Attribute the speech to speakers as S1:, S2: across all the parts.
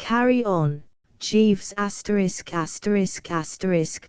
S1: Carry On. Jeeves ******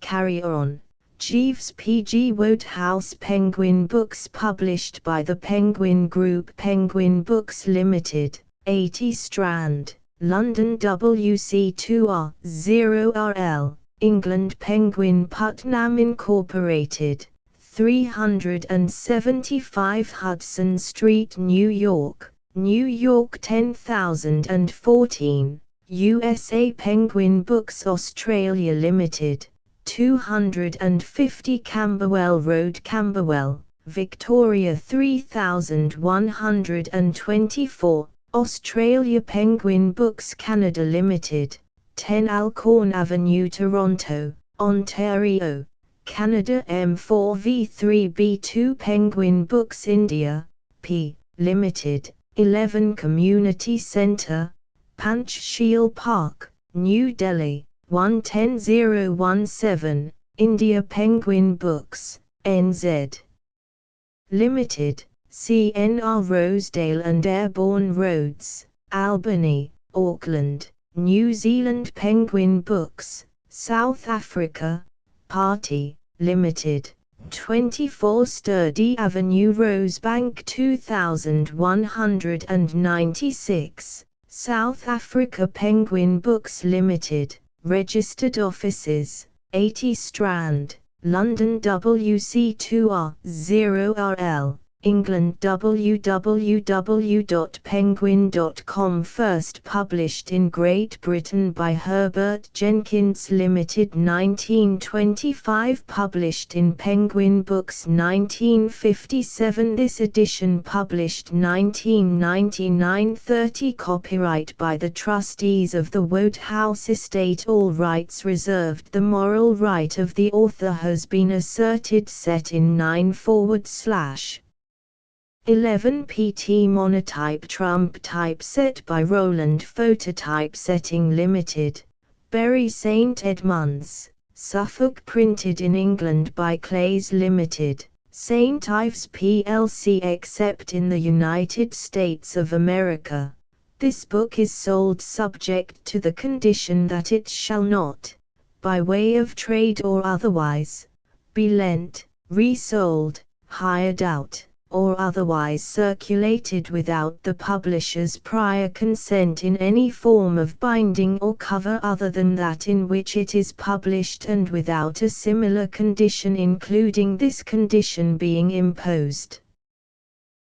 S1: Carry On. Jeeves P.G. Wodehouse Penguin Books published by the Penguin Group Penguin Books Limited, 80 Strand, London WC2R 0RL, England Penguin Putnam Incorporated, 375 Hudson Street, New York, New York 10014, USA Penguin Books Australia Limited, 250 Camberwell Road, Camberwell, Victoria 3124, Australia Penguin Books Canada Limited, 10 Alcorn Avenue, Toronto, Ontario, Canada M4V3B2 Penguin Books India, P. Limited, 11 Community Centre, Panchsheel Park, New Delhi, 110017, India Penguin Books, NZ Limited, CNR Rosedale and Airborne Roads, Albany, Auckland, New Zealand Penguin Books, South Africa, Party, Limited, 24 Sturdy Avenue, Rosebank 2196, South Africa Penguin Books Limited, Registered Offices, 80 Strand, London WC2R 0RL, England www.penguin.com. First published in Great Britain by Herbert Jenkins Limited, 1925. Published in Penguin Books 1957. This edition published 1999. 30 Copyright by the trustees of the Wodehouse estate. All rights reserved. The moral right of the author has been asserted. Set in 9/11 PT Monotype Trump Typeset by Roland Phototypesetting Limited, Bury St Edmunds, Suffolk. Printed in England by Clays Limited, St Ives plc. Except in the United States of America, this book is sold subject to the condition that it shall not, by way of trade or otherwise, be lent, resold, hired out, or otherwise circulated without the publisher's prior consent in any form of binding or cover other than that in which it is published, and without a similar condition including this condition being imposed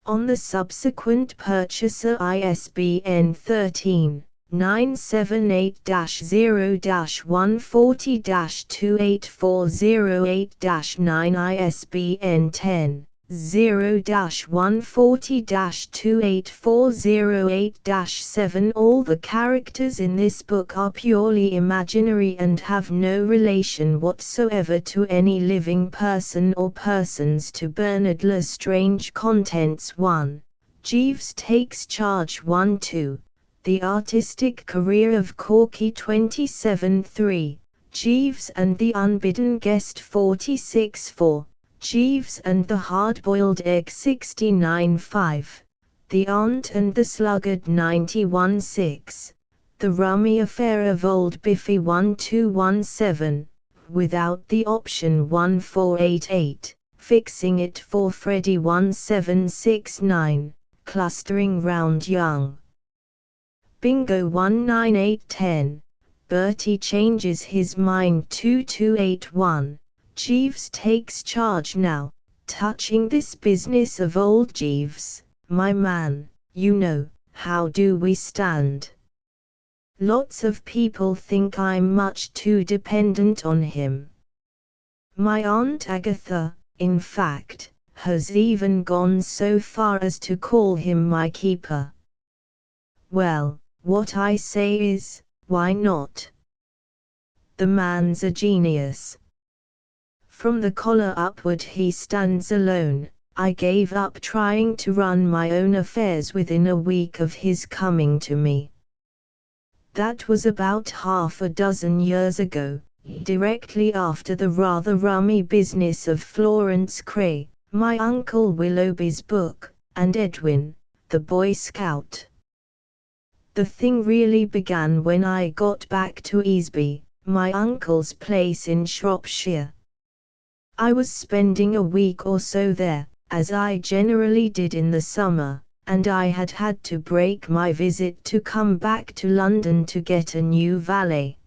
S1: on the subsequent purchaser. ISBN 13-978-0-140-28408-9, ISBN 10-140-28408-7. All the characters in this book are purely imaginary and have no relation whatsoever to any living person or persons. To Bernard Lestrange. Contents. 1. Jeeves takes charge. 1-2. The artistic career of Corky. 27-3. Jeeves and the unbidden guest. 46-4. Jeeves and the hard-boiled egg. 69-5. The aunt and the sluggard. 91-6. The rummy affair of old Biffy. 1217. Without the option. 1488. Fixing it for Freddy. 1769. Clustering round young Bingo. 19810. Bertie changes his mind. 2281. Jeeves takes charge now. Touching this business of old Jeeves, my man, you know, how do we stand? Lots of people think I'm much too dependent on him. My Aunt Agatha, in fact, has even gone so far as to call him my keeper. Well, what I say is, why not? The man's a genius. From the collar upward he stands alone. I gave up trying to run my own affairs within a week of his coming to me. That was about half a dozen years ago, directly after the rather rummy business of Florence Cray, my Uncle Willoughby's book, and Edwin, the Boy Scout. The thing really began when I got back to Easby, my uncle's place in Shropshire. I was spending a week or so there, as I generally did in the summer, and I had had to break my visit to come back to London to get a new valet.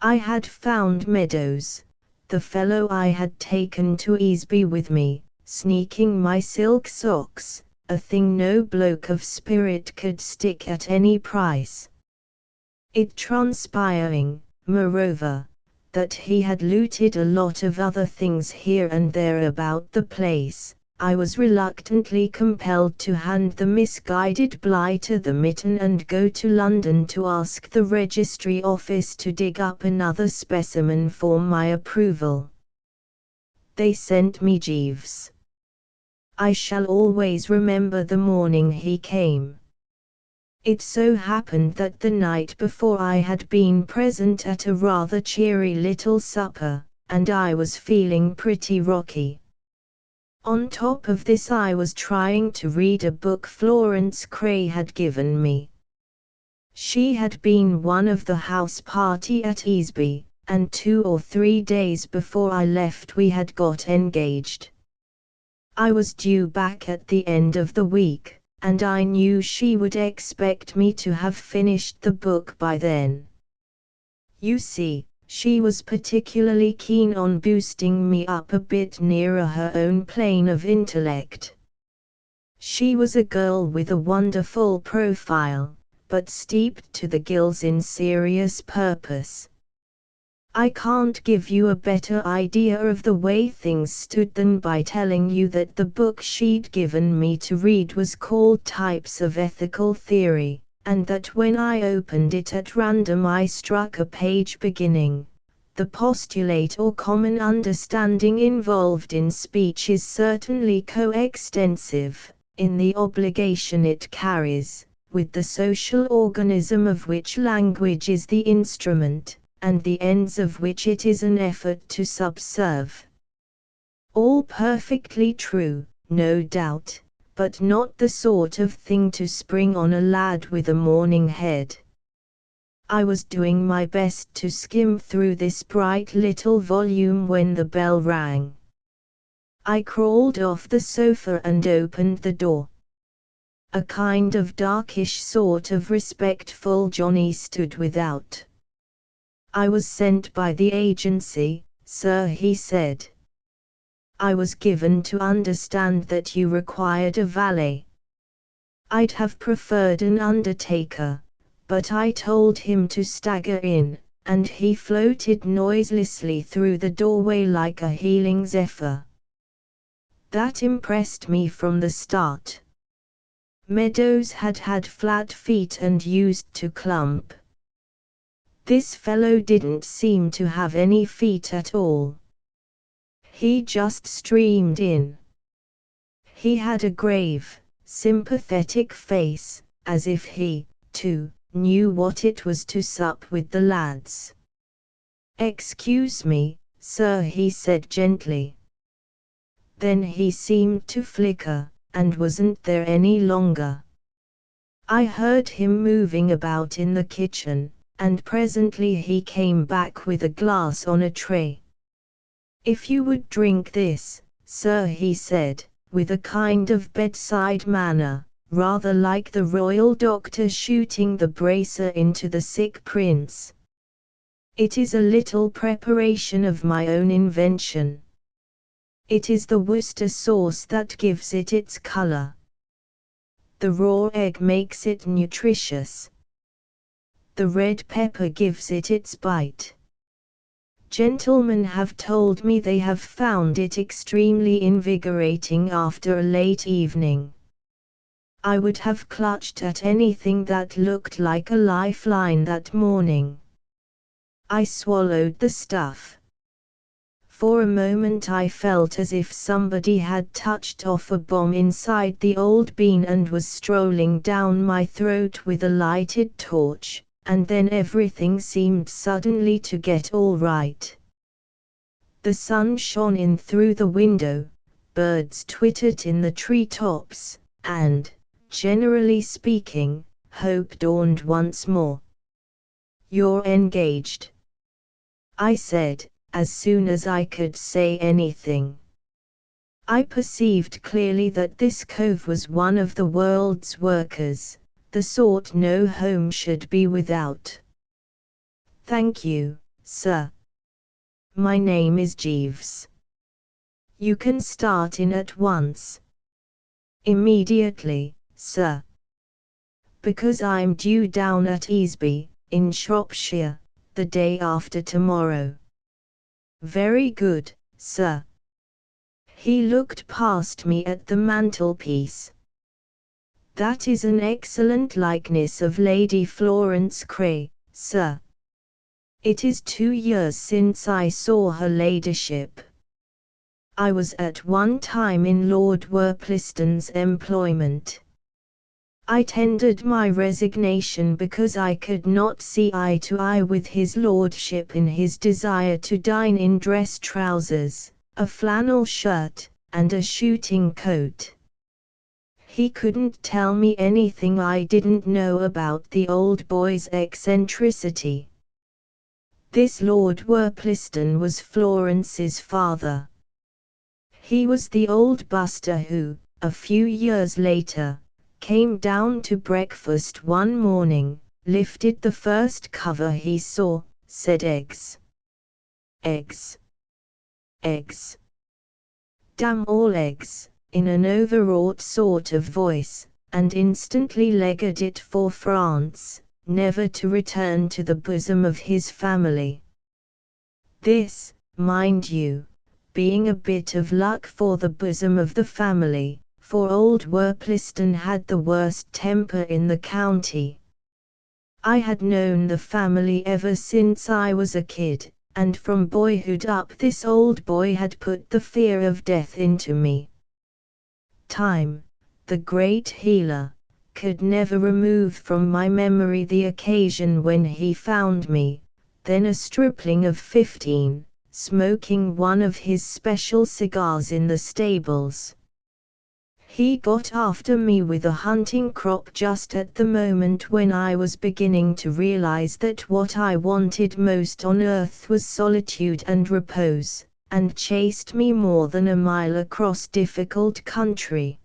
S1: I had found Meadows, the fellow I had taken to Easby with me, sneaking my silk socks, a thing no bloke of spirit could stick at any price. It transpiring, moreover, that he had looted a lot of other things here and there about the place, I was reluctantly compelled to hand the misguided blighter the mitten and go to London to ask the registry office to dig up another specimen for my approval. They sent me Jeeves. I shall always remember the morning he came. It so happened that the night before I had been present at a rather cheery little supper, and I was feeling pretty rocky. On top of this I was trying to read a book Florence Cray had given me. She had been one of the house party at Easby, and 2 or 3 days before I left we had got engaged. I was due back at the end of the week, and I knew she would expect me to have finished the book by then. You see, she was particularly keen on boosting me up a bit nearer her own plane of intellect. She was a girl with a wonderful profile, but steeped to the gills in serious purpose. I can't give you a better idea of the way things stood than by telling you that the book she'd given me to read was called Types of Ethical Theory, and that when I opened it at random I struck a page beginning, "The postulate or common understanding involved in speech is certainly coextensive, in the obligation it carries, with the social organism of which language is the instrument, and the ends of which it is an effort to subserve." All perfectly true, no doubt, but not the sort of thing to spring on a lad with a morning head. I was doing my best to skim through this bright little volume when the bell rang. I crawled off the sofa and opened the door. A kind of darkish sort of respectful Johnny stood without. "I was sent by the agency, sir," he said. "I was given to understand that you required a valet. I'd have preferred an undertaker, but I told him to stagger in, and he floated noiselessly through the doorway like a healing zephyr. That impressed me from the start. Meadows had had flat feet and used to clump. This fellow didn't seem to have any feet at all. He just streamed in. He had a grave, sympathetic face, as if he, too, knew what it was to sup with the lads. "Excuse me, sir," he said gently. Then he seemed to flicker, and wasn't there any longer. I heard him moving about in the kitchen, and presently he came back with a glass on a tray. "If you would drink this, sir," he said, with a kind of bedside manner, rather like the royal doctor shooting the bracer into the sick prince. "It is a little preparation of my own invention. It is the Worcester sauce that gives it its color. The raw egg makes it nutritious. The red pepper gives it its bite. Gentlemen have told me they have found it extremely invigorating after a late evening. I would have clutched at anything that looked like a lifeline that morning." I swallowed the stuff. For a moment I felt as if somebody had touched off a bomb inside the old bean and was strolling down my throat with a lighted torch, and then everything seemed suddenly to get all right. The sun shone in through the window, birds twittered in the tree tops, and, generally speaking, hope dawned once more. "You're engaged," I said, as soon as I could say anything. I perceived clearly that this cove was one of the world's workers, the sort no home should be without. "Thank you, sir. My name is Jeeves. You can start in at once." "Immediately, sir. Because I'm due down at Easby, in Shropshire, the day after tomorrow." "Very good, sir." He looked past me at the mantelpiece. "That is an excellent likeness of Lady Florence Cray, sir. It is 2 years since I saw her ladyship. I was at one time in Lord Worpliston's employment. I tendered my resignation because I could not see eye to eye with his lordship in his desire to dine in dress trousers, a flannel shirt, and a shooting coat. He couldn't tell me anything I didn't know about the old boy's eccentricity. This Lord Worpliston was Florence's father. He was the old buster who, a few years later, came down to breakfast one morning, lifted the first cover he saw, said eggs. Eggs. Eggs. Damn all eggs, in an overwrought sort of voice, and instantly legged it for France, never to return to the bosom of his family. This, mind you, being a bit of luck for the bosom of the family, for old Worpliston had the worst temper in the county. I had known the family ever since I was a kid, and from boyhood up this old boy had put the fear of death into me. Time, the great healer, could never remove from my memory the occasion when he found me, then a stripling of 15, smoking one of his special cigars in the stables. He got after me with a hunting crop just at the moment when I was beginning to realize that what I wanted most on earth was solitude and repose, and chased me more than a mile across difficult country.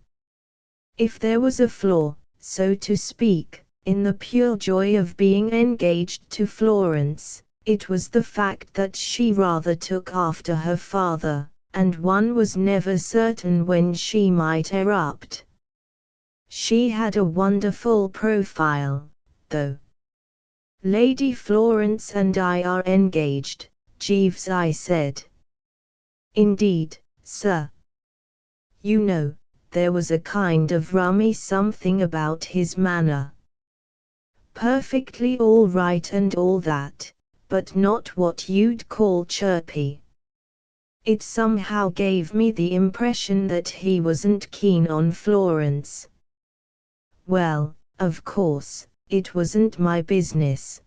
S1: If there was a flaw, so to speak, in the pure joy of being engaged to Florence, it was the fact that she rather took after her father, and one was never certain when she might erupt. She had a wonderful profile, though. "Lady Florence and I are engaged, Jeeves," I said. "Indeed, sir." You know, there was a kind of rummy something about his manner. Perfectly all right and all that, but not what you'd call chirpy. It somehow gave me the impression that he wasn't keen on Florence. Well, of course, it wasn't my business.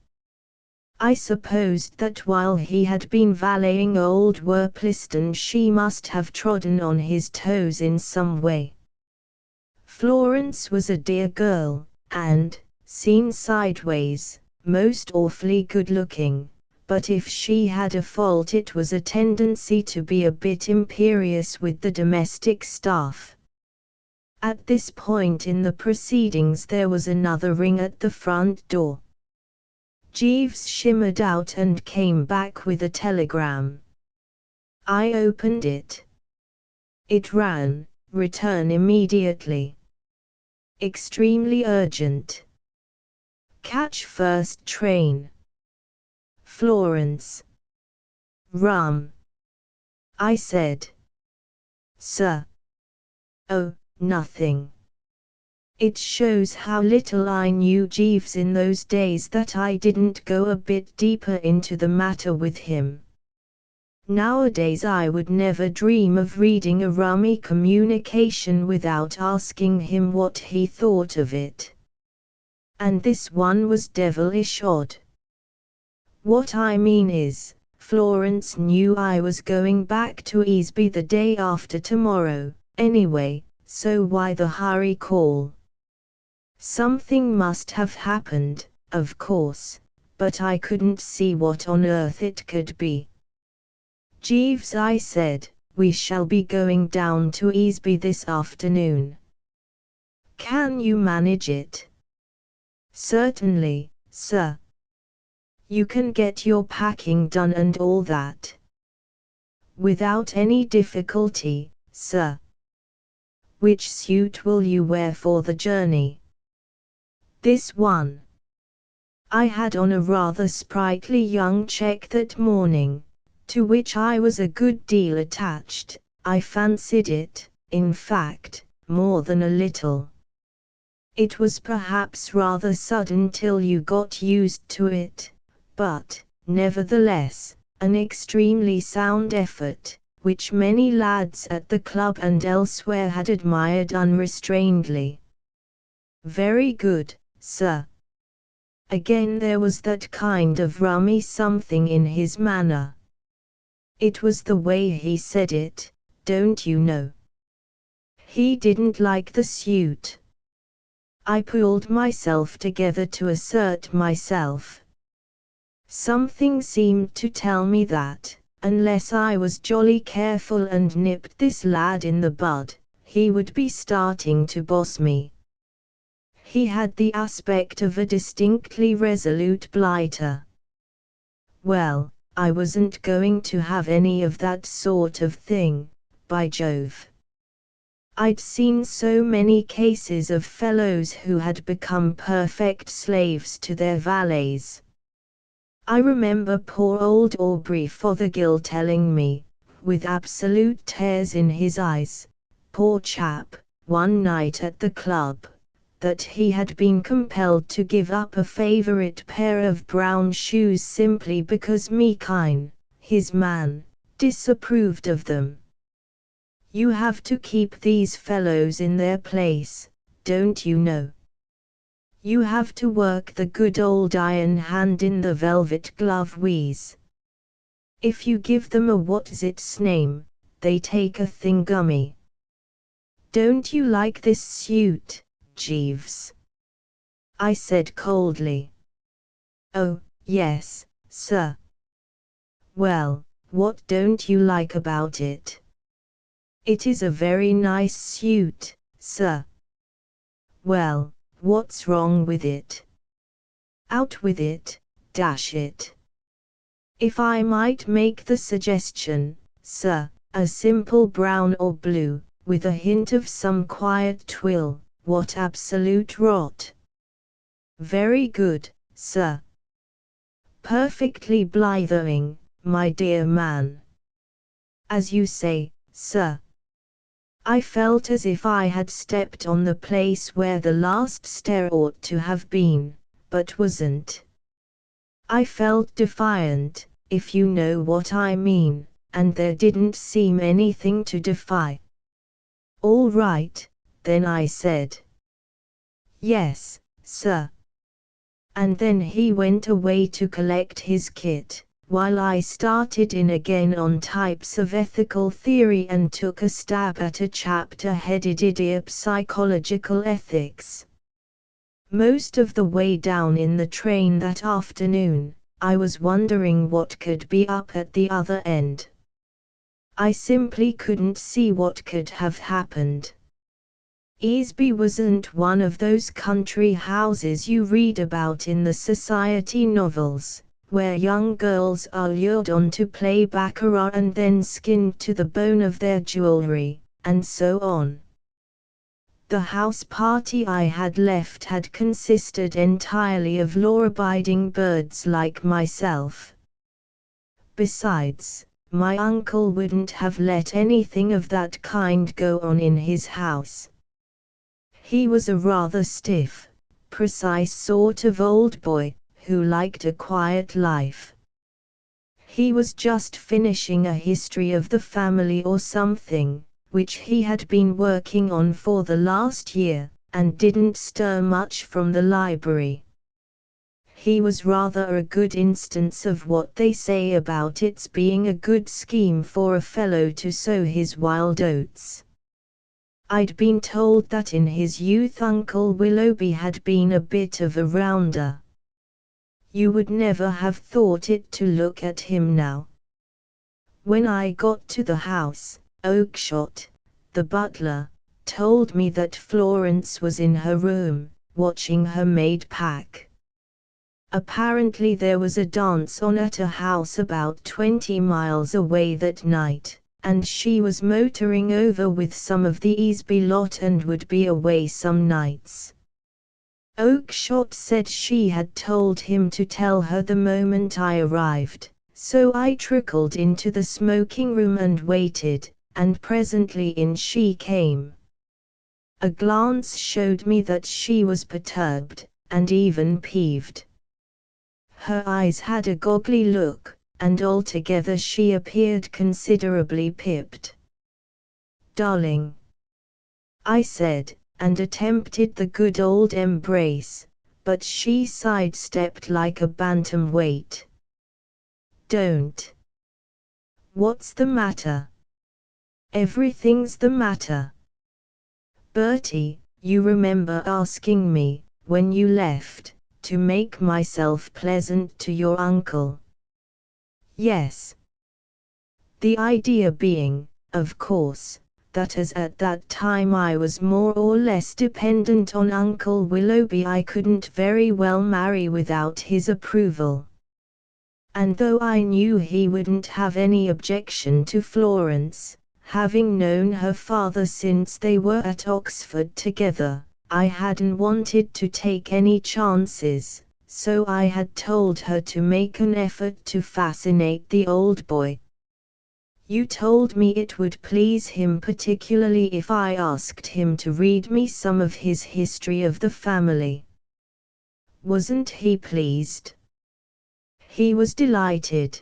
S1: I supposed that while he had been valeting old Worpliston she must have trodden on his toes in some way. Florence was a dear girl, and, seen sideways, most awfully good-looking. But if she had a fault it was a tendency to be a bit imperious with the domestic staff. At this point in the proceedings there was another ring at the front door. Jeeves shimmered out and came back with a telegram. I opened it. It ran, "Return immediately. Extremely urgent. Catch first train. Florence." "Rum," I said. "Sir." "Oh, nothing." It shows how little I knew Jeeves in those days that I didn't go a bit deeper into the matter with him. Nowadays I would never dream of reading a rummy communication without asking him what he thought of it. And this one was devilish odd. What I mean is, Florence knew I was going back to Easby the day after tomorrow, anyway, so why the hurry call? Something must have happened, of course, but I couldn't see what on earth it could be. Jeeves, I said, we shall be going down to Easby this afternoon. Can you manage it? Certainly, sir. You can get your packing done and all that. Without any difficulty, sir. Which suit will you wear for the journey? This one. I had on a rather sprightly young check that morning, to which I was a good deal attached. I fancied it, in fact, more than a little. It was perhaps rather sudden till you got used to it, but, nevertheless, an extremely sound effort, which many lads at the club and elsewhere had admired unrestrainedly. Very good, sir. Again there was that kind of rummy something in his manner. It was the way he said it, don't you know. He didn't like the suit. I pulled myself together to assert myself. Something seemed to tell me that, unless I was jolly careful and nipped this lad in the bud, he would be starting to boss me. He had the aspect of a distinctly resolute blighter. Well, I wasn't going to have any of that sort of thing, by Jove. I'd seen so many cases of fellows who had become perfect slaves to their valets. I remember poor old Aubrey Fothergill telling me, with absolute tears in his eyes, poor chap, one night at the club, that he had been compelled to give up a favourite pair of brown shoes simply because Meekine, his man, disapproved of them. You have to keep these fellows in their place, don't you know? You have to work the good old iron hand in the velvet glove wheeze. If you give them a what's-its name, they take a thingummy. Don't you like this suit, Jeeves? I said coldly. Oh, yes, sir. Well, what don't you like about it? It is a very nice suit, sir. Well, what's wrong with it? Out with it, dash it. If I might make the suggestion, sir, a simple brown or blue, with a hint of some quiet twill, what absolute rot. Very good, sir. Perfectly blithering, my dear man. As you say, sir. I felt as if I had stepped on the place where the last stair ought to have been, but wasn't. I felt defiant, if you know what I mean, and there didn't seem anything to defy. All right, then, I said. Yes, sir. And then he went away to collect his kit, while I started in again on types of ethical theory and took a stab at a chapter headed Idiot Psychological Ethics. Most of the way down in the train that afternoon, I was wondering what could be up at the other end. I simply couldn't see what could have happened. Easby wasn't one of those country houses you read about in the society novels, where young girls are lured on to play baccarat and then skinned to the bone of their jewelry, and so on. The house party I had left had consisted entirely of law-abiding birds like myself. Besides, my uncle wouldn't have let anything of that kind go on in his house. He was a rather stiff, precise sort of old boy, who liked a quiet life. He was just finishing a history of the family or something, which he had been working on for the last year, and didn't stir much from the library. He was rather a good instance of what they say about its being a good scheme for a fellow to sow his wild oats. I'd been told that in his youth Uncle Willoughby had been a bit of a rounder. You would never have thought it to look at him now. When I got to the house, Oakshott, the butler, told me that Florence was in her room, watching her maid pack. Apparently there was a dance on at a house about 20 miles away that night, and she was motoring over with some of the Easby lot and would be away some nights. Oakshott said she had told him to tell her the moment I arrived, so I trickled into the smoking room and waited, and presently in she came. A glance showed me that she was perturbed, and even peeved. Her eyes had a goggly look, and altogether she appeared considerably pipped. "Darling," I said, and attempted the good old embrace, but she sidestepped like a bantam-weight. "Don't." "What's the matter?" "Everything's the matter. Bertie, you remember asking me, when you left, to make myself pleasant to your uncle?" "Yes." The idea being, of course, that as at that time I was more or less dependent on Uncle Willoughby, I couldn't very well marry without his approval. And though I knew he wouldn't have any objection to Florence, having known her father since they were at Oxford together, I hadn't wanted to take any chances, so I had told her to make an effort to fascinate the old boy. "You told me it would please him particularly if I asked him to read me some of his history of the family." "Wasn't he pleased?" "He was delighted.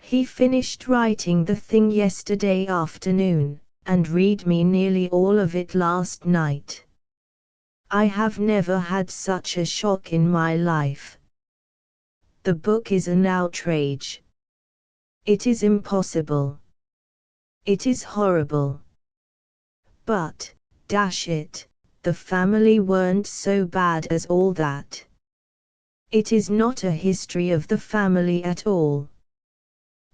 S1: He finished writing the thing yesterday afternoon, and read me nearly all of it last night. I have never had such a shock in my life. The book is an outrage. It is impossible. It is horrible. But, dash it, the family weren't so bad as all that. It is not a history of the family at all.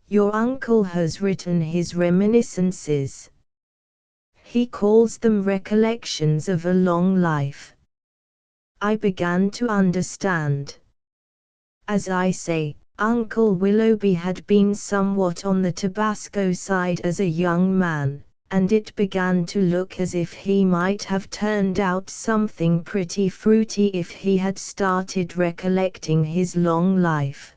S1: Your uncle has written his reminiscences. He calls them recollections of a long life." I began to understand. As I say, Uncle Willoughby had been somewhat on the Tabasco side as a young man, and it began to look as if he might have turned out something pretty fruity if he had started recollecting his long life.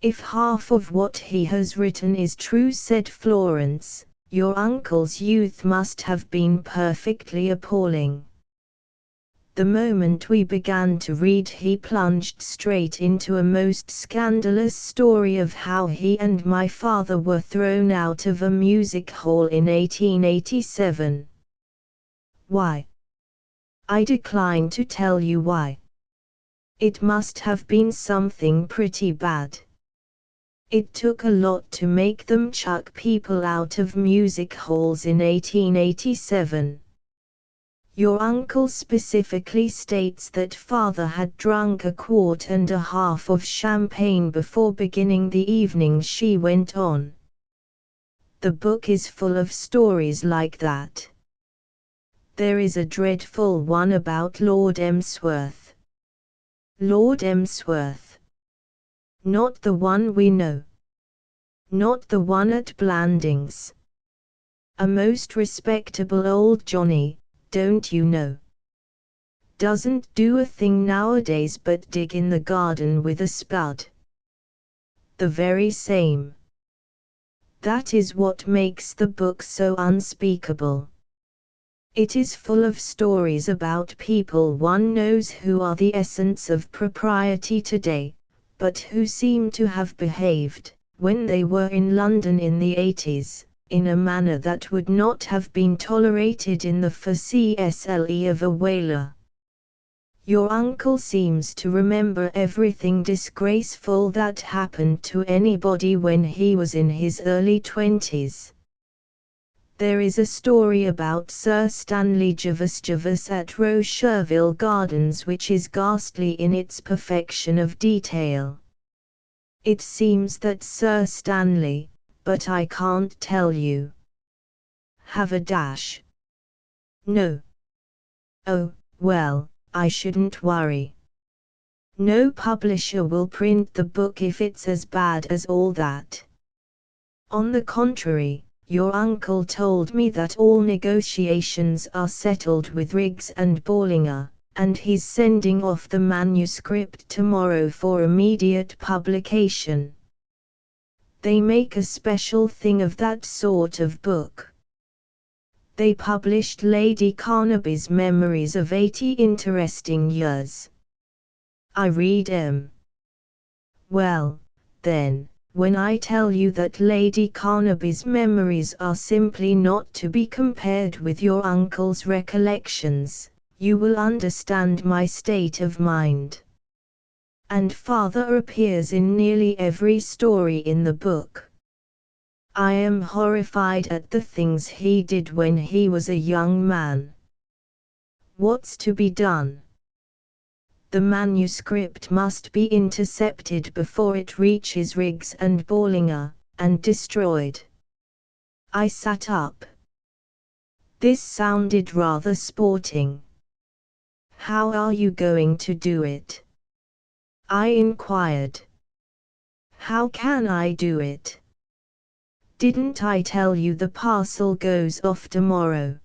S1: "If half of what he has written is true," said Florence, "your uncle's youth must have been perfectly appalling." The moment we began to read he plunged straight into a most scandalous story of how he and my father were thrown out of a music hall in 1887. Why? I decline to tell you why. It must have been something pretty bad. It took a lot to make them chuck people out of music halls in 1887. Your uncle specifically states that father had drunk 1.5 quarts of champagne before beginning the evening she went on. The book is full of stories like that. There is a dreadful one about Lord Emsworth. Lord Emsworth. Not the one we know. Not the one at Blandings. A most respectable old Johnny, don't you know. Doesn't do a thing nowadays but dig in the garden with a spud. The very same. That is what makes the book so unspeakable. It is full of stories about people one knows who are the essence of propriety today, but who seem to have behaved, when they were in London in the 80s, in a manner that would not have been tolerated in the facile of a whaler. Your uncle seems to remember everything disgraceful that happened to anybody when he was in his early 20s. There is a story about Sir Stanley Jeeves at Rocherville Gardens which is ghastly in its perfection of detail. It seems that Sir Stanley, but I can't tell you. Have a dash? No. Oh, well, I shouldn't worry. No publisher will print the book if it's as bad as all that. On the contrary, your uncle told me that all negotiations are settled with Riggs and Ballinger, and he's sending off the manuscript tomorrow for immediate publication. They make a special thing of that sort of book. They published Lady Carnaby's Memories of 80 Interesting Years. I read 'em. Well, then, when I tell you that Lady Carnaby's memories are simply not to be compared with your uncle's recollections, you will understand my state of mind. And father appears in nearly every story in the book. I am horrified at the things he did when he was a young man. What's to be done? The manuscript must be intercepted before it reaches Riggs and Ballinger, and destroyed. I sat up. This sounded rather sporting. How are you going to do it? I inquired. How can I do it? Didn't I tell you the parcel goes off tomorrow?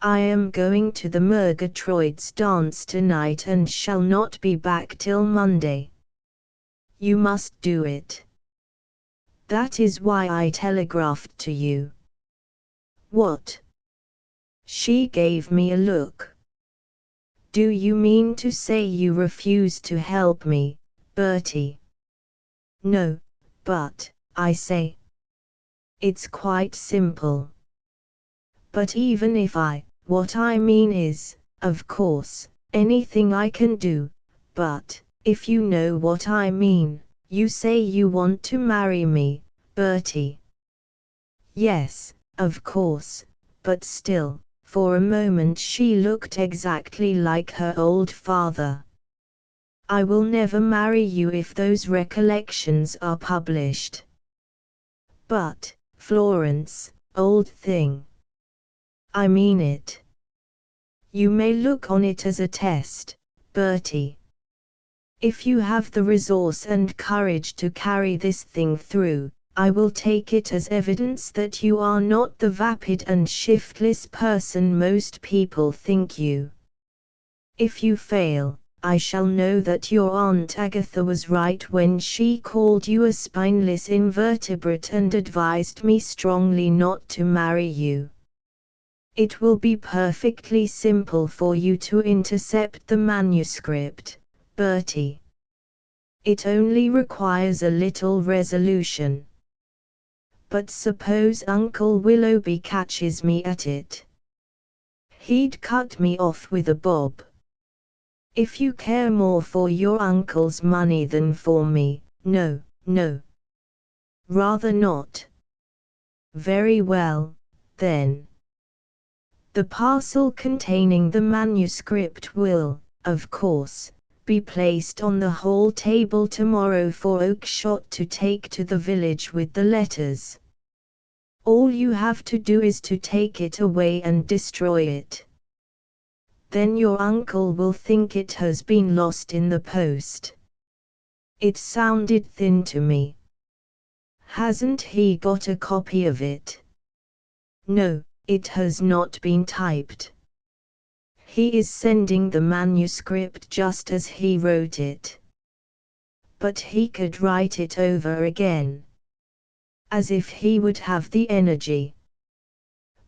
S1: I am going to the Murgatroyd's dance tonight and shall not be back till Monday. You must do it. That is why I telegraphed to you. What? She gave me a look. Do you mean to say you refuse to help me, Bertie? No, but, I say. It's quite simple. But even if what I mean is, of course, anything I can do, but, if you know what I mean, you say you want to marry me, Bertie. Yes, of course, but still, for a moment she looked exactly like her old father. I will never marry you if those recollections are published. But, Florence, old thing. I mean it. You may look on it as a test, Bertie. If you have the resource and courage to carry this thing through, I will take it as evidence that you are not the vapid and shiftless person most people think you. If you fail, I shall know that your Aunt Agatha was right when she called you a spineless invertebrate and advised me strongly not to marry you. It will be perfectly simple for you to intercept the manuscript, Bertie. It only requires a little resolution. But suppose Uncle Willoughby catches me at it. He'd cut me off with a bob. If you care more for your uncle's money than for me, no, no. Rather not. Very well, then. The parcel containing the manuscript will, of course, be placed on the hall table tomorrow for Oakshott to take to the village with the letters. All you have to do is to take it away and destroy it. Then your uncle will think it has been lost in the post. It sounded thin to me. Hasn't he got a copy of it? No. It has not been typed. He is sending the manuscript just as he wrote it. But he could write it over again. As if he would have the energy.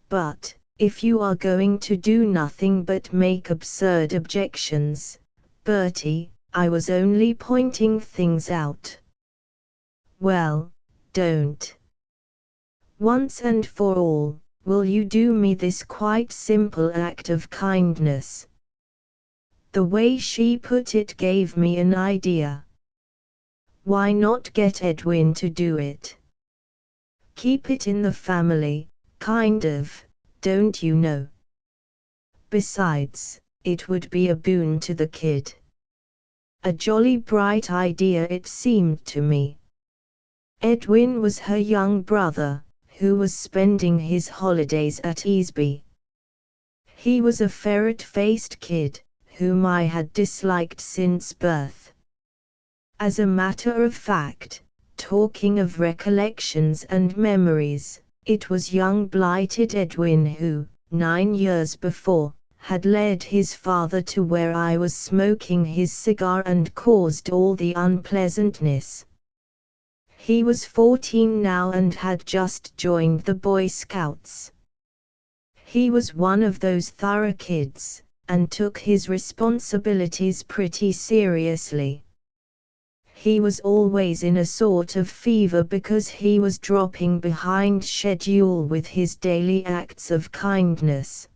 S1: But, if you are going to do nothing but make absurd objections, Bertie, I was only pointing things out. Well, don't. Once and for all, will you do me this quite simple act of kindness? The way she put it gave me an idea. Why not get Edwin to do it? Keep it in the family, Kind of, don't you know? Besides, it would be a boon to the kid. A jolly bright idea it seemed to me. Edwin was her young brother, who was spending his holidays at Easby. He was a ferret-faced kid, whom I had disliked since birth. As a matter of fact, talking of recollections and memories, it was young blighted Edwin who, 9 years before, had led his father to where I was smoking his cigar and caused all the unpleasantness. He was 14 now and had just joined the Boy Scouts. He was one of those thorough kids, and took his responsibilities pretty seriously. He was always in a sort of fever because he was dropping behind schedule with his daily acts of kindness.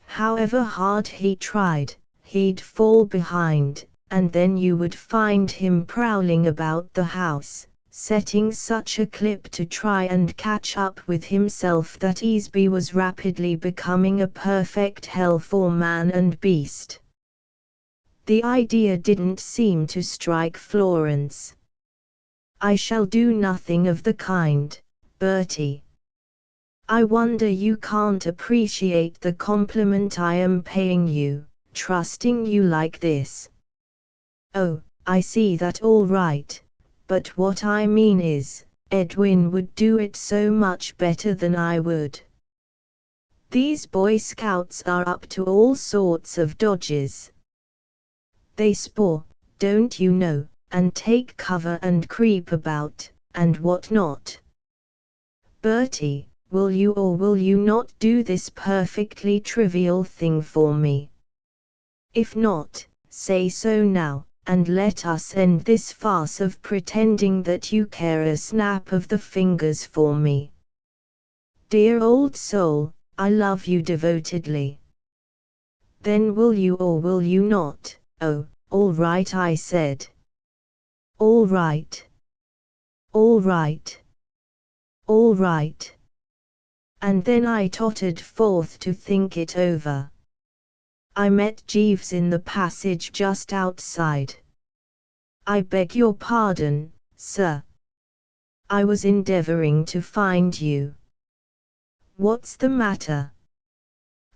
S1: However hard he tried, he'd fall behind, and then you would find him prowling about the house, setting such a clip to try and catch up with himself that Easby was rapidly becoming a perfect hell for man and beast. The idea didn't seem to strike Florence. "I shall do nothing of the kind, Bertie. I wonder you can't appreciate the compliment I am paying you, trusting you like this." "Oh, I see that all right, but what I mean is, Edwin would do it so much better than I would. These Boy Scouts are up to all sorts of dodges. They spore, don't you know, and take cover and creep about, and what not. Bertie, will you or will you not do this perfectly trivial thing for me? If not, say so now, and let us end this farce of pretending that you care a snap of the fingers for me. Dear old soul, I love you devotedly. Then will you or will you not?" "Oh, all right," I said. "All right. All right. All right." And then I tottered forth to think it over. I met Jeeves in the passage just outside. "I beg your pardon, sir. I was endeavoring to find you." "What's the matter?"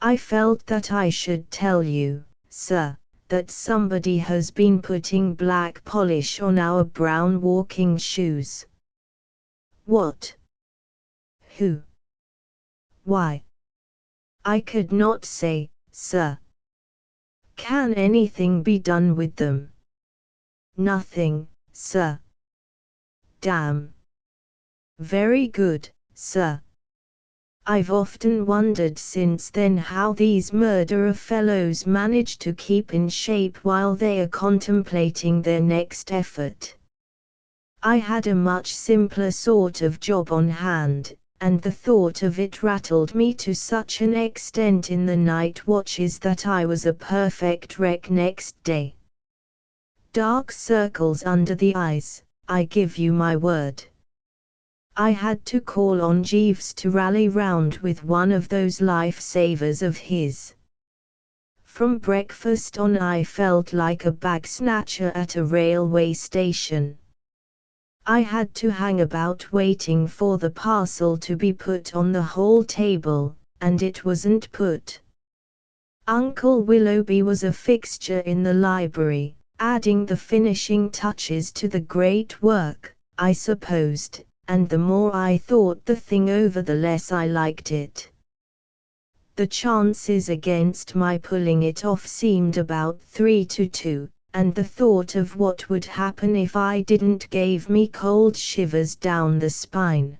S1: "I felt that I should tell you, sir, that somebody has been putting black polish on our brown walking shoes." "What? Who? Why?" "I could not say, sir." "Can anything be done with them?" "Nothing, sir." "Damn." "Very good, sir. I've often wondered since then how these murderer fellows manage to keep in shape while they are contemplating their next effort. I had a much simpler sort of job on hand, and the thought of it rattled me to such an extent in the night watches that I was a perfect wreck next day. Dark circles under the eyes, I give you my word. I had to call on Jeeves to rally round with one of those life-savers of his. From breakfast on I felt like a bag snatcher at a railway station. I had to hang about waiting for the parcel to be put on the hall table, and it wasn't put. Uncle Willoughby was a fixture in the library, adding the finishing touches to the great work, I supposed, and the more I thought the thing over the less I liked it. The chances against my pulling it off seemed about 3 to 2, and the thought of what would happen if I didn't gave me cold shivers down the spine.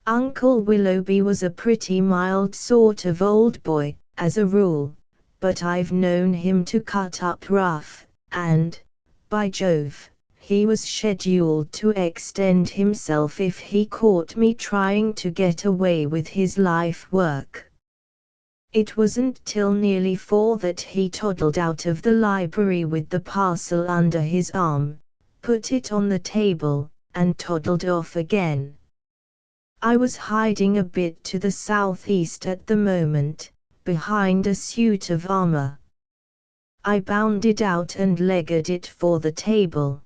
S1: Uncle Willoughby was a pretty mild sort of old boy, as a rule, but I've known him to cut up rough, and, by Jove, he was scheduled to extend himself if he caught me trying to get away with his life work. It wasn't till nearly 4 that he toddled out of the library with the parcel under his arm, put it on the table, and toddled off again. I was hiding a bit to the southeast at the moment, behind a suit of armor. I bounded out and legged it for the table.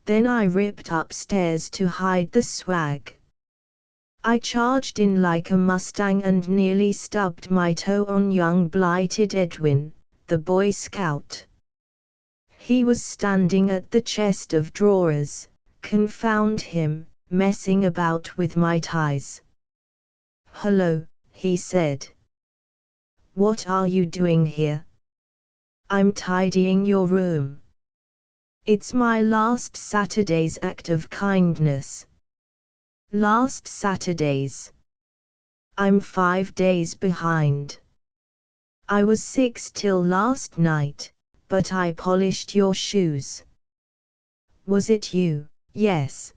S1: Then I ripped upstairs to hide the swag. I charged in like a mustang and nearly stubbed my toe on young blighted Edwin, the Boy Scout. He was standing at the chest of drawers, confound him, messing about with my ties. "Hello," he said. "What are you doing here?" "I'm tidying your room. It's my last Saturday's act of kindness." "Last Saturday's?" "I'm 5 days behind. I was 6 till last night, but I polished your shoes." "Was it you?" "Yes."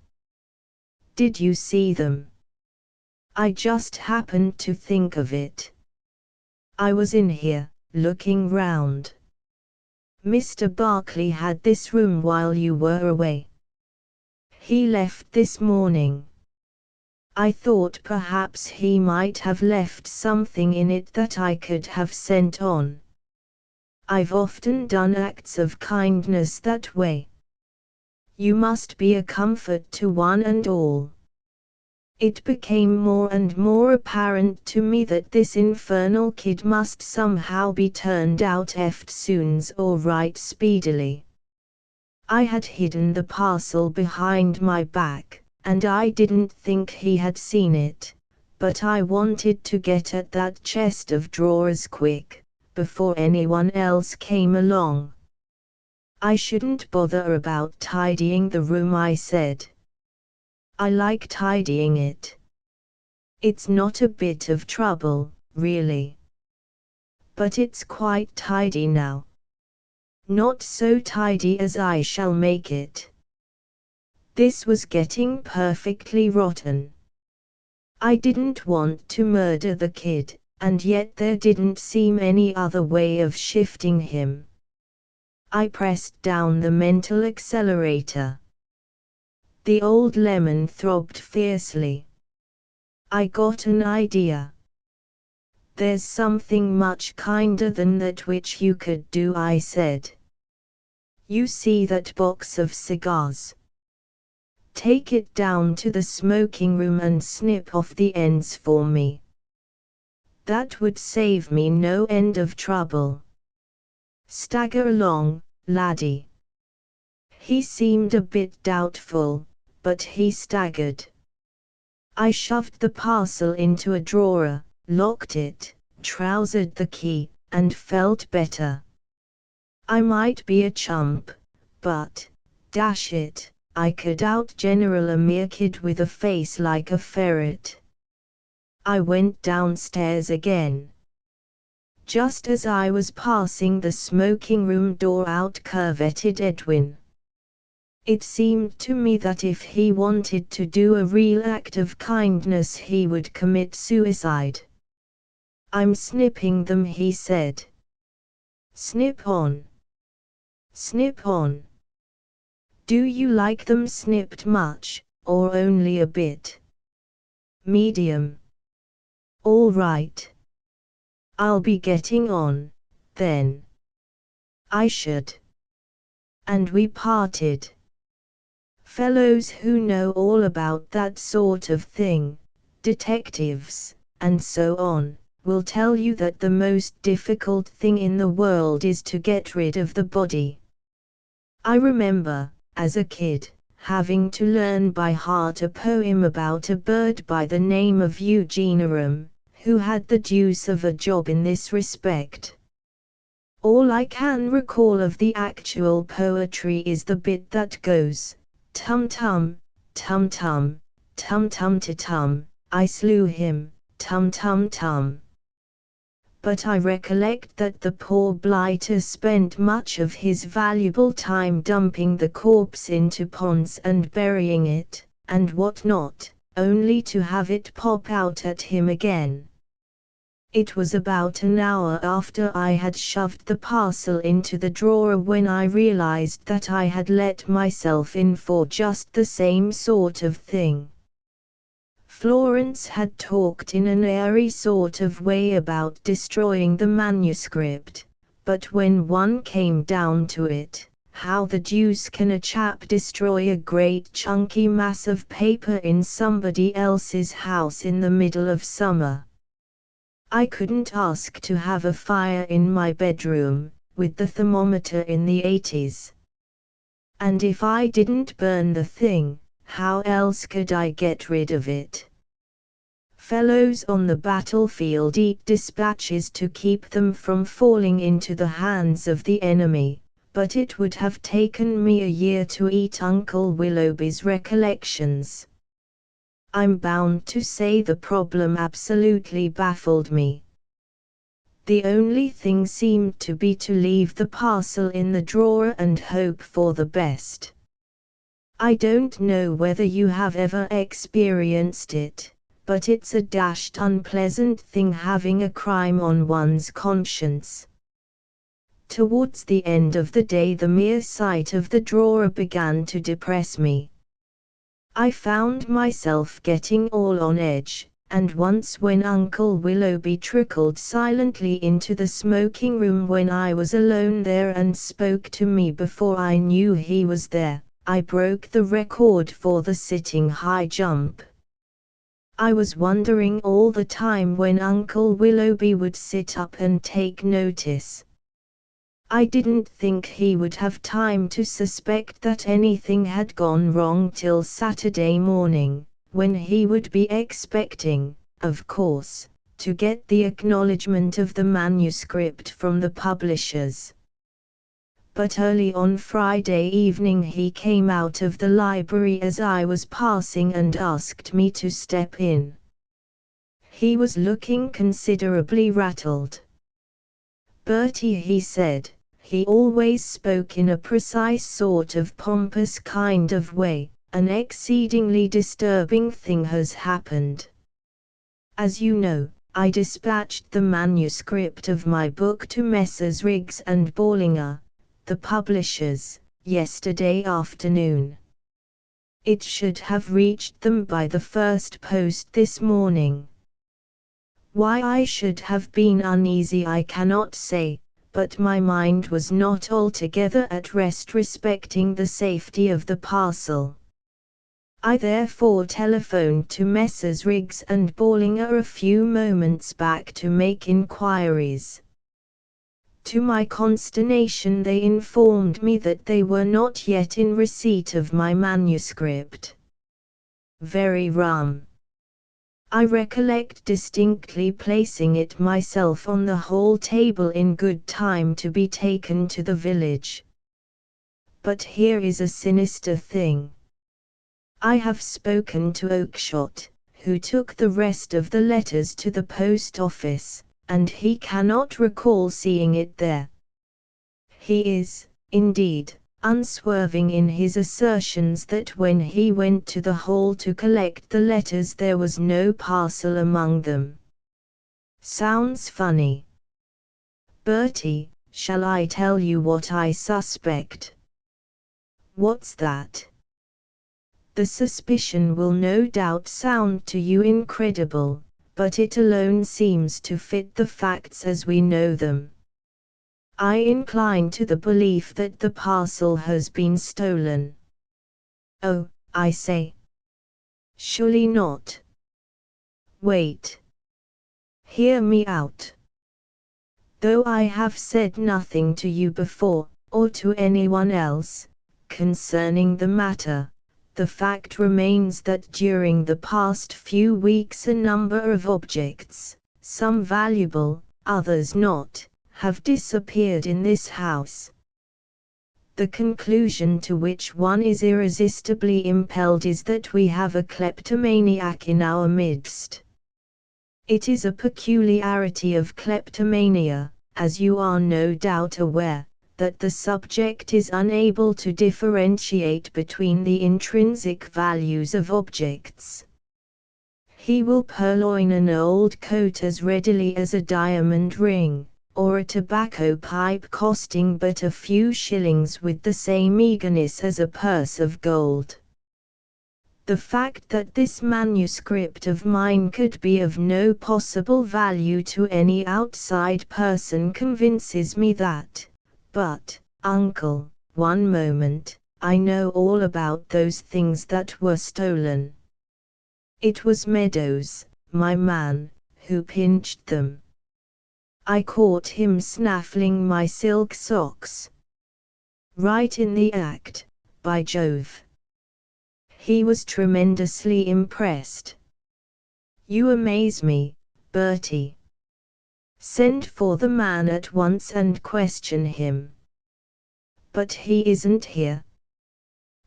S1: "Did you see them?" "I just happened to think of it. I was in here, looking round. Mr. Barclay had this room while you were away. He left this morning. I thought perhaps he might have left something in it that I could have sent on. I've often done acts of kindness that way. You must be a comfort to one and all." It became more and more apparent to me that this infernal kid must somehow be turned out effed soons or right speedily. I had hidden the parcel behind my back, and I didn't think he had seen it, but I wanted to get at that chest of drawers quick, before anyone else came along. "I shouldn't bother about tidying the room," I said. "I like tidying it. It's not a bit of trouble, really. But it's quite tidy now. Not so tidy as I shall make it." This was getting perfectly rotten. I didn't want to murder the kid, and yet there didn't seem any other way of shifting him. I pressed down the mental accelerator. The old lemon throbbed fiercely. I got an idea. "There's something much kinder than that which you could do," I said. "You see that box of cigars? Take it down to the smoking room and snip off the ends for me. That would save me no end of trouble. Stagger along, laddie." He seemed a bit doubtful, but he staggered. I shoved the parcel into a drawer, locked it, trousered the key, and felt better. I might be a chump, but, dash it, I could out-general a mere kid with a face like a ferret. I went downstairs again. Just as I was passing the smoking room door out curveted Edwin. It seemed to me that if he wanted to do a real act of kindness he would commit suicide. "I'm snipping them," he said. "Snip on. Snip on. Do you like them snipped much, or only a bit?" "Medium." "All right. I'll be getting on, then." I should. And we parted. Fellows who know all about that sort of thing, detectives, and so on, will tell you that the most difficult thing in the world is to get rid of the body. I remember, as a kid, having to learn by heart a poem about a bird by the name of Eugenium, who had the deuce of a job in this respect. All I can recall of the actual poetry is the bit that goes, "Tum-tum, tum-tum, tum-tum-ta-tum, I slew him, tum-tum-tum." But I recollect that the poor blighter spent much of his valuable time dumping the corpse into ponds and burying it, and what not, only to have it pop out at him again. It was about an hour after I had shoved the parcel into the drawer when I realized that I had let myself in for just the same sort of thing. Florence had talked in an airy sort of way about destroying the manuscript, but when one came down to it, how the deuce can a chap destroy a great chunky mass of paper in somebody else's house in the middle of summer? I couldn't ask to have a fire in my bedroom, with the thermometer in the 80s. And if I didn't burn the thing, how else could I get rid of it? Fellows on the battlefield eat dispatches to keep them from falling into the hands of the enemy, but it would have taken me a year to eat Uncle Willoughby's recollections. I'm bound to say the problem absolutely baffled me. The only thing seemed to be to leave the parcel in the drawer and hope for the best. I don't know whether you have ever experienced it, but it's a dashed unpleasant thing having a crime on one's conscience. Towards the end of the day the mere sight of the drawer began to depress me. I found myself getting all on edge, and once when Uncle Willoughby trickled silently into the smoking room when I was alone there and spoke to me before I knew he was there, I broke the record for the sitting high jump. I was wondering all the time when Uncle Willoughby would sit up and take notice. I didn't think he would have time to suspect that anything had gone wrong till Saturday morning, when he would be expecting, of course, to get the acknowledgement of the manuscript from the publishers. But early on Friday evening he came out of the library as I was passing and asked me to step in. He was looking considerably rattled. "Bertie," he said, he always spoke in a precise sort of pompous kind of way, "an exceedingly disturbing thing has happened. As you know, I dispatched the manuscript of my book to Messrs. Riggs and Ballinger, the publishers, yesterday afternoon. It should have reached them by the first post this morning. Why I should have been uneasy I cannot say, but my mind was not altogether at rest respecting the safety of the parcel. I therefore telephoned to Messrs. Riggs and Ballinger a few moments back to make inquiries. To my consternation they informed me that they were not yet in receipt of my manuscript. Very rum. I recollect distinctly placing it myself on the hall table in good time to be taken to the village. But here is a sinister thing. I have spoken to Oakshott, who took the rest of the letters to the post office, and he cannot recall seeing it there. He is, indeed, unswerving in his assertions that when he went to the hall to collect the letters there was no parcel among them. Sounds funny. Bertie, shall I tell you what I suspect? What's that? The suspicion will no doubt sound to you incredible, but it alone seems to fit the facts as we know them. I incline to the belief that the parcel has been stolen. Oh, I say. Surely not. Wait. Hear me out. Though I have said nothing to you before, or to anyone else, concerning the matter, the fact remains that during the past few weeks a number of objects, some valuable, others not, have disappeared in this house. The conclusion to which one is irresistibly impelled is that we have a kleptomaniac in our midst. It is a peculiarity of kleptomania, as you are no doubt aware, that the subject is unable to differentiate between the intrinsic values of objects. He will purloin an old coat as readily as a diamond ring, or a tobacco pipe costing but a few shillings with the same eagerness as a purse of gold. The fact that this manuscript of mine could be of no possible value to any outside person convinces me that. But, uncle, one moment, I know all about those things that were stolen. It was Meadows, my man, who pinched them. I caught him snaffling my silk socks. Right in the act, by Jove. He was tremendously impressed. You amaze me, Bertie. Send for the man at once and question him. But he isn't here.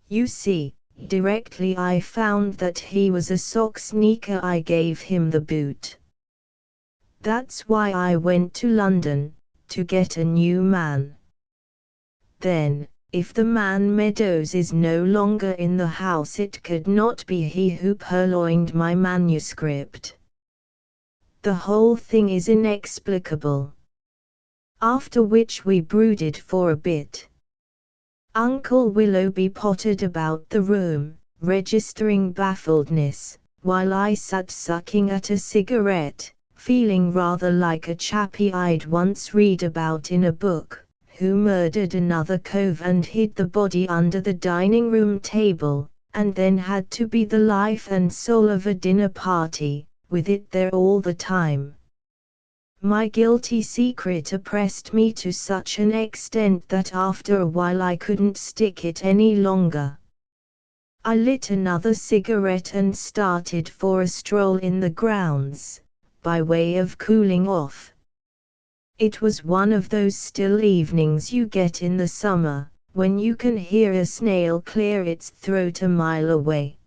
S1: You see, directly I found that he was a sock sneaker, I gave him the boot. That's why I went to London, to get a new man. Then, if the man Meadows is no longer in the house, it could not be he who purloined my manuscript. The whole thing is inexplicable. After which we brooded for a bit. Uncle Willoughby pottered about the room, registering baffledness, while I sat sucking at a cigarette, feeling rather like a chappie I'd once read about in a book, who murdered another cove and hid the body under the dining room table, and then had to be the life and soul of a dinner party, with it there all the time. My guilty secret oppressed me to such an extent that after a while I couldn't stick it any longer. I lit another cigarette and started for a stroll in the grounds, by way of cooling off. It was one of those still evenings you get in the summer, when you can hear a snail clear its throat a mile away.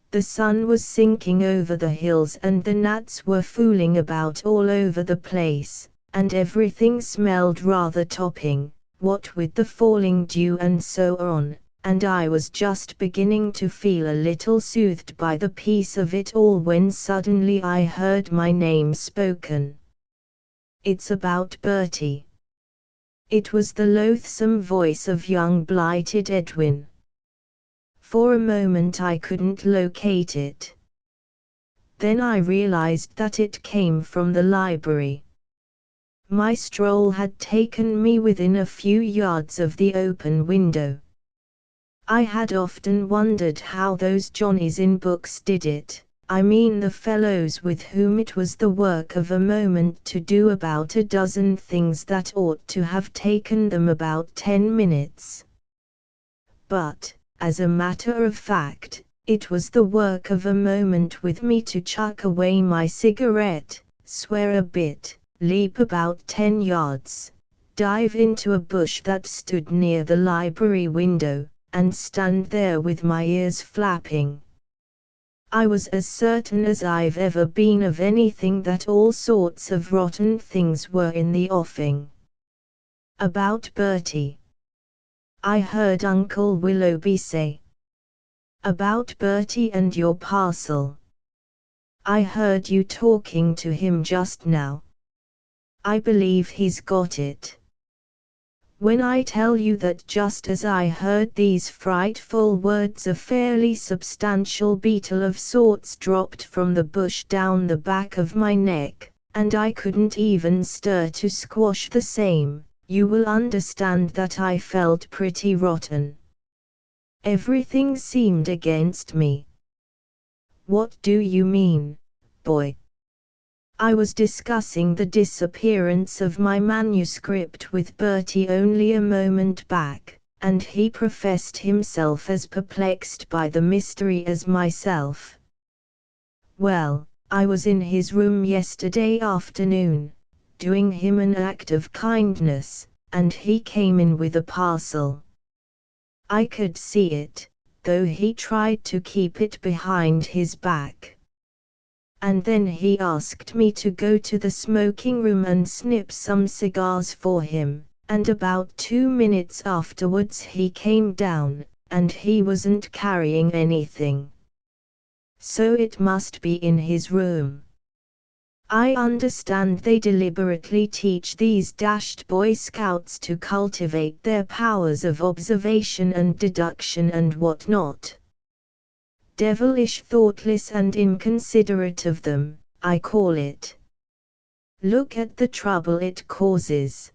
S1: The sun was sinking over the hills and the gnats were fooling about all over the place, and everything smelled rather topping, what with the falling dew and so on, and I was just beginning to feel a little soothed by the peace of it all when suddenly I heard my name spoken. It's about Bertie. It was the loathsome voice of young blighted Edwin. For a moment I couldn't locate it. Then I realized that it came from the library. My stroll had taken me within a few yards of the open window. I had often wondered how those Johnnies in books did it, I mean the fellows with whom it was the work of a moment to do about a dozen things that ought to have taken them about 10 minutes. But, as a matter of fact, it was the work of a moment with me to chuck away my cigarette, swear a bit, leap about 10 yards, dive into a bush that stood near the library window, and stand there with my ears flapping. I was as certain as I've ever been of anything that all sorts of rotten things were in the offing. About Bertie, I heard Uncle Willoughby say. About Bertie and your parcel. I heard you talking to him just now. I believe he's got it. When I tell you that just as I heard these frightful words a fairly substantial beetle of sorts dropped from the bush down the back of my neck, and I couldn't even stir to squash the same, you will understand that I felt pretty rotten. Everything seemed against me. What do you mean, boy? I was discussing the disappearance of my manuscript with Bertie only a moment back, and he professed himself as perplexed by the mystery as myself. Well, I was in his room yesterday afternoon, doing him an act of kindness, and he came in with a parcel. I could see it, though he tried to keep it behind his back. And then he asked me to go to the smoking room and snip some cigars for him, and about 2 minutes afterwards he came down, and he wasn't carrying anything. So it must be in his room. I understand they deliberately teach these dashed Boy Scouts to cultivate their powers of observation and deduction and what not. Devilish thoughtless and inconsiderate of them, I call it. Look at the trouble it causes.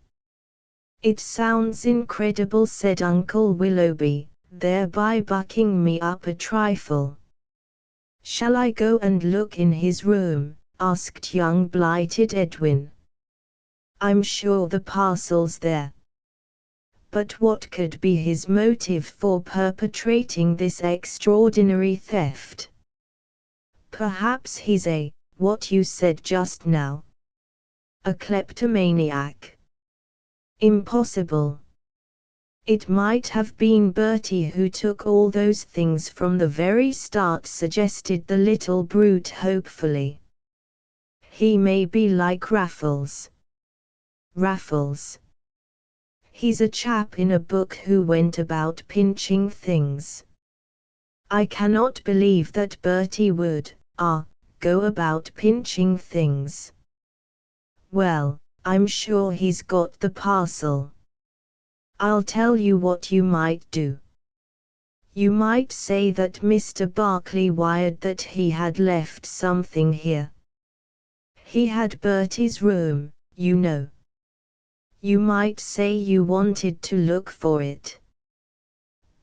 S1: It sounds incredible, said Uncle Willoughby, thereby bucking me up a trifle. Shall I go and look in his room? Asked young blighted Edwin. I'm sure the parcel's there. But what could be his motive for perpetrating this extraordinary theft? Perhaps he's what you said just now. A kleptomaniac. Impossible. It might have been Bertie who took all those things from the very start, suggested the little brute hopefully. He may be like Raffles. Raffles. He's a chap in a book who went about pinching things. I cannot believe that Bertie would, go about pinching things. Well, I'm sure he's got the parcel. I'll tell you what you might do. You might say that Mr. Barclay wired that he had left something here. He had Bertie's room, you know. You might say you wanted to look for it.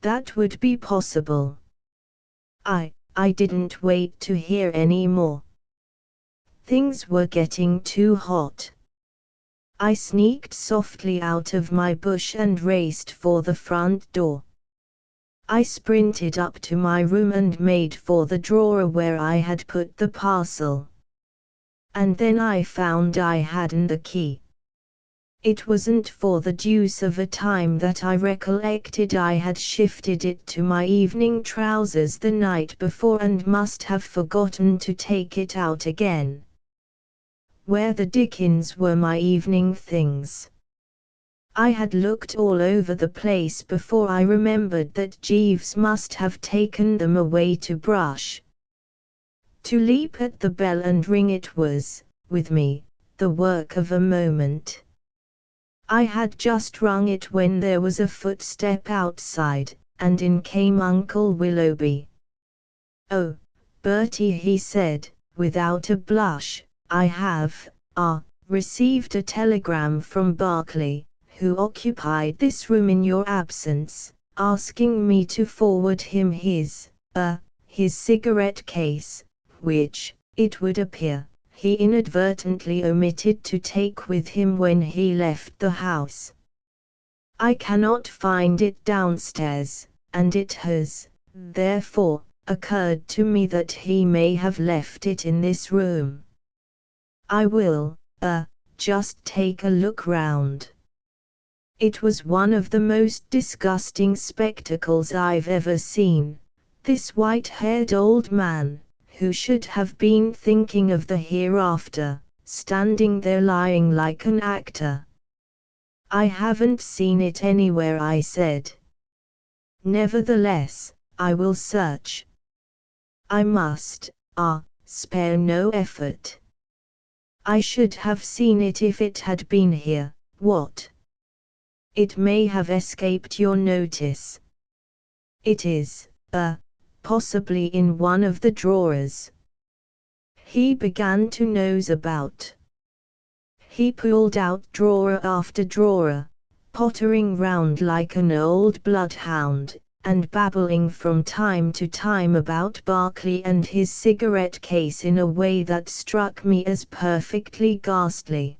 S1: That would be possible. I didn't wait to hear any more. Things were getting too hot. I sneaked softly out of my bush and raced for the front door. I sprinted up to my room and made for the drawer where I had put the parcel. And then I found I hadn't the key. It wasn't for the deuce of a time that I recollected I had shifted it to my evening trousers the night before and must have forgotten to take it out again. Where the dickens were my evening things? I had looked all over the place before I remembered that Jeeves must have taken them away to brush. To leap at the bell and ring it was, with me, the work of a moment. I had just rung it when there was a footstep outside, and in came Uncle Willoughby. "Oh, Bertie," he said, without a blush, "I have, received a telegram from Barclay, who occupied this room in your absence, asking me to forward him his cigarette case, which, it would appear, he inadvertently omitted to take with him when he left the house. I cannot find it downstairs, and it has, therefore, occurred to me that he may have left it in this room. I will, just take a look round." It was one of the most disgusting spectacles I've ever seen, this white-haired old man, who should have been thinking of the hereafter, standing there lying like an actor. "I haven't seen it anywhere," I said. "Nevertheless, I will search. I must, spare no effort. I should have seen it if it had been here." "What?" "It may have escaped your notice. It is, possibly in one of the drawers." He began to nose about. He pulled out drawer after drawer, pottering round like an old bloodhound, and babbling from time to time about Barclay and his cigarette case in a way that struck me as perfectly ghastly.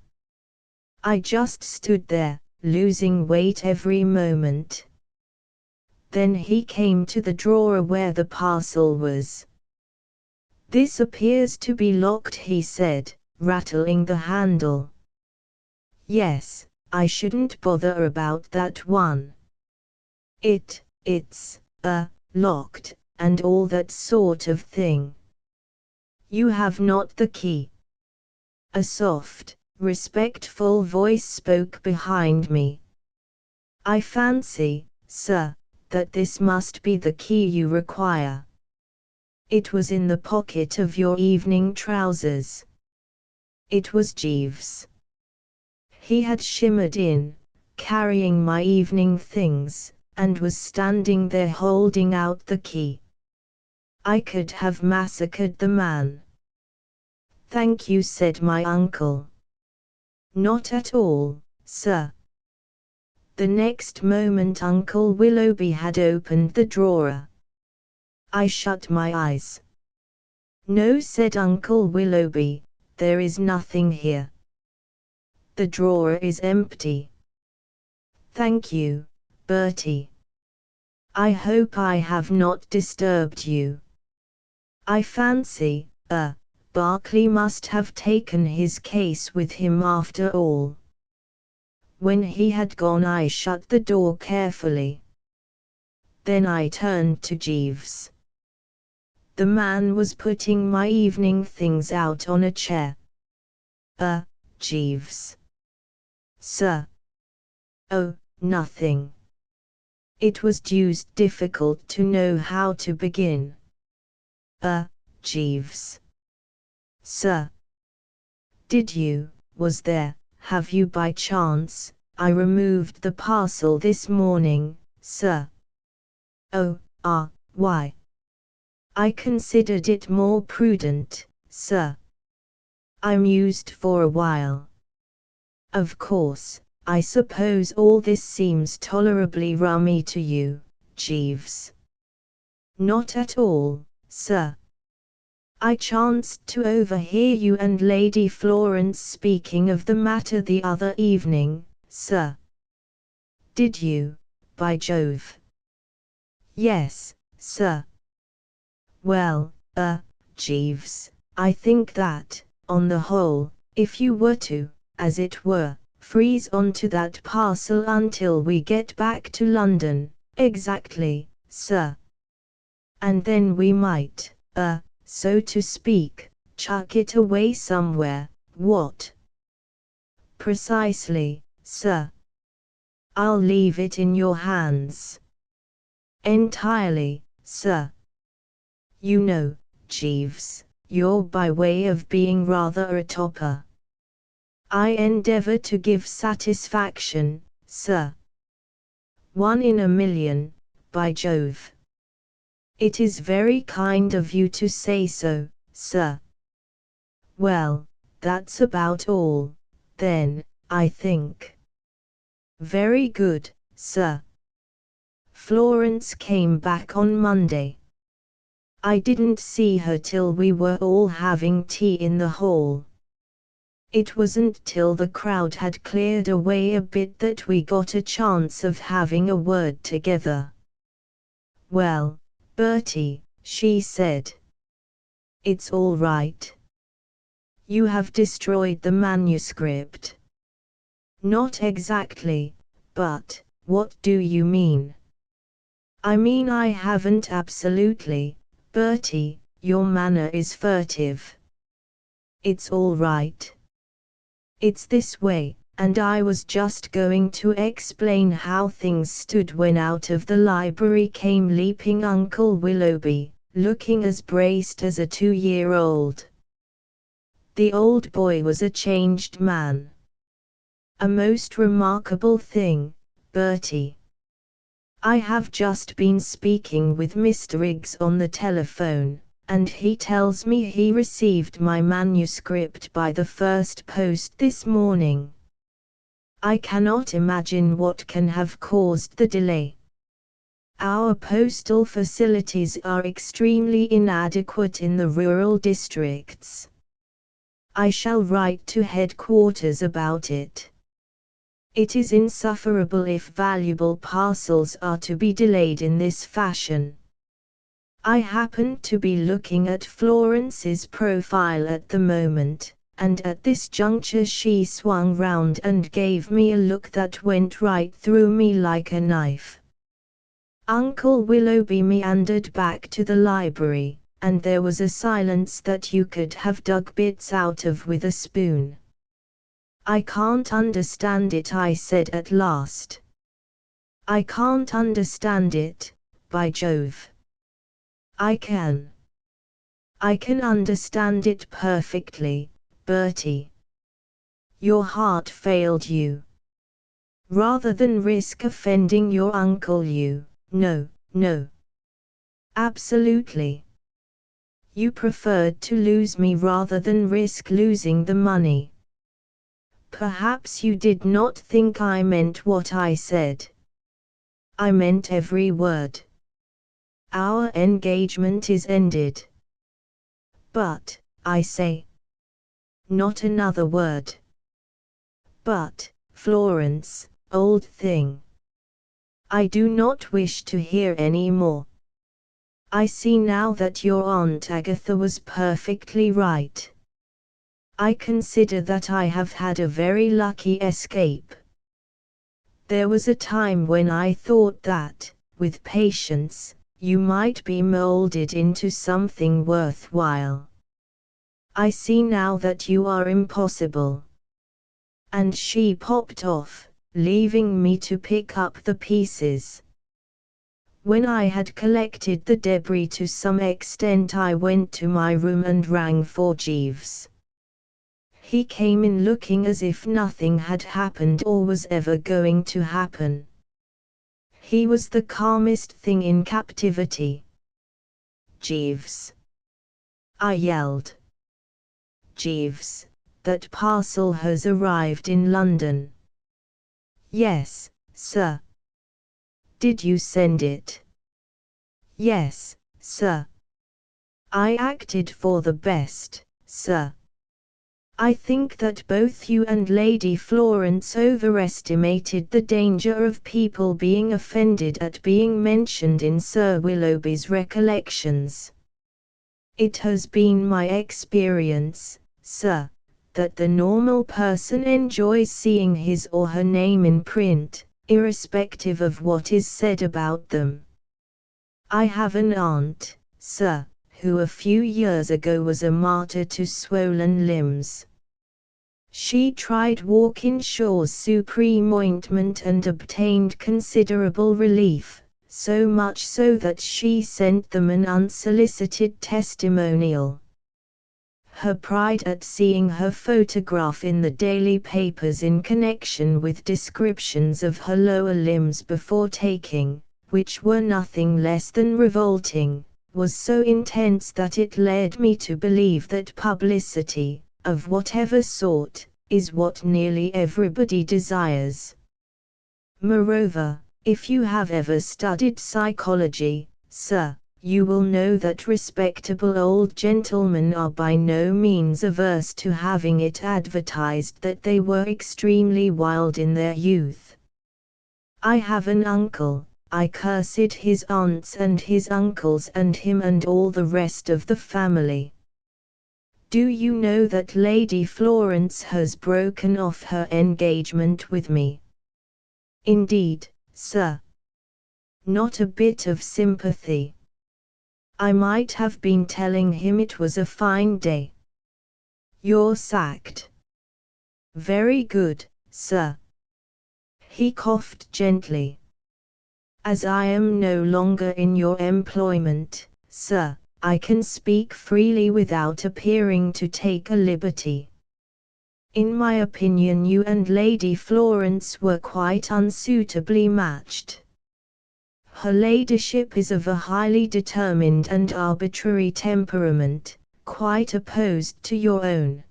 S1: I just stood there, losing weight every moment. Then he came to the drawer where the parcel was. "This appears to be locked," he said, rattling the handle. "Yes, I shouldn't bother about that one. It's locked, and all that sort of thing. You have not the key." A soft, respectful voice spoke behind me. "I fancy, sir, that this must be the key you require. It was in the pocket of your evening trousers." It was Jeeves. He had shimmered in, carrying my evening things, and was standing there holding out the key. I could have massacred the man. Thank you, said my uncle. Not at all, sir. The next moment Uncle Willoughby had opened the drawer. I shut my eyes. No, said Uncle Willoughby, there is nothing here. The drawer is empty. Thank you, Bertie. I hope I have not disturbed you. I fancy, Barclay must have taken his case with him after all. When he had gone I shut the door carefully. Then I turned to Jeeves. The man was putting my evening things out on a chair. Jeeves. Sir. Oh, nothing. It was deuced difficult to know how to begin. Jeeves. Sir. Have you by chance, I removed the parcel this morning, sir. Oh, why? I considered it more prudent, sir. I mused for a while. Of course, I suppose all this seems tolerably rummy to you, Jeeves. Not at all, sir. I chanced to overhear you and Lady Florence speaking of the matter the other evening, sir. Did you, by Jove? Yes, sir. Well, Jeeves, I think that, on the whole, if you were to, as it were, freeze onto that parcel until we get back to London, exactly, sir. And then we might, so to speak, chuck it away somewhere, what? Precisely, sir. I'll leave it in your hands. Entirely, sir. You know, Jeeves, you're by way of being rather a topper. I endeavour to give satisfaction, sir. 1 in a million, by Jove. It is very kind of you to say so, sir. Well, that's about all, then, I think. Very good, sir. Florence came back on Monday. I didn't see her till we were all having tea in the hall. It wasn't till the crowd had cleared away a bit that we got a chance of having a word together. Well, Bertie, she said. It's all right. You have destroyed the manuscript. Not exactly, but, what do you mean? I mean I haven't absolutely, Bertie, your manner is furtive. It's all right. It's this way, and I was just going to explain how things stood when out of the library came leaping Uncle Willoughby, looking as braced as a 2-year-old. The old boy was a changed man. A most remarkable thing, Bertie. I have just been speaking with Mr. Riggs on the telephone, and he tells me he received my manuscript by the first post this morning. I cannot imagine what can have caused the delay. Our postal facilities are extremely inadequate in the rural districts. I shall write to headquarters about it. It is insufferable if valuable parcels are to be delayed in this fashion. I happened to be looking at Florence's profile at the moment, and at this juncture she swung round and gave me a look that went right through me like a knife. Uncle Willoughby meandered back to the library, and there was a silence that you could have dug bits out of with a spoon. I can't understand it, I said at last. I can't understand it, by Jove. I can. I can understand it perfectly, Bertie. Your heart failed you. Rather than risk offending your uncle no. Absolutely. You preferred to lose me rather than risk losing the money. Perhaps you did not think I meant what I said. I meant every word. Our engagement is ended. But, I say, not another word. But, Florence, old thing, I do not wish to hear any more. I see now that your Aunt Agatha was perfectly right. I consider that I have had a very lucky escape. There was a time when I thought that, with patience, you might be molded into something worthwhile. I see now that you are impossible. And she popped off, leaving me to pick up the pieces. When I had collected the debris to some extent, I went to my room and rang for Jeeves. He came in looking as if nothing had happened or was ever going to happen. He was the calmest thing in captivity. "Jeeves!" I yelled. "Jeeves, that parcel has arrived in London." "Yes, sir." "Did you send it?" "Yes, sir." "I acted for the best, sir. I think that both you and Lady Florence overestimated the danger of people being offended at being mentioned in Sir Willoughby's recollections. It has been my experience, sir, that the normal person enjoys seeing his or her name in print, irrespective of what is said about them. I have an aunt, sir, who a few years ago was a martyr to swollen limbs. She tried Walkinshaw's supreme ointment and obtained considerable relief, so much so that she sent them an unsolicited testimonial. Her pride at seeing her photograph in the daily papers in connection with descriptions of her lower limbs before taking, which were nothing less than revolting, was so intense that it led me to believe that publicity, of whatever sort, is what nearly everybody desires. Moreover, if you have ever studied psychology, sir, you will know that respectable old gentlemen are by no means averse to having it advertised that they were extremely wild in their youth. I have an uncle, I cursed his aunts and his uncles and him and all the rest of the family. Do you know that Lady Florence has broken off her engagement with me? Indeed, sir. Not a bit of sympathy. I might have been telling him it was a fine day. You're sacked. Very good, sir. He coughed gently. As I am no longer in your employment, sir, I can speak freely without appearing to take a liberty. In my opinion, you and Lady Florence were quite unsuitably matched. Her ladyship is of a highly determined and arbitrary temperament, quite opposed to your own.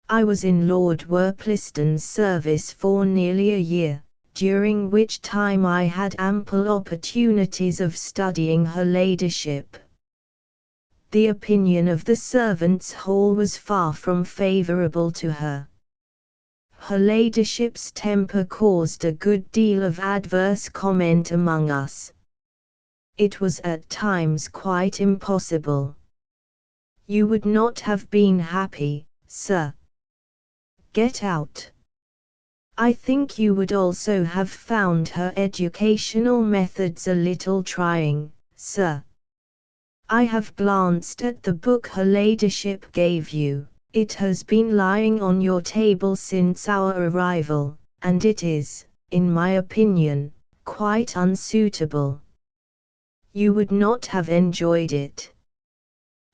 S1: I was in Lord Worpliston's service for nearly a year, during which time I had ample opportunities of studying her ladyship. The opinion of the servants' hall was far from favourable to her. Her ladyship's temper caused a good deal of adverse comment among us. It was at times quite impossible. You would not have been happy, sir. Get out. I think you would also have found her educational methods a little trying, sir. I have glanced at the book her ladyship gave you. It has been lying on your table since our arrival, and it is, in my opinion, quite unsuitable. You would not have enjoyed it.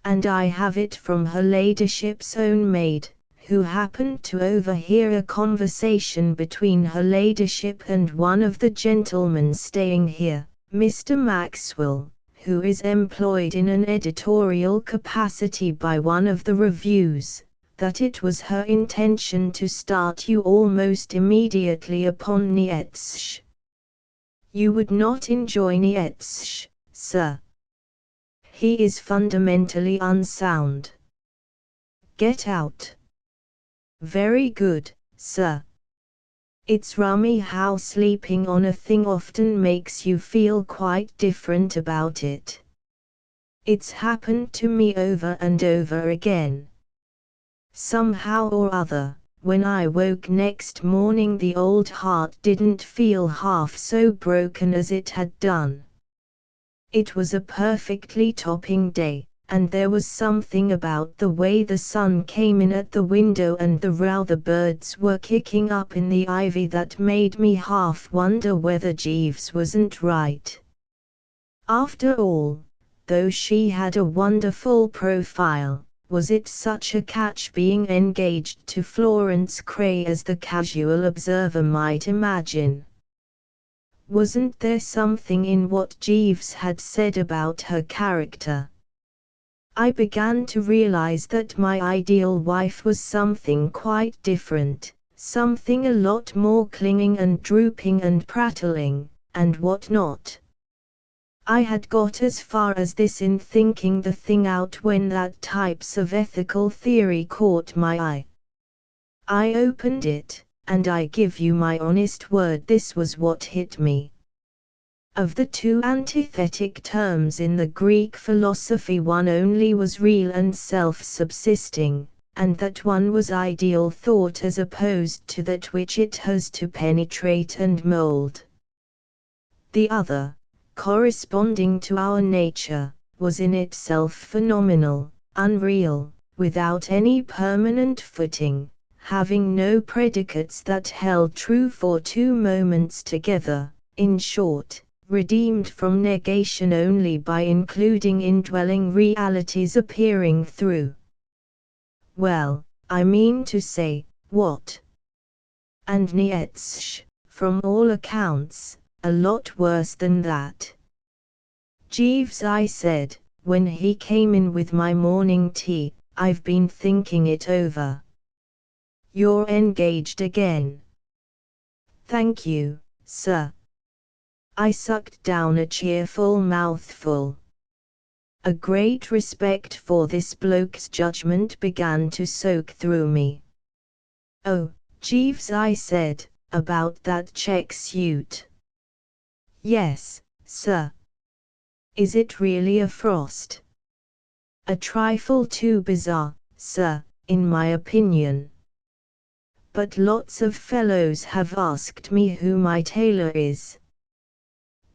S1: And I have it from her ladyship's own maid, who happened to overhear a conversation between her ladyship and one of the gentlemen staying here, Mr. Maxwell, who is employed in an editorial capacity by one of the reviews, that it was her intention to start you almost immediately upon Nietzsche. You would not enjoy Nietzsche, sir. He is fundamentally unsound. Get out. Very good, sir. It's rummy how sleeping on a thing often makes you feel quite different about it. It's happened to me over and over again. Somehow or other, when I woke next morning the old heart didn't feel half so broken as it had done. It was a perfectly topping day, and there was something about the way the sun came in at the window and the row the birds were kicking up in the ivy that made me half wonder whether Jeeves wasn't right. After all, though she had a wonderful profile, was it such a catch being engaged to Florence Cray as the casual observer might imagine? Wasn't there something in what Jeeves had said about her character? I began to realize that my ideal wife was something quite different, something a lot more clinging and drooping and prattling, and what not. I had got as far as this in thinking the thing out when that types of ethical theory caught my eye. I opened it, and I give you my honest word this was what hit me. Of the two antithetic terms in the Greek philosophy, one only was real and self-subsisting, and that one was ideal thought as opposed to that which it has to penetrate and mold. The other, corresponding to our nature, was in itself phenomenal, unreal, without any permanent footing, having no predicates that held true for 2 moments together, in short, redeemed from negation only by including indwelling realities appearing through. Well, I mean to say, what? And Nietzsche, from all accounts, a lot worse than that. Jeeves, I said, when he came in with my morning tea, I've been thinking it over. You're engaged again. Thank you, sir. I sucked down a cheerful mouthful. A great respect for this bloke's judgment began to soak through me. Oh, Jeeves, I said, about that check suit. Yes, sir. Is it really a frost? A trifle too bizarre, sir, in my opinion. But lots of fellows have asked me who my tailor is.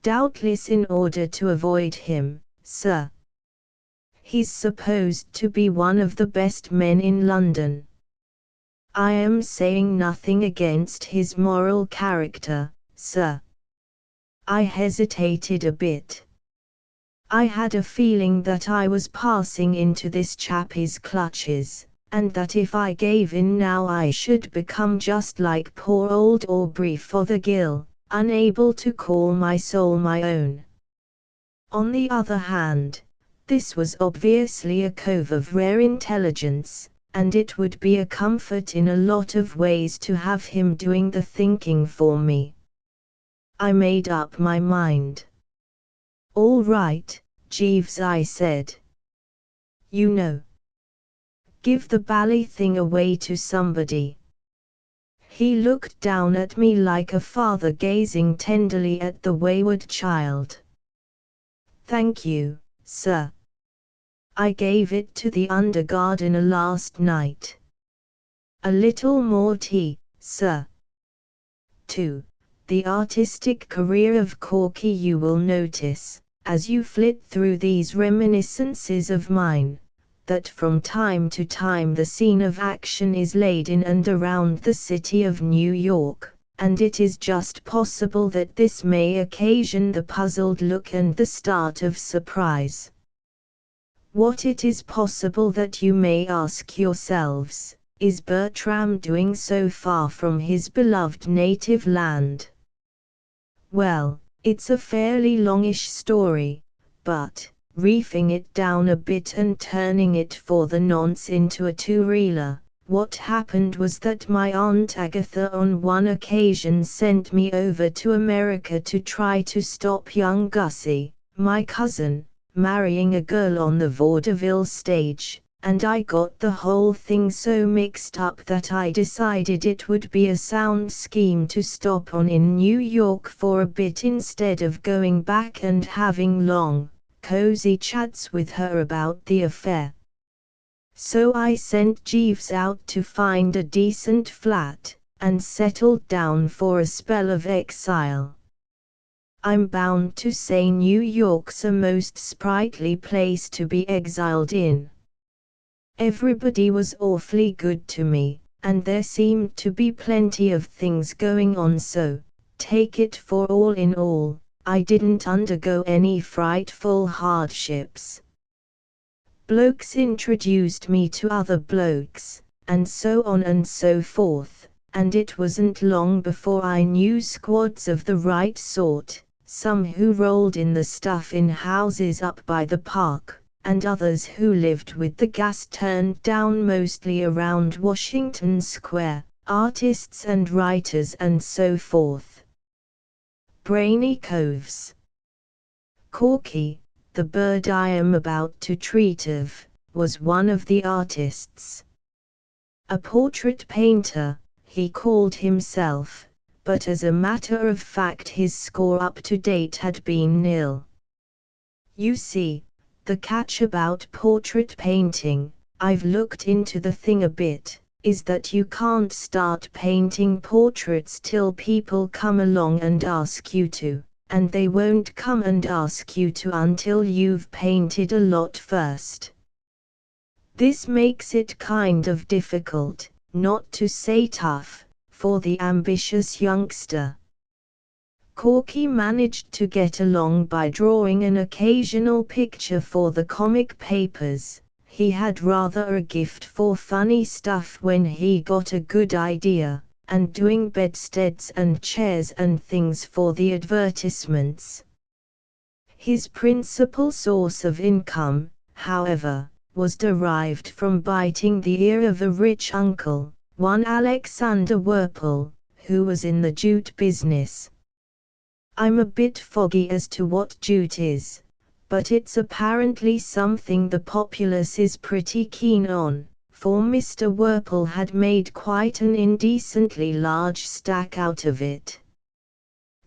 S1: Doubtless in order to avoid him, sir. He's supposed to be one of the best men in London. I am saying nothing against his moral character, sir. I hesitated a bit. I had a feeling that I was passing into this chappie's clutches, and that if I gave in now I should become just like poor old Aubrey Fothergill, unable to call my soul my own. On the other hand, this was obviously a cove of rare intelligence, and it would be a comfort in a lot of ways to have him doing the thinking for me. I made up my mind. All right, Jeeves, I said. You know. Give the bally thing away to somebody. He looked down at me like a father gazing tenderly at the wayward child. Thank you, sir. I gave it to the under-gardener last night. A little more tea, sir. 2. The artistic career of Corky. You will notice, as you flit through these reminiscences of mine, that from time to time the scene of action is laid in and around the city of New York, and it is just possible that this may occasion the puzzled look and the start of surprise. What it is possible that you may ask yourselves, is Bertram doing so far from his beloved native land? Well, it's a fairly longish story, but, reefing it down a bit and turning it for the nonce into a two-reeler, what happened was that my Aunt Agatha on one occasion sent me over to America to try to stop young Gussie, my cousin, marrying a girl on the vaudeville stage, and I got the whole thing so mixed up that I decided it would be a sound scheme to stop on in New York for a bit instead of going back and having long, cozy chats with her about the affair. So I sent Jeeves out to find a decent flat, and settled down for a spell of exile. I'm bound to say New York's a most sprightly place to be exiled in. Everybody was awfully good to me, and there seemed to be plenty of things going on, so, take it for all in all, I didn't undergo any frightful hardships. Blokes introduced me to other blokes, and so on and so forth, and it wasn't long before I knew squads of the right sort, some who rolled in the stuff in houses up by the park, and others who lived with the gas turned down mostly around Washington Square, artists and writers and so forth. Brainy coves. Corky, the bird I am about to treat of, was one of the artists. A portrait painter, he called himself, but as a matter of fact his score up to date had been nil. You see, the catch about portrait painting, I've looked into the thing a bit, is that you can't start painting portraits till people come along and ask you to. And they won't come and ask you to until you've painted a lot first. This makes it kind of difficult, not to say tough, for the ambitious youngster. Corky managed to get along by drawing an occasional picture for the comic papers. He had rather a gift for funny stuff when he got a good idea, and doing bedsteads and chairs and things for the advertisements. His principal source of income, however, was derived from biting the ear of a rich uncle, one Alexander Werpel, who was in the jute business. I'm a bit foggy as to what jute is, but it's apparently something the populace is pretty keen on. For Mr. Werpel had made quite an indecently large stack out of it.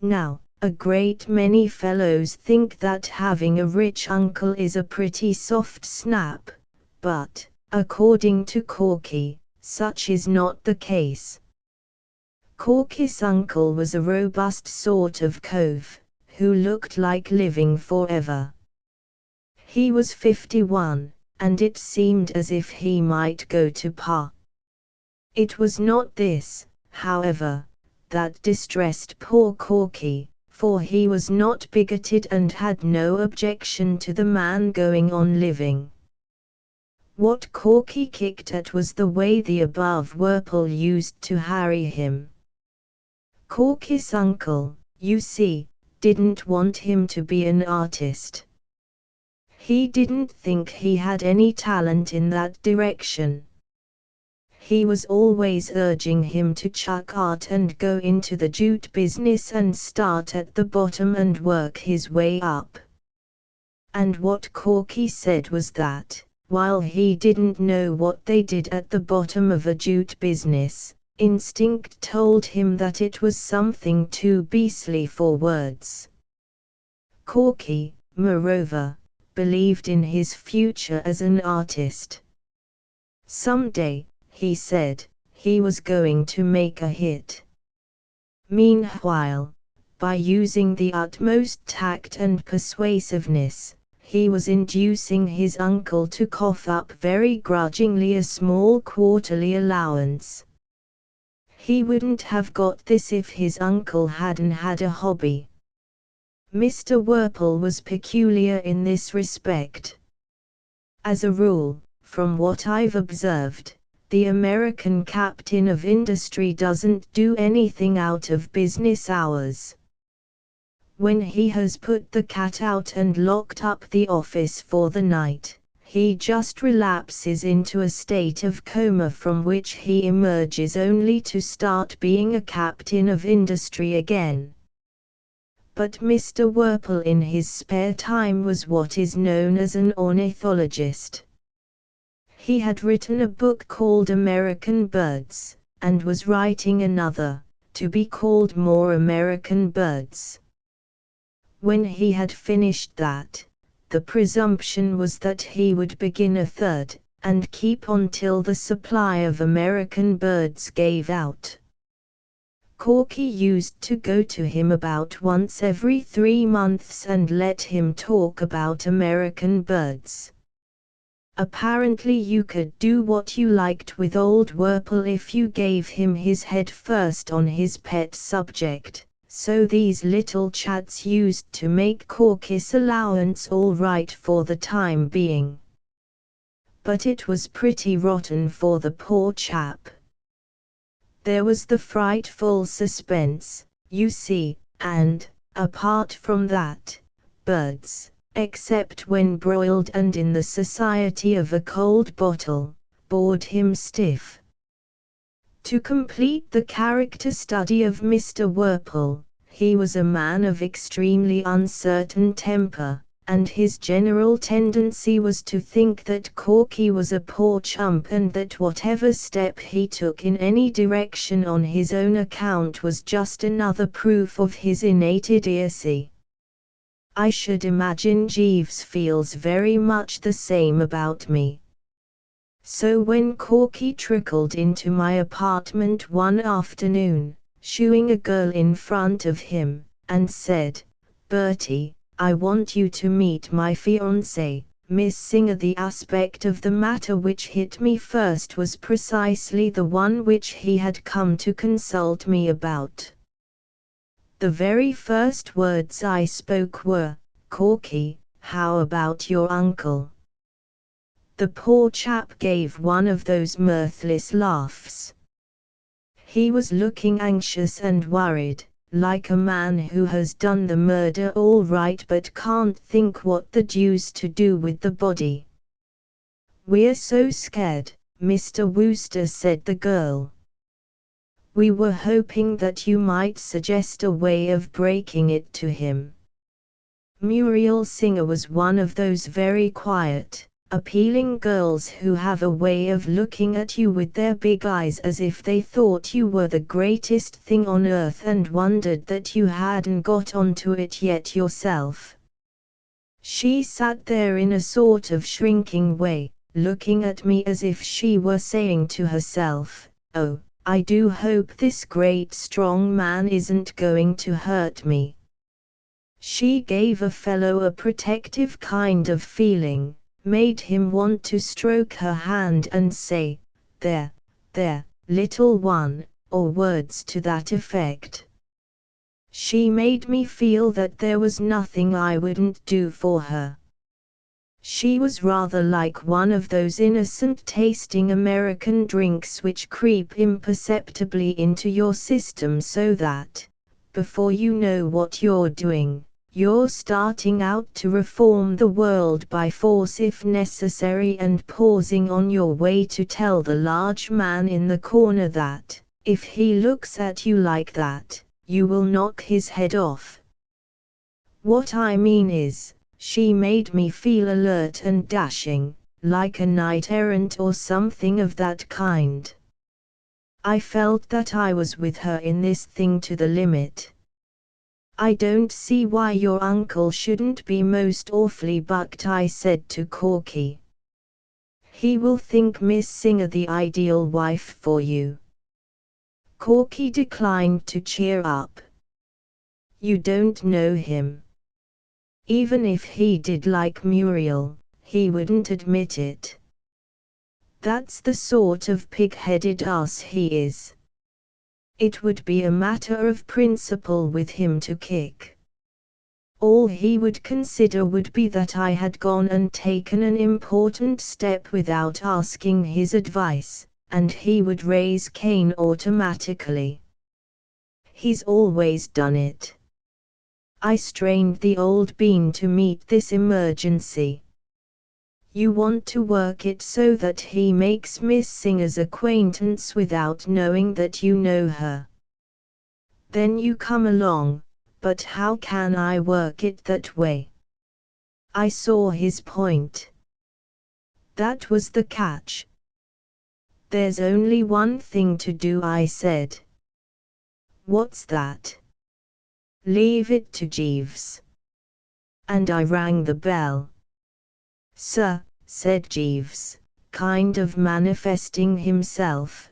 S1: Now, a great many fellows think that having a rich uncle is a pretty soft snap, but, according to Corky, such is not the case. Corky's uncle was a robust sort of cove, who looked like living forever. He was 51. And it seemed as if he might go to par. It was not this, however, that distressed poor Corky, for he was not bigoted and had no objection to the man going on living. What Corky kicked at was the way the above Werpel used to harry him. Corky's uncle, you see, didn't want him to be an artist. He didn't think he had any talent in that direction. He was always urging him to chuck art and go into the jute business and start at the bottom and work his way up. And what Corky said was that, while he didn't know what they did at the bottom of a jute business, instinct told him that it was something too beastly for words. Corky, moreover, believed in his future as an artist. Someday, he said, he was going to make a hit. Meanwhile, by using the utmost tact and persuasiveness, he was inducing his uncle to cough up very grudgingly a small quarterly allowance. He wouldn't have got this if his uncle hadn't had a hobby. Mr. Werpel was peculiar in this respect. As a rule, from what I've observed, the American captain of industry doesn't do anything out of business hours. When he has put the cat out and locked up the office for the night, he just relapses into a state of coma from which he emerges only to start being a captain of industry again. But Mr. Whirple in his spare time was what is known as an ornithologist. He had written a book called American Birds, and was writing another, to be called More American Birds. When he had finished that, the presumption was that he would begin a third, and keep on till the supply of American birds gave out. Corky used to go to him about once every 3 months and let him talk about American birds. Apparently you could do what you liked with old Whirple if you gave him his head first on his pet subject, so these little chats used to make Corky's allowance all right for the time being. But it was pretty rotten for the poor chap. There was the frightful suspense, you see, and, apart from that, birds, except when broiled and in the society of a cold bottle, bored him stiff. To complete the character study of Mr. Whirple, he was a man of extremely uncertain temper, and his general tendency was to think that Corky was a poor chump and that whatever step he took in any direction on his own account was just another proof of his innate idiocy. I should imagine Jeeves feels very much the same about me. So when Corky trickled into my apartment one afternoon, shooing a girl in front of him, and said, "Bertie, I want you to meet my fiancée, Miss Singer," the aspect of the matter which hit me first was precisely the one which he had come to consult me about. The very first words I spoke were, "Corky, how about your uncle?" The poor chap gave one of those mirthless laughs. He was looking anxious and worried, like a man who has done the murder all right but can't think what the deuce to do with the body. "We're so scared, Mr. Wooster," said the girl. "We were hoping that you might suggest a way of breaking it to him." Muriel Singer was one of those very quiet, appealing girls who have a way of looking at you with their big eyes as if they thought you were the greatest thing on earth and wondered that you hadn't got onto it yet yourself. She sat there in a sort of shrinking way, looking at me as if she were saying to herself, "Oh, I do hope this great strong man isn't going to hurt me." She gave a fellow a protective kind of feeling, made him want to stroke her hand and say, "There, there, little one," or words to that effect. She made me feel that there was nothing I wouldn't do for her. She was rather like one of those innocent-tasting American drinks which creep imperceptibly into your system so that, before you know what you're doing, you're starting out to reform the world by force if necessary and pausing on your way to tell the large man in the corner that, if he looks at you like that, you will knock his head off. What I mean is, she made me feel alert and dashing, like a knight-errant or something of that kind. I felt that I was with her in this thing to the limit. "I don't see why your uncle shouldn't be most awfully bucked," I said to Corky. "He will think Miss Singer the ideal wife for you." Corky declined to cheer up. "You don't know him. Even if he did like Muriel, he wouldn't admit it. That's the sort of pig-headed ass he is. It would be a matter of principle with him to kick. All he would consider would be that I had gone and taken an important step without asking his advice, and he would raise Cain automatically. He's always done it. I strained the old bean to meet this emergency. You want to work it so that he makes Miss Singer's acquaintance without knowing that you know her. Then you come along, but how can I work it that way? I saw his point. That was the catch. There's only one thing to do, I said. What's that? Leave it to Jeeves. And I rang the bell. Sir, said Jeeves, kind of manifesting himself.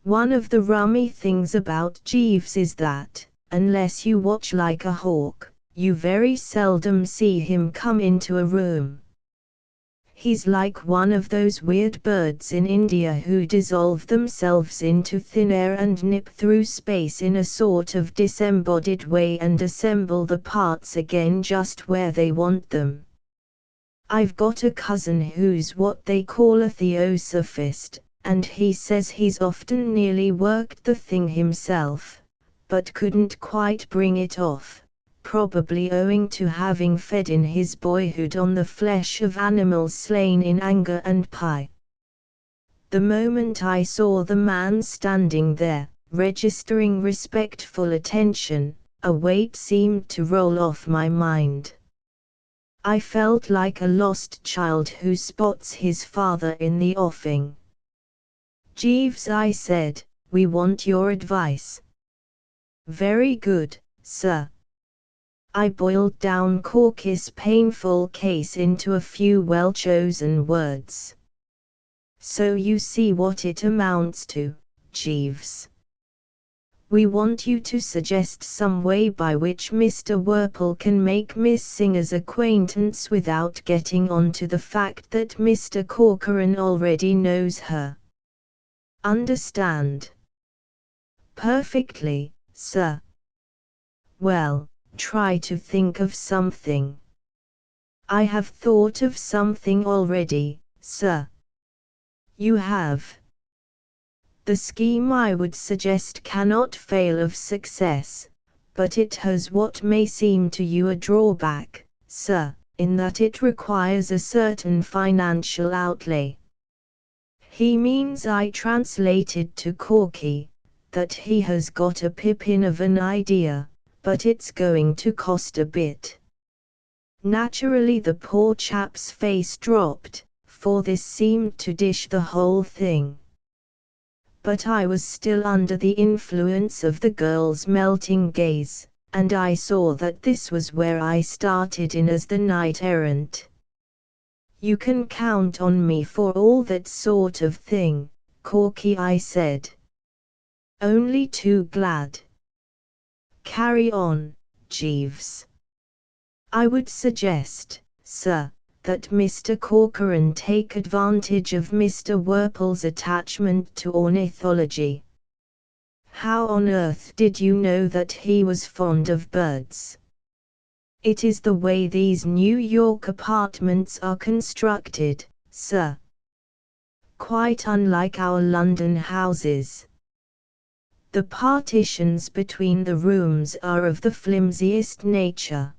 S1: One of the rummy things about Jeeves is that, unless you watch like a hawk, you very seldom see him come into a room. He's like one of those weird birds in India who dissolve themselves into thin air and nip through space in a sort of disembodied way and assemble the parts again just where they want them. I've got a cousin who's what they call a theosophist, and he says he's often nearly worked the thing himself, but couldn't quite bring it off. Probably owing to having fed in his boyhood on the flesh of animals slain in anger and pie. The moment I saw the man standing there, registering respectful attention, a weight seemed to roll off my mind. I felt like a lost child who spots his father in the offing. Jeeves, I said, we want your advice. Very good, sir. I boiled down Corky's painful case into a few well-chosen words. So you see what it amounts to, Jeeves. We want you to suggest some way by which Mr. Worple can make Miss Singer's acquaintance without getting onto the fact that Mr. Corcoran already knows her. Understand? Perfectly, sir. Well, try to think of something. I have thought of something already, sir. You have. The scheme I would suggest cannot fail of success, but it has what may seem to you a drawback, sir, in that it requires a certain financial outlay. He means, I translated to Corky, that he has got a pippin of an idea, but it's going to cost a bit. Naturally the poor chap's face dropped, for this seemed to dish the whole thing. But I was still under the influence of the girl's melting gaze, and I saw that this was where I started in as the knight-errant. You can count on me for all that sort of thing, Corky, I said. Only too glad. Carry on, Jeeves. I would suggest, sir, that Mr. Corcoran take advantage of Mr. Worple's attachment to ornithology. How on earth did you know that he was fond of birds? It is the way these New York apartments are constructed, sir. Quite unlike our London houses. The partitions between the rooms are of the flimsiest nature.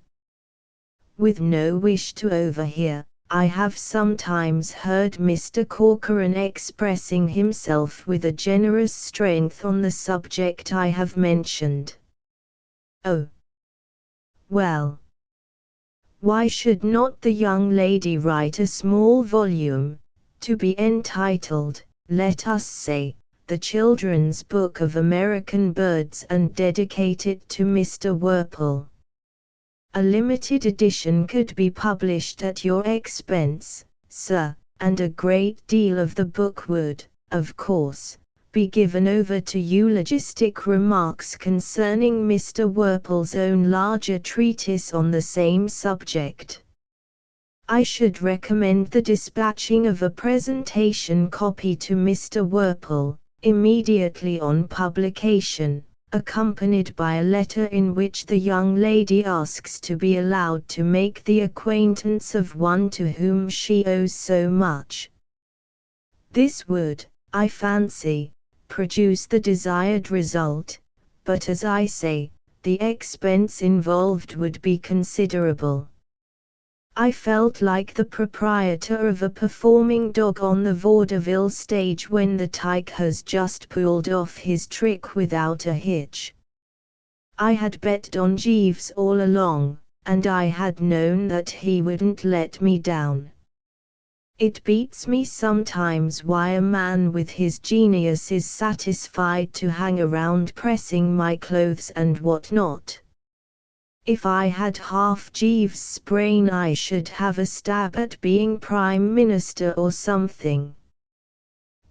S1: With no wish to overhear, I have sometimes heard Mr. Corcoran expressing himself with a generous strength on the subject I have mentioned. Oh. Well. Why should not the young lady write a small volume, to be entitled, let us say, The Children's Book of American Birds, and dedicate it to Mr. Worple? A limited edition could be published at your expense, sir, and a great deal of the book would, of course, be given over to eulogistic remarks concerning Mr. Worple's own larger treatise on the same subject. I should recommend the dispatching of a presentation copy to Mr. Worple, immediately on publication, accompanied by a letter in which the young lady asks to be allowed to make the acquaintance of one to whom she owes so much. This would, I fancy, produce the desired result, but as I say, the expense involved would be considerable. I felt like the proprietor of a performing dog on the vaudeville stage when the tyke has just pulled off his trick without a hitch. I had bet on Jeeves all along, and I had known that he wouldn't let me down. It beats me sometimes why a man with his genius is satisfied to hang around pressing my clothes and what not. If I had half Jeeves' brain I should have a stab at being Prime Minister or something.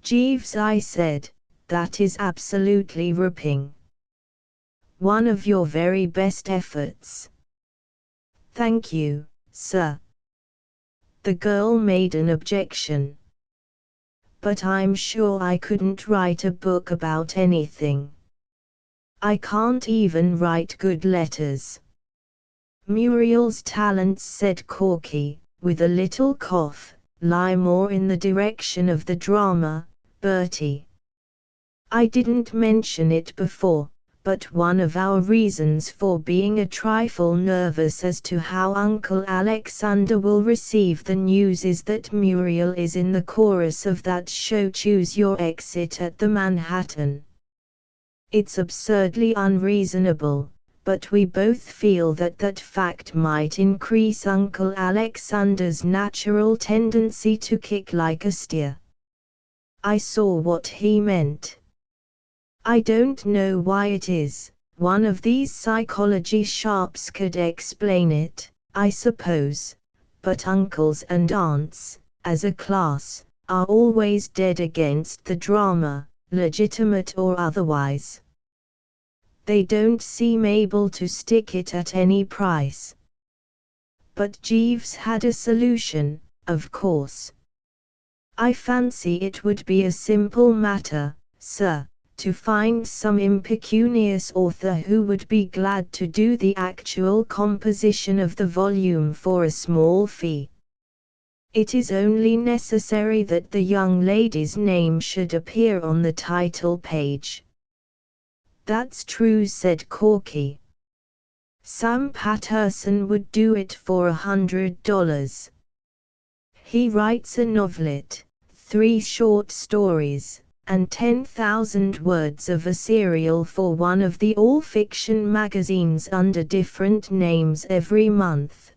S1: Jeeves, I said, that is absolutely ripping. One of your very best efforts. Thank you, sir. The girl made an objection. But I'm sure I couldn't write a book about anything. I can't even write good letters. Muriel's talents, said Corky, with a little cough, lie more in the direction of the drama, Bertie. I didn't mention it before, but one of our reasons for being a trifle nervous as to how Uncle Alexander will receive the news is that Muriel is in the chorus of that show Choose Your Exit at the Manhattan. It's absurdly unreasonable, but we both feel that that fact might increase Uncle Alexander's natural tendency to kick like a steer. I saw what he meant. I don't know why it is, one of these psychology sharps could explain it, I suppose, but uncles and aunts, as a class, are always dead against the drama, legitimate or otherwise. They don't seem able to stick it at any price. But Jeeves had a solution, of course. I fancy it would be a simple matter, sir, to find some impecunious author who would be glad to do the actual composition of the volume for a small fee. It is only necessary that the young lady's name should appear on the title page. That's true, said Corky. Sam Patterson would do it for $100. He writes a novelet, 3 short stories, and 10,000 words of a serial for one of the all-fiction magazines under different names every month.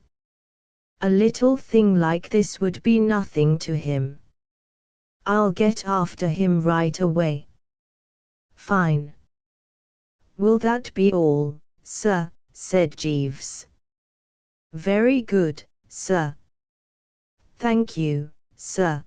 S1: A little thing like this would be nothing to him. I'll get after him right away. Fine. Will that be all, sir? Said Jeeves. Very good, sir. Thank you, sir.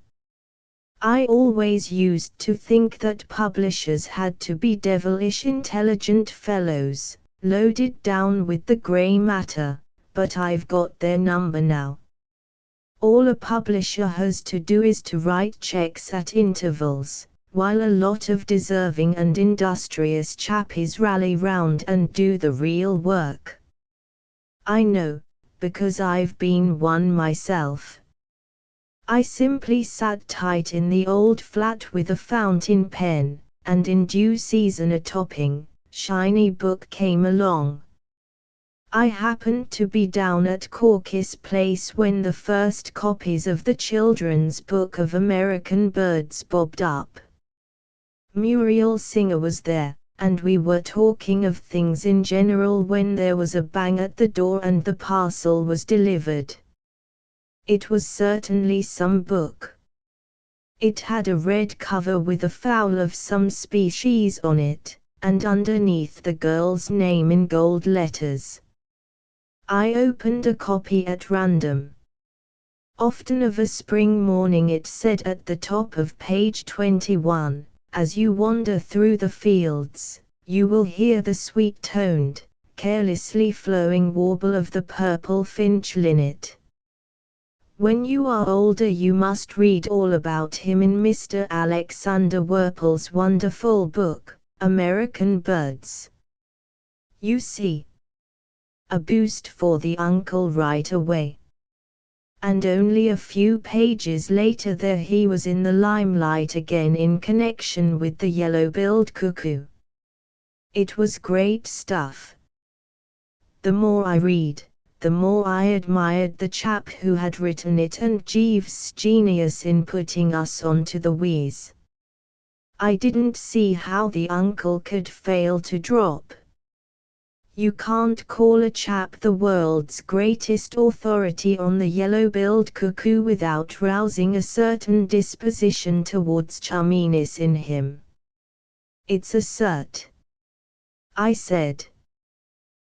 S1: I always used to think that publishers had to be devilish intelligent fellows, loaded down with the grey matter, but I've got their number now. All a publisher has to do is to write checks at intervals, while a lot of deserving and industrious chappies rally round and do the real work. I know, because I've been one myself. I simply sat tight in the old flat with a fountain pen, and in due season a topping, shiny book came along. I happened to be down at Corky's place when the first copies of the children's book of American Birds bobbed up. Muriel Singer was there, and we were talking of things in general when there was a bang at the door and the parcel was delivered. It was certainly some book. It had a red cover with a fowl of some species on it, and underneath the girl's name in gold letters. I opened a copy at random. Often of a spring morning it said at the top of page 21, as you wander through the fields, you will hear the sweet-toned, carelessly flowing warble of the purple finch linnet. When you are older you must read all about him in Mr. Alexander Werpel's wonderful book, American Birds. You see. A boost for the uncle right away. And only a few pages later there he was in the limelight again in connection with the yellow-billed cuckoo. It was great stuff. The more I read, the more I admired the chap who had written it and Jeeves' genius in putting us onto the wheeze. I didn't see how the uncle could fail to drop. You can't call a chap the world's greatest authority on the yellow-billed cuckoo without rousing a certain disposition towards chumminess in him. It's a cert, I said.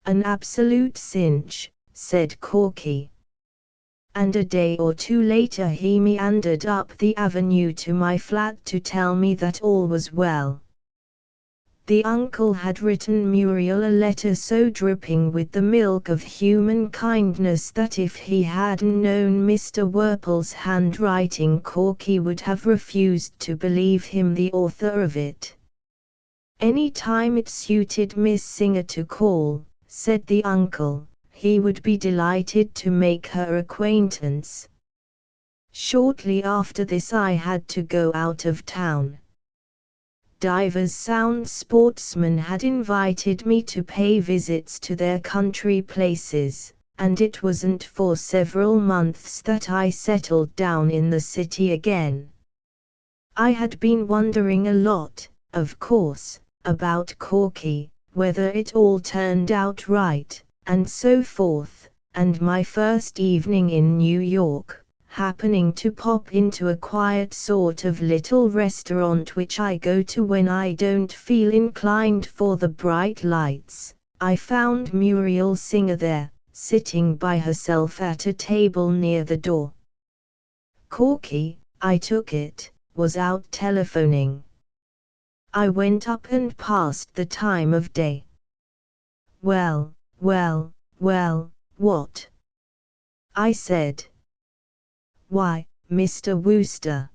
S1: An absolute cinch, said Corky. And a day or two later he meandered up the avenue to my flat to tell me that all was well. The uncle had written Muriel a letter so dripping with the milk of human kindness that if he hadn't known Mr. Worple's handwriting, Corky would have refused to believe him the author of it. Any time it suited Miss Singer to call, said the uncle, he would be delighted to make her acquaintance. Shortly after this I had to go out of town. Divers sound sportsmen had invited me to pay visits to their country places, and it wasn't for several months that I settled down in the city again. I had been wondering a lot, of course, about Corky, whether it all turned out right, and so forth, and my first evening in New York, happening to pop into a quiet sort of little restaurant which I go to when I don't feel inclined for the bright lights, I found Muriel Singer there, sitting by herself at a table near the door. Corky, I took it, was out telephoning. I went up and passed the time of day. Well, what? I said. Why, Mr. Wooster.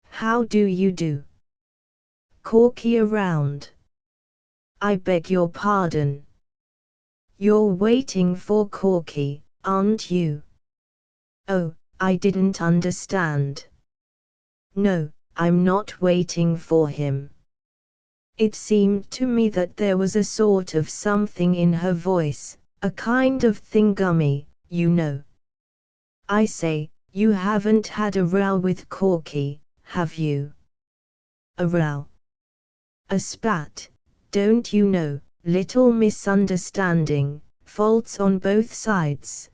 S1: How do you do? Corky around? I beg your pardon. You're waiting for Corky, aren't you? Oh, I didn't understand. No, I'm not waiting for him. It seemed to me that there was a sort of something in her voice, a kind of thingummy, you know. I say, you haven't had a row with Corky, have you? A row? A spat, don't you know, little misunderstanding, faults on both sides,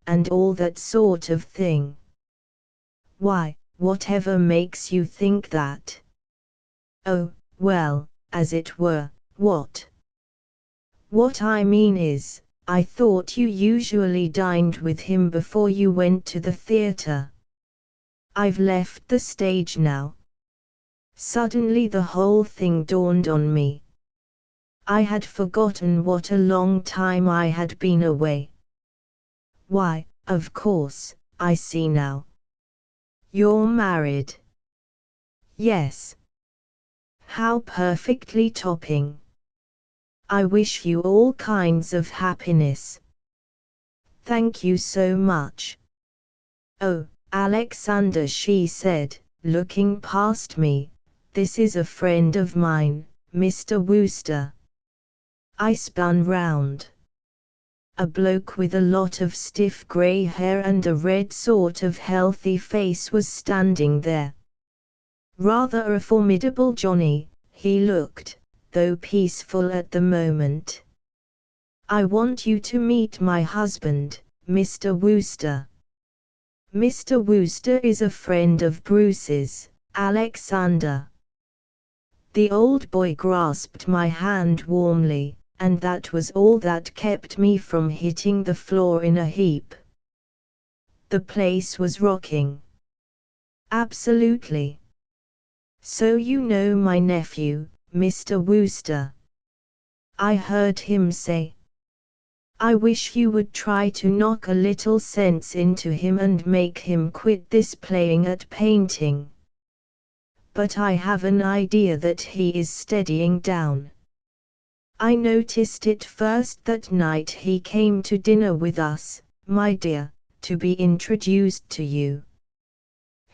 S1: and all that sort of thing. Why, whatever makes you think that? Oh, well, as it were, what? What I mean is, I thought you usually dined with him before you went to the theatre. I've left the stage now. Suddenly the whole thing dawned on me. I had forgotten what a long time I had been away. Why, of course, I see now. You're married. Yes. How perfectly topping. I wish you all kinds of happiness. Thank you so much. Oh, Alexander, she said, looking past me, this is a friend of mine, Mr. Wooster. I spun round. A bloke with a lot of stiff grey hair and a red sort of healthy face was standing there. Rather a formidable Johnny, he looked, though peaceful at the moment. I want you to meet my husband, Mr. Wooster. Mr. Wooster is a friend of Bruce's, Alexander. The old boy grasped my hand warmly, and that was all that kept me from hitting the floor in a heap. The place was rocking. Absolutely. So you know my nephew, Mr. Wooster? I heard him say. I wish you would try to knock a little sense into him and make him quit this playing at painting. But I have an idea that he is steadying down. I noticed it first that night he came to dinner with us, my dear, to be introduced to you.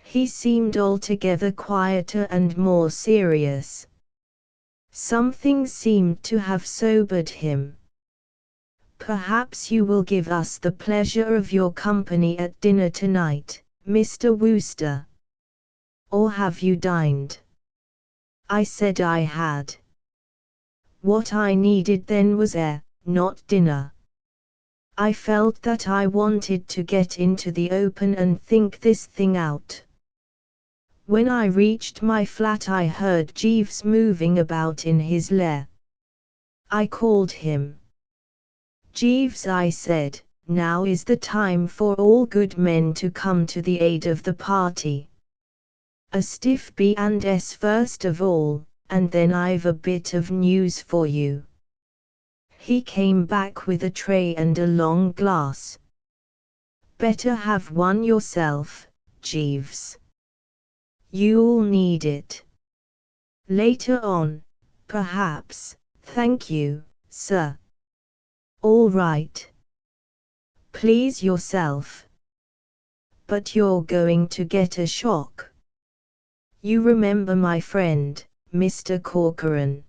S1: He seemed altogether quieter and more serious. Something seemed to have sobered him. Perhaps you will give us the pleasure of your company at dinner tonight, Mr. Wooster. Or have you dined? I said I had. What I needed then was air, not dinner. I felt that I wanted to get into the open and think this thing out. When I reached my flat I heard Jeeves moving about in his lair. I called him. Jeeves, I said, now is the time for all good men to come to the aid of the party. A stiff B&S first of all, and then I've a bit of news for you. He came back with a tray and a long glass. Better have one yourself, Jeeves. You'll need it. Later on, perhaps. Thank you, sir. All right. Please yourself. But you're going to get a shock. You remember my friend, Mr. Corcoran?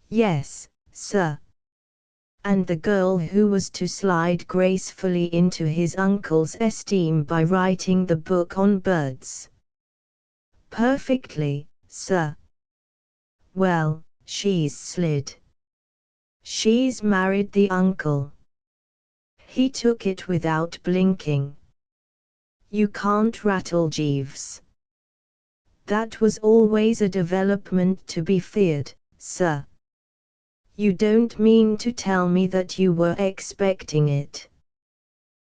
S1: Yes, sir. And the girl who was to slide gracefully into his uncle's esteem by writing the book on birds? Perfectly, sir. Well, she's slid. She's married the uncle. He took it without blinking. You can't rattle Jeeves. That was always a development to be feared, sir. You don't mean to tell me that you were expecting it?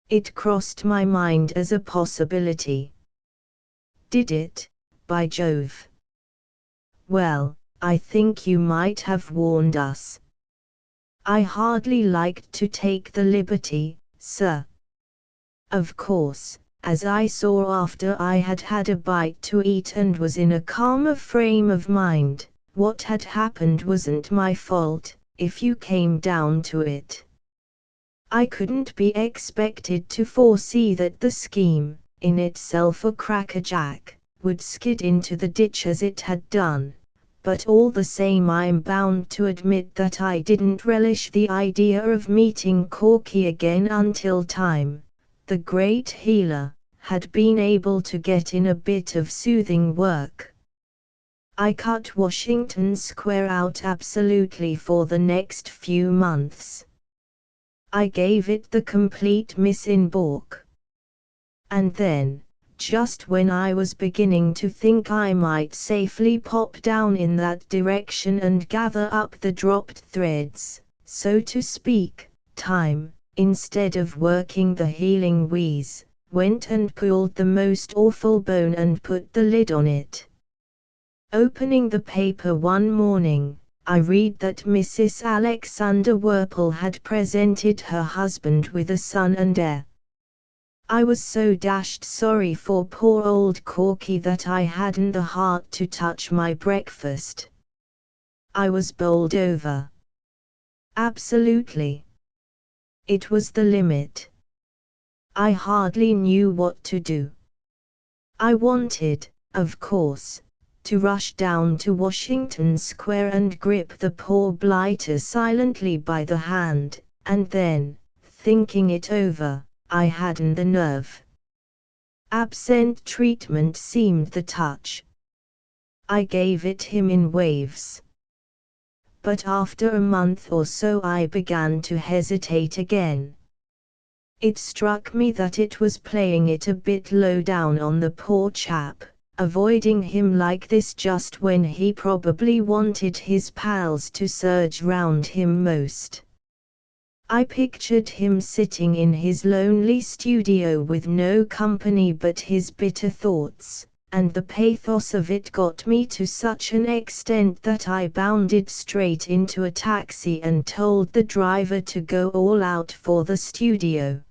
S1: It crossed my mind as a possibility. Did it, by Jove? Well, I think you might have warned us. I hardly liked to take the liberty, sir. Of course, as I saw after I had had a bite to eat and was in a calmer frame of mind, what had happened wasn't my fault, if you came down to it. I couldn't be expected to foresee that the scheme, in itself a crackerjack, would skid into the ditch as it had done, but all the same I'm bound to admit that I didn't relish the idea of meeting Corky again until time, the great healer, had been able to get in a bit of soothing work. I cut Washington Square out absolutely for the next few months. I gave it the complete miss in baulk. And then, just when I was beginning to think I might safely pop down in that direction and gather up the dropped threads, so to speak, time, instead of working the healing wheeze, went and pulled the most awful bone and put the lid on it. Opening the paper one morning, I read that Mrs. Alexander Werple had presented her husband with a son and heir. I was so dashed sorry for poor old Corky that I hadn't the heart to touch my breakfast. I was bowled over. Absolutely. It was the limit. I hardly knew what to do. I wanted, of course, to rush down to Washington Square and grip the poor blighter silently by the hand, and then, thinking it over, I hadn't the nerve. Absent treatment seemed the touch. I gave it him in waves. But after a month or so I began to hesitate again. It struck me that it was playing it a bit low down on the poor chap, avoiding him like this just when he probably wanted his pals to surge round him most. I pictured him sitting in his lonely studio with no company but his bitter thoughts, and the pathos of it got me to such an extent that I bounded straight into a taxi and told the driver to go all out for the studio.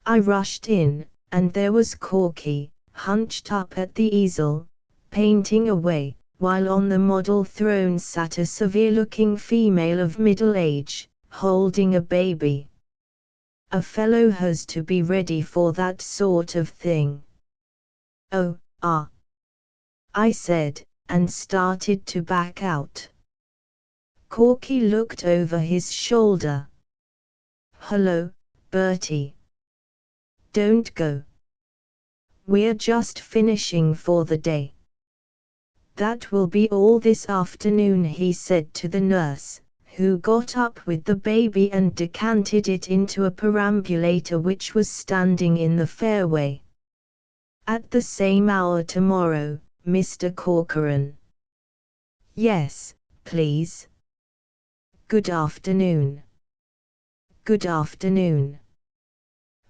S1: I rushed in, and there was Corky, hunched up at the easel, painting away, while on the model throne sat a severe-looking female of middle age, holding a baby. A fellow has to be ready for that sort of thing. Oh, I said, and started to back out. Corky looked over his shoulder. Hello, Bertie. Don't go. We're just finishing for the day. That will be all this afternoon, he said to the nurse, who got up with the baby and decanted it into a perambulator which was standing in the fairway. At the same hour tomorrow, Mr. Corcoran. Yes, please. Good afternoon. Good afternoon.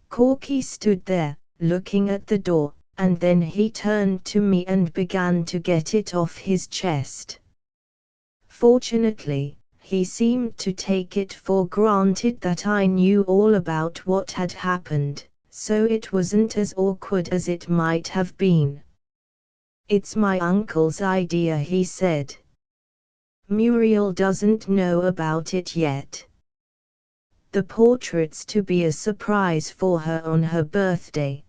S1: Corky stood there, looking at the door, and then he turned to me and began to get it off his chest. Fortunately, he seemed to take it for granted that I knew all about what had happened, so it wasn't as awkward as it might have been. It's my uncle's idea, he said. Muriel doesn't know about it yet. The portrait's to be a surprise for her on her birthday.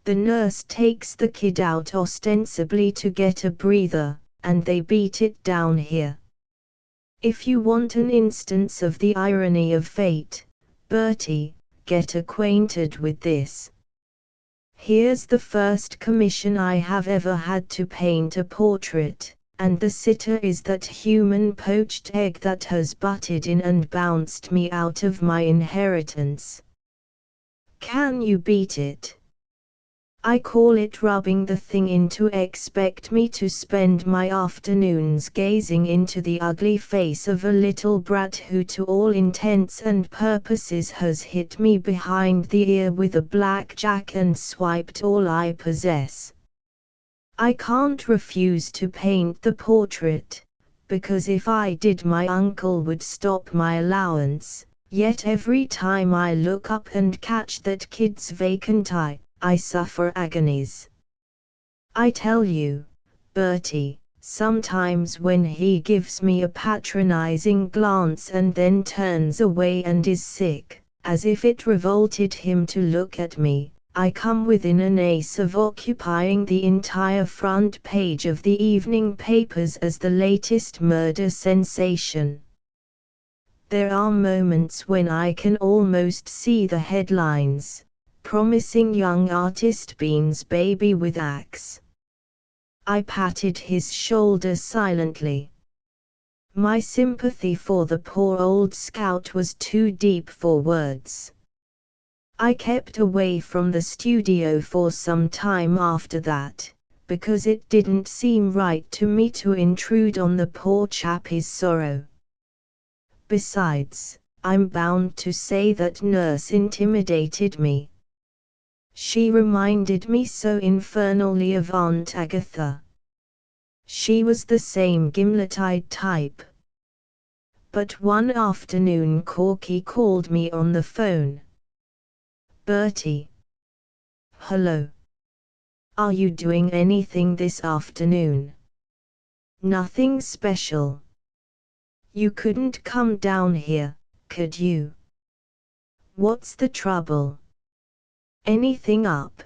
S1: The nurse takes the kid out ostensibly to get a breather, and they beat it down here. If you want an instance of the irony of fate, Bertie, get acquainted with this. Here's the first commission I have ever had to paint a portrait, and the sitter is that human poached egg that has butted in and bounced me out of my inheritance. Can you beat it? I call it rubbing the thing in to expect me to spend my afternoons gazing into the ugly face of a little brat who to all intents and purposes has hit me behind the ear with a blackjack and swiped all I possess. I can't refuse to paint the portrait, because if I did my uncle would stop my allowance, yet every time I look up and catch that kid's vacant eye, I suffer agonies. I tell you, Bertie, sometimes when he gives me a patronizing glance and then turns away and is sick, as if it revolted him to look at me, I come within an ace of occupying the entire front page of the evening papers as the latest murder sensation. There are moments when I can almost see the headlines. Promising young artist beans baby with axe. I patted his shoulder silently. My sympathy for the poor old scout was too deep for words. I kept away from the studio for some time after that, because it didn't seem right to me to intrude on the poor chappie's sorrow. Besides, I'm bound to say that nurse intimidated me. She reminded me so infernally of Aunt Agatha. She was the same gimlet-eyed type. But one afternoon Corky called me on the phone. Bertie. Hello. Are you doing anything this afternoon? Nothing special. You couldn't come down here, could you? What's the trouble? Anything up?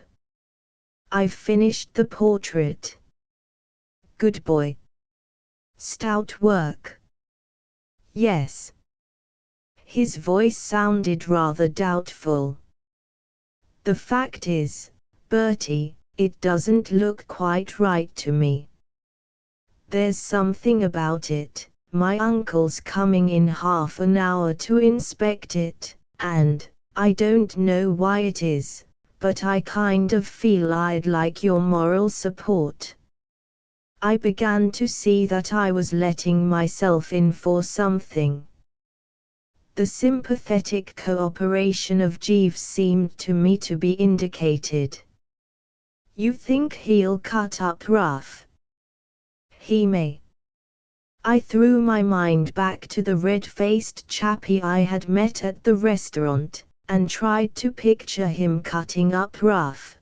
S1: I've finished the portrait. Good boy. Stout work. Yes. His voice sounded rather doubtful. The fact is, Bertie, it doesn't look quite right to me. There's something about it. My uncle's coming in half an hour to inspect it, and I don't know why it is, but I kind of feel I'd like your moral support. I began to see that I was letting myself in for something. The sympathetic cooperation of Jeeves seemed to me to be indicated. You think he'll cut up rough? He may. I threw my mind back to the red-faced chappie I had met at the restaurant, and tried to picture him cutting up rough.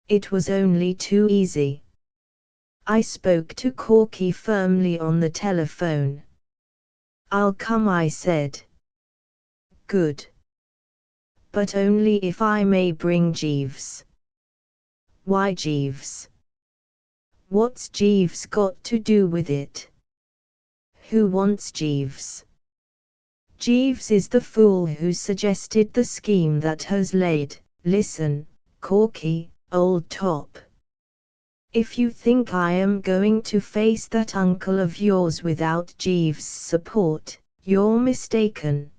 S1: It was only too easy. I spoke to Corky firmly on the telephone. I'll come, I said. Good. But only if I may bring Jeeves. Why Jeeves? What's Jeeves got to do with it? Who wants Jeeves? Jeeves is the fool who suggested the scheme that has laid. Listen, Corky, old top. If you think I am going to face that uncle of yours without Jeeves' support, you're mistaken.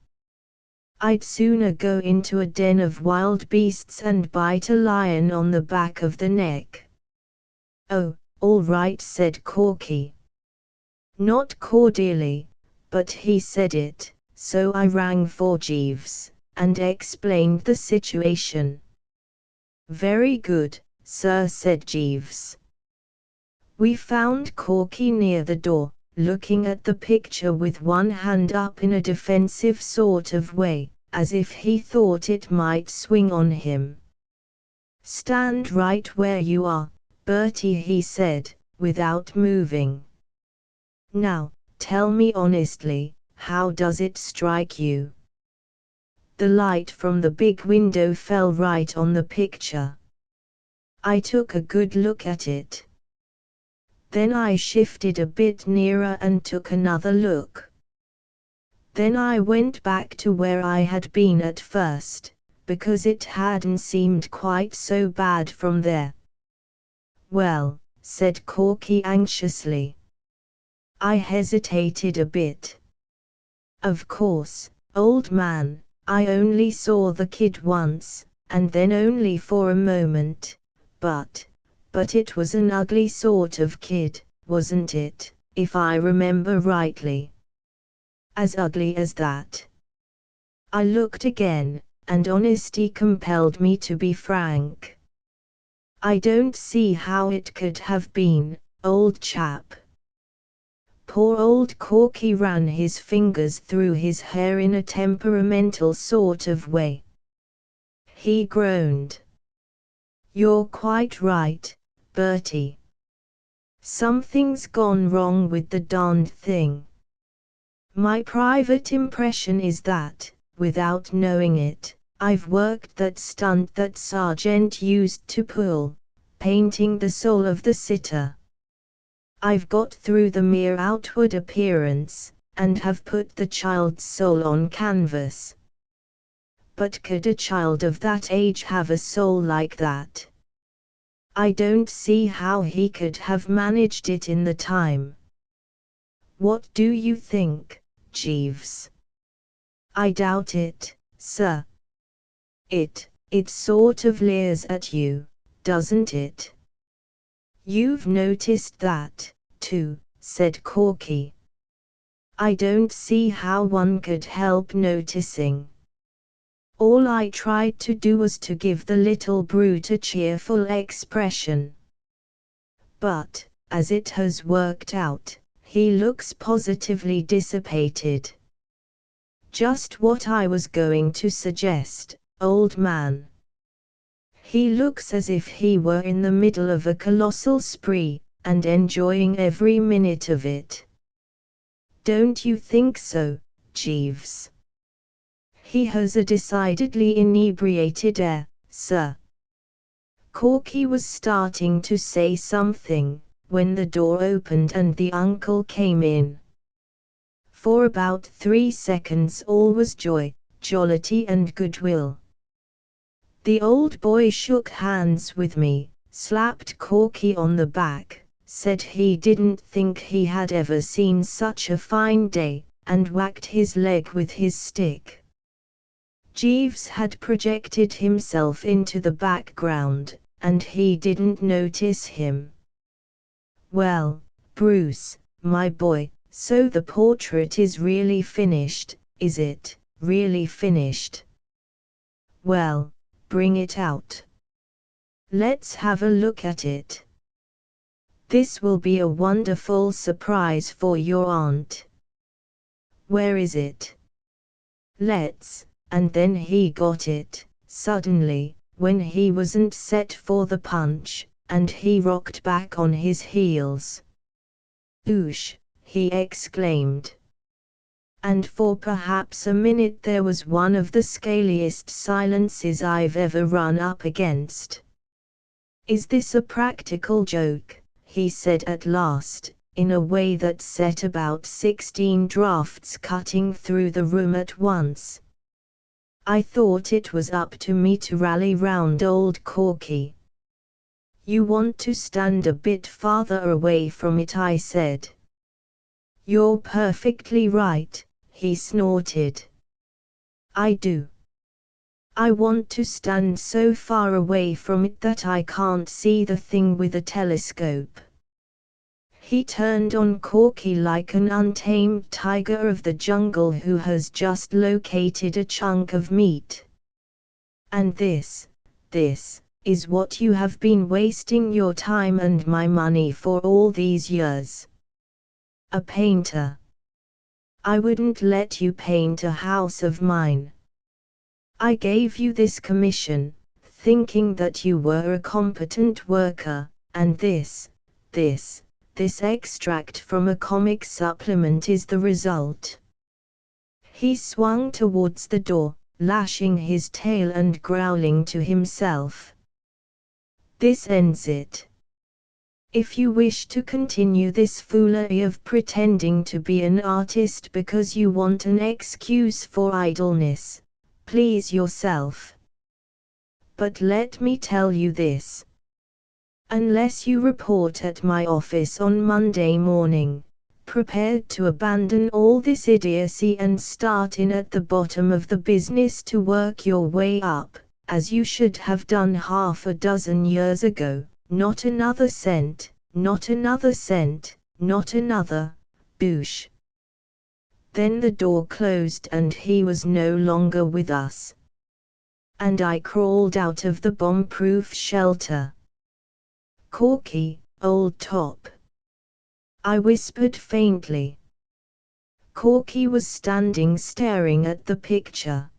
S1: I'd sooner go into a den of wild beasts and bite a lion on the back of the neck. Oh, all right, said Corky. Not cordially, but he said it, so I rang for Jeeves, and explained the situation. Very good, sir, said Jeeves. We found Corky near the door, looking at the picture with one hand up in a defensive sort of way, as if he thought it might swing on him. Stand right where you are, Bertie, he said, without moving. Now, tell me honestly, how does it strike you? The light from the big window fell right on the picture. I took a good look at it. Then I shifted a bit nearer and took another look. Then I went back to where I had been at first, because it hadn't seemed quite so bad from there. Well, said Corky anxiously. I hesitated a bit. Of course, old man, I only saw the kid once, and then only for a moment, but it was an ugly sort of kid, wasn't it, if I remember rightly? As ugly as that? I looked again, and honesty compelled me to be frank. I don't see how it could have been, old chap. Poor old Corky ran his fingers through his hair in a temperamental sort of way. He groaned. You're quite right, Bertie. Something's gone wrong with the darned thing. My private impression is that, without knowing it, I've worked that stunt that Sargent used to pull, painting the soul of the sitter. I've got through the mere outward appearance, and have put the child's soul on canvas. But could a child of that age have a soul like that? I don't see how he could have managed it in the time. What do you think, Jeeves? I doubt it, sir. It sort of leers at you, doesn't it? You've noticed that, too, said Corky. I don't see how one could help noticing. All I tried to do was to give the little brute a cheerful expression. But, as it has worked out, he looks positively dissipated. Just what I was going to suggest, old man. He looks as if he were in the middle of a colossal spree, and enjoying every minute of it. Don't you think so, Jeeves? He has a decidedly inebriated air, sir. Corky was starting to say something, when the door opened and the uncle came in. For about 3 seconds all was joy, jollity and goodwill. The old boy shook hands with me, slapped Corky on the back, said he didn't think he had ever seen such a fine day, and whacked his leg with his stick. Jeeves had projected himself into the background, and he didn't notice him. Well, Bruce, my boy, so the portrait is really finished, is it, really finished? Well, bring it out. Let's have a look at it. This will be a wonderful surprise for your aunt. Where is it? Let's. And then he got it, suddenly, when he wasn't set for the punch, and he rocked back on his heels. Oosh, he exclaimed. And for perhaps a minute there was one of the scaliest silences I've ever run up against. Is this a practical joke? He said at last, in a way that set about 16 drafts cutting through the room at once. I thought it was up to me to rally round old Corky. "You want to stand a bit farther away from it," I said. "You're perfectly right," he snorted. "I do. I want to stand so far away from it that I can't see the thing with a telescope." He turned on Corky like an untamed tiger of the jungle who has just located a chunk of meat. "And this is what you have been wasting your time and my money for all these years. A painter. I wouldn't let you paint a house of mine. I gave you this commission, thinking that you were a competent worker, and this extract from a comic supplement is the result." He swung towards the door, lashing his tail and growling to himself. "This ends it. If you wish to continue this foolery of pretending to be an artist because you want an excuse for idleness, please yourself. But let me tell you this. Unless you report at my office on Monday morning, prepared to abandon all this idiocy and start in at the bottom of the business to work your way up, as you should have done half a dozen years ago, not another cent, not another cent, not another, boosh." Then the door closed and he was no longer with us. And I crawled out of the bomb-proof shelter. "Corky, old top," I whispered faintly. Corky was standing staring at the picture.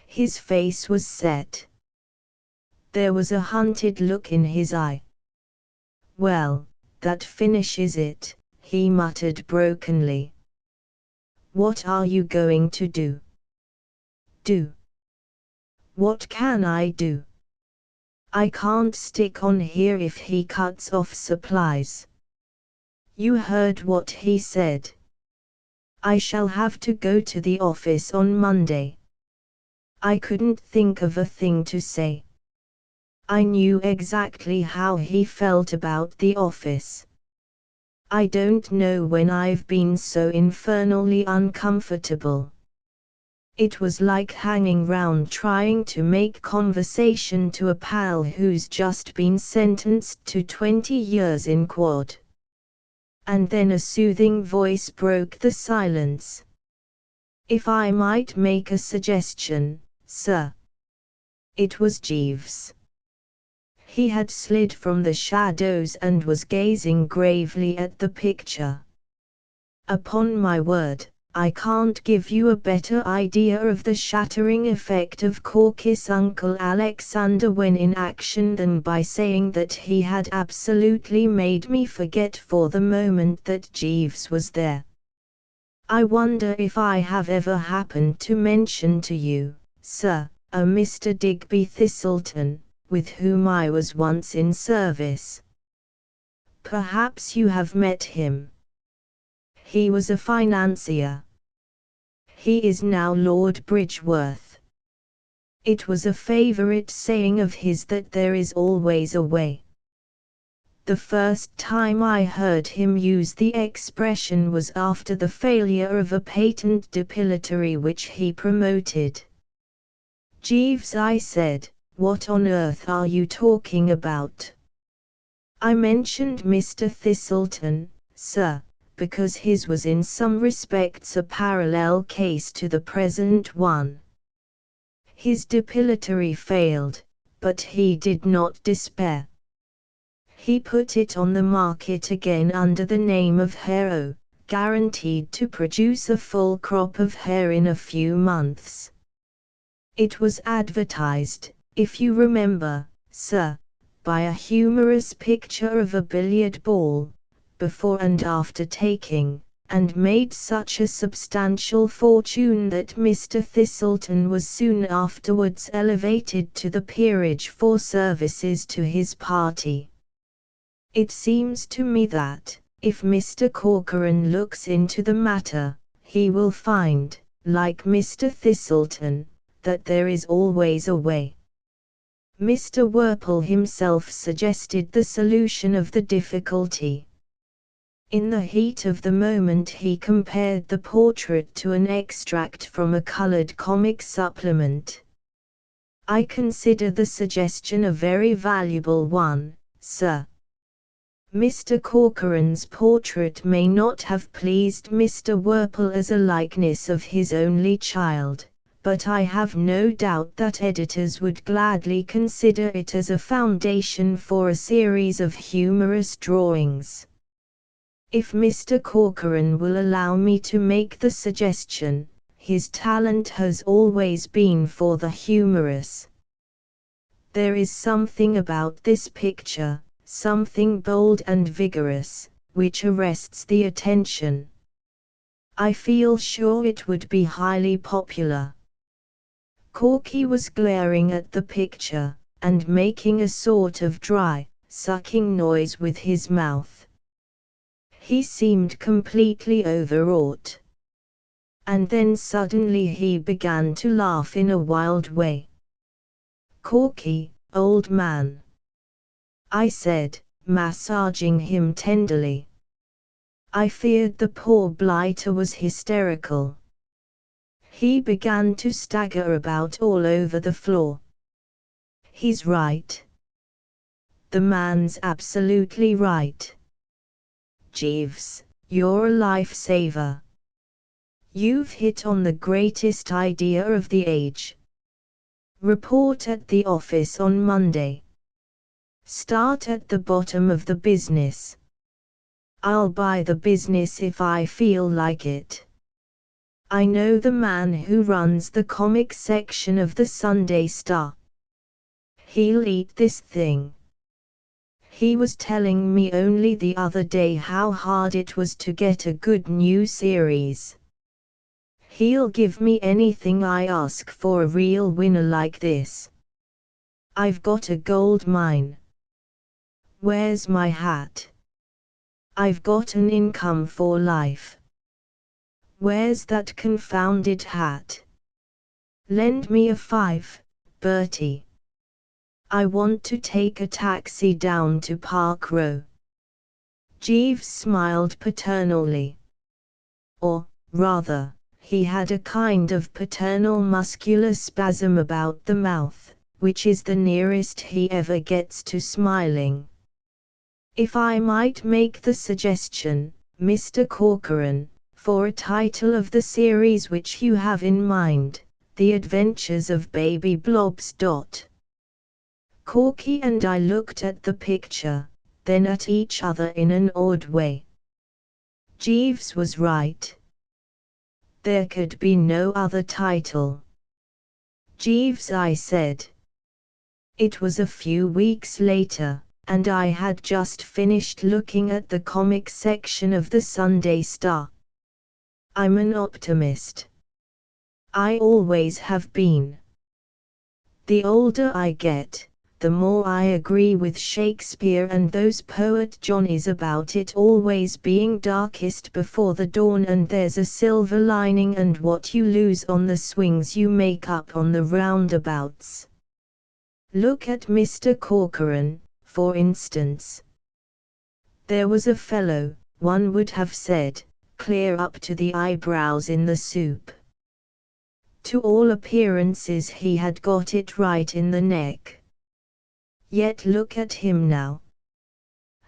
S1: His face was set. There was a hunted look in his eye. "Well, that finishes it," he muttered brokenly. "What are you going to do?" "Do? What can I do? I can't stick on here if he cuts off supplies. You heard what he said. I shall have to go to the office on Monday." I couldn't think of a thing to say. I knew exactly how he felt about the office. I don't know when I've been so infernally uncomfortable. It was like hanging round trying to make conversation to a pal who's just been sentenced to 20 years in quad. And then a soothing voice broke the silence. "If I might make a suggestion, sir." It was Jeeves. He had slid from the shadows and was gazing gravely at the picture. "Upon my word, I can't give you a better idea of the shattering effect of Corky's Uncle Alexander when in action than by saying that he had absolutely made me forget for the moment that Jeeves was there. I wonder if I have ever happened to mention to you, sir, a Mr. Digby Thistleton, with whom I was once in service. Perhaps you have met him. He was a financier. He is now Lord Bridgeworth. It was a favourite saying of his that there is always a way. The first time I heard him use the expression was after the failure of a patent depilatory which he promoted." "Jeeves," I said, "what on earth are you talking about?" "I mentioned Mr. Thistleton, sir, because his was in some respects a parallel case to the present one. His depilatory failed, but he did not despair. He put it on the market again under the name of Hero, guaranteed to produce a full crop of hair in a few months. It was advertised, if you remember, sir, by a humorous picture of a billiard ball, before and after taking, and made such a substantial fortune that Mr. Thistleton was soon afterwards elevated to the peerage for services to his party. It seems to me that, If Mr. Corcoran looks into the matter, he will find, like Mr. Thistleton, that there is always a way. Mr. Worple himself suggested the solution of the difficulty. In the heat of the moment he compared the portrait to an extract from a colored comic supplement. I consider the suggestion a very valuable one, sir. Mr. Corcoran's portrait may not have pleased Mr. Worple as a likeness of his only child, but I have no doubt that editors would gladly consider it as a foundation for a series of humorous drawings. If Mr. Corcoran will allow me to make the suggestion, his talent has always been for the humorous. There is something about this picture, something bold and vigorous, which arrests the attention. I feel sure it would be highly popular. Corky was glaring at the picture, and making a sort of dry, sucking noise with his mouth. He seemed completely overwrought. And then suddenly he began to laugh in a wild way. "Corky, old man," I said, massaging him tenderly. I feared the poor blighter was hysterical. He began to stagger about all over the floor. "He's right. The man's absolutely right. Jeeves, you're a lifesaver. You've hit on the greatest idea of the age. Report at the office on Monday. Start at the bottom of the business. I'll buy the business if I feel like it. I know the man who runs the comic section of the Sunday Star. He'll eat this thing. He was telling me only the other day how hard it was to get a good new series. He'll give me anything I ask for a real winner like this. I've got a gold mine. Where's my hat? I've got an income for life. Where's that confounded hat? Lend me a $5, Bertie. I want to take a taxi down to Park Row." Jeeves smiled paternally. Or, rather, he had a kind of paternal muscular spasm about the mouth, which is the nearest he ever gets to smiling. "If I might make the suggestion, Mr. Corcoran, for a title of the series which you have in mind, The Adventures of Baby Blobs. Corky and I looked at the picture, then at each other in an odd way. Jeeves was right. There could be no other title. "Jeeves," I said. It was a few weeks later, and I had just finished looking at the comic section of the Sunday Star. I'm an optimist. I always have been. The older I get, the more I agree with Shakespeare and those poet Johnnies about it always being darkest before the dawn and there's a silver lining, and what you lose on the swings you make up on the roundabouts. Look at Mr. Corcoran, for instance. There was a fellow, one would have said, clear up to the eyebrows in the soup. To all appearances he had got it right in the neck. Yet look at him now.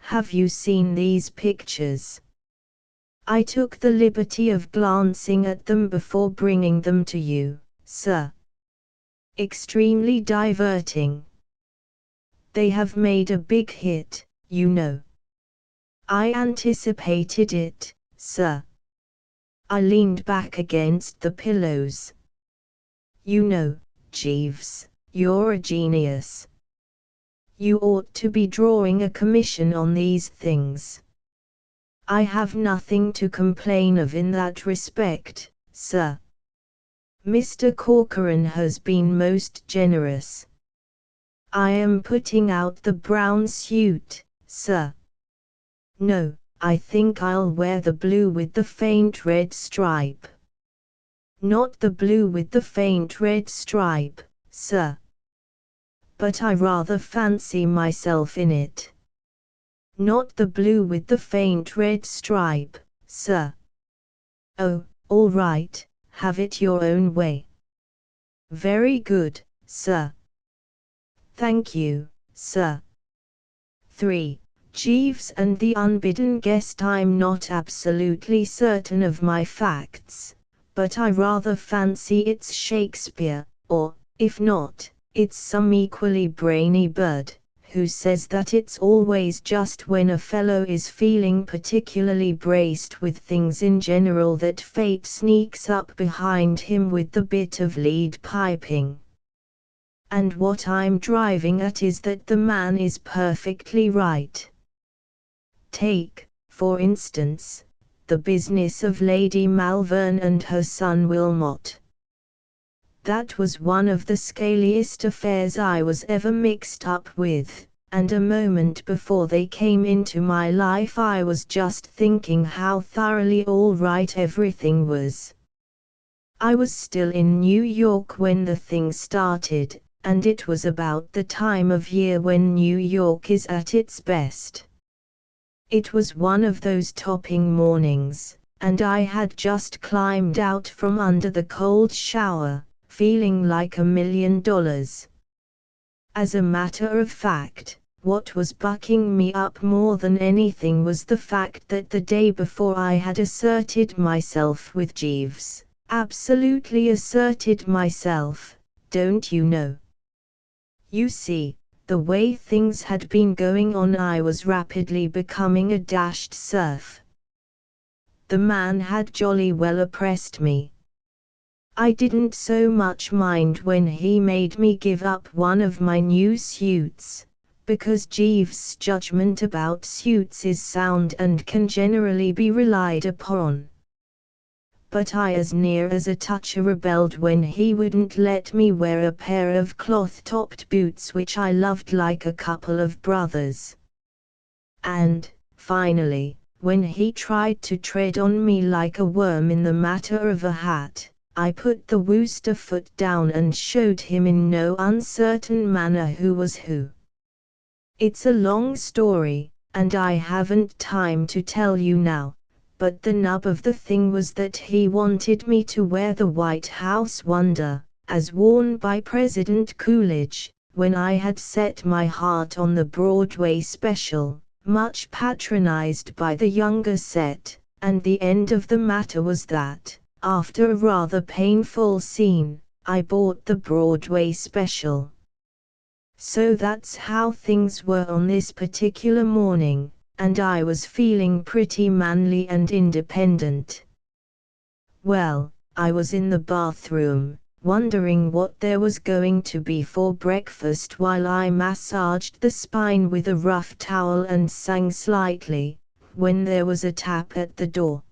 S1: Have you seen these pictures? I took the liberty of glancing at them before bringing them to you, sir. Extremely diverting. They have made a big hit, you know. I anticipated it, sir. I leaned back against the pillows. You know, Jeeves, you're a genius. You ought to be drawing a commission on these things. I have nothing to complain of in that respect, sir. Mr. Corcoran has been most generous. I am putting out the brown suit, sir. No, I think I'll wear the blue with the faint red stripe. Not the blue with the faint red stripe, sir. But I rather fancy myself in it. Not the blue with the faint red stripe, sir. Oh, all right, have it your own way. Very good, sir. Thank you, sir. 3. Jeeves and the unbidden guest. I'm not absolutely certain of my facts, but I rather fancy it's Shakespeare, or, if not, it's some equally brainy bird, who says that it's always just when a fellow is feeling particularly braced with things in general that fate sneaks up behind him with the bit of lead piping. And what I'm driving at is that the man is perfectly right. Take, for instance, the business of Lady Malvern and her son Wilmot. That was one of the scaliest affairs I was ever mixed up with, and a moment before they came into my life I was just thinking how thoroughly all right everything was. I was still in New York when the thing started, and it was about the time of year when New York is at its best. It was one of those topping mornings, and I had just climbed out from under the cold shower, feeling like $1 million. As a matter of fact, what was bucking me up more than anything was the fact that the day before I had asserted myself with Jeeves, absolutely asserted myself, don't you know? You see, the way things had been going on, I was rapidly becoming a dashed serf. The man had jolly well oppressed me. I didn't so much mind when he made me give up one of my new suits, because Jeeves' judgment about suits is sound and can generally be relied upon. But I as near as a touch rebelled when he wouldn't let me wear a pair of cloth-topped boots which I loved like a couple of brothers. And, finally, when he tried to tread on me like a worm in the matter of a hat, I put the Wooster foot down and showed him in no uncertain manner who was who. It's a long story, and I haven't time to tell you now. But the nub of the thing was that he wanted me to wear the White House Wonder, as worn by President Coolidge, when I had set my heart on the Broadway special, much patronized by the younger set, and the end of the matter was that, after a rather painful scene, I bought the Broadway special. So that's how things were on this particular morning, and I was feeling pretty manly and independent. Well, I was in the bathroom, wondering what there was going to be for breakfast while I massaged the spine with a rough towel and sang slightly, when there was a tap at the door.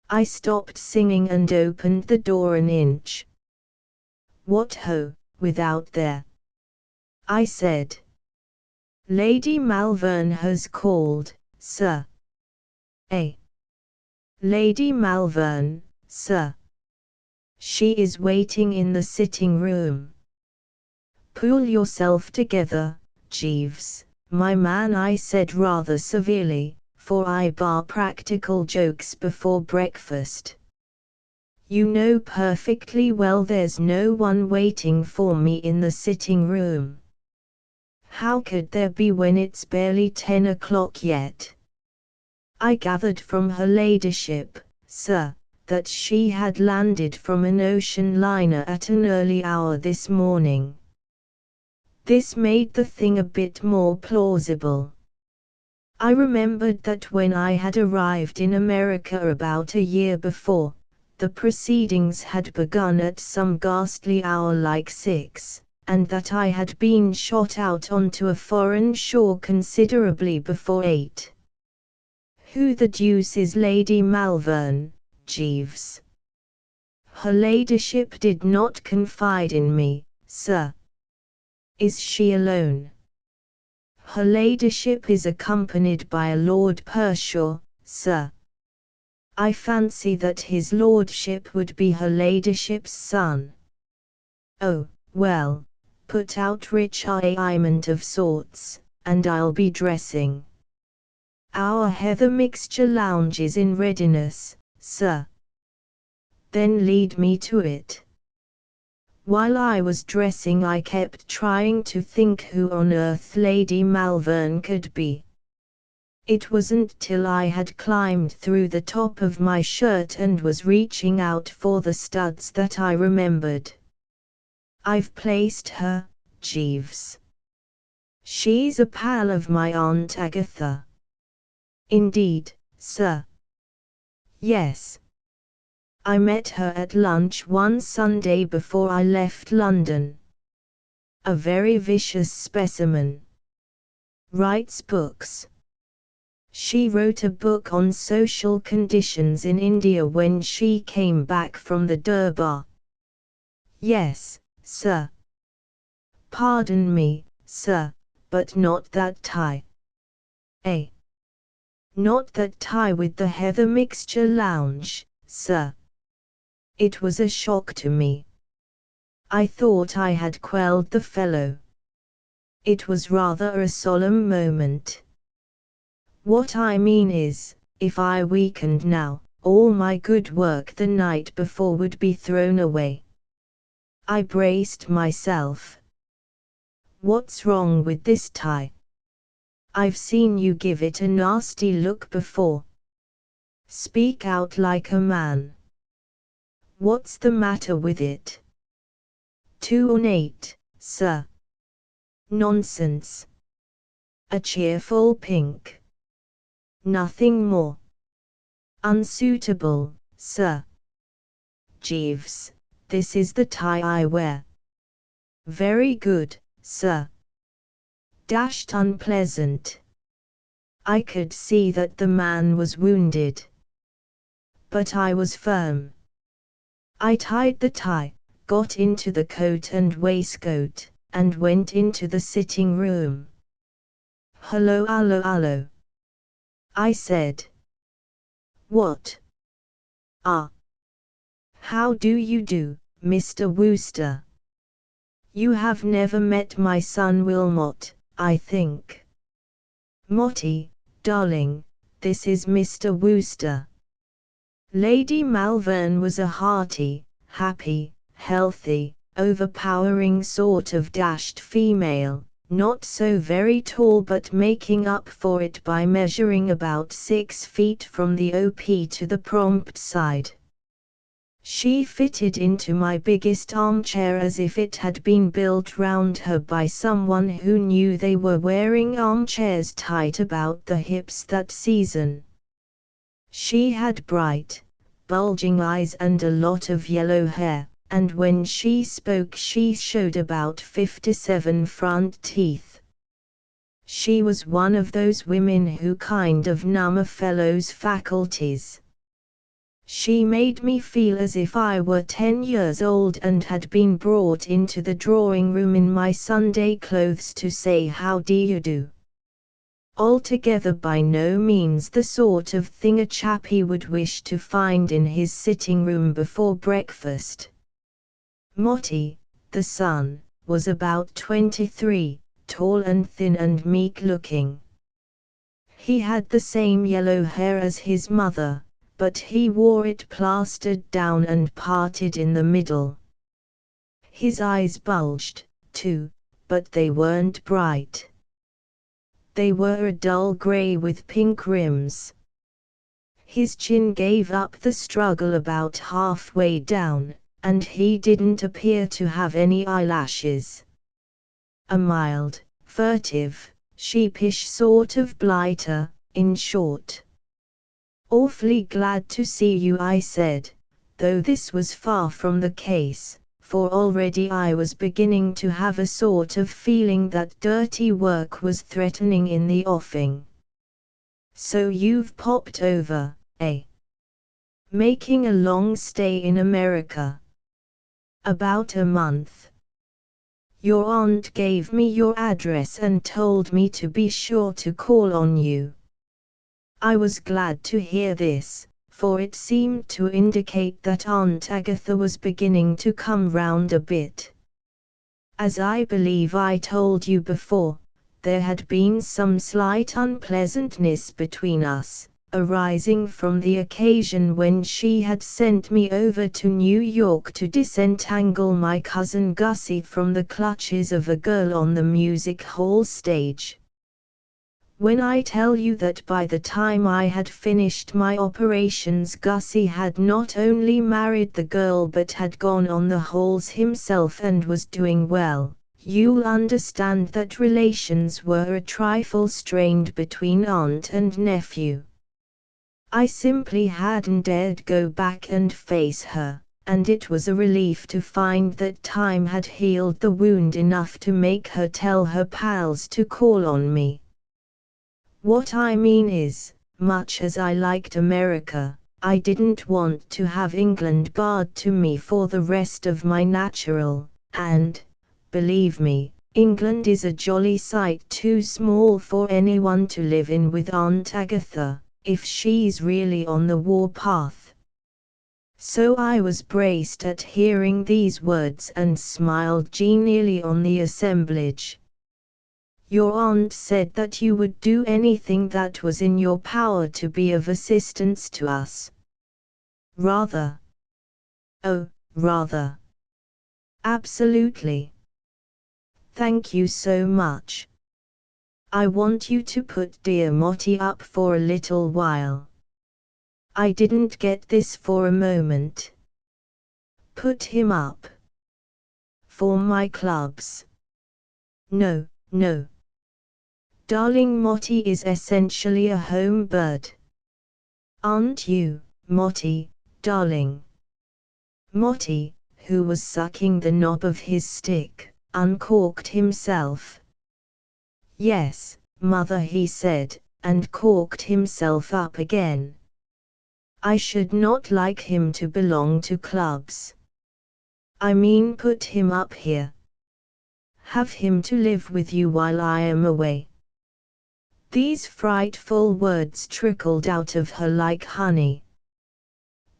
S1: I stopped singing and opened the door an inch. "What ho, without there?" I said. "Lady Malvern has called, sir." "Eh? Lady Malvern, sir? She is waiting in the sitting room." "Pull yourself together, Jeeves, my man," I said rather severely, for I bar practical jokes before breakfast. "You know perfectly well there's no one waiting for me in the sitting room. How could there be when it's barely 10 o'clock yet?" I gathered from her ladyship, sir, that she had landed from an ocean liner at an early hour this morning. This made the thing a bit more plausible. I remembered that when I had arrived in America about a year before, the proceedings had begun at some ghastly hour like 6. And that I had been shot out onto a foreign shore considerably before 8. Who the deuce is Lady Malvern, Jeeves? Her ladyship did not confide in me, sir. Is she alone? Her ladyship is accompanied by a Lord Pershaw, sir. I fancy that his lordship would be her ladyship's son. Oh, well, put out retirement of sorts, and I'll be dressing. Our heather mixture lounge is in readiness, sir. Then lead me to it. While I was dressing I kept trying to think who on earth Lady Malvern could be. It wasn't till I had climbed through the top of my shirt and was reaching out for the studs that I remembered. I've placed her, Jeeves. She's a pal of my Aunt Agatha. Indeed, sir. Yes. I met her at lunch one Sunday before I left London. A very vicious specimen. Writes books. She wrote a book on social conditions in India when she came back from the Durbar. Yes, sir. Pardon me, sir, but not that tie. Eh? Not that tie with the heather mixture lounge, sir. It was a shock to me. I thought I had quelled the fellow. It was rather a solemn moment. What I mean is, if I weakened now, all my good work the night before would be thrown away. I braced myself. What's wrong with this tie? I've seen you give it a nasty look before. Speak out like a man. What's the matter with it? Too ornate, sir. Nonsense. A cheerful pink. Nothing more. Unsuitable, sir. Jeeves, this is the tie I wear. Very good, sir. Dashed unpleasant. I could see that the man was wounded. But I was firm. I tied the tie, got into the coat and waistcoat, and went into the sitting room. Hello, hello, hello. I said. What? Ah. How do you do, Mr. Wooster? You have never met my son Wilmot, I think. Motty, darling, this is Mr. Wooster. Lady Malvern was a hearty, happy, healthy, overpowering sort of dashed female, not so very tall but making up for it by measuring about 6 feet from the OP to the prompt side. She fitted into my biggest armchair as if it had been built round her by someone who knew they were wearing armchairs tight about the hips that season. She had bright, bulging eyes and a lot of yellow hair, and when she spoke she showed about 57 front teeth. She was one of those women who kind of numb a fellow's faculties. She made me feel as if I were 10 years old and had been brought into the drawing room in my Sunday clothes to say how do you do. Altogether by no means the sort of thing a chappie would wish to find in his sitting room before breakfast. Motty, the son, was about 23, tall and thin and meek-looking. He had the same yellow hair as his mother, but he wore it plastered down and parted in the middle. His eyes bulged, too, but they weren't bright. They were a dull grey with pink rims. His chin gave up the struggle about halfway down, and he didn't appear to have any eyelashes. A mild, furtive, sheepish sort of blighter, in short. Awfully glad to see you, I said, though this was far from the case, for already I was beginning to have a sort of feeling that dirty work was threatening in the offing. So you've popped over, eh? Making a long stay in America. About a month. Your aunt gave me your address and told me to be sure to call on you. I was glad to hear this, for it seemed to indicate that Aunt Agatha was beginning to come round a bit. As I believe I told you before, there had been some slight unpleasantness between us, arising from the occasion when she had sent me over to New York to disentangle my cousin Gussie from the clutches of a girl on the music hall stage. When I tell you that by the time I had finished my operations Gussie had not only married the girl but had gone on the halls himself and was doing well, you'll understand that relations were a trifle strained between aunt and nephew. I simply hadn't dared go back and face her, and it was a relief to find that time had healed the wound enough to make her tell her pals to call on me. What I mean is, much as I liked America, I didn't want to have England barred to me for the rest of my natural, and, believe me, England is a jolly sight too small for anyone to live in with Aunt Agatha, if she's really on the war path. So I was braced at hearing these words and smiled genially on the assemblage. Your aunt said that you would do anything that was in your power to be of assistance to us. Rather. Oh, rather. Absolutely. Thank you so much. I want you to put dear Motty up for a little while. I didn't get this for a moment. Put him up. For my clubs. No, no. Darling Motty is essentially a home bird. Aren't you, Motty, darling? Motty, who was sucking the knob of his stick, uncorked himself. Yes, mother, he said, and corked himself up again. I should not like him to belong to clubs. I mean put him up here. Have him to live with you while I am away. These frightful words trickled out of her like honey.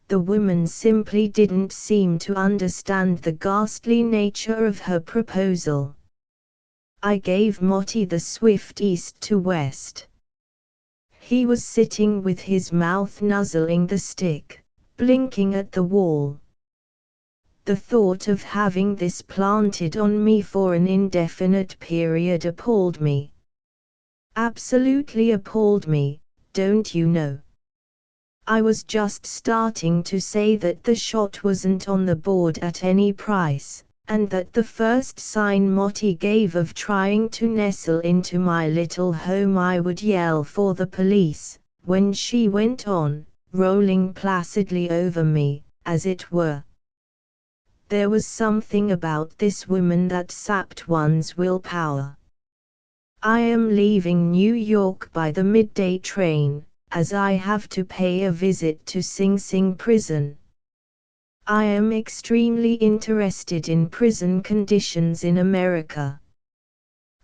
S1: The woman simply didn't seem to understand the ghastly nature of her proposal. I gave Motty the swift east to west. He was sitting with his mouth nuzzling the stick, blinking at the wall. The thought of having this planted on me for an indefinite period appalled me. Absolutely appalled me, don't you know? I was just starting to say that the shot wasn't on the board at any price, and that the first sign Motty gave of trying to nestle into my little home I would yell for the police, when she went on, rolling placidly over me, as it were. There was something about this woman that sapped one's willpower. I am leaving New York by the midday train, as I have to pay a visit to Sing Sing prison. I am extremely interested in prison conditions in America.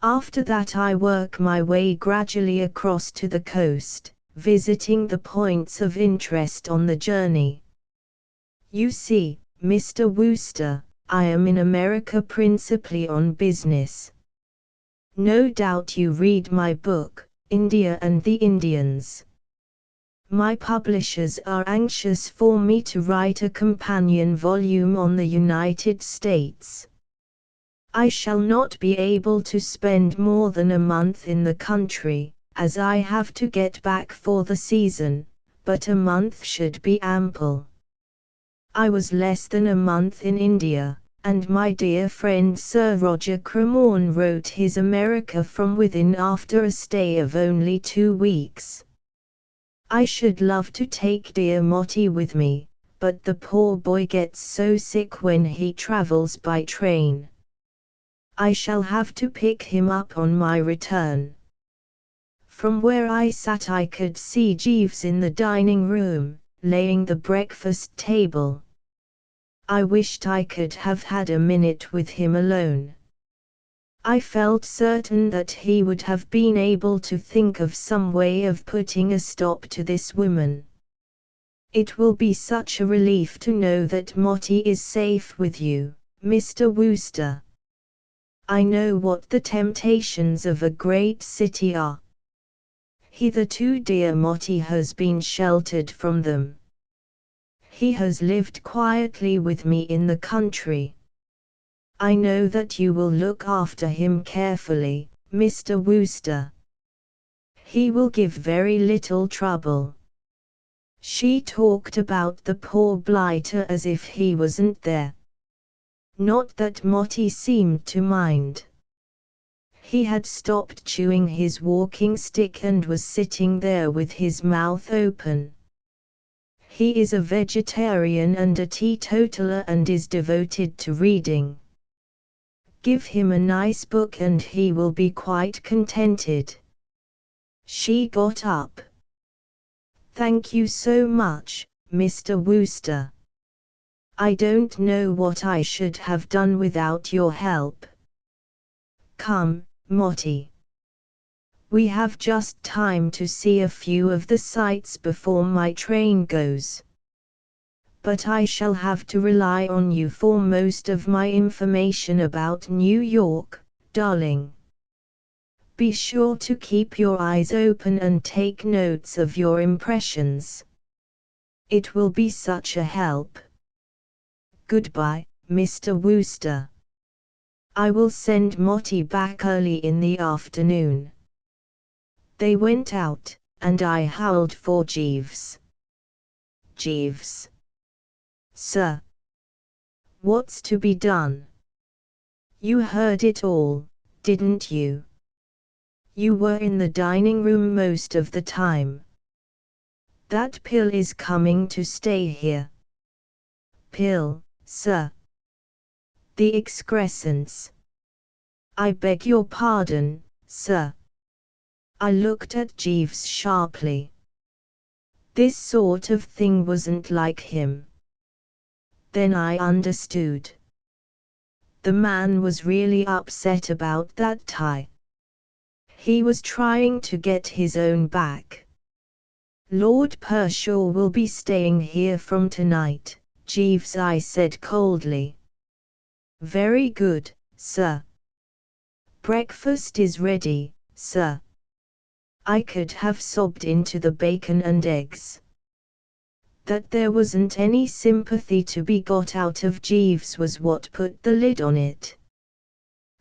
S1: After that I work my way gradually across to the coast, visiting the points of interest on the journey. You see, Mr. Wooster, I am in America principally on business. No doubt you read my book, India and the Indians. My publishers are anxious for me to write a companion volume on the United States. I shall not be able to spend more than a month in the country, as I have to get back for the season, but a month should be ample. I was less than a month in India, and my dear friend Sir Roger Cremorne wrote his America from Within after a stay of only 2 weeks. I should love to take dear Motty with me, but the poor boy gets so sick when he travels by train. I shall have to pick him up on my return. From where I sat I could see Jeeves in the dining room, laying the breakfast table. I wished I could have had a minute with him alone. I felt certain that he would have been able to think of some way of putting a stop to this woman. It will be such a relief to know that Motty is safe with you, Mr. Wooster. I know what the temptations of a great city are. Hitherto dear Motty has been sheltered from them. He has lived quietly with me in the country. I know that you will look after him carefully, Mr. Wooster. He will give very little trouble. She talked about the poor blighter as if he wasn't there. Not that Motty seemed to mind. He had stopped chewing his walking stick and was sitting there with his mouth open. He is a vegetarian and a teetotaler and is devoted to reading. Give him a nice book and he will be quite contented. She got up. Thank you so much, Mr. Wooster. I don't know what I should have done without your help. Come, Motty. We have just time to see a few of the sights before my train goes. But I shall have to rely on you for most of my information about New York, darling. Be sure to keep your eyes open and take notes of your impressions. It will be such a help. Goodbye, Mr. Wooster. I will send Motty back early in the afternoon. They went out, and I howled for Jeeves. Jeeves. Sir. What's to be done? You heard it all, didn't you? You were in the dining room most of the time. That pill is coming to stay here. Pill, sir. The excrescence. I beg your pardon, sir. I looked at Jeeves sharply. This sort of thing wasn't like him. Then I understood. The man was really upset about that tie. He was trying to get his own back. Lord Pershaw will be staying here from tonight, Jeeves, I said coldly. Very good, sir. Breakfast is ready, sir. I could have sobbed into the bacon and eggs. That there wasn't any sympathy to be got out of Jeeves was what put the lid on it.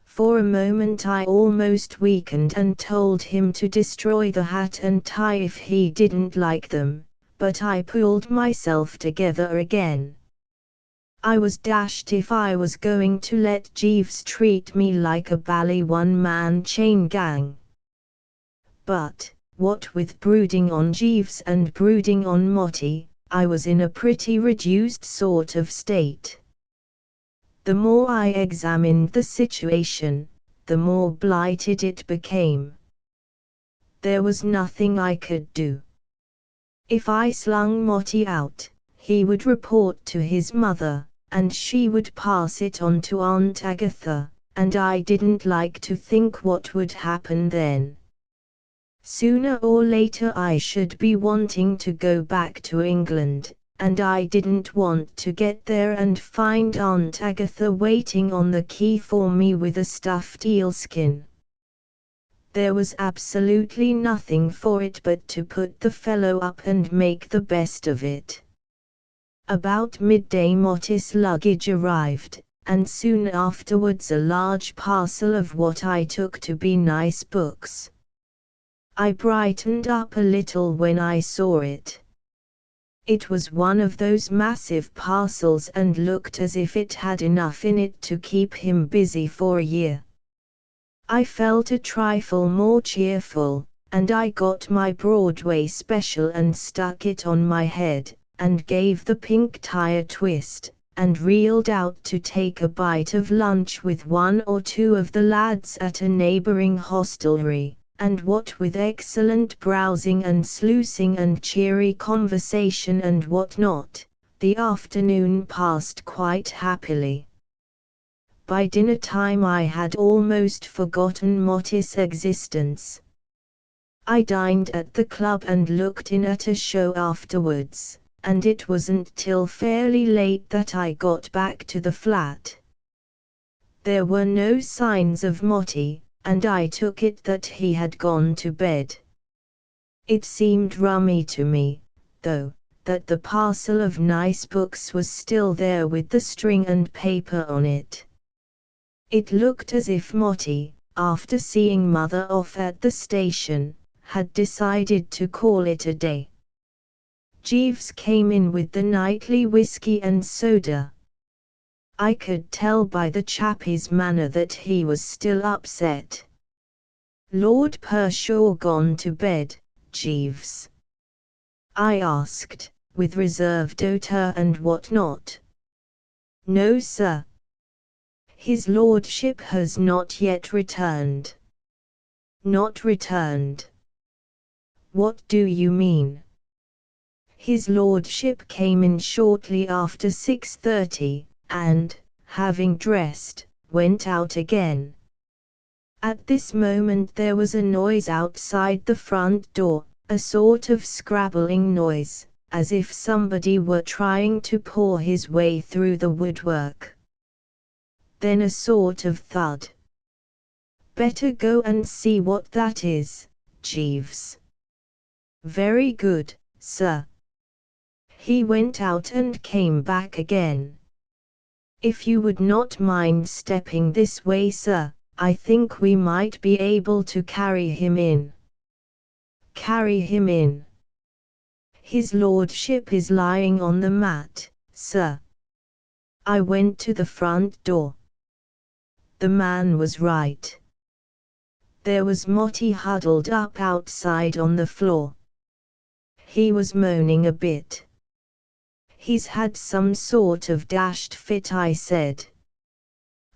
S1: For a moment I almost weakened and told him to destroy the hat and tie if he didn't like them, but I pulled myself together again. I was dashed if I was going to let Jeeves treat me like a bally one-man chain gang. But, what with brooding on Jeeves and brooding on Motty, I was in a pretty reduced sort of state. The more I examined the situation, the more blighted it became. There was nothing I could do. If I slung Motty out, he would report to his mother, and she would pass it on to Aunt Agatha, and I didn't like to think what would happen then. Sooner or later I should be wanting to go back to England, and I didn't want to get there and find Aunt Agatha waiting on the quay for me with a stuffed eelskin. There was absolutely nothing for it but to put the fellow up and make the best of it. About midday Motty's luggage arrived, and soon afterwards a large parcel of what I took to be nice books. I brightened up a little when I saw it. It was one of those massive parcels and looked as if it had enough in it to keep him busy for a year. I felt a trifle more cheerful, and I got my Broadway special and stuck it on my head, and gave the pink tie a twist, and reeled out to take a bite of lunch with one or two of the lads at a neighboring hostelry. And what with excellent browsing and sluicing and cheery conversation and what not, the afternoon passed quite happily. By dinner time I had almost forgotten Motty's existence. I dined at the club and looked in at a show afterwards, and it wasn't till fairly late that I got back to the flat. There were no signs of Motty, and I took it that he had gone to bed. It seemed rummy to me, though, that the parcel of nice books was still there with the string and paper on it. It looked as if Motty, after seeing Mother off at the station, had decided to call it a day. Jeeves came in with the nightly whiskey and soda. I could tell by the chappie's manner that he was still upset. "Lord Pershaw gone to bed, Jeeves?" I asked, with reserved hauteur and what not. "No, sir. His lordship has not yet returned." "Not returned? What do you mean?" "His lordship came in shortly after 6:30, and, having dressed, went out again." At this moment there was a noise outside the front door, a sort of scrabbling noise, as if somebody were trying to paw his way through the woodwork. Then a sort of thud. "Better go and see what that is, Jeeves." "Very good, sir." He went out and came back again. "If you would not mind stepping this way, sir, I think we might be able to carry him in." "Carry him in?" "His lordship is lying on the mat, sir." I went to the front door. The man was right. There was Motty huddled up outside on the floor. He was moaning a bit. "He's had some sort of dashed fit," I said.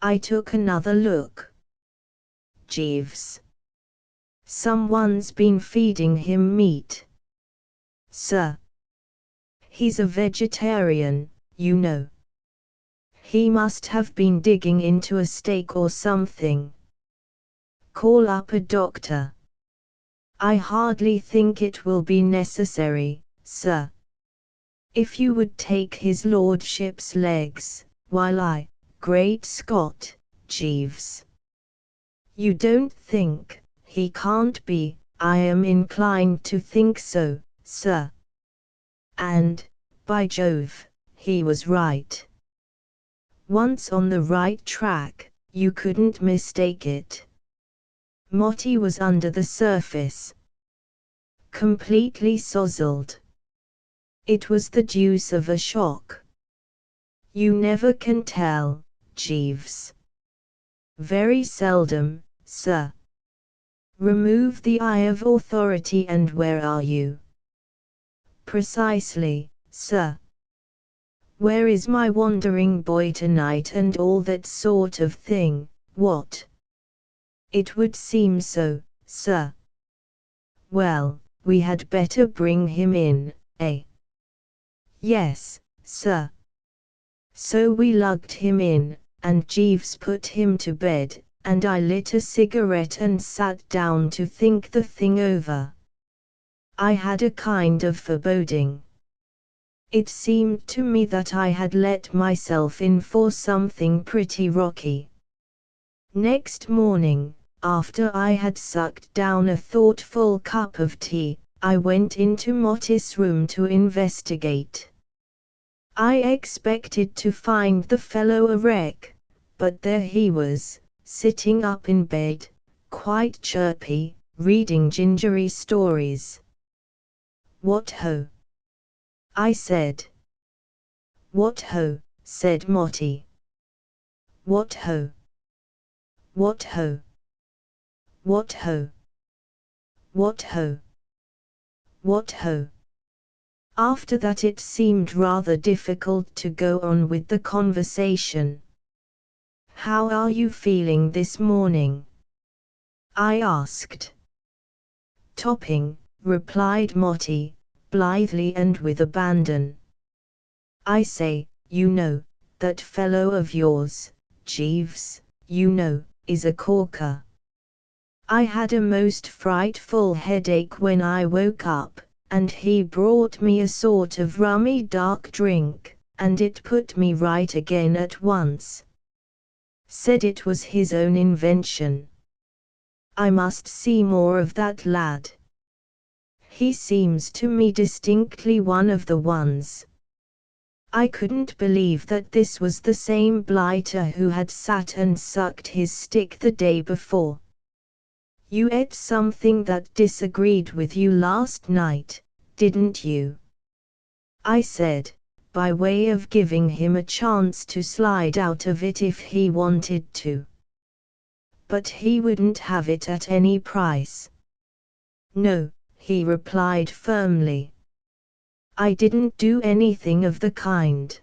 S1: I took another look. "Jeeves, someone's been feeding him meat." "Sir, he's a vegetarian, you know. He must have been digging into a steak or something. Call up a doctor." "I hardly think it will be necessary, sir. If you would take his lordship's legs, while I— Great Scott, Jeeves! You don't think he can't be?" "I am inclined to think so, sir." And, by Jove, he was right. Once on the right track, you couldn't mistake it. Motty was under the surface. Completely sozzled. It was the deuce of a shock. You never can tell, Jeeves. "Very seldom, sir." "Remove the eye of authority and where are you?" "Precisely, sir." "Where is my wandering boy tonight and all that sort of thing, what?" "It would seem so, sir." "Well, we had better bring him in, eh?" "Yes, sir." So we lugged him in, and Jeeves put him to bed, and I lit a cigarette and sat down to think the thing over. I had a kind of foreboding. It seemed to me that I had let myself in for something pretty rocky. Next morning, after I had sucked down a thoughtful cup of tea, I went into Motty's room to investigate. I expected to find the fellow a wreck, but there he was, sitting up in bed, quite chirpy, reading gingery stories. "What ho!" I said. "What ho!" said Motty. "What ho! What ho! What ho! What ho! What ho!" After that it seemed rather difficult to go on with the conversation. "How are you feeling this morning?" I asked. "Topping," replied Motty, blithely and with abandon. "I say, you know, that fellow of yours, Jeeves, you know, is a corker. I had a most frightful headache when I woke up, and he brought me a sort of rummy dark drink, and it put me right again at once. Said it was his own invention. I must see more of that lad. He seems to me distinctly one of the ones. I couldn't believe that this was the same blighter who had sat and sucked his stick the day before. You ate something that disagreed with you last night, didn't you? I said, by way of giving him a chance to slide out of it if he wanted to. But he wouldn't have it at any price. No, he replied firmly. I didn't do anything of the kind.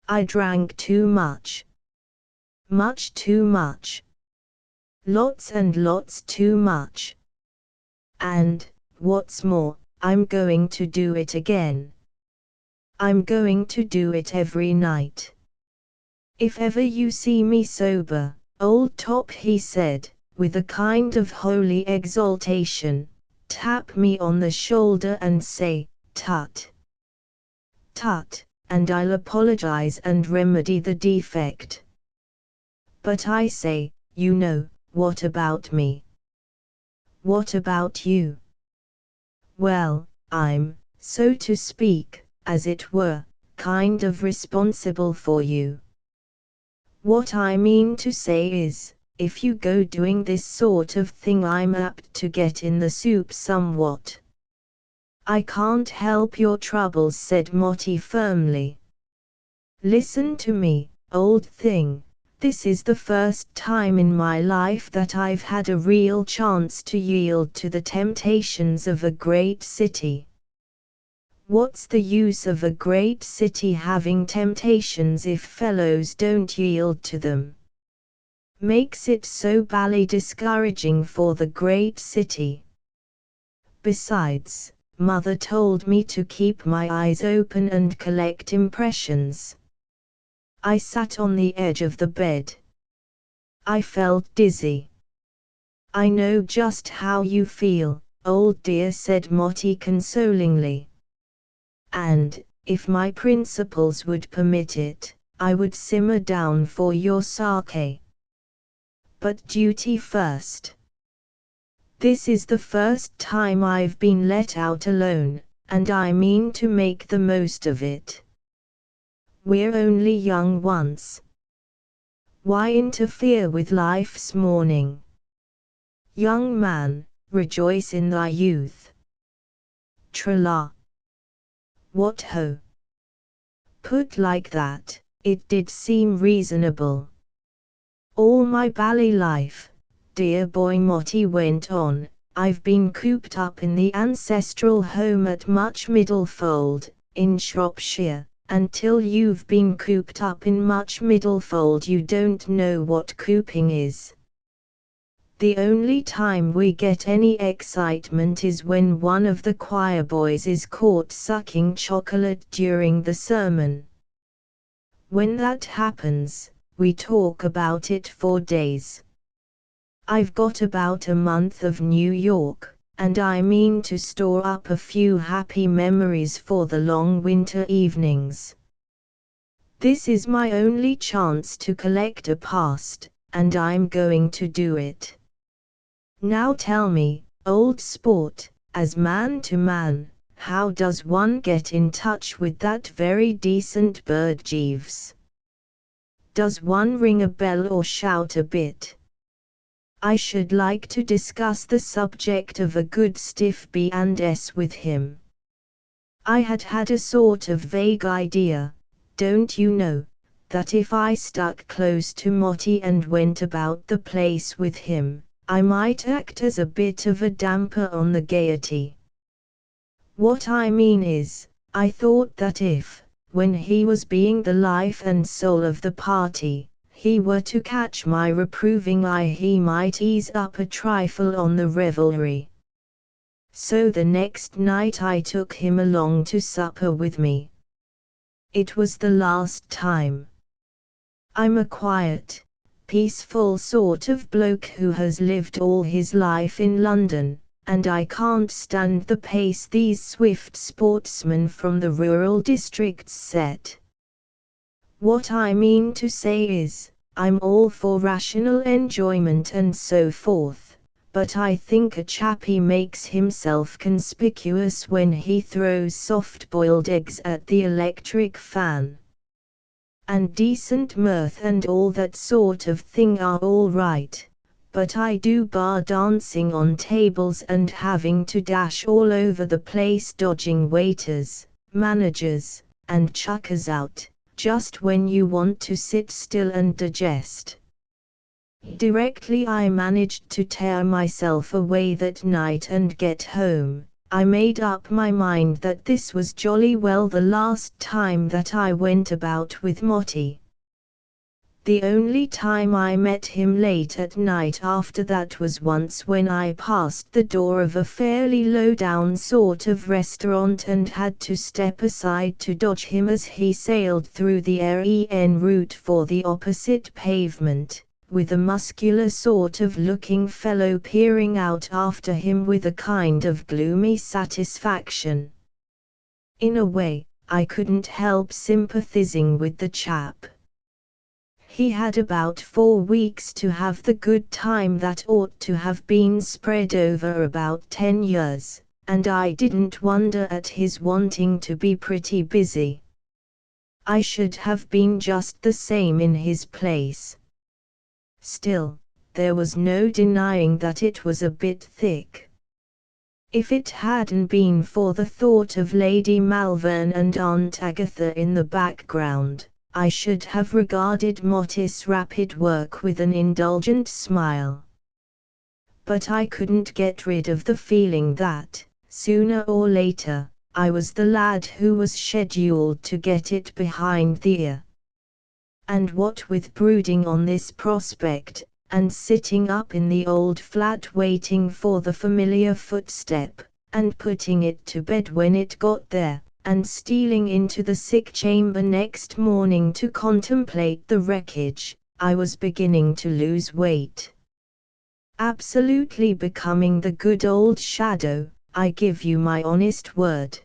S1: I drank too much. Much too much. Lots and lots too much. And, what's more, I'm going to do it again. I'm going to do it every night. If ever you see me sober, old top, he said, with a kind of holy exaltation, tap me on the shoulder and say, tut. Tut, and I'll apologize and remedy the defect. But I say, you know, what about me? What about you? Well, I'm, so to speak, as it were, kind of responsible for you. What I mean to say is, if you go doing this sort of thing, I'm apt to get in the soup somewhat. I can't help your troubles, said Motty firmly. Listen to me, old thing. This is the first time in my life that I've had a real chance to yield to the temptations of a great city. What's the use of a great city having temptations if fellows don't yield to them? Makes it so bally discouraging for the great city. Besides, Mother told me to keep my eyes open and collect impressions. I sat on the edge of the bed. I felt dizzy. I know just how you feel, old dear, said Motty consolingly. And, if my principles would permit it, I would simmer down for your sake. But duty first. This is the first time I've been let out alone, and I mean to make the most of it. We're only young once. Why interfere with life's morning? Young man, rejoice in thy youth. Tra-la. What ho! Put like that, it did seem reasonable. All my bally life, dear boy, Motty went on, I've been cooped up in the ancestral home at Much Middlefold, in Shropshire. Until you've been cooped up in Much Middlefold, you don't know what cooping is. The only time we get any excitement is when one of the choir boys is caught sucking chocolate during the sermon. When that happens, we talk about it for days. I've got about a month of New York, and I mean to store up a few happy memories for the long winter evenings. This is my only chance to collect a past, and I'm going to do it. Now tell me, old sport, as man to man, how does one get in touch with that very decent bird Jeeves? Does one ring a bell or shout a bit? I should like to discuss the subject of a good stiff B&S with him. I had a sort of vague idea, don't you know, that if I stuck close to Motty and went about the place with him, I might act as a bit of a damper on the gaiety. What I mean is, I thought that if, when he was being the life and soul of the party, he were to catch my reproving eye, he might ease up a trifle on the revelry. So the next night I took him along to supper with me. It was the last time. I'm a quiet, peaceful sort of bloke who has lived all his life in London, and I can't stand the pace these swift sportsmen from the rural districts set. What I mean to say is, I'm all for rational enjoyment and so forth, but I think a chappie makes himself conspicuous when he throws soft-boiled eggs at the electric fan. And decent mirth and all that sort of thing are all right, but I do bar dancing on tables and having to dash all over the place dodging waiters, managers, and chuckers out, just when you want to sit still and digest. Directly I managed to tear myself away that night and get home, I made up my mind that this was jolly well the last time that I went about with Motty. The only time I met him late at night after that was once when I passed the door of a fairly low-down sort of restaurant and had to step aside to dodge him as he sailed through the REN route for the opposite pavement, with a muscular sort of looking fellow peering out after him with a kind of gloomy satisfaction. In a way, I couldn't help sympathizing with the chap. He had about 4 weeks to have the good time that ought to have been spread over about 10 years, and I didn't wonder at his wanting to be pretty busy. I should have been just the same in his place. Still, there was no denying that it was a bit thick. If it hadn't been for the thought of Lady Malvern and Aunt Agatha in the background, I should have regarded Motty's rapid work with an indulgent smile. But I couldn't get rid of the feeling that, sooner or later, I was the lad who was scheduled to get it behind the ear. And what with brooding on this prospect, and sitting up in the old flat waiting for the familiar footstep, and putting it to bed when it got there, and stealing into the sick chamber next morning to contemplate the wreckage, I was beginning to lose weight. Absolutely becoming the good old shadow, I give you my honest word.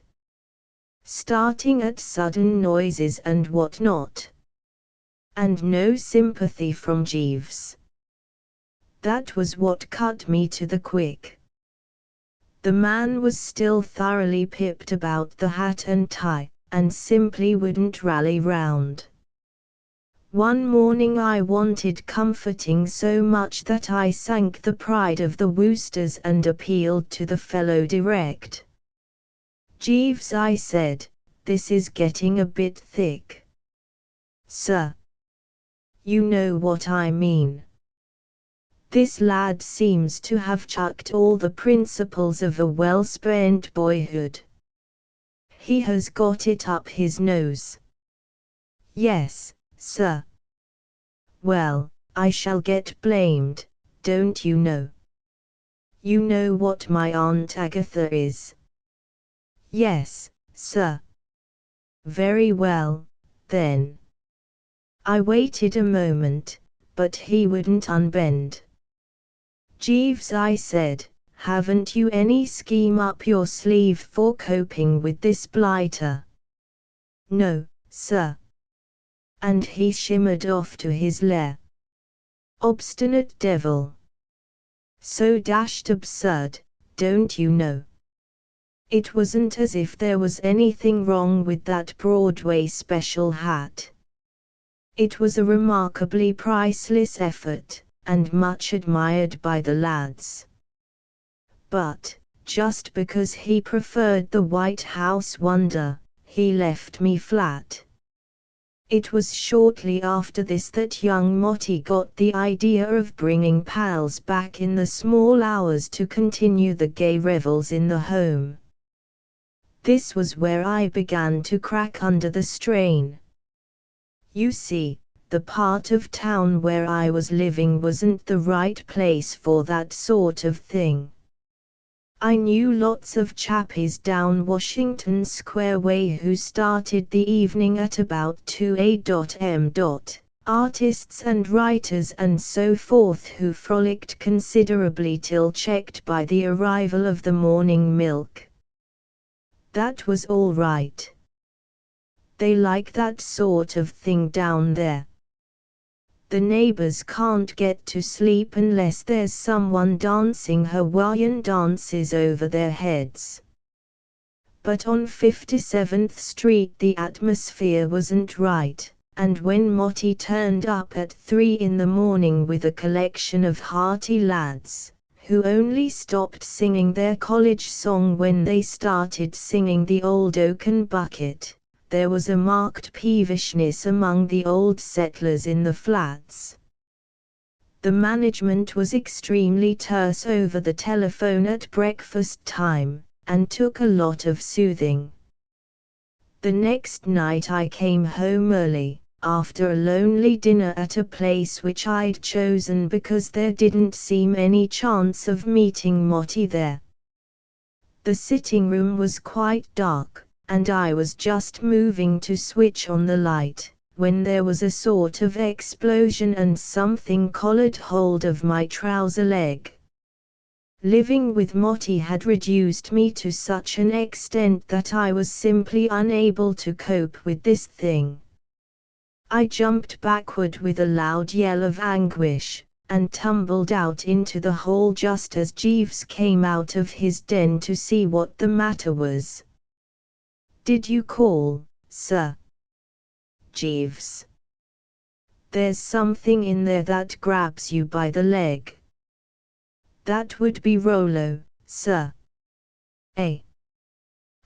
S1: Starting at sudden noises and what not. And no sympathy from Jeeves. That was what cut me to the quick. The man was still thoroughly pipped about the hat and tie, and simply wouldn't rally round. One morning I wanted comforting so much that I sank the pride of the Woosters and appealed to the fellow direct. "Jeeves," I said, "this is getting a bit thick." "Sir, you know what I mean. This lad seems to have chucked all the principles of a well-spent boyhood. He has got it up his nose." "Yes, sir." "Well, I shall get blamed, don't you know? You know what my Aunt Agatha is?" "Yes, sir." "Very well, then." I waited a moment, but he wouldn't unbend. "Jeeves," I said, "haven't you any scheme up your sleeve for coping with this blighter?" "No, sir." And he shimmered off to his lair. Obstinate devil. So dashed absurd, don't you know? It wasn't as if there was anything wrong with that Broadway special hat. It was a remarkably priceless effort, and much admired by the lads. But, just because he preferred the Wodehouse wonder, he left me flat. It was shortly after this that young Motty got the idea of bringing pals back in the small hours to continue the gay revels in the home. This was where I began to crack under the strain. You see, the part of town where I was living wasn't the right place for that sort of thing. I knew lots of chappies down Washington Square way who started the evening at about 2 a.m. artists and writers and so forth who frolicked considerably till checked by the arrival of the morning milk. That was all right. They like that sort of thing down there. The neighbors can't get to sleep unless there's someone dancing Hawaiian dances over their heads. But on 57th Street the atmosphere wasn't right, and when Motti turned up at 3 in the morning with a collection of hearty lads, who only stopped singing their college song when they started singing the Old Oaken Bucket, there was a marked peevishness among the old settlers in the flats. The management was extremely terse over the telephone at breakfast time, and took a lot of soothing. The next night I came home early, after a lonely dinner at a place which I'd chosen because there didn't seem any chance of meeting Motti there. The sitting room was quite dark, and I was just moving to switch on the light, when there was a sort of explosion and something collared hold of my trouser leg. Living with Motti had reduced me to such an extent that I was simply unable to cope with this thing. I jumped backward with a loud yell of anguish, and tumbled out into the hall just as Jeeves came out of his den to see what the matter was. "Did you call, sir?" "Jeeves. There's something in there that grabs you by the leg." "That would be Rollo, sir." "Eh?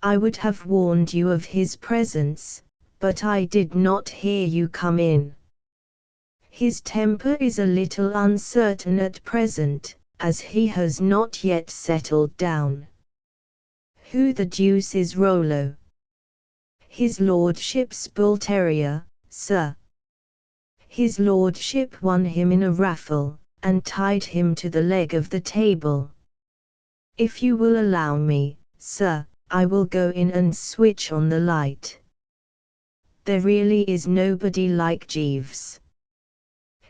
S1: I would have warned you of his presence, but I did not hear you come in. His temper is a little uncertain at present, as he has not yet settled down." "Who the deuce is Rollo?" "His lordship's bull terrier, sir. His lordship won him in a raffle, and tied him to the leg of the table. If you will allow me, sir, I will go in and switch on the light. There really is nobody like Jeeves."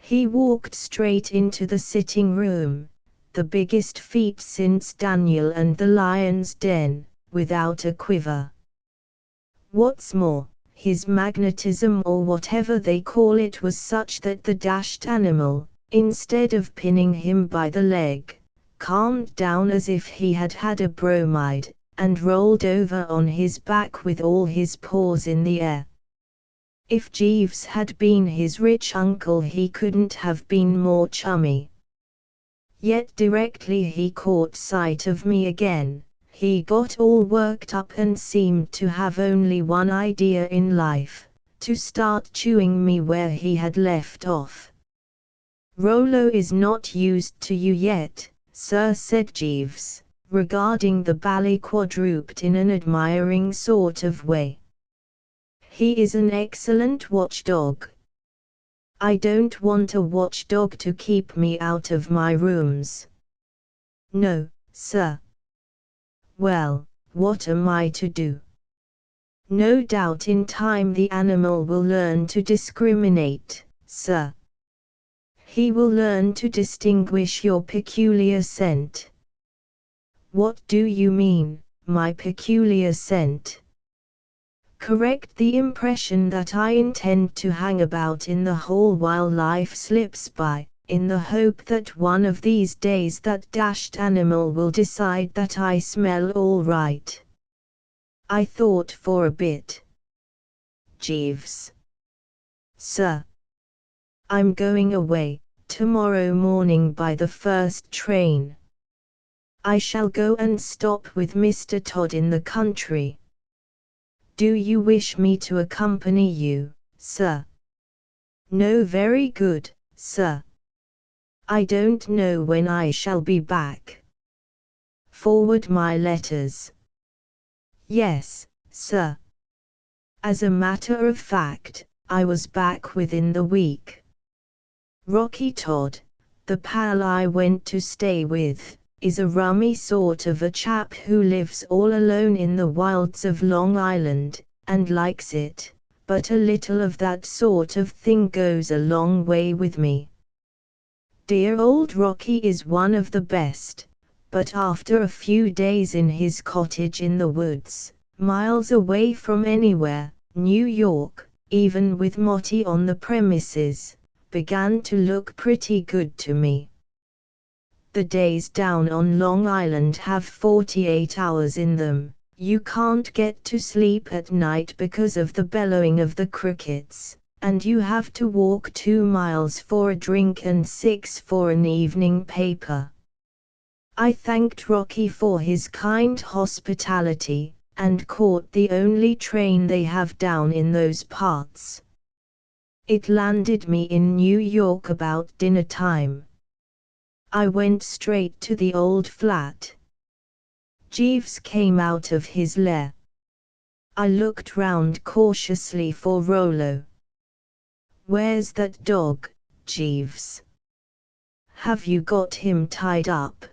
S1: He walked straight into the sitting room, the biggest feat since Daniel and the lion's den, without a quiver. What's more, his magnetism or whatever they call it was such that the dashed animal, instead of pinning him by the leg, calmed down as if he had had a bromide, and rolled over on his back with all his paws in the air. If Jeeves had been his rich uncle he couldn't have been more chummy. Yet directly he caught sight of me again, he got all worked up and seemed to have only one idea in life, to start chewing me where he had left off. "Rollo is not used to you yet, sir," said Jeeves, regarding the bally quadruped in an admiring sort of way. "He is an excellent watchdog. I don't want a watchdog to keep me out of my rooms." "No, sir." "Well, what am I to do?" "No doubt in time the animal will learn to discriminate, sir. He will learn to distinguish your peculiar scent." "What do you mean, my peculiar scent?" "Correct the impression that I intend to hang about in the hall while life slips by, in the hope that one of these days that dashed animal will decide that I smell all right." I thought for a bit. "Jeeves." "Sir." "I'm going away, tomorrow morning by the first train. I shall go and stop with Mr. Todd in the country. Do you wish me to accompany you, sir?" "No, very good, sir. I don't know when I shall be back." "Forward my letters." "Yes, sir." As a matter of fact, I was back within the week. Rocky Todd, the pal I went to stay with, is a rummy sort of a chap who lives all alone in the wilds of Long Island, and likes it, but a little of that sort of thing goes a long way with me. Dear old Rocky is one of the best, but after a few days in his cottage in the woods, miles away from anywhere, New York, even with Motty on the premises, began to look pretty good to me. The days down on Long Island have 48 hours in them. You can't get to sleep at night because of the bellowing of the crickets, and you have to walk 2 miles for a drink and 6 for an evening paper. I thanked Rocky for his kind hospitality, and caught the only train they have down in those parts. It landed me in New York about dinner time. I went straight to the old flat. Jeeves came out of his lair. I looked round cautiously for Rollo. "Where's that dog, Jeeves? Have you got him tied up?"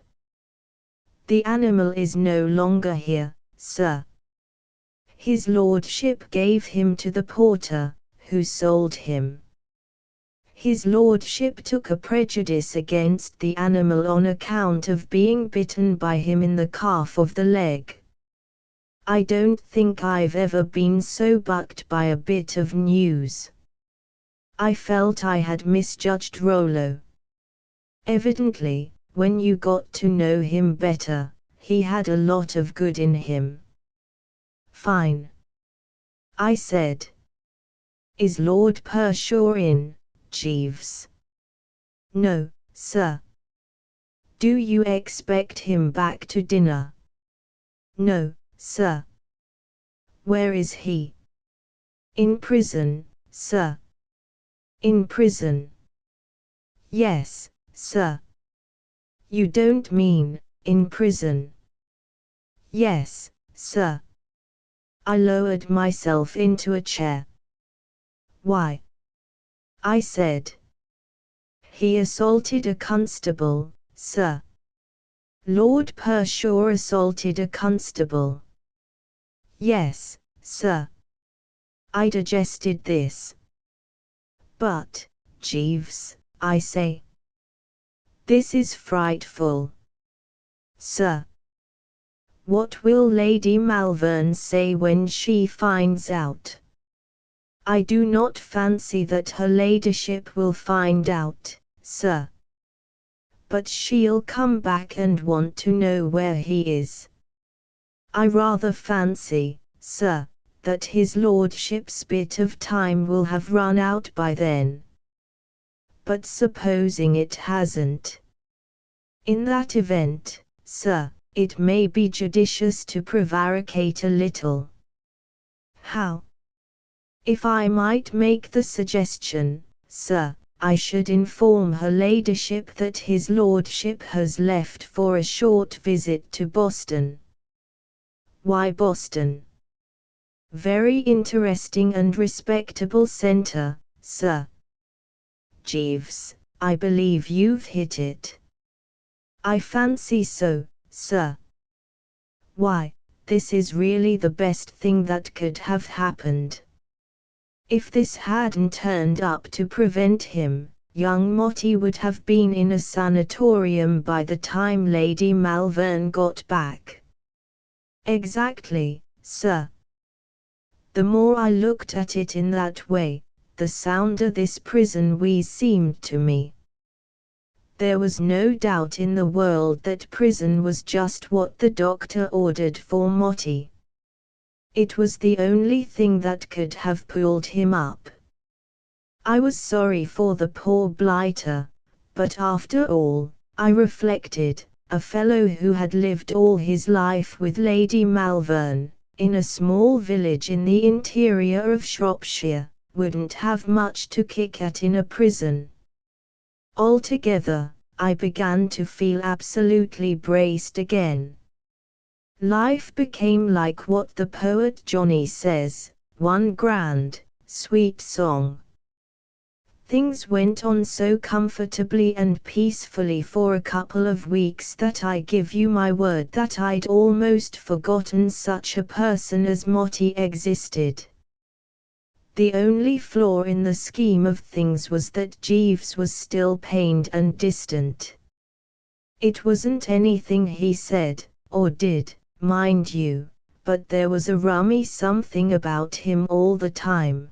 S1: "The animal is no longer here, sir. His lordship gave him to the porter, who sold him. His lordship took a prejudice against the animal on account of being bitten by him in the calf of the leg. I don't think I've ever been so bucked by a bit of news." I felt I had misjudged Rollo. Evidently, when you got to know him better, he had a lot of good in him. "Fine," I said. "Is Lord Pershaw in, Jeeves?" "No, sir." "Do you expect him back to dinner?" "No, sir." "Where is he?" "In prison, sir." "In prison?" "Yes, sir." "You don't mean, in prison?" "Yes, sir." I lowered myself into a chair. "Why?" I said. "He assaulted a constable, sir." "Lord Pershaw assaulted a constable?" "Yes, sir." I digested this. "But, Jeeves, I say. This is frightful." "Sir." "What will Lady Malvern say when she finds out?" "I do not fancy that her ladyship will find out, sir. But she'll come back and want to know where he is. I rather fancy, sir, that his lordship's bit of time will have run out by then. But supposing it hasn't? In that event, sir, it may be judicious to prevaricate a little." "How?" "If I might make the suggestion, sir, I should inform her ladyship that his lordship has left for a short visit to Boston." "Why Boston?" "Very interesting and respectable centre, sir." "Jeeves, I believe you've hit it." "I fancy so, sir." "Why, this is really the best thing that could have happened. If this hadn't turned up to prevent him, young Motty would have been in a sanatorium by the time Lady Malvern got back." "Exactly, sir." The more I looked at it in that way, the sounder this prison wheeze seemed to me. There was no doubt in the world that prison was just what the doctor ordered for Motty. It was the only thing that could have pulled him up. I was sorry for the poor blighter, but after all, I reflected, a fellow who had lived all his life with Lady Malvern, in a small village in the interior of Shropshire, wouldn't have much to kick at in a prison. Altogether, I began to feel absolutely braced again. Life became like what the poet Johnny says, one grand, sweet song. Things went on so comfortably and peacefully for a couple of weeks that I give you my word that I'd almost forgotten such a person as Motty existed. The only flaw in the scheme of things was that Jeeves was still pained and distant. It wasn't anything he said, or did, mind you, but there was a rummy something about him all the time.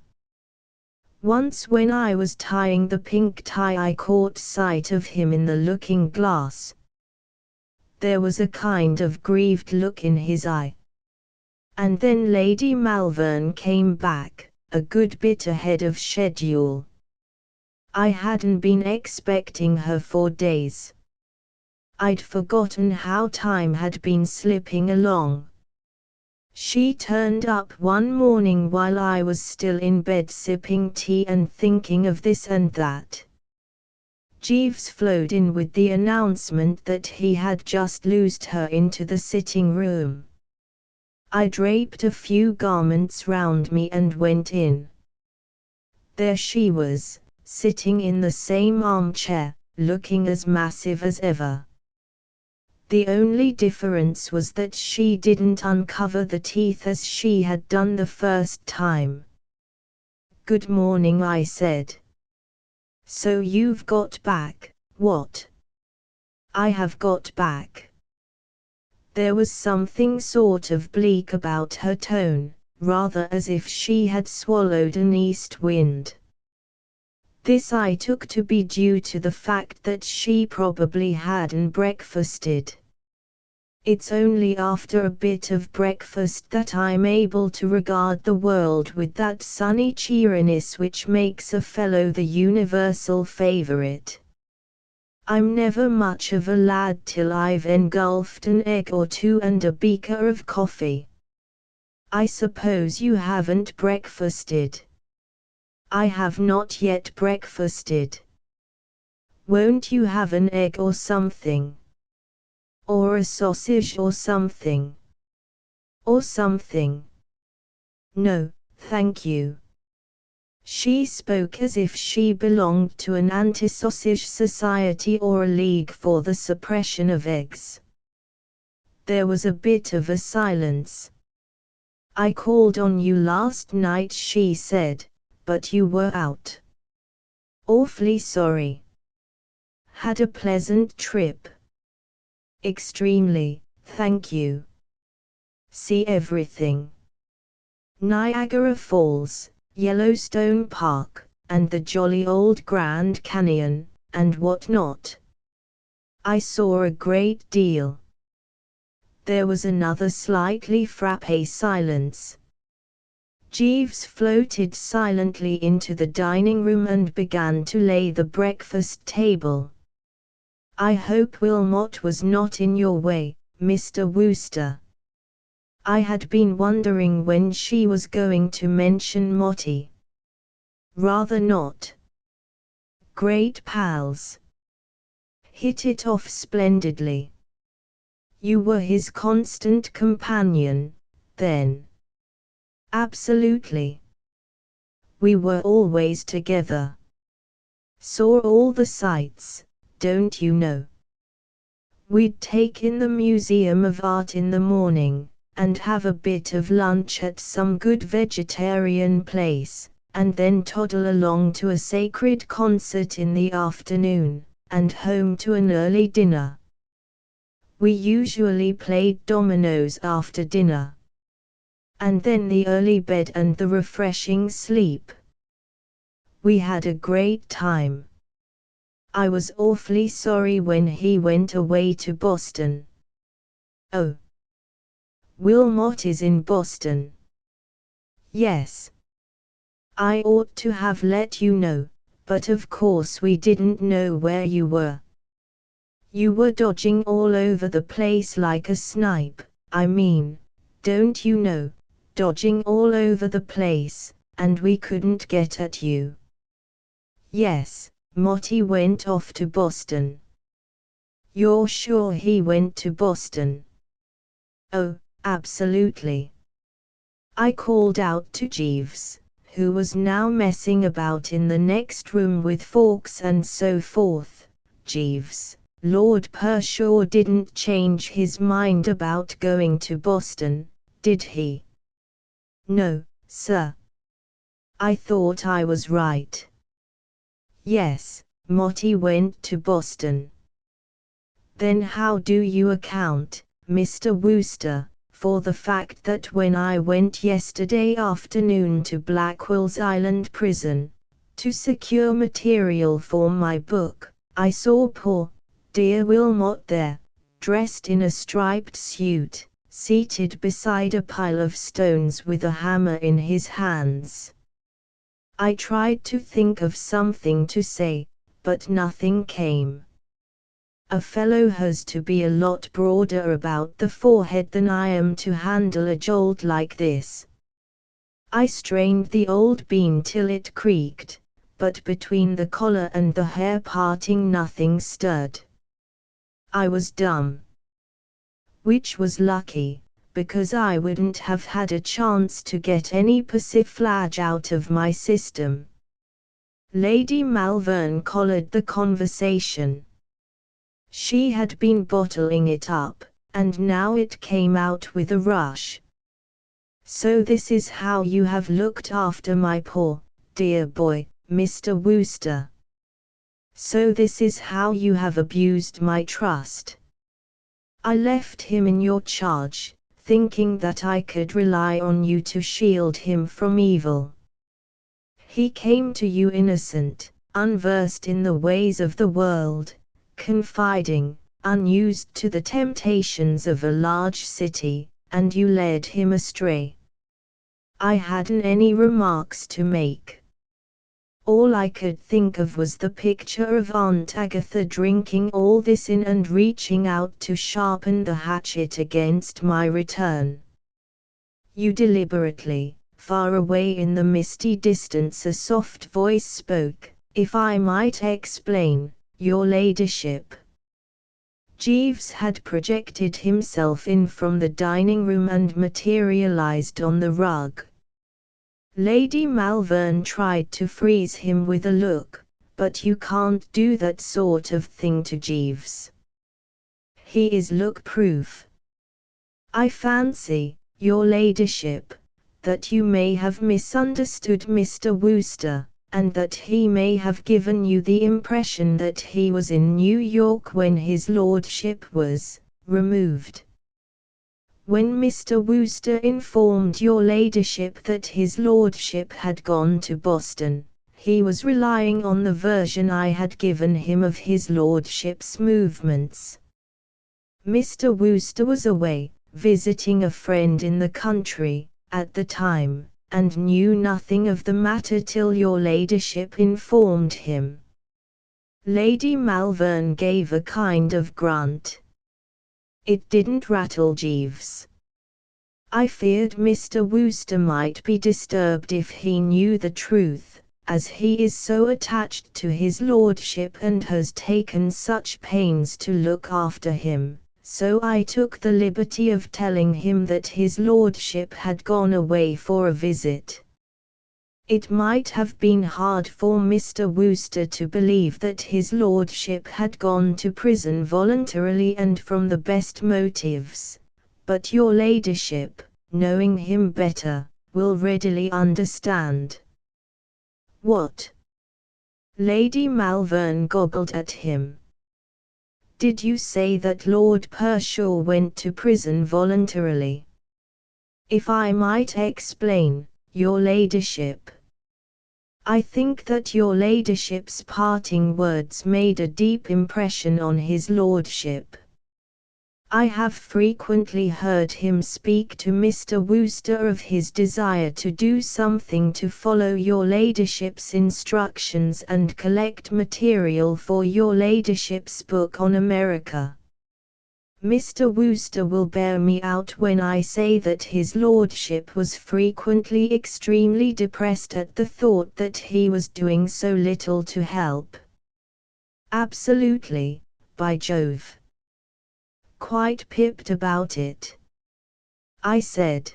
S1: Once when I was tying the pink tie I caught sight of him in the looking glass. There was a kind of grieved look in his eye. And then Lady Malvern came back, a good bit ahead of schedule. I hadn't been expecting her for days. I'd forgotten how time had been slipping along. She turned up one morning while I was still in bed sipping tea and thinking of this and that. Jeeves flowed in with the announcement that he had just loosed her into the sitting room. I draped a few garments round me and went in. There she was, sitting in the same armchair, looking as massive as ever. The only difference was that she didn't uncover the teeth as she had done the first time. "Good morning," I said. "So you've got back, what?" "I have got back." There was something sort of bleak about her tone, rather as if she had swallowed an east wind. This I took to be due to the fact that she probably hadn't breakfasted. It's only after a bit of breakfast that I'm able to regard the world with that sunny cheeriness which makes a fellow the universal favourite. I'm never much of a lad till I've engulfed an egg or two and a beaker of coffee. I suppose you haven't breakfasted. I have not yet breakfasted. Won't you have an egg or something? Or a sausage or something? Or something? No, thank you. She spoke as if she belonged to an anti-sausage society or a league for the suppression of eggs. There was a bit of a silence. "I called on you last night," she said, "but you were out." "Awfully sorry." "Had a pleasant trip?" "Extremely, thank you." "See everything?" "Niagara Falls, Yellowstone Park, and the jolly old Grand Canyon, and what not." "I saw a great deal." There was another slightly frappé silence. Jeeves floated silently into the dining room and began to lay the breakfast table. "I hope Wilmot was not in your way, Mr. Wooster." I had been wondering when she was going to mention Motty. "Rather not. Great pals. Hit it off splendidly." "You were his constant companion, then?" "Absolutely. We were always together. Saw all the sights, don't you know. We'd take in the Museum of Art in the morning, and have a bit of lunch at some good vegetarian place, and then toddle along to a sacred concert in the afternoon, and home to an early dinner. We usually played dominoes after dinner. And then the early bed and the refreshing sleep. We had a great time. I was awfully sorry when he went away to Boston." "Oh. Wilmot is in Boston?" "Yes. I ought to have let you know, but of course we didn't know where you were. You were dodging all over the place like a snipe, I mean, don't you know, dodging all over the place, and we couldn't get at you." "Yes, Motty went off to Boston." "You're sure he went to Boston?" "Oh, absolutely." I called out to Jeeves, who was now messing about in the next room with forks and so forth. "Jeeves, Lord Pershaw didn't change his mind about going to Boston, did he?" "No, sir. I thought I was right. Yes, Motti went to Boston. Then how do you account, Mr. Wooster, for the fact that when I went yesterday afternoon to Blackwell's Island prison, to secure material for my book, I saw poor, dear Wilmot there, dressed in a striped suit, seated beside a pile of stones with a hammer in his hands. I tried to think of something to say, but nothing came. A fellow has to be a lot broader about the forehead than I am to handle a jolt like this. I strained the old beam till it creaked, but between the collar and the hair parting nothing stirred. I was dumb. Which was lucky, because I wouldn't have had a chance to get any persiflage out of my system. Lady Malvern collared the conversation. She had been bottling it up, and now it came out with a rush. So this is how you have looked after my poor, dear boy, Mr. Wooster. So this is how you have abused my trust. I left him in your charge, thinking that I could rely on you to shield him from evil. He came to you innocent, unversed in the ways of the world, confiding, unused to the temptations of a large city, and you led him astray. I hadn't any remarks to make. All I could think of was the picture of Aunt Agatha drinking all this in and reaching out to sharpen the hatchet against my return. You deliberately, far away in the misty distance a soft voice spoke, "If I might explain, your ladyship." Jeeves had projected himself in from the dining room and materialized on the rug. Lady Malvern tried to freeze him with a look, but you can't do that sort of thing to Jeeves. He is look-proof. I fancy, your ladyship, that you may have misunderstood Mr. Wooster, and that he may have given you the impression that he was in New York when his lordship was removed. When Mr. Wooster informed your ladyship that his lordship had gone to Boston, he was relying on the version I had given him of his lordship's movements. Mr. Wooster was away, visiting a friend in the country, at the time, and knew nothing of the matter till your ladyship informed him. Lady Malvern gave a kind of grunt. It didn't rattle Jeeves. I feared Mr. Wooster might be disturbed if he knew the truth, as he is so attached to his lordship and has taken such pains to look after him. So I took the liberty of telling him that his lordship had gone away for a visit. It might have been hard for Mr. Wooster to believe that his lordship had gone to prison voluntarily and from the best motives, but your ladyship, knowing him better, will readily understand. What? Lady Malvern goggled at him. Did you say that Lord Pershaw went to prison voluntarily? If I might explain, your ladyship. I think that your ladyship's parting words made a deep impression on his lordship. I have frequently heard him speak to Mr. Wooster of his desire to do something to follow your ladyship's instructions and collect material for your ladyship's book on America. Mr. Wooster will bear me out when I say that his lordship was frequently extremely depressed at the thought that he was doing so little to help. Absolutely, by Jove. Quite pipped about it. I said.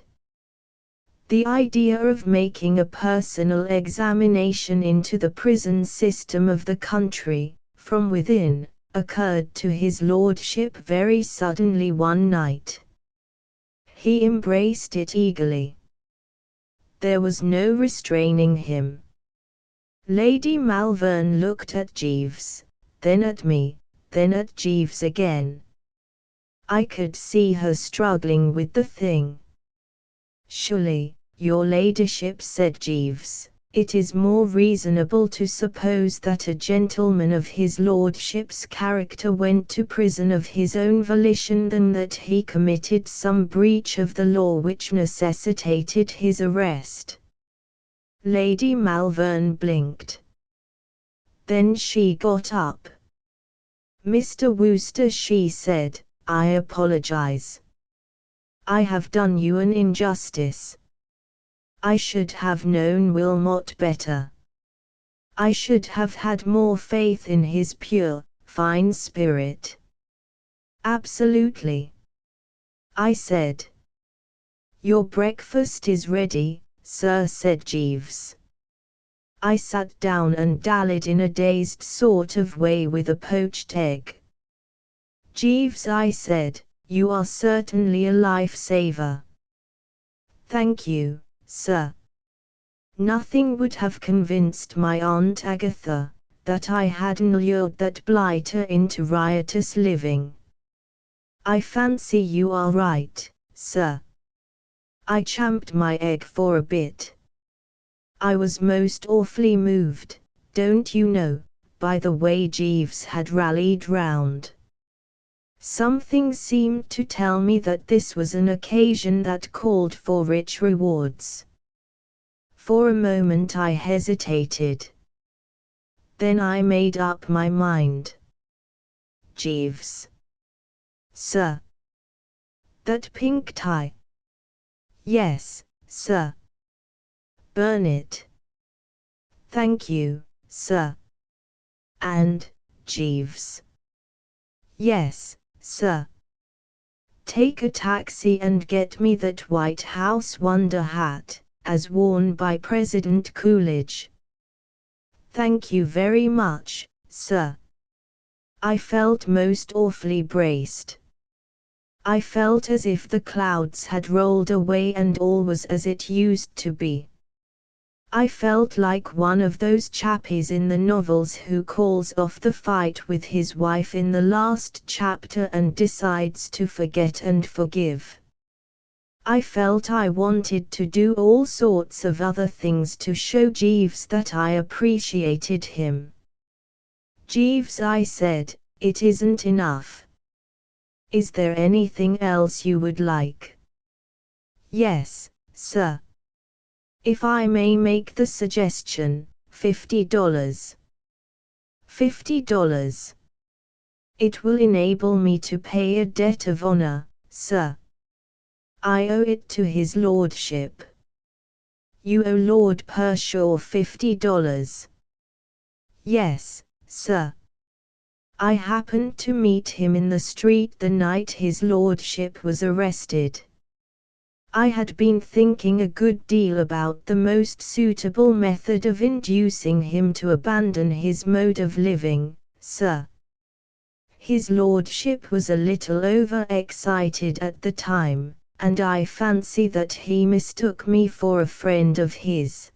S1: The idea of making a personal examination into the prison system of the country, from within, occurred to his lordship very suddenly one night. He embraced it eagerly. There was no restraining him. Lady Malvern looked at Jeeves, then at me, then at Jeeves again. I could see her struggling with the thing. "Surely, your ladyship," said Jeeves, "it is more reasonable to suppose that a gentleman of his lordship's character went to prison of his own volition than that he committed some breach of the law which necessitated his arrest." Lady Malvern blinked. Then she got up. "Mr. Wooster," she said, "I apologize. I have done you an injustice. I should have known Wilmot better. I should have had more faith in his pure, fine spirit." "Absolutely," I said. "Your breakfast is ready, sir," said Jeeves. I sat down and dallied in a dazed sort of way with a poached egg. "Jeeves," I said, "you are certainly a life-saver." "Thank you, sir. Nothing would have convinced my Aunt Agatha that I hadn't lured that blighter into riotous living." "I fancy you are right, sir." I champed my egg for a bit. I was most awfully moved, don't you know, by the way Jeeves had rallied round. Something seemed to tell me that this was an occasion that called for rich rewards. For a moment I hesitated. Then I made up my mind. "Jeeves." "Sir." "That pink tie." "Yes, sir." "Burn it." "Thank you, sir." "And, Jeeves." "Yes, sir. Take a taxi and get me that White House wonder hat, as worn by President Coolidge." "Thank you very much, sir." I felt most awfully braced. I felt as if the clouds had rolled away and all was as it used to be. I felt like one of those chappies in the novels who calls off the fight with his wife in the last chapter and decides to forget and forgive. I felt I wanted to do all sorts of other things to show Jeeves that I appreciated him. "Jeeves," I said, "it isn't enough. Is there anything else you would like?" "Yes, sir. If I may make the suggestion, $50. $50. It will enable me to pay a debt of honor, sir. I owe it to his lordship." "You owe Lord Pershaw $50. "Yes, sir. I happened to meet him in the street the night his lordship was arrested. I had been thinking a good deal about the most suitable method of inducing him to abandon his mode of living, sir. His lordship was a little over-excited at the time, and I fancy that he mistook me for a friend of his.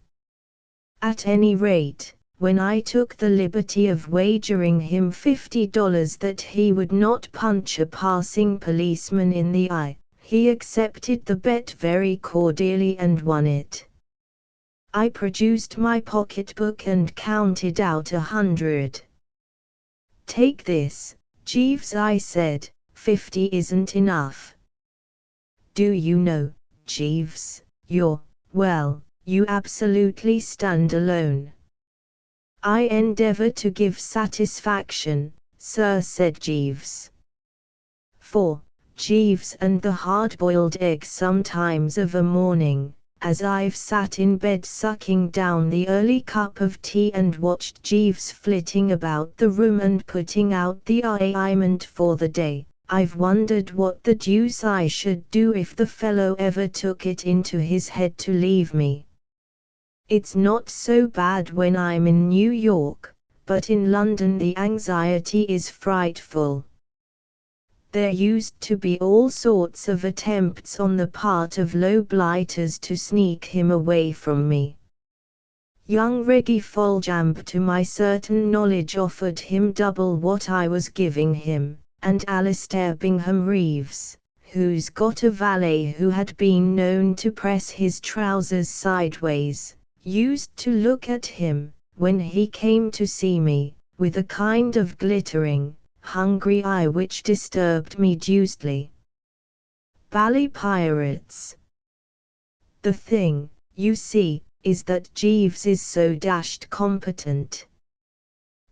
S1: At any rate, when I took the liberty of wagering him $50 that he would not punch a passing policeman in the eye, he accepted the bet very cordially and won it. I produced my pocketbook and counted out 100. "Take this, Jeeves," I said, "50 isn't enough. Do you know, Jeeves, you absolutely stand alone." "I endeavor to give satisfaction, sir," said Jeeves. "For, Jeeves, and the hard-boiled egg sometimes of a morning, as I've sat in bed sucking down the early cup of tea and watched Jeeves flitting about the room and putting out the arraignment for the day, I've wondered what the deuce I should do if the fellow ever took it into his head to leave me. It's not so bad when I'm in New York, but in London the anxiety is frightful. There used to be all sorts of attempts on the part of low blighters to sneak him away from me. Young Reggie Foljambe, to my certain knowledge, offered him double what I was giving him, and Alistair Bingham Reeves, who's got a valet who had been known to press his trousers sideways, used to look at him, when he came to see me, with a kind of glittering, hungry eye which disturbed me deucedly. Bally pirates. The thing, you see, is that Jeeves is so dashed competent.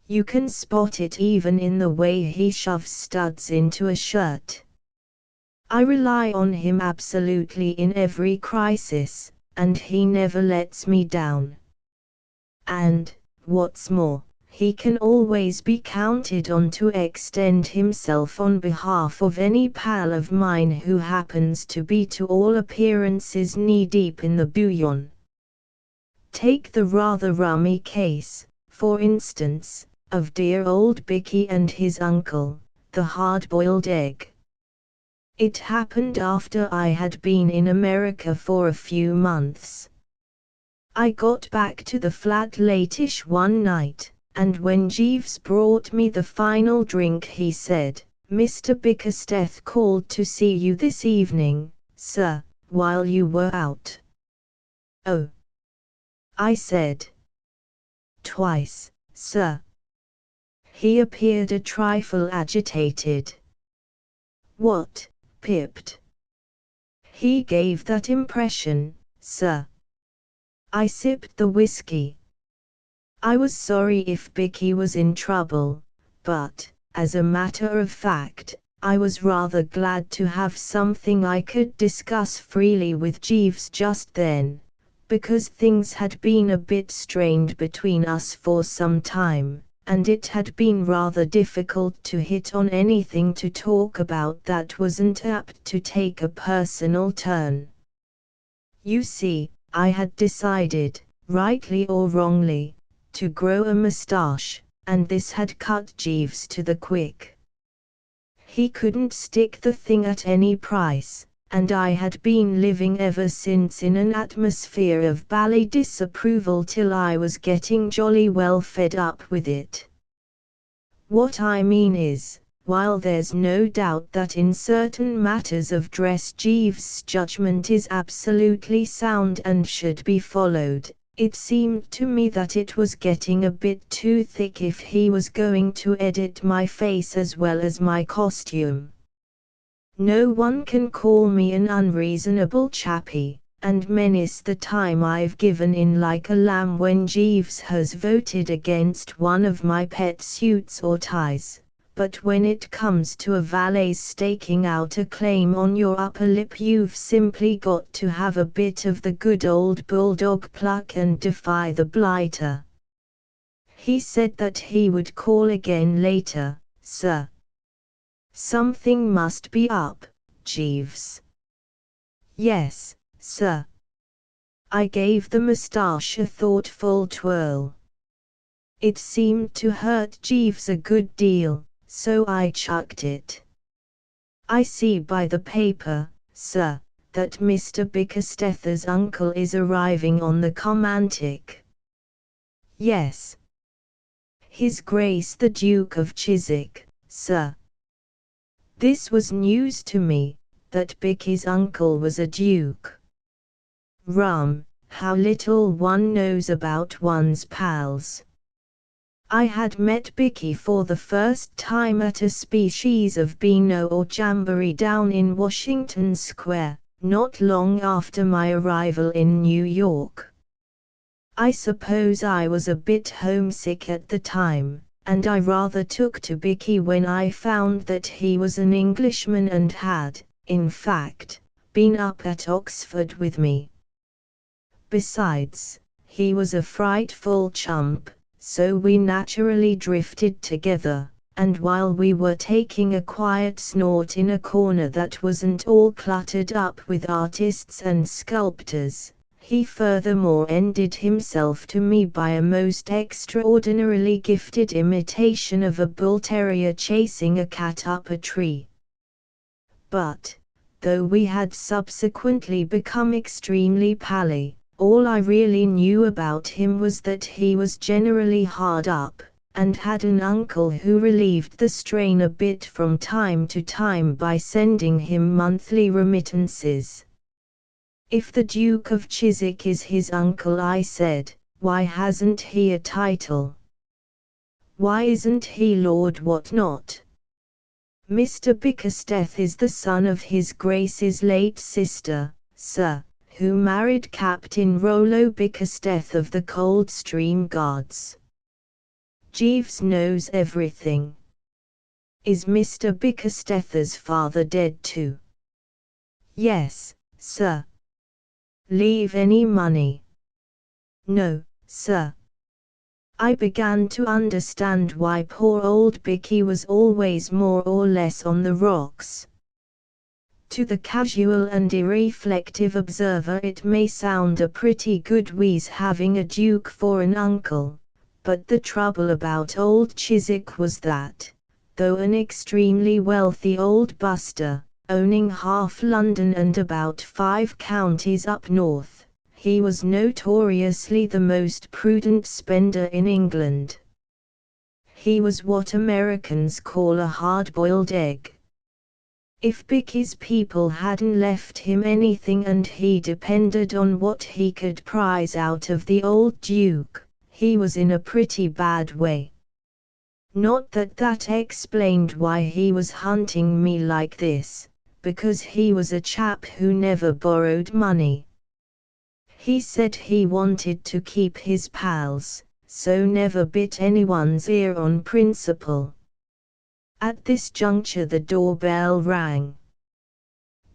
S1: You can spot it even in the way he shoves studs into a shirt. I rely on him absolutely in every crisis, and he never lets me down. And, what's more, he can always be counted on to extend himself on behalf of any pal of mine who happens to be to all appearances knee-deep in the bouillon. Take the rather rummy case, for instance, of dear old Bicky and his uncle, the hard-boiled egg. It happened after I had been in America for a few months. I got back to the flat late-ish one night, and when Jeeves brought me the final drink he said, "Mr. Bickersteth called to see you this evening, sir, while you were out." "Oh," I said. "Twice, sir." He appeared a trifle agitated. "What, pipped?" "He gave that impression, sir." I sipped the whiskey. I was sorry if Bicky was in trouble, but, as a matter of fact, I was rather glad to have something I could discuss freely with Jeeves just then, because things had been a bit strained between us for some time, and it had been rather difficult to hit on anything to talk about that wasn't apt to take a personal turn. You see, I had decided, rightly or wrongly, to grow a moustache, and this had cut Jeeves to the quick. He couldn't stick the thing at any price, and I had been living ever since in an atmosphere of bally disapproval till I was getting jolly well fed up with it. What I mean is, while there's no doubt that in certain matters of dress Jeeves' judgment is absolutely sound and should be followed, it seemed to me that it was getting a bit too thick if he was going to edit my face as well as my costume. No one can call me an unreasonable chappie, and menace the time I've given in like a lamb when Jeeves has voted against one of my pet suits or ties, but when it comes to a valet's staking out a claim on your upper lip, you've simply got to have a bit of the good old bulldog pluck and defy the blighter. He said that he would call again later, sir. Something must be up, Jeeves. Yes, sir. I gave the moustache a thoughtful twirl. It seemed to hurt Jeeves a good deal, so I chucked it. I see by the paper, sir, that Mr. Bickersteth's uncle is arriving on the Carmantic. Yes. His Grace the Duke of Chiswick, sir. This was news to me, that Bicky's uncle was a duke. Rum, how little one knows about one's pals. I had met Bicky for the first time at a species of Beano or jamboree down in Washington Square, not long after my arrival in New York. I suppose I was a bit homesick at the time, and I rather took to Bicky when I found that he was an Englishman and had, in fact, been up at Oxford with me. Besides, he was a frightful chump, so we naturally drifted together, and while we were taking a quiet snort in a corner that wasn't all cluttered up with artists and sculptors, he furthermore ended himself to me by a most extraordinarily gifted imitation of a bull terrier chasing a cat up a tree. but, though we had subsequently become extremely pally, all I really knew about him was that he was generally hard up, and had an uncle who relieved the strain a bit from time to time by sending him monthly remittances. "If the Duke of Chiswick is his uncle," I said, "why hasn't he a title? Why isn't he Lord Whatnot?" "Mr. Bickersteth is the son of his Grace's late sister, sir, who married Captain Rollo Bickersteth of the Coldstream Guards. Jeeves knows everything." "Is Mr. Bickersteth's father dead too?" "Yes, sir." "Leave any money?" "No, sir." I began to understand why poor old Bicky was always more or less on the rocks. To the casual and irreflective observer it may sound a pretty good wheeze having a duke for an uncle, but the trouble about old Chiswick was that, though an extremely wealthy old buster, owning half London and about 5 counties up north, he was notoriously the most prudent spender in England. He was what Americans call a hard-boiled egg. If Bicky's people hadn't left him anything and he depended on what he could prize out of the old Duke, he was in a pretty bad way. Not that that explained why he was hunting me like this, because he was a chap who never borrowed money. He said he wanted to keep his pals, so never bit anyone's ear on principle. At this juncture the doorbell rang.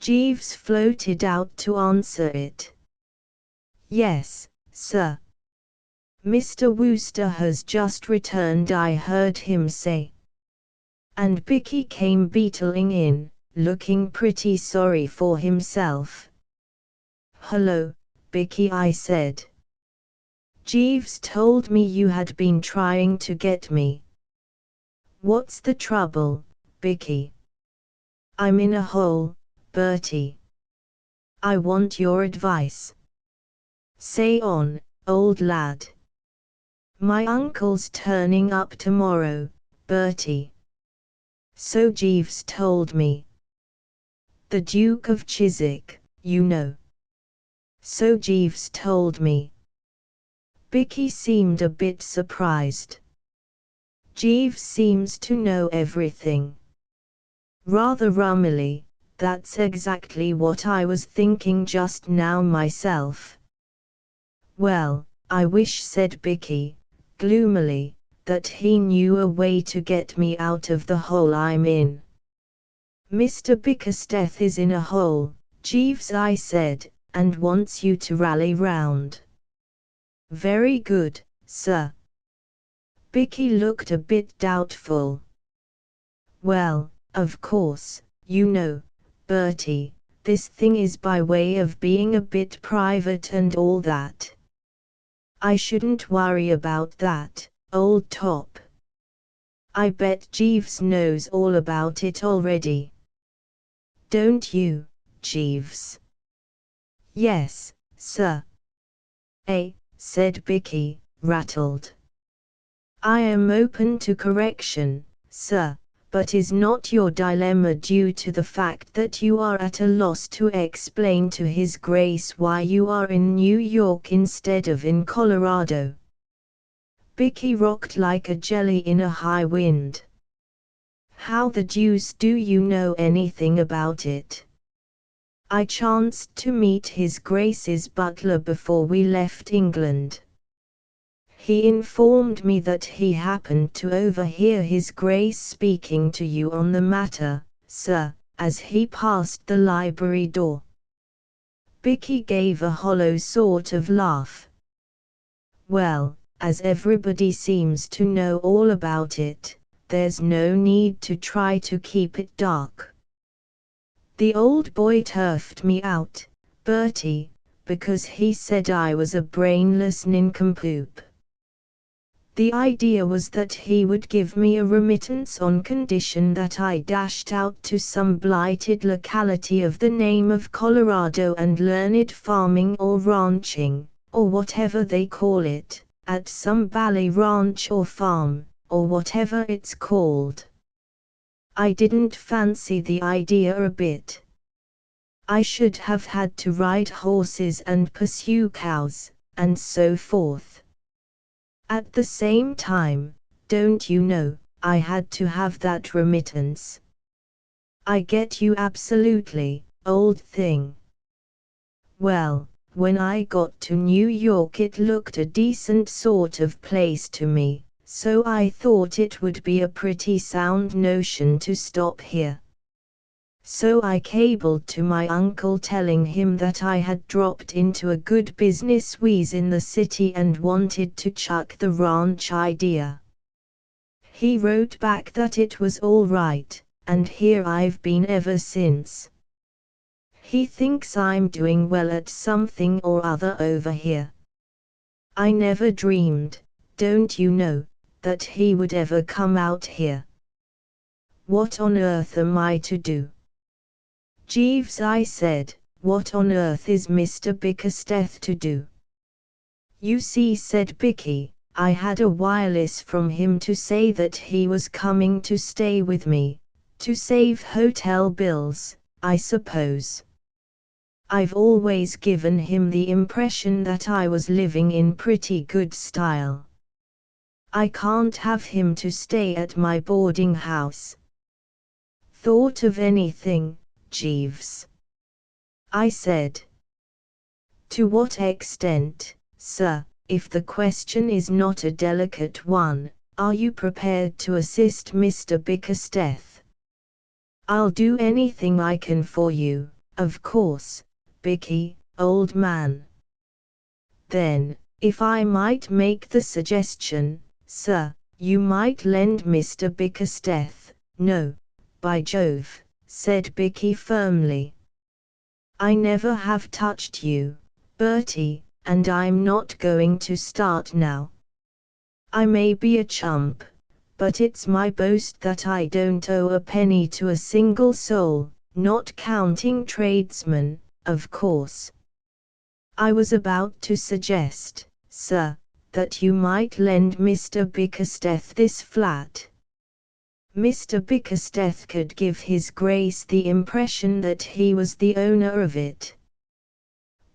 S1: Jeeves floated out to answer it. "Yes, sir. Mr. Wooster has just returned," I heard him say. And Bicky came beetling in, looking pretty sorry for himself. "Hello, Bicky," I said. "Jeeves told me you had been trying to get me." "What's the trouble, Bicky?" "I'm in a hole, Bertie. I want your advice." "Say on, old lad." "My uncle's turning up tomorrow, Bertie." "So Jeeves told me." "The Duke of Chiswick, you know." "So Jeeves told me." Bicky seemed a bit surprised. "Jeeves seems to know everything." Rather rummily, "That's exactly what I was thinking just now myself." "Well, I wish," said Bicky, gloomily, "that he knew a way to get me out of the hole I'm in." "Mr. Bickersteth is in a hole, Jeeves," I said, "and wants you to rally round." "Very good, sir." Bicky looked a bit doubtful. "Well, of course, you know, Bertie, this thing is by way of being a bit private and all that." "I shouldn't worry about that, old top. I bet Jeeves knows all about it already." "Don't you, Jeeves?" "Yes, sir." Said Bicky, rattled. "I am open to correction, sir, but is not your dilemma due to the fact that you are at a loss to explain to His Grace why you are in New York instead of in Colorado?" Bicky rocked like a jelly in a high wind. "How the deuce do you know anything about it?" "I chanced to meet His Grace's butler before we left England. He informed me that he happened to overhear His Grace speaking to you on the matter, sir, as he passed the library door." Bicky gave a hollow sort of laugh. "Well, as everybody seems to know all about it, there's no need to try to keep it dark. The old boy turfed me out, Bertie, because he said I was a brainless nincompoop." The idea was that he would give me a remittance on condition that I dashed out to some blighted locality of the name of Colorado and learned farming or ranching, or whatever they call it, at some Valley ranch or farm, or whatever it's called. I didn't fancy the idea a bit. I should have had to ride horses and pursue cows, and so forth. At the same time, don't you know, I had to have that remittance. I get you absolutely, old thing. Well, when I got to New York it looked a decent sort of place to me, so I thought it would be a pretty sound notion to stop here. So I cabled to my uncle telling him that I had dropped into a good business wheeze in the city and wanted to chuck the ranch idea. He wrote back that it was all right, and here I've been ever since. He thinks I'm doing well at something or other over here. I never dreamed, don't you know, that he would ever come out here. What on earth am I to do? Jeeves, I said, what on earth is Mr. Bickersteth to do? You see, said Bicky, I had a wireless from him to say that he was coming to stay with me, to save hotel bills, I suppose. I've always given him the impression that I was living in pretty good style. I can't have him to stay at my boarding house. Thought of anything, Jeeves? I said. To what extent, sir, if the question is not a delicate one, are you prepared to assist Mr. Bickersteth? I'll do anything I can for you, of course, Bicky, old man. Then, if I might make the suggestion, sir, you might lend Mr. Bickersteth, no, by Jove, said Bicky firmly. I never have touched you, Bertie, and I'm not going to start now. I may be a chump, but it's my boast that I don't owe a penny to a single soul, not counting tradesmen, of course. I was about to suggest, sir, that you might lend Mr. Bickersteth this flat. Mr. Bickersteth could give His Grace the impression that he was the owner of it.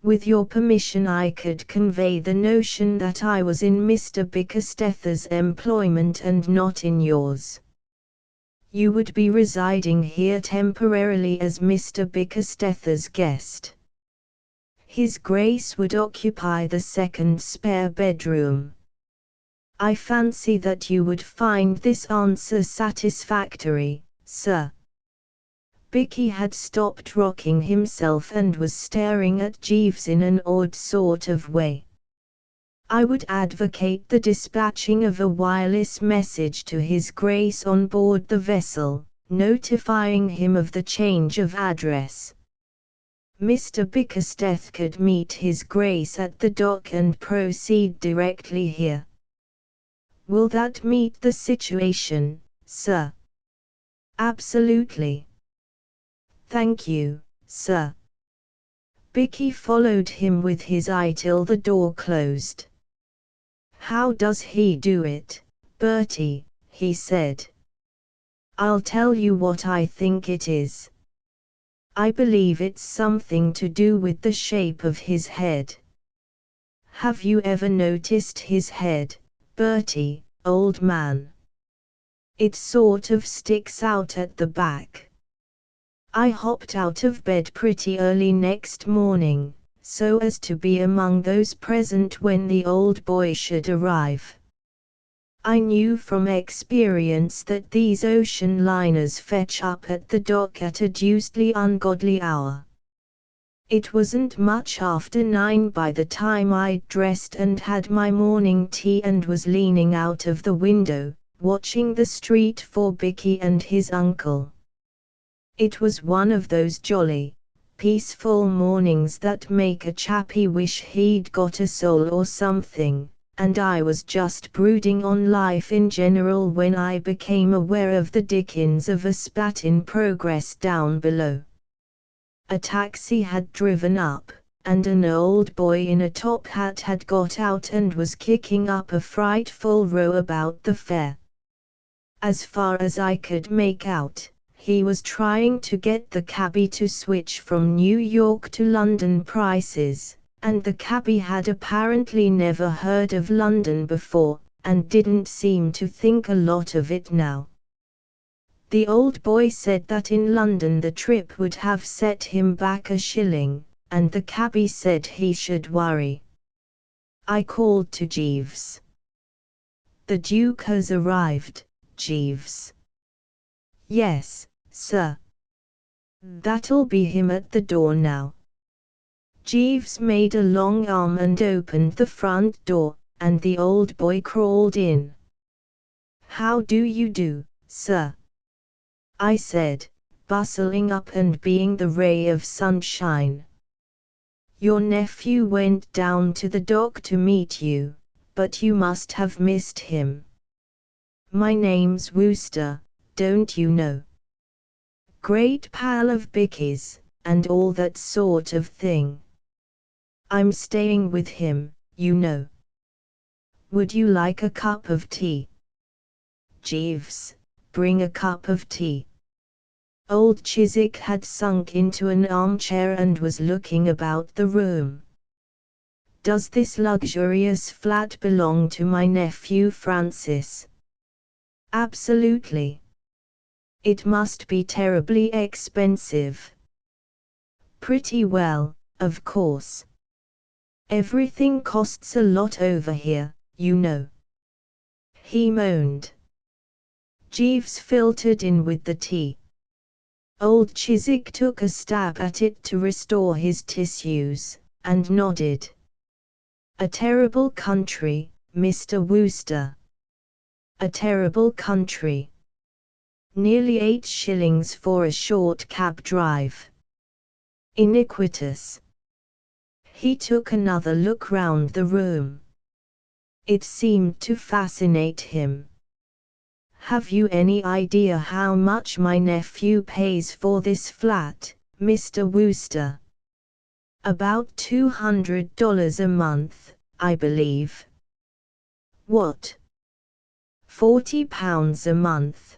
S1: With your permission I could convey the notion that I was in Mr. Bickersteth's employment and not in yours. You would be residing here temporarily as Mr. Bickersteth's guest. His Grace would occupy the second spare bedroom. I fancy that you would find this answer satisfactory, sir. Bicky had stopped rocking himself and was staring at Jeeves in an odd sort of way. I would advocate the dispatching of a wireless message to His Grace on board the vessel, notifying him of the change of address. Mr. Bickersteth could meet His Grace at the dock and proceed directly here. Will that meet the situation, sir? Absolutely. Thank you, sir. Bicky followed him with his eye till the door closed. How does he do it, Bertie? He said. I'll tell you what I think it is. I believe it's something to do with the shape of his head. Have you ever noticed his head, Bertie, old man? It sort of sticks out at the back. I hopped out of bed pretty early next morning, so as to be among those present when the old boy should arrive. I knew from experience that these ocean liners fetch up at the dock at a deucedly ungodly hour. It wasn't much after 9 by the time I'd dressed and had my morning tea and was leaning out of the window, watching the street for Bicky and his uncle. It was one of those jolly, peaceful mornings that make a chappie wish he'd got a soul or something, and I was just brooding on life in general when I became aware of the dickens of a spat in progress down below. A taxi had driven up, and an old boy in a top hat had got out and was kicking up a frightful row about the fare. As far as I could make out, he was trying to get the cabbie to switch from New York to London prices, and the cabbie had apparently never heard of London before, and didn't seem to think a lot of it now. The old boy said that in London the trip would have set him back a shilling, and the cabbie said he should worry. I called to Jeeves. "The Duke has arrived, Jeeves." "Yes, sir." "That'll be him at the door now." Jeeves made a long arm and opened the front door, and the old boy crawled in. "How do you do, sir?" I said, bustling up and being the ray of sunshine. "Your nephew went down to the dock to meet you, but you must have missed him. My name's Wooster, don't you know? Great pal of Bicky's, and all that sort of thing. I'm staying with him, you know. Would you like a cup of tea?" "Jeeves, bring a cup of tea." Old Chiswick had sunk into an armchair and was looking about the room. "Does this luxurious flat belong to my nephew Francis?" "Absolutely." "It must be terribly expensive." "Pretty well, of course. Everything costs a lot over here, you know," he moaned. Jeeves filtered in with the tea. Old Chiswick took a stab at it to restore his tissues, and nodded. "A terrible country, Mr. Wooster. A terrible country. Nearly 8 shillings for a short cab drive. Iniquitous." He took another look round the room. It seemed to fascinate him. "Have you any idea how much my nephew pays for this flat, Mr. Wooster?" "About $200 a month, I believe." "What? £40 a month?"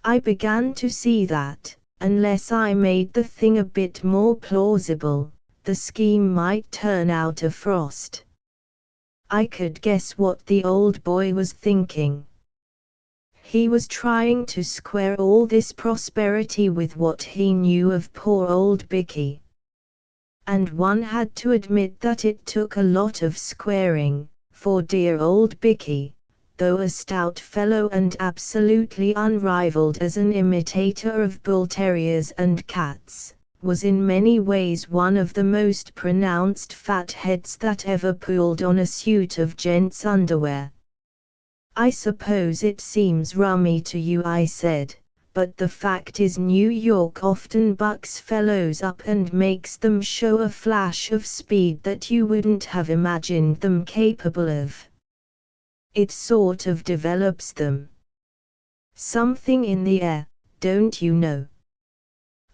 S1: I began to see that, unless I made the thing a bit more plausible, the scheme might turn out a frost. I could guess what the old boy was thinking. He was trying to square all this prosperity with what he knew of poor old Bicky. And one had to admit that it took a lot of squaring, for dear old Bicky, though a stout fellow and absolutely unrivaled as an imitator of bull terriers and cats, was in many ways one of the most pronounced fatheads that ever pulled on a suit of gents' underwear. "I suppose it seems rummy to you," I said, "but the fact is New York often bucks fellows up and makes them show a flash of speed that you wouldn't have imagined them capable of. It sort of develops them. Something in the air, don't you know?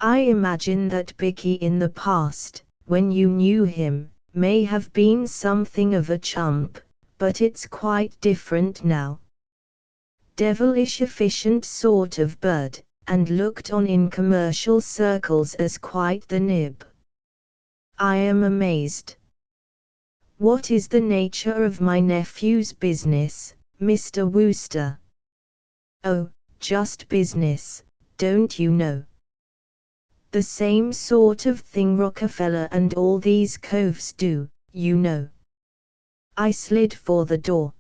S1: I imagine that Bicky in the past, when you knew him, may have been something of a chump, but it's quite different now. Devilish efficient sort of bird, and looked on in commercial circles as quite the nib. I am amazed." "What is the nature of my nephew's business, Mr. Wooster?" "Oh, just business, don't you know. The same sort of thing Rockefeller and all these coves do, you know." I slid for the door.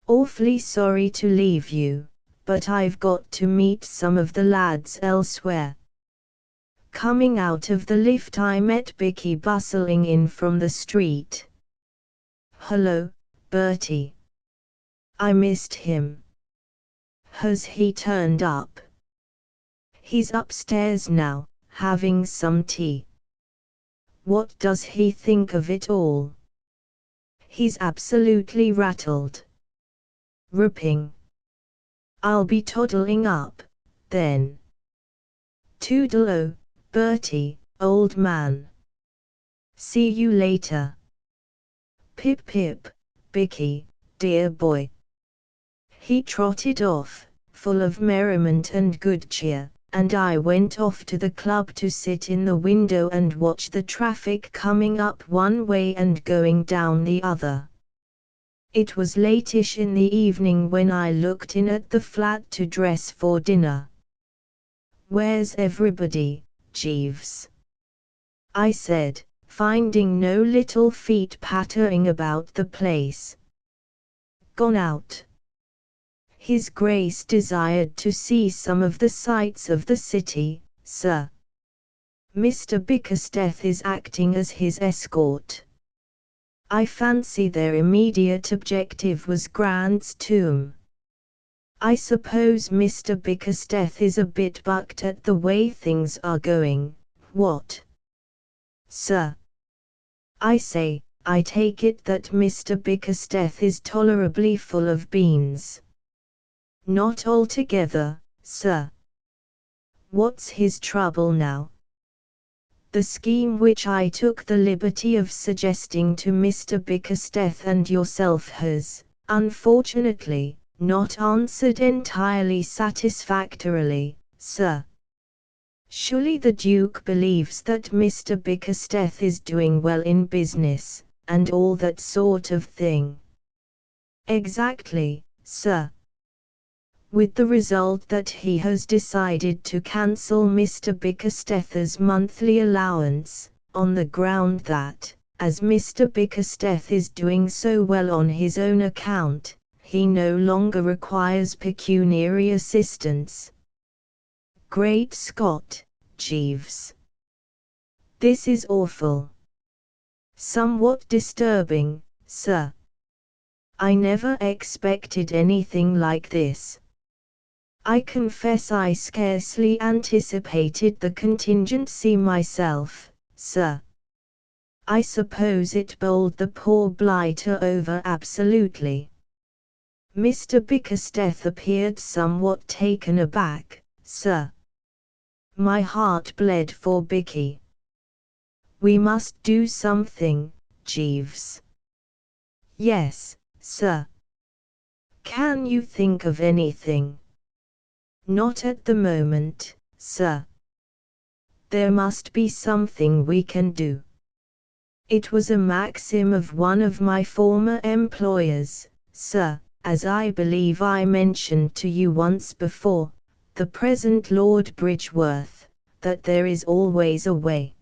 S1: "Awfully sorry to leave you, but I've got to meet some of the lads elsewhere." Coming out of the lift I met Bicky bustling in from the street. "Hello, Bertie. I missed him." "Has he turned up?" "He's upstairs now, having some tea." "What does he think of it all?" He's absolutely rattled. Ripping. I'll be toddling up, then. Toodle-o, Bertie, old man. See you later. Pip pip, Bicky, dear boy. He trotted off, full of merriment and good cheer, and I went off to the club to sit in the window and watch the traffic coming up one way and going down the other. It was late-ish in the evening when I looked in at the flat to dress for dinner. "Where's everybody, Jeeves?" I said, finding no little feet pattering about the place. "Gone out. His Grace desired to see some of the sights of the city, sir. Mr. Bickersteth is acting as his escort. I fancy their immediate objective was Grant's tomb. I suppose Mr. Bickersteth is a bit bucked at the way things are going, what? Sir. I say, I take it that Mr. Bickersteth is tolerably full of beans." "Not altogether, sir." "What's his trouble now?" "The scheme which I took the liberty of suggesting to Mr. Bickersteth and yourself has, unfortunately, not answered entirely satisfactorily, sir. Surely the Duke believes that Mr. Bickersteth is doing well in business, and all that sort of thing." "Exactly, sir. With the result that he has decided to cancel Mr. Bickersteth's monthly allowance, on the ground that, as Mr. Bickersteth is doing so well on his own account, he no longer requires pecuniary assistance." "Great Scott, Jeeves! This is awful. Somewhat disturbing, sir. I never expected anything like this. I confess I scarcely anticipated the contingency myself, sir. I suppose it bowled the poor blighter over absolutely." Mr. Bickersteth appeared somewhat taken aback, sir. My heart bled for Bicky. "We must do something, Jeeves." "Yes, sir." "Can you think of anything?" "Not at the moment, sir." "There must be something we can do. It was a maxim of one of my former employers, sir, as I believe I mentioned to you once before, the present Lord Bridgeworth, that there is always a way.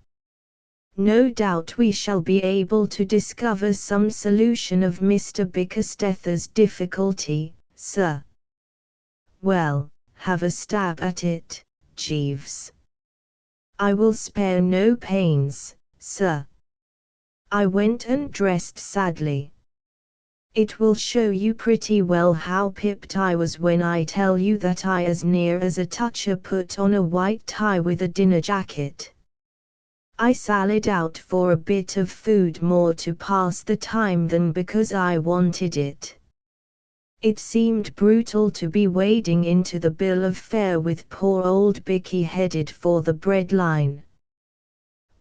S1: No doubt we shall be able to discover some solution of Mr. Bickersteth's difficulty, sir." "Well, have a stab at it, Jeeves." "I will spare no pains, sir." I went and dressed sadly. It will show you pretty well how pipped I was when I tell you that I as near as a toucher put on a white tie with a dinner jacket. I sallied out for a bit of food more to pass the time than because I wanted it. It seemed brutal to be wading into the bill of fare with poor old Bicky headed for the bread line.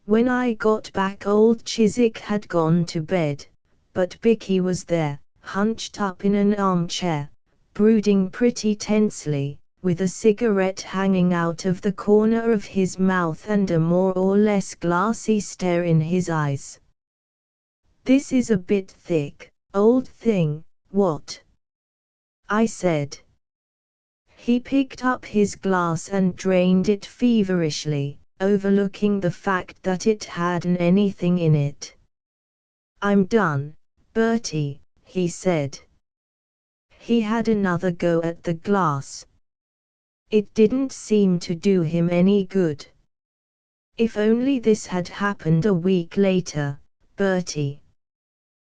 S1: When I got back old Chiswick had gone to bed, but Bicky was there, hunched up in an armchair, brooding pretty tensely, with a cigarette hanging out of the corner of his mouth and a more or less glassy stare in his eyes. "This is a bit thick, old thing, what?" I said. He picked up his glass and drained it feverishly, overlooking the fact that it hadn't anything in it. "I'm done, Bertie," he said. He had another go at the glass. It didn't seem to do him any good. "If only this had happened a week later, Bertie.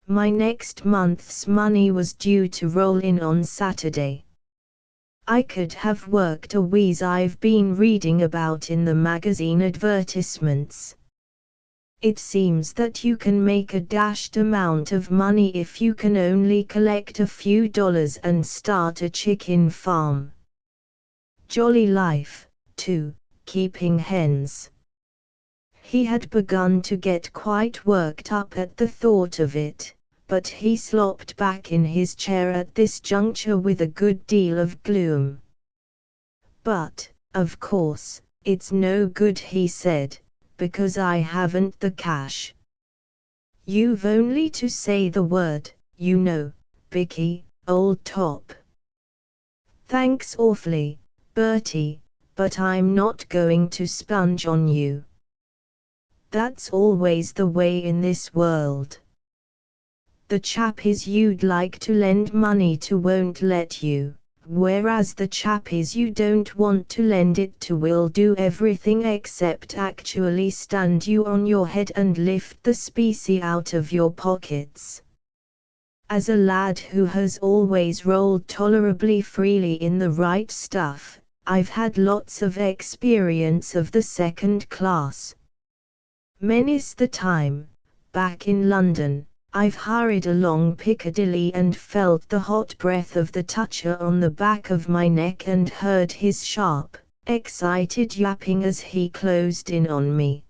S1: My next month's money was due to roll in on Saturday. I could have worked a wheeze I've been reading about in the magazine advertisements. It seems that you can make a dashed amount of money if you can only collect a few dollars and start a chicken farm. Jolly life, too, keeping hens. He had begun to get quite worked up at the thought of it, but he slopped back in his chair at this juncture with a good deal of gloom. But, of course, it's no good, he said, because I haven't the cash. You've only to say the word, you know, Bicky, old top. Thanks awfully, Bertie, but I'm not going to sponge on you. That's always the way in this world. The chappies you'd like to lend money to won't let you, whereas the chappies you don't want to lend it to will do everything except actually stand you on your head and lift the specie out of your pockets. As a lad who has always rolled tolerably freely in the right stuff, I've had lots of experience of the second class. Many's the time, back in London, I've hurried along Piccadilly and felt the hot breath of the toucher on the back of my neck and heard his sharp, excited yapping as he closed in on me.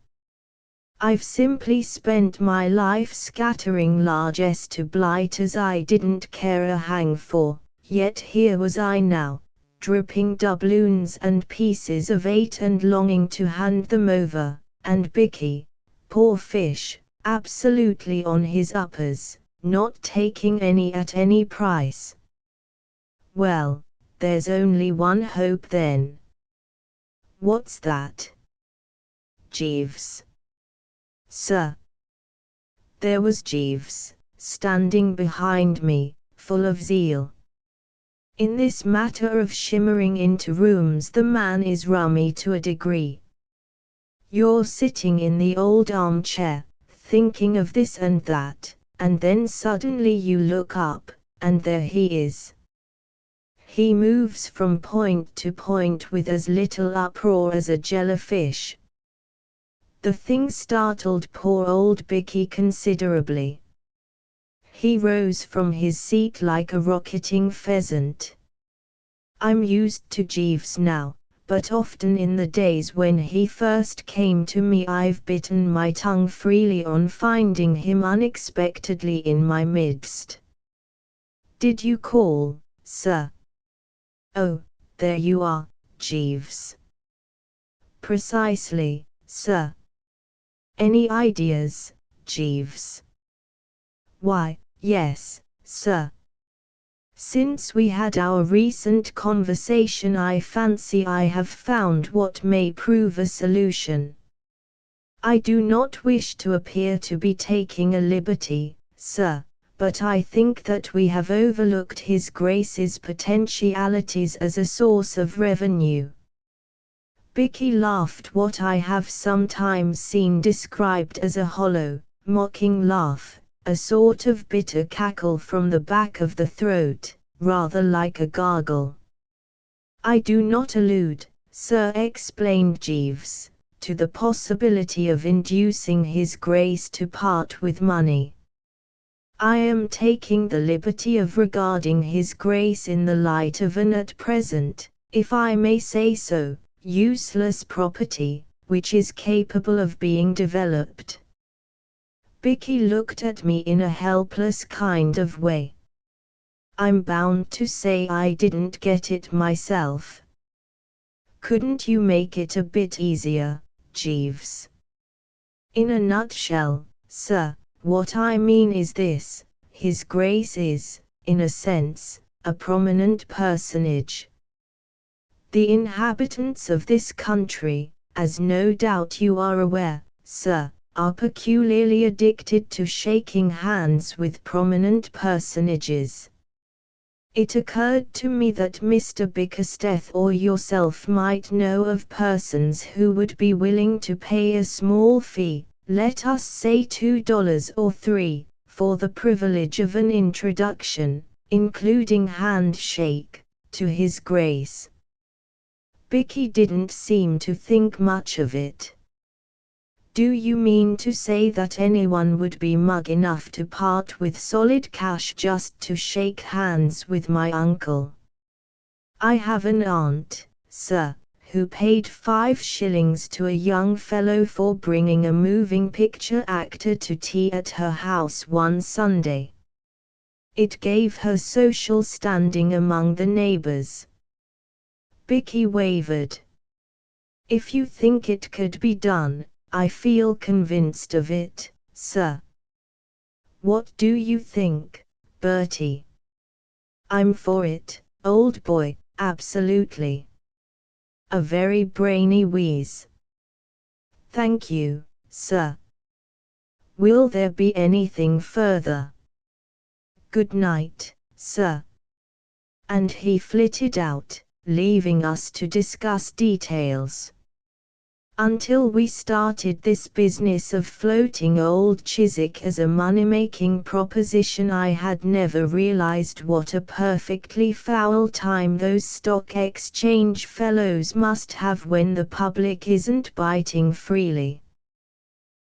S1: I've simply spent my life scattering largesse to blighters I didn't care a hang for, yet here was I now, dripping doubloons and pieces of 8 and longing to hand them over, and Bicky, poor fish, absolutely on his uppers, not taking any at any price. Well, there's only one hope then. What's that? Jeeves. Sir. There was Jeeves, standing behind me, full of zeal. In this matter of shimmering into rooms the man is rummy to a degree. You're sitting in the old armchair, thinking of this and that, and then suddenly you look up, and there he is. He moves from point to point with as little uproar as a jellyfish. The thing startled poor old Bicky considerably. He rose from his seat like a rocketing pheasant. I'm used to Jeeves now, but often in the days when he first came to me I've bitten my tongue freely on finding him unexpectedly in my midst. Did you call, sir? Oh, there you are, Jeeves. Precisely, sir. Any ideas, Jeeves? Why, yes, sir. Since we had our recent conversation I fancy I have found what may prove a solution. I do not wish to appear to be taking a liberty, sir, but I think that we have overlooked His Grace's potentialities as a source of revenue. Bicky laughed, what I have sometimes seen described as a hollow, mocking laugh, a sort of bitter cackle from the back of the throat, rather like a gargle. I do not allude, sir, explained Jeeves, to the possibility of inducing His Grace to part with money. I am taking the liberty of regarding His Grace in the light of an at present, if I may say so, useless property, which is capable of being developed. Bicky looked at me in a helpless kind of way. I'm bound to say I didn't get it myself. Couldn't you make it a bit easier, Jeeves? In a nutshell, sir, what I mean is this: His Grace is, in a sense, a prominent personage. The inhabitants of this country, as no doubt you are aware, sir, are peculiarly addicted to shaking hands with prominent personages. It occurred to me that Mr. Bickersteth or yourself might know of persons who would be willing to pay a small fee, let us say $2 or $3, for the privilege of an introduction, including handshake, to His Grace. Bicky didn't seem to think much of it. Do you mean to say that anyone would be mug enough to part with solid cash just to shake hands with my uncle? I have an aunt, sir, who paid 5 shillings to a young fellow for bringing a moving picture actor to tea at her house one Sunday. It gave her social standing among the neighbours. Bicky wavered. If you think it could be done, I feel convinced of it, sir. What do you think, Bertie? I'm for it, old boy, absolutely. A very brainy wheeze. Thank you, sir. Will there be anything further? Good night, sir. And he flitted out, leaving us to discuss details. Until we started this business of floating old Chiswick as a money-making proposition, I had never realized what a perfectly foul time those stock exchange fellows must have when the public isn't biting freely.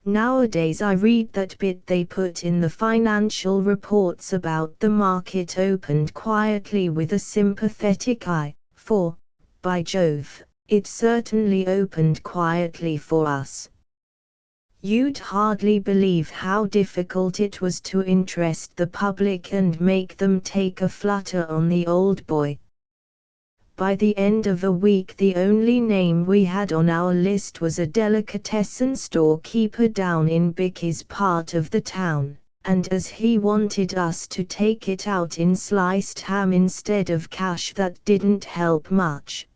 S1: Nowadays I read that bit they put in the financial reports about the market opened quietly with a sympathetic eye, for, by Jove, it certainly opened quietly for us. You'd hardly believe how difficult it was to interest the public and make them take a flutter on the old boy. By the end of a week the only name we had on our list was a delicatessen store keeper down in Bicky's part of the town, and as he wanted us to take it out in sliced ham instead of cash, that didn't help much.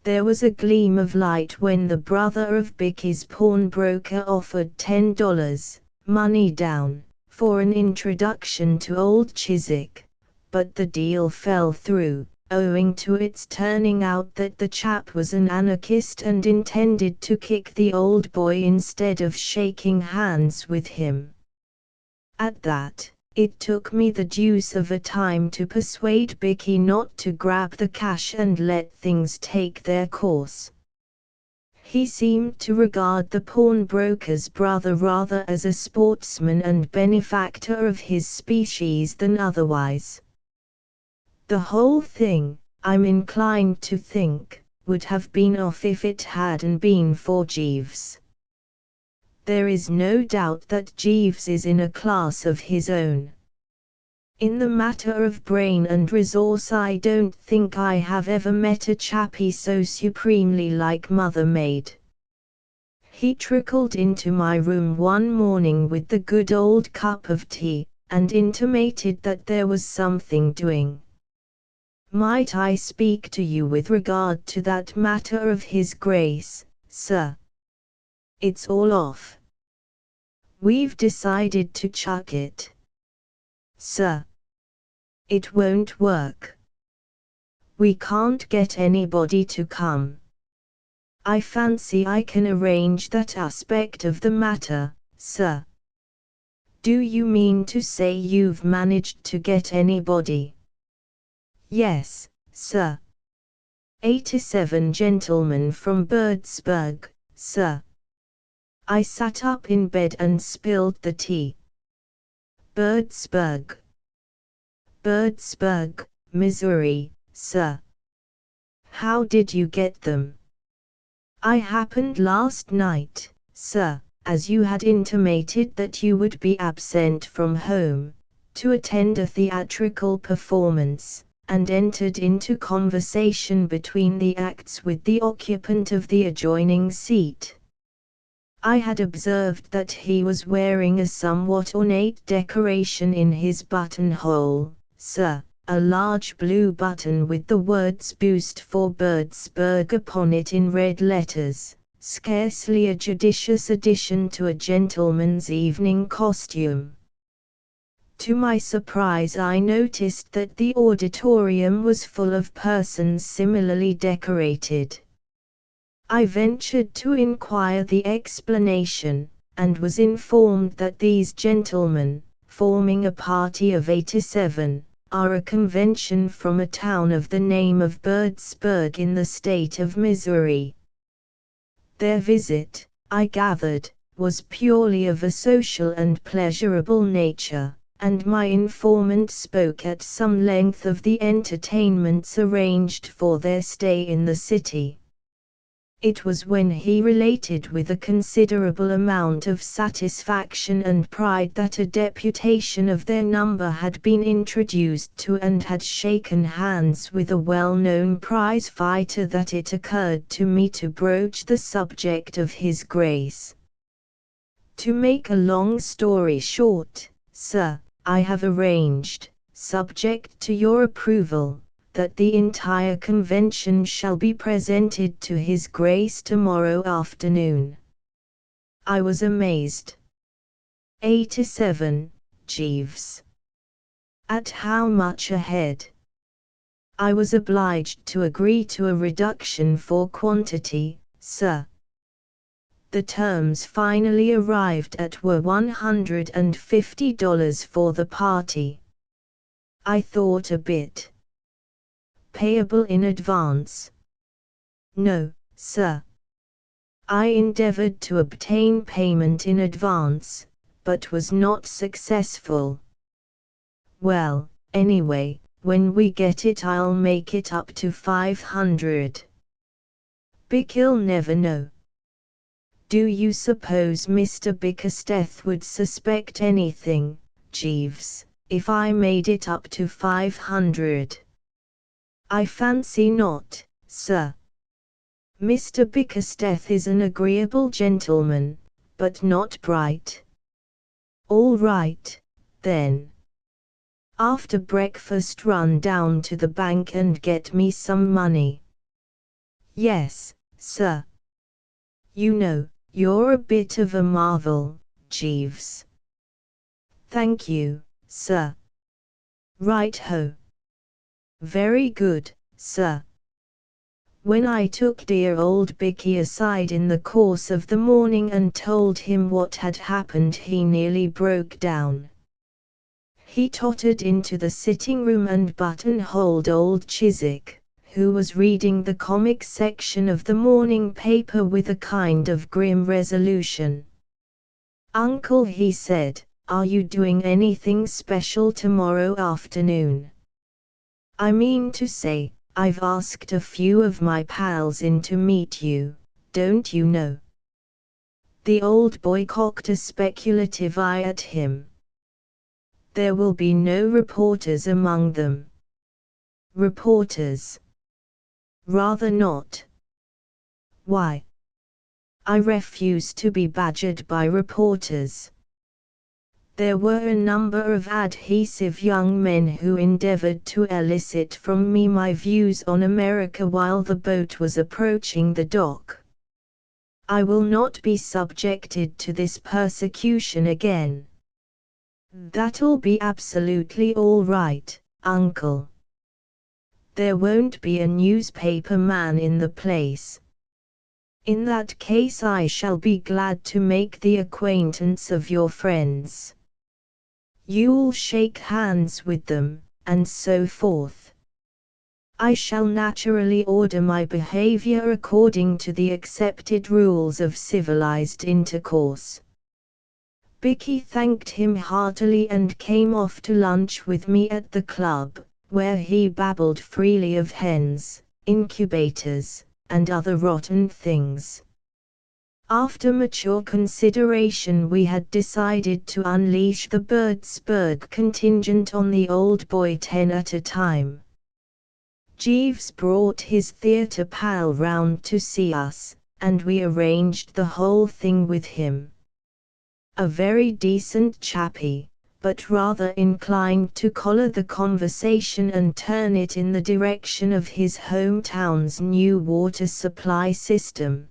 S1: There was a gleam of light when the brother of Bicky's pawnbroker offered $10, money down, for an introduction to old Chiswick, but the deal fell through, owing to its turning out that the chap was an anarchist and intended to kick the old boy instead of shaking hands with him. At that, it took me the deuce of a time to persuade Bicky not to grab the cash and let things take their course. He seemed to regard the pawnbroker's brother rather as a sportsman and benefactor of his species than otherwise. The whole thing, I'm inclined to think, would have been off if it hadn't been for Jeeves. There is no doubt that Jeeves is in a class of his own. In the matter of brain and resource I don't think I have ever met a chappie so supremely like Mother Maid. He trickled into my room one morning with the good old cup of tea, and intimated that there was something doing. Might I speak to you with regard to that matter of his grace, sir? It's all off. We've decided to chuck it. Sir. It won't work. We can't get anybody to come. I fancy I can arrange that aspect of the matter, sir. Do you mean to say you've managed to get anybody? Yes, sir. 87 gentlemen from Birdsburg, sir. I sat up in bed and spilled the tea. Birdsburg, Missouri, sir. How did you get them? I happened last night, sir, as you had intimated that you would be absent from home, to attend a theatrical performance, and entered into conversation between the acts with the occupant of the adjoining seat. I had observed that he was wearing a somewhat ornate decoration in his buttonhole, sir, a large blue button with the words Boost for Birdsburg upon it in red letters, scarcely a judicious addition to a gentleman's evening costume. To my surprise I noticed that the auditorium was full of persons similarly decorated. I ventured to inquire the explanation, and was informed that these gentlemen, forming a party of 87, are a convention from a town of the name of Birdsburg in the state of Missouri. Their visit, I gathered, was purely of a social and pleasurable nature, and my informant spoke at some length of the entertainments arranged for their stay in the city. It was when he related with a considerable amount of satisfaction and pride that a deputation of their number had been introduced to and had shaken hands with a well-known prize fighter that it occurred to me to broach the subject of his grace. To make a long story short, sir, I have arranged, subject to your approval, that the entire convention shall be presented to His Grace tomorrow afternoon. I was amazed. 87, Jeeves. At how much ahead? I was obliged to agree to a reduction for quantity, sir. The terms finally arrived at were $150 for the party. I thought a bit. Payable in advance? No, sir. I endeavored to obtain payment in advance, but was not successful. Well, anyway, when we get it I'll make it up to 500. Bick'll never know. Do you suppose Mr. Bickersteth would suspect anything, Jeeves, if I made it up to 500? I fancy not, sir. Mr. Bickersteth is an agreeable gentleman, but not bright. All right, then. After breakfast run down to the bank and get me some money. Yes, sir. You know, you're a bit of a marvel, Jeeves. Thank you, sir. Right-ho. Very good, sir. When I took dear old Bicky aside in the course of the morning and told him what had happened, he nearly broke down. He tottered into the sitting room and buttonholed old Chiswick, who was reading the comic section of the morning paper with a kind of grim resolution. "Uncle," he said, "are you doing anything special tomorrow afternoon? I mean to say, I've asked a few of my pals in to meet you, don't you know?" The old boy cocked a speculative eye at him. "There will be no reporters among them." Reporters? Rather not. Why? I refuse to be badgered by reporters. There were a number of adhesive young men who endeavored to elicit from me my views on America while the boat was approaching the dock. I will not be subjected to this persecution again. That'll be absolutely all right, Uncle. There won't be a newspaper man in the place. In that case I shall be glad to make the acquaintance of your friends. You'll shake hands with them, and so forth. I shall naturally order my behavior according to the accepted rules of civilized intercourse. Bicky thanked him heartily and came off to lunch with me at the club, where he babbled freely of hens, incubators, and other rotten things. After mature consideration we had decided to unleash the Birdsburg contingent on the old boy 10 at a time. Jeeves brought his theatre pal round to see us, and we arranged the whole thing with him. A very decent chappie, but rather inclined to collar the conversation and turn it in the direction of his hometown's new water supply system.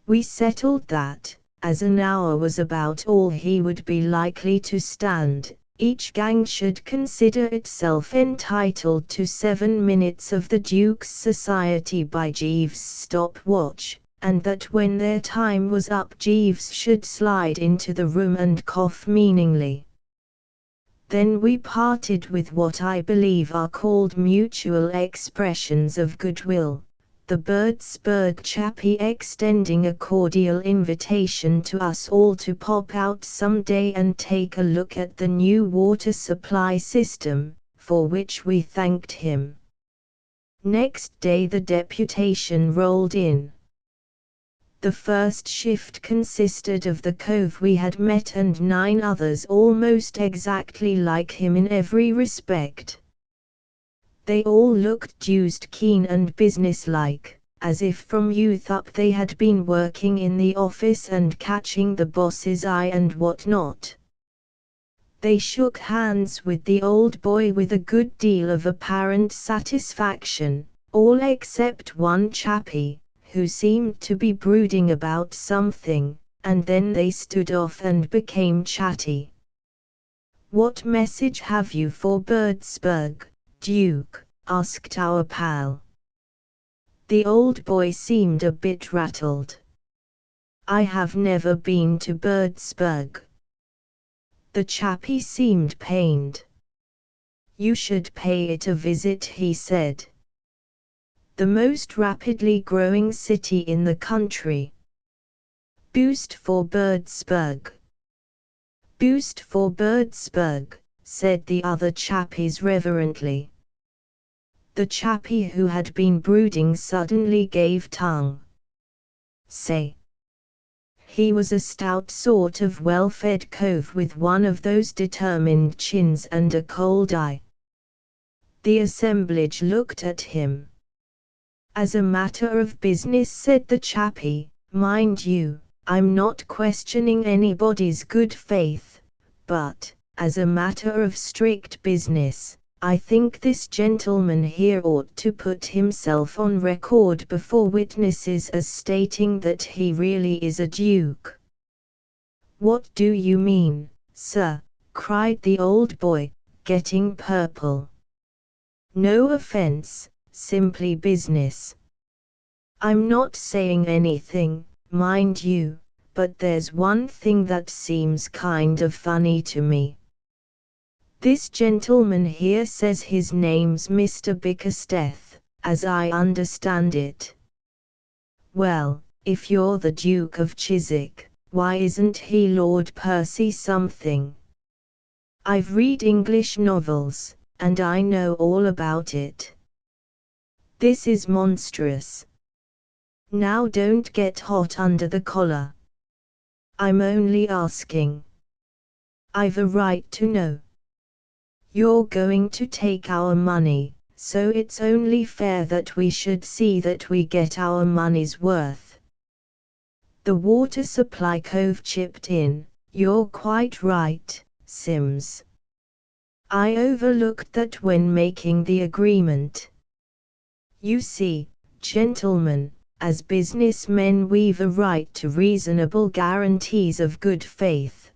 S1: We settled that, as an hour was about all he would be likely to stand, each gang should consider itself entitled to 7 minutes of the Duke's society by Jeeves' stopwatch, and that when their time was up Jeeves should slide into the room and cough meaningly. Then we parted with what I believe are called mutual expressions of goodwill, the Birdsburg chappie extending a cordial invitation to us all to pop out someday and take a look at the new water supply system, for which we thanked him. Next day the deputation rolled in. The first shift consisted of the cove we had met and 9 others almost exactly like him in every respect. They all looked deuced keen and businesslike, as if from youth up they had been working in the office and catching the boss's eye and what not. They shook hands with the old boy with a good deal of apparent satisfaction, all except one chappie, who seemed to be brooding about something, and then they stood off and became chatty. "What message have you for Birdsburg, Duke?" asked our pal. The old boy seemed a bit rattled. "I have never been to Birdsburg." The chappie seemed pained. "You should pay it a visit," he said. "The most rapidly growing city in the country. Boost for Birdsburg." "Boost for Birdsburg," said the other chappies reverently. The chappie who had been brooding suddenly gave tongue. "Say." He was a stout sort of well-fed cove with one of those determined chins and a cold eye. The assemblage looked at him. "As a matter of business," said the chappie, "mind you, I'm not questioning anybody's good faith, but, as a matter of strict business, I think this gentleman here ought to put himself on record before witnesses as stating that he really is a duke." "What do you mean, sir?" cried the old boy, getting purple. "No offense, simply business. I'm not saying anything, mind you, but there's one thing that seems kind of funny to me. This gentleman here says his name's Mr. Bickersteth, as I understand it. Well, if you're the Duke of Chiswick, why isn't he Lord Percy something? I've read English novels, and I know all about it. This is monstrous. Now don't get hot under the collar. I'm only asking. I've a right to know. You're going to take our money, so it's only fair that we should see that we get our money's worth." The water supply cove chipped in, "You're quite right, Sims. I overlooked that when making the agreement. You see, gentlemen, as businessmen we've a right to reasonable guarantees of good faith.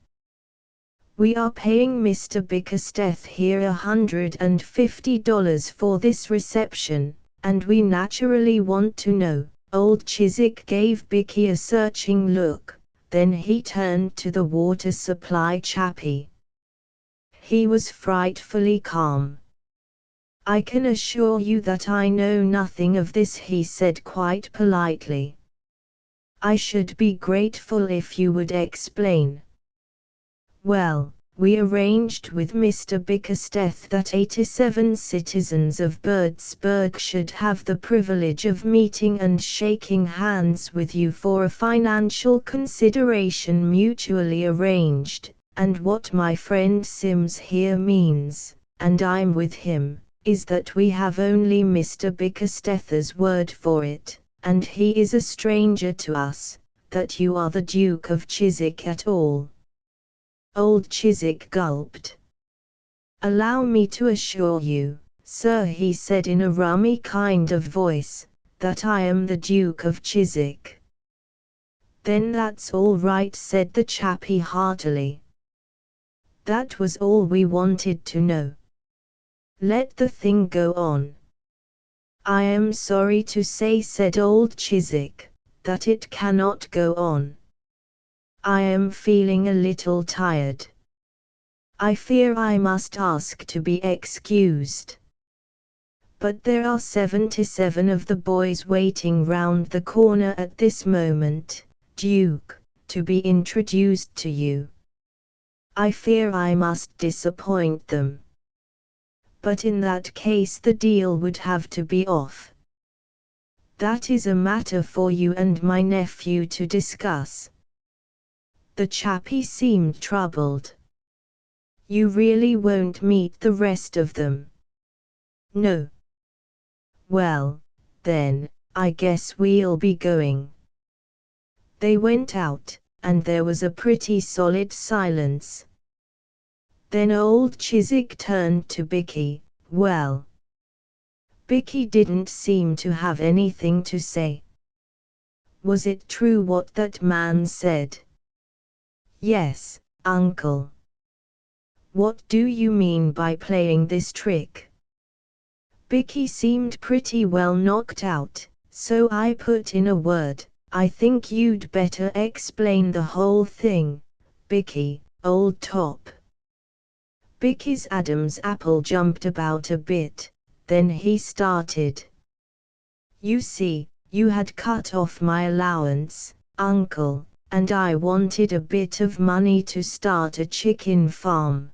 S1: We are paying Mr. Bickersteth here $150 for this reception, and we naturally want to know." Old Chiswick gave Bicky a searching look, then he turned to the water supply chappie. He was frightfully calm. "I can assure you that I know nothing of this," he said quite politely. "I should be grateful if you would explain." "Well, we arranged with Mr. Bickersteth that 87 citizens of Birdsburg should have the privilege of meeting and shaking hands with you for a financial consideration mutually arranged, and what my friend Sims here means, and I'm with him, is that we have only Mr. Bickersteth's word for it, and he is a stranger to us, that you are the Duke of Chiswick at all." Old Chiswick gulped. "Allow me to assure you, sir," he said in a rummy kind of voice, "that I am the Duke of Chiswick." "Then that's all right," said the chappie heartily. "That was all we wanted to know. Let the thing go on." "I am sorry to say," said old Chiswick, "that it cannot go on. I am feeling a little tired. I fear I must ask to be excused." but there are 77 of the boys waiting round the corner at this moment, Duke, to be introduced to you. I fear I must disappoint them. But in that case the deal would have to be off. That is a matter for you and my nephew to discuss. The chappie seemed troubled. You really won't meet the rest of them? No. Well, then, I guess we'll be going. They went out, and there was a pretty solid silence. Then old Chiswick turned to Bicky. Well, Bicky didn't seem to have anything to say. Was it true what that man said? Yes, uncle. What do you mean by playing this trick? Bicky seemed pretty well knocked out, so I put in a word. I think you'd better explain the whole thing, Bicky, old top. Bicky's Adam's apple jumped about a bit, then he started. You see, you had cut off my allowance, uncle, and I wanted a bit of money to start a chicken farm.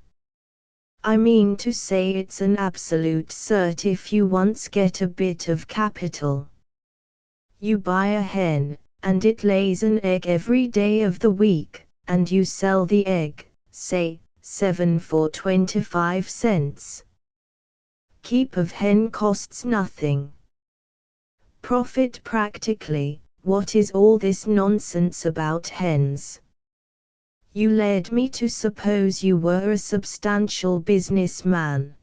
S1: I mean to say it's an absolute cert if you once get a bit of capital. You buy a hen, and it lays an egg every day of the week, and you sell the egg, say, 7 for 25 cents. Keep of hen costs nothing. Profit practically. What is all this nonsense about hens? You led me to suppose you were a substantial businessman.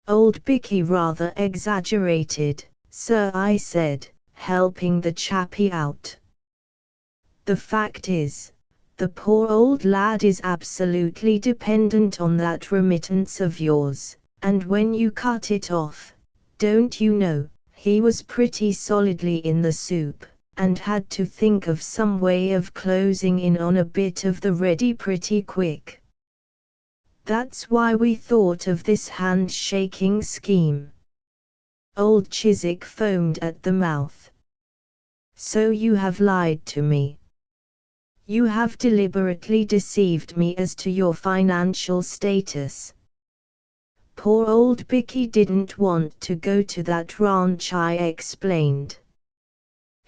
S1: Old Bicky rather exaggerated, sir, I said, helping the chappie out. The fact is, the poor old lad is absolutely dependent on that remittance of yours, and when you cut it off, don't you know, he was pretty solidly in the soup, and had to think of some way of closing in on a bit of the ready pretty quick. That's why we thought of this handshaking scheme. Old Chiswick foamed at the mouth. So you have lied to me. You have deliberately deceived me as to your financial status. Poor old Bicky didn't want to go to that ranch, I explained.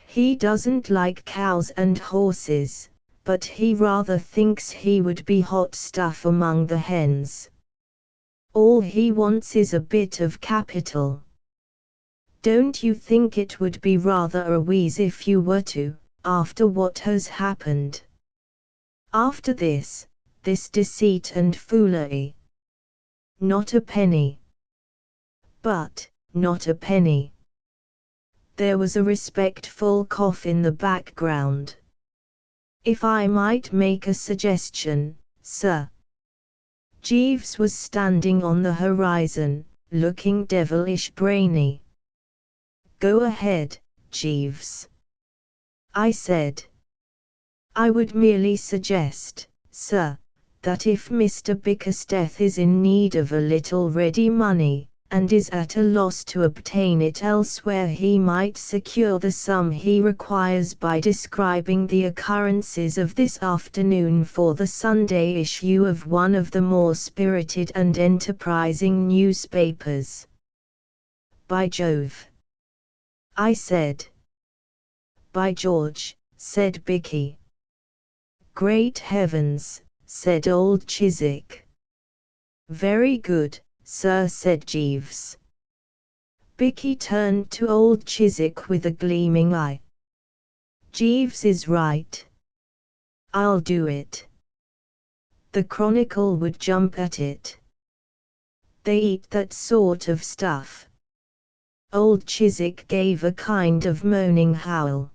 S1: He doesn't like cows and horses, but he rather thinks he would be hot stuff among the hens. All he wants is a bit of capital. Don't you think it would be rather a wheeze if you were to, after what has happened? After this deceit and foolery. Not a penny. But, not a penny. There was a respectful cough in the background. If I might make a suggestion, sir. Jeeves was standing on the horizon, looking devilish brainy. Go ahead, Jeeves. I said. I would merely suggest, sir, that if Mr. Bickersteth is in need of a little ready money, and is at a loss to obtain it elsewhere, he might secure the sum he requires by describing the occurrences of this afternoon for the Sunday issue of one of the more spirited and enterprising newspapers. By Jove! I said. By George, said Bicky. Great heavens, said old Chiswick. Very good, sir, said Jeeves. Bicky turned to old Chiswick with a gleaming eye. Jeeves is right. I'll do it. The Chronicle would jump at it. They eat that sort of stuff. Old Chiswick gave a kind of moaning howl.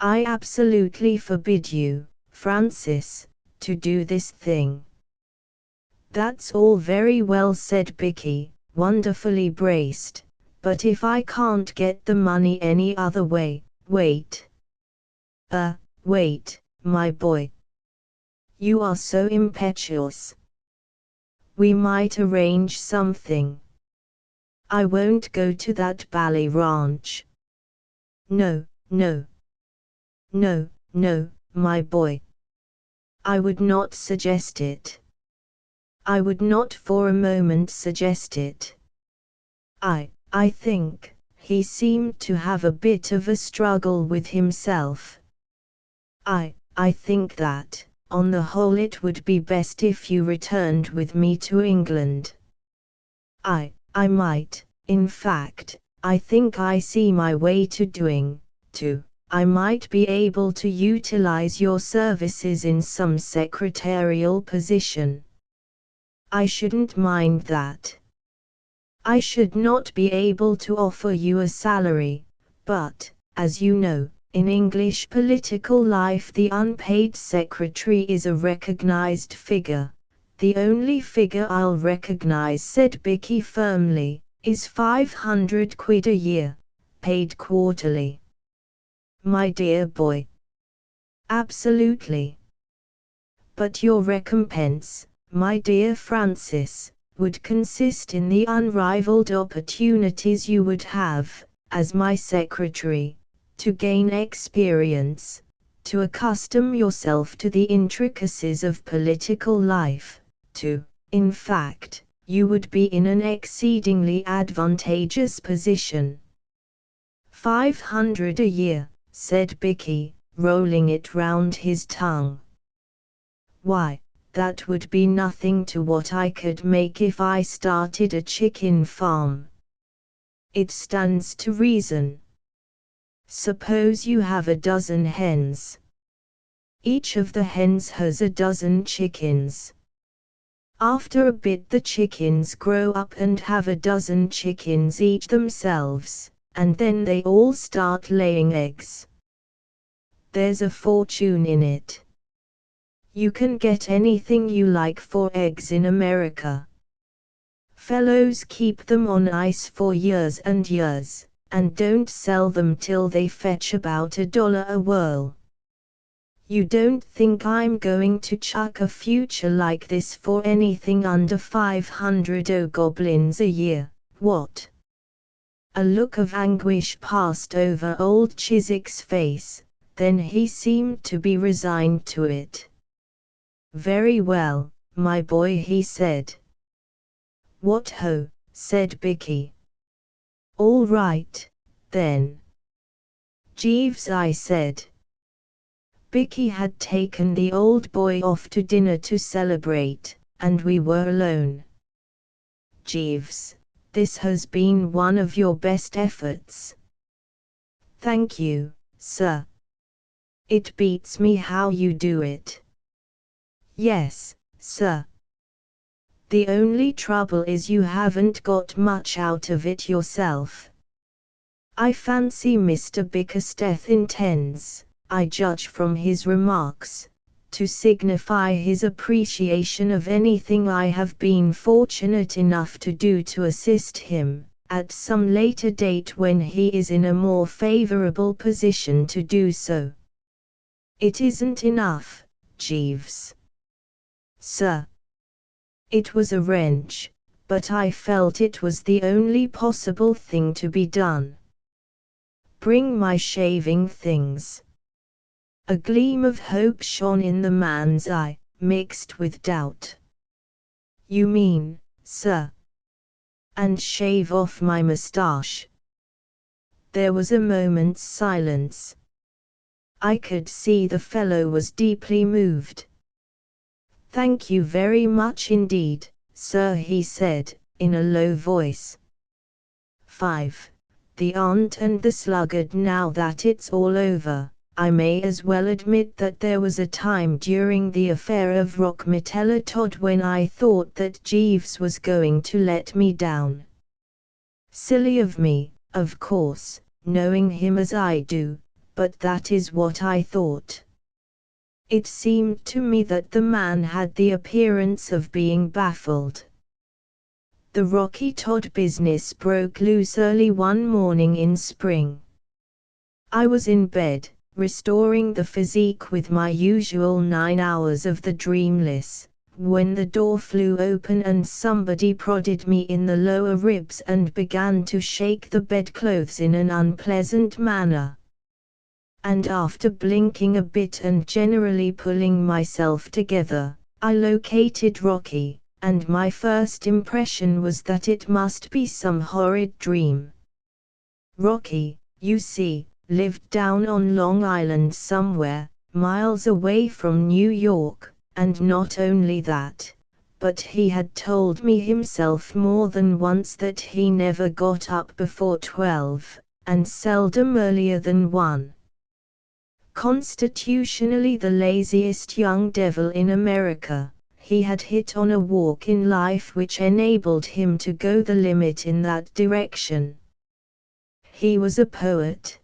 S1: I absolutely forbid you, Francis, to do this thing. That's all very well, said Bicky, wonderfully braced, but if I can't get the money any other way, wait. Wait, my boy. You are so impetuous. We might arrange something. I won't go to that Bally Ranch. No, no. No, no, my boy. I would not suggest it. I would not for a moment suggest it. I think, he seemed to have a bit of a struggle with himself. I think that, on the whole, it would be best if you returned with me to England. I might, in fact, I think I see my way to doing, too. I might be able to utilize your services in some secretarial position. I shouldn't mind that. I should not be able to offer you a salary, but, as you know, in English political life the unpaid secretary is a recognized figure. The only figure I'll recognize, said Bicky firmly, is 500 quid a year, paid quarterly. My dear boy. Absolutely. But your recompense, my dear Francis, would consist in the unrivaled opportunities you would have, as my secretary, to gain experience, to accustom yourself to the intricacies of political life, in fact, you would be in an exceedingly advantageous position. 500 a year, said Bicky, rolling it round his tongue. Why, that would be nothing to what I could make if I started a chicken farm. It stands to reason. Suppose you have a dozen hens. Each of the hens has a dozen chickens. After a bit the chickens grow up and have a dozen chickens each themselves, and then they all start laying eggs. There's a fortune in it. You can get anything you like for eggs in America. Fellows keep them on ice for years and years, and don't sell them till they fetch about $1 a whirl. You don't think I'm going to chuck a future like this for anything under 500 goblins a year, what? A look of anguish passed over old Chiswick's face, then he seemed to be resigned to it. Very well, my boy, he said. What ho, said Bicky. All right, then. Jeeves, I said. Bicky had taken the old boy off to dinner to celebrate, and we were alone. Jeeves, this has been one of your best efforts. Thank you, sir. It beats me how you do it. Yes, sir. The only trouble is you haven't got much out of it yourself. I fancy Mr. Bickersteth intends, I judge from his remarks, to signify his appreciation of anything I have been fortunate enough to do to assist him, at some later date when he is in a more favorable position to do so. It isn't enough, Jeeves. Sir. It was a wrench, but I felt it was the only possible thing to be done. Bring my shaving things. A gleam of hope shone in the man's eye, mixed with doubt. You mean, sir? And shave off my moustache. There was a moment's silence. I could see the fellow was deeply moved. Thank you very much indeed, sir, he said, in a low voice. 5. The Aunt and the Sluggard. Now that it's all over, I may as well admit that there was a time during the affair of Rockmitella Todd when I thought that Jeeves was going to let me down. Silly of me, of course, knowing him as I do, but that is what I thought. It seemed to me that the man had the appearance of being baffled. The Rocky Todd business broke loose early one morning in spring. I was in bed, restoring the physique with my usual 9 hours of the dreamless, when the door flew open and somebody prodded me in the lower ribs and began to shake the bedclothes in an unpleasant manner. And after blinking a bit and generally pulling myself together, I located Rocky, and my first impression was that it must be some horrid dream. Rocky, you see, lived down on Long Island somewhere, miles away from New York, and not only that, but he had told me himself more than once that he never got up before 12, and seldom earlier than 1. Constitutionally the laziest young devil in America, he had hit on a walk in life which enabled him to go the limit in that direction. He was a poet.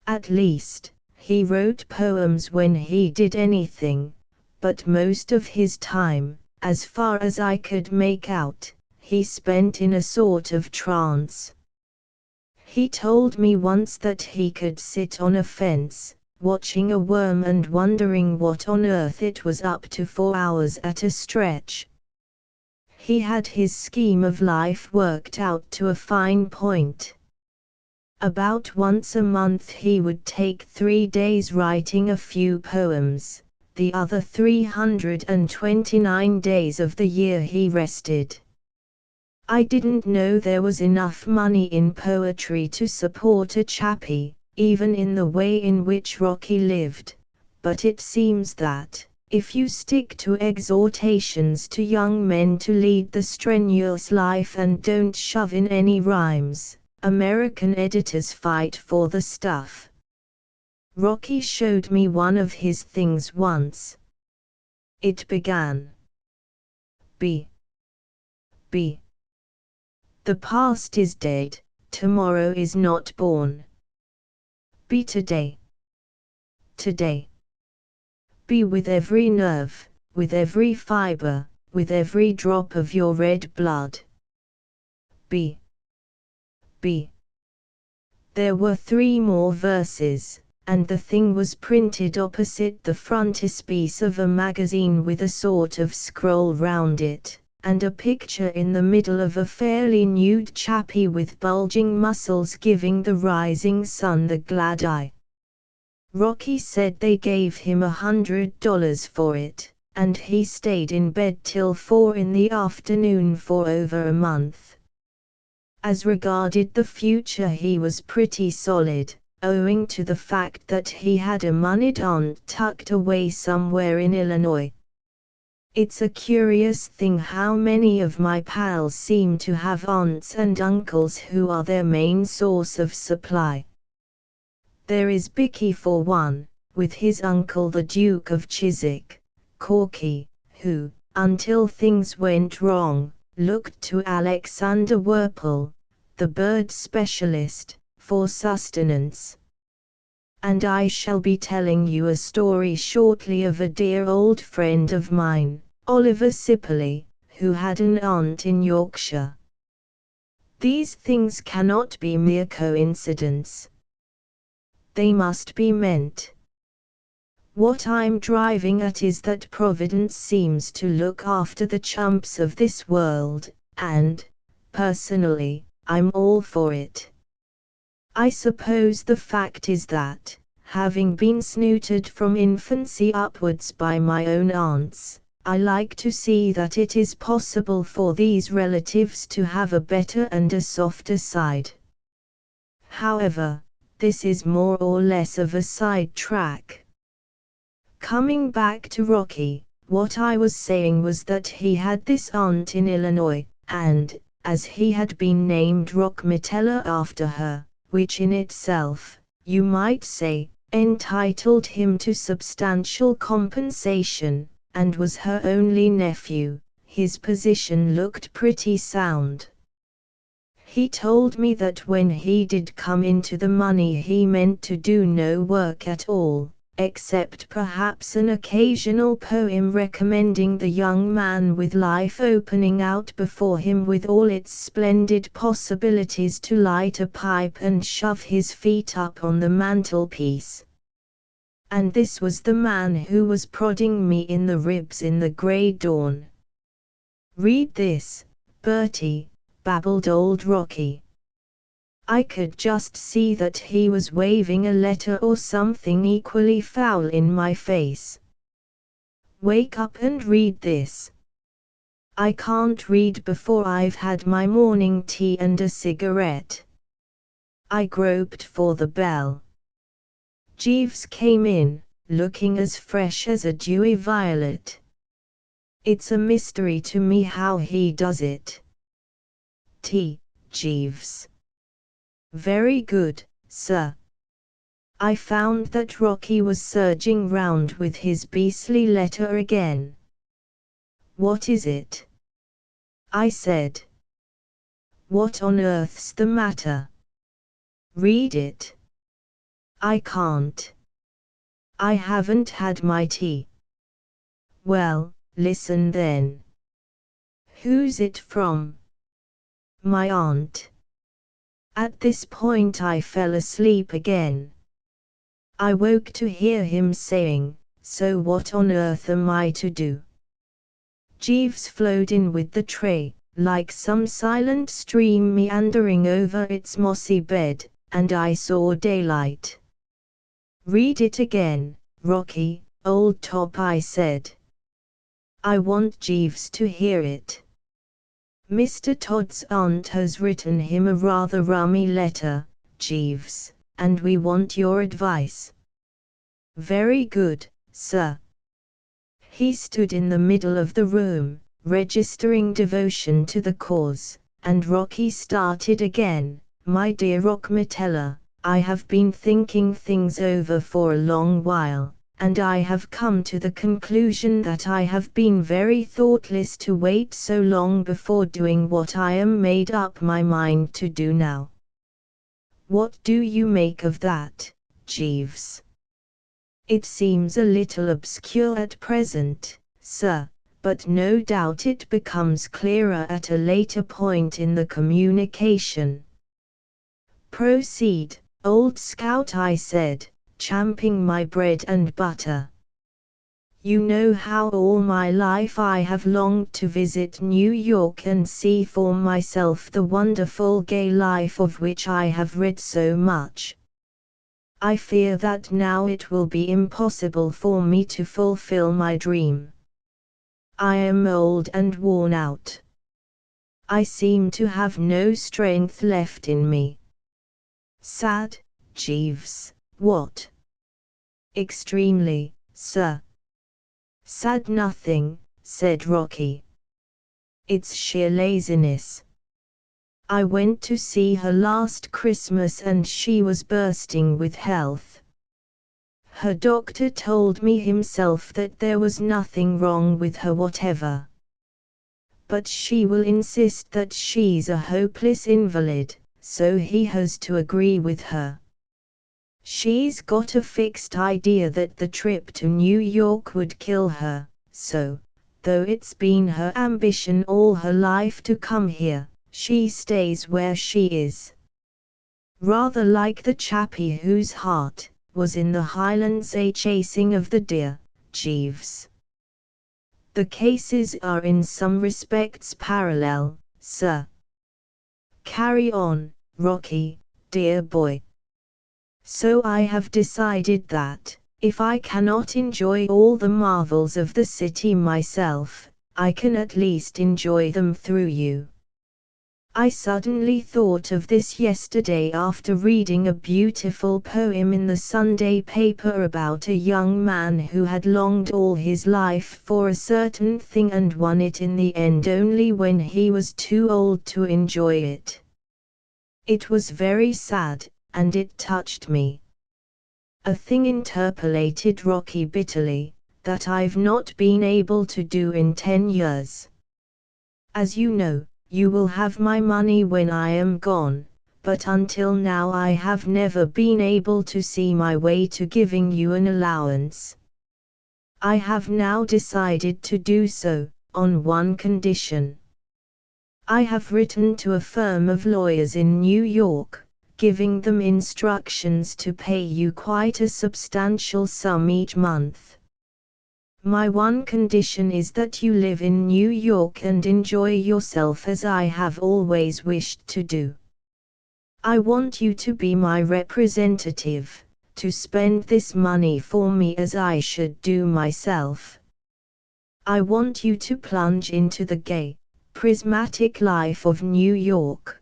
S1: At least, he wrote poems when he did anything, but most of his time, as far as I could make out, he spent in a sort of trance. He told me once that he could sit on a fence, watching a worm and wondering what on earth it was up to for hours at a stretch. He had his scheme of life worked out to a fine point. About once a month he would take 3 days writing a few poems, the other 329 days of the year he rested. I didn't know there was enough money in poetry to support a chappie, even in the way in which Rocky lived, but it seems that, if you stick to exhortations to young men to lead the strenuous life and don't shove in any rhymes, American editors fight for the stuff. Rocky showed me one of his things once. It began. B. The past is dead, tomorrow is not born. Be today. Be with every nerve, with every fiber, with every drop of your red blood. Be. There were 3 more verses, and the thing was printed opposite the frontispiece of a magazine with a sort of scroll round it, and a picture in the middle of a fairly nude chappie with bulging muscles giving the rising sun the glad eye. Rocky said they gave him $100 for it, and he stayed in bed till 4 in the afternoon for over a month. As regarded the future he was pretty solid, owing to the fact that he had a moneyed aunt tucked away somewhere in Illinois. It's a curious thing how many of my pals seem to have aunts and uncles who are their main source of supply. There is Bicky for one, with his uncle the Duke of Chiswick, Corky, who, until things went wrong, looked to Alexander Werpel, the bird specialist, for sustenance. And I shall be telling you a story shortly of a dear old friend of mine, Oliver Sipperley, who had an aunt in Yorkshire. These things cannot be mere coincidence. They must be meant. What I'm driving at is that Providence seems to look after the chumps of this world, and, personally, I'm all for it. I suppose the fact is that, having been snooted from infancy upwards by my own aunts, I like to see that it is possible for these relatives to have a better and a softer side. However, this is more or less of a side track. Coming back to Rocky, what I was saying was that he had this aunt in Illinois, and, as he had been named Rockmitella after her, which in itself, you might say, entitled him to substantial compensation, and was her only nephew, his position looked pretty sound. He told me that when he did come into the money he meant to do no work at all, except perhaps an occasional poem recommending the young man with life opening out before him with all its splendid possibilities to light a pipe and shove his feet up on the mantelpiece. And this was the man who was prodding me in the ribs in the grey dawn. "Read this, Bertie," babbled old Rocky. I could just see that he was waving a letter or something equally foul in my face. "Wake up and read this." "I can't read before I've had my morning tea and a cigarette." I groped for the bell. Jeeves came in, looking as fresh as a dewy violet. It's a mystery to me how he does it. "Tea, Jeeves." "Very good, sir." I found that Rocky was surging round with his beastly letter again. "What is it?" I said. "What on earth's the matter?" "Read it." "I can't. I haven't had my tea." "Well, listen then." "Who's it from?" "My aunt." At this point I fell asleep again. I woke to hear him saying, "So what on earth am I to do?" Jeeves flowed in with the tray, like some silent stream meandering over its mossy bed, and I saw daylight. "Read it again, Rocky, old top," I said. "I want Jeeves to hear it. Mr. Todd's aunt has written him a rather rummy letter, Jeeves, and we want your advice." "Very good, sir." He stood in the middle of the room, registering devotion to the cause, and Rocky started again. "My dear Rockmetella, I have been thinking things over for a long while, and I have come to the conclusion that I have been very thoughtless to wait so long before doing what I am made up my mind to do now. What do you make of that, Jeeves?" "It seems a little obscure at present, sir, but no doubt it becomes clearer at a later point in the communication." "Proceed, old scout," I said, champing my bread and butter. "You know how all my life I have longed to visit New York and see for myself the wonderful gay life of which I have read so much. I fear that now it will be impossible for me to fulfill my dream. I am old and worn out. I seem to have no strength left in me." "Sad, Jeeves, what?" "Extremely, sir." "Sad nothing," said Rocky. "It's sheer laziness. I went to see her last Christmas and she was bursting with health. Her doctor told me himself that there was nothing wrong with her whatever. But she will insist that she's a hopeless invalid, so he has to agree with her. She's got a fixed idea that the trip to New York would kill her, so, though it's been her ambition all her life to come here, she stays where she is. Rather like the chappie whose heart was in the Highlands chasing of the deer, Jeeves. The cases are in some respects parallel, sir. Carry on, Rocky, dear boy. So I have decided that, if I cannot enjoy all the marvels of the city myself, I can at least enjoy them through you. I suddenly thought of this yesterday after reading a beautiful poem in the Sunday paper about a young man who had longed all his life for a certain thing and won it in the end only when he was too old to enjoy it. It was very sad, and it touched me. A thing, interpolated Rocky bitterly, that I've not been able to do in 10 years. As you know, you will have my money when I am gone, but until now I have never been able to see my way to giving you an allowance. I have now decided to do so, on one condition. I have written to a firm of lawyers in New York, giving them instructions to pay you quite a substantial sum each month. My one condition is that you live in New York and enjoy yourself as I have always wished to do. I want you to be my representative, to spend this money for me as I should do myself. I want you to plunge into the gay, prismatic life of New York.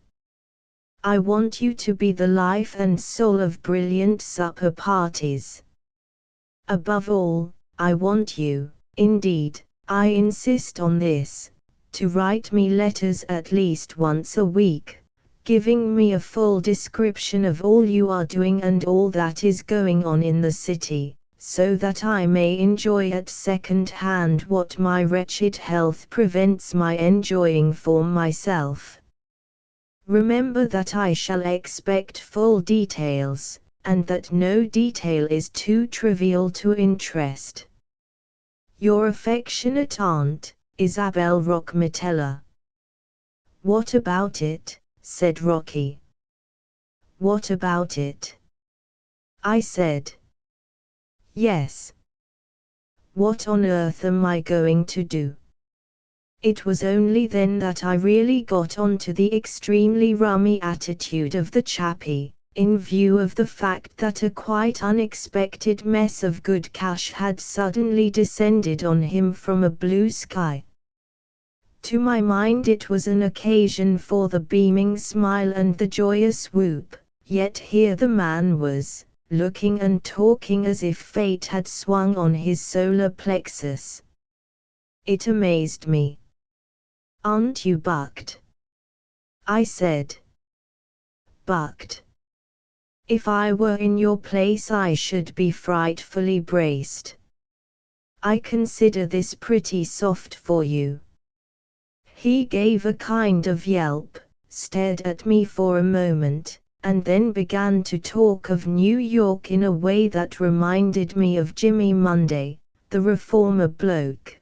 S1: I want you to be the life and soul of brilliant supper parties. Above all, I want you, indeed, I insist on this, to write me letters at least once a week, giving me a full description of all you are doing and all that is going on in the city, so that I may enjoy at second hand what my wretched health prevents my enjoying for myself. Remember that I shall expect full details, and that no detail is too trivial to interest. Your affectionate aunt, Isabel Rockmetella. What about it? Said Rocky. What about it? I said. Yes. What on earth am I going to do? It was only then that I really got onto the extremely rummy attitude of the chappie, in view of the fact that a quite unexpected mess of good cash had suddenly descended on him from a blue sky. To my mind it was an occasion for the beaming smile and the joyous whoop, yet here the man was, looking and talking as if fate had swung on his solar plexus. It amazed me. Aren't you bucked? I said. Bucked. If I were in your place I should be frightfully braced. I consider this pretty soft for you. He gave a kind of yelp, stared at me for a moment, and then began to talk of New York in a way that reminded me of Jimmy Monday, the reformer bloke.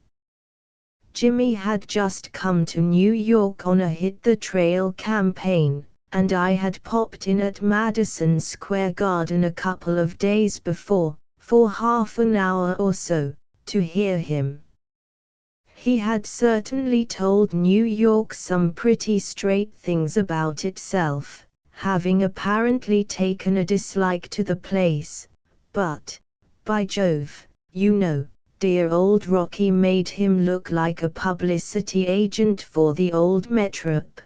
S1: Jimmy had just come to New York on a hit-the-trail campaign, and I had popped in at Madison Square Garden a couple of days before, for half an hour or so, to hear him. He had certainly told New York some pretty straight things about itself, having apparently taken a dislike to the place, but, by Jove, you know, dear old Rocky made him look like a publicity agent for the old Metrop.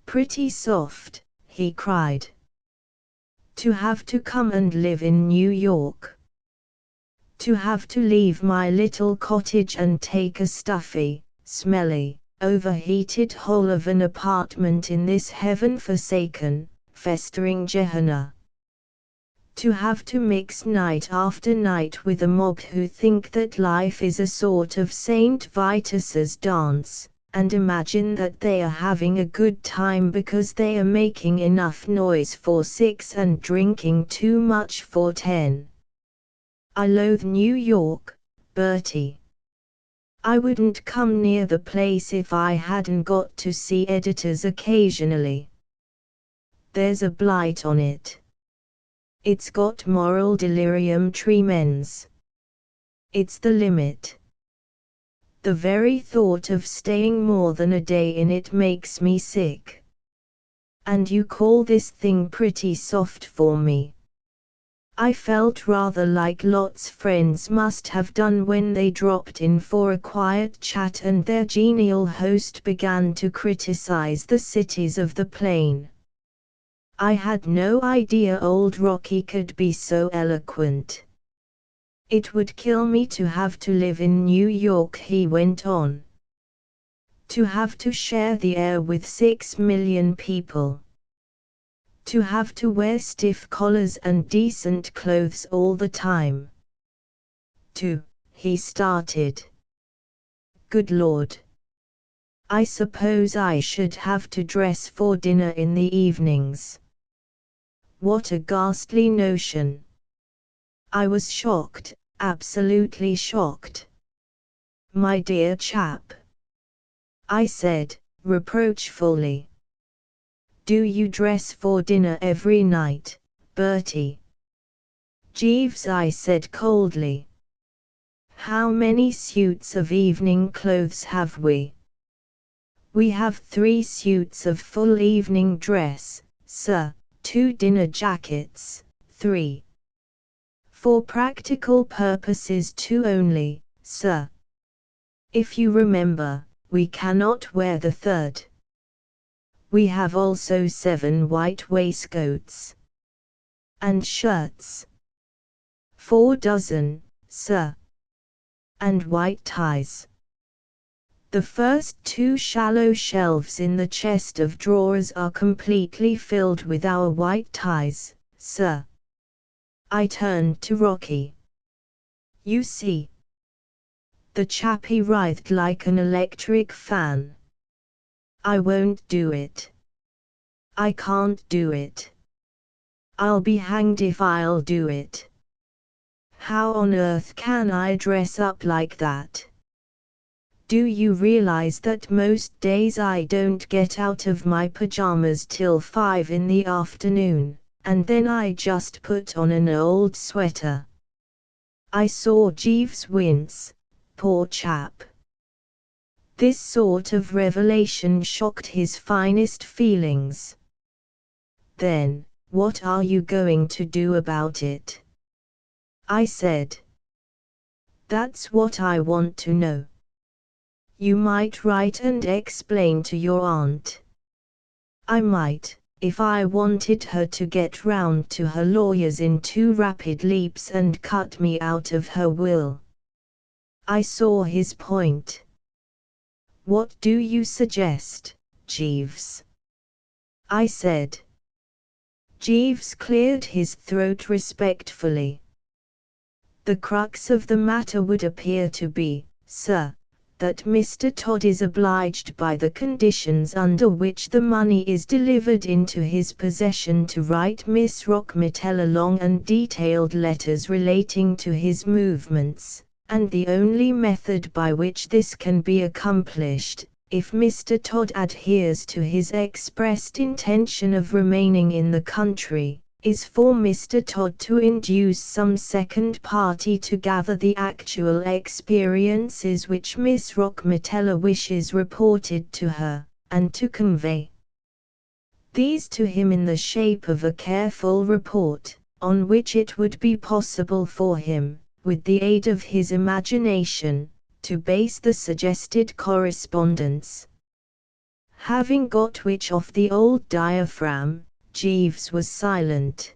S1: Pretty soft, he cried. To have to come and live in New York. To have to leave my little cottage and take a stuffy, smelly, overheated hole of an apartment in this heaven-forsaken, festering Gehenna. To have to mix night after night with a mob who think that life is a sort of Saint Vitus's dance, and imagine that they are having a good time because they are making enough noise for 6 and drinking too much for 10. I loathe New York, Bertie. I wouldn't come near the place if I hadn't got to see editors occasionally. There's a blight on it. It's got moral delirium tremens. It's the limit. The very thought of staying more than a day in it makes me sick. And you call this thing pretty soft for me? I felt rather like Lot's friends must have done when they dropped in for a quiet chat and their genial host began to criticize the cities of the plain. I had no idea old Rocky could be so eloquent. It would kill me to have to live in New York, he went on. To have to share the air with 6 million people. To have to wear stiff collars and decent clothes all the time. He started. Good Lord. I suppose I should have to dress for dinner in the evenings. What a ghastly notion. I was shocked, absolutely shocked. My dear chap, I said, reproachfully. Do you dress for dinner every night, Bertie? Jeeves, I said coldly. How many suits of evening clothes have we? We have 3 suits of full evening dress, sir, 2 dinner jackets, 3. For practical purposes 2 only, sir. If you remember, we cannot wear the 3rd. We have also 7 white waistcoats. And shirts. 4 dozen, sir. And white ties. The first 2 shallow shelves in the chest of drawers are completely filled with our white ties, sir. I turned to Rocky. You see. The chappie writhed like an electric fan. I won't do it. I can't do it. I'll be hanged if I'll do it. How on earth can I dress up like that? Do you realize that most days I don't get out of my pajamas till 5 in the afternoon, and then I just put on an old sweater? I saw Jeeves wince, poor chap. This sort of revelation shocked his finest feelings. Then, what are you going to do about it? I said. That's what I want to know. You might write and explain to your aunt. I might, if I wanted her to get round to her lawyers in 2 rapid leaps and cut me out of her will. I saw his point. What do you suggest, Jeeves? I said. Jeeves cleared his throat respectfully. The crux of the matter would appear to be, sir, that Mr. Todd is obliged by the conditions under which the money is delivered into his possession to write Miss Rockmitella long and detailed letters relating to his movements, and the only method by which this can be accomplished, if Mr. Todd adheres to his expressed intention of remaining in the country, is for Mr. Todd to induce some second party to gather the actual experiences which Miss Rockmitella wishes reported to her, and to convey these to him in the shape of a careful report, on which it would be possible for him, with the aid of his imagination, to base the suggested correspondence. Having got which off the old diaphragm, Jeeves was silent.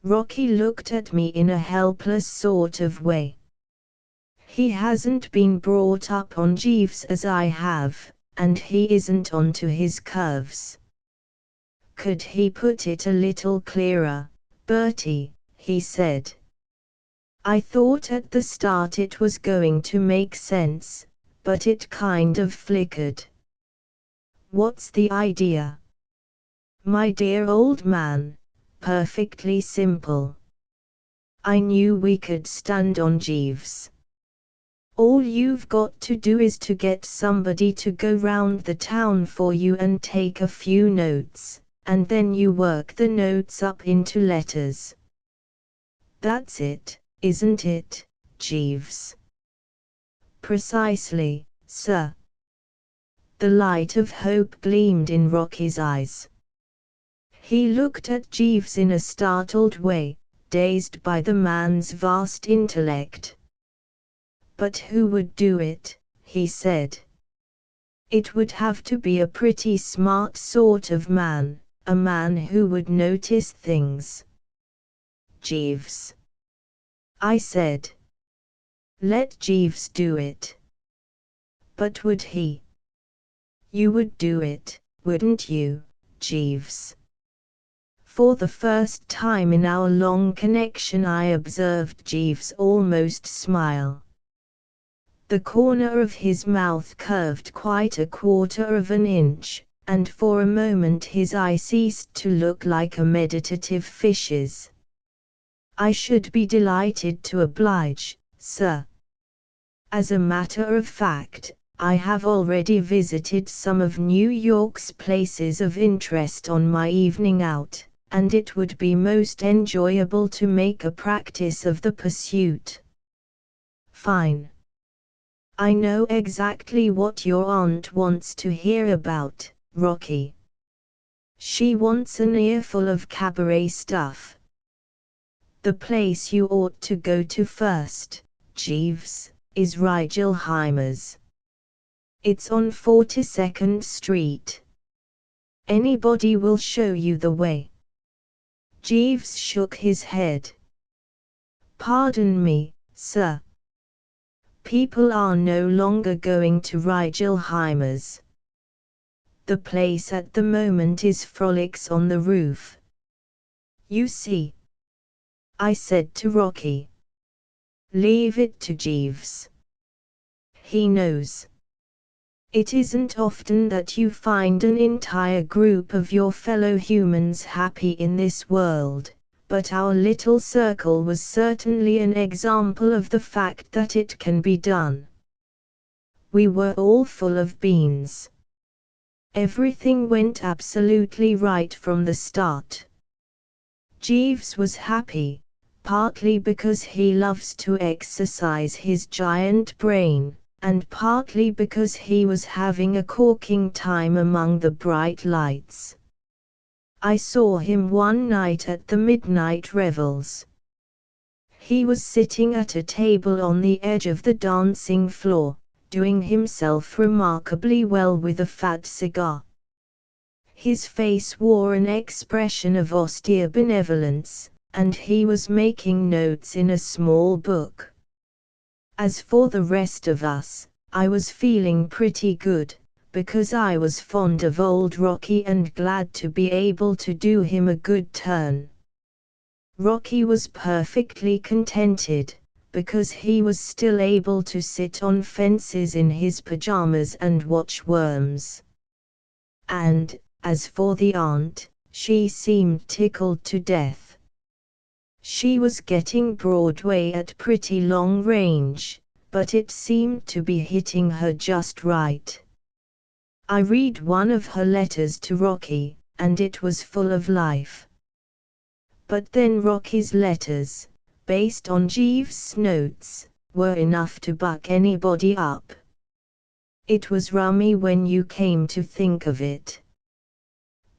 S1: Rocky looked at me in a helpless sort of way. He hasn't been brought up on Jeeves as I have, and he isn't onto his curves. Could he put it a little clearer, Bertie? He said. I thought at the start it was going to make sense, but it kind of flickered. What's the idea? My dear old man, perfectly simple. I knew we could stand on Jeeves. All you've got to do is to get somebody to go round the town for you and take a few notes, and then you work the notes up into letters. That's it, isn't it, Jeeves? Precisely, sir. The light of hope gleamed in Rocky's eyes. He looked at Jeeves in a startled way, dazed by the man's vast intellect. But who would do it, he said. It would have to be a pretty smart sort of man, a man who would notice things. Jeeves. I said. Let Jeeves do it. But would he? You would do it, wouldn't you, Jeeves? For the first time in our long connection I observed Jeeves almost smile. The corner of his mouth curved quite a quarter of an inch, and for a moment his eye ceased to look like a meditative fish's. I should be delighted to oblige, sir. As a matter of fact, I have already visited some of New York's places of interest on my evening out, and it would be most enjoyable to make a practice of the pursuit. Fine. I know exactly what your aunt wants to hear about, Rocky. She wants an earful of cabaret stuff. The place you ought to go to first, Jeeves, is Rigelheimer's. It's on 42nd Street. Anybody will show you the way. Jeeves shook his head. Pardon me, sir. People are no longer going to Rigelheimer's. The place at the moment is Frolics on the Roof. You see, I said to Rocky. Leave it to Jeeves. He knows. It isn't often that you find an entire group of your fellow humans happy in this world, but our little circle was certainly an example of the fact that it can be done. We were all full of beans. Everything went absolutely right from the start. Jeeves was happy, partly because he loves to exercise his giant brain, and partly because he was having a corking time among the bright lights. I saw him one night at the midnight revels. He was sitting at a table on the edge of the dancing floor, doing himself remarkably well with a fat cigar. His face wore an expression of austere benevolence, and he was making notes in a small book. As for the rest of us, I was feeling pretty good, because I was fond of old Rocky and glad to be able to do him a good turn. Rocky was perfectly contented, because he was still able to sit on fences in his pajamas and watch worms. And, as for the aunt, she seemed tickled to death. She was getting Broadway at pretty long range, but it seemed to be hitting her just right. I read one of her letters to Rocky, and it was full of life. But then Rocky's letters, based on Jeeves' notes, were enough to buck anybody up. It was rummy when you came to think of it.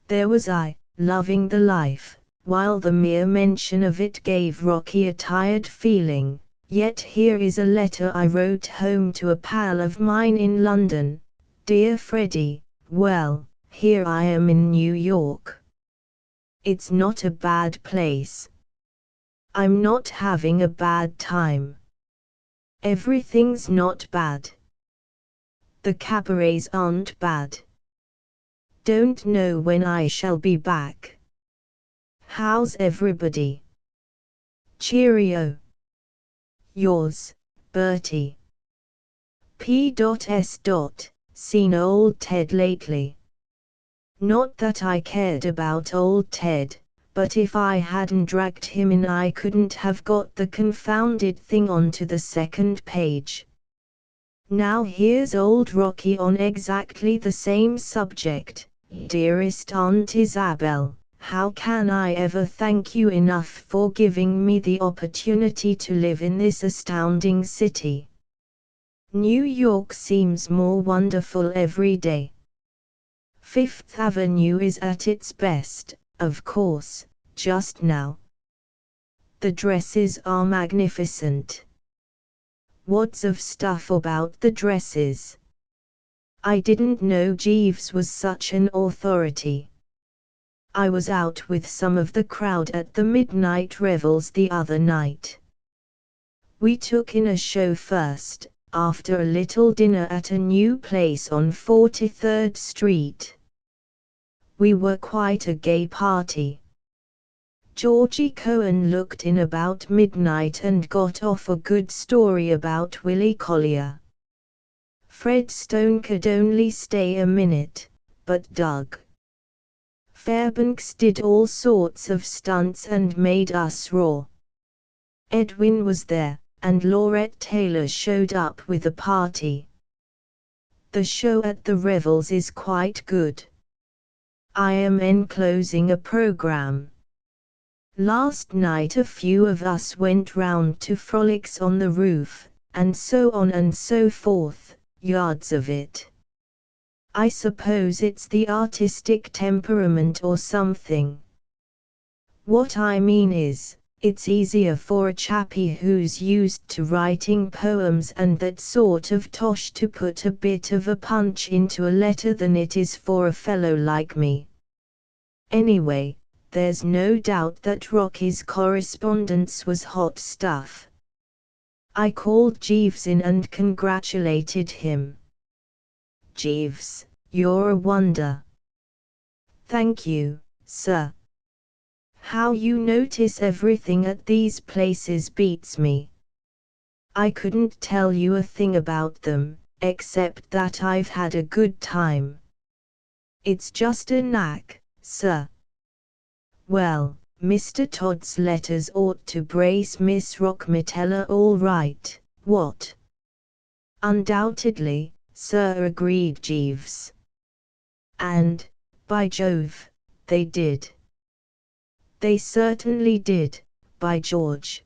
S1: There was I, loving the life, while the mere mention of it gave Rocky a tired feeling. Yet here is a letter I wrote home to a pal of mine in London. Dear Freddie, well, here I am in New York. It's not a bad place. I'm not having a bad time. Everything's not bad. The cabarets aren't bad. Don't know when I shall be back. How's everybody? Cheerio. Yours, Bertie. P.S. Seen old Ted lately? Not that I cared about old Ted, but if I hadn't dragged him in I couldn't have got the confounded thing onto the second page. Now here's old Rocky on exactly the same subject. Dearest Aunt Isabel, how can I ever thank you enough for giving me the opportunity to live in this astounding city? New York seems more wonderful every day. Fifth Avenue is at its best, of course, just now. The dresses are magnificent. Wads of stuff about the dresses. I didn't know Jeeves was such an authority. I was out with some of the crowd at the midnight revels the other night. We took in a show first, after a little dinner at a new place on 43rd Street. We were quite a gay party. Georgie Cohen looked in about midnight and got off a good story about Willie Collier. Fred Stone could only stay a minute, but Doug Fairbanks did all sorts of stunts and made us roar. Edwin was there, and Laurette Taylor showed up with a party. The show at the Revels is quite good. I am enclosing a program. Last night a few of us went round to frolics on the roof, and so on and so forth, yards of it. I suppose it's the artistic temperament or something. What I mean is, it's easier for a chappie who's used to writing poems and that sort of tosh to put a bit of a punch into a letter than it is for a fellow like me. Anyway, there's no doubt that Rocky's correspondence was hot stuff. I called Jeeves in and congratulated him. "Jeeves, you're a wonder." "Thank you, sir. How you notice everything at these places beats me. I couldn't tell you a thing about them, except that I've had a good time. It's just a knack, sir." "Well, Mr. Todd's letters ought to brace Miss Rockmitella all right, what?" "Undoubtedly, sir," agreed Jeeves. "And, by Jove, they did. They certainly did, by George.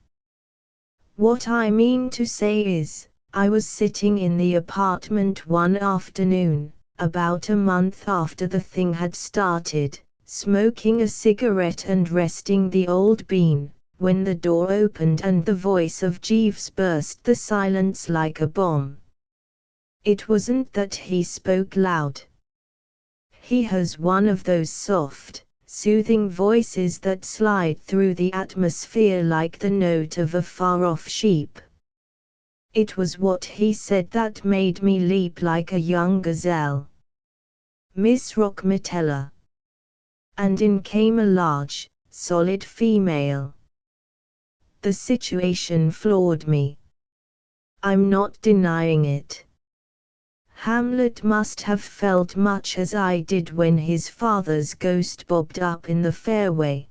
S1: What I mean to say is, I was sitting in the apartment one afternoon, about a month after the thing had started, smoking a cigarette and resting the old bean, when the door opened and the voice of Jeeves burst the silence like a bomb. It wasn't that he spoke loud. He has one of those soft, soothing voices that slide through the atmosphere like the note of a far-off sheep. It was what he said that made me leap like a young gazelle. "Miss Rockmitella." And in came a large, solid female. The situation floored me. I'm not denying it. Hamlet must have felt much as I did when his father's ghost bobbed up in the fairway.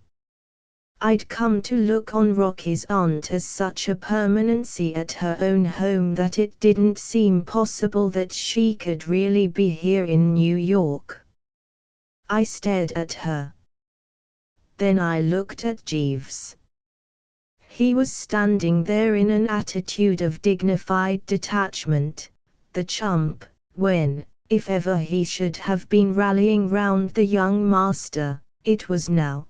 S1: I'd come to look on Rocky's aunt as such a permanency at her own home that it didn't seem possible that she could really be here in New York. I stared at her. Then I looked at Jeeves. He was standing there in an attitude of dignified detachment, the chump, when, if ever he should have been rallying round the young master, it was now.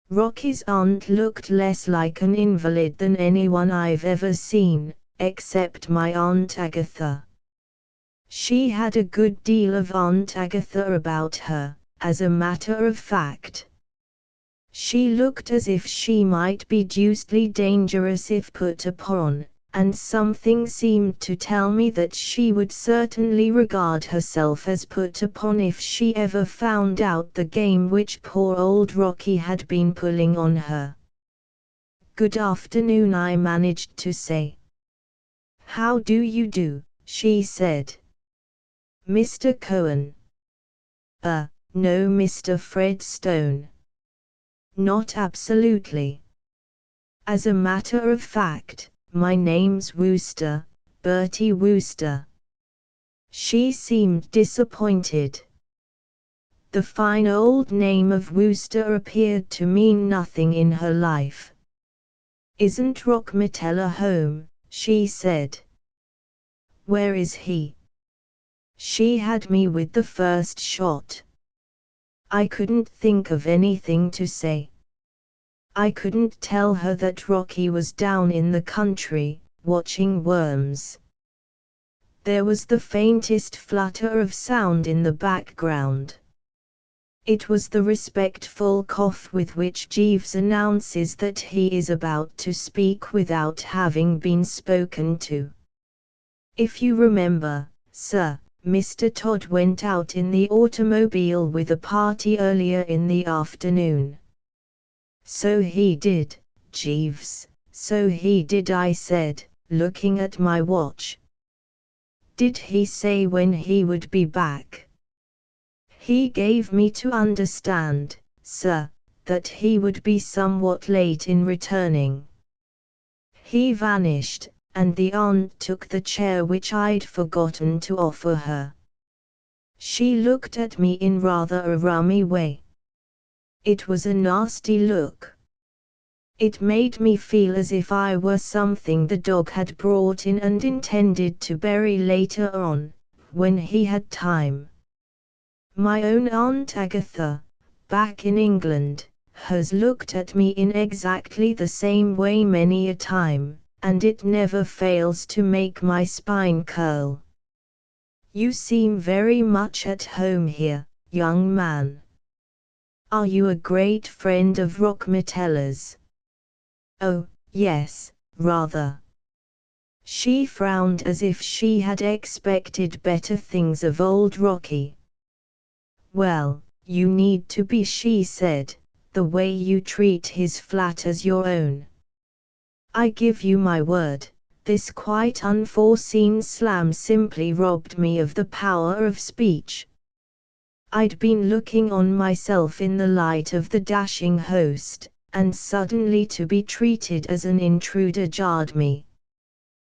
S1: Rocky's aunt looked less like an invalid than anyone I've ever seen, except my Aunt Agatha. She had a good deal of Aunt Agatha about her, as a matter of fact. She looked as if she might be deucedly dangerous if put upon, and something seemed to tell me that she would certainly regard herself as put upon if she ever found out the game which poor old Rocky had been pulling on her. "Good afternoon," I managed to say. "How do you do?" she said. "Mr. Cohen?" No, Mr. Fred Stone." "Not absolutely. As a matter of fact, my name's Wooster, Bertie Wooster." She seemed disappointed. The fine old name of Wooster appeared to mean nothing in her life. "Isn't Rockmitella home?" she said. "Where is he?" She had me with the first shot. I couldn't think of anything to say. I couldn't tell her that Rocky was down in the country, watching worms. There was the faintest flutter of sound in the background. It was the respectful cough with which Jeeves announces that he is about to speak without having been spoken to. "If you remember, sir, Mr. Todd went out in the automobile with a party earlier in the afternoon." "So he did, Jeeves, so he did," I said, looking at my watch. "Did he say when he would be back?" "He gave me to understand, sir, that he would be somewhat late in returning. He vanished, and the aunt took the chair which I'd forgotten to offer her. She looked at me in rather a rummy way. It was a nasty look. It made me feel as if I were something the dog had brought in and intended to bury later on, when he had time. My own Aunt Agatha, back in England, has looked at me in exactly the same way many a time, and it never fails to make my spine curl. You seem very much at home here, young man. Are you a great friend of Rockmatella's? Oh, yes, rather. She frowned as if she had expected better things of old Rocky. Well, you need to be, she said, the way you treat his flat as your own. I give you my word, this quite unforeseen slam simply robbed me of the power of speech. I'd been looking on myself in the light of the dashing host, and suddenly to be treated as an intruder jarred me.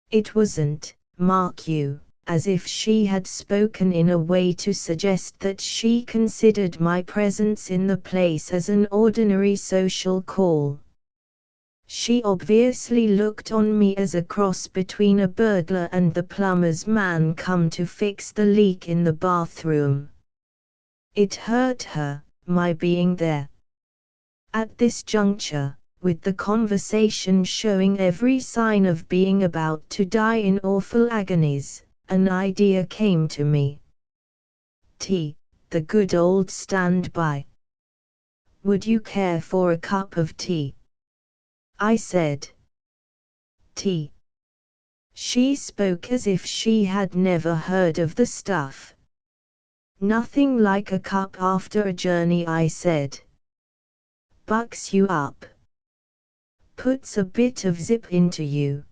S1: It wasn't, mark you, as if she had spoken in a way to suggest that she considered my presence in the place as an ordinary social call. She obviously looked on me as a cross between a burglar and the plumber's man come to fix the leak in the bathroom. It hurt her, my being there. At this juncture, with the conversation showing every sign of being about to die in awful agonies, an idea came to me. Tea, the good old standby. Would you care for a cup of tea? I said. Tea. She spoke as if she had never heard of the stuff. Nothing like a cup after a journey, I said. Bucks you up. Puts a bit of zip into you.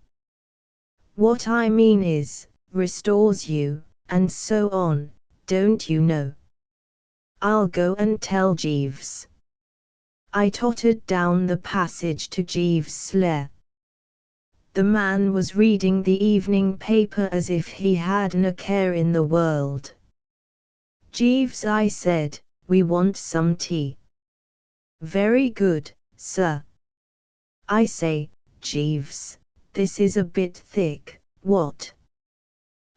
S1: What I mean is, restores you, and so on, don't you know? I'll go and tell Jeeves. I tottered down the passage to Jeeves' lair. The man was reading the evening paper as if he hadn't a care in the world. Jeeves, I said, we want some tea. Very good, sir. I say, Jeeves, this is a bit thick, what?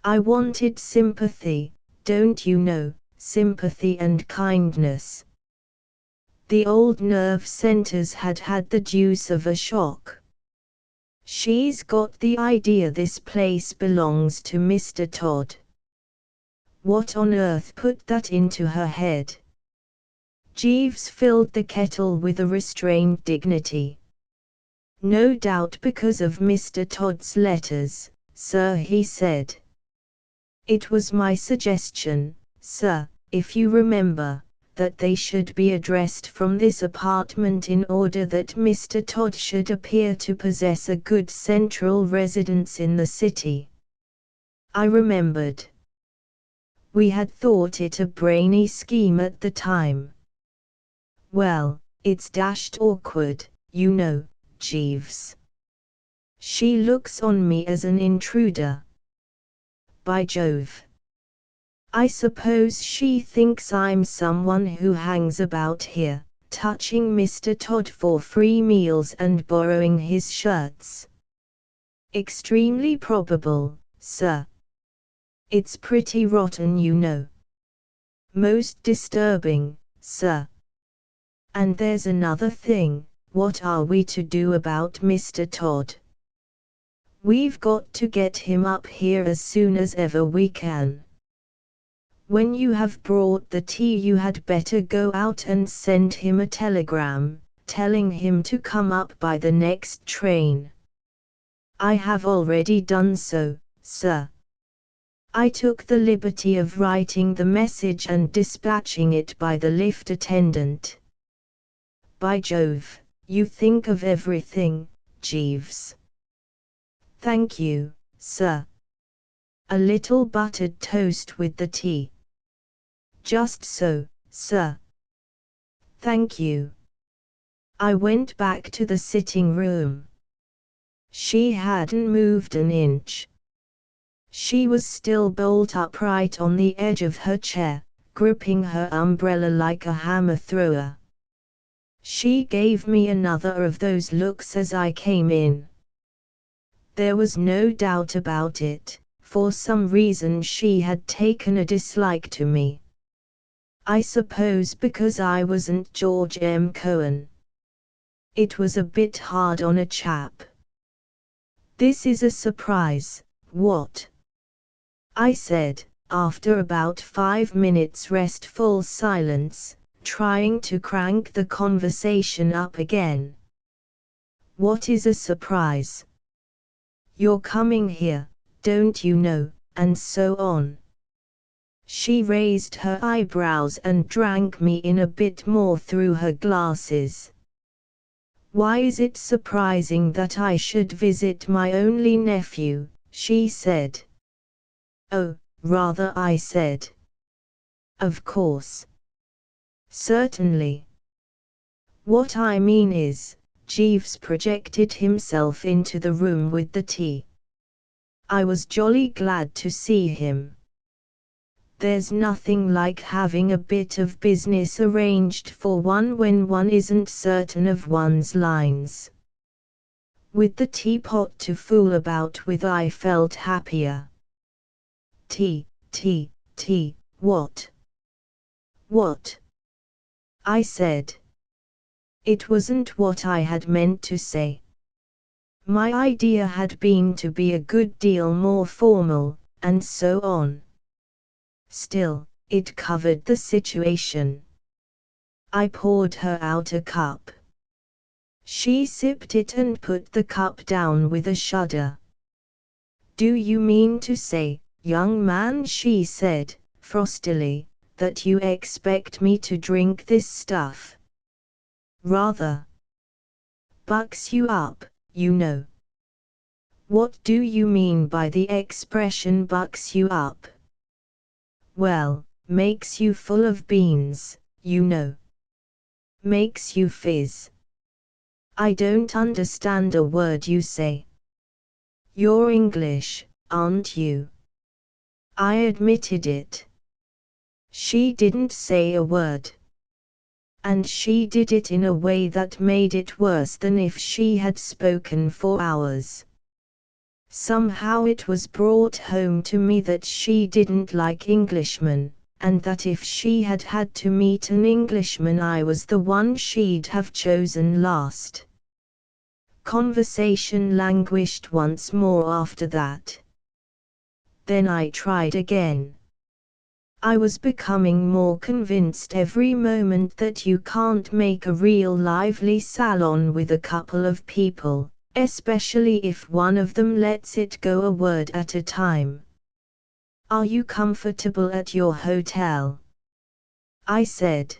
S1: I wanted sympathy, don't you know, sympathy and kindness. The old nerve centers had had the deuce of a shock. She's got the idea this place belongs to Mr. Todd. What on earth put that into her head? Jeeves filled the kettle with a restrained dignity. No doubt because of Mr. Todd's letters, sir, he said. It was my suggestion, sir, if you remember, that they should be addressed from this apartment in order that Mr. Todd should appear to possess a good central residence in the city. I remembered. We had thought it a brainy scheme at the time. Well, it's dashed awkward, you know, Jeeves. She looks on me as an intruder. By Jove. I suppose she thinks I'm someone who hangs about here, touching Mr. Todd for free meals and borrowing his shirts. Extremely probable, sir. It's pretty rotten, you know. Most disturbing, sir. And there's another thing, what are we to do about Mr. Todd? We've got to get him up here as soon as ever we can. When you have brought the tea you had better go out and send him a telegram, telling him to come up by the next train. I have already done so, sir. I took the liberty of writing the message and dispatching it by the lift attendant. By Jove, you think of everything, Jeeves. Thank you, sir. A little buttered toast with the tea. Just so, sir. Thank you. I went back to the sitting room. She hadn't moved an inch. She was still bolt upright on the edge of her chair, gripping her umbrella like a hammer thrower. She gave me another of those looks as I came in. There was no doubt about it, for some reason she had taken a dislike to me. I suppose because I wasn't George M. Cohen. It was a bit hard on a chap. "This is a surprise, what?" I said, after about 5 minutes restful silence, trying to crank the conversation up again. "What is a surprise?" "You're coming here, don't you know," and so on. She raised her eyebrows and drank me in a bit more through her glasses. "Why is it surprising that I should visit my only nephew?" she said. "Oh, rather," I said. "Of course. Certainly. What I mean is," Jeeves projected himself into the room with the tea. I was jolly glad to see him. There's nothing like having a bit of business arranged for one when one isn't certain of one's lines. With the teapot to fool about with, I felt happier. Tea, what? What?" I said. It wasn't what I had meant to say. My idea had been to be a good deal more formal, and so on. Still, it covered the situation. I poured her out a cup. She sipped it and put the cup down with a shudder. "Do you mean to say, young man," she said, frostily, "that you expect me to drink this stuff?" "Rather. Bucks you up, you know." "What do you mean by the expression bucks you up?" "Well, makes you full of beans, you know. Makes you fizz." "I don't understand a word you say." "You're English, aren't you?" I admitted it. She didn't say a word. And she did it in a way that made it worse than if she had spoken for hours. Somehow it was brought home to me that she didn't like Englishmen, and that if she had had to meet an Englishman I was the one she'd have chosen last. Conversation languished once more after that. Then I tried again. "I was becoming more convinced every moment that you can't make a real lively salon with a couple of people, especially if one of them lets it go a word at a time. Are you comfortable at your hotel?" I said.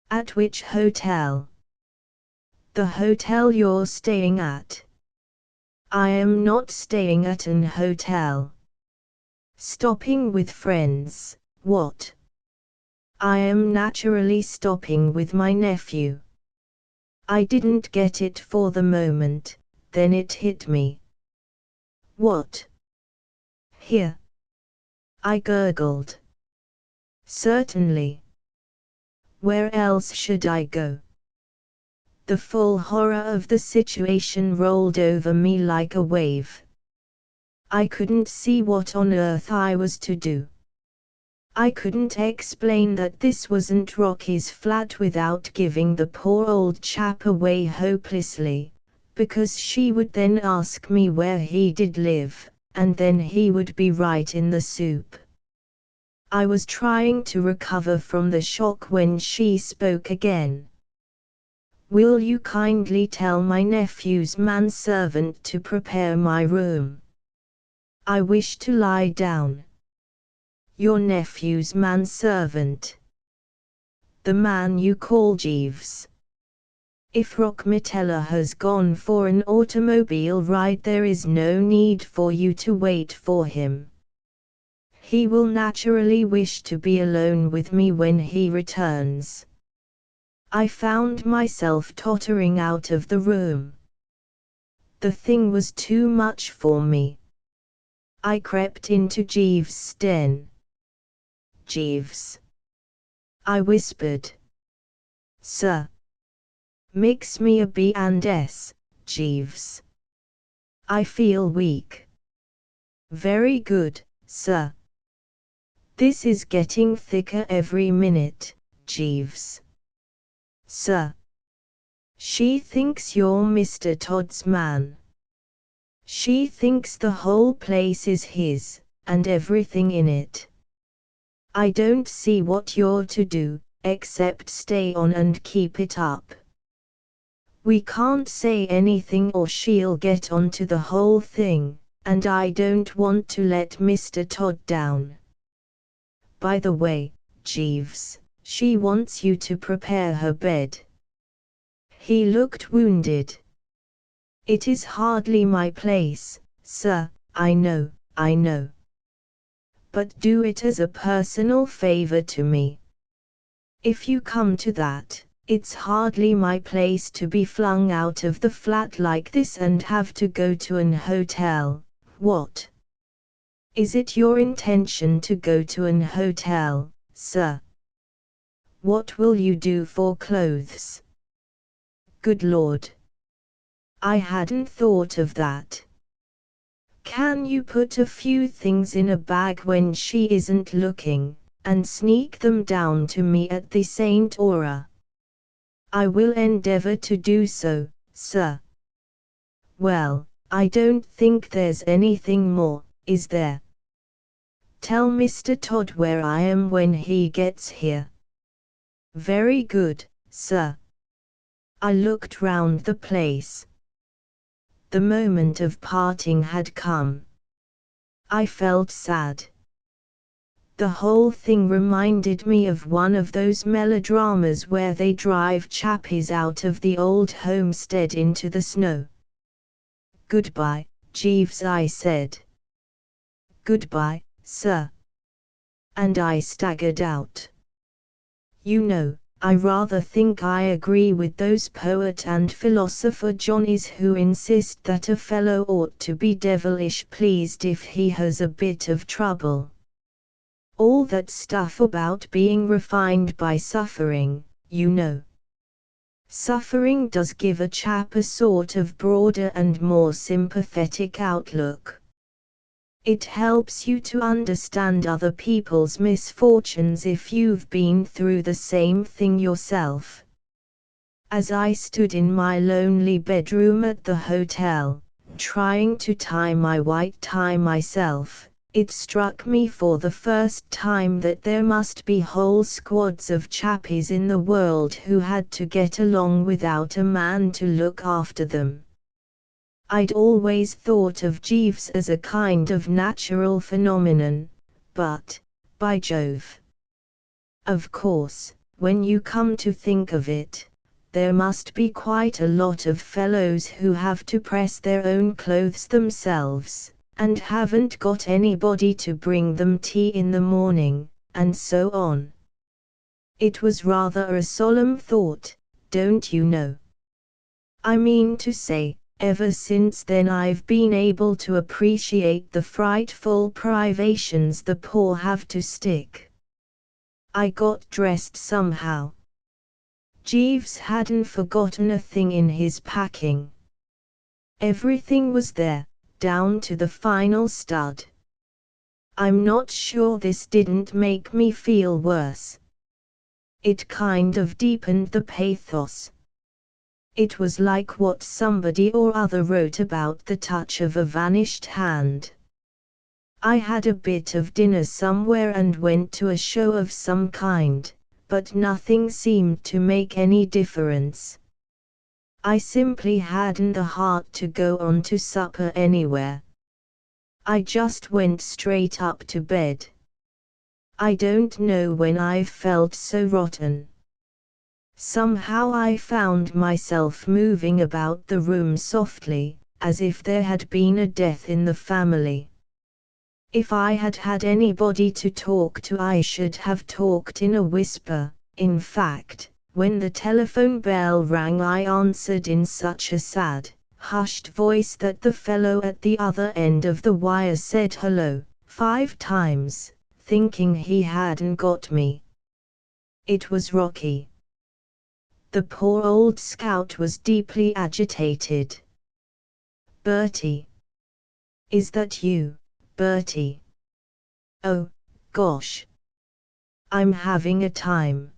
S1: "At which hotel?" "The hotel you're staying at." "I am not staying at an hotel." "Stopping with friends, what?" "I am naturally stopping with my nephew." I didn't get it for the moment, then it hit me. "What?" "Here." I gurgled. "Certainly. Where else should I go?" The full horror of the situation rolled over me like a wave. I couldn't see what on earth I was to do. I couldn't explain that this wasn't Rocky's flat without giving the poor old chap away hopelessly, because she would then ask me where he did live, and then he would be right in the soup. I was trying to recover from the shock when she spoke again. "Will you kindly tell my nephew's manservant to prepare my room? I wish to lie down." "Your nephew's manservant?" "The man you call Jeeves. If Rockmitella has gone for an automobile ride there is no need for you to wait for him. He will naturally wish to be alone with me when he returns." I found myself tottering out of the room. The thing was too much for me. I crept into Jeeves' den. "Jeeves," I whispered. "Sir." "Mix me a B and S, Jeeves. I feel weak." "Very good, sir." "This is getting thicker every minute, Jeeves." "Sir." "She thinks you're Mr. Todd's man. She thinks the whole place is his, and everything in it. I don't see what you're to do, except stay on and keep it up. We can't say anything or she'll get onto the whole thing, and I don't want to let Mr. Todd down. By the way, Jeeves, she wants you to prepare her bed." He looked wounded. "It is hardly my place, sir, I know. But do it as a personal favor to me. If you come to that, it's hardly my place to be flung out of the flat like this and have to go to an hotel. What? Is it your intention to go to an hotel, sir? What will you do for clothes? Good Lord. I hadn't thought of that. Can you put a few things in a bag when she isn't looking, and sneak them down to me at the St. Aura?" "I will endeavor to do so, sir." "Well, I don't think there's anything more, is there? Tell Mr. Todd where I am when he gets here." "Very good, sir." I looked round the place. The moment of parting had come. I felt sad. The whole thing reminded me of one of those melodramas where they drive chappies out of the old homestead into the snow. "Goodbye, Jeeves," I said. "Goodbye, sir." And I staggered out. You know, I rather think I agree with those poet and philosopher Johnnies who insist that a fellow ought to be devilish pleased if he has a bit of trouble. All that stuff about being refined by suffering, you know. Suffering does give a chap a sort of broader and more sympathetic outlook. It helps you to understand other people's misfortunes if you've been through the same thing yourself. As I stood in my lonely bedroom at the hotel, trying to tie my white tie myself, it struck me for the first time that there must be whole squads of chappies in the world who had to get along without a man to look after them. I'd always thought of Jeeves as a kind of natural phenomenon, but, by Jove. Of course, when you come to think of it, there must be quite a lot of fellows who have to press their own clothes themselves, and haven't got anybody to bring them tea in the morning, and so on. It was rather a solemn thought, don't you know? I mean to say, ever since then I've been able to appreciate the frightful privations the poor have to stick. I got dressed somehow. Jeeves hadn't forgotten a thing in his packing. Everything was there, down to the final stud. I'm not sure this didn't make me feel worse. It kind of deepened the pathos. It was like what somebody or other wrote about the touch of a vanished hand. I had a bit of dinner somewhere and went to a show of some kind, but nothing seemed to make any difference. I simply hadn't the heart to go on to supper anywhere. I just went straight up to bed. I don't know when I've felt so rotten. Somehow I found myself moving about the room softly, as if there had been a death in the family. If I had had anybody to talk to, I should have talked in a whisper. In fact, when the telephone bell rang, I answered in such a sad, hushed voice that the fellow at the other end of the wire said hello 5 times, thinking he hadn't got me. It was Rocky. The poor old scout was deeply agitated. "Bertie. Is that you, Bertie? Oh, gosh. I'm having a time.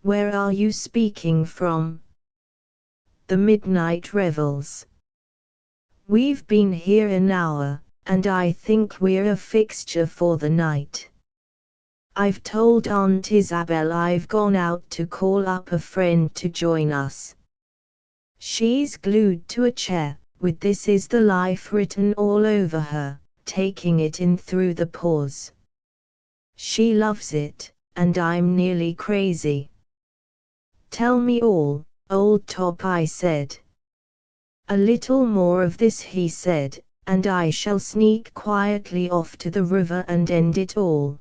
S1: Where are you speaking from?" "The midnight revels. We've been here an hour, and I think we're a fixture for the night. I've told Aunt Isabel I've gone out to call up a friend to join us. She's glued to a chair, with 'This is the life' written all over her, taking it in through the pores. She loves it, and I'm nearly crazy." "Tell me all, old top," I said. "A little more of this," he said, "and I shall sneak quietly off to the river and end it all."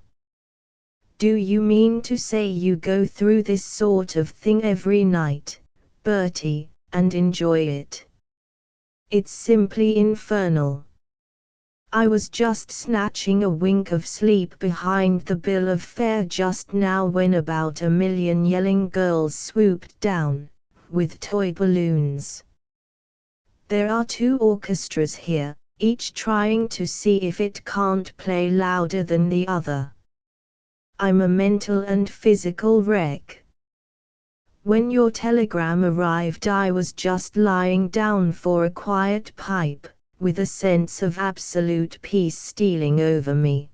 S1: "Do you mean to say you go through this sort of thing every night, Bertie, and enjoy it?" "It's simply infernal. I was just snatching a wink of sleep behind the bill of fare just now when about 1,000,000 yelling girls swooped down, with toy balloons. There are 2 orchestras here, each trying to see if it can't play louder than the other. I'm a mental and physical wreck. When your telegram arrived I was just lying down for a quiet pipe, with a sense of absolute peace stealing over me.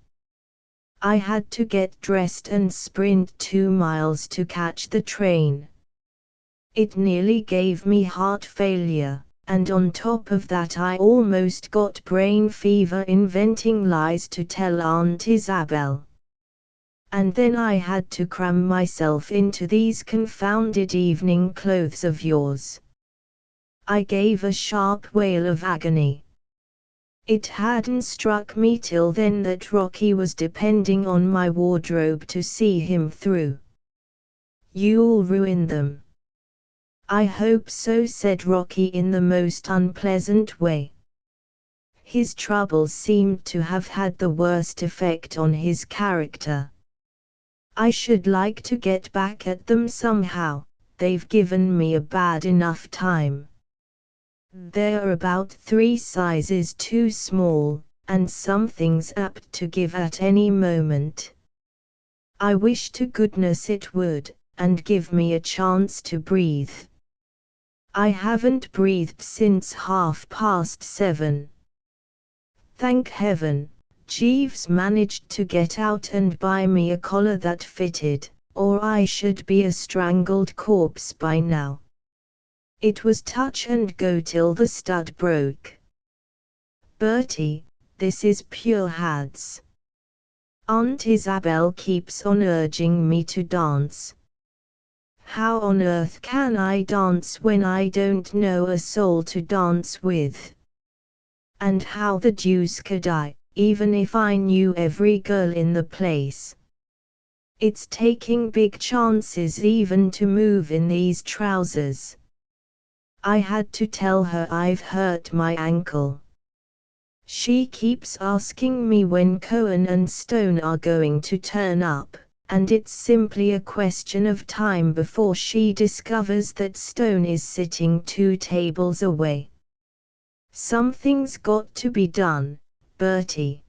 S1: I had to get dressed and sprint 2 miles to catch the train. It nearly gave me heart failure, and on top of that I almost got brain fever inventing lies to tell Aunt Isabel. And then I had to cram myself into these confounded evening clothes of yours." I gave a sharp wail of agony. It hadn't struck me till then that Rocky was depending on my wardrobe to see him through. "You'll ruin them." "I hope so," said Rocky in the most unpleasant way. His troubles seemed to have had the worst effect on his character. "I should like to get back at them somehow, they've given me a bad enough time. They're about 3 sizes too small, and something's apt to give at any moment. I wish to goodness it would, and give me a chance to breathe. I haven't breathed since 7:30. Thank heaven, Jeeves managed to get out and buy me a collar that fitted, or I should be a strangled corpse by now. It was touch and go till the stud broke. Bertie, this is pure hads. Aunt Isabel keeps on urging me to dance. How on earth can I dance when I don't know a soul to dance with? And how the deuce could I, even if I knew every girl in the place? It's taking big chances even to move in these trousers. I had to tell her I've hurt my ankle. She keeps asking me when Cohen and Stone are going to turn up, and it's simply a question of time before she discovers that Stone is sitting 2 tables away. Something's got to be done, Bertie.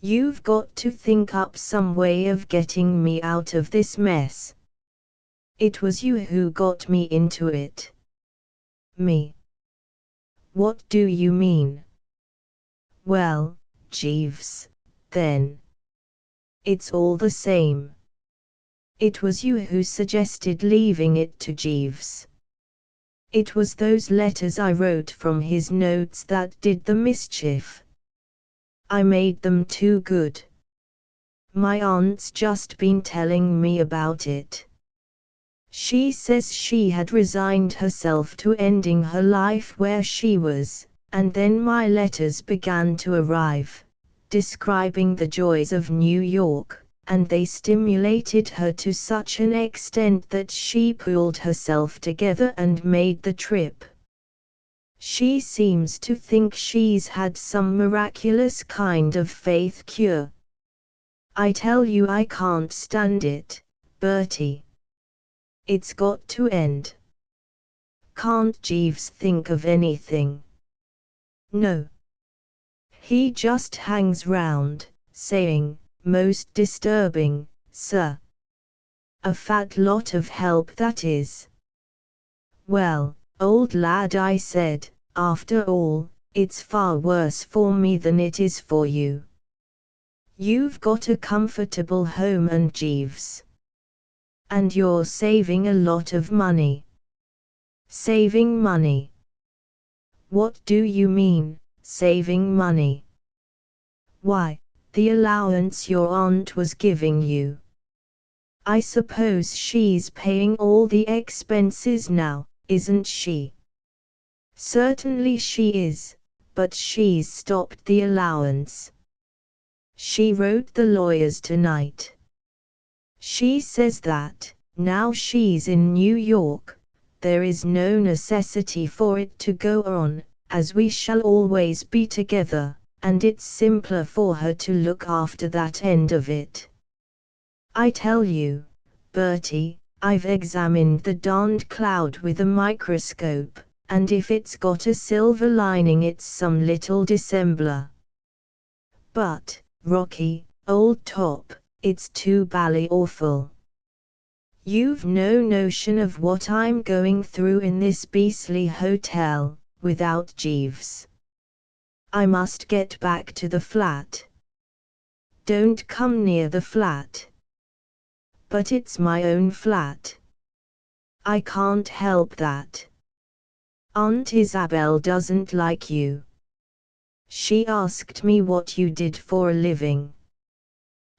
S1: You've got to think up some way of getting me out of this mess. It was you who got me into it." "Me? What do you mean?" "Well, Jeeves, then. It's all the same. It was you who suggested leaving it to Jeeves. It was those letters I wrote from his notes that did the mischief. I made them too good. My aunt's just been telling me about it. She says she had resigned herself to ending her life where she was, and then my letters began to arrive, describing the joys of New York, and they stimulated her to such an extent that she pulled herself together and made the trip. She seems to think she's had some miraculous kind of faith cure. I tell you I can't stand it, Bertie. It's got to end. Can't Jeeves think of anything? No. He just hangs round, saying, "Most disturbing, sir. A fat lot of help that is." "Well, old lad," I said, "after all, it's far worse for me than it is for you. You've got a comfortable home and Jeeves. And you're saving a lot of money." "Saving money? What do you mean, saving money?" "Why, the allowance your aunt was giving you. I suppose she's paying all the expenses now, isn't she?" "Certainly she is, but she's stopped the allowance. She wrote the lawyers tonight. She says that, now she's in New York, there is no necessity for it to go on, as we shall always be together, and it's simpler for her to look after that end of it. I tell you, Bertie, I've examined the darned cloud with a microscope, and if it's got a silver lining it's some little dissembler. But, Rocky, old top, it's too bally awful. You've no notion of what I'm going through in this beastly hotel, without Jeeves. I must get back to the flat." "Don't come near the flat." "But it's my own flat. I can't help that. Aunt Isabel doesn't like you. She asked me what you did for a living.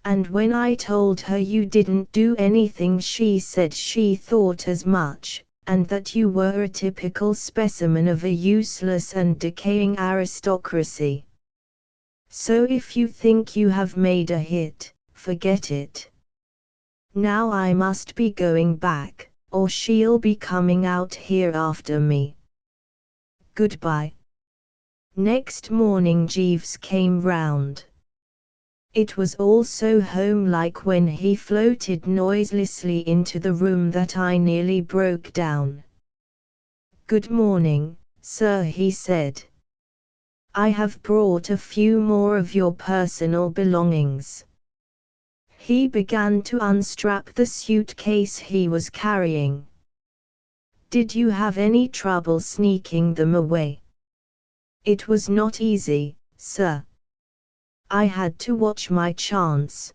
S1: And when I told her you didn't do anything she said she thought as much, and that you were a typical specimen of a useless and decaying aristocracy. So if you think you have made a hit, forget it. Now I must be going back, or she'll be coming out here after me. Goodbye." Next morning Jeeves came round. It was all so home-like when he floated noiselessly into the room that I nearly broke down. "Good morning, sir," he said. "I have brought a few more of your personal belongings." He began to unstrap the suitcase he was carrying. "Did you have any trouble sneaking them away?" "It was not easy, sir. I had to watch my chance.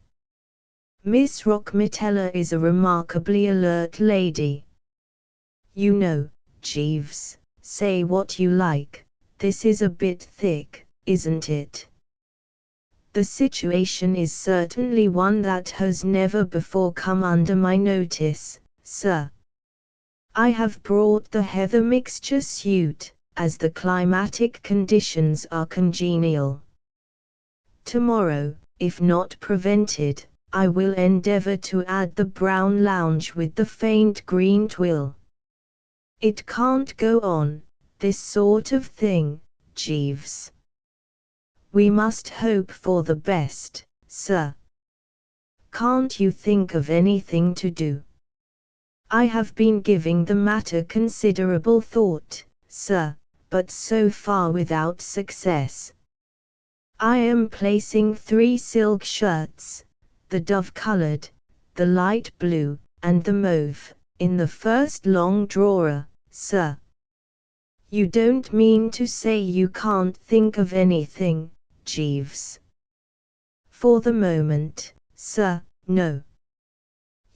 S1: Miss Rockmitella is a remarkably alert lady. You know, Jeeves, say what you like, this is a bit thick, isn't it? The situation is certainly one that has never before come under my notice, sir. I have brought the heather mixture suit, as the climatic conditions are congenial. Tomorrow, if not prevented, I will endeavor to add the brown lounge with the faint green twill. It can't go on, this sort of thing, Jeeves. We must hope for the best, sir. Can't you think of anything to do?" "I have been giving the matter considerable thought, sir, but so far without success. I am placing 3 silk shirts, the dove-colored, the light blue, and the mauve, in the first long drawer, sir." "You don't mean to say you can't think of anything, Jeeves?" "For the moment, sir, no.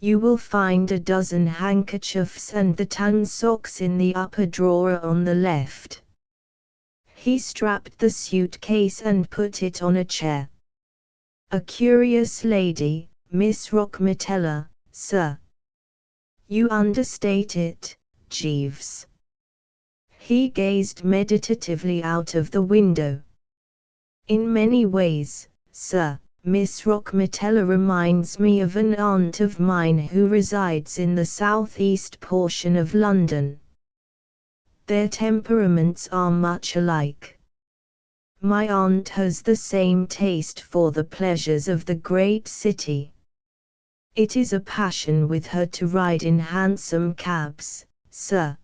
S1: You will find a dozen handkerchiefs and the tan socks in the upper drawer on the left." He strapped the suitcase and put it on a chair. "A curious lady, Miss Rockmitella, sir." "You understate it, Jeeves." He gazed meditatively out of the window. "In many ways, sir, Miss Rockmitella reminds me of an aunt of mine who resides in the southeast portion of London. Their temperaments are much alike. My aunt has the same taste for the pleasures of the great city. It is a passion with her to ride in hansom cabs, sir.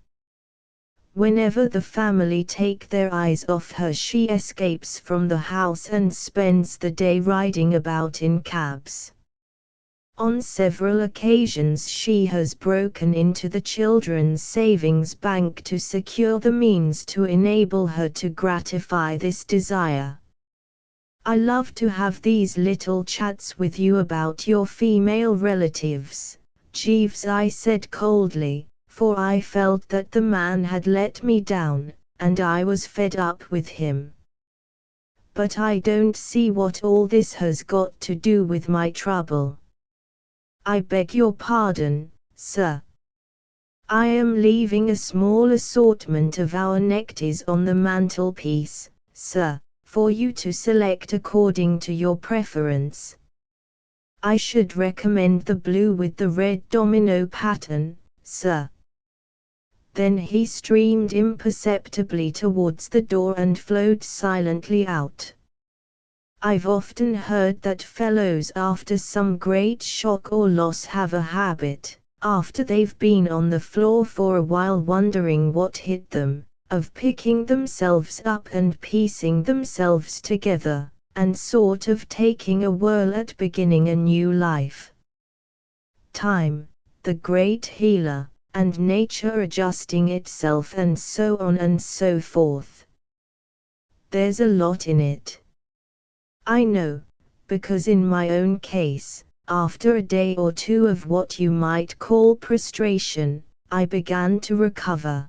S1: Whenever the family take their eyes off her, she escapes from the house and spends the day riding about in cabs. On several occasions she has broken into the children's savings bank to secure the means to enable her to gratify this desire. I love to have these little chats with you about your female relatives, Jeeves, I said coldly, for I felt that the man had let me down, and I was fed up with him. But I don't see what all this has got to do with my trouble. I beg your pardon, sir. I am leaving a small assortment of our neckties on the mantelpiece, sir, for you to select according to your preference. I should recommend the blue with the red domino pattern, sir. Then he streamed imperceptibly towards the door and flowed silently out. I've often heard that fellows after some great shock or loss have a habit, after they've been on the floor for a while wondering what hit them, of picking themselves up and piecing themselves together, and sort of taking a whirl at beginning a new life. Time, the great healer, and nature adjusting itself, and so on and so forth. There's a lot in it. I know, because in my own case, after a day or two of what you might call prostration, I began to recover.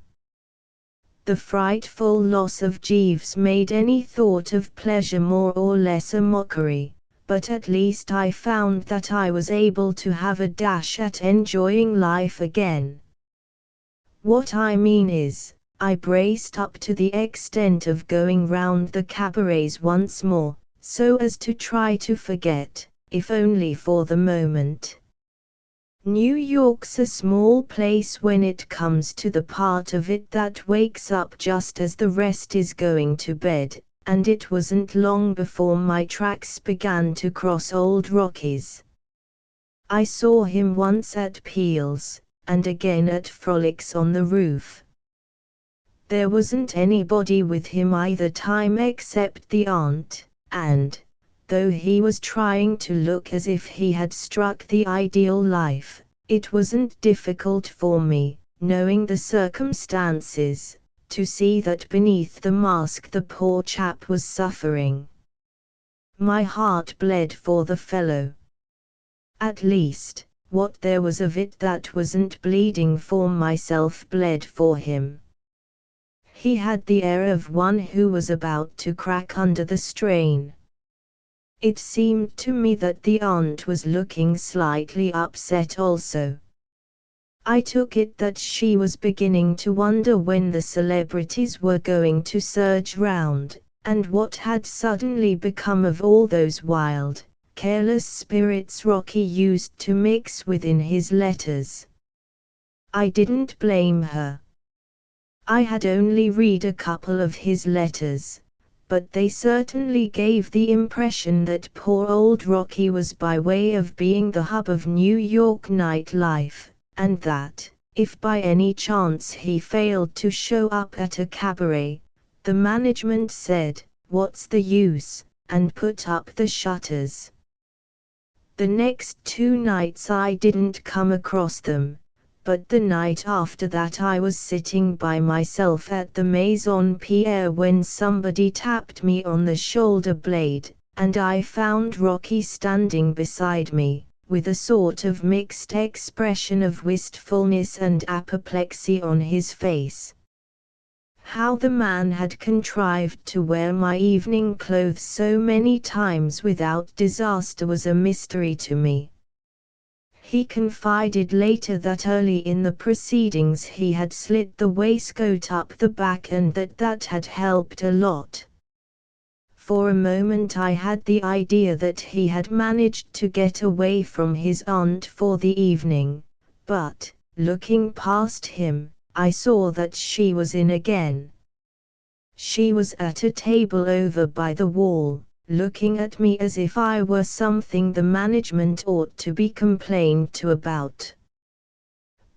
S1: The frightful loss of Jeeves made any thought of pleasure more or less a mockery, but at least I found that I was able to have a dash at enjoying life again. What I mean is, I braced up to the extent of going round the cabarets once more, so as to try to forget, if only for the moment. New York's a small place when it comes to the part of it that wakes up just as the rest is going to bed, and it wasn't long before my tracks began to cross Old Rocky's. I saw him once at Peel's, and again at Frolics on the Roof. There wasn't anybody with him either time except the aunt, and, though he was trying to look as if he had struck the ideal life, it wasn't difficult for me, knowing the circumstances, to see that beneath the mask the poor chap was suffering. My heart bled for the fellow. At least, what there was of it that wasn't bleeding for myself bled for him. He had the air of one who was about to crack under the strain. It seemed to me that the aunt was looking slightly upset also. I took it that she was beginning to wonder when the celebrities were going to surge round, and what had suddenly become of all those wild, careless spirits Rocky used to mix with in his letters. I didn't blame her. I had only read a couple of his letters, but they certainly gave the impression that poor old Rocky was by way of being the hub of New York nightlife, and that, if by any chance he failed to show up at a cabaret, the management said, "What's the use?" and put up the shutters. The next 2 nights I didn't come across them, but the night after that I was sitting by myself at the Maison Pierre when somebody tapped me on the shoulder blade, and I found Rocky standing beside me, with a sort of mixed expression of wistfulness and apoplexy on his face. How the man had contrived to wear my evening clothes so many times without disaster was a mystery to me. He confided later that early in the proceedings he had slit the waistcoat up the back and that had helped a lot. For a moment I had the idea that he had managed to get away from his aunt for the evening, but, looking past him, I saw that she was in again. She was at a table over by the wall, looking at me as if I were something the management ought to be complained to about.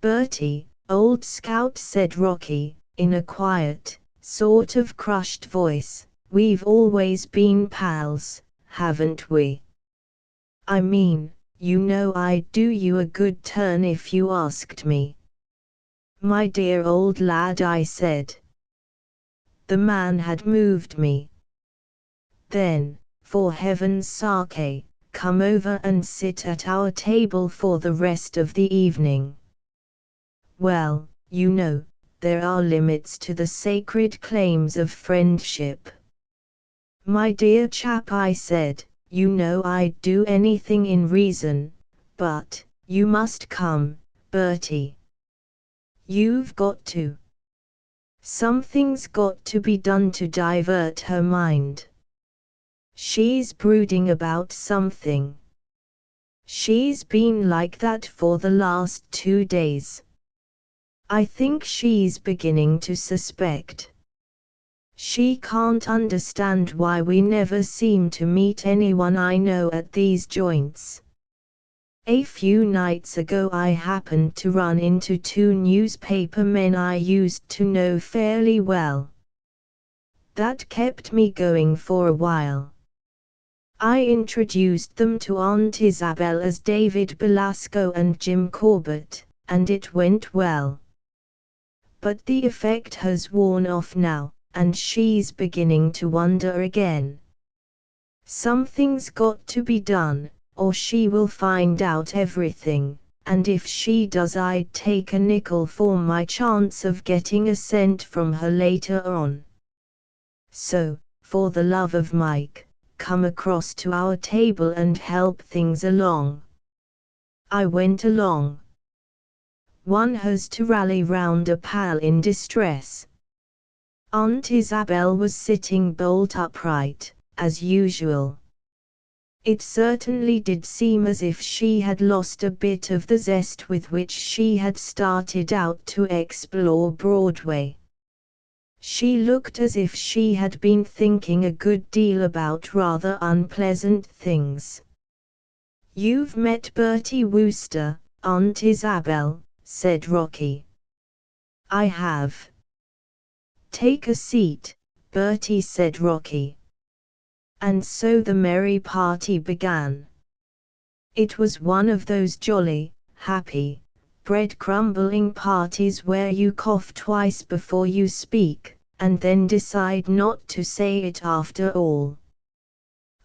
S1: "Bertie, old scout," said Rocky, in a quiet, sort of crushed voice, "we've always been pals, haven't we? I mean, you know I'd do you a good turn if you asked me." "My dear old lad," I said. The man had moved me. "Then, for heaven's sake, come over and sit at our table for the rest of the evening." Well, you know, there are limits to the sacred claims of friendship. "My dear chap," I said, "you know I'd do anything in reason, but you must come, Bertie. You've got to. Something's got to be done to divert her mind. She's brooding about something. She's been like that for the last 2 days. I think she's beginning to suspect. She can't understand why we never seem to meet anyone I know at these joints. A few nights ago I happened to run into 2 newspaper men I used to know fairly well. That kept me going for a while. I introduced them to Aunt Isabel as David Belasco and Jim Corbett, and it went well. But the effect has worn off now, and she's beginning to wonder again. Something's got to be done, or she will find out everything, and if she does I'd take a nickel for my chance of getting a cent from her later on. So, for the love of Mike, come across to our table and help things along." I went along. One has to rally round a pal in distress. Aunt Isabel was sitting bolt upright, as usual. It certainly did seem as if she had lost a bit of the zest with which she had started out to explore Broadway. She looked as if she had been thinking a good deal about rather unpleasant things. "You've met Bertie Wooster, Aunt Isabel," said Rocky. "I have." "Take a seat, Bertie," said Rocky. And so the merry party began. It was one of those jolly, happy, bread-crumbling parties where you cough twice before you speak, and then decide not to say it after all.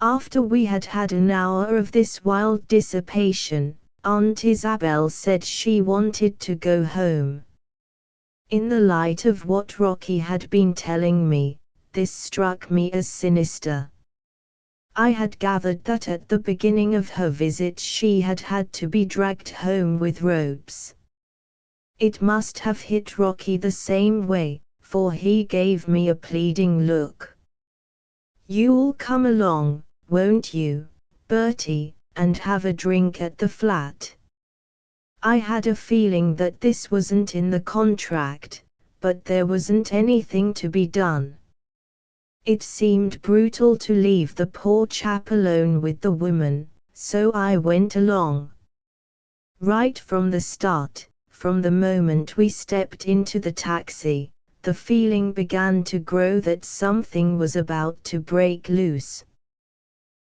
S1: After we had had an hour of this wild dissipation, Aunt Isabel said she wanted to go home. In the light of what Rocky had been telling me, this struck me as sinister. I had gathered that at the beginning of her visit she had had to be dragged home with ropes. It must have hit Rocky the same way, for he gave me a pleading look. "You'll come along, won't you, Bertie, and have a drink at the flat?" I had a feeling that this wasn't in the contract, but there wasn't anything to be done. It seemed brutal to leave the poor chap alone with the woman, so I went along. Right from the start, from the moment we stepped into the taxi, the feeling began to grow that something was about to break loose.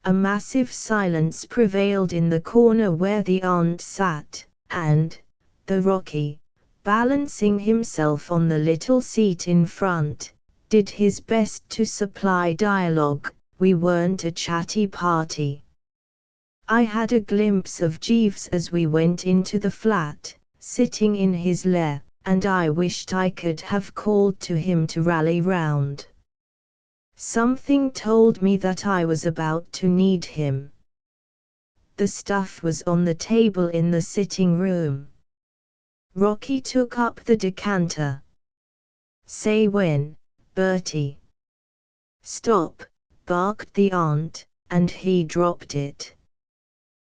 S1: A massive silence prevailed in the corner where the aunt sat, and the Rocky, balancing himself on the little seat in front, did his best to supply dialogue. We weren't a chatty party. I had a glimpse of Jeeves as we went into the flat, sitting in his lair, and I wished I could have called to him to rally round. Something told me that I was about to need him. The stuff was on the table in the sitting room. Rocky took up the decanter. "Say when, Bertie." "Stop," barked the aunt, and he dropped it.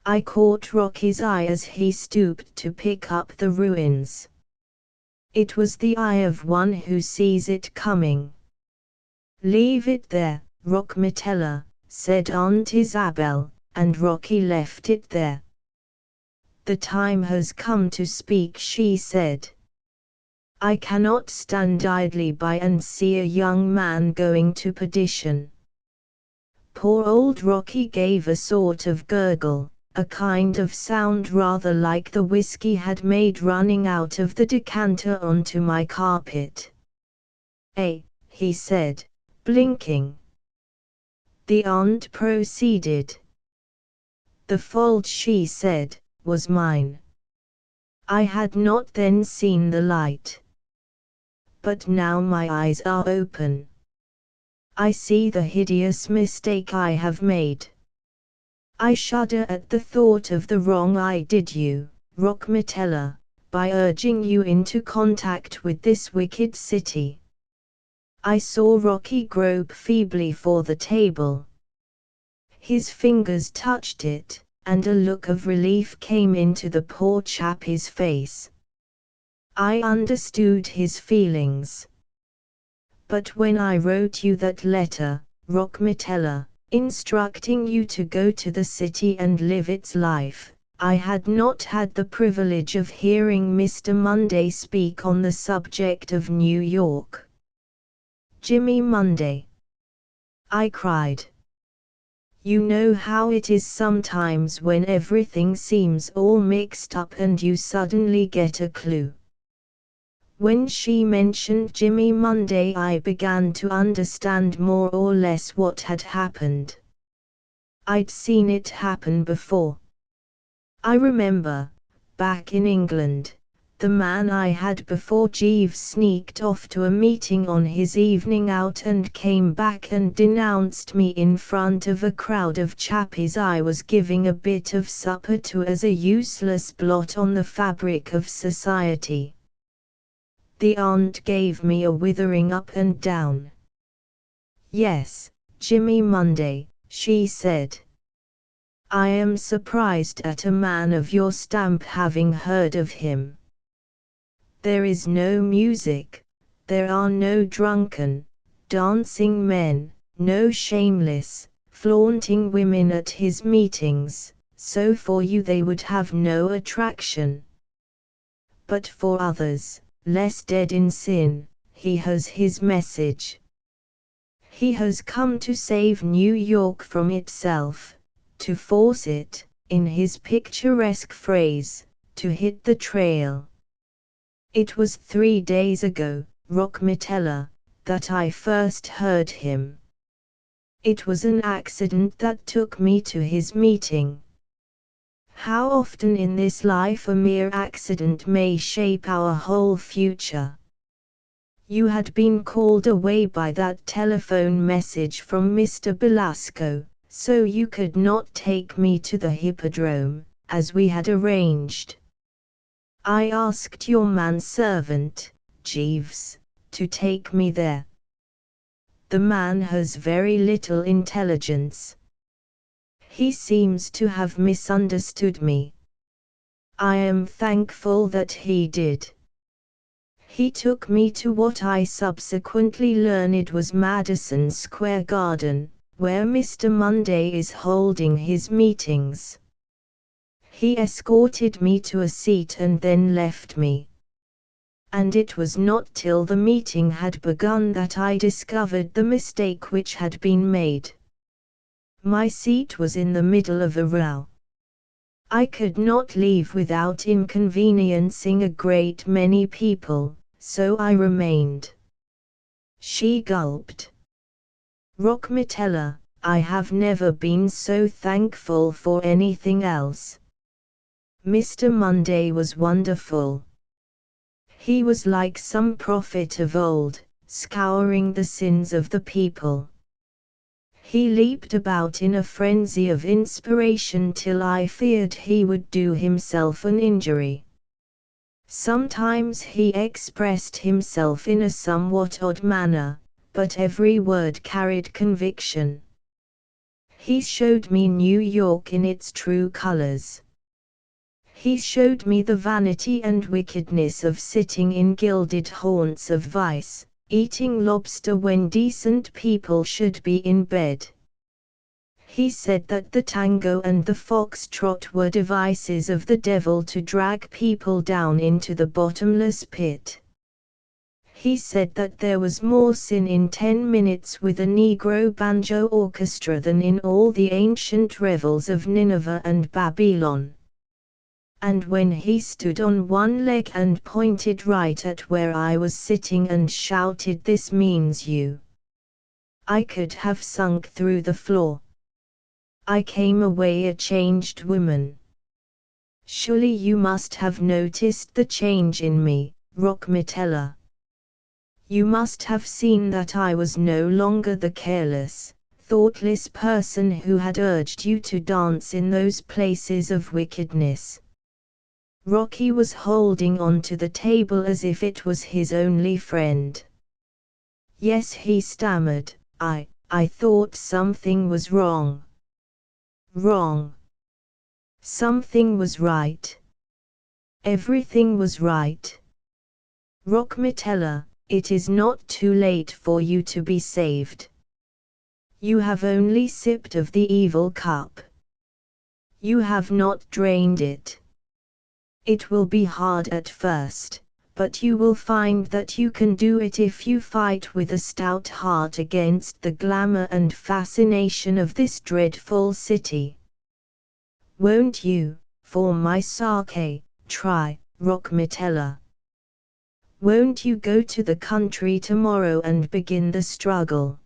S1: I caught Rocky's eye as he stooped to pick up the ruins. It was the eye of one who sees it coming. "Leave it there, Rockmitella," said Aunt Isabel, and Rocky left it there. "The time has come to speak," she said. "I cannot stand idly by and see a young man going to perdition." Poor old Rocky gave a sort of gurgle, a kind of sound rather like the whiskey had made running out of the decanter onto my carpet. He said, blinking. The aunt proceeded. "The fault," she said, "was mine. I had not then seen the light. But now my eyes are open. I see the hideous mistake I have made. I shudder at the thought of the wrong I did you, Rockmitella, by urging you into contact with this wicked city." I saw Rocky grope feebly for the table. His fingers touched it, and a look of relief came into the poor chappie's face. I understood his feelings. "But when I wrote you that letter, Rockmitella, instructing you to go to the city and live its life, I had not had the privilege of hearing Mr. Monday speak on the subject of New York." "Jimmy Monday!" I cried. "You know how it is sometimes when everything seems all mixed up and you suddenly get a clue." When she mentioned Jimmy Monday, I began to understand more or less what had happened. I'd seen it happen before. I remember, back in England, the man I had before Jeeves sneaked off to a meeting on his evening out and came back and denounced me in front of a crowd of chappies I was giving a bit of supper to as a useless blot on the fabric of society. The aunt gave me a withering up and down. "Yes, Jimmy Monday," she said. "I am surprised at a man of your stamp having heard of him. There is no music, there are no drunken, dancing men, no shameless, flaunting women at his meetings, so for you they would have no attraction. But for others, less dead in sin, he has his message. He has come to save New York from itself, to force it, in his picturesque phrase, to hit the trail. It was 3 days ago, Rockmitella, that I first heard him. It was an accident that took me to his meeting. How often in this life a mere accident may shape our whole future. You had been called away by that telephone message from Mr. Belasco, so you could not take me to the Hippodrome, as we had arranged. I asked your manservant, Jeeves, to take me there. The man has very little intelligence. He seems to have misunderstood me. I am thankful that he did. He took me to what I subsequently learned was Madison Square Garden, where Mr. Monday is holding his meetings. He escorted me to a seat and then left me. And it was not till the meeting had begun that I discovered the mistake which had been made. My seat was in the middle of a row. I could not leave without inconveniencing a great many people, so I remained. She gulped. Rockmitella, I have never been so thankful for anything else. Mr. Monday was wonderful. He was like some prophet of old, scouring the sins of the people. He leaped about in a frenzy of inspiration till I feared he would do himself an injury. Sometimes he expressed himself in a somewhat odd manner, but every word carried conviction. He showed me New York in its true colors. He showed me the vanity and wickedness of sitting in gilded haunts of vice, eating lobster when decent people should be in bed. He said that the tango and the foxtrot were devices of the devil to drag people down into the bottomless pit. He said that there was more sin in 10 minutes with a Negro banjo orchestra than in all the ancient revels of Nineveh and Babylon. And when he stood on one leg and pointed right at where I was sitting and shouted, "This means you," I could have sunk through the floor. I came away a changed woman. Surely you must have noticed the change in me, Rockmitella. You must have seen that I was no longer the careless, thoughtless person who had urged you to dance in those places of wickedness. Rocky was holding on to the table as if it was his only friend. Yes, he stammered, I thought something was wrong. Wrong. Something was right. Everything was right. Rockmitella, it is not too late for you to be saved. You have only sipped of the evil cup. You have not drained it. It will be hard at first, but you will find that you can do it if you fight with a stout heart against the glamour and fascination of this dreadful city. Won't you, for my sake, try, Rockmitella? Won't you go to the country tomorrow and begin the struggle?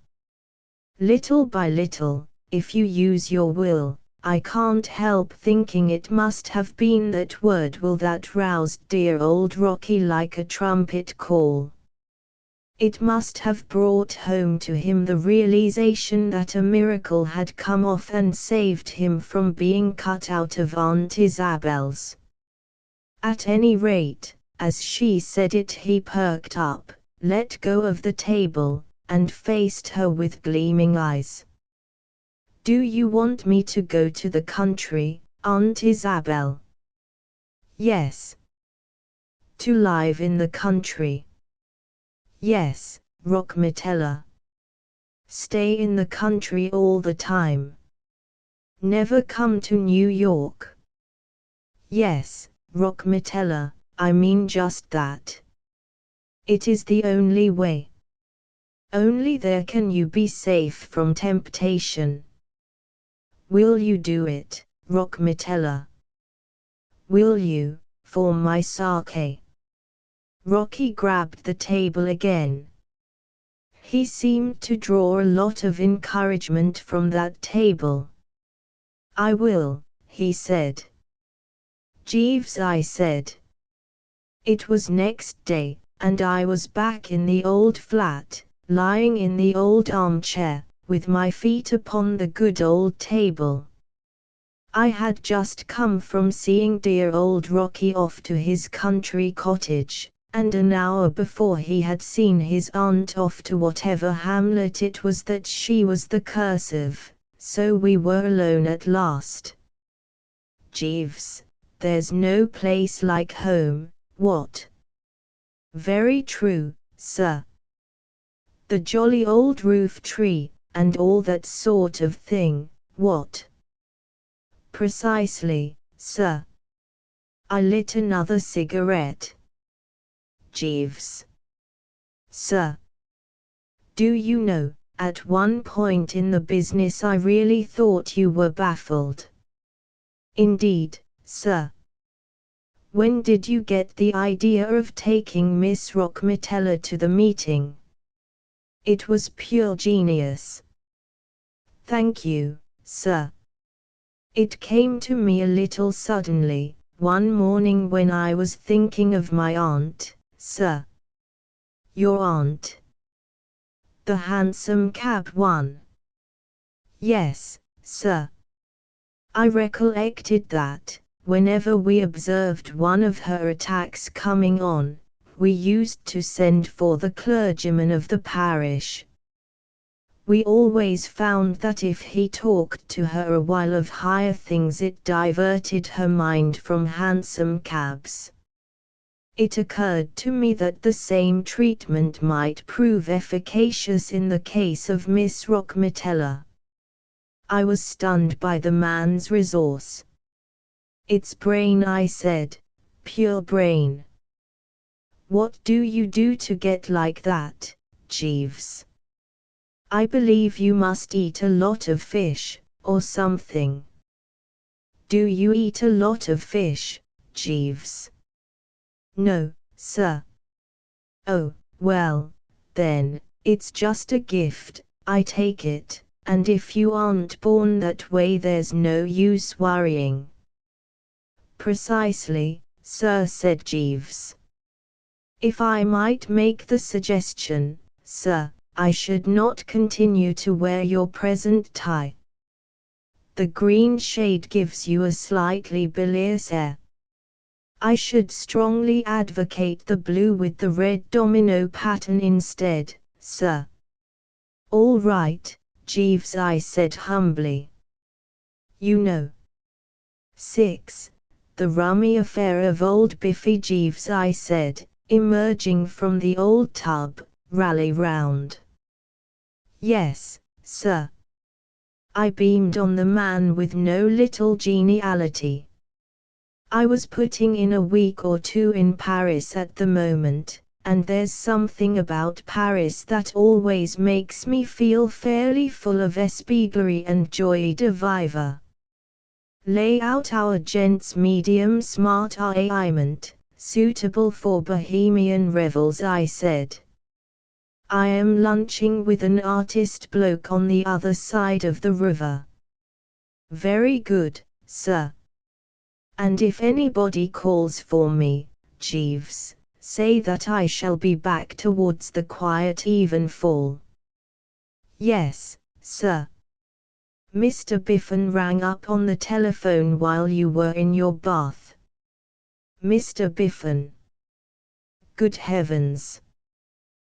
S1: Little by little, if you use your will. I can't help thinking it must have been that word will that roused dear old Rocky like a trumpet call. It must have brought home to him the realization that a miracle had come off and saved him from being cut out of Aunt Isabel's. At any rate, as she said it, he perked up, let go of the table, and faced her with gleaming eyes. Do you want me to go to the country, Aunt Isabel? Yes. To live in the country? Yes, Rockmitella. Stay in the country all the time? Never come to New York? Yes, Rockmitella, I mean just that. It is the only way. Only there can you be safe from temptation. Will you do it, Rockmitella? Will you, for my sake? Rocky grabbed the table again. He seemed to draw a lot of encouragement from that table. I will, he said. Jeeves, I said. It was next day, and I was back in the old flat, lying in the old armchair, with my feet upon the good old table. I had just come from seeing dear old Rocky off to his country cottage, and an hour before he had seen his aunt off to whatever hamlet it was that she was the curse of, so we were alone at last. Jeeves, there's no place like home, what? Very true, sir. The jolly old roof tree, and all that sort of thing, what? Precisely, sir. I lit another cigarette. Jeeves. Sir. Do you know, at one point in the business I really thought you were baffled. Indeed, sir. When did you get the idea of taking Miss Rockmitella to the meeting? It was pure genius. Thank you, sir. It came to me a little suddenly, one morning when I was thinking of my aunt, sir. Your aunt? The hansom cab one? Yes, sir. I recollected that, whenever we observed one of her attacks coming on, we used to send for the clergyman of the parish. We always found that if he talked to her a while of higher things it diverted her mind from hansom cabs. It occurred to me that the same treatment might prove efficacious in the case of Miss Rockmitella. I was stunned by the man's resource. "It's brain," I said, "pure brain." "What do you do to get like that, Jeeves?" "I believe you must eat a lot of fish, or something." "Do you eat a lot of fish, Jeeves?" "No, sir." "Oh, well, then, it's just a gift, I take it, and if you aren't born that way there's no use worrying." "Precisely, sir," said Jeeves. "If I might make the suggestion, sir, I should not continue to wear your present tie. The green shade gives you a slightly bilious air. I should strongly advocate the blue with the red domino pattern instead, sir." "All right, Jeeves," I said humbly. "You know." 6. The rummy affair of old Biffy Jeeves, I said, emerging from the old tub. "Rally round." "Yes, sir." I beamed on the man with no little geniality. I was putting in a week or two in Paris at the moment, and there's something about Paris that always makes me feel fairly full of espiglerie and joie de vivre. "Lay out our gents medium smart arraignment, suitable for bohemian revels," I said. "I am lunching with an artist bloke on the other side of the river." "Very good, sir. And if anybody calls for me, Jeeves, say that I shall be back towards the quiet even fall." "Yes, sir." "Mr. Biffen rang up on the telephone while you were in your bath." "Mr. Biffen? Good heavens!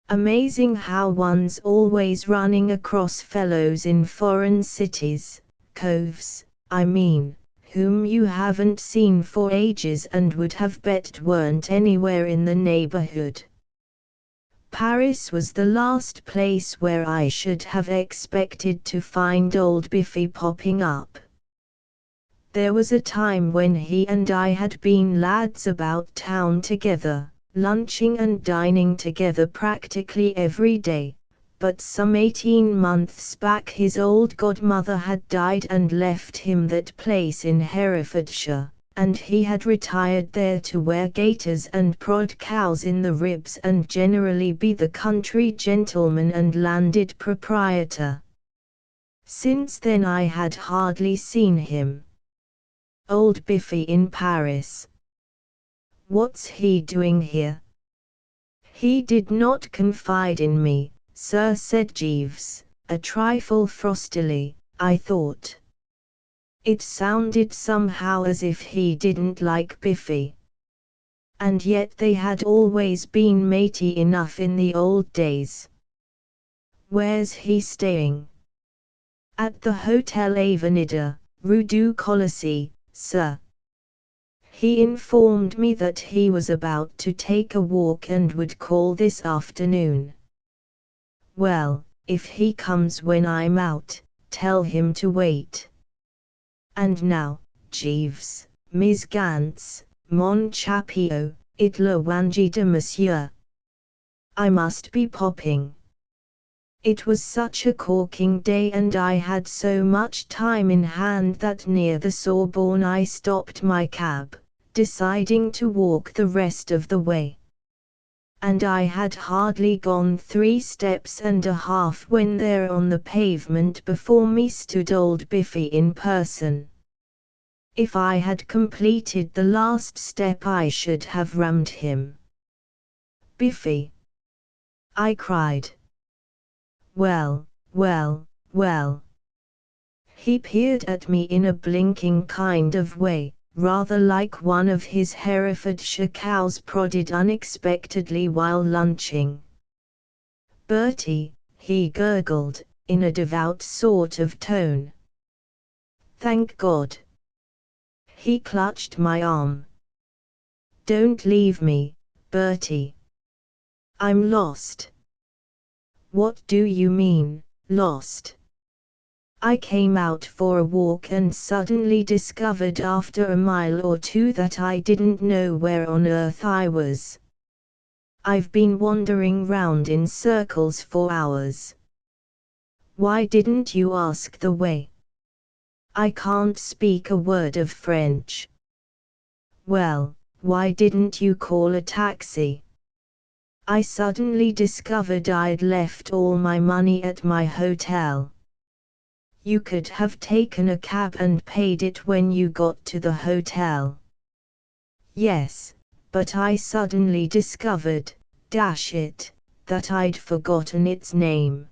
S1: Amazing how one's always running across fellows in foreign cities, coves, I mean, whom you haven't seen for ages and would have bet weren't anywhere in the neighborhood. Paris was the last place where I should have expected to find old Biffy popping up. There was a time when he and I had been lads about town together, lunching and dining together practically every day, but some 18 months back his old godmother had died and left him that place in Herefordshire, and he had retired there to wear gaiters and prod cows in the ribs and generally be the country gentleman and landed proprietor. Since then I had hardly seen him. Old Biffy in Paris. What's he doing here? He did not confide in me, sir, said Jeeves, a trifle frostily, I thought. It sounded somehow as if he didn't like Biffy. And yet they had always been matey enough in the old days. Where's he staying? At the Hotel Avenida, Rue du Colisée, sir. He informed me that he was about to take a walk and would call this afternoon. Well, if he comes when I'm out, tell him to wait. And now, Jeeves, Miss Gantz, mon chapio, it le wangi de monsieur. I must be popping. It was such a corking day and I had so much time in hand that near the Sorbonne I stopped my cab, deciding to walk the rest of the way. And I had hardly gone 3 steps and a half when there on the pavement before me stood old Biffy in person. If I had completed the last step I should have rammed him. Biffy! I cried. Well, well, well. He peered at me in a blinking kind of way, rather like one of his Herefordshire cows prodded unexpectedly while lunching. Bertie, he gurgled, in a devout sort of tone. "Thank God." He clutched my arm. "Don't leave me, Bertie. I'm lost." "What do you mean, lost?" "I came out for a walk and suddenly discovered after a mile or two that I didn't know where on earth I was. I've been wandering round in circles for hours." "Why didn't you ask the way?" "I can't speak a word of French." "Well, why didn't you call a taxi?" "I suddenly discovered I'd left all my money at my hotel." "You could have taken a cab and paid it when you got to the hotel." "Yes, but I suddenly discovered, dash it, that I'd forgotten its name."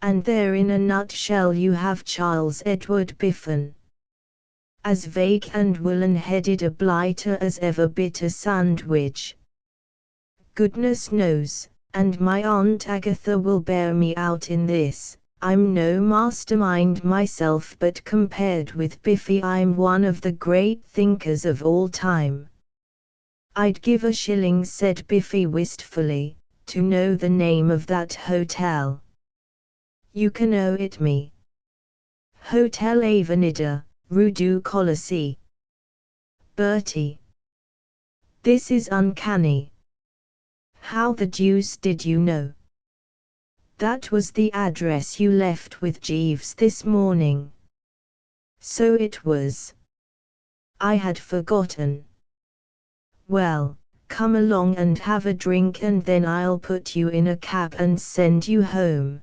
S1: And there in a nutshell you have Charles Edward Biffen. As vague and woolen-headed a blighter as ever bit a sandwich. Goodness knows, and my Aunt Agatha will bear me out in this, I'm no mastermind myself, but compared with Biffy I'm one of the great thinkers of all time. "I'd give a shilling," said Biffy wistfully, "to know the name of that hotel." "You can owe it me." "Hotel Avenida, Rue du Colossi." "Bertie. This is uncanny. How the deuce did you know?" "That was the address you left with Jeeves this morning." "So it was. I had forgotten." "Well, come along and have a drink and then I'll put you in a cab and send you home.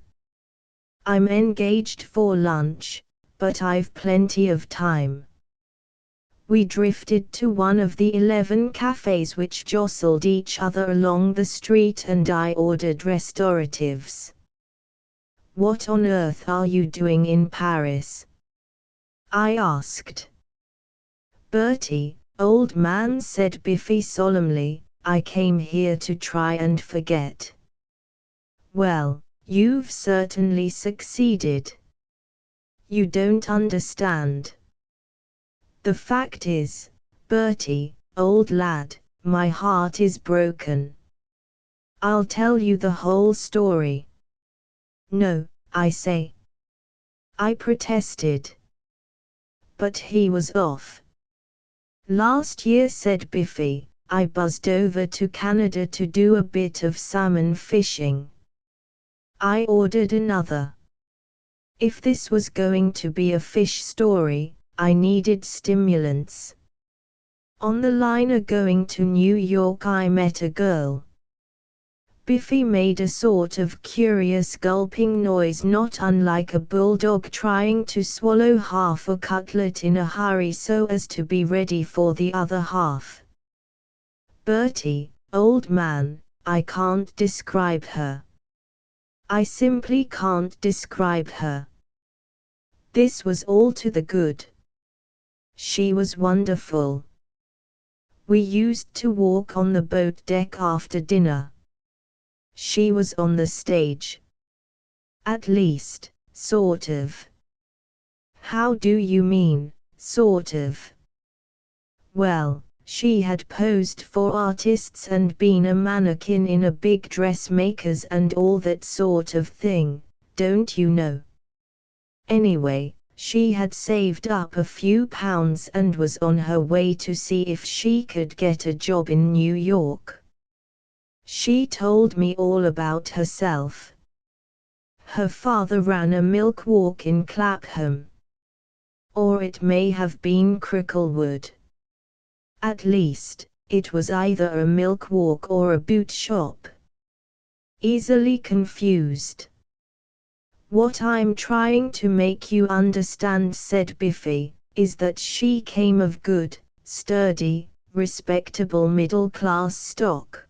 S1: I'm engaged for lunch, but I've plenty of time." We drifted to one of the 11 cafes which jostled each other along the street and I ordered restoratives. "What on earth are you doing in Paris?" I asked. "Bertie, old man," said Biffy solemnly, "I came here to try and forget." "Well, you've certainly succeeded. You don't understand. The fact is, Bertie, old lad, my heart is broken. I'll tell you the whole story." "No, I say," I protested. But he was off. "Last year," said Biffy, "I buzzed over to Canada to do a bit of salmon fishing. I ordered another. If this was going to be a fish story, I needed stimulants. On the liner going to New York I met a girl." Biffy made a sort of curious gulping noise not unlike a bulldog trying to swallow half a cutlet in a hurry so as to be ready for the other half. "Bertie, old man, I can't describe her. I simply can't describe her. This was all to the good. She was wonderful. We used to walk on the boat deck after dinner. She was on the stage. At least, sort of." "How do you mean, sort of?" "Well, she had posed for artists and been a mannequin in a big dressmaker's and all that sort of thing, don't you know? Anyway, she had saved up a few pounds and was on her way to see if she could get a job in New York. She told me all about herself. Her father ran a milk walk in Clapham. Or it may have been Cricklewood. At least, it was either a milk walk or a boot shop. Easily confused." "What I'm trying to make you understand," said Biffy, "is that she came of good, sturdy, respectable middle-class stock.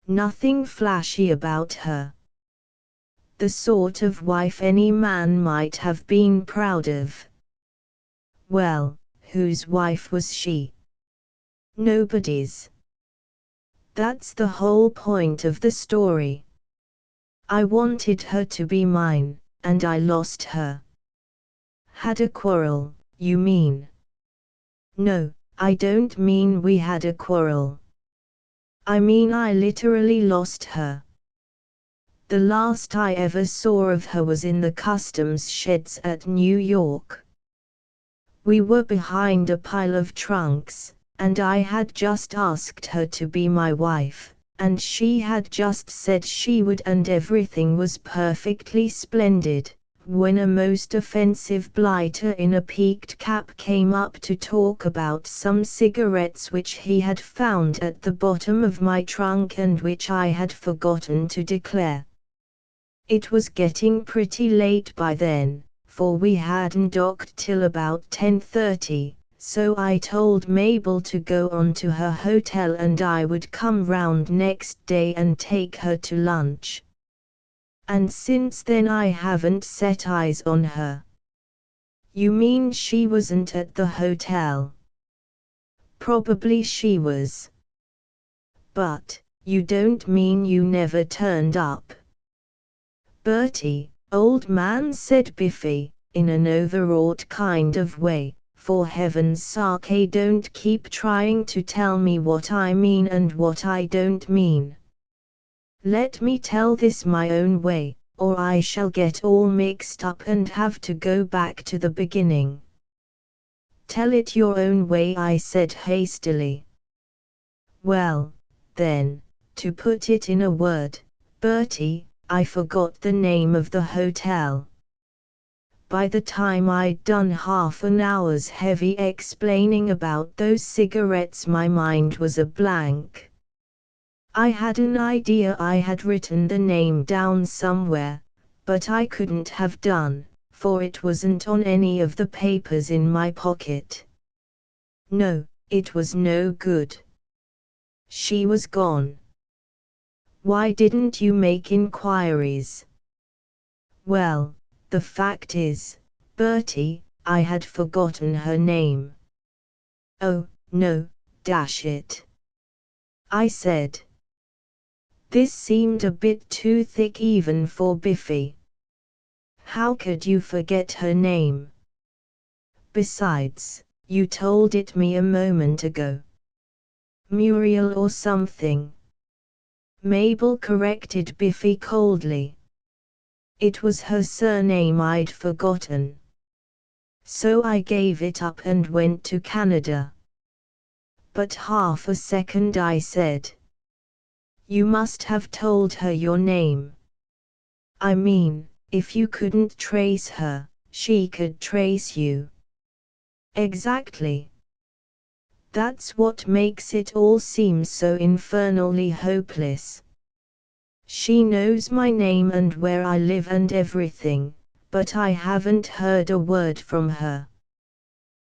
S1: Nothing flashy about her. The sort of wife any man might have been proud of." "Well, whose wife was she?" "Nobody's. That's the whole point of the story. I wanted her to be mine, and I lost her. Had a quarrel, you mean? No, I don't mean we had a quarrel. I mean I literally lost her. The last I ever saw of her was in the customs sheds at New York. We were behind a pile of trunks, and I had just asked her to be my wife, and she had just said she would, and everything was perfectly splendid, when a most offensive blighter in a peaked cap came up to talk about some cigarettes which he had found at the bottom of my trunk and which I had forgotten to declare. It was getting pretty late by then, for we hadn't docked till about 10:30, so I told Mabel to go on to her hotel and I would come round next day and take her to lunch. And since then I haven't set eyes on her. You mean she wasn't at the hotel? Probably she was. But, you don't mean you never turned up? Bertie, old man, said Biffy, in an overwrought kind of way, for heaven's sake don't keep trying to tell me what I mean and what I don't mean. Let me tell this my own way, or I shall get all mixed up and have to go back to the beginning. Tell it your own way, I said hastily. Well, then, to put it in a word, Bertie, I forgot the name of the hotel. By the time I'd done half an hour's heavy explaining about those cigarettes, my mind was a blank. I had an idea I had written the name down somewhere, but I couldn't have done, for it wasn't on any of the papers in my pocket. No, it was no good. She was gone. Why didn't you make inquiries? Well, the fact is, Bertie, I had forgotten her name. Oh, no, dash it, I said. This seemed a bit too thick even for Biffy. How could you forget her name? Besides, you told it me a moment ago. Muriel or something. Mabel corrected Biffy coldly. It was her surname I'd forgotten. So I gave it up and went to Canada. But half a second, I said. You must have told her your name. I mean, if you couldn't trace her, she could trace you. Exactly. That's what makes it all seem so infernally hopeless. She knows my name and where I live and everything, but I haven't heard a word from her.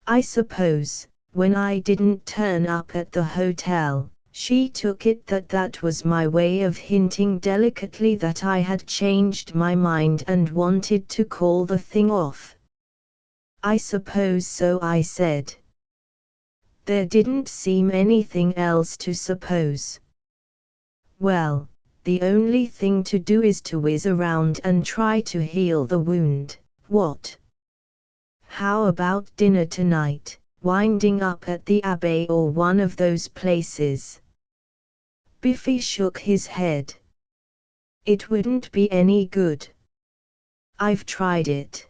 S1: I suppose, when I didn't turn up at the hotel, she took it that that was my way of hinting delicately that I had changed my mind and wanted to call the thing off. I suppose so, I said. There didn't seem anything else to suppose. Well, the only thing to do is to whiz around and try to heal the wound. What? How about dinner tonight, winding up at the Abbey or one of those places? Biffy shook his head. It wouldn't be any good. I've tried it.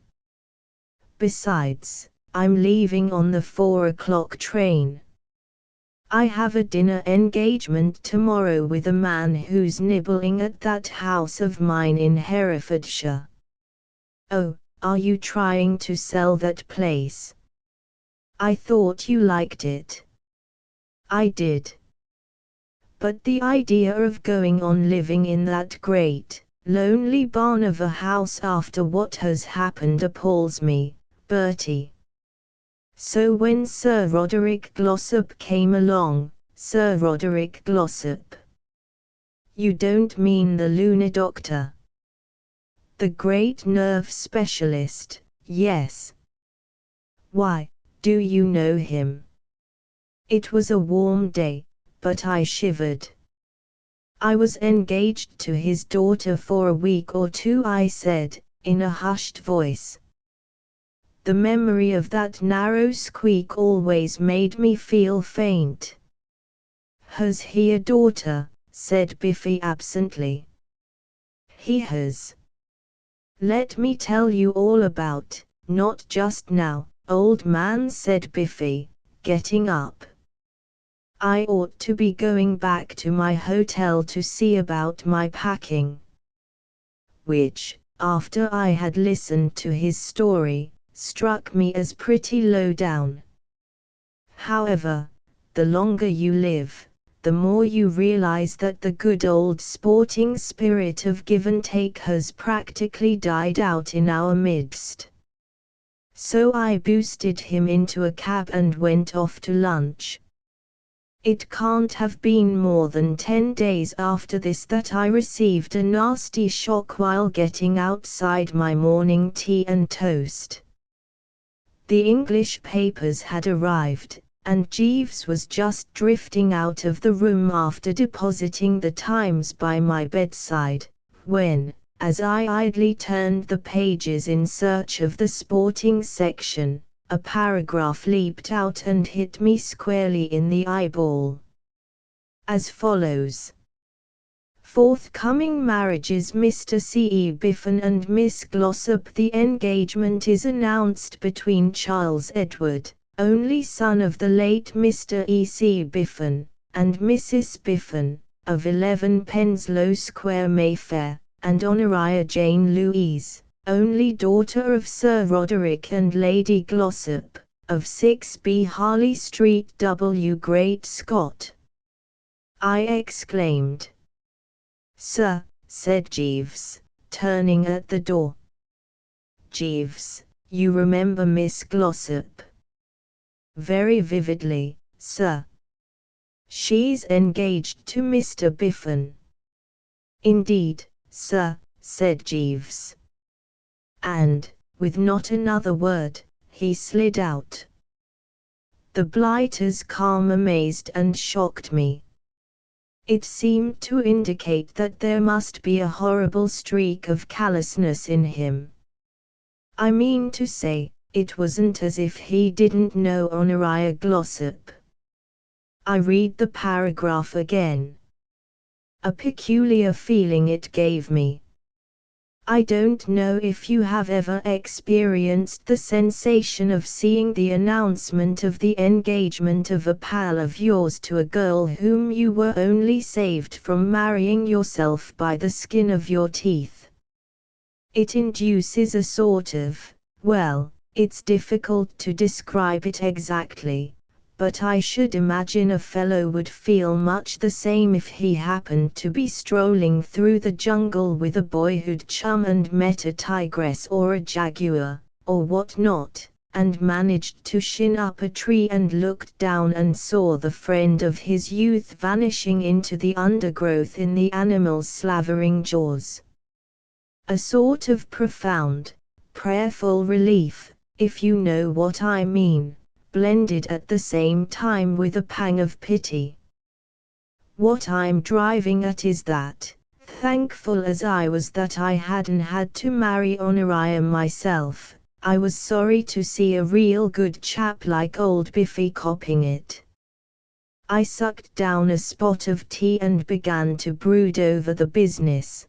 S1: Besides, I'm leaving on the 4 o'clock train. I have a dinner engagement tomorrow with a man who's nibbling at that house of mine in Herefordshire. Oh, are you trying to sell that place? I thought you liked it. I did. But the idea of going on living in that great, lonely barn of a house after what has happened appalls me, Bertie. So when Sir Roderick Glossop came along, Sir Roderick Glossop. You don't mean the lunar doctor? The great nerve specialist, yes. Why, do you know him? It was a warm day, but I shivered. I was engaged to his daughter for a week or two, I said, in a hushed voice. The memory of that narrow squeak always made me feel faint. Has he a daughter? Said Biffy absently. He has. Let me tell you all about, not just now, old man, said Biffy, getting up. I ought to be going back to my hotel to see about my packing. Which, after I had listened to his story, struck me as pretty low down. However, the longer you live, the more you realize that the good old sporting spirit of give and take has practically died out in our midst. So I boosted him into a cab and went off to lunch. It can't have been more than 10 days after this that I received a nasty shock while getting outside my morning tea and toast. The English papers had arrived, and Jeeves was just drifting out of the room after depositing the Times by my bedside, when, as I idly turned the pages in search of the sporting section, a paragraph leaped out and hit me squarely in the eyeball. As follows. Forthcoming marriages Mr. C. E. Biffin and Miss Glossop. The engagement is announced between Charles Edward, only son of the late Mr. E. C. Biffin, and Mrs. Biffin, of 11 Penslow Square, Mayfair, and Honoria Jane Louise, only daughter of Sir Roderick and Lady Glossop, of 6B Harley Street, W. Great Scott. I exclaimed. Sir, said Jeeves, turning at the door. Jeeves, you remember Miss Glossop? Very vividly, sir. She's engaged to Mr. Biffin. Indeed, sir, said Jeeves. And, with not another word, he slid out. The blighter's calm amazed and shocked me. It seemed to indicate that there must be a horrible streak of callousness in him. I mean to say, it wasn't as if he didn't know Honoria Glossop. I read the paragraph again. A peculiar feeling it gave me. I don't know if you have ever experienced the sensation of seeing the announcement of the engagement of a pal of yours to a girl whom you were only saved from marrying yourself by the skin of your teeth. It induces a sort of, well, it's difficult to describe it exactly, but I should imagine a fellow would feel much the same if he happened to be strolling through the jungle with a boyhood chum and met a tigress or a jaguar, or what not, and managed to shin up a tree and looked down and saw the friend of his youth vanishing into the undergrowth in the animal's slavering jaws. A sort of profound, prayerful relief, if you know what I mean, blended at the same time with a pang of pity. What I'm driving at is that, thankful as I was that I hadn't had to marry Honoria myself, I was sorry to see a real good chap like old Biffy copping it. I sucked down a spot of tea and began to brood over the business.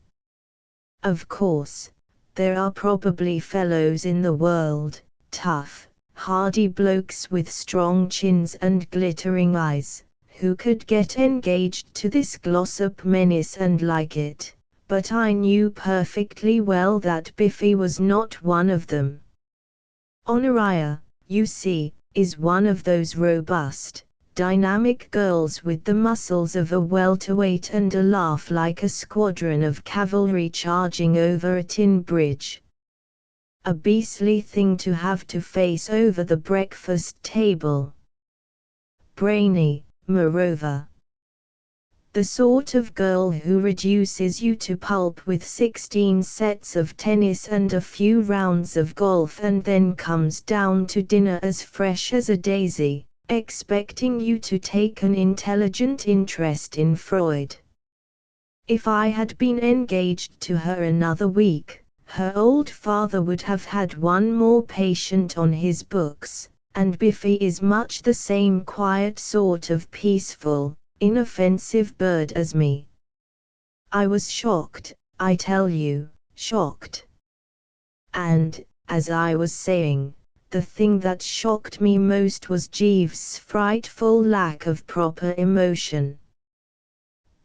S1: Of course, there are probably fellows in the world, tough, hardy blokes with strong chins and glittering eyes, who could get engaged to this Glossop menace and like it, but I knew perfectly well that Biffy was not one of them. Honoria, you see, is one of those robust, dynamic girls with the muscles of a welterweight and a laugh like a squadron of cavalry charging over a tin bridge. A beastly thing to have to face over the breakfast table. Brainy, moreover. The sort of girl who reduces you to pulp with 16 sets of tennis and a few rounds of golf and then comes down to dinner as fresh as a daisy, expecting you to take an intelligent interest in Freud. If I had been engaged to her another week, her old father would have had one more patient on his books, and Biffy is much the same quiet sort of peaceful, inoffensive bird as me. I was shocked, I tell you, shocked. And, as I was saying, the thing that shocked me most was Jeeves' frightful lack of proper emotion.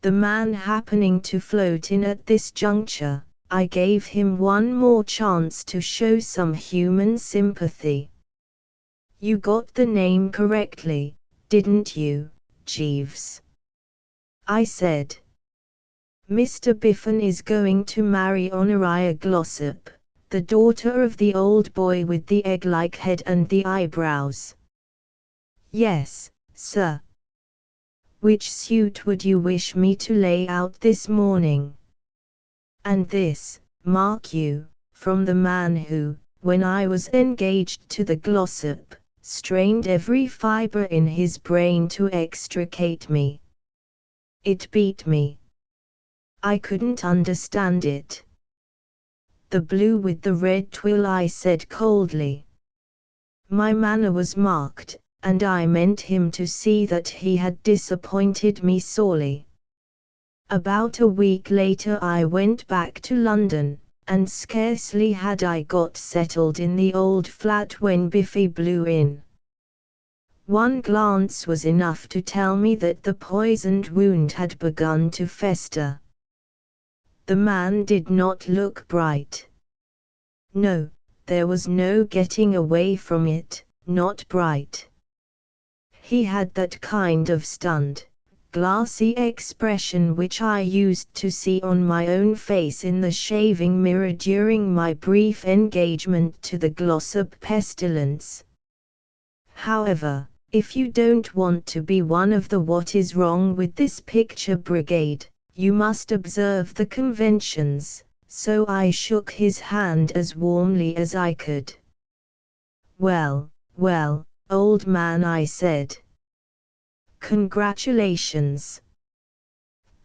S1: The man happening to float in at this juncture, I gave him one more chance to show some human sympathy. You got the name correctly, didn't you, Jeeves? I said. Mr. Biffin is going to marry Honoria Glossop, the daughter of the old boy with the egg-like head and the eyebrows. Yes, sir. Which suit would you wish me to lay out this morning? And this, mark you, from the man who, when I was engaged to the Glossop, strained every fibre in his brain to extricate me. It beat me. I couldn't understand it. The blue with the red twill, I said coldly. My manner was marked, and I meant him to see that he had disappointed me sorely. About a week later I went back to London, and scarcely had I got settled in the old flat when Biffy blew in. One glance was enough to tell me that the poisoned wound had begun to fester. The man did not look bright. No, there was no getting away from it, not bright. He had that kind of stunned, glassy expression which I used to see on my own face in the shaving mirror during my brief engagement to the Glossop pestilence. However, if you don't want to be one of the "what is wrong with this picture" brigade, you must observe the conventions, so I shook his hand as warmly as I could. Well, well, old man, I said. Congratulations.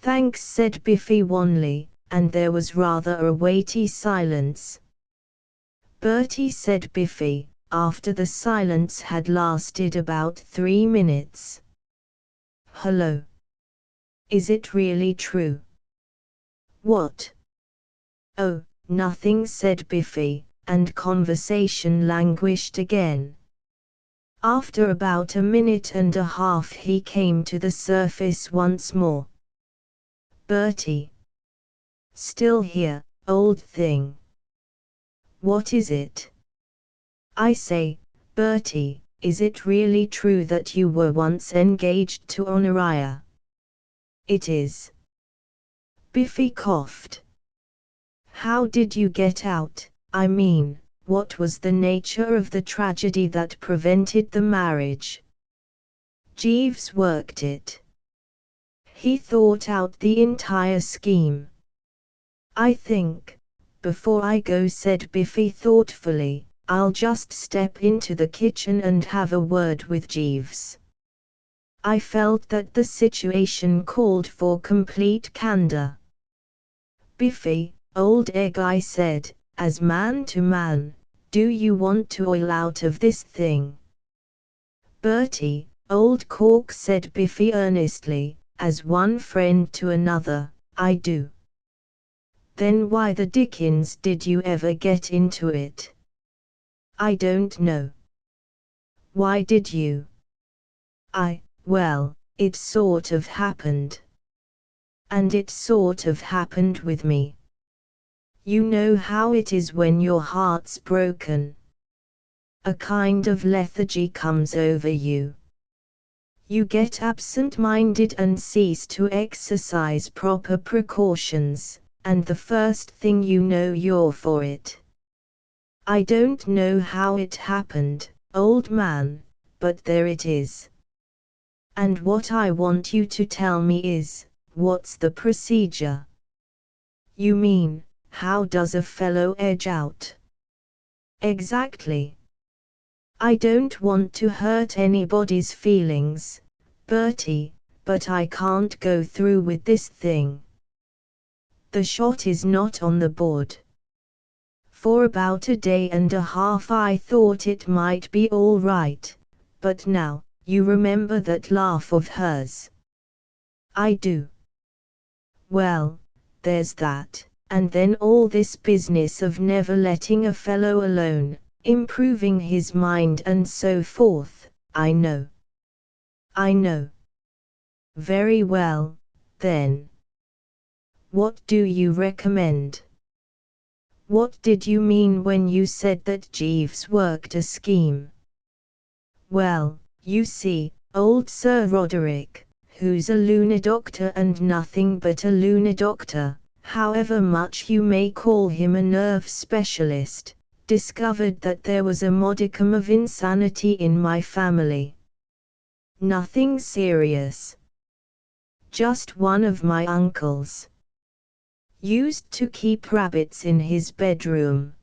S1: Thanks, said Biffy wanly, and there was rather a weighty silence. Bertie, said Biffy, after the silence had lasted about 3 minutes. Hello. Is it really true? What? Oh, nothing, said Biffy, and conversation languished again. After about a minute and a half he came to the surface once more. Bertie. Still here, old thing. What is it? I say, Bertie, is it really true that you were once engaged to Honoria? It is. Biffy coughed. How did you get out? I mean, what was the nature of the tragedy that prevented the marriage? Jeeves worked it. He thought out the entire scheme. I think, before I go, said Biffy thoughtfully, I'll just step into the kitchen and have a word with Jeeves. I felt that the situation called for complete candor. Biffy, old egg, I said, as man to man, do you want to oil out of this thing? Bertie, old cork, said Biffy earnestly, as one friend to another, I do. Then why the dickens did you ever get into it? I don't know. Why did you? Well, it sort of happened. And it sort of happened with me. You know how it is when your heart's broken. A kind of lethargy comes over you. You get absent-minded and cease to exercise proper precautions, and the first thing you know you're for it. I don't know how it happened, old man, but there it is. And what I want you to tell me is, what's the procedure? You mean, how does a fellow edge out? Exactly. I don't want to hurt anybody's feelings, Bertie, but I can't go through with this thing. The shot is not on the board. For about a day and a half I thought it might be all right, but now, you remember that laugh of hers? I do. Well, there's that, and then all this business of never letting a fellow alone, improving his mind and so forth. I know. I know. Very well, then. What do you recommend? What did you mean when you said that Jeeves worked a scheme? Well, you see, old Sir Roderick, who's a lunar doctor and nothing but a lunar doctor, however much you may call him a nerve specialist, discovered that there was a modicum of insanity in my family. Nothing serious. Just one of my uncles used to keep rabbits in his bedroom.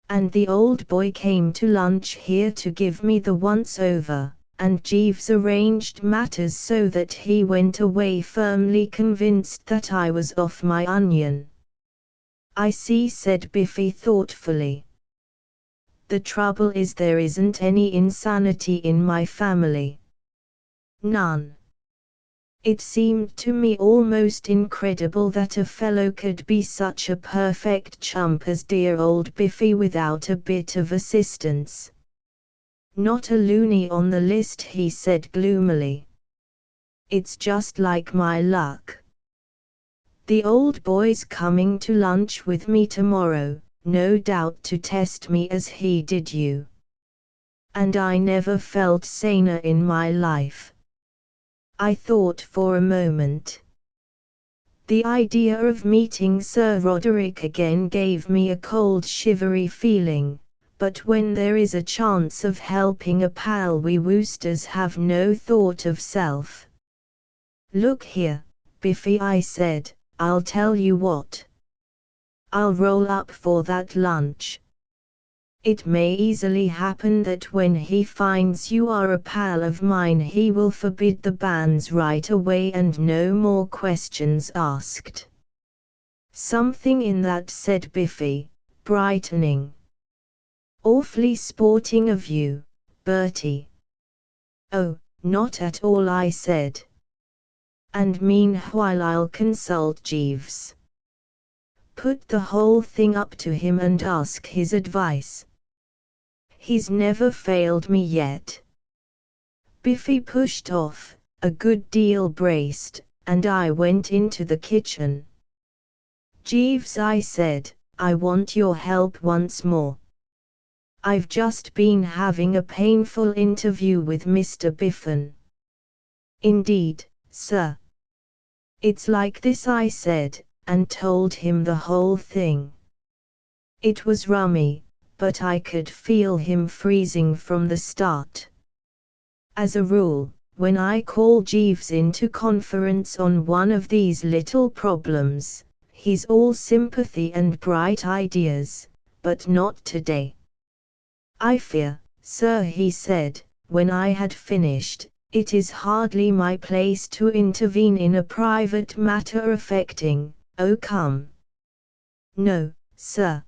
S1: And the old boy came to lunch here to give me the once-over, and Jeeves arranged matters so that he went away firmly convinced that I was off my onion. I see, said Biffy thoughtfully. The trouble is there isn't any insanity in my family. None. It seemed to me almost incredible that a fellow could be such a perfect chump as dear old Biffy without a bit of assistance. Not a loony on the list, he said gloomily. It's just like my luck. The old boy's coming to lunch with me tomorrow, no doubt to test me as he did you. And I never felt saner in my life. I thought for a moment. The idea of meeting Sir Roderick again gave me a cold shivery feeling, but when there is a chance of helping a pal we Woosters have no thought of self. Look here, Biffy, I said, I'll tell you what. I'll roll up for that lunch. It may easily happen that when he finds you are a pal of mine he will forbid the banns right away and no more questions asked. Something in that, said Biffy, brightening. Awfully sporting of you, Bertie. Oh, not at all, I said. And meanwhile I'll consult Jeeves. Put the whole thing up to him and ask his advice. He's never failed me yet. Biffy pushed off, a good deal braced, and I went into the kitchen. Jeeves, I said, I want your help once more. I've just been having a painful interview with Mr. Biffin. Indeed, sir. It's like this, I said, and told him the whole thing. It was rummy, but I could feel him freezing from the start. As a rule, when I call Jeeves into conference on one of these little problems, he's all sympathy and bright ideas, but not today. I fear, sir, he said, when I had finished, it is hardly my place to intervene in a private matter affecting, oh come. No, sir.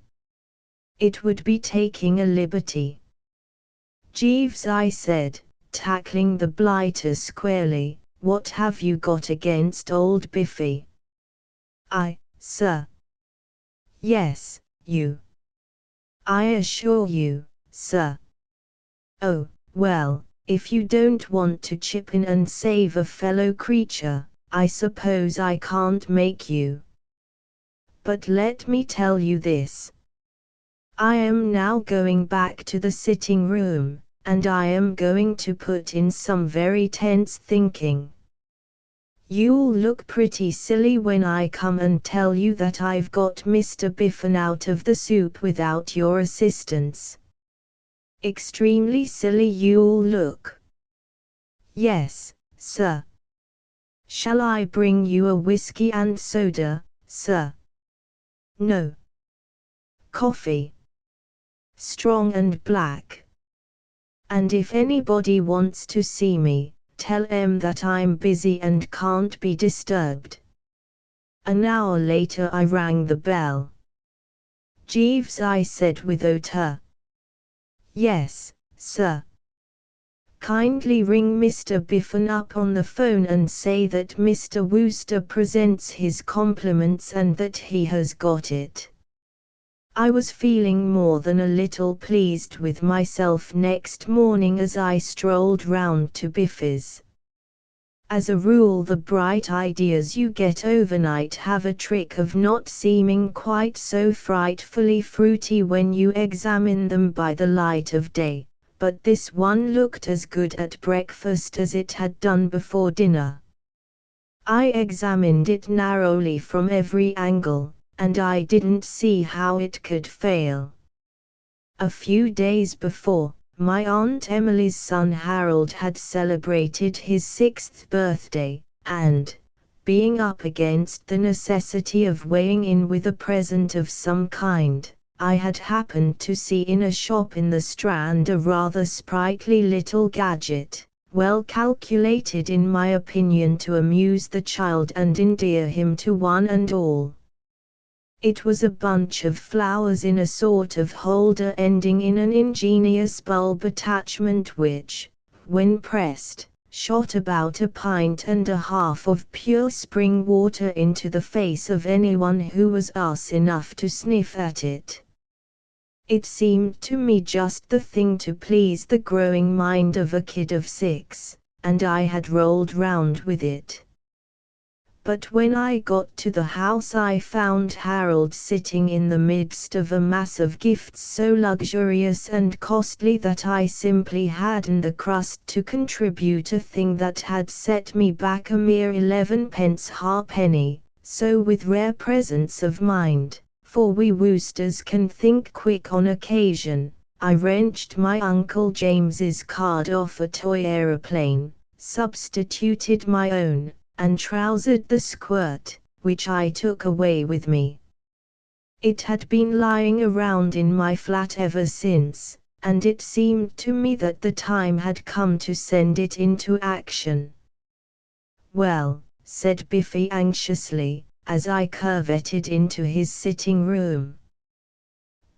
S1: It would be taking a liberty. Jeeves, I said, tackling the blighter squarely, what have you got against old Biffy? Sir. Yes, you. I assure you, sir. Oh, well, if you don't want to chip in and save a fellow creature, I suppose I can't make you. But let me tell you this. I am now going back to the sitting room, and I am going to put in some very tense thinking. You'll look pretty silly when I come and tell you that I've got Mr. Biffin out of the soup without your assistance. Extremely silly you'll look. Yes, sir. Shall I bring you a whiskey and soda, sir? No. Coffee. Strong and black. And if anybody wants to see me, tell 'em that I'm busy and can't be disturbed. An hour later I rang the bell. "Jeeves," I said with hauteur. "Yes, sir." "Kindly ring Mr. Biffen up on the phone and say that Mr. Wooster presents his compliments and that he has got it." I was feeling more than a little pleased with myself next morning as I strolled round to Biffy's. As a rule, the bright ideas you get overnight have a trick of not seeming quite so frightfully fruity when you examine them by the light of day, but this one looked as good at breakfast as it had done before dinner. I examined it narrowly from every angle, and I didn't see how it could fail. A few days before, my Aunt Emily's son Harold had celebrated his 6th birthday, and, being up against the necessity of weighing in with a present of some kind, I had happened to see in a shop in the Strand a rather sprightly little gadget, well calculated in my opinion to amuse the child and endear him to one and all. It was a bunch of flowers in a sort of holder ending in an ingenious bulb attachment which, when pressed, shot about 1.5 pints of pure spring water into the face of anyone who was ass enough to sniff at it. It seemed to me just the thing to please the growing mind of a kid of 6, and I had rolled round with it. But when I got to the house I found Harold sitting in the midst of a mass of gifts so luxurious and costly that I simply hadn't the crust to contribute a thing that had set me back a mere 11 halfpenny. So with rare presence of mind, for we Woosters can think quick on occasion, I wrenched my Uncle James's card off a toy aeroplane, substituted my own, and trousered the squirt, which I took away with me. It had been lying around in my flat ever since, and it seemed to me that the time had come to send it into action. "Well," said Biffy anxiously, as I curveted into his sitting room.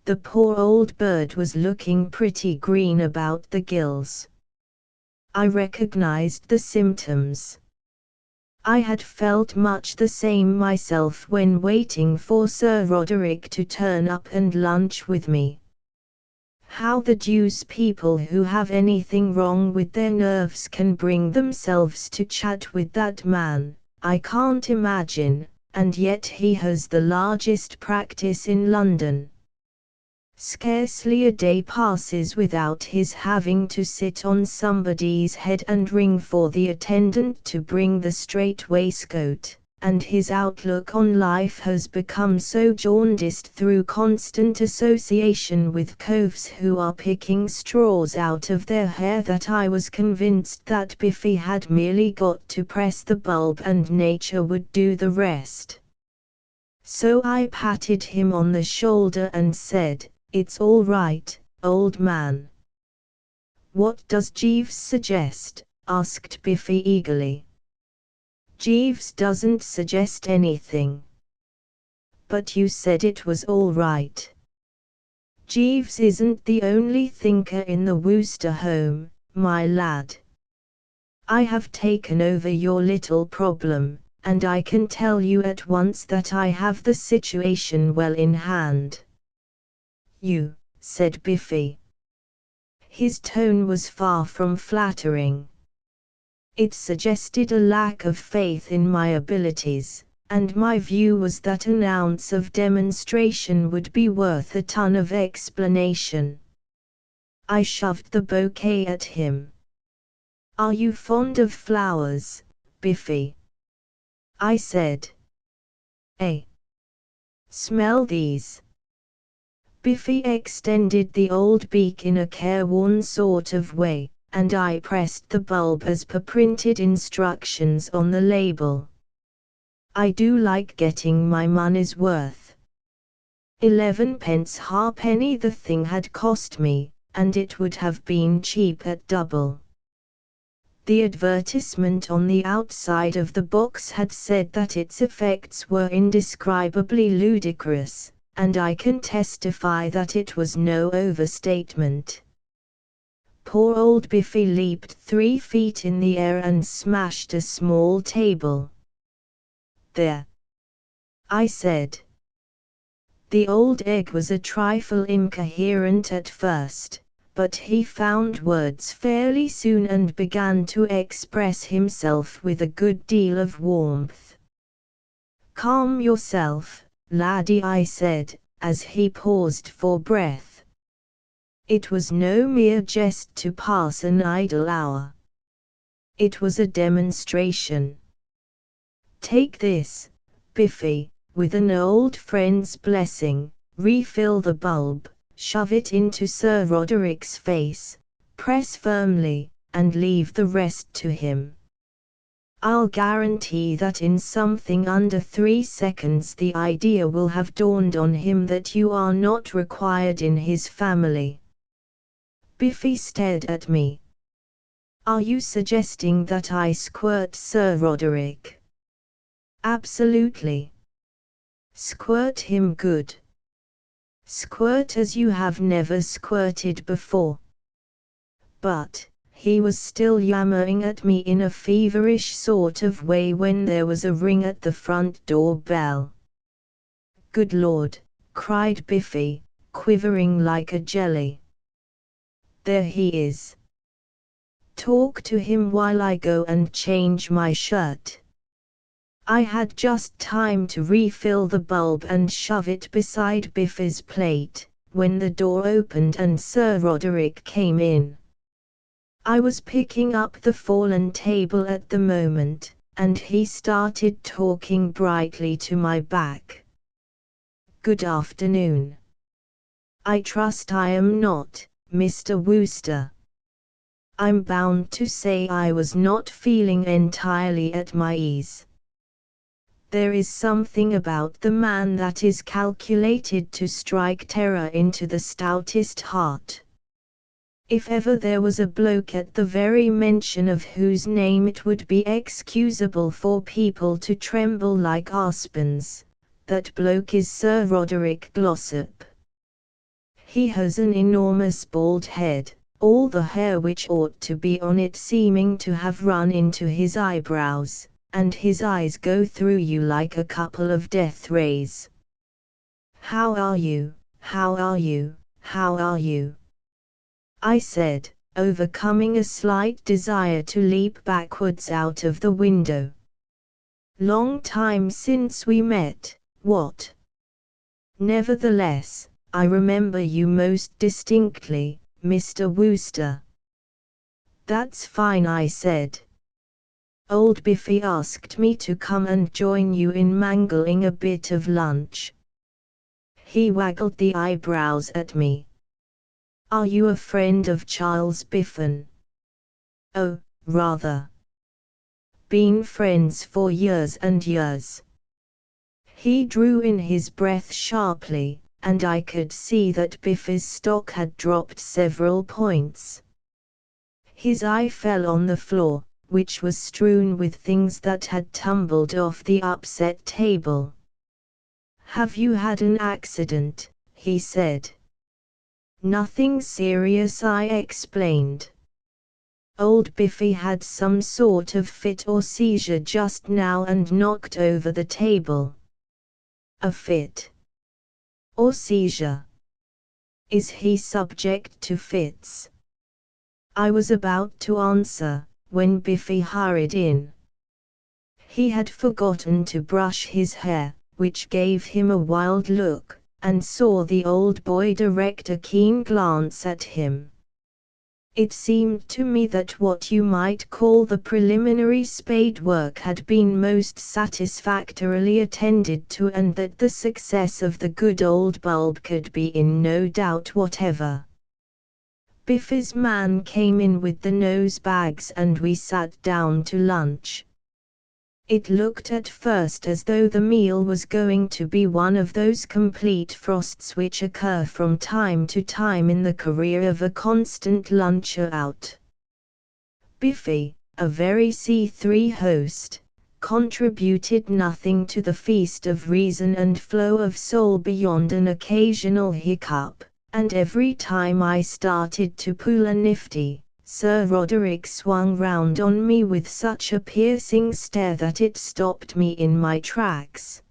S1: The poor old bird was looking pretty green about the gills. I recognized the symptoms. I had felt much the same myself when waiting for Sir Roderick to turn up and lunch with me. How the deuce people who have anything wrong with their nerves can bring themselves to chat with that man, I can't imagine, and yet he has the largest practice in London. Scarcely a day passes without his having to sit on somebody's head and ring for the attendant to bring the strait waistcoat, and his outlook on life has become so jaundiced through constant association with coves who are picking straws out of their hair that I was convinced that Biffy had merely got to press the bulb and nature would do the rest. So I patted him on the shoulder and said, "It's all right, old man." "What does Jeeves suggest?" asked Biffy eagerly. "Jeeves doesn't suggest anything." "But you said it was all right." "Jeeves isn't the only thinker in the Wooster home, my lad. I have taken over your little problem, and I can tell you at once that I have the situation well in hand." "You," said Biffy. His tone was far from flattering. It suggested a lack of faith in my abilities, and my view was that an ounce of demonstration would be worth a ton of explanation. I shoved the bouquet at him. "Are you fond of flowers, Biffy?" I said. "Eh? Smell these." Biffy extended the old beak in a careworn sort of way, and I pressed the bulb as per printed instructions on the label. I do like getting my money's worth. 11 halfpenny the thing had cost me, and it would have been cheap at double. The advertisement on the outside of the box had said that its effects were indescribably ludicrous, and I can testify that it was no overstatement. Poor old Biffy leaped 3 feet in the air and smashed a small table. "There," I said. The old egg was a trifle incoherent at first, but he found words fairly soon and began to express himself with a good deal of warmth. "Calm yourself, laddie," I said, as he paused for breath. It was no mere jest to pass an idle hour. It was a demonstration. "Take this, Biffy, with an old friend's blessing, refill the bulb, shove it into Sir Roderick's face, press firmly, and leave the rest to him. I'll guarantee that in something under 3 seconds the idea will have dawned on him that you are not required in his family." Biffy stared at me. "Are you suggesting that I squirt Sir Roderick?" "Absolutely. Squirt him good. Squirt as you have never squirted before." But he was still yammering at me in a feverish sort of way when there was a ring at the front door bell. "Good Lord," cried Biffy, quivering like a jelly. "There he is. Talk to him while I go and change my shirt." I had just time to refill the bulb and shove it beside Biffy's plate, when the door opened and Sir Roderick came in. I was picking up the fallen table at the moment, and he started talking brightly to my back. "Good afternoon. I trust I am not, Mr. Wooster." I'm bound to say I was not feeling entirely at my ease. There is something about the man that is calculated to strike terror into the stoutest heart. If ever there was a bloke at the very mention of whose name it would be excusable for people to tremble like aspens, that bloke is Sir Roderick Glossop. He has an enormous bald head, all the hair which ought to be on it seeming to have run into his eyebrows, and his eyes go through you like a couple of death rays. "How are you, how are you, how are you?" I said, overcoming a slight desire to leap backwards out of the window. "Long time since we met, what?" "Nevertheless, I remember you most distinctly, Mr. Wooster." "That's fine," I said. "Old Biffy asked me to come and join you in mangling a bit of lunch." He waggled the eyebrows at me. "Are you a friend of Charles Biffin?" "Oh, rather. Been friends for years and years." He drew in his breath sharply, and I could see that Biffy's stock had dropped several points. His eye fell on the floor, which was strewn with things that had tumbled off the upset table. "Have you had an accident?" he said. "Nothing serious," I explained. "Old Biffy had some sort of fit or seizure just now and knocked over the table." "A fit? Or seizure? Is he subject to fits?" I was about to answer, when Biffy hurried in. He had forgotten to brush his hair, which gave him a wild look, and saw the old boy direct a keen glance at him. It seemed to me that what you might call the preliminary spade work had been most satisfactorily attended to and that the success of the good old bulb could be in no doubt whatever. Biffy's man came in with the nose bags and we sat down to lunch. It looked at first as though the meal was going to be one of those complete frosts which occur from time to time in the career of a constant luncher out. Biffy, a very C3 host, contributed nothing to the feast of reason and flow of soul beyond an occasional hiccup, and every time I started to pull a nifty, Sir Roderick swung round on me with such a piercing stare that it stopped me in my tracks.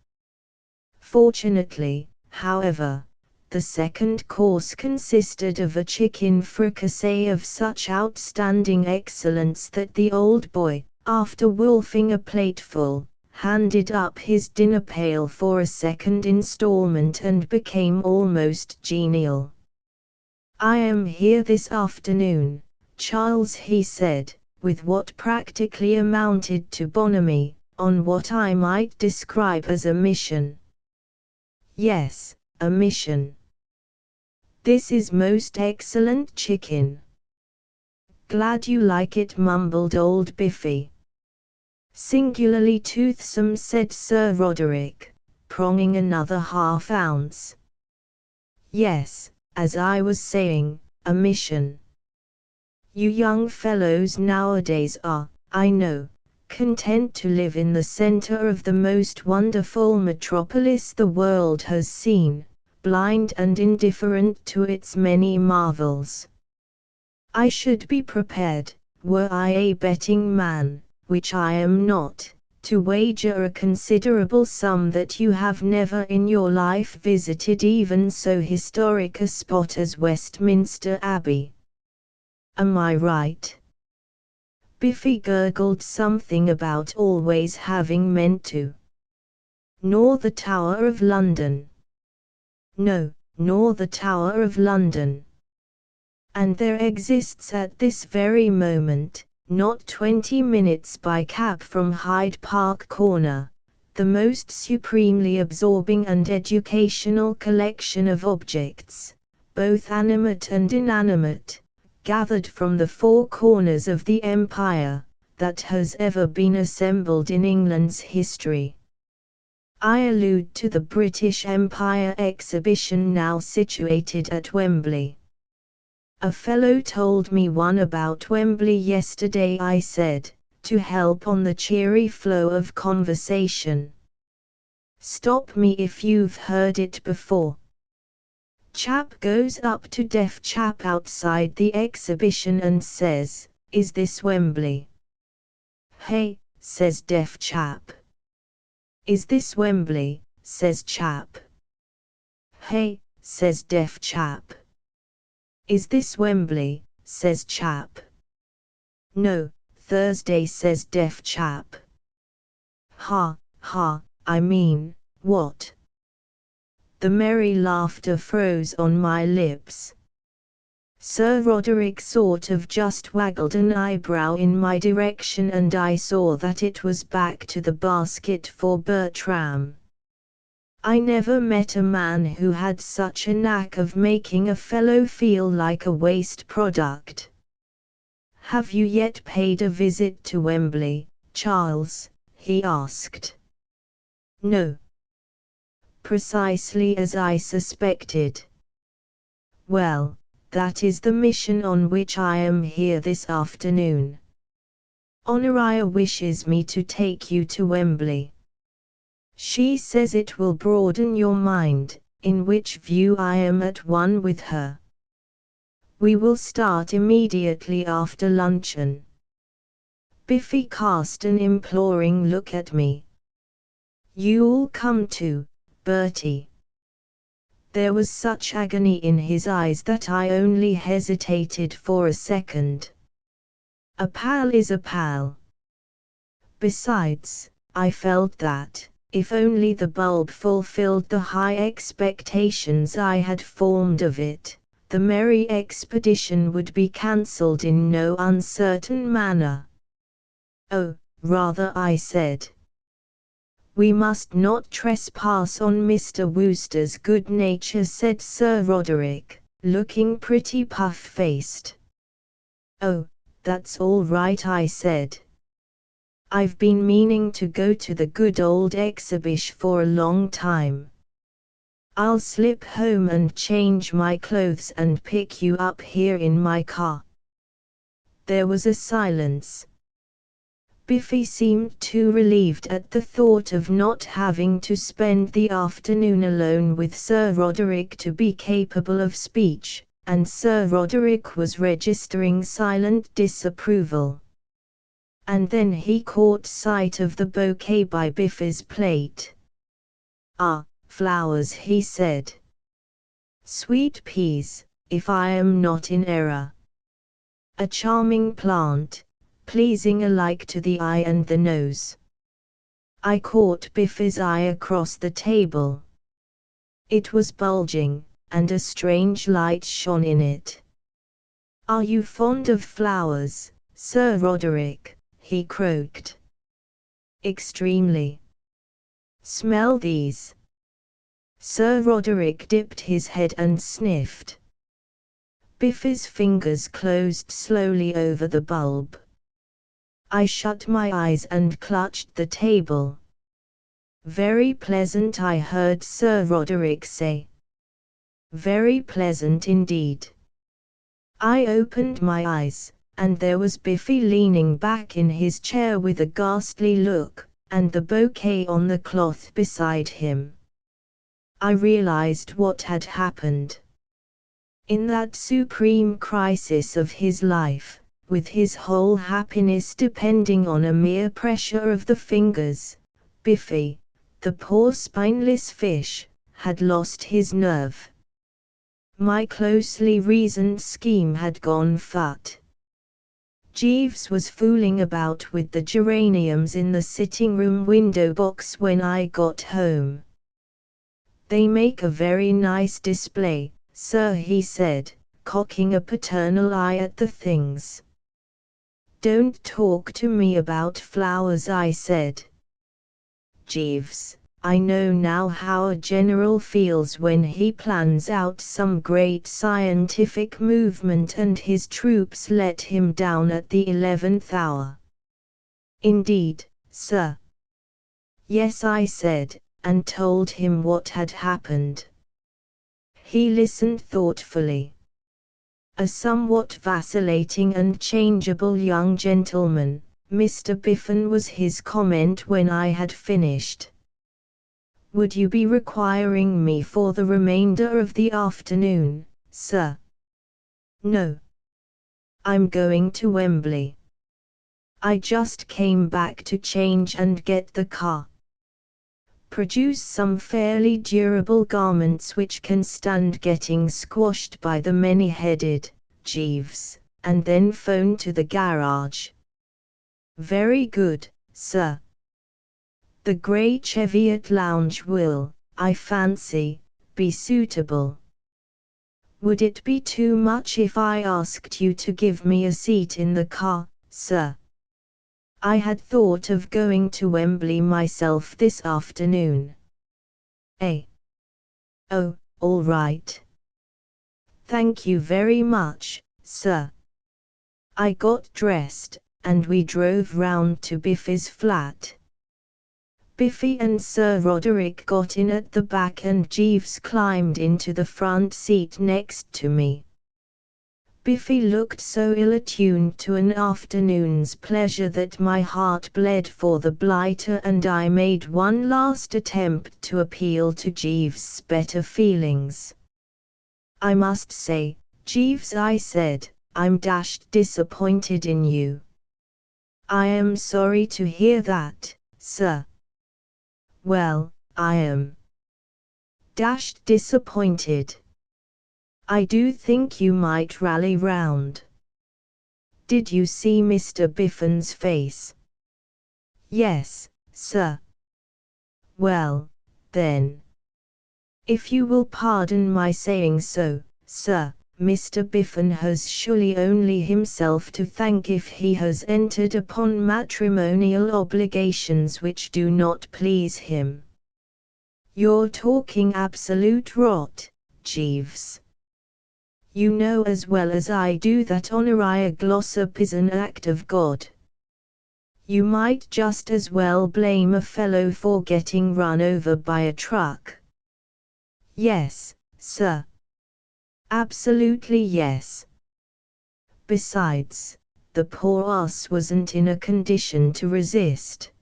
S1: Fortunately, however, the second course consisted of a chicken fricassee of such outstanding excellence that the old boy, after wolfing a plateful, handed up his dinner pail for a second installment and became almost genial. "I am here this afternoon, Charles," he said, with what practically amounted to bonhomie, "on what I might describe as a mission." "Yes, a mission. This is most excellent chicken." "Glad you like it," mumbled old Biffy. "Singularly toothsome," said Sir Roderick, pronging another half-ounce. "Yes, as I was saying, a mission. You young fellows nowadays are, I know, content to live in the center of the most wonderful metropolis the world has seen, blind and indifferent to its many marvels. I should be prepared, were I a betting man, which I am not, to wager a considerable sum that you have never in your life visited even so historic a spot as Westminster Abbey. Am I right?" Biffy gurgled something about always having meant to. "Nor the Tower of London." "No, nor the Tower of London. And there exists at this very moment, not 20 minutes by cab from Hyde Park Corner, the most supremely absorbing and educational collection of objects, both animate and inanimate, gathered from the four corners of the empire, that has ever been assembled in England's history. I allude to the British Empire Exhibition now situated at Wembley." "A fellow told me one about Wembley yesterday," I said, to help on the cheery flow of conversation. "Stop me if you've heard it before." Chap goes up to deaf chap outside the exhibition and says, "Is this Wembley?" "Hey," says deaf chap. "Is this Wembley?" says chap. "Hey," says deaf chap. "Is this Wembley?" says chap. "No, Thursday," says deaf chap. "Ha, ha, I mean, what?" The merry laughter froze on my lips. Sir Roderick sort of just waggled an eyebrow in my direction and I saw that it was back to the basket for Bertram. I never met a man who had such a knack of making a fellow feel like a waste product. "Have you yet paid a visit to Wembley, Charles?" he asked. "No." "Precisely as I suspected. Well, that is the mission on which I am here this afternoon. Honoria wishes me to take you to Wembley. She says it will broaden your mind, in which view I am at one with her. We will start immediately after luncheon." Biffy cast an imploring look at me. "You'll come too, Bertie." There was such agony in his eyes that I only hesitated for a second. A pal is a pal. Besides, I felt that, if only the bulb fulfilled the high expectations I had formed of it, the merry expedition would be cancelled in no uncertain manner. "Oh, rather," I said. "We must not trespass on Mr. Wooster's good nature," said Sir Roderick, looking pretty puff-faced. "Oh, that's all right," I said. "I've been meaning to go to the good old exhibition for a long time. I'll slip home and change my clothes and pick you up here in my car." There was a silence. Biffy seemed too relieved at the thought of not having to spend the afternoon alone with Sir Roderick to be capable of speech, and Sir Roderick was registering silent disapproval. And then he caught sight of the bouquet by Biffy's plate. "Ah, flowers," he said. "Sweet peas, if I am not in error. A charming plant, pleasing alike to the eye and the nose." I caught Biffy's eye across the table. It was bulging, and a strange light shone in it. "Are you fond of flowers, Sir Roderick?" he croaked. "Extremely." "Smell these." Sir Roderick dipped his head and sniffed. Biffy's fingers closed slowly over the bulb. I shut my eyes and clutched the table. "Very pleasant," I heard Sir Roderick say. "Very pleasant indeed." I opened my eyes, and there was Biffy leaning back in his chair with a ghastly look, and the bouquet on the cloth beside him. I realized what had happened. In that supreme crisis of his life, with his whole happiness depending on a mere pressure of the fingers, Biffy, the poor spineless fish, had lost his nerve. My closely reasoned scheme had gone fut. Jeeves was fooling about with the geraniums in the sitting room window box when I got home. "They make a very nice display, sir," he said, cocking a paternal eye at the things. "Don't talk to me about flowers," I said. "Jeeves, I know now how a general feels when he plans out some great scientific movement and his troops let him down at the 11th hour." "Indeed, sir." "Yes," I said, and told him what had happened. He listened thoughtfully. A somewhat vacillating and changeable young gentleman, Mr. Biffin was his comment when I had finished. "Would you be requiring me for the remainder of the afternoon, sir?" "No. I'm going to Wembley. I just came back to change and get the car. Produce some fairly durable garments which can stand getting squashed by the many-headed, Jeeves, and then phone to the garage." "Very good, sir. The grey Cheviot lounge will, I fancy, be suitable. Would it be too much if I asked you to give me a seat in the car, sir? I had thought of going to Wembley myself this afternoon." "Eh? Oh, all right. Thank you very much, sir." I got dressed, and we drove round to Biffy's flat. Biffy and Sir Roderick got in at the back and Jeeves climbed into the front seat next to me. Biffy looked so ill-attuned to an afternoon's pleasure that my heart bled for the blighter, and I made one last attempt to appeal to Jeeves' better feelings. "I must say, Jeeves," I said, "I'm dashed disappointed in you." "I am sorry to hear that, sir." "Well, I am dashed disappointed. I do think you might rally round." "Did you see Mr. Biffin's face?" "Yes, sir." "Well, then, if you will pardon my saying so, sir, Mr. Biffin has surely only himself to thank if he has entered upon matrimonial obligations which do not please him." "You're talking absolute rot, Jeeves. You know as well as I do that honoria glossop is an act of God. You might just as well blame a fellow for getting run over by a truck." "Yes, sir. Absolutely yes. Besides, the poor ass wasn't in a condition to resist.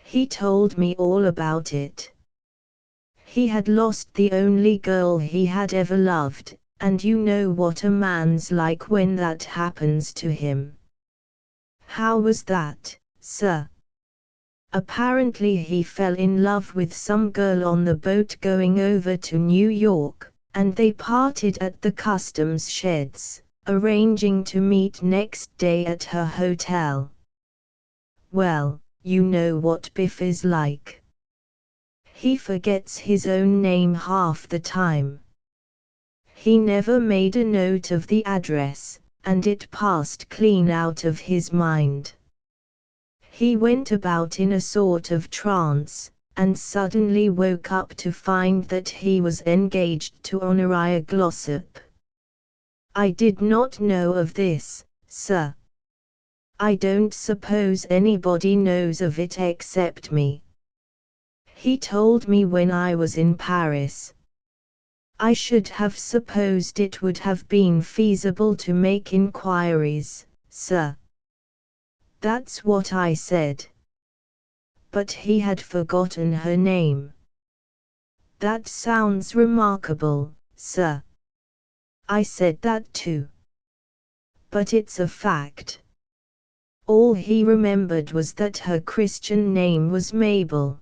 S1: He told me all about it. He had lost the only girl he had ever loved, and you know what a man's like when that happens to him. How was that, sir? Apparently he fell in love with some girl on the boat going over to New York, and they parted at the customs sheds, arranging to meet next day at her hotel. Well, you know what Biff is like. He forgets his own name half the time. He never made a note of the address, and it passed clean out of his mind. He went about in a sort of trance, and suddenly woke up to find that he was engaged to Honoria Glossop. I did not know of this, sir. I don't suppose anybody knows of it except me. He told me when I was in Paris. I should have supposed it would have been feasible to make inquiries, sir. That's what I said. But he had forgotten her name. That sounds remarkable, sir. I said that too. But it's a fact. All he remembered was that her Christian name was Mabel.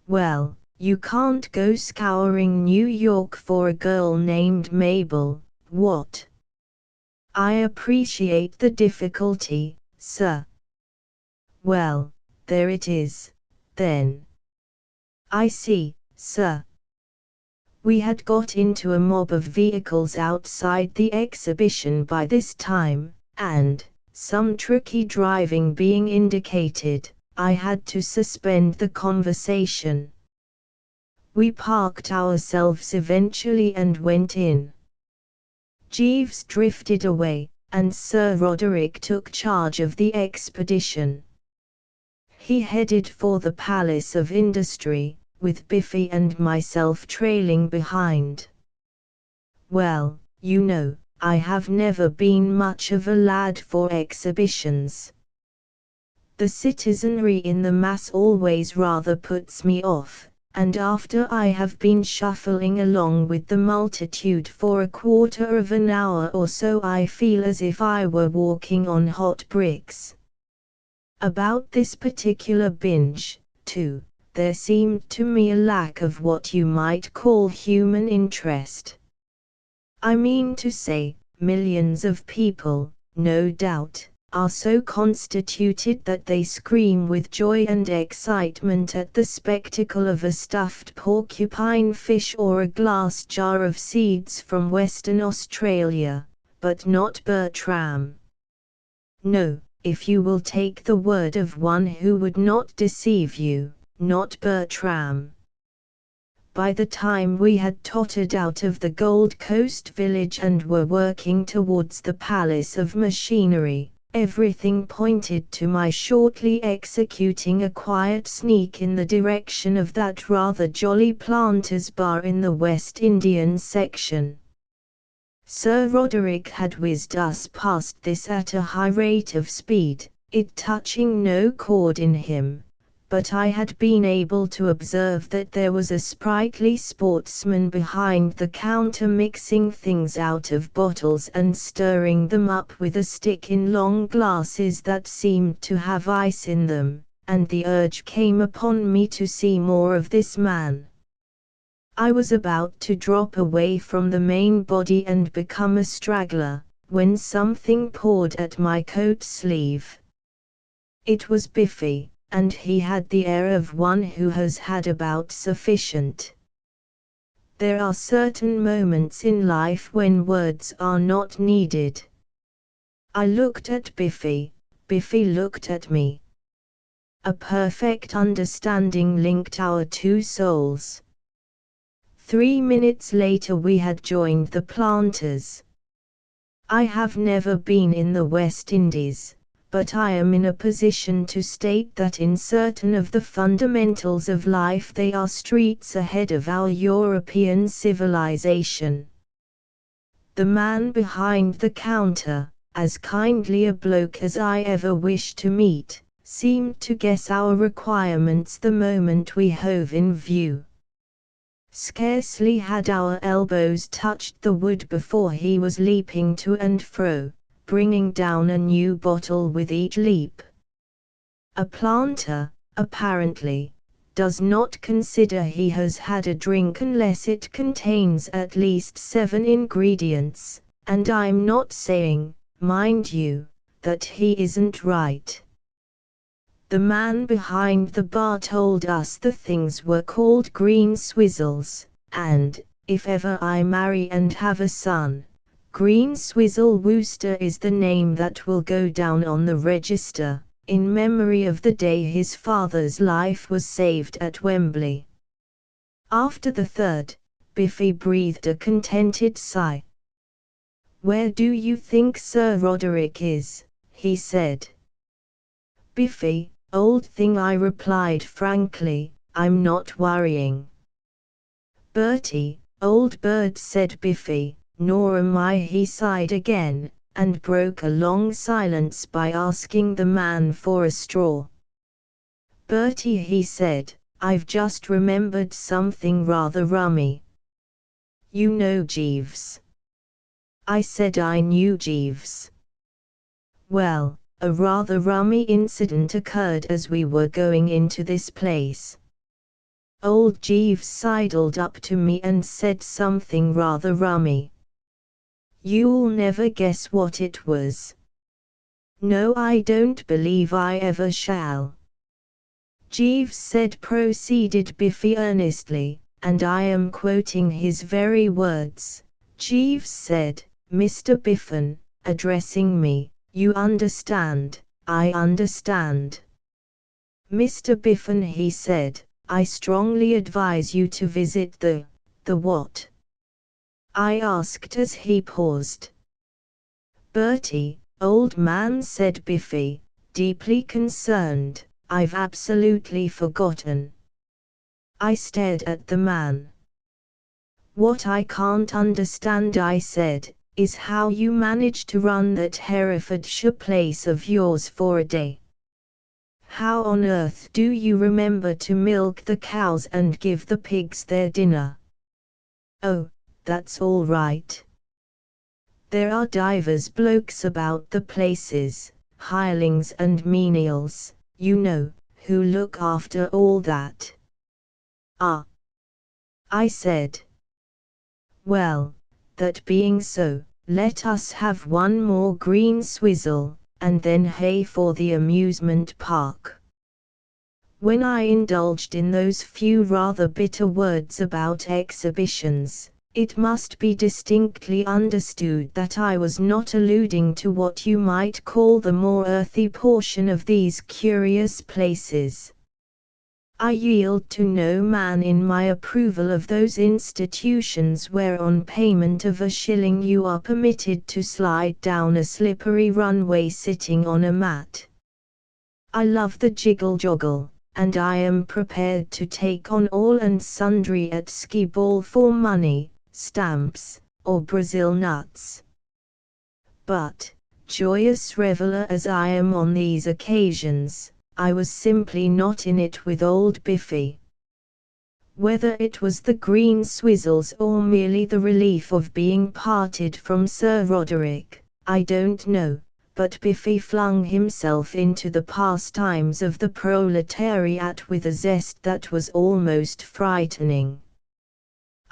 S1: Well, you can't go scouring New York for a girl named Mabel, what? I appreciate the difficulty, sir. Well, there it is, then. I see, sir. We had got into a mob of vehicles outside the exhibition by this time, and, some tricky driving being indicated, I had to suspend the conversation. We parked ourselves eventually and went in. Jeeves drifted away, and Sir Roderick took charge of the expedition. He headed for the Palace of Industry, with Biffy and myself trailing behind. Well, you know, I have never been much of a lad for exhibitions. The citizenry in the mass always rather puts me off, and after I have been shuffling along with the multitude for a quarter of an hour or so, I feel as if I were walking on hot bricks. About this particular binge, too, there seemed to me a lack of what you might call human interest. I mean to say, millions of people, no doubt, are so constituted that they scream with joy and excitement at the spectacle of a stuffed porcupine fish or a glass jar of seeds from Western Australia, but not Bertram. No, if you will take the word of one who would not deceive you, not Bertram. By the time we had tottered out of the Gold Coast village and were working towards the Palace of Machinery, everything pointed to my shortly executing a quiet sneak in the direction of that rather jolly Planters' Bar in the West Indian section. Sir Roderick had whizzed us past this at a high rate of speed, it touching no chord in him, but I had been able to observe that there was a sprightly sportsman behind the counter mixing things out of bottles and stirring them up with a stick in long glasses that seemed to have ice in them, and the urge came upon me to see more of this man. I was about to drop away from the main body and become a straggler, when something pawed at my coat sleeve. It was Biffy, and he had the air of one who has had about sufficient. There are certain moments in life when words are not needed. I looked at Biffy, Biffy looked at me. A perfect understanding linked our two souls. 3 minutes later we had joined the Planters. I have never been in the West Indies, but I am in a position to state that in certain of the fundamentals of life they are streets ahead of our European civilization. The man behind the counter, as kindly a bloke as I ever wished to meet, seemed to guess our requirements the moment we hove in view. Scarcely had our elbows touched the wood before he was leaping to and fro, bringing down a new bottle with each leap. A planter, apparently, does not consider he has had a drink unless it contains at least 7 ingredients, and I'm not saying, mind you, that he isn't right. The man behind the bar told us the things were called green swizzles, and, if ever I marry and have a son, Green Swizzle Wooster is the name that will go down on the register, in memory of the day his father's life was saved at Wembley. After the third, Biffy breathed a contented sigh. "Where do you think Sir Roderick is?" he said. "Biffy, old thing," I replied frankly, "I'm not worrying." "Bertie, old bird," said Biffy, "nor am I." He sighed again, and broke a long silence by asking the man for a straw. "Bertie," he said, "I've just remembered something rather rummy. You know Jeeves?" I said I knew Jeeves. "Well, a rather rummy incident occurred as we were going into this place. Old Jeeves sidled up to me and said something rather rummy. You'll never guess what it was." "No, I don't believe I ever shall." "Jeeves said," proceeded Biffy earnestly, and I am quoting his very words, "Jeeves said, 'Mr. Biffin,' addressing me, 'you understand, I understand. Mr. Biffin,' he said, 'I strongly advise you to visit the what?' I asked as he paused. "Bertie, old man," said Biffy, deeply concerned, "I've absolutely forgotten." I stared at the man. "What I can't understand," I said, "is how you manage to run that Herefordshire place of yours for a day. How on earth do you remember to milk the cows and give the pigs their dinner?" "Oh, that's all right. There are divers blokes about the places, hirelings and menials, you know, who look after all that." "Ah," I said. "Well, that being so, let us have one more green swizzle, and then hey for the amusement park." When I indulged in those few rather bitter words about exhibitions, it must be distinctly understood that I was not alluding to what you might call the more earthy portion of these curious places. I yield to no man in my approval of those institutions where on payment of a shilling you are permitted to slide down a slippery runway sitting on a mat. I love the jiggle-joggle, and I am prepared to take on all and sundry at skee-ball for money, stamps, or Brazil nuts. But, joyous reveller as I am on these occasions, I was simply not in it with old Biffy. Whether it was the green swizzles or merely the relief of being parted from Sir Roderick, I don't know, but Biffy flung himself into the pastimes of the proletariat with a zest that was almost frightening.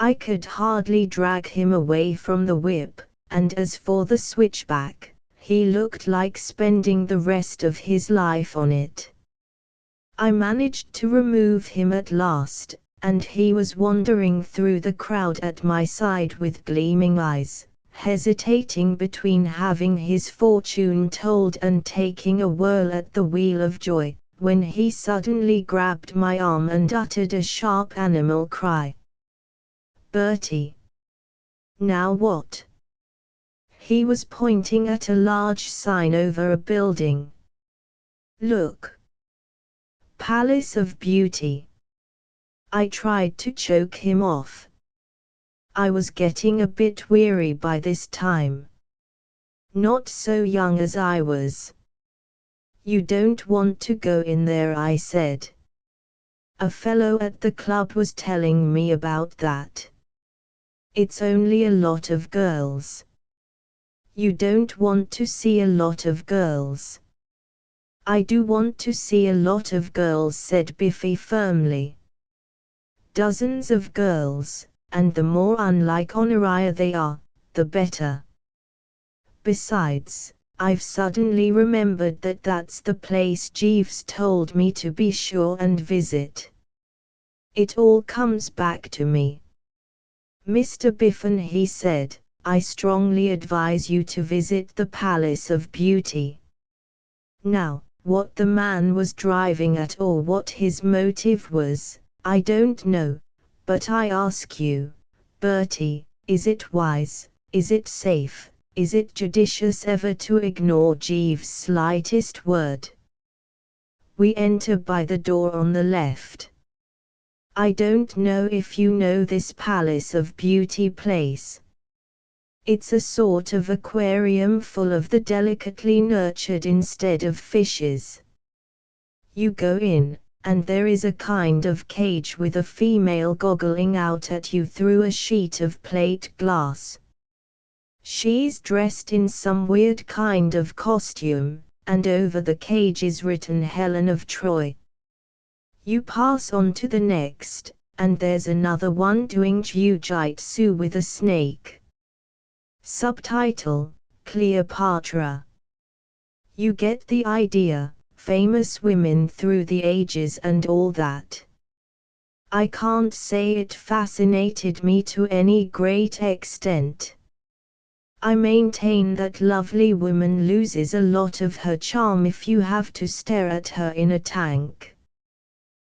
S1: I could hardly drag him away from the whip, and as for the switchback, he looked like spending the rest of his life on it. I managed to remove him at last, and he was wandering through the crowd at my side with gleaming eyes, hesitating between having his fortune told and taking a whirl at the wheel of joy, when he suddenly grabbed my arm and uttered a sharp animal cry. "Bertie!" "Now what?" He was pointing at a large sign over a building. "Look. Palace of Beauty." I tried to choke him off. I was getting a bit weary by this time. Not so young as I was. You don't want to go in there, I said. A fellow at the club was telling me about that. It's only a lot of girls. You don't want to see a lot of girls. I do want to see a lot of girls, said Biffy firmly. Dozens of girls, and the more unlike Honoria they are, the better. Besides, I've suddenly remembered that that's the place Jeeves told me to be sure and visit. It all comes back to me. Mr. Biffin, he said, I strongly advise you to visit the Palace of Beauty. Now, what the man was driving at or what his motive was, I don't know, but I ask you, Bertie, is it wise, is it safe, is it judicious ever to ignore Jeeves' slightest word? We enter by the door on the left. I don't know if you know this Palace of Beauty place. It's a sort of aquarium full of the delicately nurtured instead of fishes. You go in, and there is a kind of cage with a female goggling out at you through a sheet of plate glass. She's dressed in some weird kind of costume, and over the cage is written Helen of Troy. You pass on to the next, and there's another one doing jiu-jitsu with a snake. Subtitle, Cleopatra. You get the idea, famous women through the ages and all that. I can't say it fascinated me to any great extent. I maintain that lovely woman loses a lot of her charm if you have to stare at her in a tank.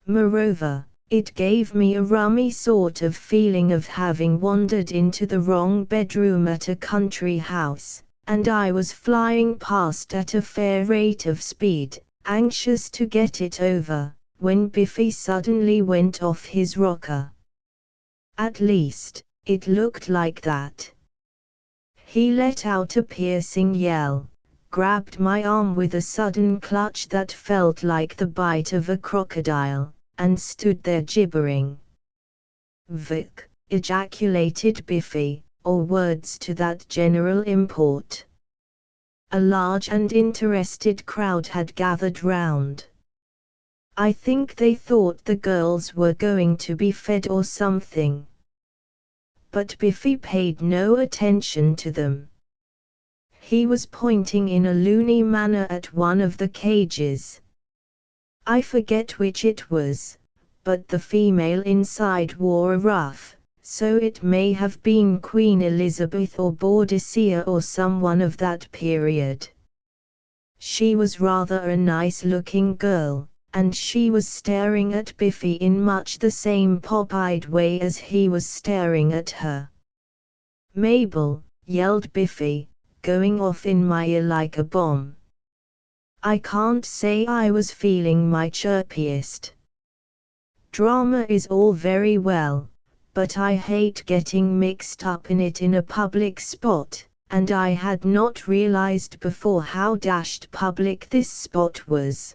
S1: Moreover, it gave me a rummy sort of feeling of having wandered into the wrong bedroom at a country house, and I was flying past at a fair rate of speed, anxious to get it over, when Biffy suddenly went off his rocker. At least, it looked like that. He let out a piercing yell, grabbed my arm with a sudden clutch that felt like the bite of a crocodile, and stood there gibbering. Vic, ejaculated Biffy, or words to that general import. A large and interested crowd had gathered round. I think they thought the girls were going to be fed or something. But Biffy paid no attention to them. He was pointing in a loony manner at one of the cages. I forget which it was, but the female inside wore a ruff, so it may have been Queen Elizabeth or Boadicea or someone of that period. She was rather a nice-looking girl, and she was staring at Biffy in much the same pop-eyed way as he was staring at her. "Mabel," yelled Biffy, going off in my ear like a bomb. I can't say I was feeling my chirpiest. Drama is all very well, but I hate getting mixed up in it in a public spot, and I had not realized before how dashed public this spot was.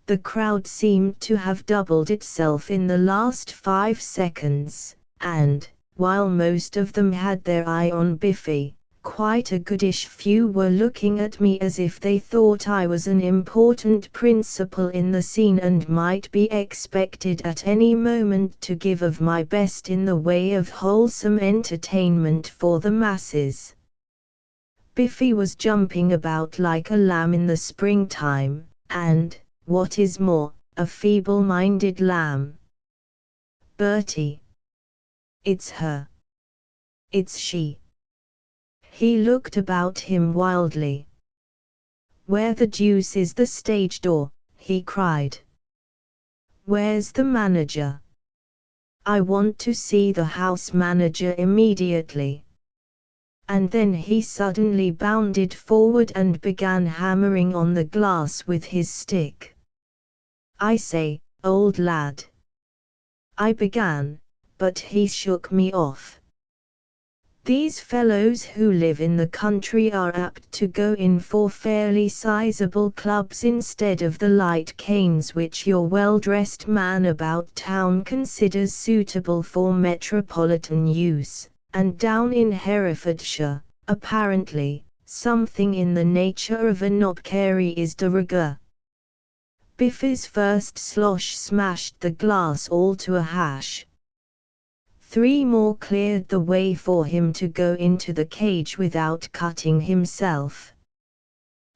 S1: The crowd seemed to have doubled itself in the last 5 seconds, and, while most of them had their eye on Biffy, quite a goodish few were looking at me as if they thought I was an important principal in the scene and might be expected at any moment to give of my best in the way of wholesome entertainment for the masses. Biffy was jumping about like a lamb in the springtime, and, what is more, a feeble-minded lamb. "Bertie. It's her. It's she." He looked about him wildly. "Where the deuce is the stage door?" he cried. "Where's the manager? I want to see the house manager immediately." And then he suddenly bounded forward and began hammering on the glass with his stick. "I say, old lad," I began, but he shook me off. These fellows who live in the country are apt to go in for fairly sizable clubs instead of the light canes which your well-dressed man about town considers suitable for metropolitan use, and down in Herefordshire, apparently, something in the nature of a knobkerrie is de rigueur. Biffy's first slosh smashed the glass all to a hash. 3 more cleared the way for him to go into the cage without cutting himself.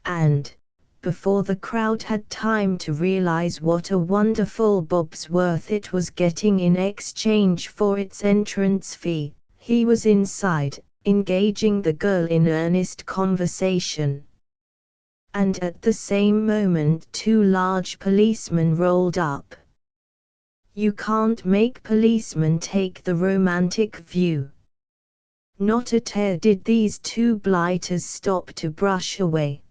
S1: And, before the crowd had time to realize what a wonderful bob's worth it was getting in exchange for its entrance fee, he was inside, engaging the girl in earnest conversation. And at the same moment 2 large policemen rolled up. You can't make policemen take the romantic view. Not a tear did these 2 blighters stop to brush away.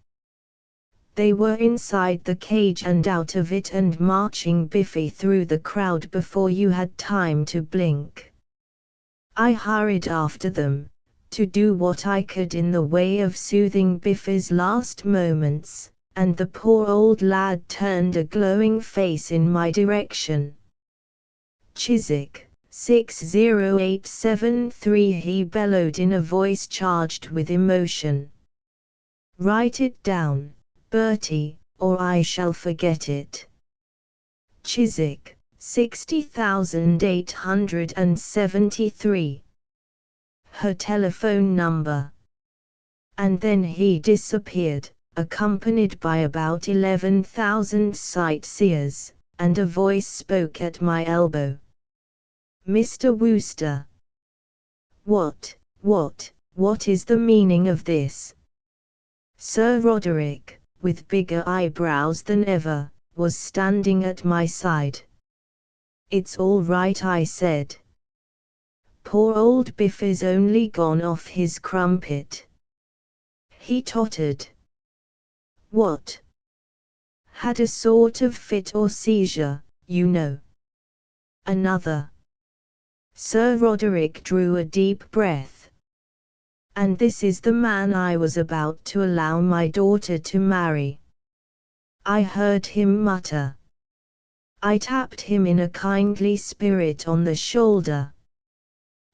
S1: They were inside the cage and out of it and marching Biffy through the crowd before you had time to blink. I hurried after them, to do what I could in the way of soothing Biffy's last moments, and the poor old lad turned a glowing face in my direction. Chiswick, 60873, he bellowed in a voice charged with emotion. Write it down, Bertie, or I shall forget it. Chiswick, 60,873. Her telephone number. And then he disappeared, accompanied by about 11,000 sightseers, and a voice spoke at my elbow. Mr. Wooster. What is the meaning of this? Sir Roderick, with bigger eyebrows than ever, was standing at my side. It's all right, I said. Poor old Biffy's only gone off his crumpet. He tottered. What? Had a sort of fit or seizure, you know. Another. Sir Roderick drew a deep breath. And this is the man I was about to allow my daughter to marry. I heard him mutter. I tapped him in a kindly spirit on the shoulder.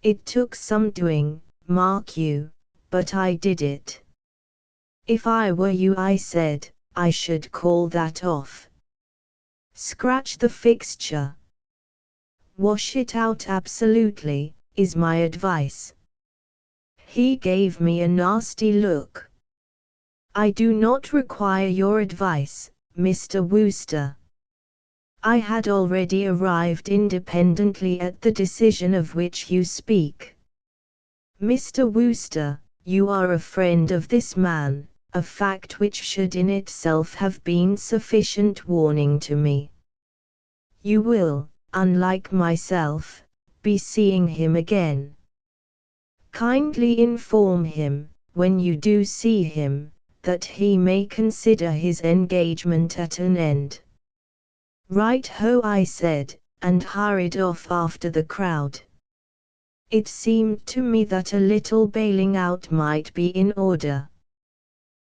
S1: It took some doing, mark you, but I did it. If I were you, I said, I should call that off. Scratch the fixture. Wash it out absolutely, is my advice. He gave me a nasty look. I do not require your advice, Mr. Wooster. I had already arrived independently at the decision of which you speak. Mr. Wooster, you are a friend of this man, a fact which should in itself have been sufficient warning to me. You will, unlike myself, be seeing him again. Kindly inform him, when you do see him, that he may consider his engagement at an end. Right ho, I said, and hurried off after the crowd. It seemed to me that a little bailing out might be in order.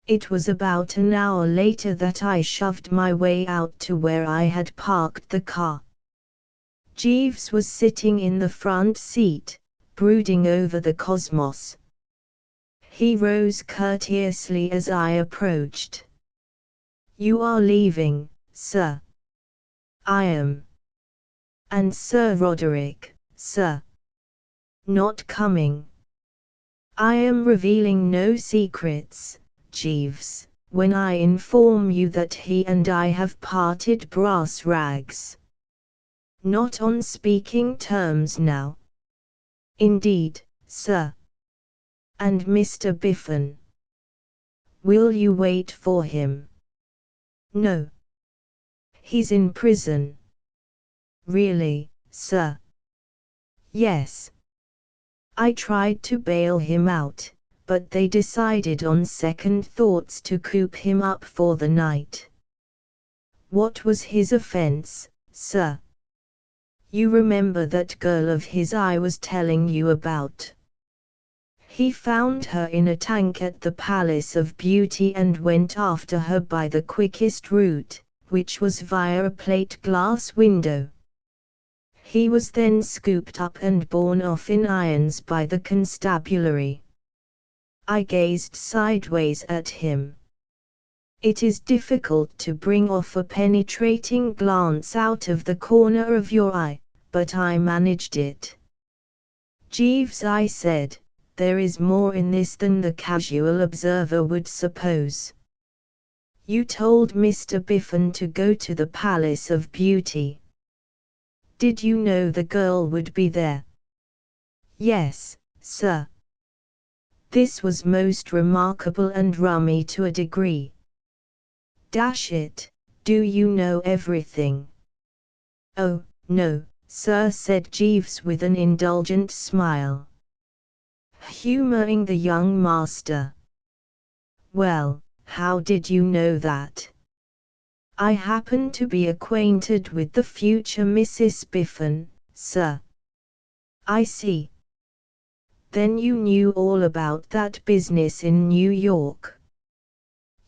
S1: It was about an hour later that I shoved my way out to where I had parked the car. Jeeves was sitting in the front seat, brooding over the cosmos. He rose courteously as I approached. You are leaving, sir. I am. And Sir Roderick, sir. Not coming. I am revealing no secrets, Jeeves, when I inform you that he and I have parted brass rags. Not on speaking terms now. Indeed, sir. And Mr. Biffin. Will you wait for him? No. He's in prison. Really, sir? Yes. I tried to bail him out, but they decided on second thoughts to coop him up for the night. What was his offense, sir? You remember that girl of his I was telling you about? He found her in a tank at the Palace of Beauty and went after her by the quickest route, which was via a plate glass window. He was then scooped up and borne off in irons by the constabulary. I gazed sideways at him. It is difficult to bring off a penetrating glance out of the corner of your eye, but I managed it. Jeeves, I said, there is more in this than the casual observer would suppose. You told Mr. Biffen to go to the Palace of Beauty. Did you know the girl would be there? Yes, sir. This was most remarkable and rummy to a degree. Dash it, do you know everything? Oh, no, sir, said Jeeves with an indulgent smile, humouring the young master. Well, how did you know that? I happen to be acquainted with the future Mrs. Biffen, sir. I see. Then you knew all about that business in New York?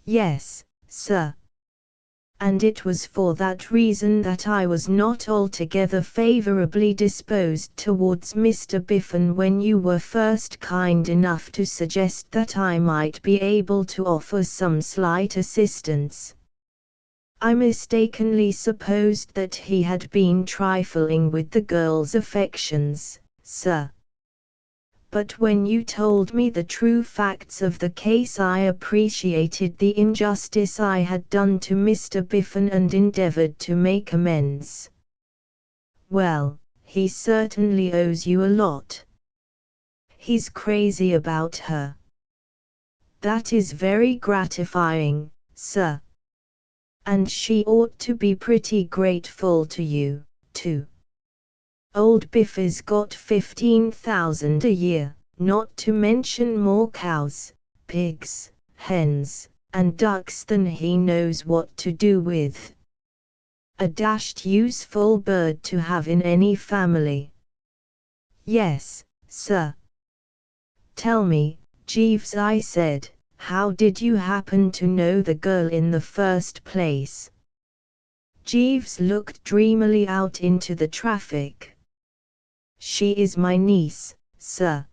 S1: Yes, sir. And it was for that reason that I was not altogether favourably disposed towards Mr. Biffen when you were first kind enough to suggest that I might be able to offer some slight assistance. I mistakenly supposed that he had been trifling with the girl's affections, sir. But when you told me the true facts of the case, I appreciated the injustice I had done to Mr. Biffen and endeavoured to make amends. Well, he certainly owes you a lot. He's crazy about her. That is very gratifying, sir. And she ought to be pretty grateful to you, too. Old Biffy's got 15,000 a year, not to mention more cows, pigs, hens, and ducks than he knows what to do with. A dashed useful bird to have in any family. Yes, sir. Tell me, Jeeves, I said, how did you happen to know the girl in the first place? Jeeves looked dreamily out into the traffic. She is my niece, sir.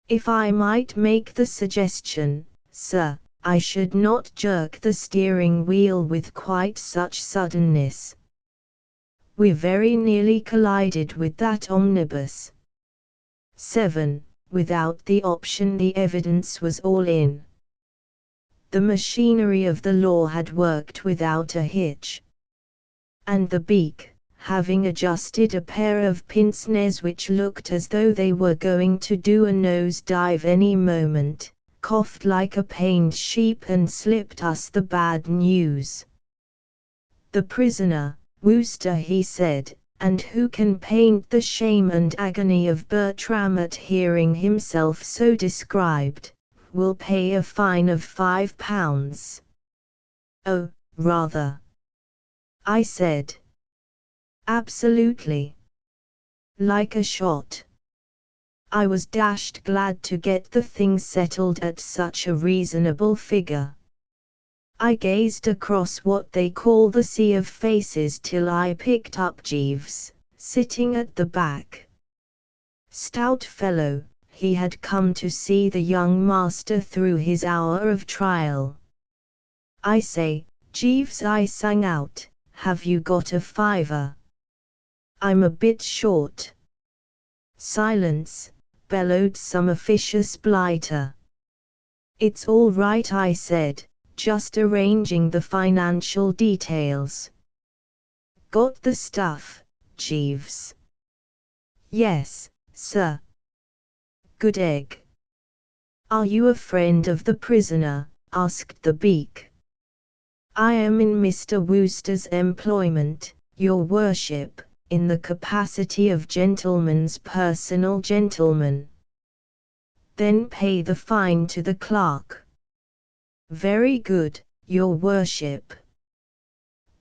S1: If I might make the suggestion, sir, I should not jerk the steering wheel with quite such suddenness. We very nearly collided with that omnibus. 7. Without the option, the evidence was all in. The machinery of the law had worked without a hitch. And the beak, having adjusted a pair of pince-nez which looked as though they were going to do a nose-dive any moment, coughed like a pained sheep and slipped us the bad news. The prisoner, Wooster, he said, and who can paint the shame and agony of Bertram at hearing himself so described, will pay a fine of £5. Oh, rather. I said. Absolutely. Like a shot. I was dashed glad to get the thing settled at such a reasonable figure. I gazed across what they call the sea of faces till I picked up Jeeves, sitting at the back. Stout fellow, he had come to see the young master through his hour of trial. I say, Jeeves, I sang out, have you got a fiver? I'm a bit short. Silence, bellowed some officious blighter. It's all right, I said, just arranging the financial details. Got the stuff, Jeeves? Yes, sir. Good egg. Are you a friend of the prisoner? Asked the beak. I am in Mr. Wooster's employment, your worship, in the capacity of gentleman's personal gentleman. Then pay the fine to the clerk. Very good, your worship.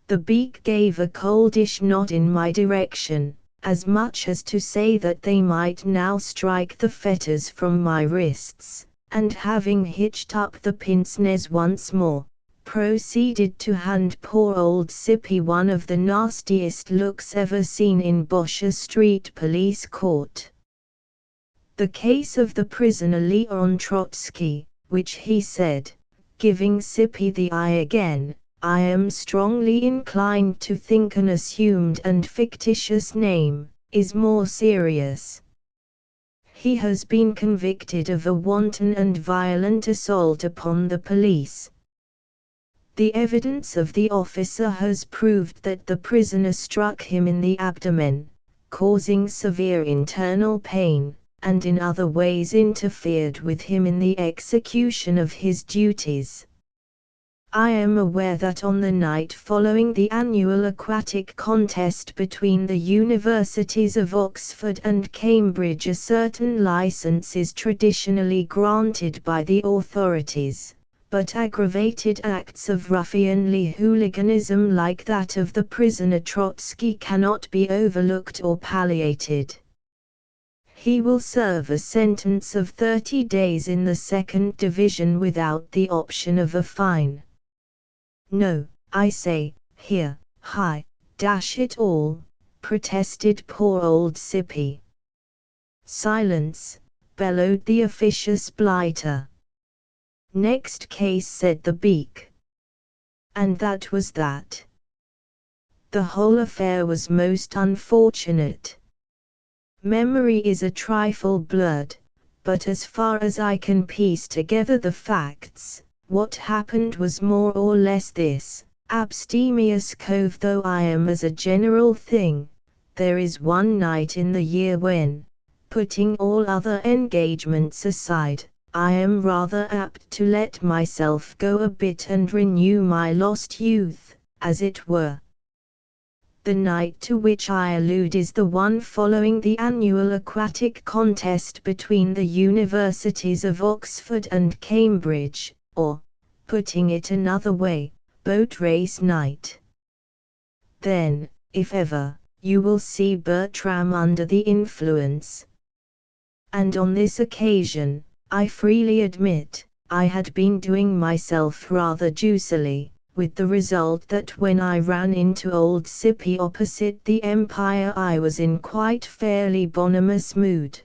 S1: The beak gave a coldish nod in my direction, as much as to say that they might now strike the fetters from my wrists, and having hitched up the pince-nez once more, proceeded to hand poor old Sippy one of the nastiest looks ever seen in Bosher Street Police Court. The case of the prisoner Leon Trotsky, which he said, giving Sippy the eye again, I am strongly inclined to think an assumed and fictitious name, is more serious. He has been convicted of a wanton and violent assault upon the police. The evidence of the officer has proved that the prisoner struck him in the abdomen, causing severe internal pain, and in other ways interfered with him in the execution of his duties. I am aware that on the night following the annual aquatic contest between the universities of Oxford and Cambridge a certain license is traditionally granted by the authorities, but aggravated acts of ruffianly hooliganism like that of the prisoner Trotsky cannot be overlooked or palliated. He will serve a sentence of 30 days in the 2nd Division without the option of a fine. No, I say, here, hi, dash it all, protested poor old Sippy. Silence, bellowed the officious blighter. Next case, said the Beak. And that was that. The whole affair was most unfortunate. Memory is a trifle blurred, but as far as I can piece together the facts, what happened was more or less this: abstemious cove though I am as a general thing, there is one night in the year when, putting all other engagements aside, I am rather apt to let myself go a bit and renew my lost youth, as it were. The night to which I allude is the one following the annual aquatic contest between the universities of Oxford and Cambridge, or, putting it another way, boat race night. Then, if ever, you will see Bertram under the influence. And on this occasion, I freely admit, I had been doing myself rather juicily, with the result that when I ran into old Sippy opposite the Empire I was in quite fairly bonhomous mood.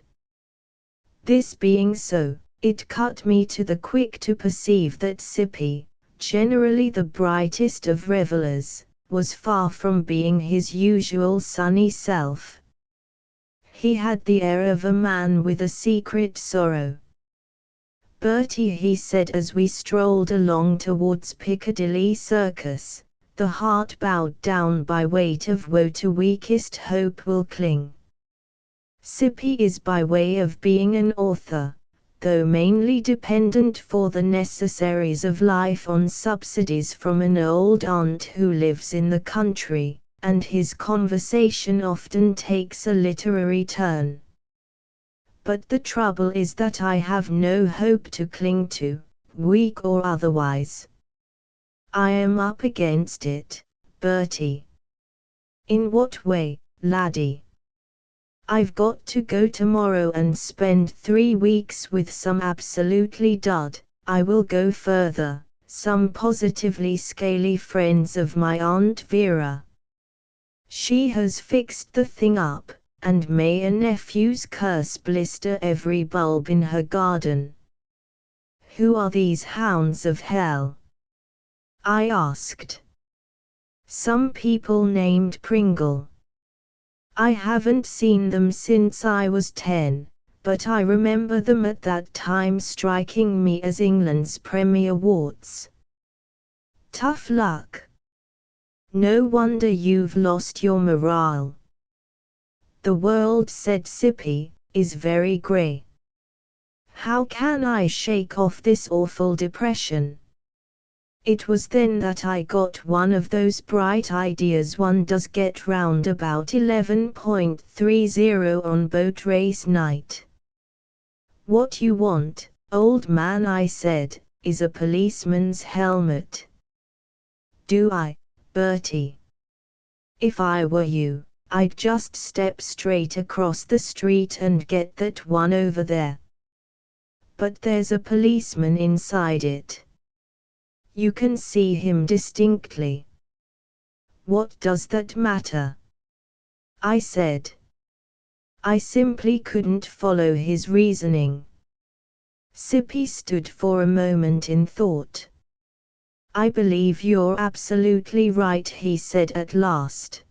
S1: This being so, it cut me to the quick to perceive that Sippy, generally the brightest of revellers, was far from being his usual sunny self. He had the air of a man with a secret sorrow. Bertie, he said as we strolled along towards Piccadilly Circus, the heart bowed down by weight of woe to weakest hope will cling. Sippy is by way of being an author, though mainly dependent for the necessaries of life on subsidies from an old aunt who lives in the country, and his conversation often takes a literary turn. But the trouble is that I have no hope to cling to, weak or otherwise. I am up against it, Bertie. In what way, laddie? I've got to go tomorrow and spend 3 weeks with some absolutely dud, I will go further, some positively scaly friends of my Aunt Vera. She has fixed the thing up, and may a nephew's curse blister every bulb in her garden. Who are these hounds of hell? I asked. Some people named Pringle. I haven't seen them since I was 10, but I remember them at that time striking me as England's Premier Warts. Tough luck. No wonder you've lost your morale. The world, said Sippy, is very grey. How can I shake off this awful depression? It was then that I got one of those bright ideas one does get round about 11.30 on boat race night. What you want, old man, I said, is a policeman's helmet. Do I, Bertie? If I were you, I'd just step straight across the street and get that one over there. But there's a policeman inside it. You can see him distinctly. What does that matter? I said. I simply couldn't follow his reasoning. Sippy stood for a moment in thought. I believe you're absolutely right, he said at last.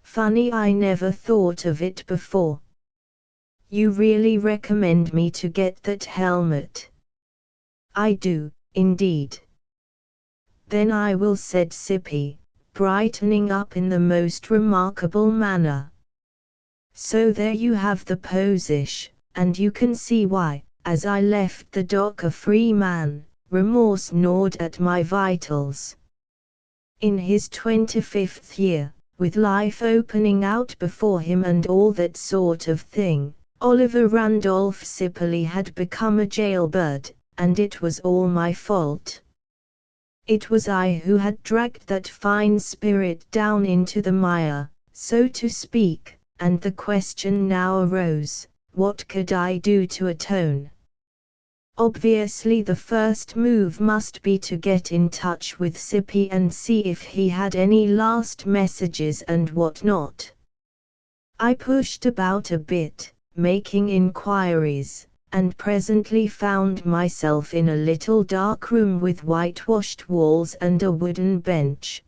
S1: Funny, I never thought of it before. You really recommend me to get that helmet? I do, indeed. Then I will, said Sippy, brightening up in the most remarkable manner. So there you have the posish, and you can see why, as I left the dock a free man, remorse gnawed at my vitals. In his 25th year, with life opening out before him and all that sort of thing, Oliver Randolph Sippely had become a jailbird, and it was all my fault. It was I who had dragged that fine spirit down into the mire, so to speak, and the question now arose, what could I do to atone? Obviously the first move must be to get in touch with Sippy and see if he had any last messages and what not. I pushed about a bit, making inquiries, and presently found myself in a little dark room with whitewashed walls and a wooden bench.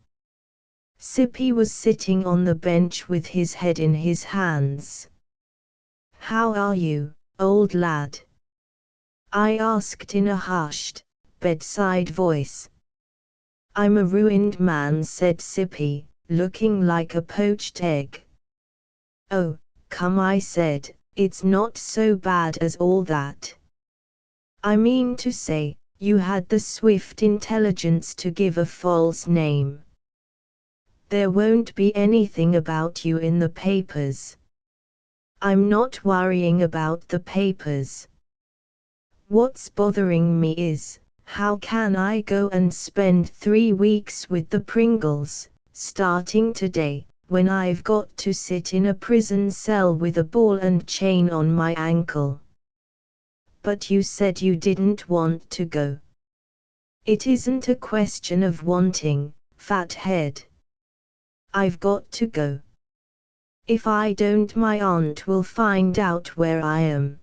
S1: Sippy was sitting on the bench with his head in his hands. "How are you, old lad?" I asked in a hushed, bedside voice. "I'm a ruined man," said Sippy, looking like a poached egg. "Oh, come," I said, "it's not so bad as all that. I mean to say, you had the swift intelligence to give a false name. There won't be anything about you in the papers." "I'm not worrying about the papers. What's bothering me is, how can I go and spend 3 weeks with the Pringles, starting today, when I've got to sit in a prison cell with a ball and chain on my ankle?" "But you said you didn't want to go." "It isn't a question of wanting, fathead. I've got to go. If I don't, my aunt will find out where I am.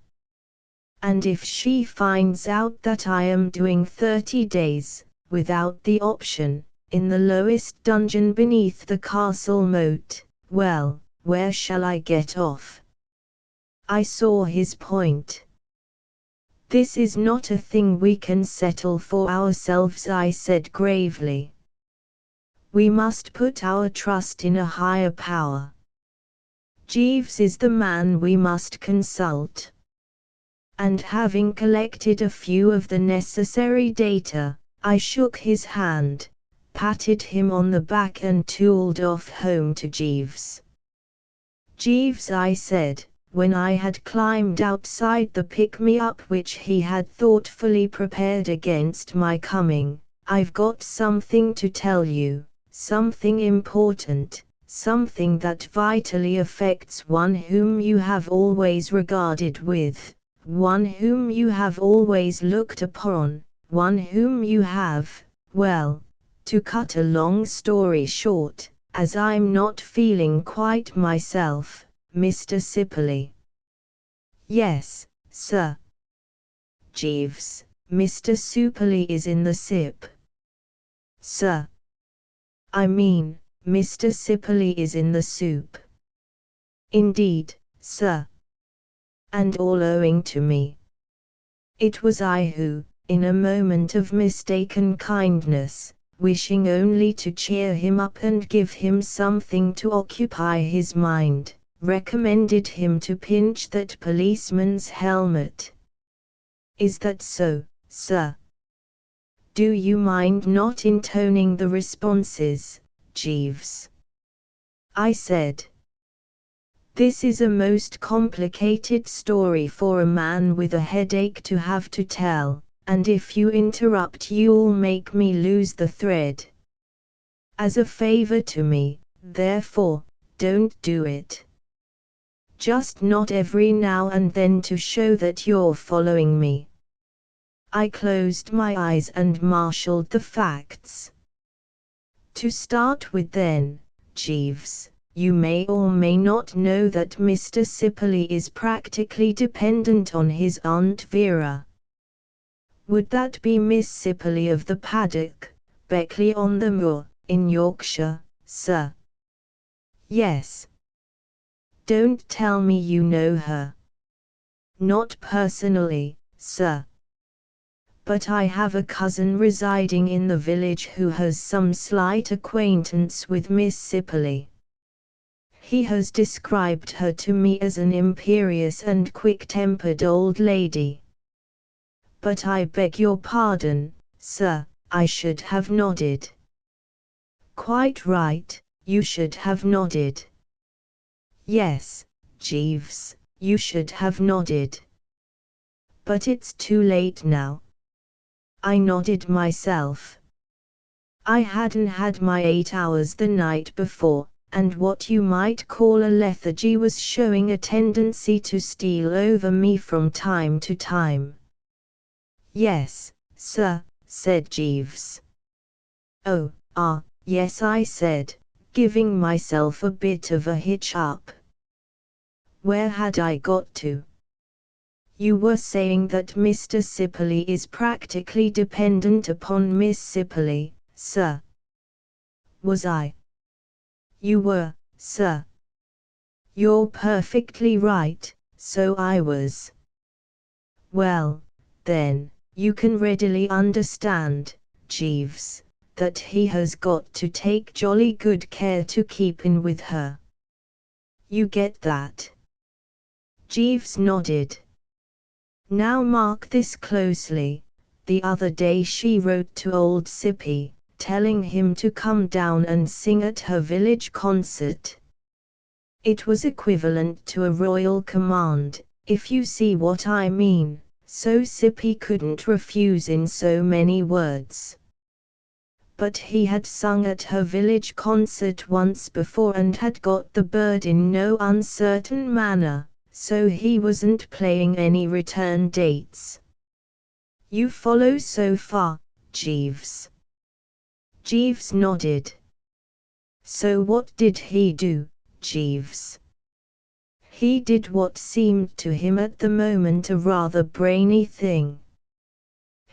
S1: And if she finds out that I am doing 30 days, without the option, in the lowest dungeon beneath the castle moat, well, where shall I get off?" I saw his point. "This is not a thing we can settle for ourselves," I said gravely. "We must put our trust in a higher power. Jeeves is the man we must consult." And having collected a few of the necessary data, I shook his hand, patted him on the back and tooled off home to Jeeves. "Jeeves," I said, when I had climbed outside the pick-me-up which he had thoughtfully prepared against my coming, "I've got something to tell you, something important, something that vitally affects one whom you have always regarded with, one whom you have always looked upon, one whom you have, well, to cut a long story short, as I'm not feeling quite myself, Mr. Sippely." "Yes, sir." "Jeeves, Mr. Sippely is in the sip." "Sir." "I mean, Mr. Sippely is in the soup." "Indeed, sir. And all owing to me. It was I who, in a moment of mistaken kindness, wishing only to cheer him up and give him something to occupy his mind, recommended him to pinch that policeman's helmet. Is that so, sir? Do you mind not intoning the responses, Jeeves?" I said. "This is a most complicated story for a man with a headache to have to tell, and if you interrupt you'll make me lose the thread. As a favor to me, therefore, don't do it. Just not every now and then to show that you're following me. I closed my eyes and marshaled the facts. To start with then, Jeeves, you may or may not know that Mr. Sipperley is practically dependent on his Aunt Vera. Would that be Miss Sipperley of the Paddock, Beckley on the Moor, in Yorkshire, sir? Yes. Don't tell me you know her. Not personally, sir. But I have a cousin residing in the village who has some slight acquaintance with Miss Sipperley. He has described her to me as an imperious and quick-tempered old lady. But I beg your pardon, sir, I should have nodded. Quite right, you should have nodded. Yes, Jeeves, you should have nodded. But it's too late now. I nodded myself. I hadn't had my 8 hours the night before, and what you might call a lethargy was showing a tendency to steal over me from time to time. Yes, sir, said Jeeves. Oh, yes, I said, giving myself a bit of a hitch up. Where had I got to? You were saying that Mr. Sipperley is practically dependent upon Miss Sipperley, sir. Was I? You were, sir. You're perfectly right, so I was. Well, then, you can readily understand, Jeeves, that he has got to take jolly good care to keep in with her. You get that? Jeeves nodded. Now mark this closely. The other day she wrote to old Sippy, telling him to come down and sing at her village concert. It was equivalent to a royal command, if you see what I mean, so Sippy couldn't refuse in so many words. But he had sung at her village concert once before and had got the bird in no uncertain manner, so he wasn't playing any return dates. You follow so far, Jeeves? Jeeves nodded. So what did he do, Jeeves? He did what seemed to him at the moment a rather brainy thing.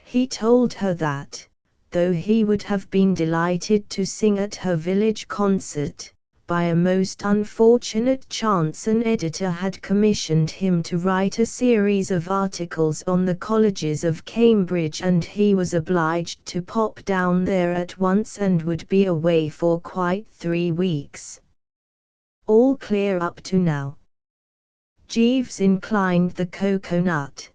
S1: He told her that, though he would have been delighted to sing at her village concert, by a most unfortunate chance an editor had commissioned him to write a series of articles on the colleges of Cambridge and he was obliged to pop down there at once and would be away for quite 3 weeks. All clear up to now? Jeeves inclined the coconut.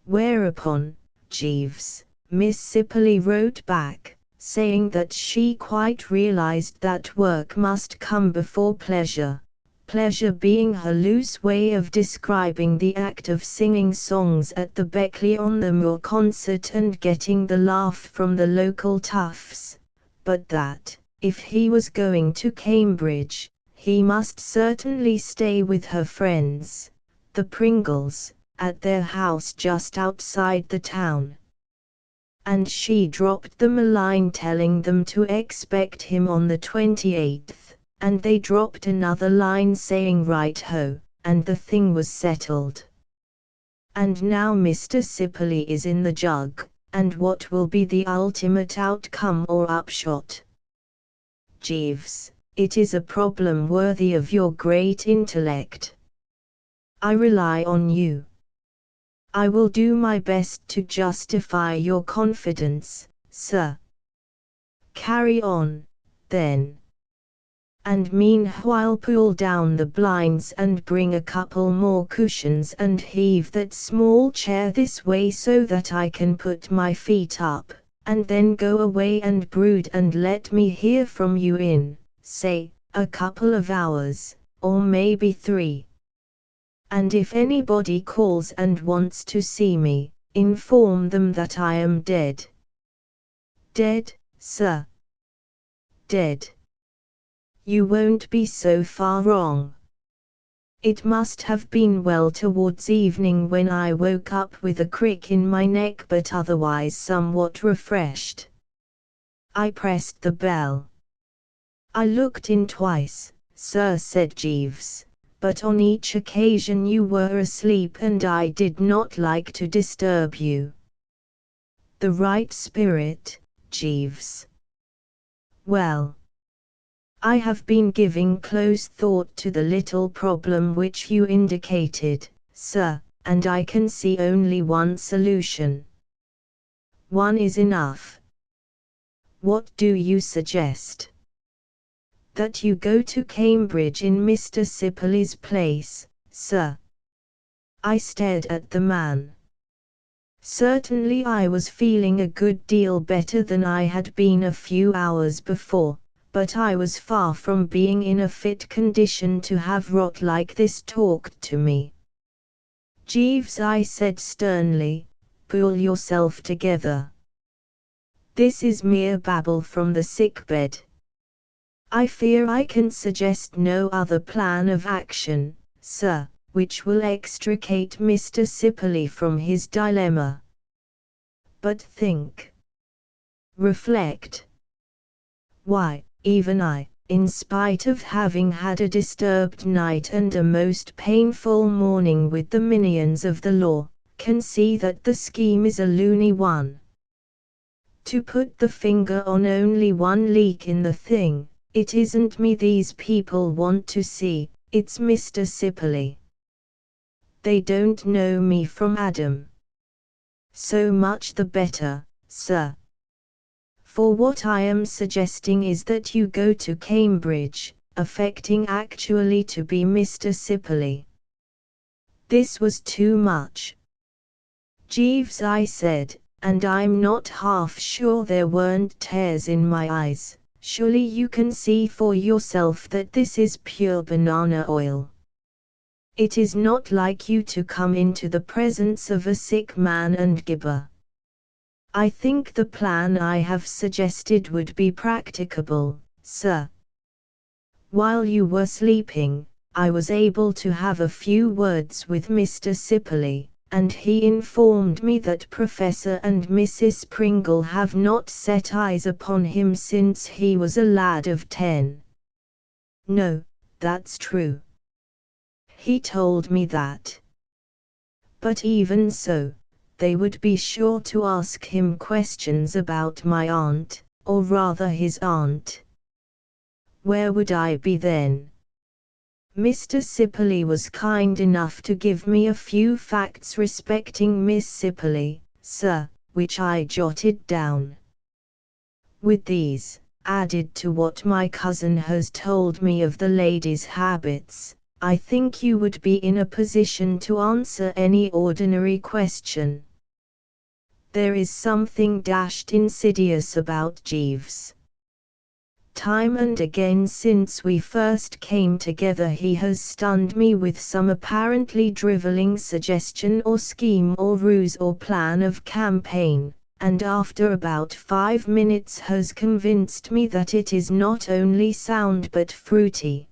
S1: Whereupon, Jeeves, Miss Sipperley wrote back, saying that she quite realized that work must come before pleasure, pleasure being her loose way of describing the act of singing songs at the Beckley on the Moor concert and getting the laugh from the local toughs, but that, if he was going to Cambridge, he must certainly stay with her friends, the Pringles, at their house just outside the town. And she dropped them a line telling them to expect him on the 28th, and they dropped another line saying right ho, and the thing was settled. And now Mr. Sipperley is in the jug, and what will be the ultimate outcome or upshot? Jeeves, it is a problem worthy of your great intellect. I rely on you. I will do my best to justify your confidence, sir. Carry on, then. And meanwhile pull down the blinds and bring a couple more cushions and heave that small chair this way so that I can put my feet up, and then go away and brood and let me hear from you in, say, a couple of hours, or maybe 3. And if anybody calls and wants to see me, inform them that I am dead. Dead, sir. Dead. You won't be so far wrong. It must have been well towards evening when I woke up with a crick in my neck, but otherwise somewhat refreshed. I pressed the bell. I looked in twice, sir, said Jeeves, but on each occasion you were asleep and I did not like to disturb you. The right spirit, Jeeves. Well, I have been giving close thought to the little problem which you indicated, sir, and I can see only one solution. One is enough. What do you suggest? That you go to Cambridge in Mr. Sipley's place, sir. I stared at the man. Certainly I was feeling a good deal better than I had been a few hours before, but I was far from being in a fit condition to have rot like this talked to me. Jeeves, I said sternly, pull yourself together. This is mere babble from the sickbed. I fear I can suggest no other plan of action, sir, which will extricate Mr. Sipley from his dilemma. But think. Reflect. Why, even I, in spite of having had a disturbed night and a most painful morning with the minions of the law, can see that the scheme is a loony one. To put the finger on only one leak in the thing, it isn't me these people want to see, it's Mr. Sipley. They don't know me from Adam. So much the better, sir. For what I am suggesting is that you go to Cambridge, affecting actually to be Mr. Sipley. This was too much. Jeeves, I said, and I'm not half sure there weren't tears in my eyes, surely you can see for yourself that this is pure banana oil. It is not like you to come into the presence of a sick man and gibber. I think the plan I have suggested would be practicable, sir. While you were sleeping, I was able to have a few words with Mr. Sipley, and he informed me that Professor and Mrs. Pringle have not set eyes upon him since he was a lad of 10. No, that's true. He told me that. But even so, they would be sure to ask him questions about my aunt, or rather his aunt. Where would I be then? Mr. Sipley was kind enough to give me a few facts respecting Miss Sipley, sir, which I jotted down. With these, added to what my cousin has told me of the lady's habits, I think you would be in a position to answer any ordinary question. There is something dashed insidious about Jeeves. Time and again since we first came together he has stunned me with some apparently drivelling suggestion or scheme or ruse or plan of campaign, and after about 5 minutes has convinced me that it is not only sound but fruity.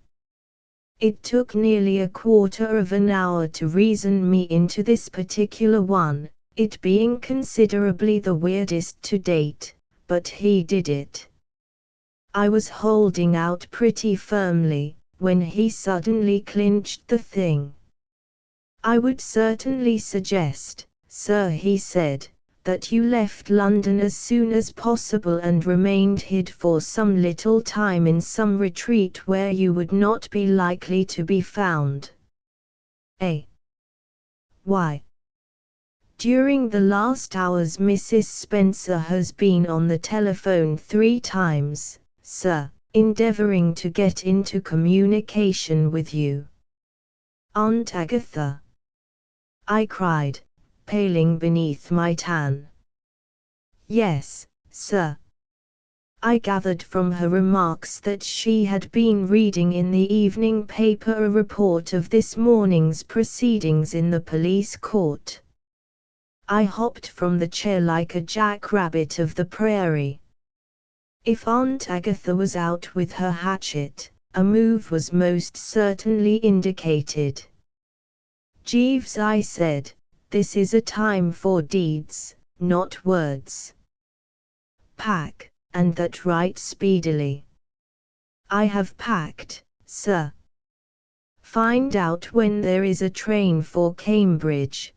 S1: It took nearly a quarter of an hour to reason me into this particular one, it being considerably the weirdest to date, but he did it. I was holding out pretty firmly, when he suddenly clinched the thing. I would certainly suggest, sir, he said, that you left London as soon as possible and remained hid for some little time in some retreat where you would not be likely to be found. Why? During the last hours Mrs. Spencer has been on the telephone 3 times, sir, endeavouring to get into communication with you. Aunt Agatha? I cried, paling beneath my tan. Yes, sir. I gathered from her remarks that she had been reading in the evening paper a report of this morning's proceedings in the police court. I hopped from the chair like a jackrabbit of the prairie. If Aunt Agatha was out with her hatchet, a move was most certainly indicated. "Jeeves," I said, "this is a time for deeds, not words. Pack, and that right speedily." "I have packed, sir." "Find out when there is a train for Cambridge."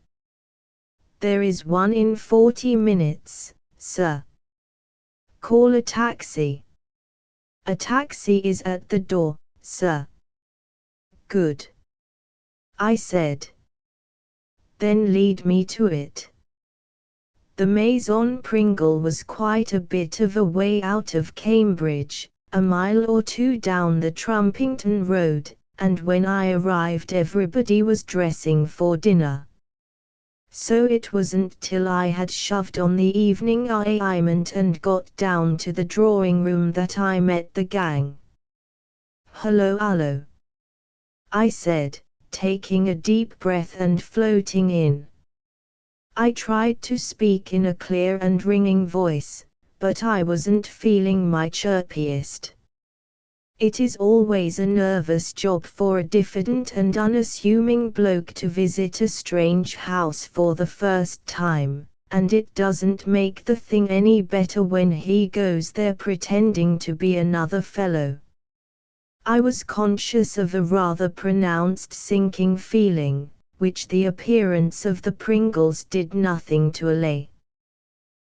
S1: "There is one in 40 minutes, sir." "Call a taxi." "A taxi is at the door, sir." "Good," I said. "Then lead me to it." The Maison Pringle was quite a bit of a way out of Cambridge, a mile or two down the Trumpington Road, and when I arrived everybody was dressing for dinner. So it wasn't till I had shoved on the evening raiment and got down to the drawing room that I met the gang. "Hullo, hullo," I said, taking a deep breath and floating in. I tried to speak in a clear and ringing voice, but I wasn't feeling my chirpiest. It is always a nervous job for a diffident and unassuming bloke to visit a strange house for the first time, and it doesn't make the thing any better when he goes there pretending to be another fellow. I was conscious of a rather pronounced sinking feeling, which the appearance of the Pringles did nothing to allay.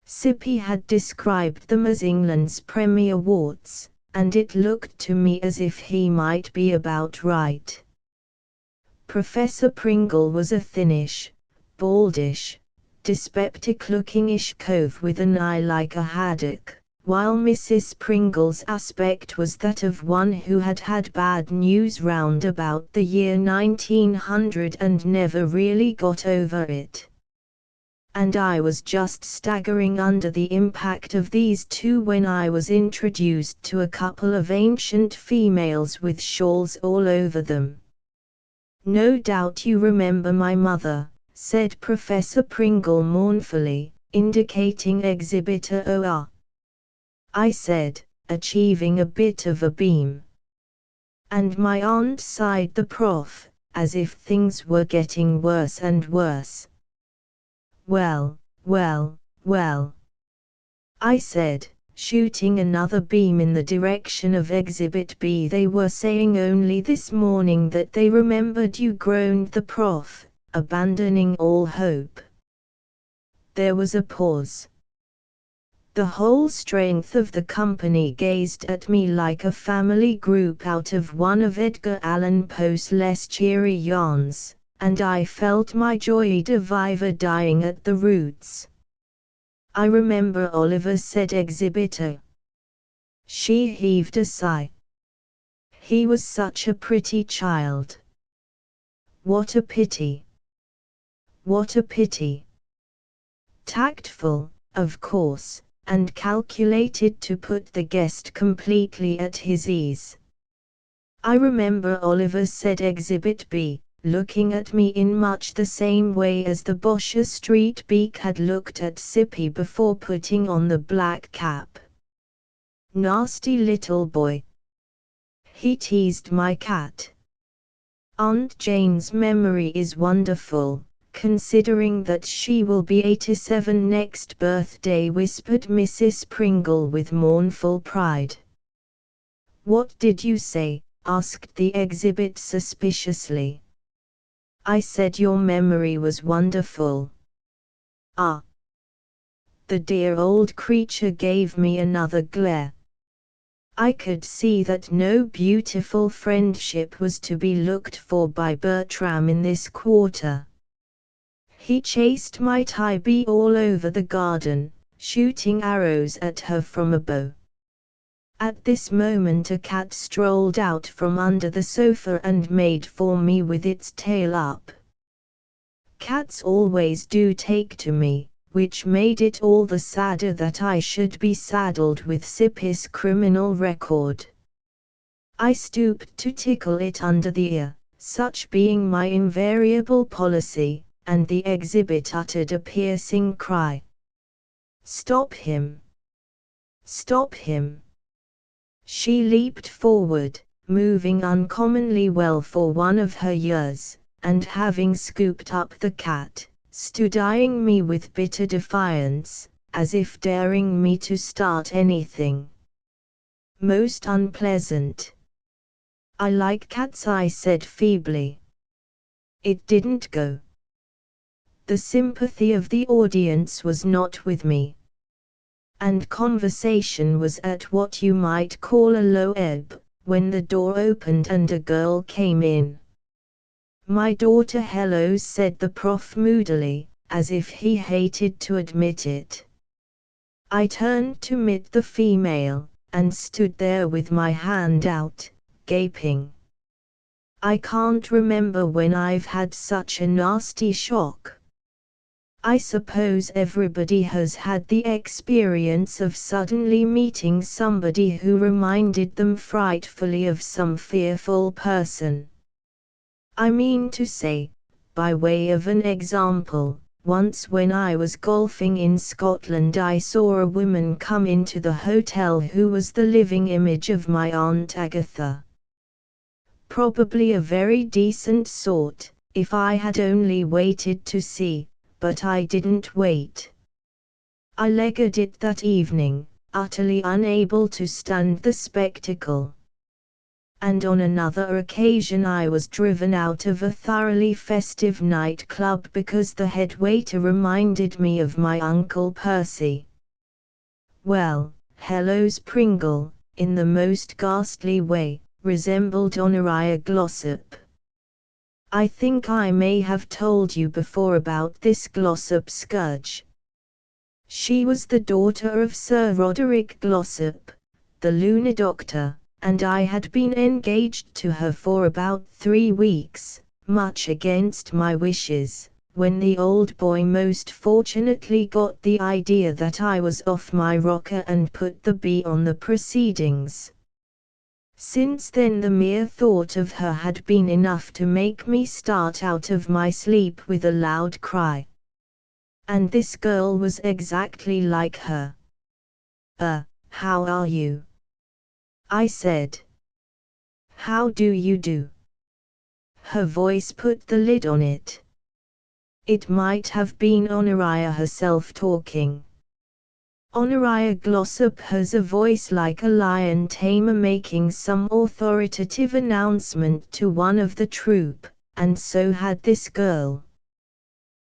S1: Sippy had described them as England's Premier Warts, and it looked to me as if he might be about right. Professor Pringle was a thinnish, baldish, dyspeptic-lookingish cove with an eye like a haddock, while Mrs. Pringle's aspect was that of one who had had bad news round about the year 1900 and never really got over it. And I was just staggering under the impact of these two when I was introduced to a couple of ancient females with shawls all over them. "No doubt you remember my mother," said Professor Pringle mournfully, indicating Exhibitor OR. I said, achieving a bit of a beam. "And my aunt," sighed the prof, as if things were getting worse and worse. "Well, well, well," I said, shooting another beam in the direction of Exhibit B. "They were saying only this morning that they remembered you," groaned the prof, abandoning all hope. There was a pause. The whole strength of the company gazed at me like a family group out of one of Edgar Allan Poe's less cheery yarns, and I felt my joie de vivre dying at the roots. "I remember Oliver," said Exhibitor. She heaved a sigh. "He was such a pretty child. What a pity. What a pity. Tactful, of course, and calculated to put the guest completely at his ease." "I remember Oliver," said Exhibit B, looking at me in much the same way as the Bosher Street beak had looked at Sippy before putting on the black cap. "Nasty little boy. He teased my cat." "Aunt Jane's memory is wonderful, considering that she will be 87 next birthday," whispered Mrs. Pringle with mournful pride. "What did you say?" asked the exhibit suspiciously. "I said your memory was wonderful." "Ah." The dear old creature gave me another glare. I could see that no beautiful friendship was to be looked for by Bertram in this quarter. He chased my Tybee all over the garden, shooting arrows at her from a bow. At this moment a cat strolled out from under the sofa and made for me with its tail up. Cats always do take to me, which made it all the sadder that I should be saddled with Sippy's criminal record. I stooped to tickle it under the ear, such being my invariable policy, and the exhibit uttered a piercing cry. "Stop him! Stop him!" She leaped forward, moving uncommonly well for one of her years, and having scooped up the cat, stood eyeing me with bitter defiance, as if daring me to start anything. Most unpleasant. I like cats, I said feebly. It didn't go. The sympathy of the audience was not with me, and conversation was at what you might call a low ebb, when the door opened and a girl came in. "My daughter." "Hello," said the prof moodily, as if he hated to admit it. I turned to meet the female, and stood there with my hand out, gaping. I can't remember when I've had such a nasty shock. I suppose everybody has had the experience of suddenly meeting somebody who reminded them frightfully of some fearful person. I mean to say, by way of an example, once when I was golfing in Scotland I saw a woman come into the hotel who was the living image of my Aunt Agatha. Probably a very decent sort, if I had only waited to see, but I didn't wait. I legged it that evening, utterly unable to stand the spectacle. And on another occasion I was driven out of a thoroughly festive nightclub because the head waiter reminded me of my Uncle Percy. Well, Hello's Pringle, in the most ghastly way, resembled Honoria Glossop. I think I may have told you before about this Glossop scourge. She was the daughter of Sir Roderick Glossop, the lunar doctor, and I had been engaged to her for about 3 weeks, much against my wishes, when the old boy most fortunately got the idea that I was off my rocker and put the B on the proceedings. Since then the mere thought of her had been enough to make me start out of my sleep with a loud cry. And this girl was exactly like her. How are you?" I said. "How do you do?" Her voice put the lid on it. It might have been Honoria herself talking. Honoria Glossop has a voice like a lion tamer making some authoritative announcement to one of the troupe, and so had this girl.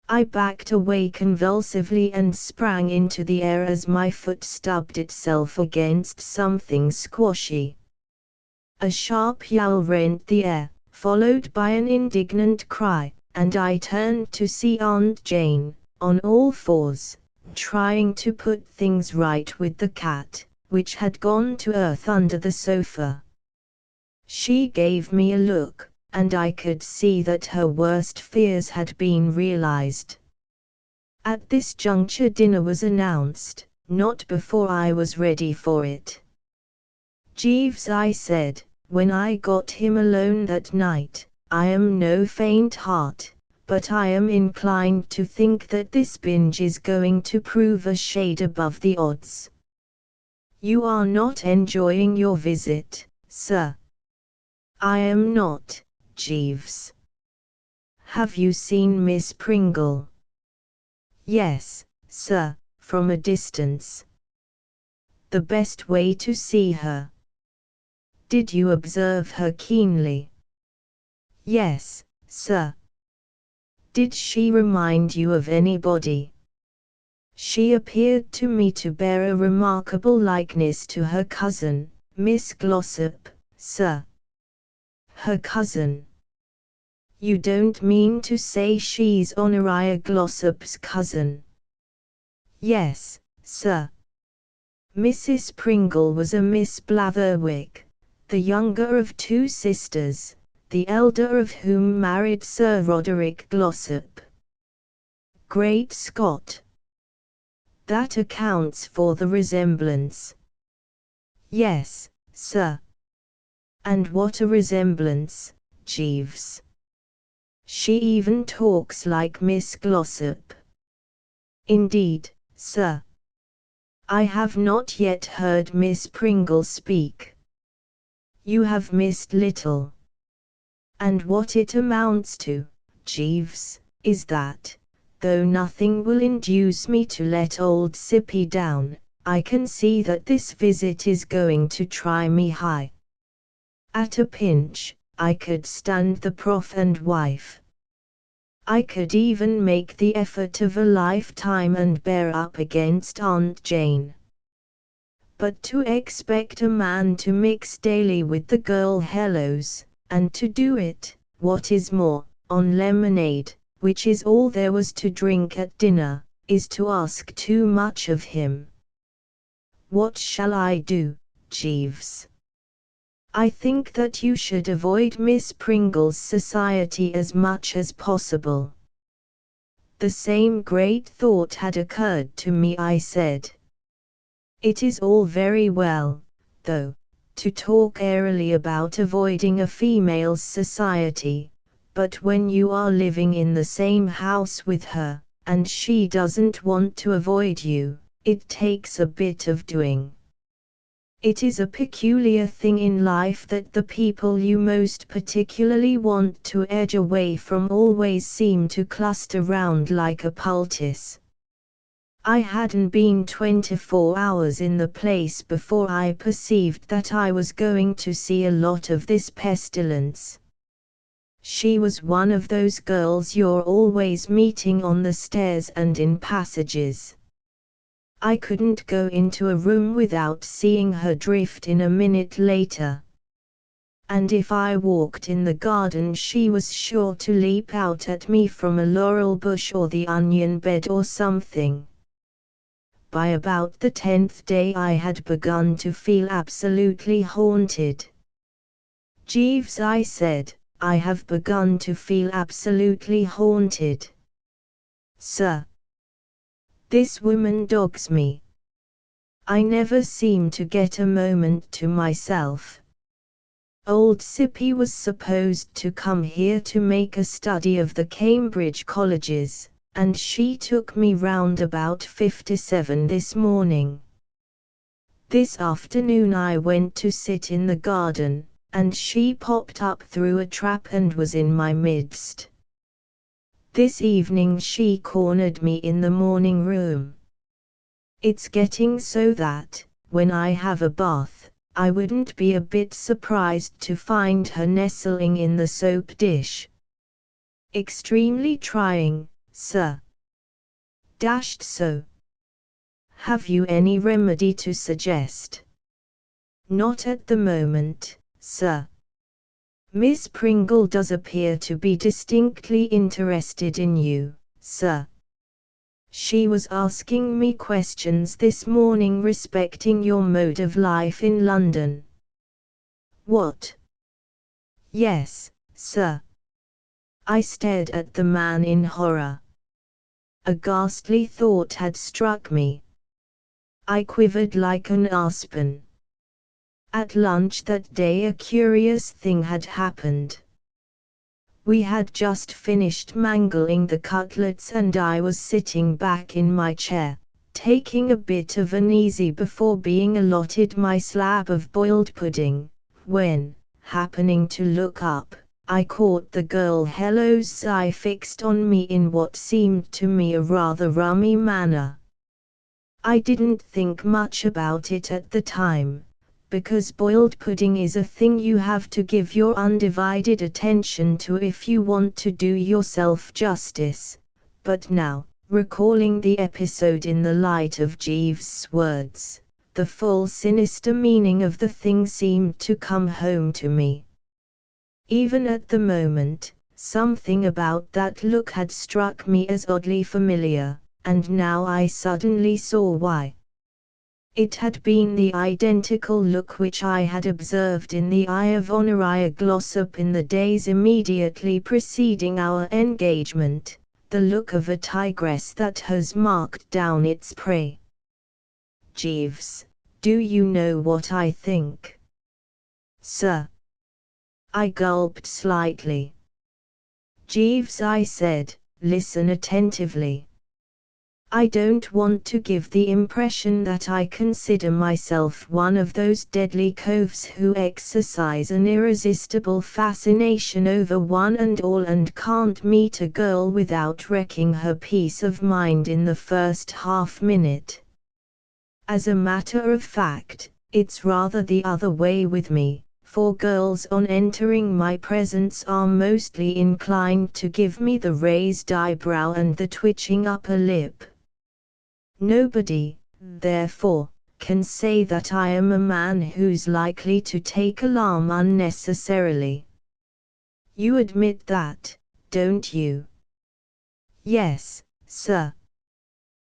S1: I backed away convulsively and sprang into the air as my foot stubbed itself against something squashy. A sharp yowl rent the air, followed by an indignant cry, and I turned to see Aunt Jane, on all fours, trying to put things right with the cat, which had gone to earth under the sofa. She gave me a look, and I could see that her worst fears had been realized. At this juncture dinner was announced, not before I was ready for it. "Jeeves," I said, when I got him alone that night, "I am no faint heart, but I am inclined to think that this binge is going to prove a shade above the odds." "You are not enjoying your visit, sir." "I am not, Jeeves." "Have you seen Miss Pringle?" "Yes, sir, from a distance." "The best way to see her." "Did you observe her keenly?" "Yes, sir." "Did she remind you of anybody?" "She appeared to me to bear a remarkable likeness to her cousin, Miss Glossop, sir." "Her cousin? You don't mean to say she's Honoria Glossop's cousin?" "Yes, sir." Mrs. Pringle was a Miss Blatherwick, the younger of 2 sisters, the elder of whom married Sir Roderick Glossop. Great Scott! That accounts for the resemblance. "Yes, sir." "And what a resemblance, Jeeves. She even talks like Miss Glossop." "Indeed, sir. I have not yet heard Miss Pringle speak." You have missed little. And what it amounts to, Jeeves, is that, though nothing will induce me to let old Sippy down, I can see that this visit is going to try me high. At a pinch, I could stand the prof and wife. I could even make the effort of a lifetime and bear up against Aunt Jane. But to expect a man to mix daily with the girl Hellos, and to do it, what is more, on lemonade, which is all there was to drink at dinner, is to ask too much of him. What shall I do, Jeeves? I think that you should avoid Miss Pringle's society as much as possible. The same great thought had occurred to me, I said. It is all very well, though, to talk airily about avoiding a female's society, but when you are living in the same house with her, and she doesn't want to avoid you, it takes a bit of doing. It is a peculiar thing in life that the people you most particularly want to edge away from always seem to cluster round like a poultice. I hadn't been 24 hours in the place before I perceived that I was going to see a lot of this pestilence. She was one of those girls you're always meeting on the stairs and in passages. I couldn't go into a room without seeing her drift in a minute later. And if I walked in the garden she was sure to leap out at me from a laurel bush or the onion bed or something. By about the 10th day I had begun to feel absolutely haunted. Jeeves, I said, I have begun to feel absolutely haunted. Sir. This woman dogs me. I never seem to get a moment to myself. Old Sippy was supposed to come here to make a study of the Cambridge colleges, and she took me round about 57 this morning. This afternoon I went to sit in the garden, and she popped up through a trap and was in my midst. This evening she cornered me in the morning room. It's getting so that, when I have a bath, I wouldn't be a bit surprised to find her nestling in the soap dish. Extremely trying, sir. Dashed so. Have you any remedy to suggest? Not at the moment, sir. Miss Pringle does appear to be distinctly interested in you, sir. She was asking me questions this morning respecting your mode of life in London. What? Yes, sir. I stared at the man in horror. A ghastly thought had struck me. I quivered like an aspen. At lunch that day a curious thing had happened. We had just finished mangling the cutlets and I was sitting back in my chair, taking a bit of an easy before being allotted my slab of boiled pudding, when, happening to look up, I caught the girl Hello's eye fixed on me in what seemed to me a rather rummy manner. I didn't think much about it at the time, because boiled pudding is a thing you have to give your undivided attention to if you want to do yourself justice, but now, recalling the episode in the light of Jeeves' words, the full sinister meaning of the thing seemed to come home to me. Even at the moment, something about that look had struck me as oddly familiar, and now I suddenly saw why. It had been the identical look which I had observed in the eye of Honoria Glossop in the days immediately preceding our engagement, the look of a tigress that has marked down its prey. Jeeves, do you know what I think? Sir. I gulped slightly. Jeeves, I said, listen attentively. I don't want to give the impression that I consider myself one of those deadly coves who exercise an irresistible fascination over one and all and can't meet a girl without wrecking her peace of mind in the first half minute. As a matter of fact, it's rather the other way with me, for girls on entering my presence are mostly inclined to give me the raised eyebrow and the twitching upper lip. Nobody, therefore, can say that I am a man who's likely to take alarm unnecessarily. You admit that, don't you? Yes, sir.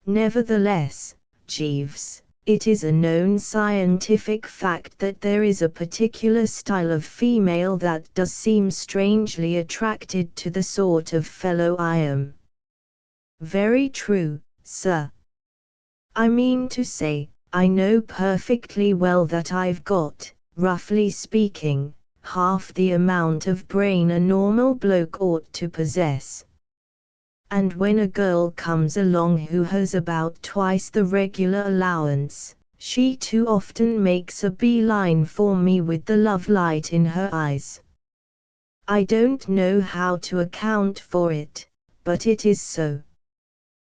S1: Nevertheless, Jeeves, it is a known scientific fact that there is a particular style of female that does seem strangely attracted to the sort of fellow I am. Very true, sir. I mean to say, I know perfectly well that I've got, roughly speaking, half the amount of brain a normal bloke ought to possess. And when a girl comes along who has about twice the regular allowance, she too often makes a beeline for me with the love light in her eyes. I don't know how to account for it, but it is so.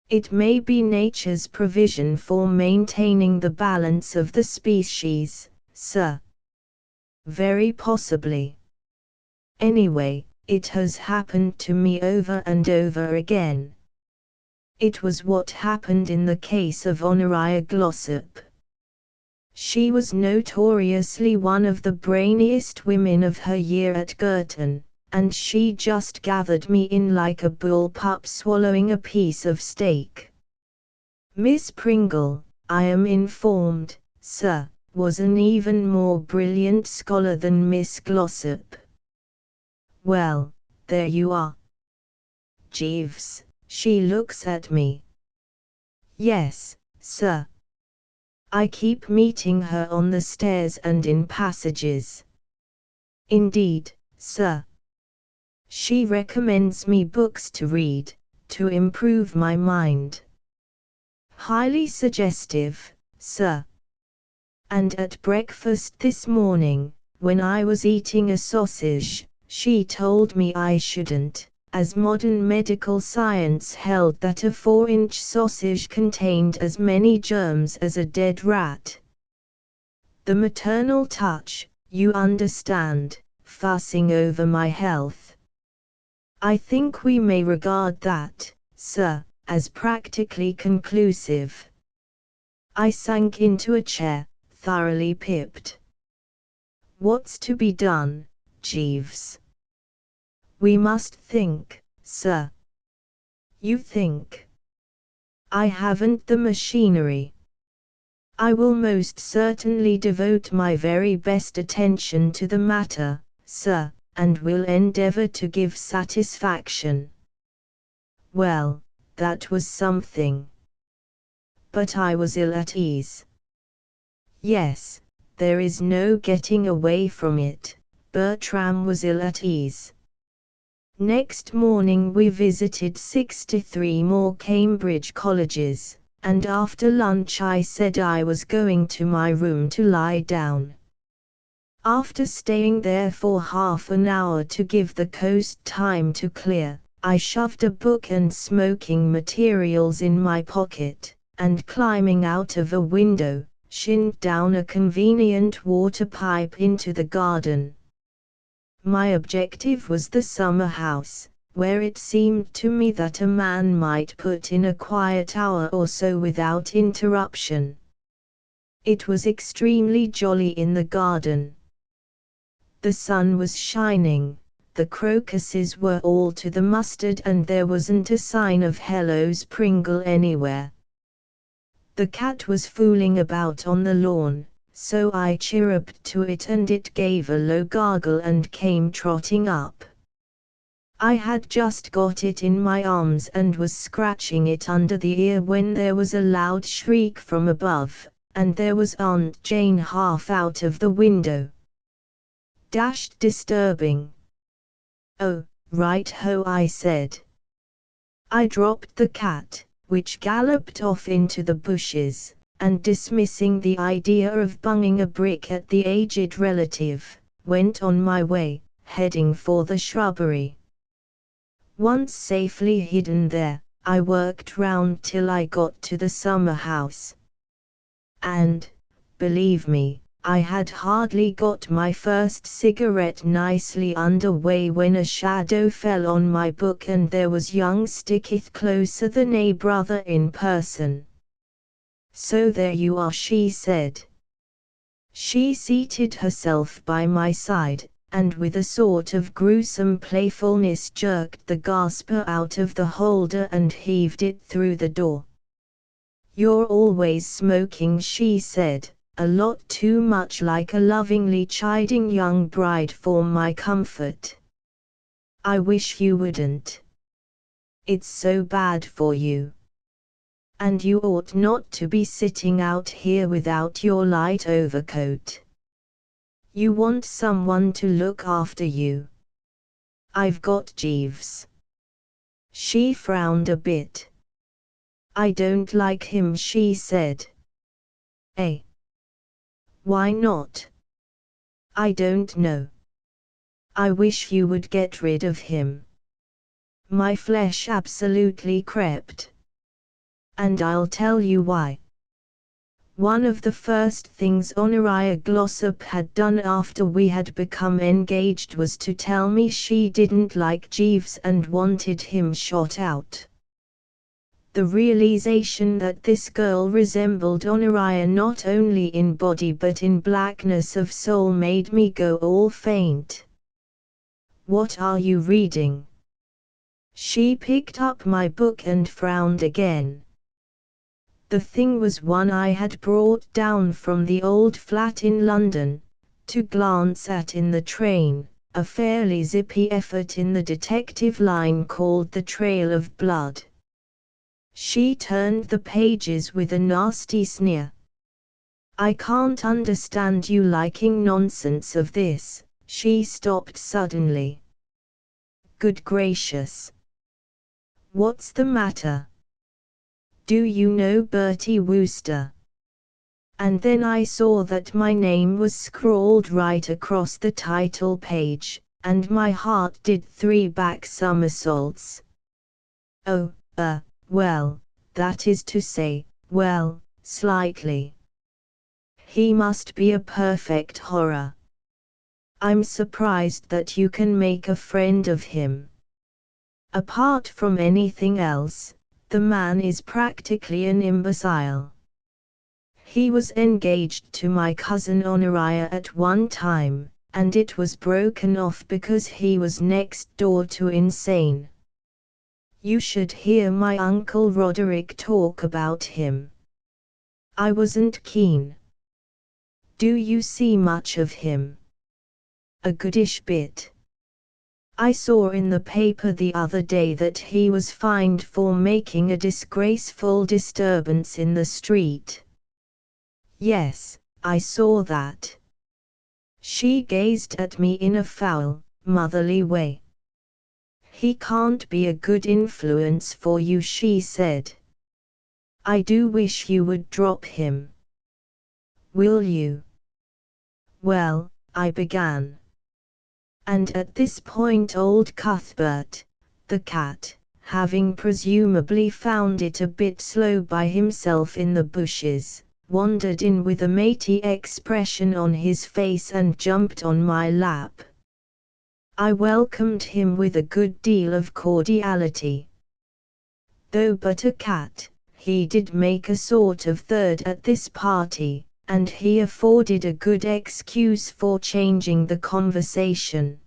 S1: It may be nature's provision for maintaining the balance of the species, sir. Very possibly. Anyway, it has happened to me over and over again. It was what happened in the case of Honoria Glossop. She was notoriously one of the brainiest women of her year at Girton, and she just gathered me in like a bullpup swallowing a piece of steak. Miss Pringle, I am informed, sir, was an even more brilliant scholar than Miss Glossop. Well, there you are. Jeeves, she looks at me. Yes, sir. I keep meeting her on the stairs and in passages. Indeed, sir. She recommends me books to read, to improve my mind. Highly suggestive, sir. And at breakfast this morning, when I was eating a sausage, she told me I shouldn't, as modern medical science held that a 4-inch sausage contained as many germs as a dead rat. The maternal touch, you understand, fussing over my health. I think we may regard that, sir, as practically conclusive. I sank into a chair, thoroughly pipped. What's to be done, Jeeves? We must think, sir. You think? I haven't the machinery. I will most certainly devote my very best attention to the matter, sir, and will endeavor to give satisfaction. Well, that was something. But I was ill at ease. Yes, there is no getting away from it, Bertram was ill at ease. Next morning we visited 63 more Cambridge colleges, and after lunch I said I was going to my room to lie down. After staying there for half an hour to give the coast time to clear, I shoved a book and smoking materials in my pocket, and climbing out of a window, shinned down a convenient water pipe into the garden. My objective was the summer house, where it seemed to me that a man might put in a quiet hour or so without interruption. It was extremely jolly in the garden. The sun was shining, the crocuses were all to the mustard and there wasn't a sign of Hello's Pringle anywhere. The cat was fooling about on the lawn, so I chirruped to it and it gave a low gargle and came trotting up. I had just got it in my arms and was scratching it under the ear when there was a loud shriek from above, and there was Aunt Jane half out of the window. Dashed disturbing. Oh, right ho, I said. I dropped the cat, which galloped off into the bushes, and dismissing the idea of bunging a brick at the aged relative, went on my way, heading for the shrubbery. Once safely hidden there, I worked round till I got to the summer house. And, believe me, I had hardly got my first cigarette nicely under way when a shadow fell on my book, and there was young Sticketh closer than a brother in person. "So there you are," she said. She seated herself by my side, and with a sort of gruesome playfulness jerked the gasper out of the holder and heaved it through the door. "You're always smoking," she said, a lot too much like a lovingly chiding young bride for my comfort. "I wish you wouldn't. It's so bad for you. And you ought not to be sitting out here without your light overcoat. You want someone to look after you." "I've got Jeeves." She frowned a bit. "I don't like him," she said. "Eh? Why not?" "I don't know. I wish you would get rid of him." My flesh absolutely crept. And I'll tell you why. One of the first things Honoria Glossop had done after we had become engaged was to tell me she didn't like Jeeves and wanted him shot out. The realization that this girl resembled Honoria not only in body but in blackness of soul made me go all faint. "What are you reading?" She picked up my book and frowned again. The thing was one I had brought down from the old flat in London, to glance at in the train, a fairly zippy effort in the detective line called The Trail of Blood. She turned the pages with a nasty sneer. "I can't understand you liking nonsense of this." She stopped suddenly. "Good gracious. What's the matter? Do you know Bertie Wooster?" And then I saw that my name was scrawled right across the title page, and my heart did 3 back somersaults. "Oh, well, that is to say, well, slightly. He must be a perfect horror. I'm surprised that you can make a friend of him. Apart from anything else, the man is practically an imbecile. He was engaged to my cousin Honoria at one time, and it was broken off because he was next door to insane. You should hear my Uncle Roderick talk about him. I wasn't keen." "Do you see much of him?" "A goodish bit. I saw in the paper the other day that he was fined for making a disgraceful disturbance in the street." "Yes, I saw that." She gazed at me in a foul, motherly way. "He can't be a good influence for you," she said. "I do wish you would drop him." "Will you?" "Well," I began. And at this point old Cuthbert, the cat, having presumably found it a bit slow by himself in the bushes, wandered in with a matey expression on his face and jumped on my lap. I welcomed him with a good deal of cordiality. Though but a cat, he did make a sort of third at this party, and he afforded a good excuse for changing the conversation.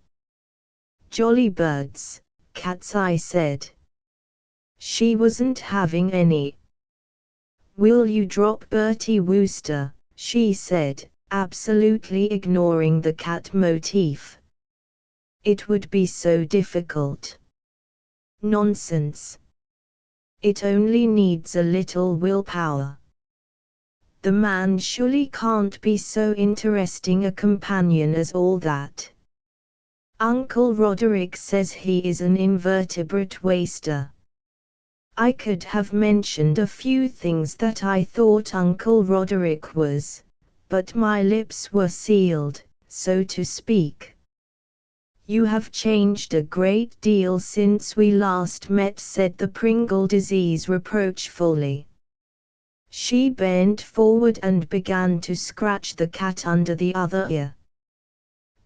S1: "Jolly birds, cats," I said. She wasn't having any. "Will you drop Bertie Wooster?" she said, absolutely ignoring the cat motif. "It would be so difficult." "Nonsense. It only needs a little willpower. The man surely can't be so interesting a companion as all that. Uncle Roderick says he is an invertebrate waster." I could have mentioned a few things that I thought Uncle Roderick was, but my lips were sealed, so to speak. "You have changed a great deal since we last met," said the Pringle Disease reproachfully. She bent forward and began to scratch the cat under the other ear.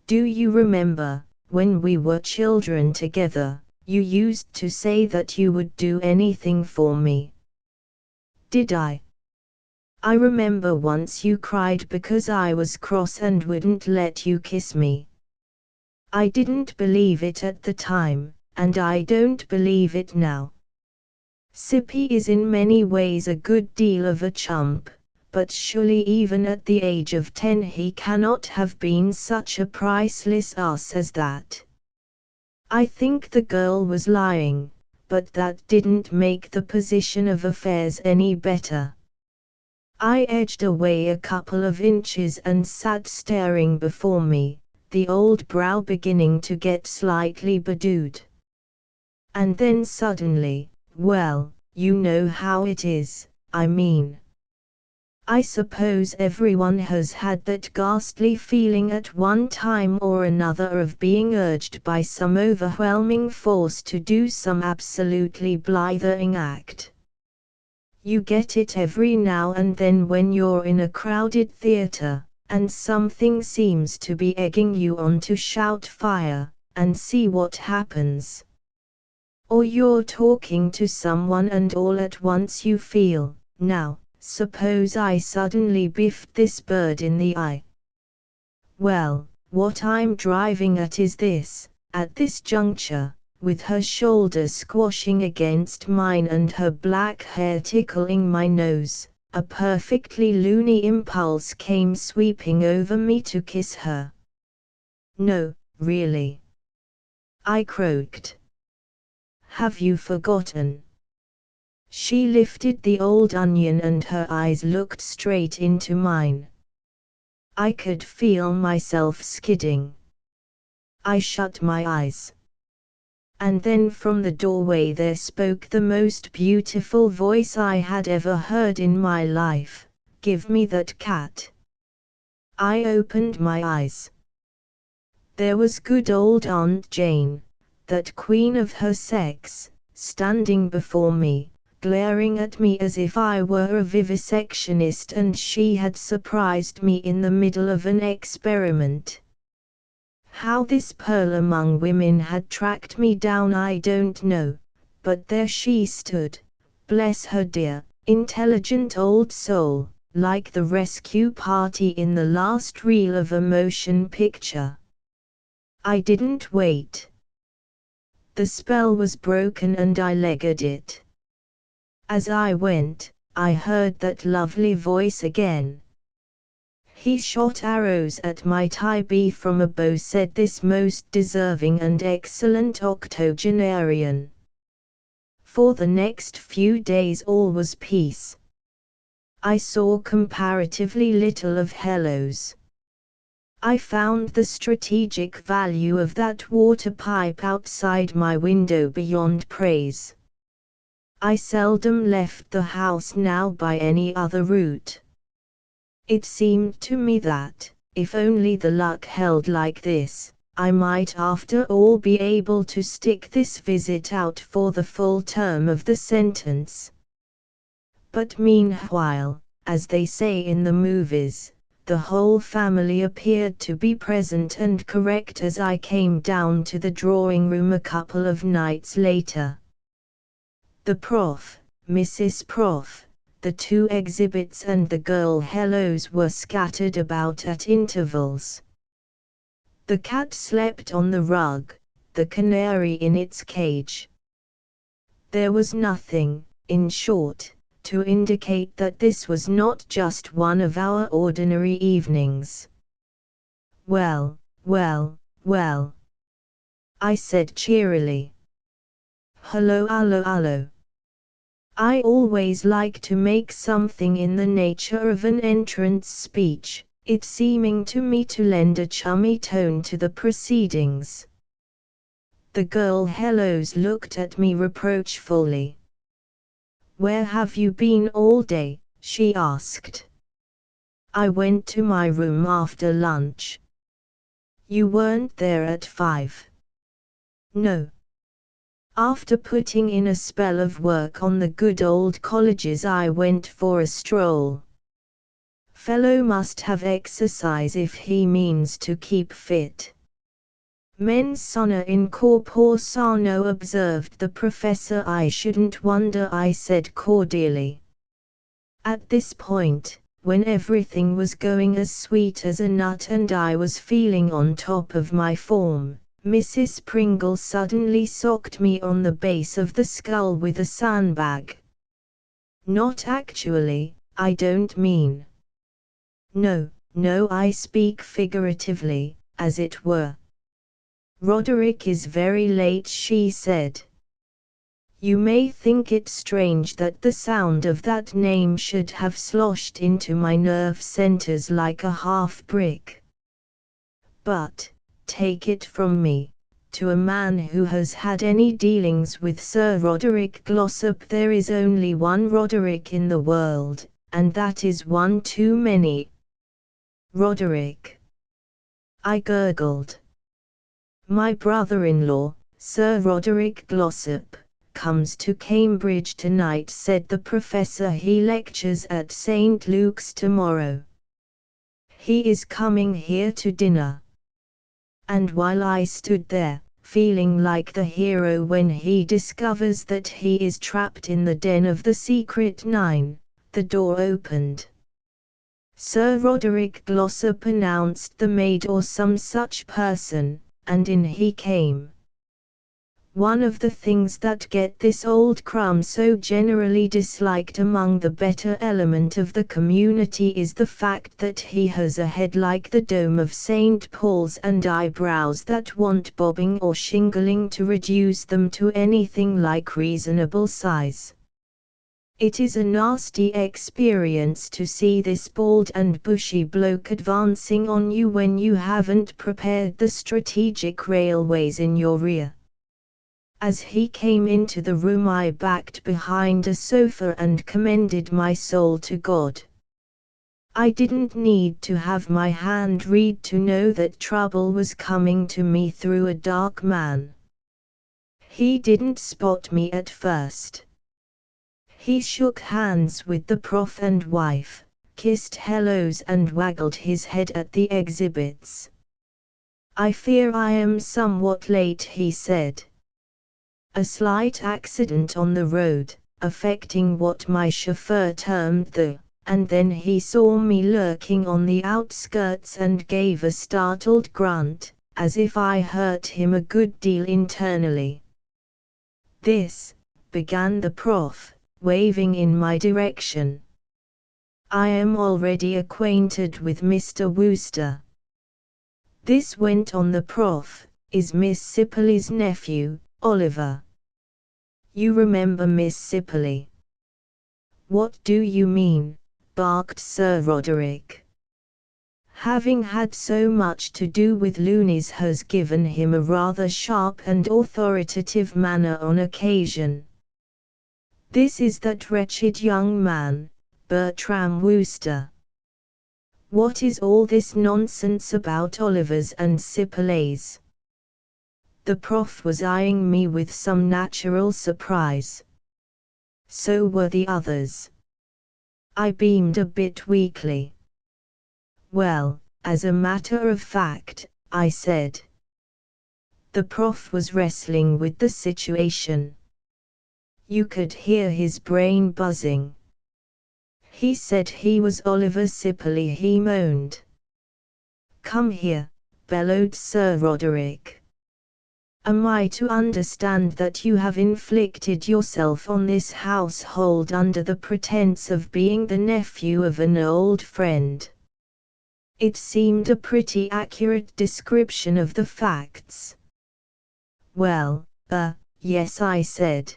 S1: "Do you remember, when we were children together, you used to say that you would do anything for me?" "Did I? I remember once you cried because I was cross and wouldn't let you kiss me. I didn't believe it at the time, and I don't believe it now. Sippy is in many ways a good deal of a chump, but surely even at the age of 10 he cannot have been such a priceless ass as that." I think the girl was lying, but that didn't make the position of affairs any better. I edged away a couple of inches and sat staring before me, the old brow beginning to get slightly bedewed. And then suddenly, "Well, you know how it is, I mean. I suppose everyone has had that ghastly feeling at one time or another of being urged by some overwhelming force to do some absolutely blithering act. You get it every now and then when you're in a crowded theater, and something seems to be egging you on to shout fire, and see what happens. Or you're talking to someone and all at once you feel, now, suppose I suddenly biffed this bird in the eye. Well, what I'm driving at is this: at this juncture, with her shoulder squashing against mine and her black hair tickling my nose, a perfectly loony impulse came sweeping over me to kiss her. "No, really," I croaked. "Have you forgotten?" She lifted the old onion and her eyes looked straight into mine. I could feel myself skidding. I shut my eyes. And then from the doorway there spoke the most beautiful voice I had ever heard in my life: "Give me that cat." I opened my eyes. There was good old Aunt Jane, that queen of her sex, standing before me, glaring at me as if I were a vivisectionist and she had surprised me in the middle of an experiment. How this pearl among women had tracked me down I don't know, but there she stood, bless her dear, intelligent old soul, like the rescue party in the last reel of a motion picture. I didn't wait. The spell was broken and I legged it. As I went, I heard that lovely voice again. "He shot arrows at my Tybee from a bow," said this most deserving and excellent octogenarian. For the next few days all was peace. I saw comparatively little of Hellos. I found the strategic value of that water pipe outside my window beyond praise. I seldom left the house now by any other route. It seemed to me that, if only the luck held like this, I might after all be able to stick this visit out for the full term of the sentence. But meanwhile, as they say in the movies, the whole family appeared to be present and correct as I came down to the drawing room a couple of nights later. The Prof, Mrs. Prof, the two exhibits and the girl Hellos were scattered about at intervals. The cat slept on the rug, the canary in its cage. There was nothing, in short, to indicate that this was not just one of our ordinary evenings. "Well, well, well," I said cheerily. "Hullo, hullo, hullo." I always like to make something in the nature of an entrance speech, it seeming to me to lend a chummy tone to the proceedings. The girl Hellos looked at me reproachfully. "Where have you been all day?" she asked. "I went to my room after lunch." "You weren't there at 5?" "No. After putting in a spell of work on the good old colleges I went for a stroll. Fellow must have exercise if he means to keep fit." "Mens sana in corpore sano," observed the professor. "I shouldn't wonder," I said cordially. At this point, when everything was going as sweet as a nut and I was feeling on top of my form, Mrs. Pringle suddenly socked me on the base of the skull with a sandbag. "Not actually, I don't mean." No, I speak figuratively, as it were." "Roderick is very late," she said. You may think it strange that the sound of that name should have sloshed into my nerve centers like a half-brick. But, take it from me, to a man who has had any dealings with Sir Roderick Glossop, there is only one Roderick in the world, and that is one too many. "Roderick," I gurgled. "My brother-in-law, Sir Roderick Glossop, comes to Cambridge tonight," said the professor. "He lectures at St. Luke's tomorrow. He is coming here to dinner." And while I stood there, feeling like the hero when he discovers that he is trapped in the den of the Secret Nine, the door opened. "Sir Roderick Glossop," announced the maid or some such person, and in he came. One of the things that get this old crumb so generally disliked among the better element of the community is the fact that he has a head like the dome of St. Paul's and eyebrows that want bobbing or shingling to reduce them to anything like reasonable size. It is a nasty experience to see this bald and bushy bloke advancing on you when you haven't prepared the strategic railways in your rear. As he came into the room I backed behind a sofa and commended my soul to God. I didn't need to have my hand read to know that trouble was coming to me through a dark man. He didn't spot me at first. He shook hands with the prof and wife, kissed hellos and waggled his head at the exhibits. "I fear I am somewhat late," he said. "A slight accident on the road, affecting what my chauffeur termed the," and then he saw me lurking on the outskirts and gave a startled grunt, as if I hurt him a good deal internally. "This," began the prof, waving in my direction. "I am already acquainted with Mr. Wooster." "This," went on the prof, "is Miss Sipley's nephew, Oliver." "You remember Miss Sipley?" "What do you mean?" barked Sir Roderick. Having had so much to do with loonies has given him a rather sharp and authoritative manner on occasion. "This is that wretched young man, Bertram Wooster." "What is all this nonsense about Olivers and Sipleys?" The prof was eyeing me with some natural surprise. So were the others. I beamed a bit weakly. "Well, as a matter of fact," I said. The prof was wrestling with the situation. You could hear his brain buzzing. "He said he was Oliver Sipley," he moaned. "Come here," bellowed Sir Roderick. "Am I to understand that you have inflicted yourself on this household under the pretense of being the nephew of an old friend?" It seemed a pretty accurate description of the facts. "Well, yes," I said.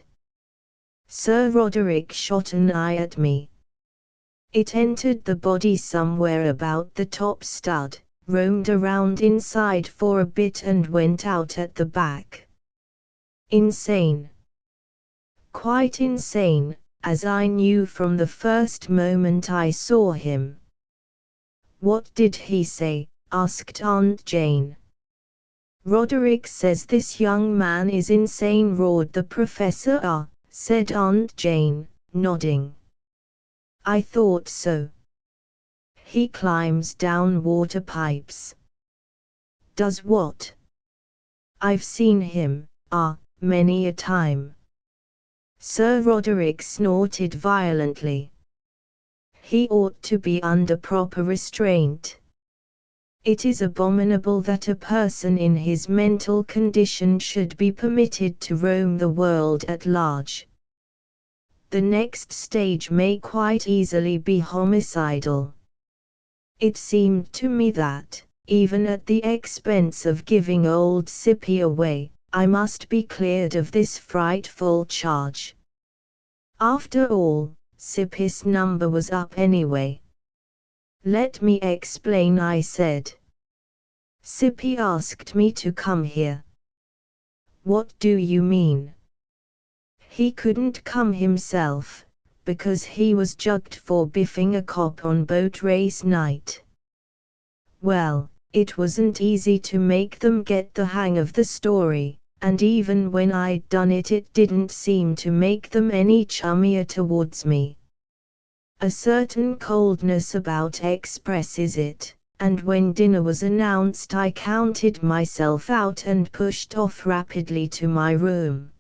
S1: Sir Roderick shot an eye at me. It entered the body somewhere about the top stud, roamed around inside for a bit and went out at the back. "Insane." "Quite insane," as I knew from the first moment I saw him. "What did he say?" asked Aunt Jane. "Roderick says this young man is insane," roared the professor. "Ah," said Aunt Jane, nodding. "I thought so. He climbs down water pipes." "Does what?" "I've seen him, many a time." Sir Roderick snorted violently. "He ought to be under proper restraint. It is abominable that a person in his mental condition should be permitted to roam the world at large. The next stage may quite easily be homicidal. It seemed to me that, even at the expense of giving old Sippy away, I must be cleared of this frightful charge. After all, Sippy's number was up anyway." "Let me explain," I said. "Sippy asked me to come here." "What do you mean?" "He couldn't come himself, because he was jugged for biffing a cop on boat race night." Well, it wasn't easy to make them get the hang of the story, and even when I'd done it, it didn't seem to make them any chummier towards me. A certain coldness about expresses it, and when dinner was announced I counted myself out and pushed off rapidly to my room.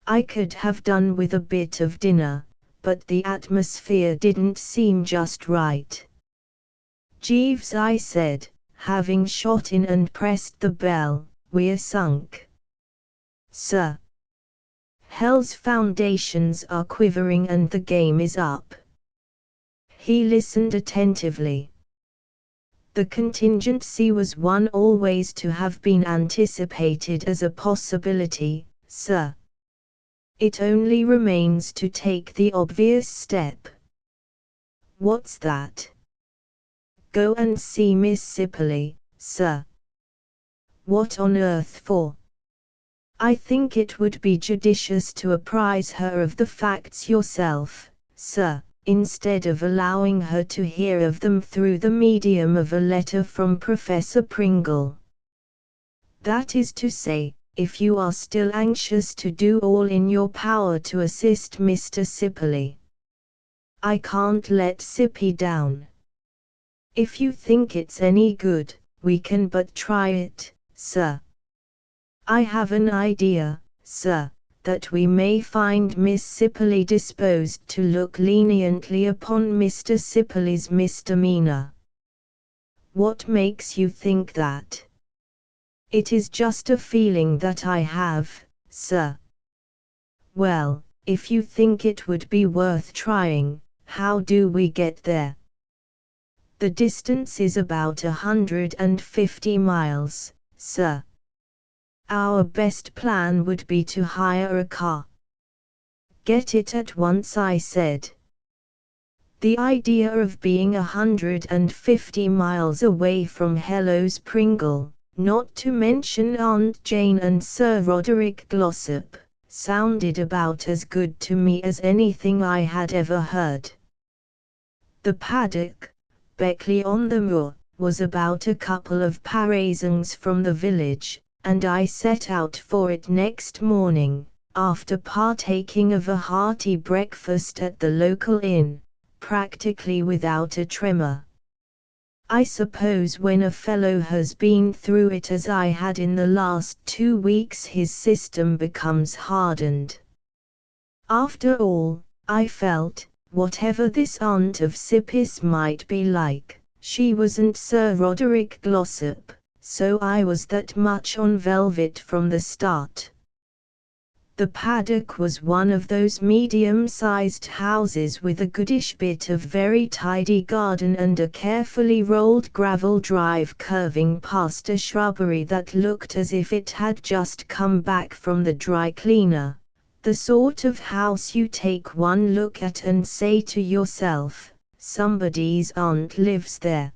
S1: I could have done with a bit of dinner, but the atmosphere didn't seem just right. "Jeeves," I said, having shot in and pressed the bell, "we're sunk." "Sir." "Hell's foundations are quivering and the game is up." He listened attentively. The contingency was one always to have been anticipated as a possibility, sir. It only remains to take the obvious step. "What's that?" "Go and see Miss Sipperley, sir." "What on earth for?" "I think it would be judicious to apprise her of the facts yourself, sir, instead of allowing her to hear of them through the medium of a letter from Professor Pringle. That is to say, if you are still anxious to do all in your power to assist Mr. Sipperley. I can't let Sippy down. If you think it's any good, we can but try it, sir. I have an idea, sir, that we may find Miss Sipperley disposed to look leniently upon Mr. Sipperley's misdemeanor." "What makes you think that?" "It is just a feeling that I have, sir." "Well, if you think it would be worth trying, how do we get there?" "The distance is about 150 miles, sir. Our best plan would be to hire a car." "Get it at once," I said. The idea of being 150 miles away from Hello's Pringle, not to mention Aunt Jane and Sir Roderick Glossop, sounded about as good to me as anything I had ever heard. The paddock, Beckley on the Moor, was about a couple of parasangs from the village, and I set out for it next morning, after partaking of a hearty breakfast at the local inn, practically without a tremor. I suppose when a fellow has been through it as I had in the last 2 weeks, his system becomes hardened. After all, I felt, whatever this aunt of Sippy's might be like, she wasn't Sir Roderick Glossop, so I was that much on velvet from the start. The paddock was one of those medium-sized houses with a goodish bit of very tidy garden and a carefully rolled gravel drive curving past a shrubbery that looked as if it had just come back from the dry cleaner, the sort of house you take one look at and say to yourself, somebody's aunt lives there.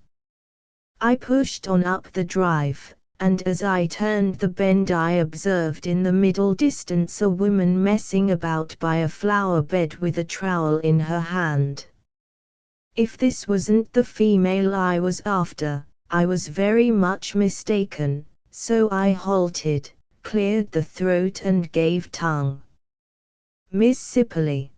S1: I pushed on up the drive, and as I turned the bend I observed in the middle distance a woman messing about by a flower bed with a trowel in her hand. If this wasn't the female I was after, I was very much mistaken, so I halted, cleared the throat and gave tongue. Miss Sipperley.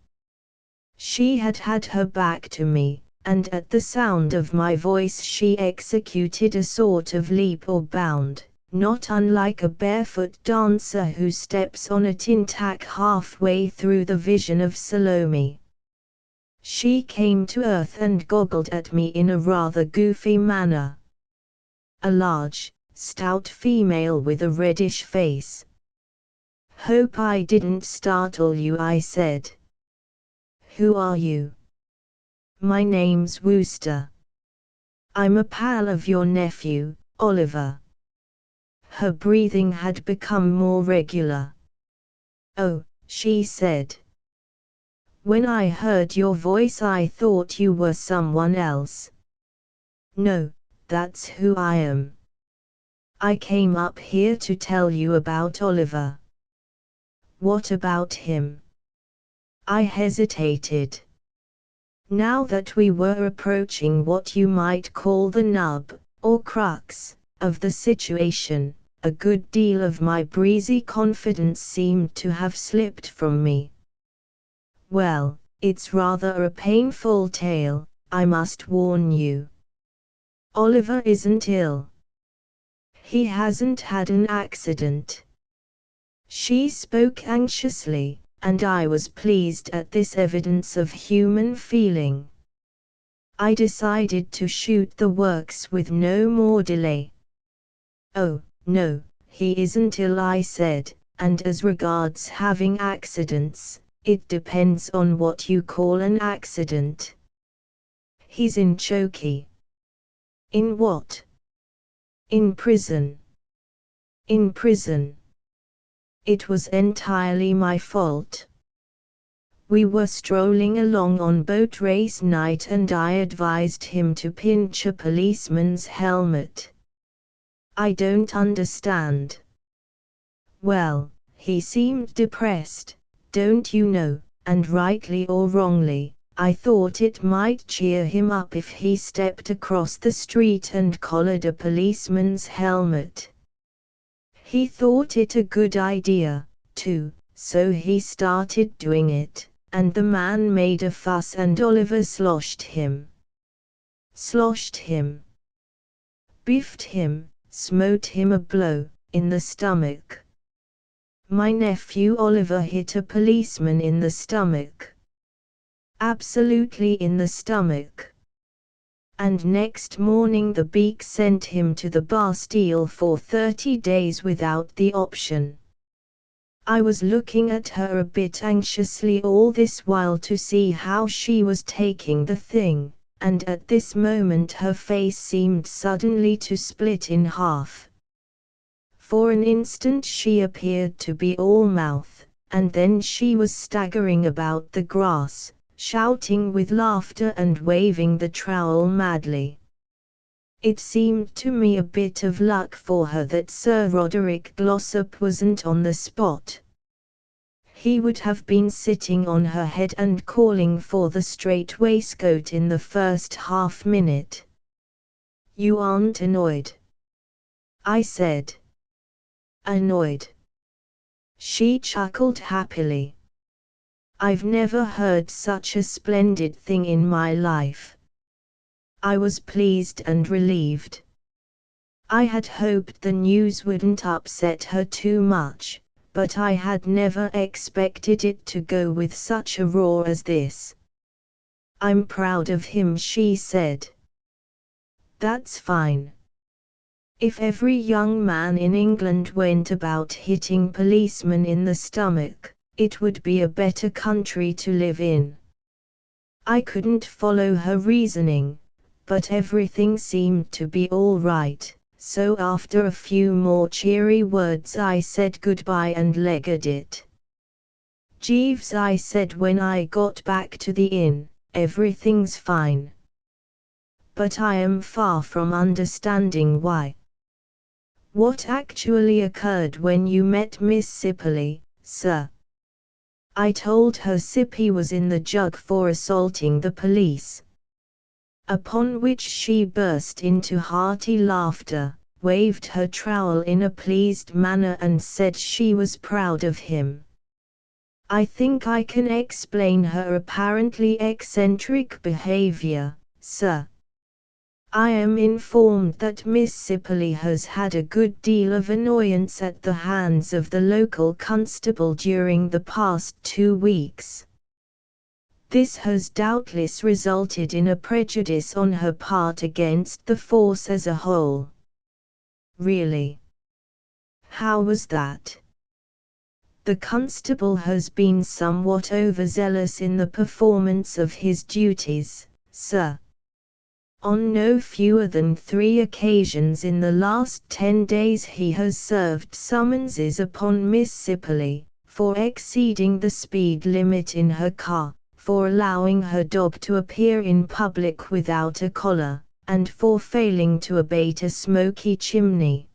S1: She had had her back to me, and at the sound of my voice she executed a sort of leap or bound, not unlike a barefoot dancer who steps on a tin tack halfway through the Vision of Salome. She came to earth and goggled at me in a rather goofy manner. A large, stout female with a reddish face. "Hope I didn't startle you," I said. "Who are you?" "My name's Wooster. I'm a pal of your nephew, Oliver." Her breathing had become more regular. "Oh," she said. "When I heard your voice I thought you were someone else." "No, that's who I am. I came up here to tell you about Oliver." "What about him?" I hesitated. Now that we were approaching what you might call the nub, or crux, of the situation, a good deal of my breezy confidence seemed to have slipped from me. "Well, it's rather a painful tale, I must warn you. Oliver isn't ill. He hasn't had an accident." She spoke anxiously, and I was pleased at this evidence of human feeling. I decided to shoot the works with no more delay. "Oh, no, he isn't ill," I said, "and as regards having accidents, it depends on what you call an accident. He's in chokey." "In what?" "In prison." "In prison." It was entirely my fault. We were strolling along on boat race night and I advised him to pinch a policeman's helmet. "I don't understand." "Well, he seemed depressed, don't you know, and rightly or wrongly, I thought it might cheer him up if he stepped across the street and collared a policeman's helmet. He thought it a good idea, too, so he started doing it, and the man made a fuss and Oliver sloshed him." "Sloshed him?" "Biffed him, smote him a blow, in the stomach." "My nephew Oliver hit a policeman in the stomach?" "Absolutely in the stomach. And next morning the Beak sent him to the Bastille for 30 days without the option." I was looking at her a bit anxiously all this while to see how she was taking the thing, and at this moment her face seemed suddenly to split in half. For an instant she appeared to be all mouth, and then she was staggering about the grass, shouting with laughter and waving the trowel madly. It seemed to me a bit of luck for her that Sir Roderick Glossop wasn't on the spot. He would have been sitting on her head and calling for the strait waistcoat in the first half-minute. "You aren't annoyed?" I said. "Annoyed?" She chuckled happily. "I've never heard such a splendid thing in my life." I was pleased and relieved. I had hoped the news wouldn't upset her too much, but I had never expected it to go with such a roar as this. "I'm proud of him," she said. "That's fine. If every young man in England went about hitting policemen in the stomach, it would be a better country to live in." I couldn't follow her reasoning, but everything seemed to be all right, so after a few more cheery words I said goodbye and legged it. "Jeeves," I said when I got back to the inn, "everything's fine. But I am far from understanding why." What actually occurred when you met Miss Sippely, sir? I told her Sippy was in the jug for assaulting the police. Upon which she burst into hearty laughter, waved her trowel in a pleased manner and said she was proud of him. I think I can explain her apparently eccentric behavior, sir. I am informed that Miss Sippely has had a good deal of annoyance at the hands of the local constable during the past 2 weeks. This has doubtless resulted in a prejudice on her part against the force as a whole. Really? How was that? The constable has been somewhat overzealous in the performance of his duties, sir. On no fewer than 3 occasions in the last 10 days he has served summonses upon Miss Sippely, for exceeding the speed limit in her car, for allowing her dog to appear in public without a collar, and for failing to abate a smoky chimney.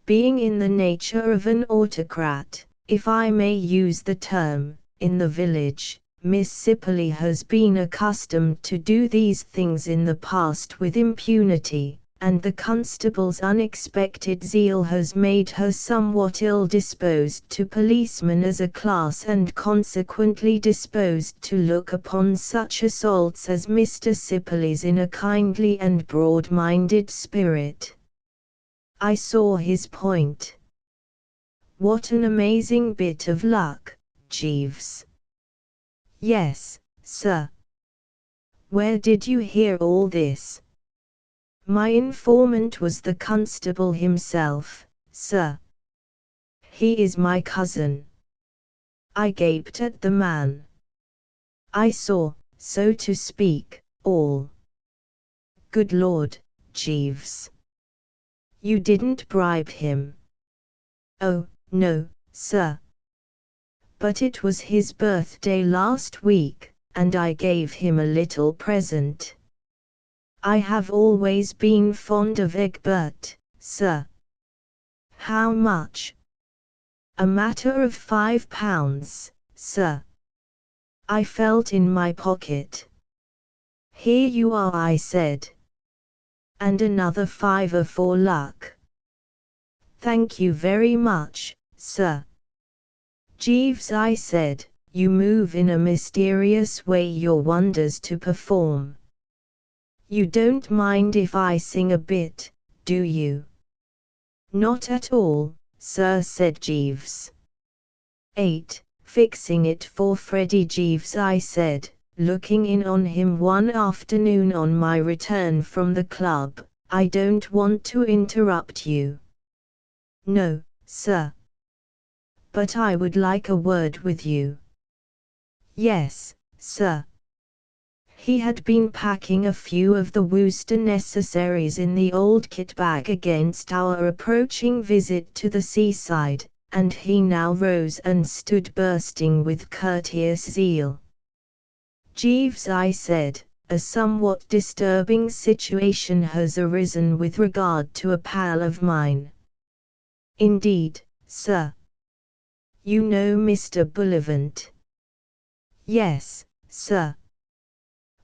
S1: Being in the nature of an autocrat, if I may use the term, in the village, Miss Sippely has been accustomed to do these things in the past with impunity, and the constable's unexpected zeal has made her somewhat ill-disposed to policemen as a class and consequently disposed to look upon such assaults as Mr. Sippely's in a kindly and broad-minded spirit. I saw his point. What an amazing bit of luck, Jeeves. Yes, sir. Where did you hear all this? My informant was the constable himself, sir. He is my cousin. I gaped at the man. I saw, so to speak, all. Good Lord, Jeeves. You didn't bribe him? Oh, no, sir. But it was his birthday last week, and I gave him a little present. I have always been fond of Egbert, sir. How much? A matter of £5, sir. I felt in my pocket. Here you are, I said. And another £5 for luck. Thank you very much, sir. Jeeves, I said, you move in a mysterious way your wonders to perform. You don't mind if I sing a bit, do you? Not at all, sir, said Jeeves. 8. Fixing it for Freddie Jeeves, I said, looking in on him one afternoon on my return from the club. I don't want to interrupt you. No, sir. But I would like a word with you. Yes, sir. He had been packing a few of the Worcester necessaries in the old kit bag against our approaching visit to the seaside, and he now rose and stood bursting with courteous zeal. Jeeves, I said, a somewhat disturbing situation has arisen with regard to a pal of mine. Indeed, sir. You know Mr. Bullivant? Yes, sir.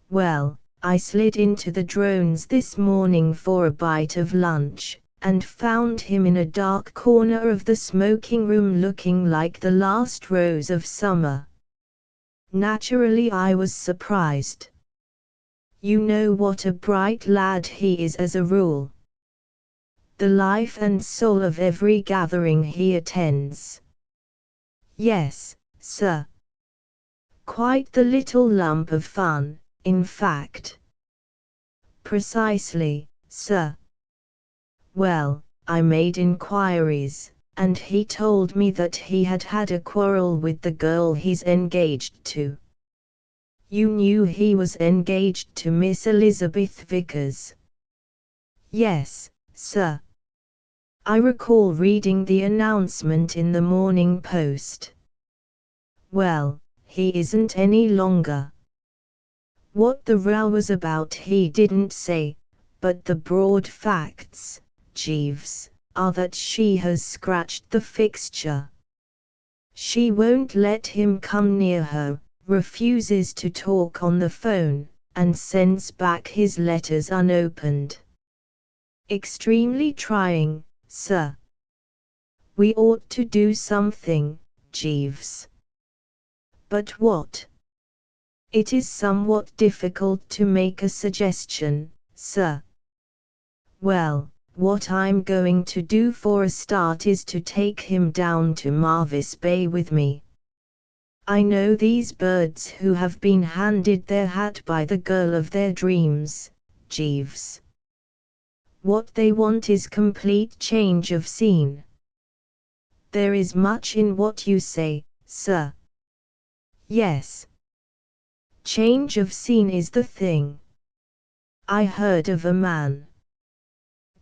S1: Well, I slid into the Drones this morning for a bite of lunch, and found him in a dark corner of the smoking room looking like the last rose of summer. Naturally I was surprised. You know what a bright lad he is as a rule. The life and soul of every gathering he attends. Yes, sir. Quite the little lump of fun, in fact. Precisely, sir. Well, I made inquiries, and he told me that he had had a quarrel with the girl he's engaged to. You knew he was engaged to Miss Elizabeth Vickers? Yes, sir. I recall reading the announcement in the Morning Post. Well, he isn't any longer. What the row was about he didn't say, but the broad facts, Jeeves, are that she has scratched the fixture. She won't let him come near her, refuses to talk on the phone, and sends back his letters unopened. Extremely trying, sir. We ought to do something, Jeeves. But what? It is somewhat difficult to make a suggestion, sir. Well, what I'm going to do for a start is to take him down to Marvis Bay with me. I know these birds who have been handed their hat by the girl of their dreams, Jeeves. What they want is complete change of scene. There is much in what you say, sir. Yes. Change of scene is the thing. I heard of a man.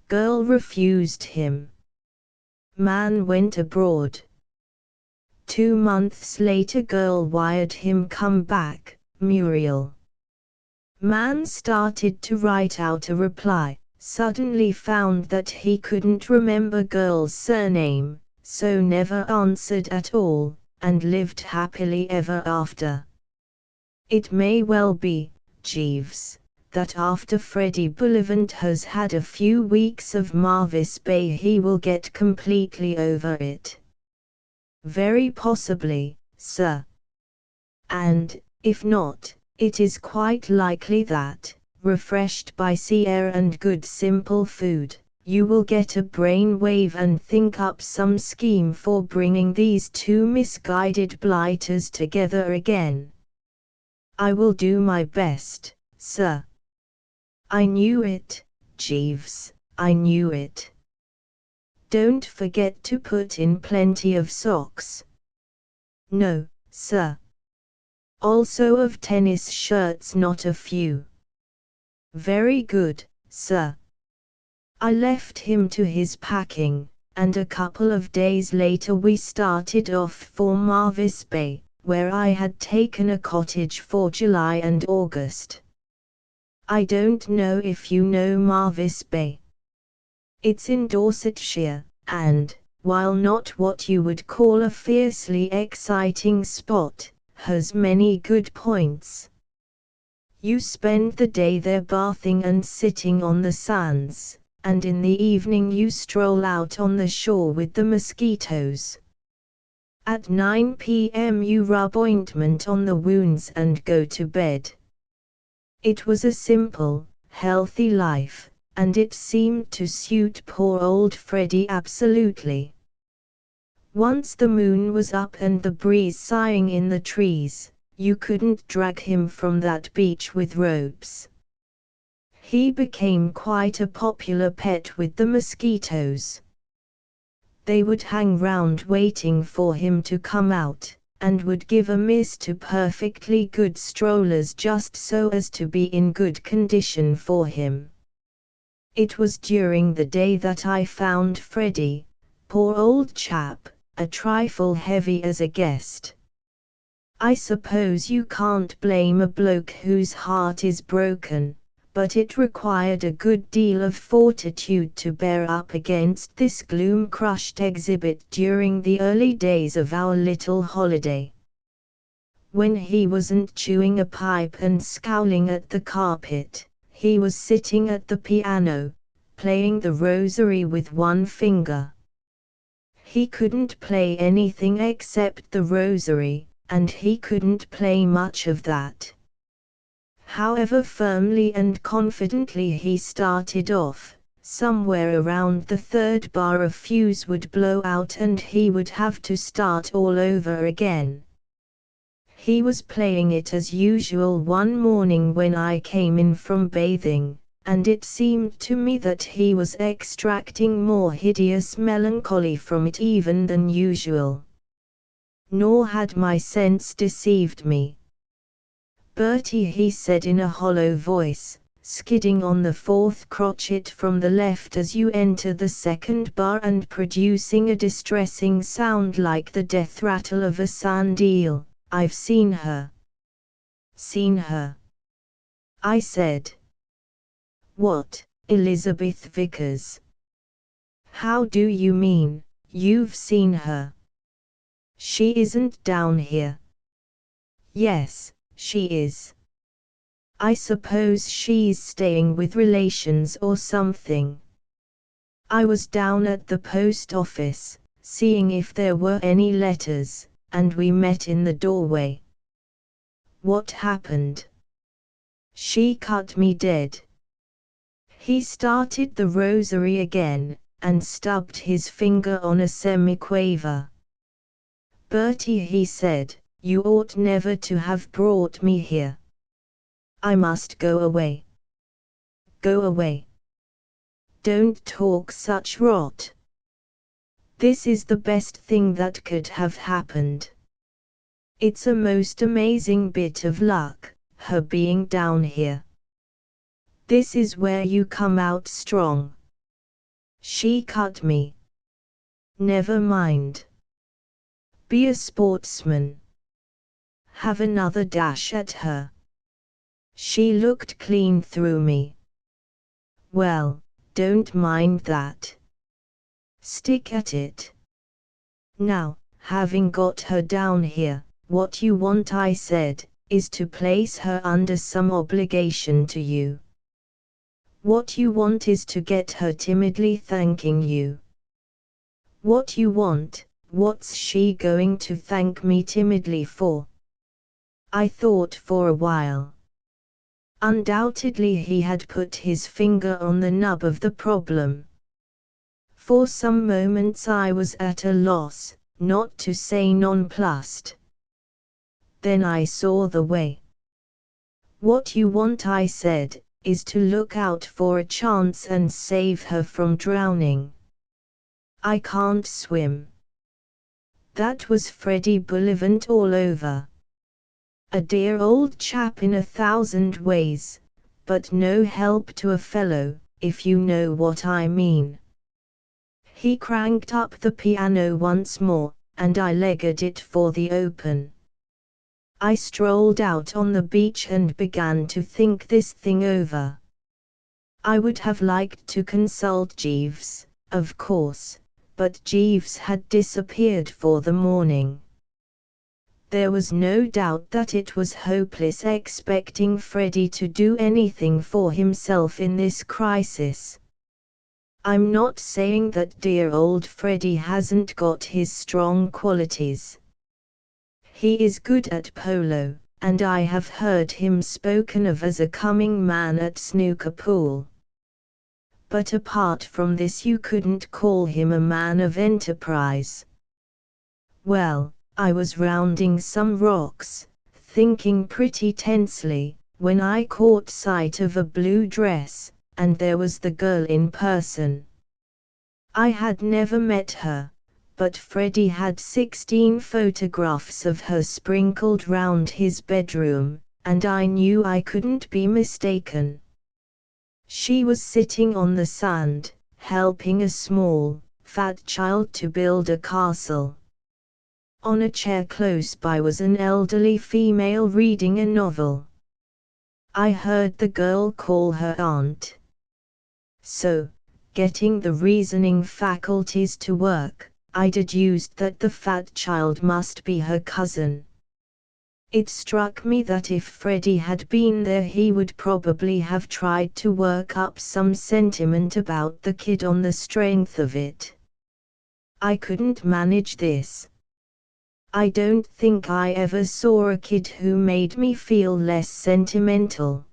S1: Girl refused him. Man went abroad. 2 months later girl wired him come back, Muriel. Man started to write out a reply, suddenly found that he couldn't remember girl's surname, so never answered at all, and lived happily ever after. It may well be, Jeeves, that after Freddie Bullivant has had a few weeks of Marvis Bay he will get completely over it. Very possibly, sir. And, if not, it is quite likely that, refreshed by sea air and good simple food, you will get a brain wave and think up some scheme for bringing these two misguided blighters together again. I will do my best, sir. I knew it, Jeeves, I knew it. Don't forget to put in plenty of socks. No, sir. Also of tennis shirts, not a few. Very good, sir. I left him to his packing, and a couple of days later we started off for Marvis Bay, where I had taken a cottage for July and August. I don't know if you know Marvis Bay. It's in Dorsetshire, and, while not what you would call a fiercely exciting spot, has many good points. You spend the day there bathing and sitting on the sands, and in the evening you stroll out on the shore with the mosquitoes. At 9 p.m. you rub ointment on the wounds and go to bed. It was a simple, healthy life, and it seemed to suit poor old Freddie absolutely. Once the moon was up and the breeze sighing in the trees, you couldn't drag him from that beach with ropes. He became quite a popular pet with the mosquitoes. They would hang round waiting for him to come out, and would give a miss to perfectly good strollers just so as to be in good condition for him. It was during the day that I found Freddie, poor old chap, a trifle heavy as a guest. I suppose you can't blame a bloke whose heart is broken, but it required a good deal of fortitude to bear up against this gloom-crushed exhibit during the early days of our little holiday. When he wasn't chewing a pipe and scowling at the carpet, he was sitting at the piano, playing the rosary with one finger. He couldn't play anything except the rosary, and he couldn't play much of that. However firmly and confidently he started off, somewhere around the third bar a fuse would blow out and he would have to start all over again. He was playing it as usual one morning when I came in from bathing, and it seemed to me that he was extracting more hideous melancholy from it even than usual. Nor had my sense deceived me. "Bertie," he said in a hollow voice, skidding on the fourth crotchet from the left as you enter the second bar and producing a distressing sound like the death rattle of a sand eel, "I've seen her." "Seen her?" I said. "What, Elizabeth Vickers?" How do you mean, you've seen her? She isn't down here. Yes, she is. I suppose she's staying with relations or something. I was down at the post office, seeing if there were any letters, and we met in the doorway. What happened? She cut me dead. He started the rosary again, and stubbed his finger on a semiquaver. Bertie, he said, you ought never to have brought me here. I must go away. Go away. Don't talk such rot. This is the best thing that could have happened. It's a most amazing bit of luck, her being down here. This is where you come out strong. She cut me. Never mind. Be a sportsman. Have another dash at her. She looked clean through me. Well, don't mind that. Stick at it. Now, having got her down here, what you want, I said, is to place her under some obligation to you. What you want is to get her timidly thanking you. What you want, what's she going to thank me timidly for? I thought for a while. Undoubtedly he had put his finger on the nub of the problem. For some moments I was at a loss, not to say nonplussed. Then I saw the way. What you want, I said, is to look out for a chance and save her from drowning. I can't swim. That was Freddie Bullivant all over. A dear old chap in 1,000 ways, but no help to a fellow, if you know what I mean. He cranked up the piano once more, and I legged it for the open. I strolled out on the beach and began to think this thing over. I would have liked to consult Jeeves, of course, but Jeeves had disappeared for the morning. There was no doubt that it was hopeless expecting Freddie to do anything for himself in this crisis. I'm not saying that dear old Freddie hasn't got his strong qualities. He is good at polo, and I have heard him spoken of as a coming man at snooker pool. But apart from this, you couldn't call him a man of enterprise. Well, I was rounding some rocks, thinking pretty tensely, when I caught sight of a blue dress, and there was the girl in person. I had never met her, but Freddie had 16 photographs of her sprinkled round his bedroom, and I knew I couldn't be mistaken. She was sitting on the sand, helping a small, fat child to build a castle. On a chair close by was an elderly female reading a novel. I heard the girl call her aunt. So, getting the reasoning faculties to work, I deduced that the fat child must be her cousin. It struck me that if Freddie had been there, he would probably have tried to work up some sentiment about the kid on the strength of it. I couldn't manage this. I don't think I ever saw a kid who made me feel less sentimental.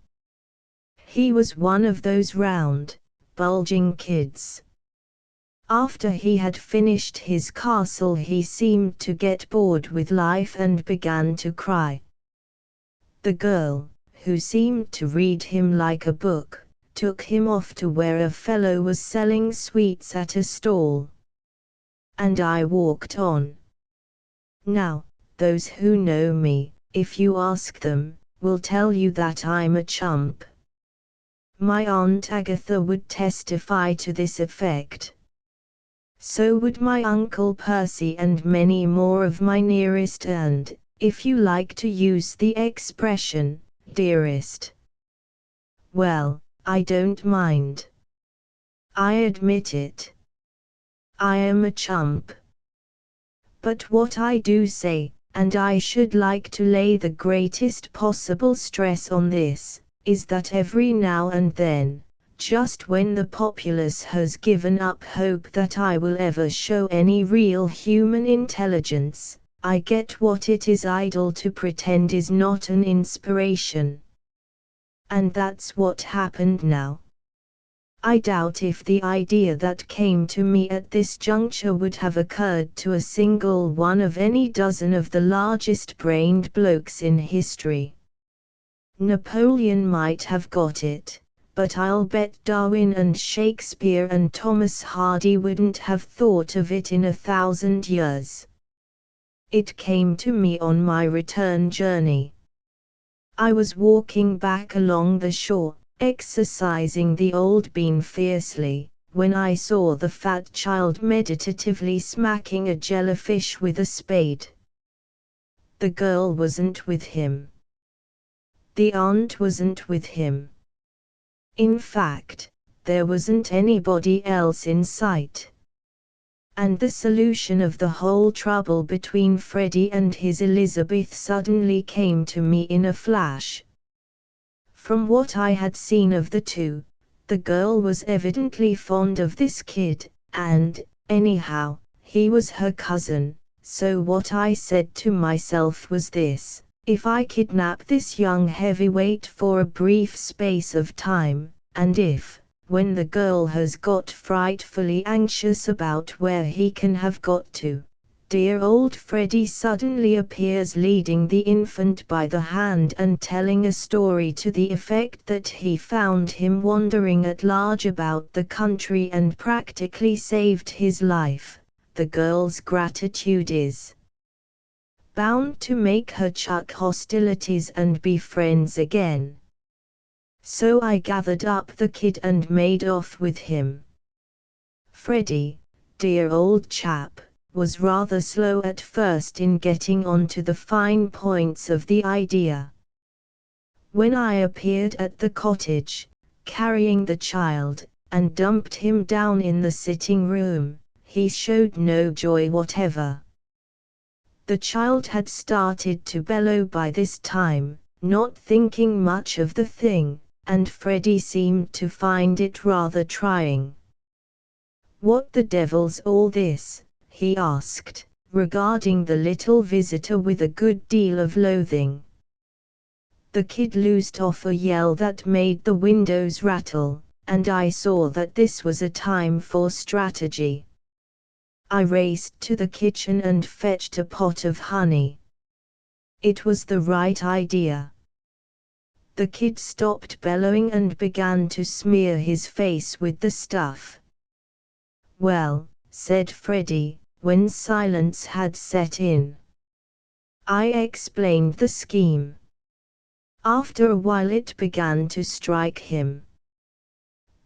S1: He was one of those round, bulging kids. After he had finished his castle, he seemed to get bored with life and began to cry. The girl, who seemed to read him like a book, took him off to where a fellow was selling sweets at a stall. And I walked on. Now, those who know me, if you ask them, will tell you that I'm a chump. My Aunt Agatha would testify to this effect. So would my Uncle Percy and many more of my nearest and, if you like to use the expression, dearest. Well, I don't mind. I admit it. I am a chump. But what I do say, and I should like to lay the greatest possible stress on this, is that every now and then, just when the populace has given up hope that I will ever show any real human intelligence, I get what it is idle to pretend is not an inspiration. And that's what happened now. I doubt if the idea that came to me at this juncture would have occurred to a single one of any dozen of the largest-brained blokes in history. Napoleon might have got it, but I'll bet Darwin and Shakespeare and Thomas Hardy wouldn't have thought of it in 1,000 years. It came to me on my return journey. I was walking back along the shore, exercising the old bean fiercely, when I saw the fat child meditatively smacking a jellyfish with a spade. The girl wasn't with him. The aunt wasn't with him. In fact, there wasn't anybody else in sight. And the solution of the whole trouble between Freddie and his Elizabeth suddenly came to me in a flash. From what I had seen of the two, the girl was evidently fond of this kid, and, anyhow, he was her cousin, so what I said to myself was this: if I kidnap this young heavyweight for a brief space of time, and if, when the girl has got frightfully anxious about where he can have got to, dear old Freddie suddenly appears leading the infant by the hand and telling a story to the effect that he found him wandering at large about the country and practically saved his life, the girl's gratitude is bound to make her chuck hostilities and be friends again. So I gathered up the kid and made off with him. Freddie, dear old chap, was rather slow at first in getting onto the fine points of the idea. When I appeared at the cottage, carrying the child, and dumped him down in the sitting room, he showed no joy whatever. The child had started to bellow by this time, not thinking much of the thing, and Freddie seemed to find it rather trying. "What the devil's all this?" he asked, regarding the little visitor with a good deal of loathing. The kid loosed off a yell that made the windows rattle, and I saw that this was a time for strategy. I raced to the kitchen and fetched a pot of honey. It was the right idea. The kid stopped bellowing and began to smear his face with the stuff. "Well," said Freddie, when silence had set in. I explained the scheme. After a while it began to strike him.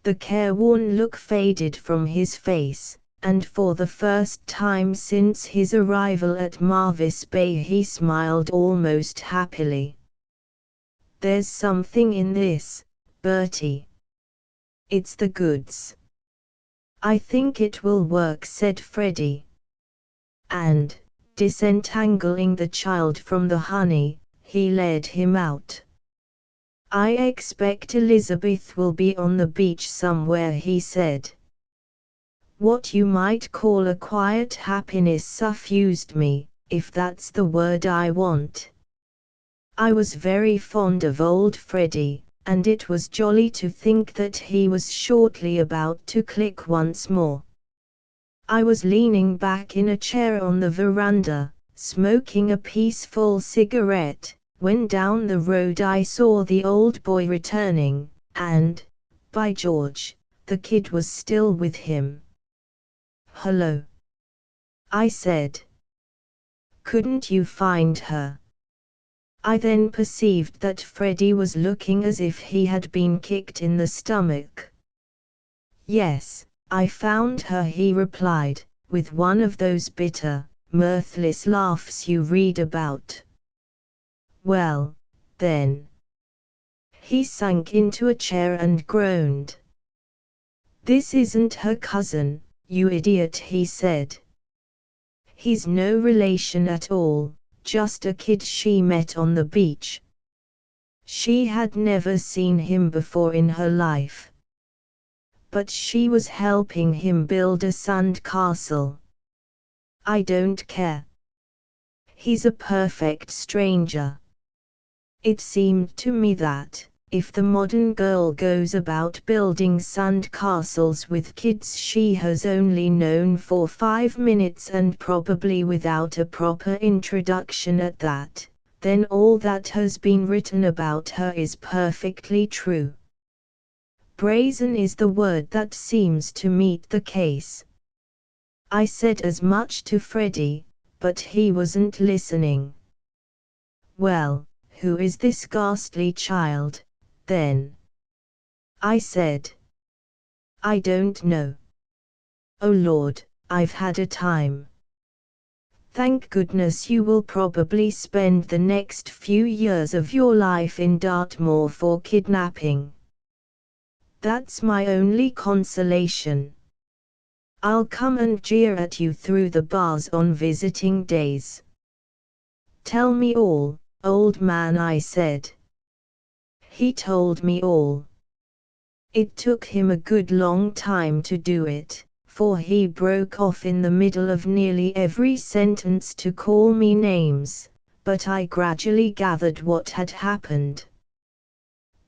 S1: The careworn look faded from his face, and for the first time since his arrival at Marvis Bay he smiled almost happily. "There's something in this, Bertie. It's the goods. I think it will work," said Freddie. And, disentangling the child from the honey, he led him out. "I expect Elizabeth will be on the beach somewhere," he said. What you might call a quiet happiness suffused me, if that's the word I want. I was very fond of old Freddie, and it was jolly to think that he was shortly about to click once more. I was leaning back in a chair on the veranda, smoking a peaceful cigarette, when down the road I saw the old boy returning, and, by George, the kid was still with him. "Hello," I said. "Couldn't you find her?" I then perceived that Freddie was looking as if he had been kicked in the stomach. "Yes, I found her," he replied, with one of those bitter, mirthless laughs you read about. "Well, then." He sank into a chair and groaned. "This isn't her cousin, "You idiot," he said. "He's no relation at all, just a kid she met on the beach." She had never seen him before in her life. But she was helping him build a sand castle. "I don't care. He's a perfect stranger." It seemed to me that, if the modern girl goes about building sand castles with kids she has only known for 5 minutes and probably without a proper introduction at that, then all that has been written about her is perfectly true. Brazen is the word that seems to meet the case. I said as much to Freddie, but he wasn't listening. "Well, who is this ghastly child, then?" I said. "I don't know. Oh Lord, I've had a time. Thank goodness you will probably spend the next few years of your life in Dartmoor for kidnapping. That's my only consolation. I'll come and jeer at you through the bars on visiting days." "Tell me all, old man," I said. He told me all. It took him a good long time to do it, for he broke off in the middle of nearly every sentence to call me names, but I gradually gathered what had happened.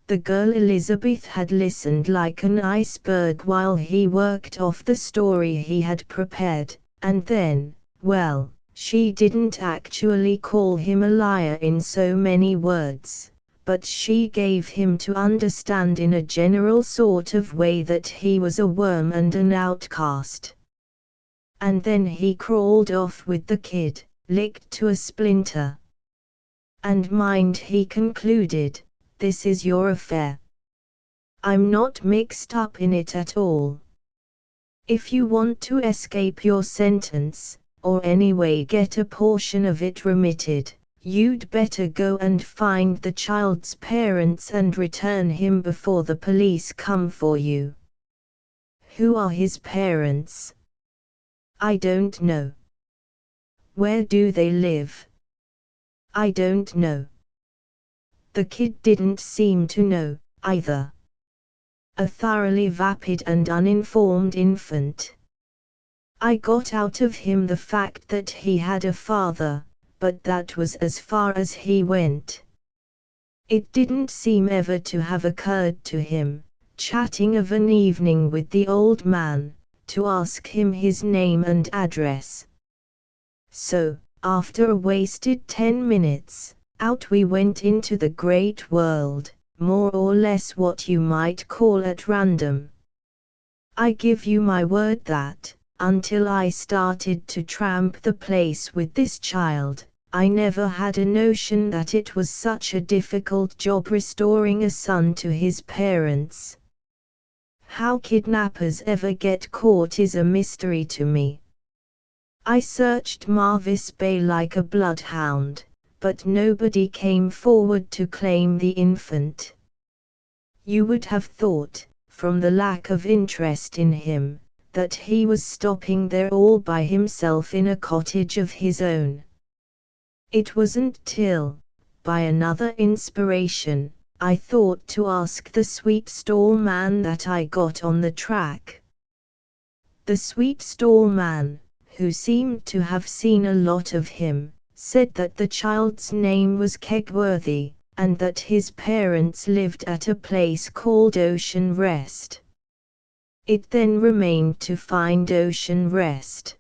S1: The girl Elizabeth had listened like an iceberg while he worked off the story he had prepared, and then, well, she didn't actually call him a liar in so many words, but she gave him to understand in a general sort of way that he was a worm and an outcast. And then he crawled off with the kid, licked to a splinter. "And mind," he concluded, "this is your affair. I'm not mixed up in it at all. If you want to escape your sentence, or anyway get a portion of it remitted, you'd better go and find the child's parents and return him before the police come for you." "Who are his parents?" "I don't know." "Where do they live?" "I don't know." The kid didn't seem to know, either. A thoroughly vapid and uninformed infant. I got out of him the fact that he had a father, but that was as far as he went. It didn't seem ever to have occurred to him, chatting of an evening with the old man, to ask him his name and address. So, after a wasted 10 minutes, out we went into the great world, more or less what you might call at random. I give you my word that, until I started to tramp the place with this child, I never had a notion that it was such a difficult job restoring a son to his parents. How kidnappers ever get caught is a mystery to me. I searched Marvis Bay like a bloodhound, but nobody came forward to claim the infant. You would have thought, from the lack of interest in him, that he was stopping there all by himself in a cottage of his own. It wasn't till, by another inspiration, I thought to ask the sweet stall man that I got on the track. The sweet stall man, who seemed to have seen a lot of him, said that the child's name was Kegworthy, and that his parents lived at a place called Ocean Rest. It then remained to find Ocean Rest.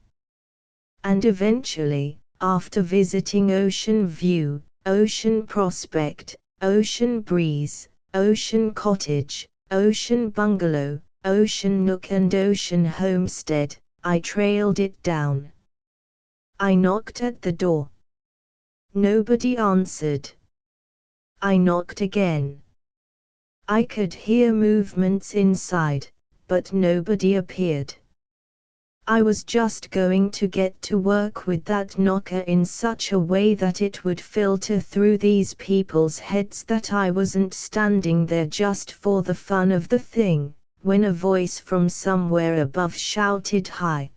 S1: And eventually, after visiting Ocean View, Ocean Prospect, Ocean Breeze, Ocean Cottage, Ocean Bungalow, Ocean Nook and Ocean Homestead, I trailed it down. I knocked at the door. Nobody answered. I knocked again. I could hear movements inside, but nobody appeared. I was just going to get to work with that knocker in such a way that it would filter through these people's heads that I wasn't standing there just for the fun of the thing, when a voice from somewhere above shouted hi.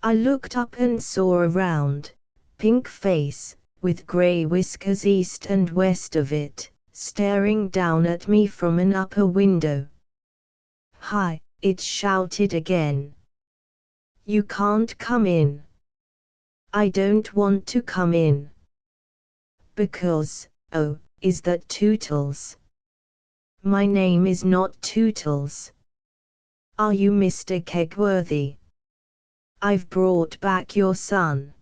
S1: I looked up and saw a round, pink face, with grey whiskers east and west of it, staring down at me from an upper window. Hi, it shouted again. You can't come in. I don't want to come in. Because, oh, is that Tootles? My name is not Tootles. Are you Mr. Kegworthy? I've brought back your son.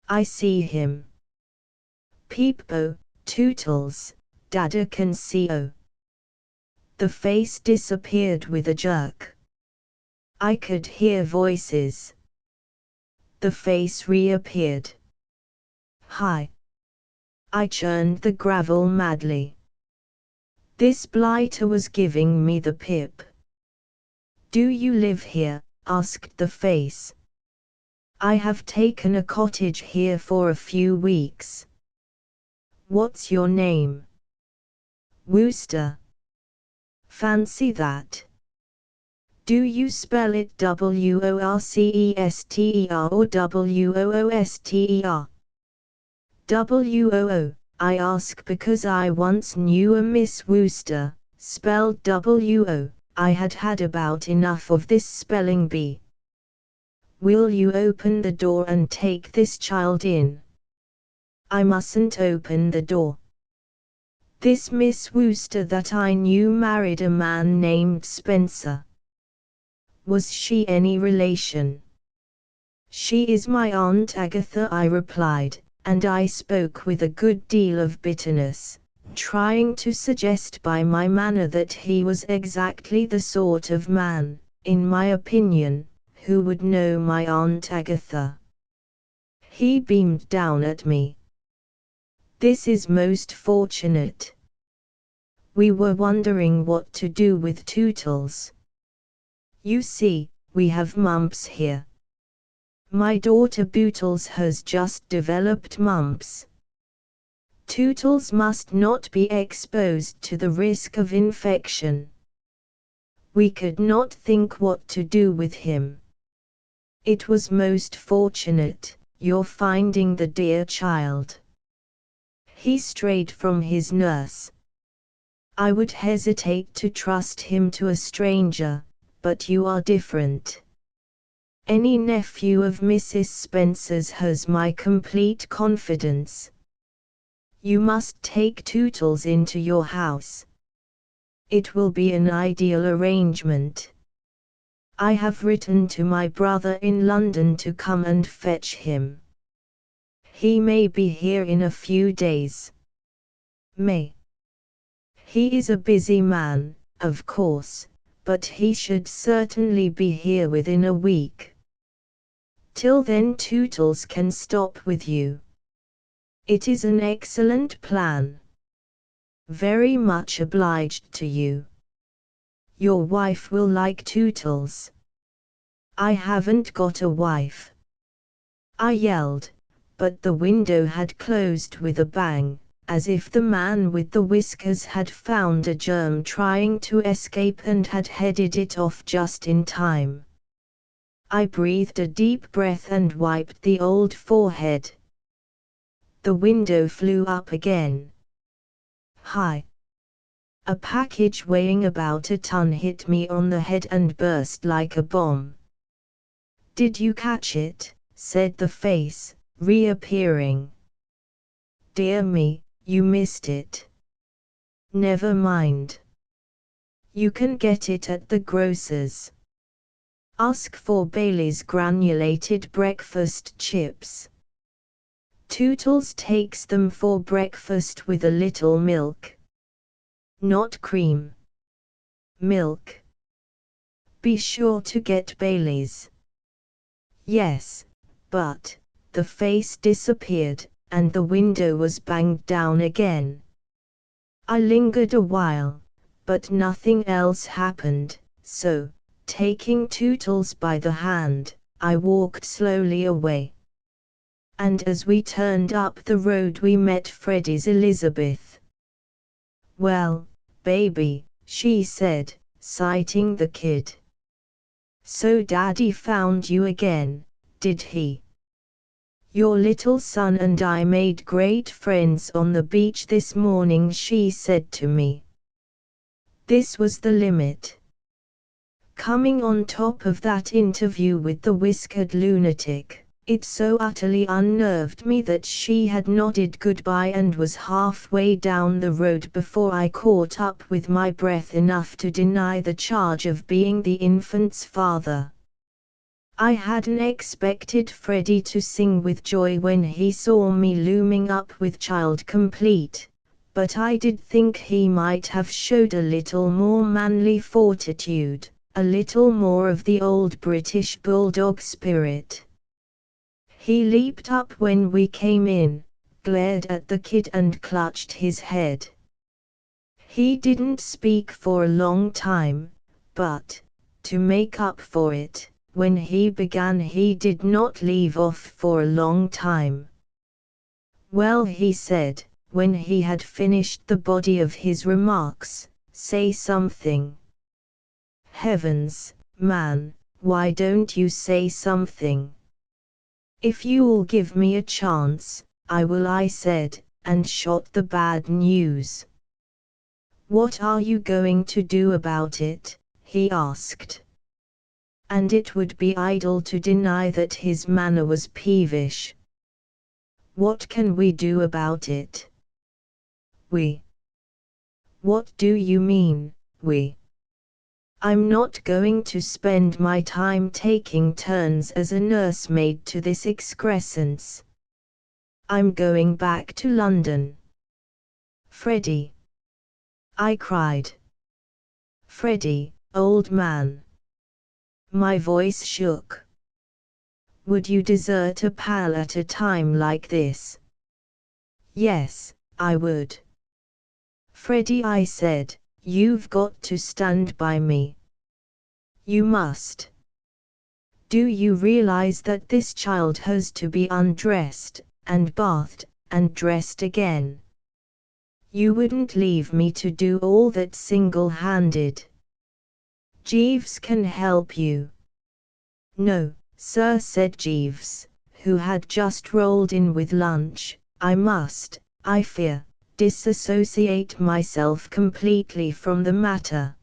S1: I see him. Peep-o, Tootles, Dada can see-o. The face disappeared with a jerk. I could hear voices. The face reappeared. Hi. I churned the gravel madly. This blighter was giving me the pip. Do you live here? Asked the face. I have taken a cottage here for a few weeks. What's your name? Wooster. Fancy that. Do you spell it Worcester or Wooster? Woo, I ask because I once knew a Miss Wooster, spelled W-O. I had had about enough of this spelling bee. Will you open the door and take this child in? I mustn't open the door. This Miss Wooster that I knew married a man named Spencer. Was she any relation? She is my Aunt Agatha, I replied, and I spoke with a good deal of bitterness, trying to suggest by my manner that he was exactly the sort of man, in my opinion, who would know my Aunt Agatha. He beamed down at me. This is most fortunate. We were wondering what to do with Tootles. You see, we have mumps here. My daughter Bootles has just developed mumps. Tootles must not be exposed to the risk of infection. We could not think what to do with him. It was most fortunate, your finding the dear child. He strayed from his nurse. I would hesitate to trust him to a stranger, but you are different. Any nephew of Mrs. Spencer's has my complete confidence. You must take Tootles into your house. It will be an ideal arrangement. I have written to my brother in London to come and fetch him. He may be here in a few days. May. He is a busy man, of course, but he should certainly be here within a week. Till then Tootles can stop with you. It is an excellent plan. Very much obliged to you. Your wife will like Tootles. I haven't got a wife. I yelled, but the window had closed with a bang, as if the man with the whiskers had found a germ trying to escape and had headed it off just in time. I breathed a deep breath and wiped the old forehead. The window flew up again. Hi. A package weighing about a ton hit me on the head and burst like a bomb. Did you catch it? Said the face, reappearing. Dear me, you missed it. Never mind. You can get it at the grocer's. Ask for Bailey's granulated breakfast chips. Tootles takes them for breakfast with a little milk. Not cream. Milk. Be sure to get Bailey's. Yes, but, the face disappeared, and the window was banged down again. I lingered a while, but nothing else happened, so, taking Tootles by the hand, I walked slowly away. And as we turned up the road we met Freddie's Elizabeth. Well, baby, she said, citing the kid. "So Daddy found you again, did he? Your little son and I made great friends on the beach this morning," she said to me. This was the limit. Coming on top of that interview with the whiskered lunatic, it so utterly unnerved me that she had nodded goodbye and was halfway down the road before I caught up with my breath enough to deny the charge of being the infant's father. I hadn't expected Freddie to sing with joy when he saw me looming up with child complete, but I did think he might have showed a little more manly fortitude, a little more of the old British bulldog spirit. He leaped up when we came in, glared at the kid and clutched his head. He didn't speak for a long time, but, to make up for it, when he began he did not leave off for a long time. "Well," he said, when he had finished the body of his remarks, "say something." "Heavens, man, why don't you say something?" "If you'll give me a chance, I will," I said, and shot the bad news. "What are you going to do about it?" he asked. And it would be idle to deny that his manner was peevish. "What can we do about it?" "We?" "What do you mean, we?" "I'm not going to spend my time taking turns as a nursemaid to this excrescence. I'm going back to London." "Freddie!" I cried. "Freddie, old man." My voice shook. "Would you desert a pal at a time like this?" "Yes, I would." "Freddie," I said, "you've got to stand by me. You must. Do you realize that this child has to be undressed, and bathed, and dressed again? You wouldn't leave me to do all that single-handed. Jeeves can help you." "No, sir," said Jeeves, who had just rolled in with lunch. "I must, I fear, disassociate myself completely from the matter."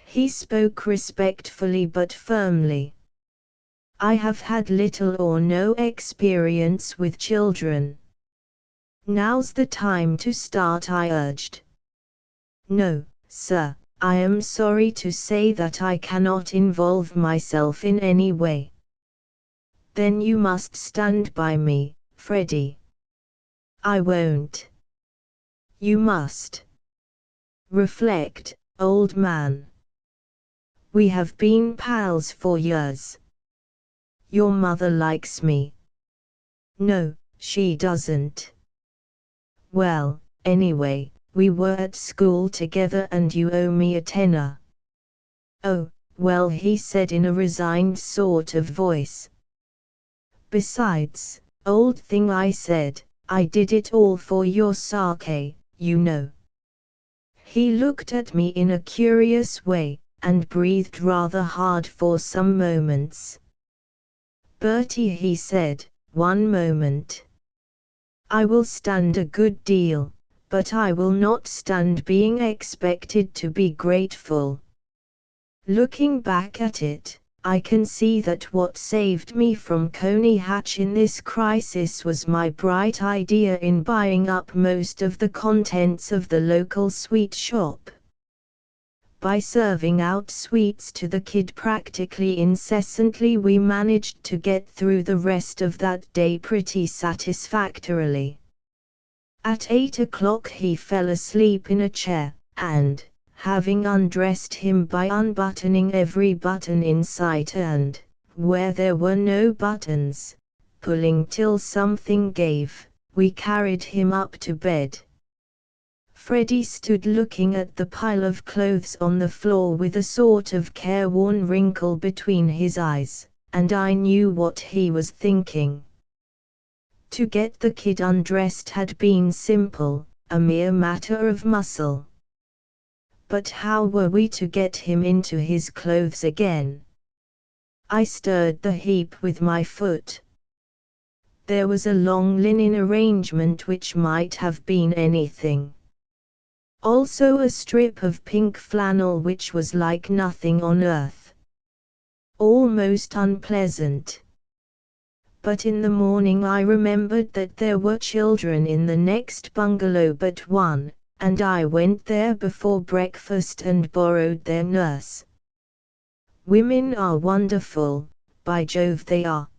S1: He spoke respectfully but firmly. "I have had little or no experience with children." "Now's the time to start," I urged. "No, sir, I am sorry to say that I cannot involve myself in any way." "Then you must stand by me, Freddie." "I won't." "You must. Reflect, old man. We have been pals for years. Your mother likes me." "No, she doesn't." "Well, anyway, we were at school together and you owe me a tenner." "Oh, well," he said in a resigned sort of voice. "Besides, old thing," I said, "I did it all for your sake, you know." He looked at me in a curious way, and breathed rather hard for some moments. "Bertie," he said, "one moment. I will stand a good deal, but I will not stand being expected to be grateful. Looking back at it, I can see that what saved me from Coney Hatch in this crisis was my bright idea in buying up most of the contents of the local sweet shop. By serving out sweets to the kid practically incessantly, we managed to get through the rest of that day pretty satisfactorily. At 8 o'clock he fell asleep in a chair, and, having undressed him by unbuttoning every button in sight and, where there were no buttons, pulling till something gave, we carried him up to bed. Freddie stood looking at the pile of clothes on the floor with a sort of careworn wrinkle between his eyes, and I knew what he was thinking. To get the kid undressed had been simple, a mere matter of muscle. But how were we to get him into his clothes again? I stirred the heap with my foot. There was a long linen arrangement which might have been anything. Also a strip of pink flannel which was like nothing on earth. Almost unpleasant. But in the morning I remembered that there were children in the next bungalow but one, and I went there before breakfast and borrowed their nurse. Women are wonderful, by Jove they are.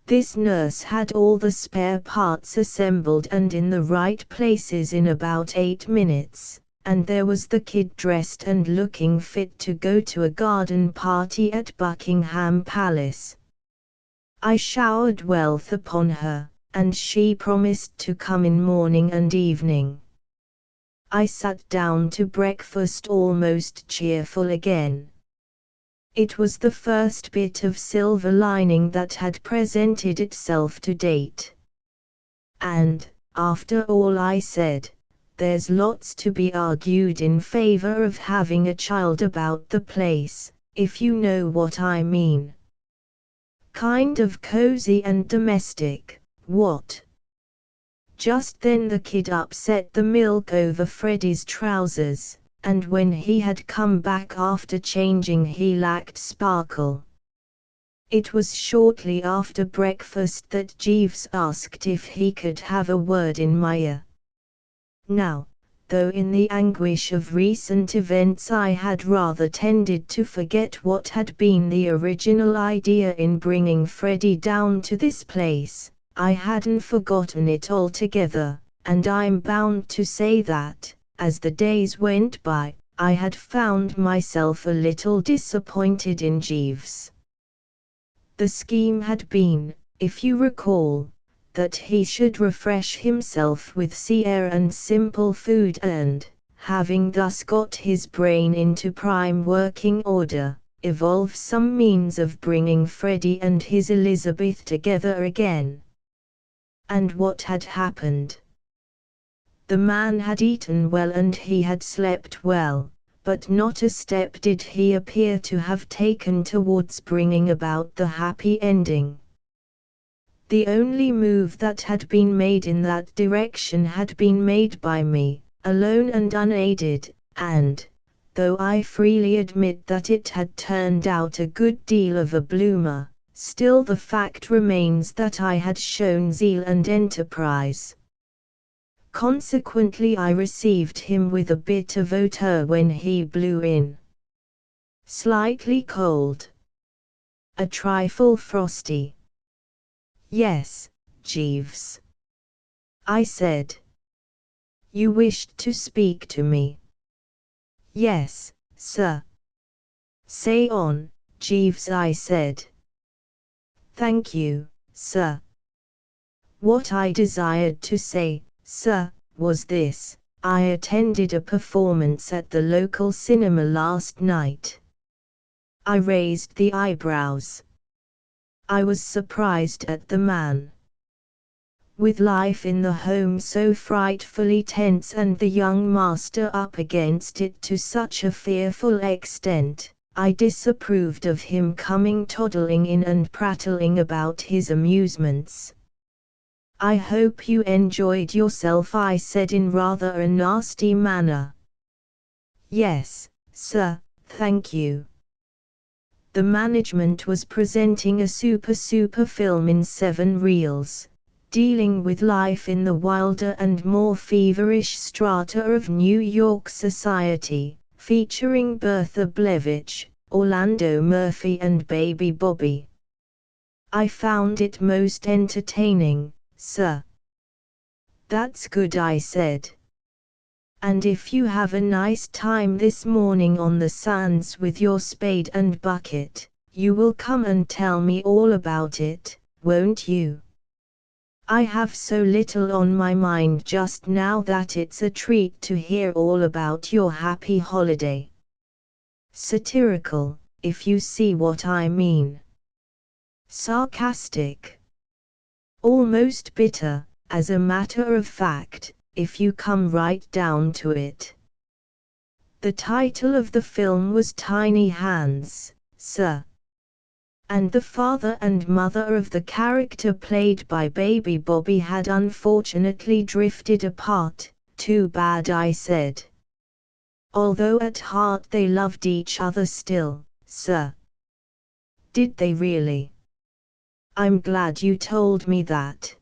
S1: This nurse had all the spare parts assembled and in the right places in about 8 minutes, and there was the kid dressed and looking fit to go to a garden party at Buckingham Palace. I showered wealth upon her, and she promised to come in morning and evening. I sat down to breakfast almost cheerful again. It was the first bit of silver lining that had presented itself to date. And, after all I said, there's lots to be argued in favor of having a child about the place, if you know what I mean. Kind of cozy and domestic, what? Just then the kid upset the milk over Freddie's trousers, and when he had come back after changing he lacked sparkle. It was shortly after breakfast that Jeeves asked if he could have a word in my ear. Now, though in the anguish of recent events I had rather tended to forget what had been the original idea in bringing Freddie down to this place, I hadn't forgotten it altogether, and I'm bound to say that, as the days went by, I had found myself a little disappointed in Jeeves. The scheme had been, if you recall, that he should refresh himself with sea air and simple food and, having thus got his brain into prime working order, evolve some means of bringing Freddie and his Elizabeth together again. And what had happened? The man had eaten well and he had slept well, but not a step did he appear to have taken towards bringing about the happy ending. The only move that had been made in that direction had been made by me, alone and unaided, and, though I freely admit that it had turned out a good deal of a bloomer, still the fact remains that I had shown zeal and enterprise. Consequently I received him with a bit of hauteur when he blew in. Slightly cold. A trifle frosty. Yes, Jeeves. I said. You wished to speak to me. Yes, sir. Say on, Jeeves, I said. Thank you, sir. What I desired to say, sir, was this: I attended a performance at the local cinema last night. I raised the eyebrows. I was surprised at the man. With life in the home so frightfully tense and the young master up against it to such a fearful extent, I disapproved of him coming toddling in and prattling about his amusements. I hope you enjoyed yourself, I said in rather a nasty manner. Yes, sir, thank you. The management was presenting a super film in 7 reels, dealing with life in the wilder and more feverish strata of New York society, featuring Bertha Blevitch, Orlando Murphy and Baby Bobby. I found it most entertaining, sir. That's good, I said. And if you have a nice time this morning on the sands with your spade and bucket, you will come and tell me all about it, won't you? I have so little on my mind just now that it's a treat to hear all about your happy holiday. Satirical, if you see what I mean. Sarcastic. Almost bitter, as a matter of fact, if you come right down to it. The title of the film was Tiny Hands, Sir. And the father and mother of the character played by Baby Bobby had unfortunately drifted apart. Too bad, I said. Although at heart they loved each other still, sir. Did they really? I'm glad you told me that.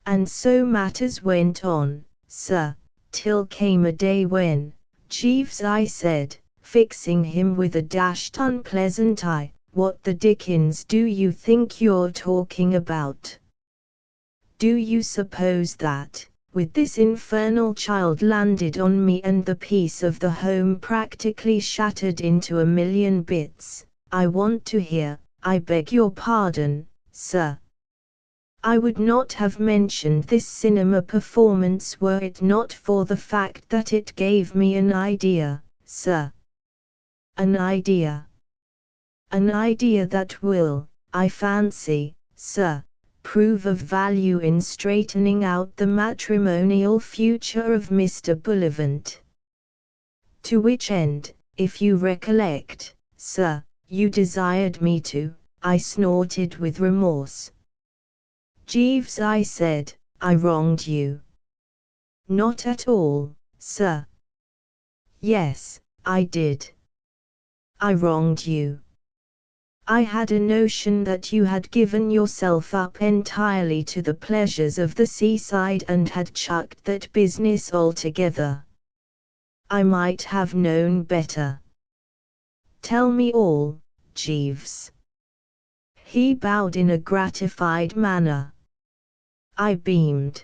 S1: And so matters went on, sir, till came a day when, Jeeves, I said, fixing him with a dashed unpleasant eye, what the dickens do you think you're talking about? Do you suppose that, with this infernal child landed on me and the peace of the home practically shattered into a million bits, I want to hear, I beg your pardon, sir. I would not have mentioned this cinema performance were it not for the fact that it gave me an idea, sir. An idea. An idea that will, I fancy, sir, prove of value in straightening out the matrimonial future of Mr. Bullivant. To which end, if you recollect, sir, you desired me to, I snorted with remorse. Jeeves, I said, I wronged you. Not at all, sir. Yes, I did. I wronged you. I had a notion that you had given yourself up entirely to the pleasures of the seaside and had chucked that business altogether. I might have known better. Tell me all, Jeeves. He bowed in a gratified manner. I beamed.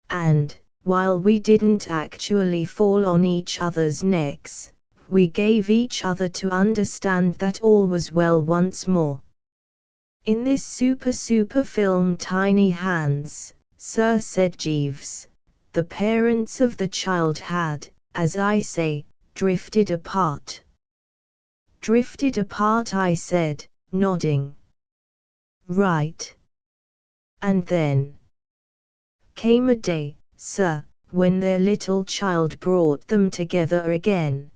S1: And, while we didn't actually fall on each other's necks, we gave each other to understand that all was well once more. In this super film Tiny Hands, sir, said Jeeves, the parents of the child had, as I say, drifted apart. Drifted apart, I said, nodding. Right. And then came a day, sir, when their little child brought them together again.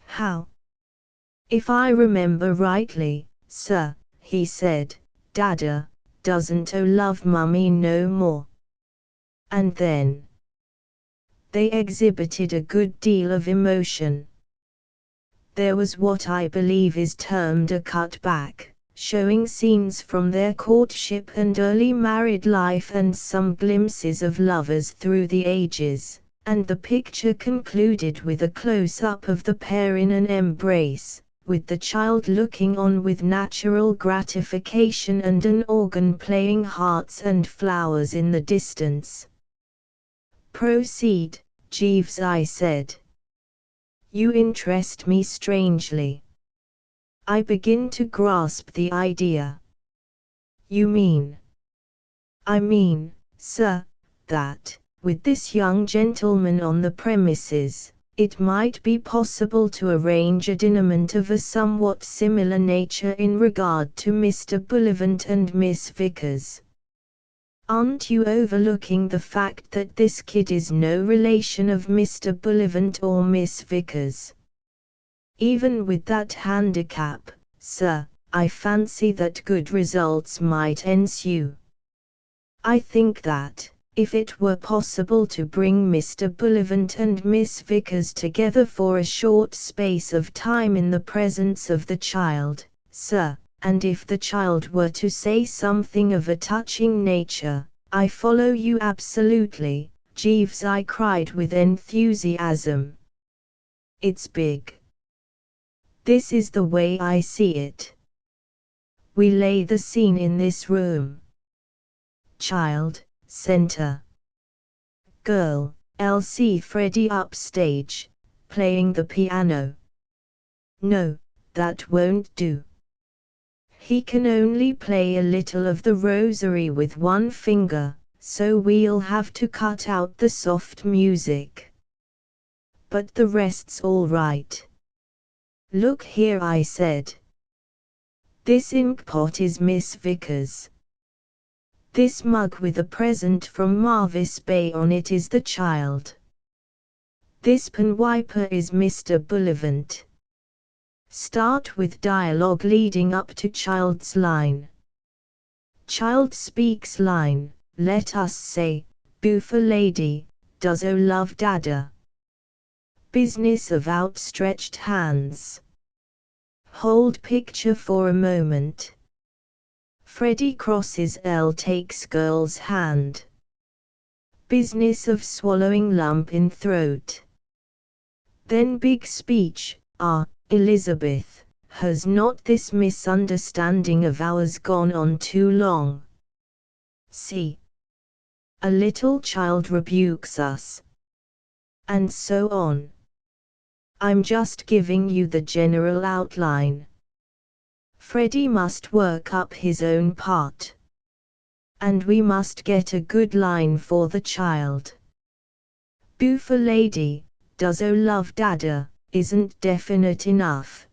S1: How? If I remember rightly, sir, he said, Dada, doesn't love mummy no more. And then they exhibited a good deal of emotion. There was what I believe is termed a cutback, showing scenes from their courtship and early married life and some glimpses of lovers through the ages, and the picture concluded with a close-up of the pair in an embrace, with the child looking on with natural gratification and an organ playing hearts and flowers in the distance. Proceed, Jeeves, I said. You interest me strangely. I begin to grasp the idea. You mean? I mean, sir, that, with this young gentleman on the premises, it might be possible to arrange a dinerment of a somewhat similar nature in regard to Mr. Bullivant and Miss Vickers. Aren't you overlooking the fact that this kid is no relation of Mr. Bullivant or Miss Vickers? Even with that handicap, sir, I fancy that good results might ensue. I think that, if it were possible to bring Mr. Bullivant and Miss Vickers together for a short space of time in the presence of the child, sir, and if the child were to say something of a touching nature, I follow you absolutely, Jeeves, I cried with enthusiasm. It's big. This is the way I see it. We lay the scene in this room. Child, center. Girl, Elsie Freddy upstage, playing the piano. No, that won't do. He can only play a little of the rosary with one finger, so we'll have to cut out the soft music. But the rest's all right. Look here, I said. This inkpot is Miss Vickers. This mug with a present from Marvis Bay on it is the child. This pen wiper is Mr. Bullivant. Start with dialogue leading up to child's line. Child speaks line, let us say, Boofer lady, does o love dada? Business of outstretched hands. Hold picture for a moment. Freddie crosses L takes girl's hand. Business of swallowing lump in throat. Then big speech, Elizabeth, has not this misunderstanding of ours gone on too long? See. A little child rebukes us. And so on. I'm just giving you the general outline. Freddie must work up his own part. And we must get a good line for the child. Boofer lady, does o love dada, isn't definite enough.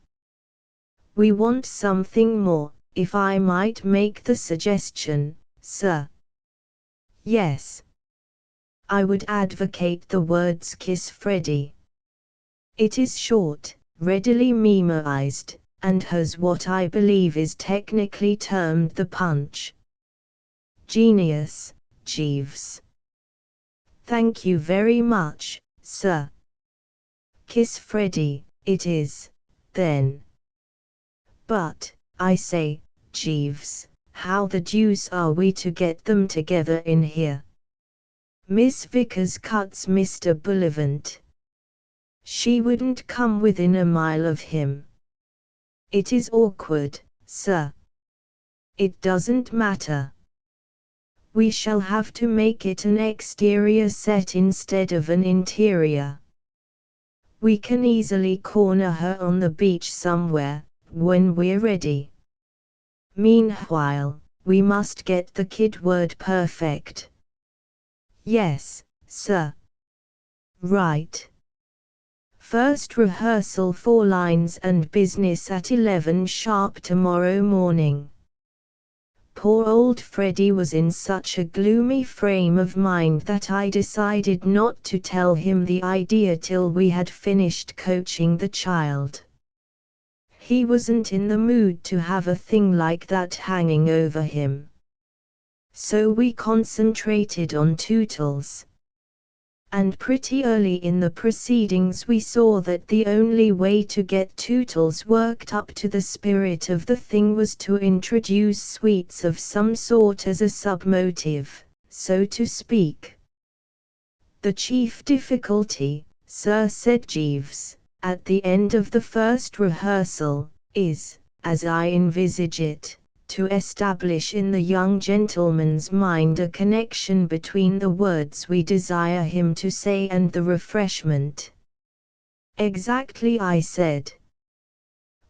S1: We want something more, if I might make the suggestion, sir. Yes. I would advocate the words kiss Freddie. It is short, readily memorized, and has what I believe is technically termed the punch. Genius, Jeeves. Thank you very much, sir. Kiss Freddie, it is, then. But, I say, Jeeves, how the deuce are we to get them together in here? Miss Vickers cuts Mr. Bullivant. She wouldn't come within a mile of him. It is awkward, sir. It doesn't matter. We shall have to make it an exterior set instead of an interior. We can easily corner her on the beach somewhere, when we're ready. Meanwhile, we must get the kid word perfect. Yes, sir. Right. First rehearsal 4 lines and business at 11 sharp tomorrow morning. Poor old Freddie was in such a gloomy frame of mind that I decided not to tell him the idea till we had finished coaching the child. He wasn't in the mood to have a thing like that hanging over him. So we concentrated on Tootles. And pretty early in the proceedings we saw that the only way to get Tootles worked up to the spirit of the thing was to introduce sweets of some sort as a submotive, so to speak. The chief difficulty, sir, said Jeeves, at the end of the first rehearsal, is, as I envisage it, to establish in the young gentleman's mind a connection between the words we desire him to say and the refreshment. Exactly, I said.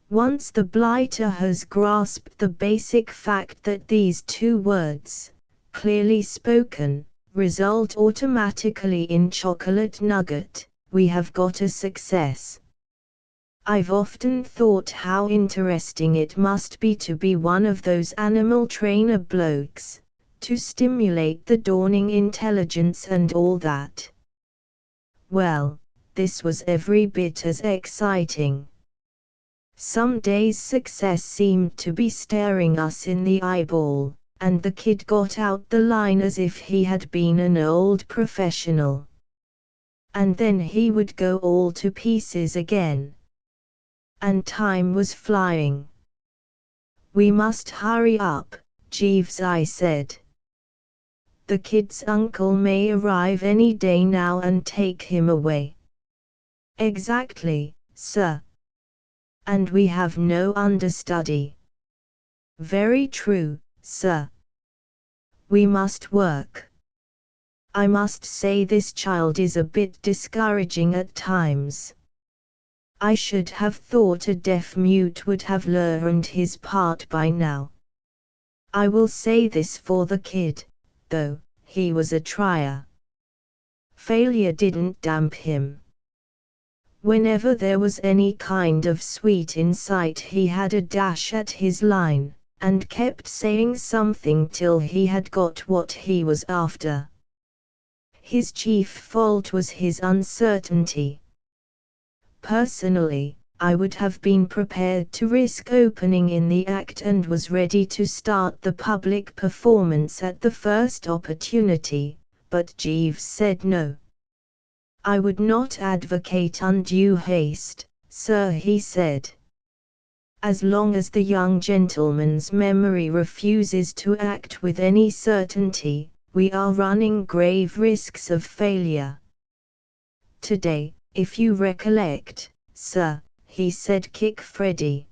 S1: Once the blighter has grasped the basic fact that these 2 words, clearly spoken, result automatically in chocolate nugget, we have got a success. I've often thought how interesting it must be to be one of those animal trainer blokes, to stimulate the dawning intelligence and all that. Well, this was every bit as exciting. Some days success seemed to be staring us in the eyeball, and the kid got out the line as if he had been an old professional. And then he would go all to pieces again. And time was flying. We must hurry up, Jeeves, I said. The kid's uncle may arrive any day now and take him away. Exactly, sir. And we have no understudy. Very true, sir. We must work. I must say this child is a bit discouraging at times. I should have thought a deaf-mute would have learned his part by now. I will say this for the kid, though, he was a trier. Failure didn't damp him. Whenever there was any kind of sweet in sight he had a dash at his line, and kept saying something till he had got what he was after. His chief fault was his uncertainty. Personally, I would have been prepared to risk opening in the act and was ready to start the public performance at the first opportunity, but Jeeves said no. I would not advocate undue haste, sir, he said. As long as the young gentleman's memory refuses to act with any certainty, we are running grave risks of failure. Today, if you recollect, sir, he said, kick Freddie.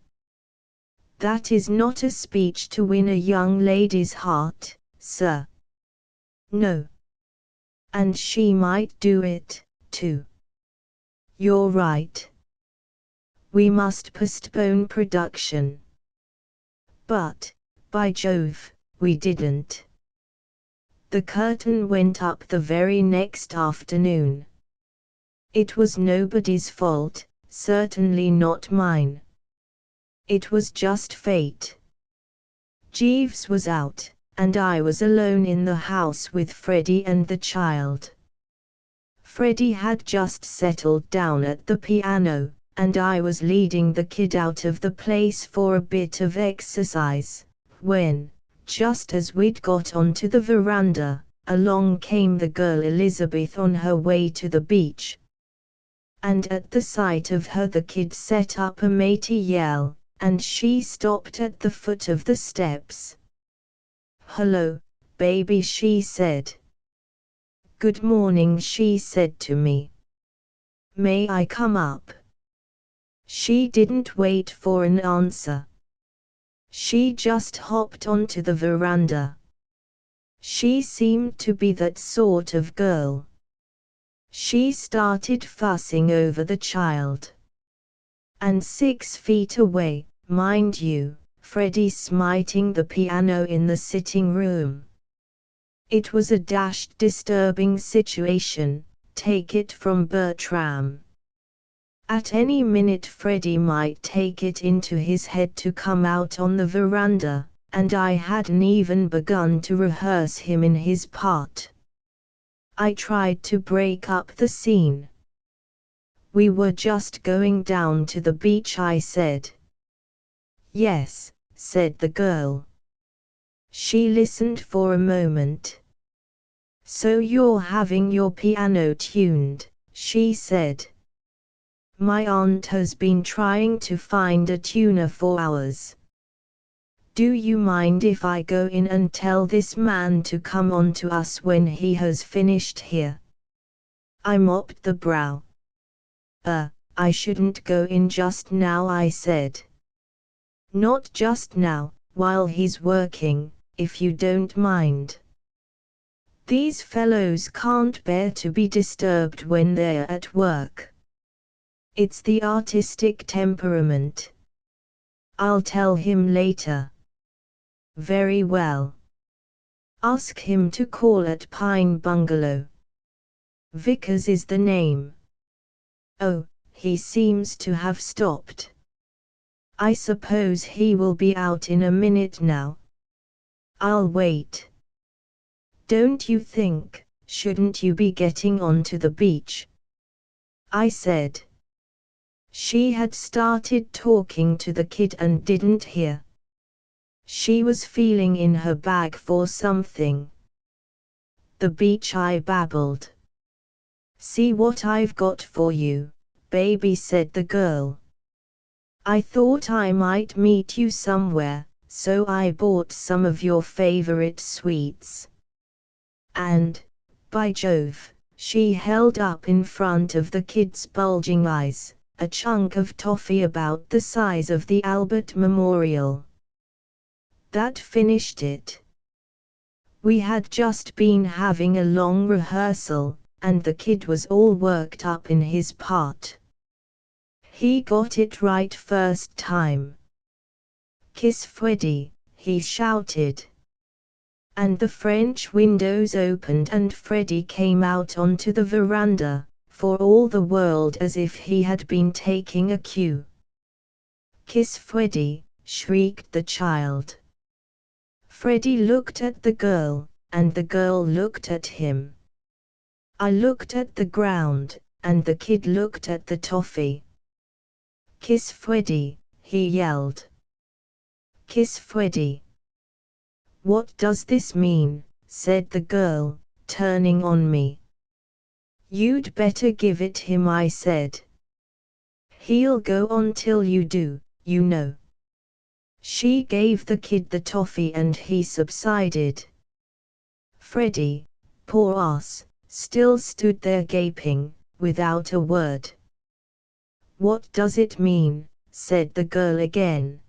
S1: That is not a speech to win a young lady's heart, sir. No. And she might do it, too. You're right. We must postpone production. But, by Jove, we didn't. The curtain went up the very next afternoon. It was nobody's fault, certainly not mine. It was just fate. Jeeves was out, and I was alone in the house with Freddie and the child. Freddie had just settled down at the piano, and I was leading the kid out of the place for a bit of exercise, when, just as we'd got onto the veranda, along came the girl Elizabeth on her way to the beach. And at the sight of her the kid set up a matey yell, and she stopped at the foot of the steps. "Hello, baby," she said. "Good morning," she said to me. "May I come up?" She didn't wait for an answer. She just hopped onto the veranda. She seemed to be that sort of girl. She started fussing over the child. And 6 feet away, mind you, Freddie smiting the piano in the sitting room. It was a dashed disturbing situation, take it from Bertram. At any minute Freddie might take it into his head to come out on the veranda, and I hadn't even begun to rehearse him in his part. I tried to break up the scene. "We were just going down to the beach," I said. "Yes," said the girl. She listened for a moment. "So you're having your piano tuned," she said. "My aunt has been trying to find a tuner for hours. Do you mind if I go in and tell this man to come on to us when he has finished here?" I mopped the brow. I shouldn't go in just now," I said. "Not just now, while he's working, if you don't mind. These fellows can't bear to be disturbed when they're at work. It's the artistic temperament. I'll tell him later." "Very well. Ask him to call at Pine Bungalow. Vickers is the name." "Oh, he seems to have stopped. I suppose he will be out in a minute now. I'll wait." "Don't you think, shouldn't you be getting on to the beach?" I said. She had started talking to the kid and didn't hear. She was feeling in her bag for something. "The beach," I babbled. "See what I've got for you, baby," said the girl. "I thought I might meet you somewhere, so I bought some of your favorite sweets. And, by Jove," she held up in front of the kid's bulging eyes, a chunk of toffee about the size of the Albert Memorial. That finished it. We had just been having a long rehearsal, and the kid was all worked up in his part. He got it right first time. "Kiss Freddie," he shouted. And the French windows opened and Freddie came out onto the veranda, for all the world as if he had been taking a cue. "Kiss Freddie," shrieked the child. Freddie looked at the girl, and the girl looked at him. I looked at the ground, and the kid looked at the toffee. "Kiss Freddy," he yelled. "Kiss Freddy." "What does this mean?" said the girl, turning on me. "You'd better give it him," I said. "He'll go on till you do, you know." She gave the kid the toffee and he subsided. Freddy, poor ass, still stood there gaping, without a word. "What does it mean?" said the girl again.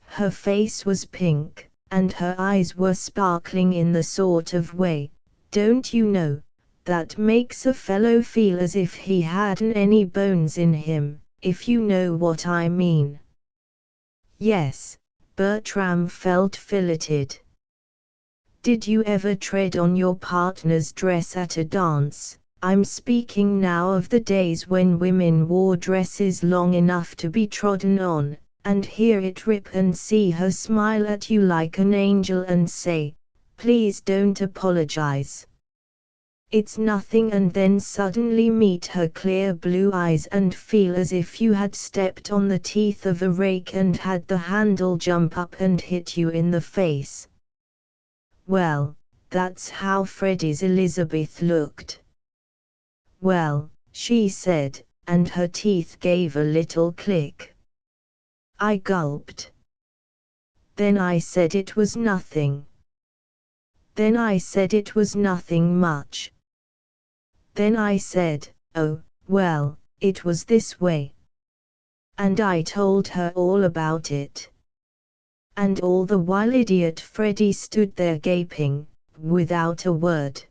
S1: Her face was pink, and her eyes were sparkling in the sort of way, don't you know, that makes a fellow feel as if he hadn't any bones in him, if you know what I mean. Yes, Bertram felt filleted. Did you ever tread on your partner's dress at a dance? I'm speaking now of the days when women wore dresses long enough to be trodden on, and hear it rip and see her smile at you like an angel and say, "Please don't apologize. It's nothing," and then suddenly meet her clear blue eyes and feel as if you had stepped on the teeth of a rake and had the handle jump up and hit you in the face. Well, that's how Freddy's Elizabeth looked. "Well," she said, and her teeth gave a little click. I gulped. Then I said it was nothing. Then I said it was nothing much. Then I said, "Oh, well, it was this way." And I told her all about it. And all the while idiot Freddy stood there gaping, without a word.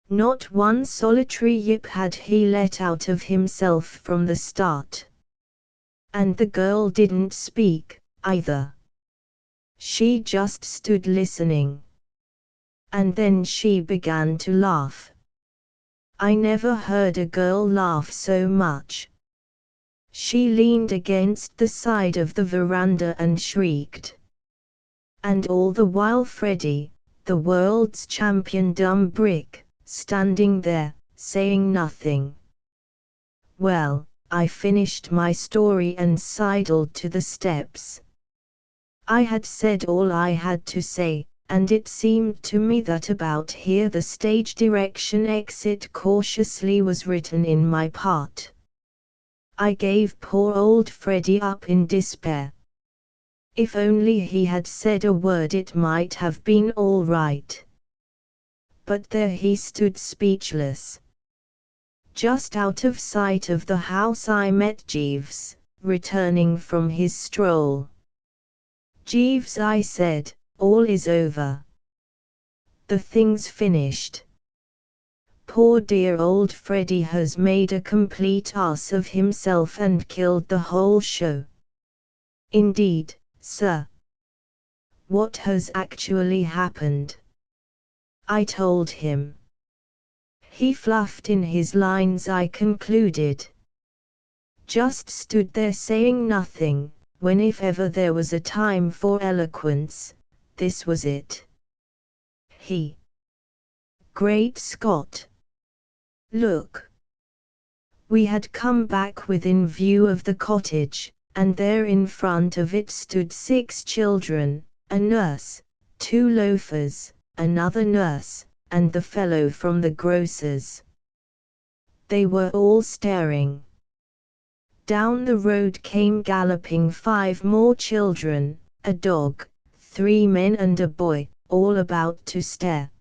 S1: Not one solitary yip had he let out of himself from the start. And the girl didn't speak, either. She just stood listening. And then she began to laugh. I never heard a girl laugh so much. She leaned against the side of the veranda and shrieked. And all the while Freddy, the world's champion dumb brick, standing there, saying nothing. Well, I finished my story and sidled to the steps. I had said all I had to say, and it seemed to me that about here the stage direction "Exit cautiously" was written in my part. I gave poor old Freddy up in despair. If only he had said a word it might have been all right. But there he stood speechless. Just out of sight of the house I met Jeeves, returning from his stroll. "Jeeves," I said, "all is over. The thing's finished. Poor dear old Freddy has made a complete ass of himself and killed the whole show." "Indeed, sir." "What has actually happened?" I told him. He fluffed in his lines. I concluded. Just stood there saying nothing, when if ever there was a time for eloquence, this was it. Great Scott! Look! We had come back within view of the cottage, and there in front of it stood 6 children, a nurse, 2 loafers, another nurse, and the fellow from the grocer's. They were all staring. Down the road came galloping 5 more children, a dog, 3 men and a boy, all about to stare.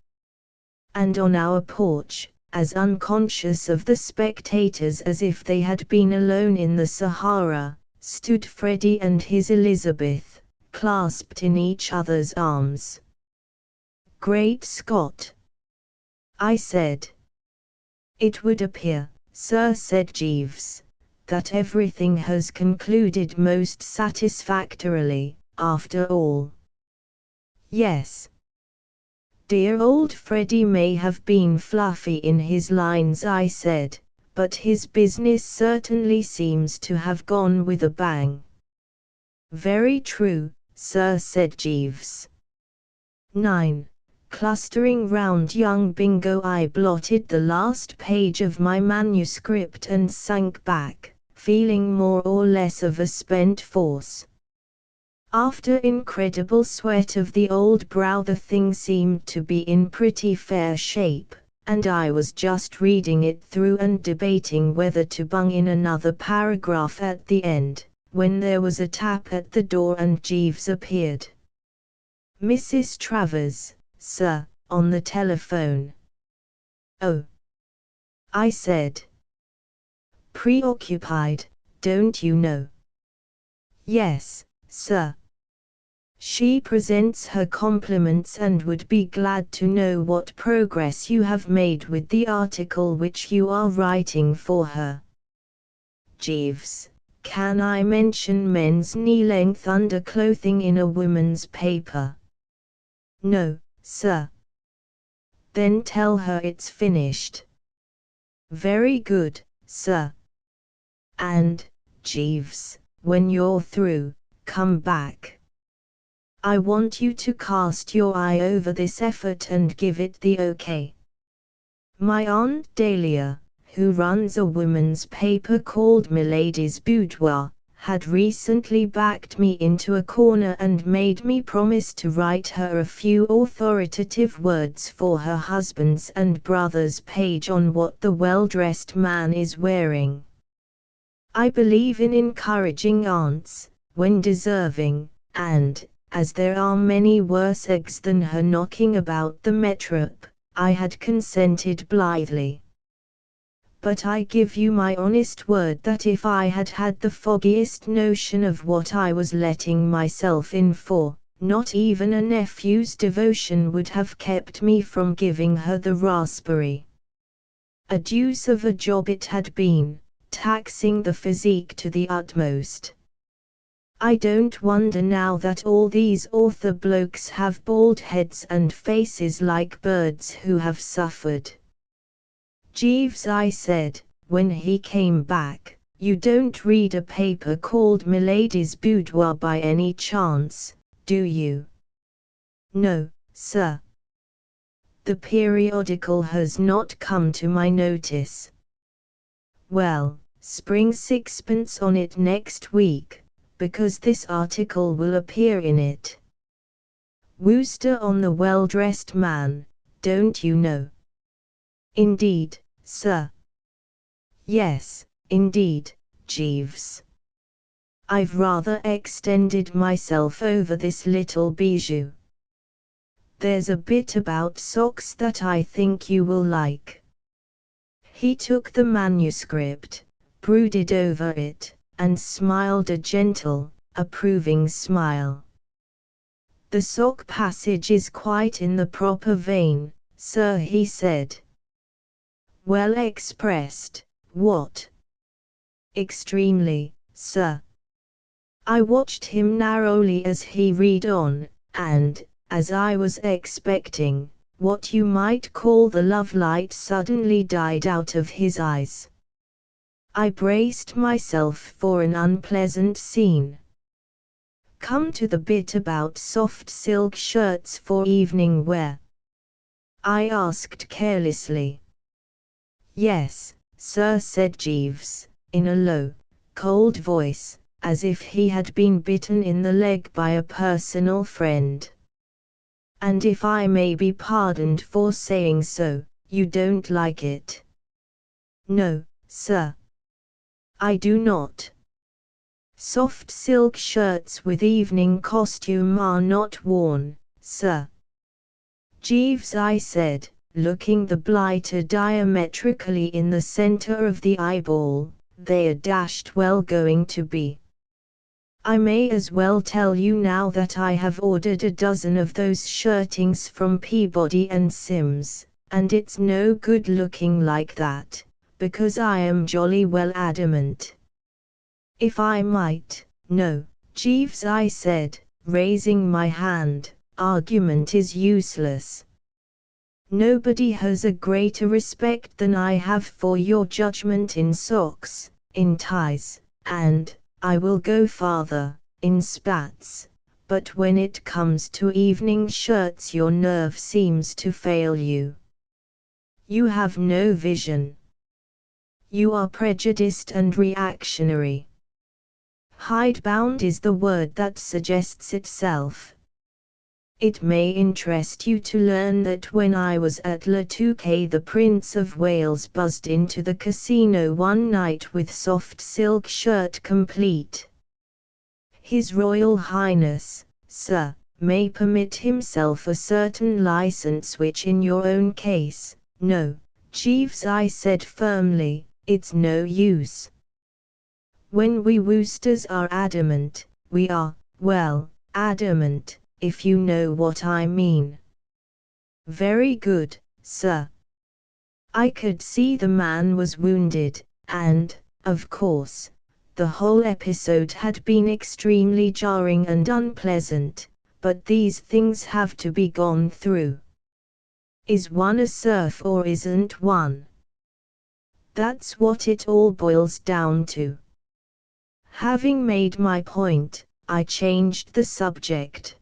S1: And on our porch, as unconscious of the spectators as if they had been alone in the Sahara, stood Freddy and his Elizabeth, clasped in each other's arms. "Great Scott!" I said. "It would appear, sir," said Jeeves, "that everything has concluded most satisfactorily, after all." "Yes. Dear old Freddy may have been fluffy in his lines," I said, "but his business certainly seems to have gone with a bang." "Very true, sir," said Jeeves. 9. Clustering round young Bingo, I blotted the last page of my manuscript and sank back, feeling more or less of a spent force. After incredible sweat of the old brow, the thing seemed to be in pretty fair shape, and I was just reading it through and debating whether to bung in another paragraph at the end, when there was a tap at the door and Jeeves appeared. "Mrs. Travers, sir, on the telephone." "Oh," I said. "Preoccupied, don't you know?" "Yes, sir. She presents her compliments and would be glad to know what progress you have made with the article which you are writing for her." "Jeeves, can I mention men's knee-length underclothing in a woman's paper?" "No, sir." "Then tell her it's finished." "Very good, sir. And, Jeeves, when you're through, come back. I want you to cast your eye over this effort and give it the okay." My Aunt Dahlia, who runs a women's paper called Milady's Boudoir, had recently backed me into a corner and made me promise to write her a few authoritative words for her husband's and brother's page on what the well-dressed man is wearing. I believe in encouraging aunts, when deserving, and, as there are many worse eggs than her knocking about the metrop, I had consented blithely. But I give you my honest word that if I had had the foggiest notion of what I was letting myself in for, not even a nephew's devotion would have kept me from giving her the raspberry. A deuce of a job it had been, taxing the physique to the utmost. I don't wonder now that all these author blokes have bald heads and faces like birds who have suffered. "Jeeves," I said, when he came back, "you don't read a paper called Milady's Boudoir by any chance, do you?" "No, sir. The periodical has not come to my notice." "Well, spring sixpence on it next week, because this article will appear in it. Wooster on the well-dressed man, don't you know?" "Indeed, sir." "Yes, indeed, Jeeves. I've rather extended myself over this little bijou. There's a bit about socks that I think you will like." He took the manuscript, brooded over it, and smiled a gentle, approving smile. "The sock passage is quite in the proper vein, sir," he said. "Well expressed, what?" "Extremely, sir." I watched him narrowly as he read on, and, as I was expecting, what you might call the love light suddenly died out of his eyes. I braced myself for an unpleasant scene. "Come to the bit about soft silk shirts for evening wear?" I asked carelessly. "Yes, sir," said Jeeves, in a low, cold voice, as if he had been bitten in the leg by a personal friend. "And if I may be pardoned for saying so, you don't like it?" "No, sir. I do not. Soft silk shirts with evening costume are not worn, sir." "Jeeves," I said, looking the blighter diametrically in the center of the eyeball, "they're dashed well going to be. I may as well tell you now that I have ordered a dozen of those shirtings from Peabody and Sims, and it's no good looking like that, because I am jolly well adamant." "If I might, no, Jeeves," I said, raising my hand, "argument is useless. Nobody has a greater respect than I have for your judgment in socks, in ties, and, I will go farther, in spats, but when it comes to evening shirts your nerve seems to fail you. You have no vision. You are prejudiced and reactionary. Hidebound is the word that suggests itself. It may interest you to learn that when I was at Le Touquet the Prince of Wales buzzed into the casino one night with soft silk shirt complete. His Royal Highness, sir, may permit himself a certain license which in your own case, no, Jeeves, I said firmly, it's no use. When we Woosters are adamant, we are, well, adamant, if you know what I mean. Very good, sir. I could see the man was wounded, and, of course, the whole episode had been extremely jarring and unpleasant, but these things have to be gone through. Is one a serf or isn't one? That's what it all boils down to. Having made my point, I changed the subject.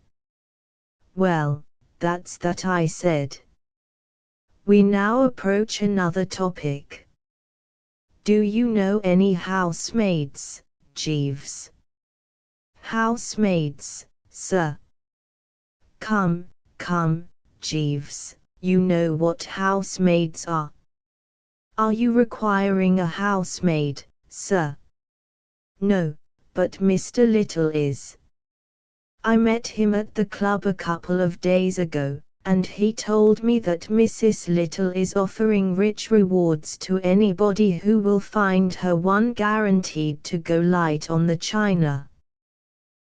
S1: Well, that's that, I said. We now approach another topic. Do you know any housemaids, Jeeves? Housemaids, sir. Come, Jeeves, you know what housemaids are. Are you requiring a housemaid, sir? No, but Mr. Little is. I met him at the club a couple of days ago, and he told me that Mrs. Little is offering rich rewards to anybody who will find her one guaranteed to go light on the china.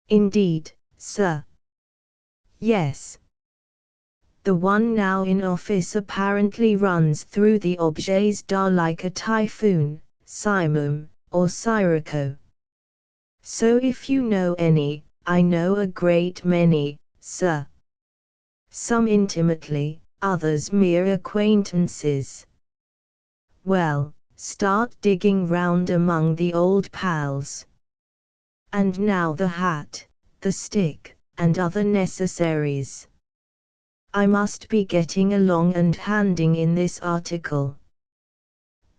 S1: Indeed, sir. Yes. The one now in office apparently runs through the objets d'art like a typhoon, Simum, or Sirocco. So if you know any, I know a great many, sir. Some intimately, others mere acquaintances. Well, start digging round among the old pals. And now the hat, the stick, and other necessaries. I must be getting along and handing in this article.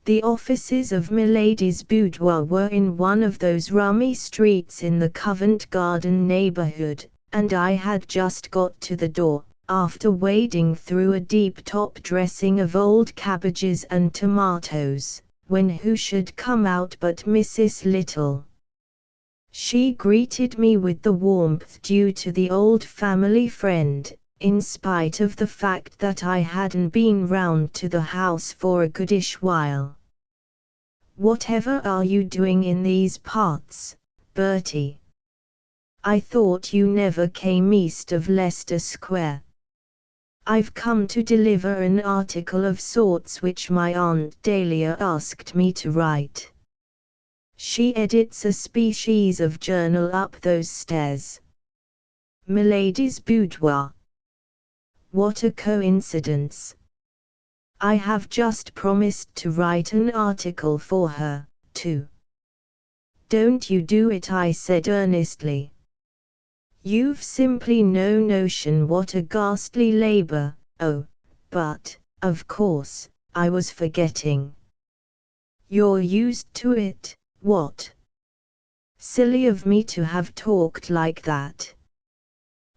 S1: The offices of Milady's boudoir were in one of those rummy streets in the Covent Garden neighborhood, and I had just got to the door, after wading through a deep top dressing of old cabbages and tomatoes, when who should come out but Mrs. Little. She greeted me with the warmth due to the old family friend, in spite of the fact that I hadn't been round to the house for a goodish while. Whatever are you doing in these parts, Bertie? I thought you never came east of Leicester Square. I've come to deliver an article of sorts which my Aunt Dahlia asked me to write. She edits a species of journal up those stairs. Milady's boudoir. What a coincidence. I have just promised to write an article for her, too. Don't you do it, I said earnestly. You've simply no notion what a ghastly labor. Oh, but, of course, I was forgetting. You're used to it, what? Silly of me to have talked like that.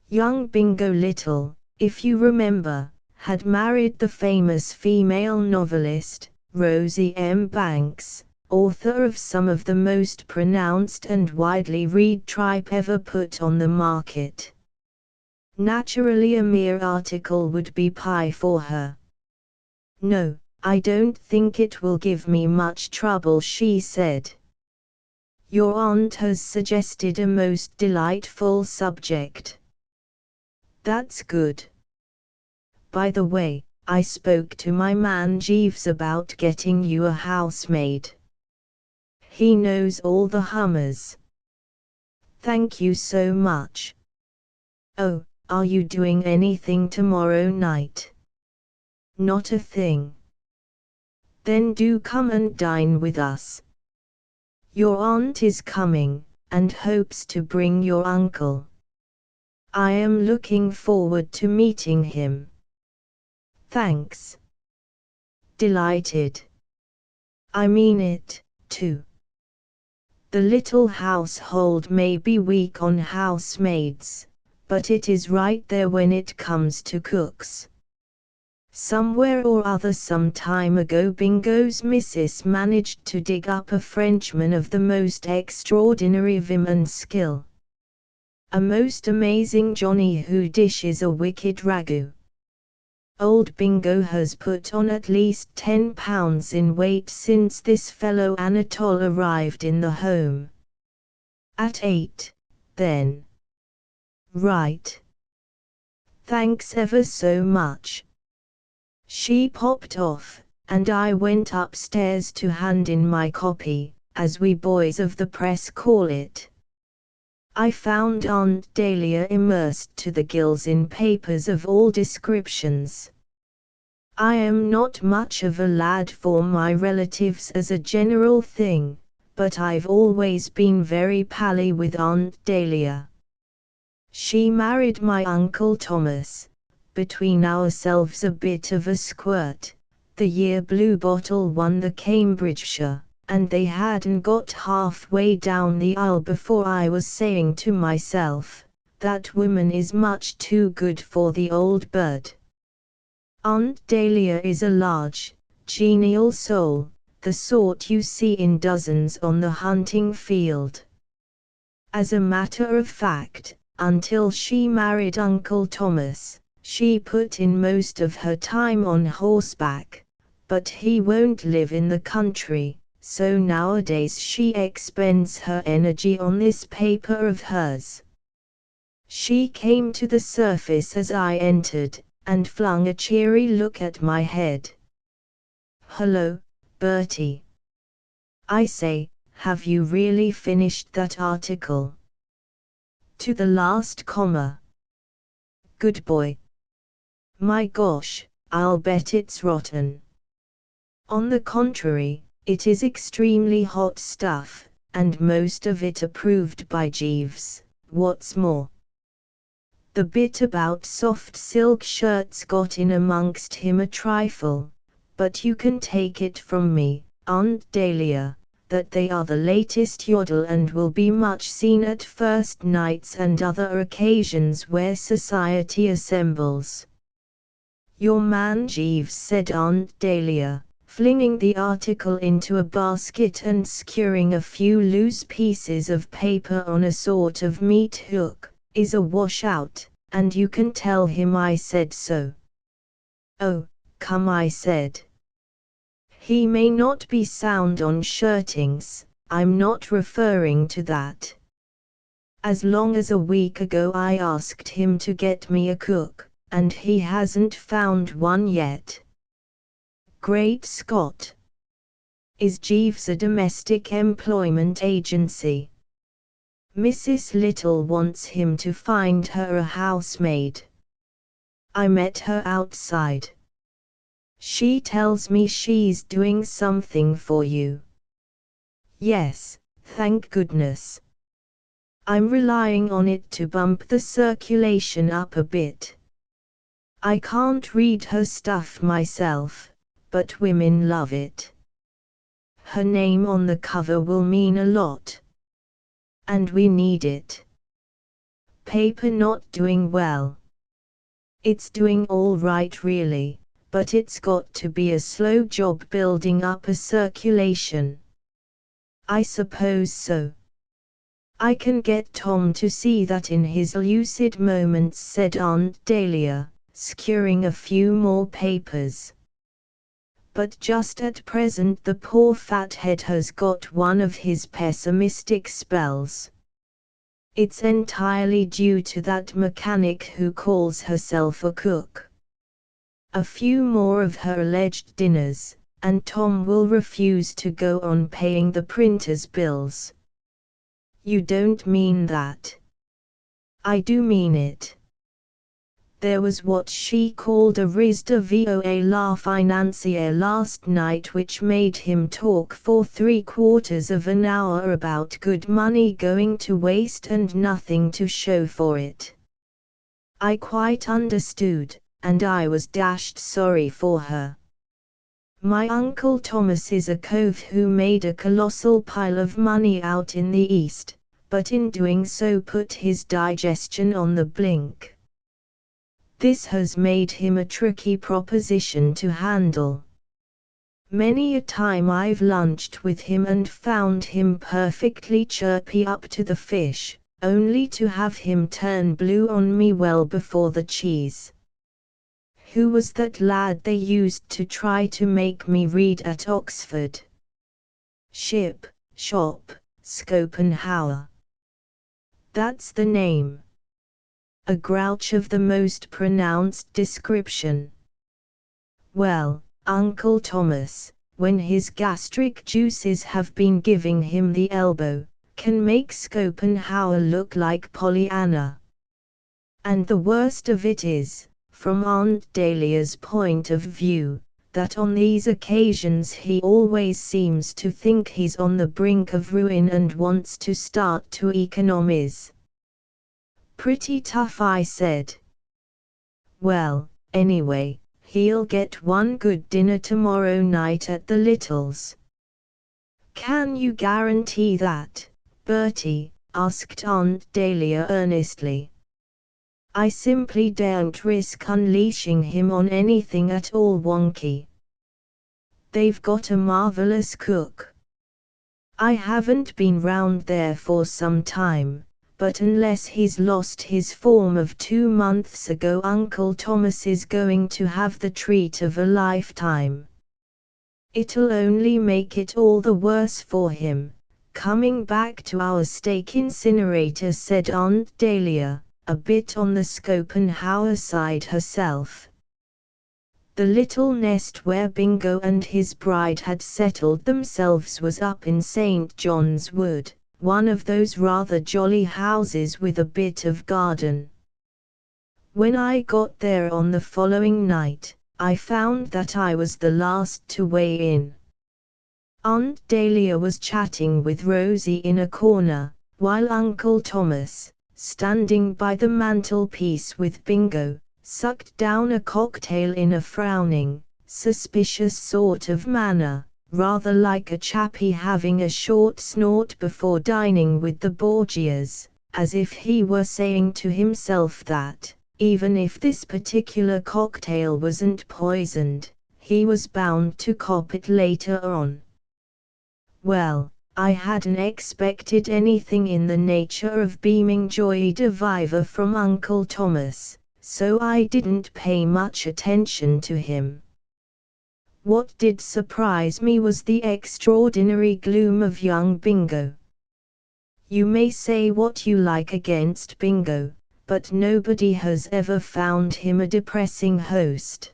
S1: Young Bingo Little, if you remember, had married the famous female novelist, Rosie M. Banks, author of some of the most pronounced and widely read tripe ever put on the market. Naturally a mere article would be pie for her. No, I don't think it will give me much trouble, she said. Your aunt has suggested a most delightful subject. That's good. By the way, I spoke to my man Jeeves about getting you a housemaid. He knows all the hummers. Thank you so much. Oh, are you doing anything tomorrow night? Not a thing. Then do come and dine with us. Your aunt is coming, and hopes to bring your uncle. I am looking forward to meeting him. Thanks. Delighted. I mean it, too. The little household may be weak on housemaids, but it is right there when it comes to cooks. Somewhere or other some time ago Bingo's missus managed to dig up a Frenchman of the most extraordinary vim and skill. A most amazing Johnny who dishes a wicked ragout. Old Bingo has put on at least 10 pounds in weight since this fellow Anatole arrived in the home. At 8, then. Right. Thanks ever so much. She popped off, and I went upstairs to hand in my copy, as we boys of the press call it. I found Aunt Dahlia immersed to the gills in papers of all descriptions. I am not much of a lad for my relatives as a general thing, but I've always been very pally with Aunt Dahlia. She married my Uncle Thomas, between ourselves a bit of a squirt, the year Blue Bottle won the Cambridgeshire, and they hadn't got halfway down the aisle before I was saying to myself, that woman is much too good for the old bird. Aunt Dahlia is a large, genial soul, the sort you see in dozens on the hunting field. As a matter of fact, until she married Uncle Thomas, she put in most of her time on horseback, but he won't live in the country, so nowadays she expends her energy on this paper of hers. She came to the surface as I entered, and flung a cheery look at my head. "Hello, Bertie. I say, have you really finished that article? To the last comma. Good boy. My gosh, I'll bet it's rotten." On the contrary, it is extremely hot stuff, and most of it approved by Jeeves. What's more, the bit about soft silk shirts got in amongst him a trifle, but you can take it from me, Aunt Dahlia, that they are the latest yodel and will be much seen at first nights and other occasions where society assembles. Your man Jeeves, said Aunt Dahlia, flinging the article into a basket and skewering a few loose pieces of paper on a sort of meat hook, is a washout, and you can tell him I said so. Oh, come, I said. He may not be sound on shirtings, I'm not referring to that. As long as a week ago I asked him to get me a cook, and he hasn't found one yet. Great Scott! Is Jeeves a domestic employment agency? Mrs. Little wants him to find her a housemaid. I met her outside. She tells me she's doing something for you. Yes, thank goodness. I'm relying on it to bump the circulation up a bit. I can't read her stuff myself, but women love it. Her name on the cover will mean a lot. And we need it. Paper not doing well. It's doing all right really, but it's got to be a slow job building up a circulation. I suppose so. I can get Tom to see that in his lucid moments, said Aunt Dahlia, skewering a few more papers. But just at present the poor fathead has got one of his pessimistic spells. It's entirely due to that mechanic who calls herself a cook. A few more of her alleged dinners, and Tom will refuse to go on paying the printer's bills. You don't mean that? I do mean it. There was what she called a ris de voix la financière last night which made him talk for 3/4 of an hour about good money going to waste and nothing to show for it. I quite understood, and I was dashed sorry for her. My Uncle Thomas is a cove who made a colossal pile of money out in the East, but in doing so put his digestion on the blink. This has made him a tricky proposition to handle. Many a time I've lunched with him and found him perfectly chirpy up to the fish, only to have him turn blue on me well before the cheese. Who was that lad they used to try to make me read at Oxford? Shop, Schopenhauer. That's the name. A grouch of the most pronounced description. Well, Uncle Thomas, when his gastric juices have been giving him the elbow, can make Schopenhauer look like Pollyanna. And the worst of it is, from Aunt Dahlia's point of view, that on these occasions he always seems to think he's on the brink of ruin and wants to start to economize. Pretty tough, I said. Well, anyway, he'll get one good dinner tomorrow night at the Littles. Can you guarantee that, Bertie? Asked Aunt Dahlia earnestly. I simply daren't risk unleashing him on anything at all wonky. They've got a marvelous cook. I haven't been round there for some time, but unless he's lost his form of 2 months ago, Uncle Thomas is going to have the treat of a lifetime. It'll only make it all the worse for him. Coming back to our steak incinerator, said Aunt Dahlia, a bit on the Schopenhauer side herself. The little nest where Bingo and his bride had settled themselves was up in St. John's Wood, one of those rather jolly houses with a bit of garden. When I got there on the following night, I found that I was the last to weigh in. Aunt Dahlia was chatting with Rosie in a corner, while Uncle Thomas, standing by the mantelpiece with Bingo, sucked down a cocktail in a frowning, suspicious sort of manner, rather like a chappie having a short snort before dining with the Borgias, as if he were saying to himself that, even if this particular cocktail wasn't poisoned, he was bound to cop it later on. Well, I hadn't expected anything in the nature of beaming joie de vivre from Uncle Thomas, so I didn't pay much attention to him. What did surprise me was the extraordinary gloom of young Bingo. You may say what you like against Bingo, but nobody has ever found him a depressing host.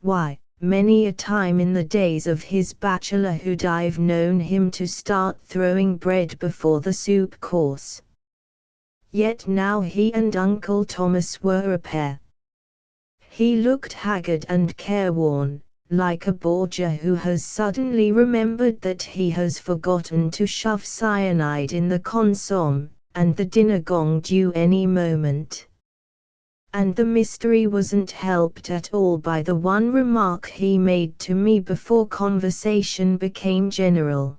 S1: Why, many a time in the days of his bachelorhood I've known him to start throwing bread before the soup course. Yet now he and Uncle Thomas were a pair. He looked haggard and careworn, like a Borgia who has suddenly remembered that he has forgotten to shove cyanide in the consomme, and the dinner gong due any moment. And the mystery wasn't helped at all by the one remark he made to me before conversation became general.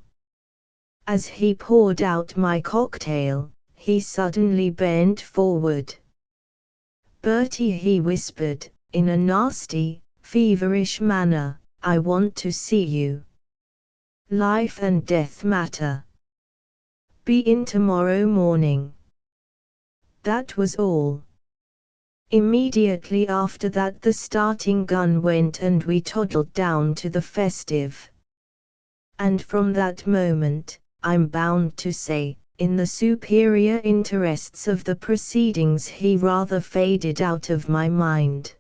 S1: As he poured out my cocktail, he suddenly bent forward. "Bertie," he whispered, in a nasty, feverish manner, "I want to see you. Life and death matter. Be in tomorrow morning." That was all. Immediately after that the starting gun went and we toddled down to the festive. And from that moment, I'm bound to say, in the superior interests of the proceedings, he rather faded out of my mind.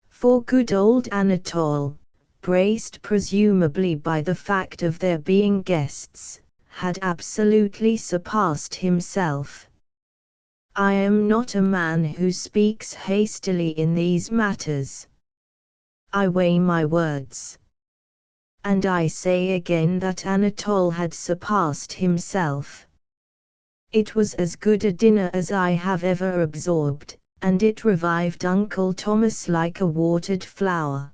S1: For good old Anatole, braced presumably by the fact of there being guests, had absolutely surpassed himself. I am not a man who speaks hastily in these matters. I weigh my words. And I say again that Anatole had surpassed himself. It was as good a dinner as I have ever absorbed, and it revived Uncle Thomas like a watered flower.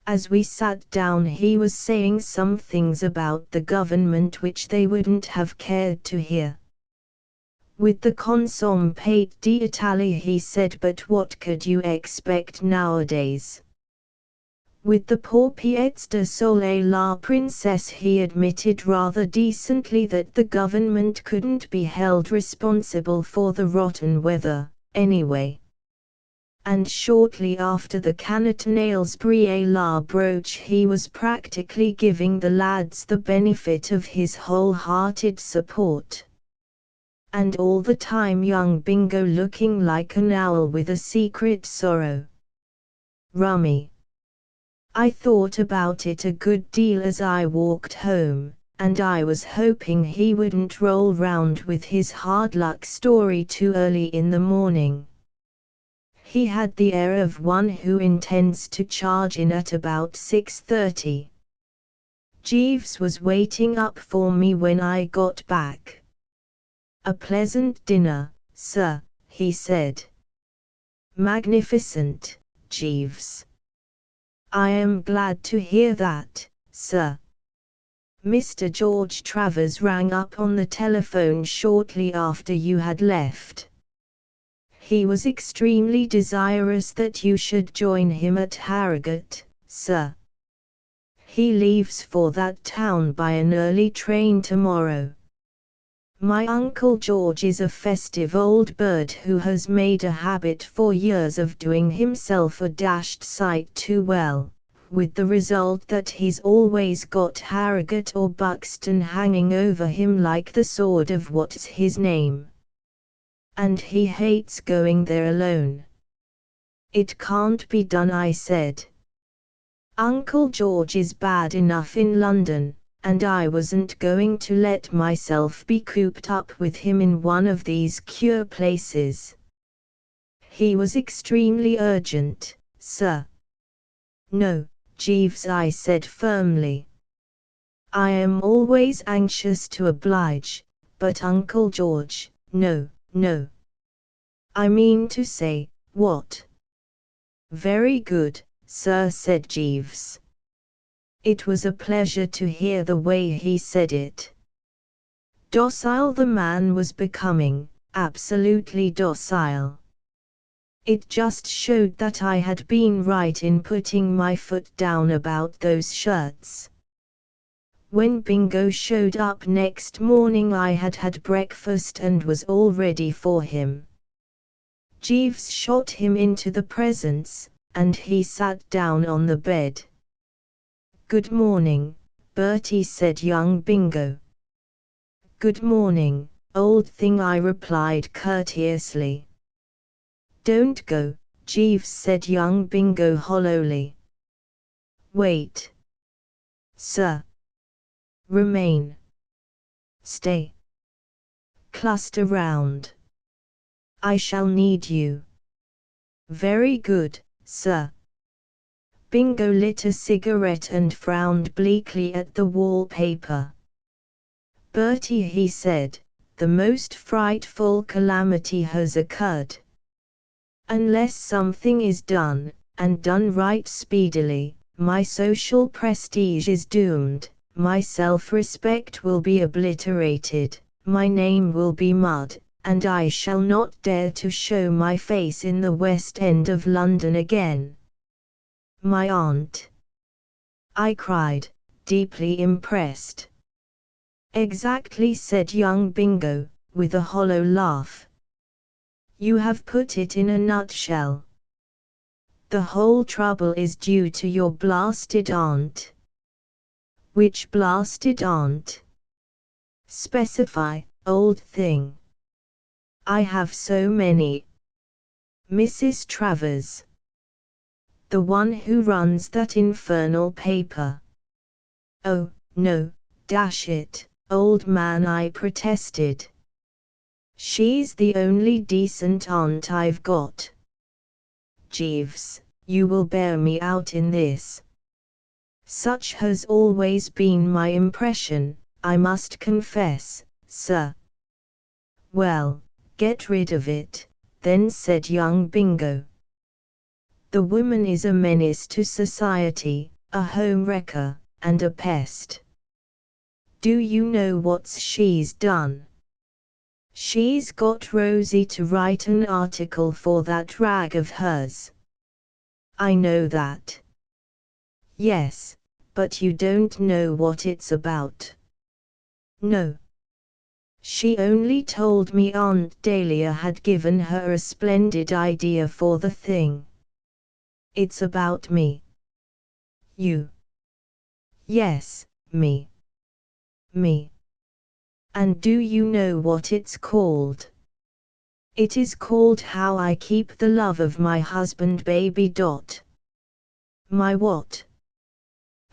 S1: As we sat down, he was saying some things about the government which they wouldn't have cared to hear. With the consomme d'Italie, he said, but what could you expect nowadays? With the poor pièce de soleil la princesse, he admitted rather decently that the government couldn't be held responsible for the rotten weather, anyway. And shortly after the cannotinales brille la broche, he was practically giving the lads the benefit of his wholehearted support. And all the time young Bingo looking like an owl with a secret sorrow. Rummy. I thought about it a good deal as I walked home, and I was hoping he wouldn't roll round with his hard luck story too early in the morning. He had the air of one who intends to charge in at about 6:30. Jeeves was waiting up for me when I got back. "A pleasant dinner, sir," he said. "Magnificent, Jeeves." "I am glad to hear that, sir." "Mr. George Travers rang up on the telephone shortly after you had left. He was extremely desirous that you should join him at Harrogate, sir. He leaves for that town by an early train tomorrow. My Uncle George is a festive old bird who has made a habit for years of doing himself a dashed sight too well, with the result that he's always got Harrogate or Buxton hanging over him like the sword of what's his name. And he hates going there alone." "It can't be done," I said. "Uncle George is bad enough in London, and I wasn't going to let myself be cooped up with him in one of these cure places." "He was extremely urgent, sir." "No, Jeeves," I said firmly. "I am always anxious to oblige, but Uncle George, no, no. I mean to say, what?" "Very good, sir," said Jeeves. It was a pleasure to hear the way he said it. Docile the man was becoming, absolutely docile. It just showed that I had been right in putting my foot down about those shirts. When Bingo showed up next morning, I had had breakfast and was all ready for him. Jeeves shot him into the presence, and he sat down on the bed. "Good morning, Bertie," said young Bingo. "Good morning, old thing," I replied courteously. "Don't go," Jeeves said young Bingo hollowly. "Wait." "Sir." "Remain." "Stay." "Cluster round. I shall need you." "Very good, sir." Bingo lit a cigarette and frowned bleakly at the wallpaper. "Bertie," he said, "the most frightful calamity has occurred. Unless something is done, and done right speedily, my social prestige is doomed, my self-respect will be obliterated, my name will be mud, and I shall not dare to show my face in the West End of London again." "My aunt!" I cried, deeply impressed. "Exactly," said young Bingo, with a hollow laugh. "You have put it in a nutshell. The whole trouble is due to your blasted aunt." "Which blasted aunt?" "Specify, old thing." "I have so many." "Mrs. Travers. The one who runs that infernal paper." "Oh, no, dash it, old man," I protested. "She's the only decent aunt I've got." "Jeeves, you will bear me out in this." "Such has always been my impression, I must confess, sir." "Well, get rid of it, then said young Bingo. The woman is a menace to society, a home wrecker, and a pest. Do you know what she's done? She's got Rosie to write an article for that rag of hers. I know that. Yes, but you don't know what it's about. No. She only told me Aunt Dahlia had given her a splendid idea for the thing. It's about me. You. Yes, me. Me. And do you know what it's called? It is called How I Keep the Love of My Husband Baby. My what?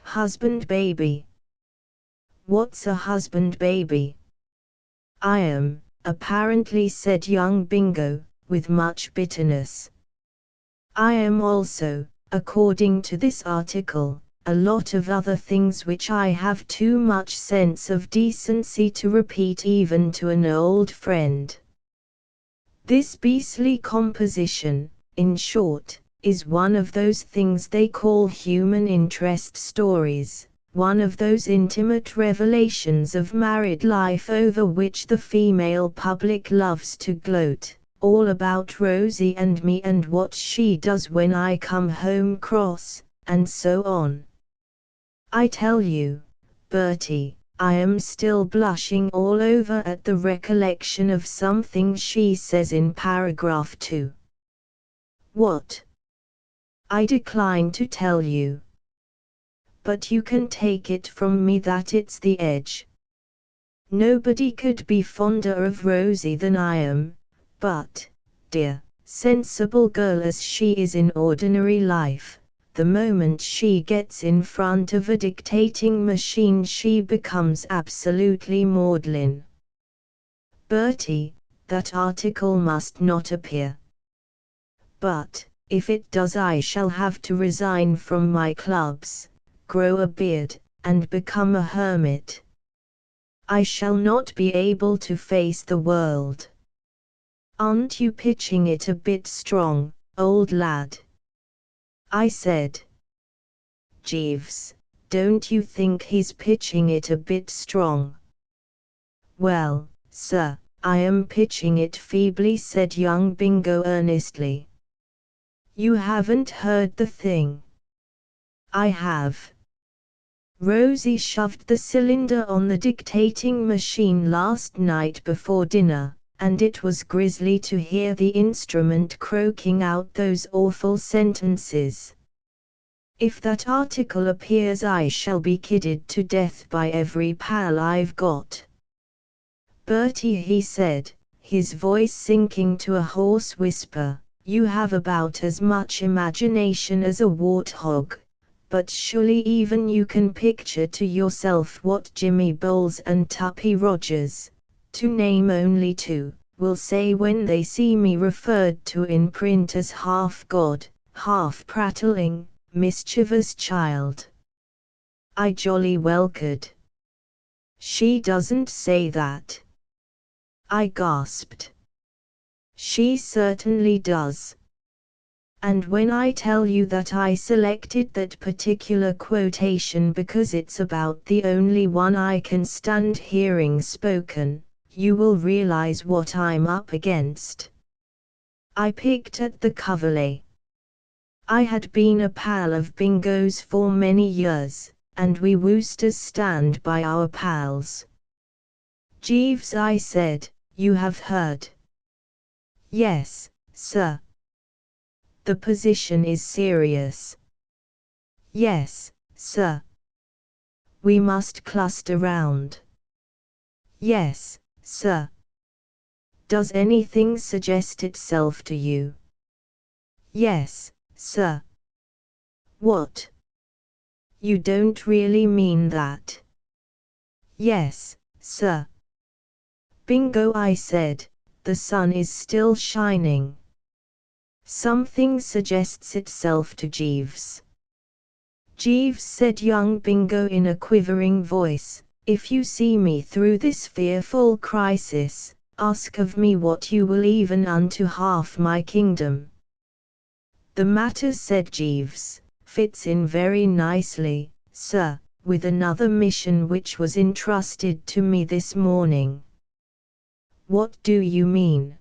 S1: Husband baby. What's a husband baby? I am, apparently, said young Bingo, with much bitterness. I am also, according to this article, a lot of other things which I have too much sense of decency to repeat even to an old friend. This beastly composition, in short, is one of those things they call human interest stories, one of those intimate revelations of married life over which the female public loves to gloat, all about Rosie and me and what she does when I come home cross, and so on. I tell you, Bertie, I am still blushing all over at the recollection of something she says in paragraph 2. What? I decline to tell you. But you can take it from me that it's the edge. Nobody could be fonder of Rosie than I am, but, dear, sensible girl as she is in ordinary life, the moment she gets in front of a dictating machine she becomes absolutely maudlin. Bertie, that article must not appear. But, if it does I shall have to resign from my clubs, grow a beard, and become a hermit. I shall not be able to face the world. Aren't you pitching it a bit strong, old lad? I said. Jeeves, don't you think he's pitching it a bit strong? Well, sir, I am pitching it feebly, said young Bingo earnestly. You haven't heard the thing. I have. Rosie shoved the cylinder on the dictating machine last night before dinner, and it was grisly to hear the instrument croaking out those awful sentences. If that article appears I shall be kidded to death by every pal I've got. Bertie, he said, his voice sinking to a hoarse whisper, you have about as much imagination as a warthog, but surely even you can picture to yourself what Jimmy Bowles and Tuppy Rogers, to name only two, will say when they see me referred to in print as half-god, half-prattling, mischievous child. I jolly well could. She doesn't say that. I gasped. She certainly does. And when I tell you that I selected that particular quotation because it's about the only one I can stand hearing spoken, you will realize what I'm up against. I picked at the coverlay. I had been a pal of Bingo's for many years, and we Woosters stand by our pals. Jeeves, I said, you have heard. Yes, sir. The position is serious. Yes, sir. We must cluster round. Yes, sir. Does anything suggest itself to you? Yes, sir. What? You don't really mean that? Yes, sir. Bingo, I said, the sun is still shining. Something suggests itself to Jeeves. Jeeves, said young Bingo in a quivering voice, if you see me through this fearful crisis, Ask of me what you will even unto half my kingdom. The matter, said Jeeves, fits in very nicely, sir, with another mission which was entrusted to me this morning. What do you mean?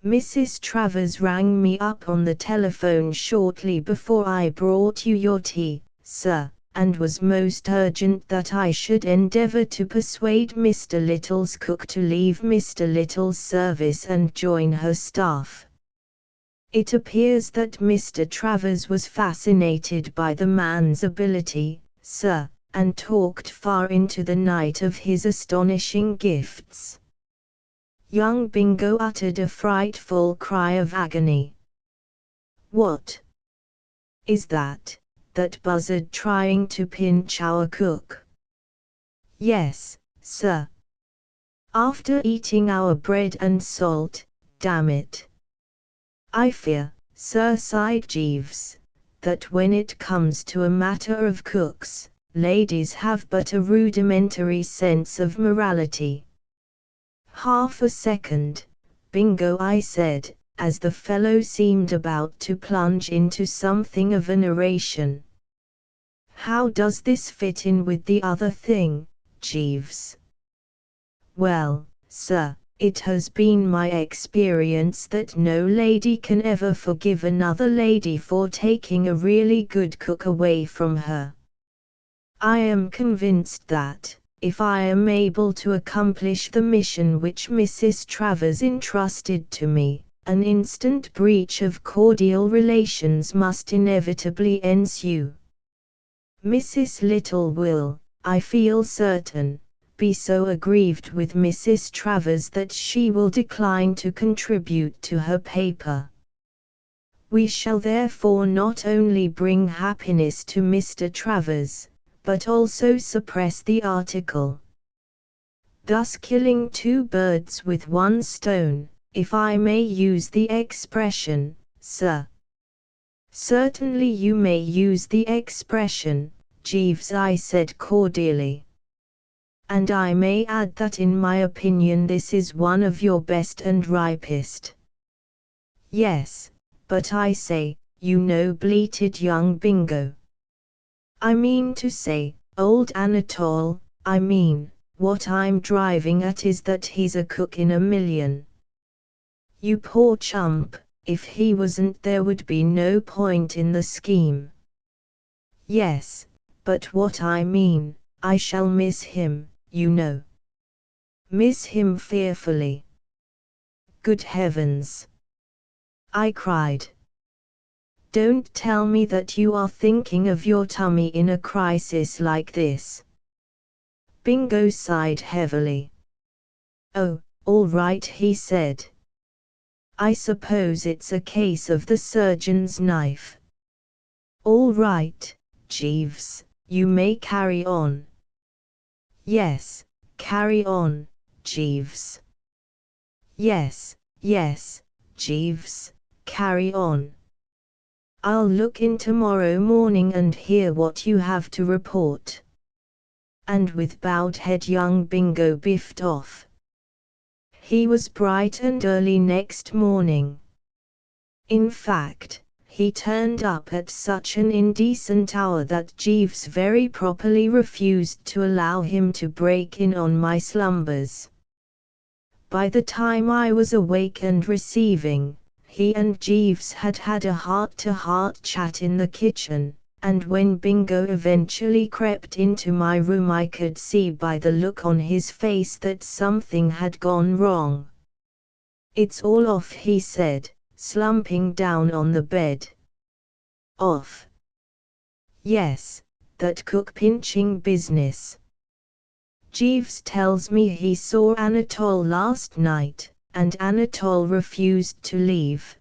S1: Mrs. Travers rang me up on the telephone shortly before I brought you your tea, sir, and was most urgent that I should endeavour to persuade Mr. Little's cook to leave Mr. Little's service and join her staff. It appears that Mr. Travers was fascinated by the man's ability, sir, and talked far into the night of his astonishing gifts. Young Bingo uttered a frightful cry of agony. What is that? That buzzard trying to pinch our cook? Yes, sir. After eating our bread and salt, damn it. I fear, sir, sighed Jeeves, that when it comes to a matter of cooks, ladies have but a rudimentary sense of morality. Half a second, Bingo, I said, as the fellow seemed about to plunge into something of a narration. How does this fit in with the other thing, Jeeves? Well, sir, it has been my experience that no lady can ever forgive another lady for taking a really good cook away from her. I am convinced that, if I am able to accomplish the mission which Mrs. Travers entrusted to me, an instant breach of cordial relations must inevitably ensue. Mrs. Little will, I feel certain, be so aggrieved with Mrs. Travers that she will decline to contribute to her paper. We shall therefore not only bring happiness to Mr. Travers, but also suppress the article. Thus killing two birds with one stone, if I may use the expression, sir. Certainly you may use the expression, Jeeves, I said cordially. And I may add that in my opinion this is one of your best and ripest. Yes, but I say, you know, bleated young Bingo. I mean to say, old Anatole, I mean, what I'm driving at is that he's a cook in a million. You poor chump, if he wasn't there would be no point in the scheme. Yes, but what I mean, I shall miss him, you know. Miss him fearfully. Good heavens! I cried. Don't tell me that you are thinking of your tummy in a crisis like this. Bingo sighed heavily. Oh, all right, he said. I suppose it's a case of the surgeon's knife. All right, Jeeves, you may carry on. Yes, carry on, Jeeves. Yes, Jeeves, carry on. I'll look in tomorrow morning and hear what you have to report. And with bowed head young Bingo biffed off. He was bright and early next morning. In fact, he turned up at such an indecent hour that Jeeves very properly refused to allow him to break in on my slumbers. By the time I was awake and receiving, he and Jeeves had had a heart-to-heart chat in the kitchen, and when Bingo eventually crept into my room I could see by the look on his face that something had gone wrong. It's all off, he said, slumping down on the bed. Off? Yes, that cook-pinching business. Jeeves tells me he saw Anatole last night, and Anatole refused to leave.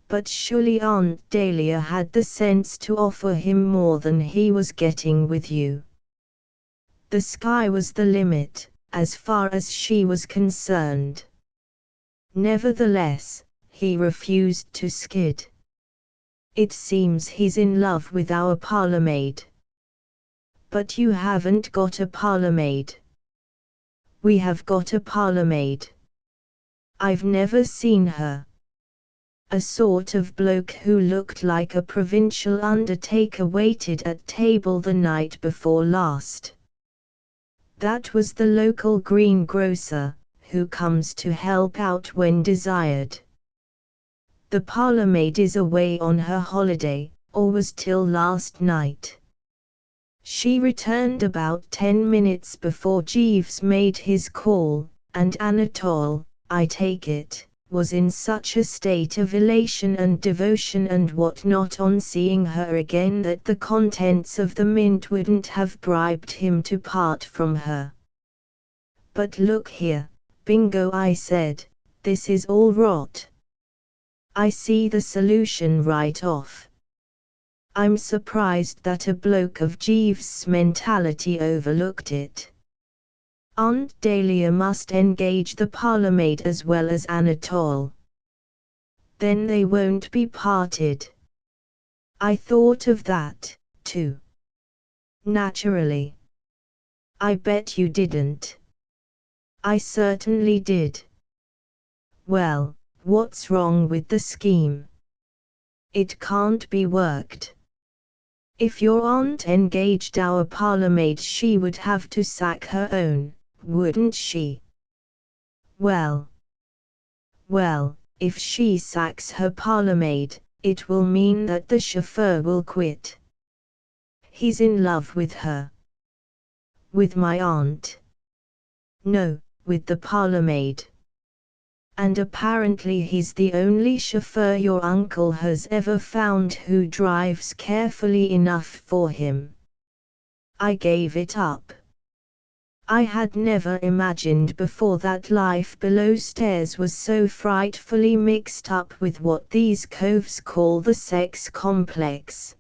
S1: But surely Aunt Dahlia had the sense to offer him more than he was getting with you. The sky was the limit, as far as she was concerned. Nevertheless, he refused to skid. It seems he's in love with our parlourmaid. But you haven't got a parlourmaid. We have got a parlourmaid. I've never seen her. A sort of bloke who looked like a provincial undertaker waited at table the night before last. That was the local greengrocer, who comes to help out when desired. The parlourmaid is away on her holiday, or was till last night. She returned about 10 minutes before Jeeves made his call, and Anatole, I take it, was in such a state of elation and devotion and what not on seeing her again that the contents of the mint wouldn't have bribed him to part from her. But look here, Bingo, I said, this is all rot. I see the solution right off. I'm surprised that a bloke of Jeeves' mentality overlooked it. Aunt Dahlia must engage the parlourmaid as well as Anatole. Then they won't be parted. I thought of that, too. Naturally. I bet you didn't. I certainly did. Well, what's wrong with the scheme? It can't be worked. If your aunt engaged our parlourmaid, she would have to sack her own, wouldn't she? Well, if she sacks her parlourmaid, it will mean that the chauffeur will quit. He's in love with her. With my aunt? No, with the parlourmaid. And apparently he's the only chauffeur your uncle has ever found who drives carefully enough for him. I gave it up. I had never imagined before that life below stairs was so frightfully mixed up with what these coves call the sex complex.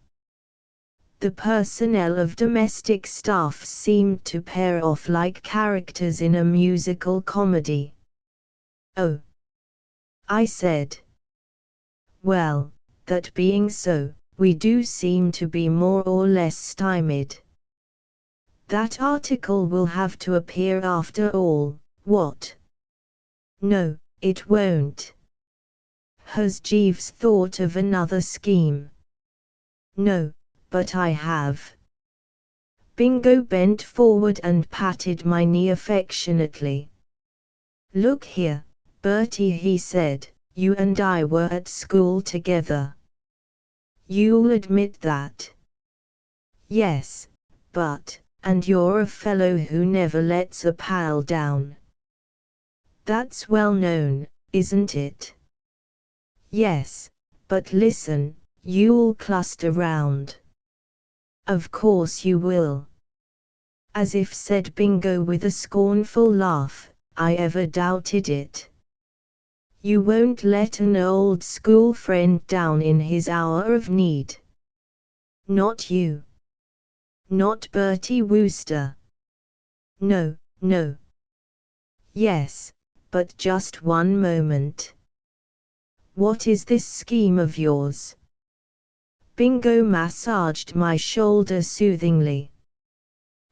S1: The personnel of domestic staff seemed to pair off like characters in a musical comedy. Oh, I said. Well, that being so, we do seem to be more or less stymied. That article will have to appear after all, what? No, it won't. Has Jeeves thought of another scheme? No, but I have. Bingo bent forward and patted my knee affectionately. Look here, Bertie, he said, you and I were at school together. You'll admit that. Yes, but, and you're a fellow who never lets a pal down. That's well known, isn't it? Yes, but listen, you'll cluster round. Of course you will. As if said Bingo with a scornful laugh, I ever doubted it. You won't let an old school friend down in his hour of need. Not you. Not Bertie Wooster. No, no. Yes, but just one moment. What is this scheme of yours? Bingo massaged my shoulder soothingly.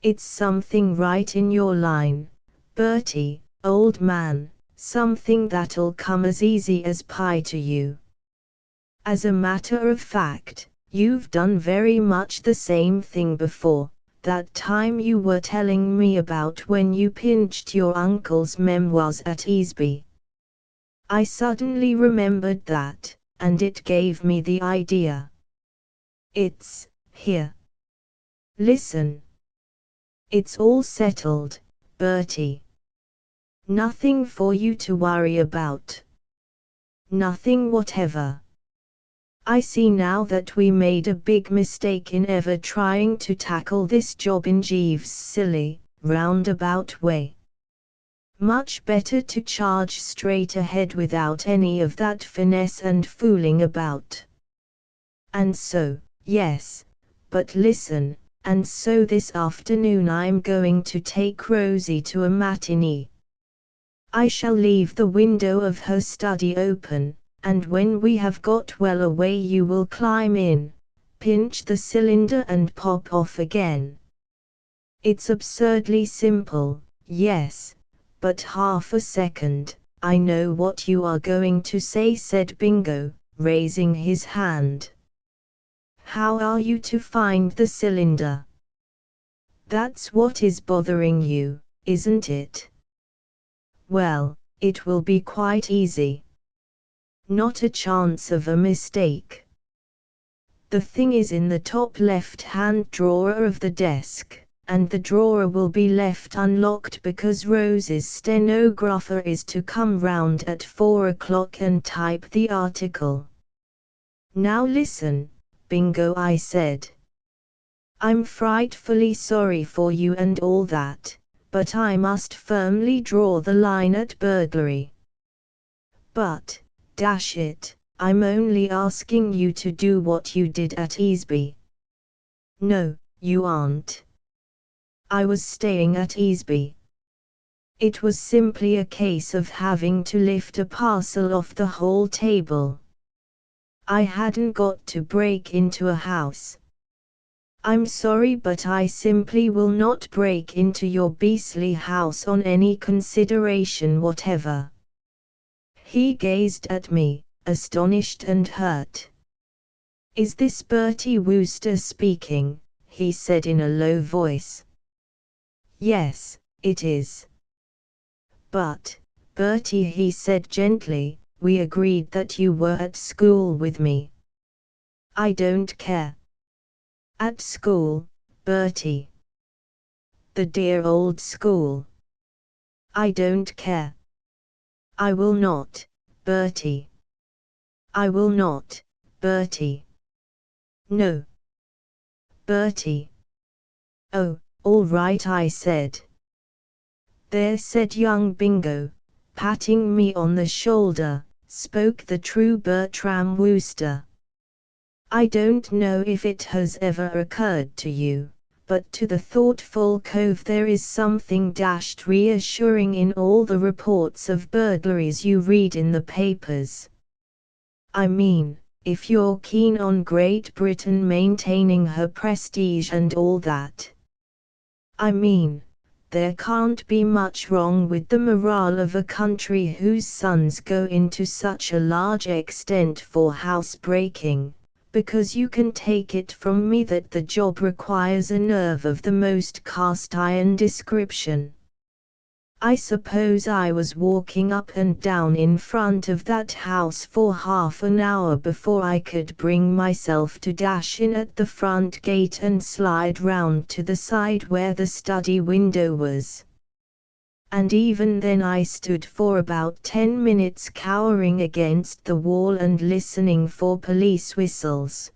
S1: It's something right in your line, Bertie, old man, something that'll come as easy as pie to you. As a matter of fact, you've done very much the same thing before, that time you were telling me about when you pinched your uncle's memoirs at Easby. I suddenly remembered that, and it gave me the idea. It's here. Listen. It's all settled, Bertie. Nothing for you to worry about. Nothing whatever. I see now that we made a big mistake in ever trying to tackle this job in Jeeves' silly, roundabout way. Much better to charge straight ahead without any of that finesse and fooling about. And so, yes, but listen, and so this afternoon I'm going to take Rosie to a matinee. I shall leave the window of her study open, and when we have got well away you will climb in, pinch the cylinder and pop off again. It's absurdly simple, yes, but half a second. I know what you are going to say, said Bingo, raising his hand. How are you to find the cylinder? That's what is bothering you, isn't it? Well, it will be quite easy. Not a chance of a mistake. The thing is in the top left-hand drawer of the desk, and the drawer will be left unlocked because Rose's stenographer is to come round at 4 o'clock and type the article. Now listen, Bingo, I said. I'm frightfully sorry for you and all that, but I must firmly draw the line at burglary. But, dash it, I'm only asking you to do what you did at Easby. No, you aren't. I was staying at Easby. It was simply a case of having to lift a parcel off the hall table. I hadn't got to break into a house. I'm sorry, but I simply will not break into your beastly house on any consideration whatever. He gazed at me, astonished and hurt. Is this Bertie Wooster speaking? He said in a low voice. Yes, it is. But, Bertie, he said gently, we agreed that you were at school with me. I don't care. At school, Bertie. The dear old school. I don't care. I will not, Bertie. I will not, Bertie. No. Bertie. Oh, all right, I said. There, said young Bingo, patting me on the shoulder, spoke the true Bertram Wooster. I don't know if it has ever occurred to you, but to the thoughtful cove there is something dashed reassuring in all the reports of burglaries you read in the papers. I mean, if you're keen on Great Britain maintaining her prestige and all that. I mean, there can't be much wrong with the morale of a country whose sons go into such a large extent for housebreaking, because you can take it from me that the job requires a nerve of the most cast-iron description. I suppose I was walking up and down in front of that house for half an hour before I could bring myself to dash in at the front gate and slide round to the side where the study window was. And even then I stood for about 10 minutes cowering against the wall and listening for police whistles.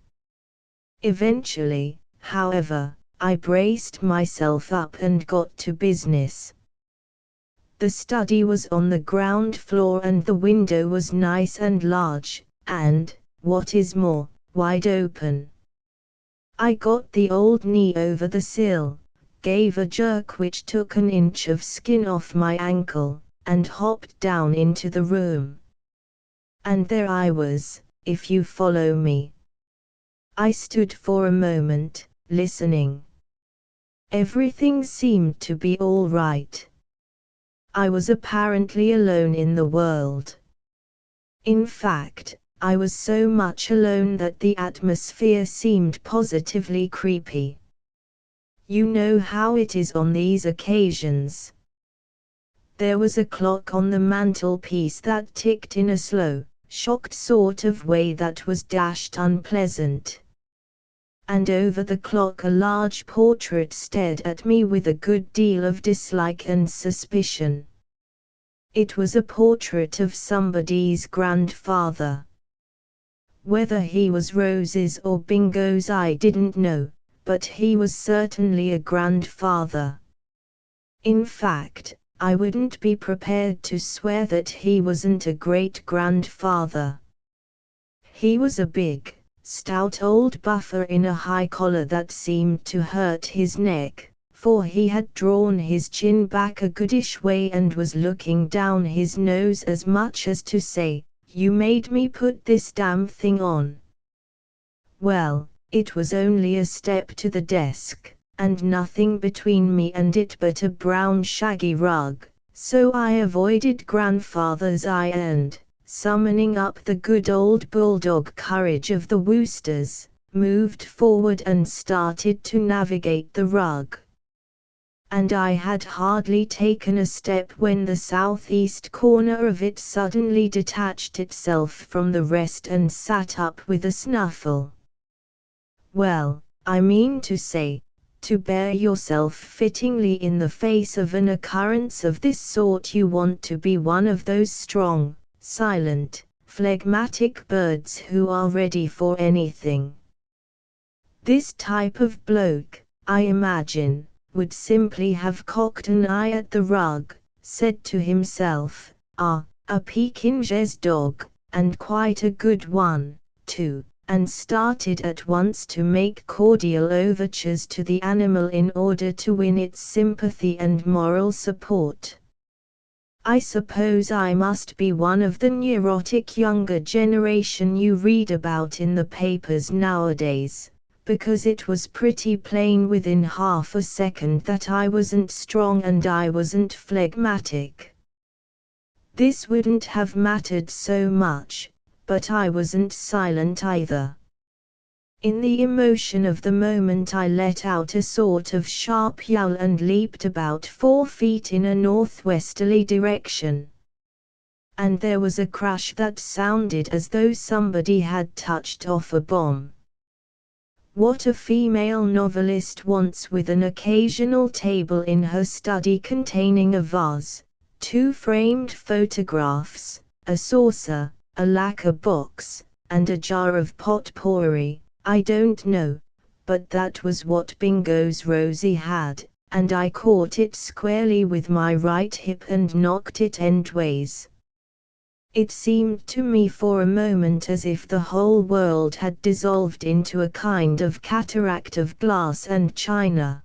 S1: Eventually, however, I braced myself up and got to business. The study was on the ground floor and the window was nice and large, and, what is more, wide open. I got the old knee over the sill, gave a jerk which took an inch of skin off my ankle, and hopped down into the room. And there I was, if you follow me. I stood for a moment, listening. Everything seemed to be all right. I was apparently alone in the world. In fact, I was so much alone that the atmosphere seemed positively creepy. You know how it is on these occasions. There was a clock on the mantelpiece that ticked in a slow, shocked sort of way that was dashed unpleasant. And over the clock a large portrait stared at me with a good deal of dislike and suspicion. It was a portrait of somebody's grandfather. Whether he was Rose's or Bingo's I didn't know, but he was certainly a grandfather. In fact, I wouldn't be prepared to swear that he wasn't a great-grandfather. He was a big, stout old buffer in a high collar that seemed to hurt his neck, for he had drawn his chin back a goodish way and was looking down his nose as much as to say, "You made me put this damn thing on." Well, it was only a step to the desk, and nothing between me and it but a brown shaggy rug, So I avoided grandfather's eye and, summoning up the good old bulldog courage of the Woosters, moved forward and started to navigate the rug. And I had hardly taken a step when the southeast corner of it suddenly detached itself from the rest and sat up with a snuffle. Well, I mean to say, to bear yourself fittingly in the face of an occurrence of this sort you want to be one of those strong, silent, phlegmatic birds who are ready for anything. This type of bloke, I imagine, would simply have cocked an eye at the rug, said to himself, "Ah, a Pekingese dog, and quite a good one, too," and started at once to make cordial overtures to the animal in order to win its sympathy and moral support. I suppose I must be one of the neurotic younger generation you read about in the papers nowadays, because it was pretty plain within half a second that I wasn't strong and I wasn't phlegmatic. This wouldn't have mattered so much, but I wasn't silent either. In the emotion of the moment I let out a sort of sharp yowl and leaped about 4 feet in a northwesterly direction. And there was a crash that sounded as though somebody had touched off a bomb. What a female novelist wants with an occasional table in her study containing a vase, 2 framed photographs, a saucer, a lacquer box, and a jar of potpourri, I don't know, but that was what Bingo's Rosie had, and I caught it squarely with my right hip and knocked it endways. It seemed to me for a moment as if the whole world had dissolved into a kind of cataract of glass and china.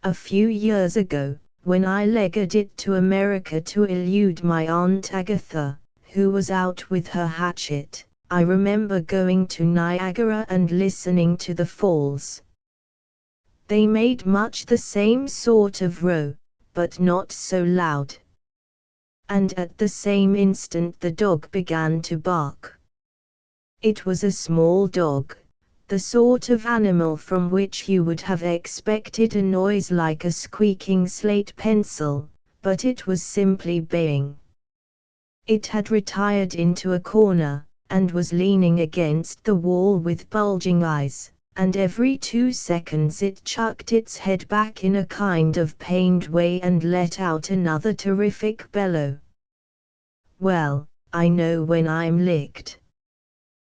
S1: A few years ago, when I legged it to America to elude my Aunt Agatha, who was out with her hatchet, I remember going to Niagara and listening to the falls. They made much the same sort of row, but not so loud. And at the same instant the dog began to bark. It was a small dog, the sort of animal from which you would have expected a noise like a squeaking slate pencil, but it was simply baying. It had retired into a corner, and was leaning against the wall with bulging eyes, and every 2 seconds it chucked its head back in a kind of pained way and let out another terrific bellow. Well, I know when I'm licked.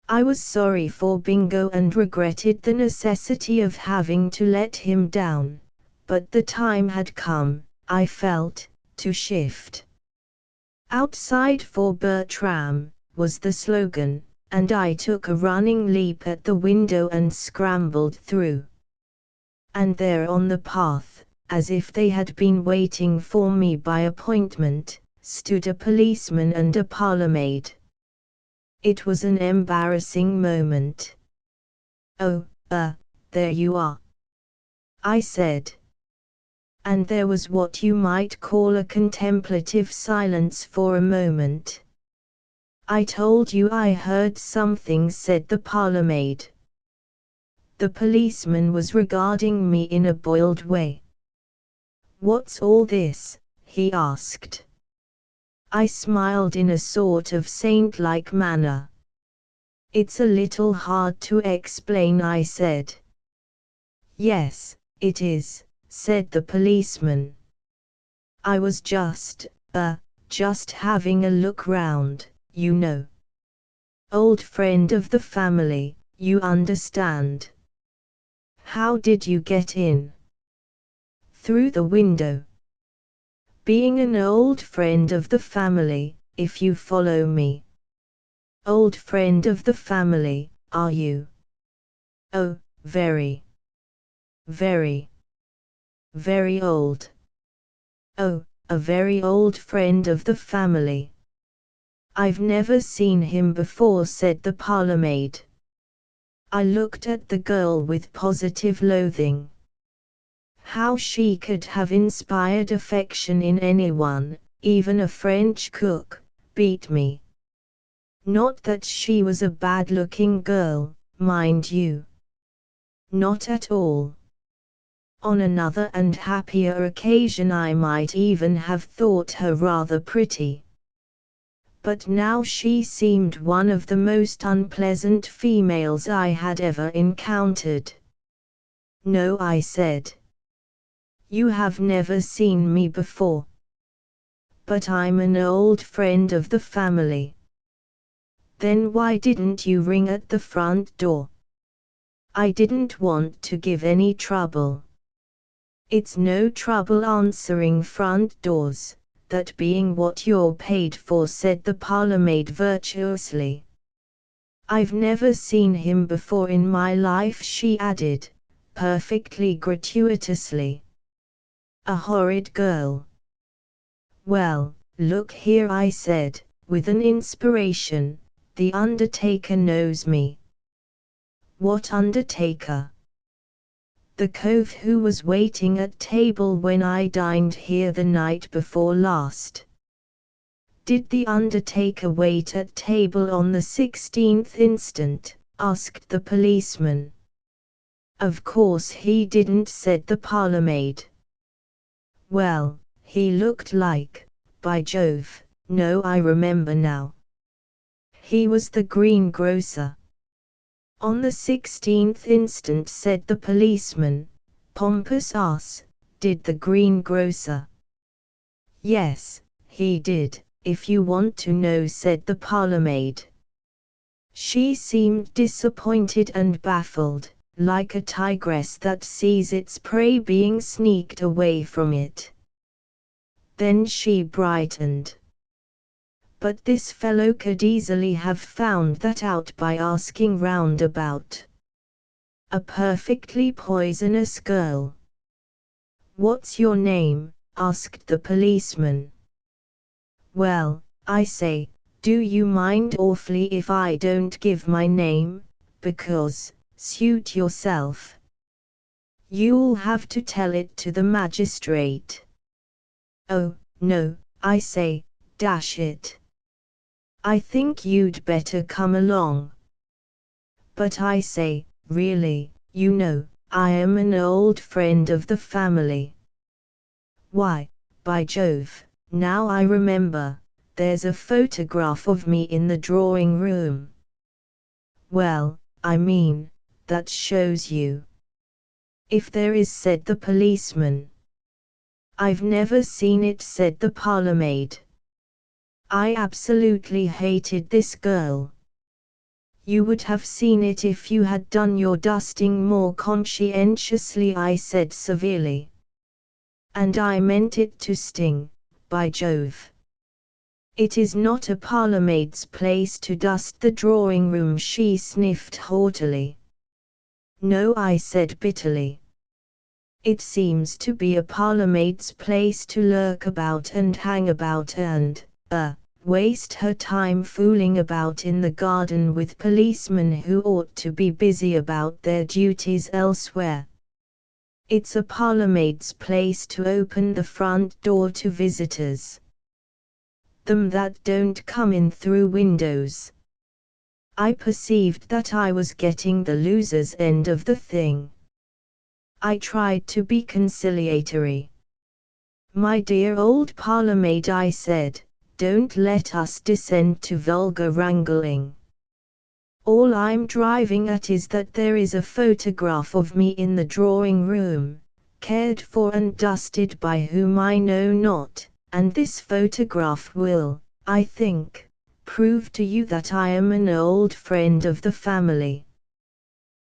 S1: I was sorry for Bingo and regretted the necessity of having to let him down, but the time had come, I felt, to shift. "Outside for Bertram," was the slogan, and I took a running leap at the window and scrambled through. And there on the path, as if they had been waiting for me by appointment, stood a policeman and a parlourmaid. It was an embarrassing moment. "Oh, there you are," I said. And there was what you might call a contemplative silence for a moment. "I told you I heard something," said the parlourmaid. The policeman was regarding me in a boiled way. "What's all this?" he asked. I smiled in a sort of saint-like manner. "It's a little hard to explain," I said. "Yes, it is," said the policeman. "I was just having a look round, you know. Old friend of the family, you understand." "How did you get in?" "Through the window." "Being an old friend of the family, if you follow me." "Old friend of the family, are you?" "Oh, very old." "Oh, a very old friend of the family. I've never seen him before," said the parlourmaid. I looked at the girl with positive loathing. How she could have inspired affection in anyone, even a French cook, beat me. Not that she was a bad-looking girl, mind you. Not at all. On another and happier occasion I might even have thought her rather pretty. But now she seemed one of the most unpleasant females I had ever encountered. No, I said. You have never seen me before. But I'm an old friend of the family. Then why didn't you ring at the front door? I didn't want to give any trouble. It's no trouble answering front doors, that being what you're paid for, said the parlourmaid virtuously. I've never seen him before in my life, she added, perfectly gratuitously. A horrid girl. Well, look here, I said, with an inspiration, the undertaker knows me. What undertaker? The cove who was waiting at table when I dined here the night before last. Did the undertaker wait at table on the 16th instant? Asked the policeman. Of course he didn't, said the parlourmaid. Well, he looked like, by Jove, no, I remember now. He was the greengrocer. On the 16th instant, said the policeman. Pompous ass, did the greengrocer? Yes, he did, if you want to know, said the parlourmaid. She seemed disappointed and baffled, like a tigress that sees its prey being sneaked away from it. Then she brightened. But this fellow could easily have found that out by asking round about. A perfectly poisonous girl. What's your name? Asked the policeman. Well, I say, do you mind awfully if I don't give my name, because, suit yourself. You'll have to tell it to the magistrate. Oh, no, I say, dash it. I think you'd better come along. But I say, really, you know, I am an old friend of the family. Why, by Jove, now I remember, there's a photograph of me in the drawing room. Well, I mean, that shows you. If there is, said the policeman. I've never seen it, said the parlourmaid. I absolutely hated this girl. You would have seen it if you had done your dusting more conscientiously, I said severely. And I meant it to sting, by Jove. It is not a parlourmaid's place to dust the drawing room, she sniffed haughtily. No, I said bitterly. It seems to be a parlourmaid's place to lurk about and hang about and, waste her time fooling about in the garden with policemen who ought to be busy about their duties elsewhere. It's a parlourmaid's place to open the front door to visitors. Them that don't come in through windows. I perceived that I was getting the loser's end of the thing. I tried to be conciliatory. My dear old parlourmaid, I said, don't let us descend to vulgar wrangling. All I'm driving at is that there is a photograph of me in the drawing room, cared for and dusted by whom I know not, and this photograph will, I think, prove to you that I am an old friend of the family.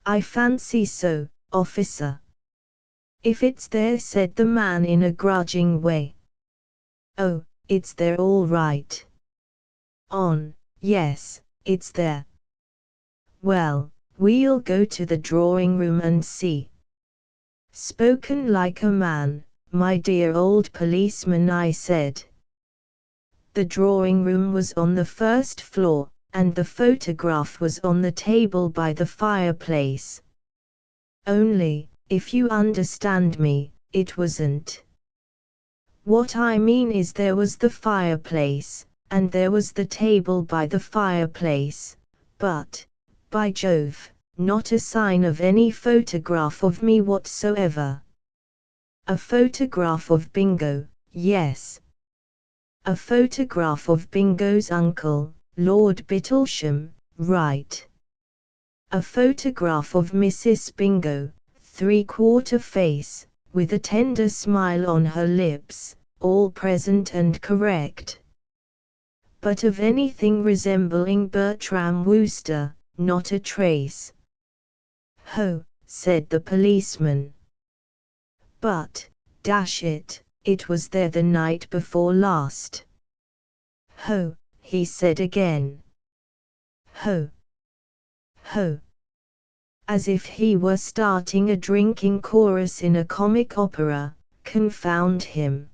S1: I fancy so, officer. If it's there, said the man in a grudging way. Oh, it's there all right. Yes, it's there. Well, we'll go to the drawing room and see. Spoken like a man, my dear old policeman, I said. The drawing room was on the first floor, and the photograph was on the table by the fireplace. Only, if you understand me, it wasn't. What I mean is there was the fireplace, and there was the table by the fireplace, but, by Jove, not a sign of any photograph of me whatsoever. A photograph of Bingo, yes. A photograph of Bingo's uncle, Lord Bittlesham, right. A photograph of Mrs. Bingo, three-quarter face, with a tender smile on her lips, all present and correct. But of anything resembling Bertram Wooster, not a trace. "Ho," said the policeman. "But, dash it, it was there the night before last." "Ho," he said again. "Ho. Ho." As if he were starting a drinking chorus in a comic opera, confound him.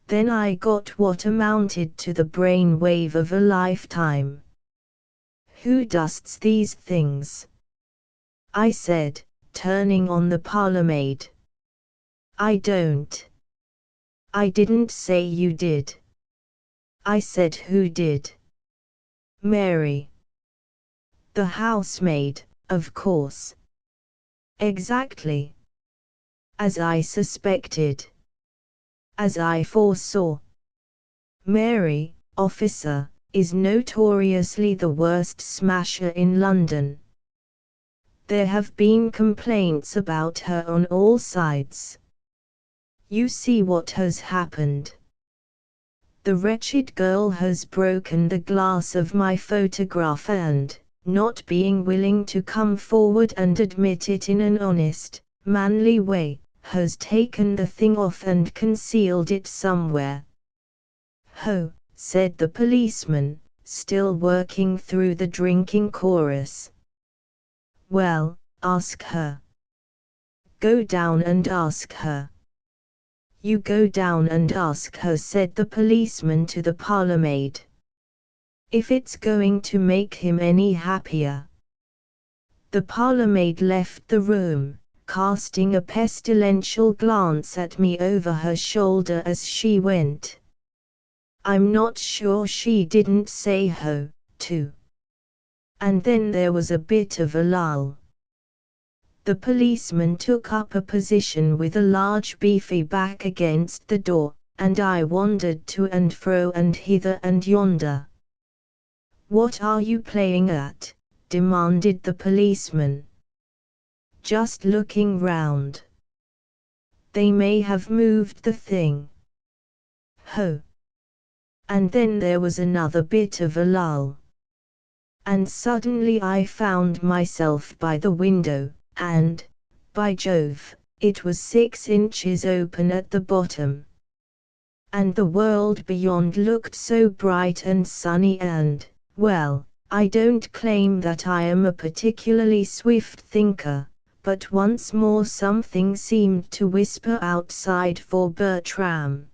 S1: Then I got what amounted to the brain wave of a lifetime. "Who dusts these things?" I said, turning on the parlourmaid. "I don't." "I didn't say you did. I said who did." "Mary." "The housemaid, of course." "Exactly. As I suspected. As I foresaw. Mary, officer, is notoriously the worst smasher in London. There have been complaints about her on all sides. You see what has happened. The wretched girl has broken the glass of my photograph and, not being willing to come forward and admit it in an honest, manly way, has taken the thing off and concealed it somewhere." "Ho," said the policeman, still working through the drinking chorus. "Well, ask her. Go down and ask her." "You go down and ask her," said the policeman to the parlourmaid. "If it's going to make him any happier." The parlourmaid left the room, casting a pestilential glance at me over her shoulder as she went. I'm not sure she didn't say ho, too. And then there was a bit of a lull. The policeman took up a position with a large beefy back against the door, and I wandered to and fro and hither and yonder. "What are you playing at?" demanded the policeman. "Just looking round." "They may have moved the thing." "Ho." And then there was another bit of a lull. And suddenly I found myself by the window, and, by Jove, it was 6 inches open at the bottom. And the world beyond looked so bright and sunny and, well, I don't claim that I am a particularly swift thinker, but once more something seemed to whisper outside for Bertram.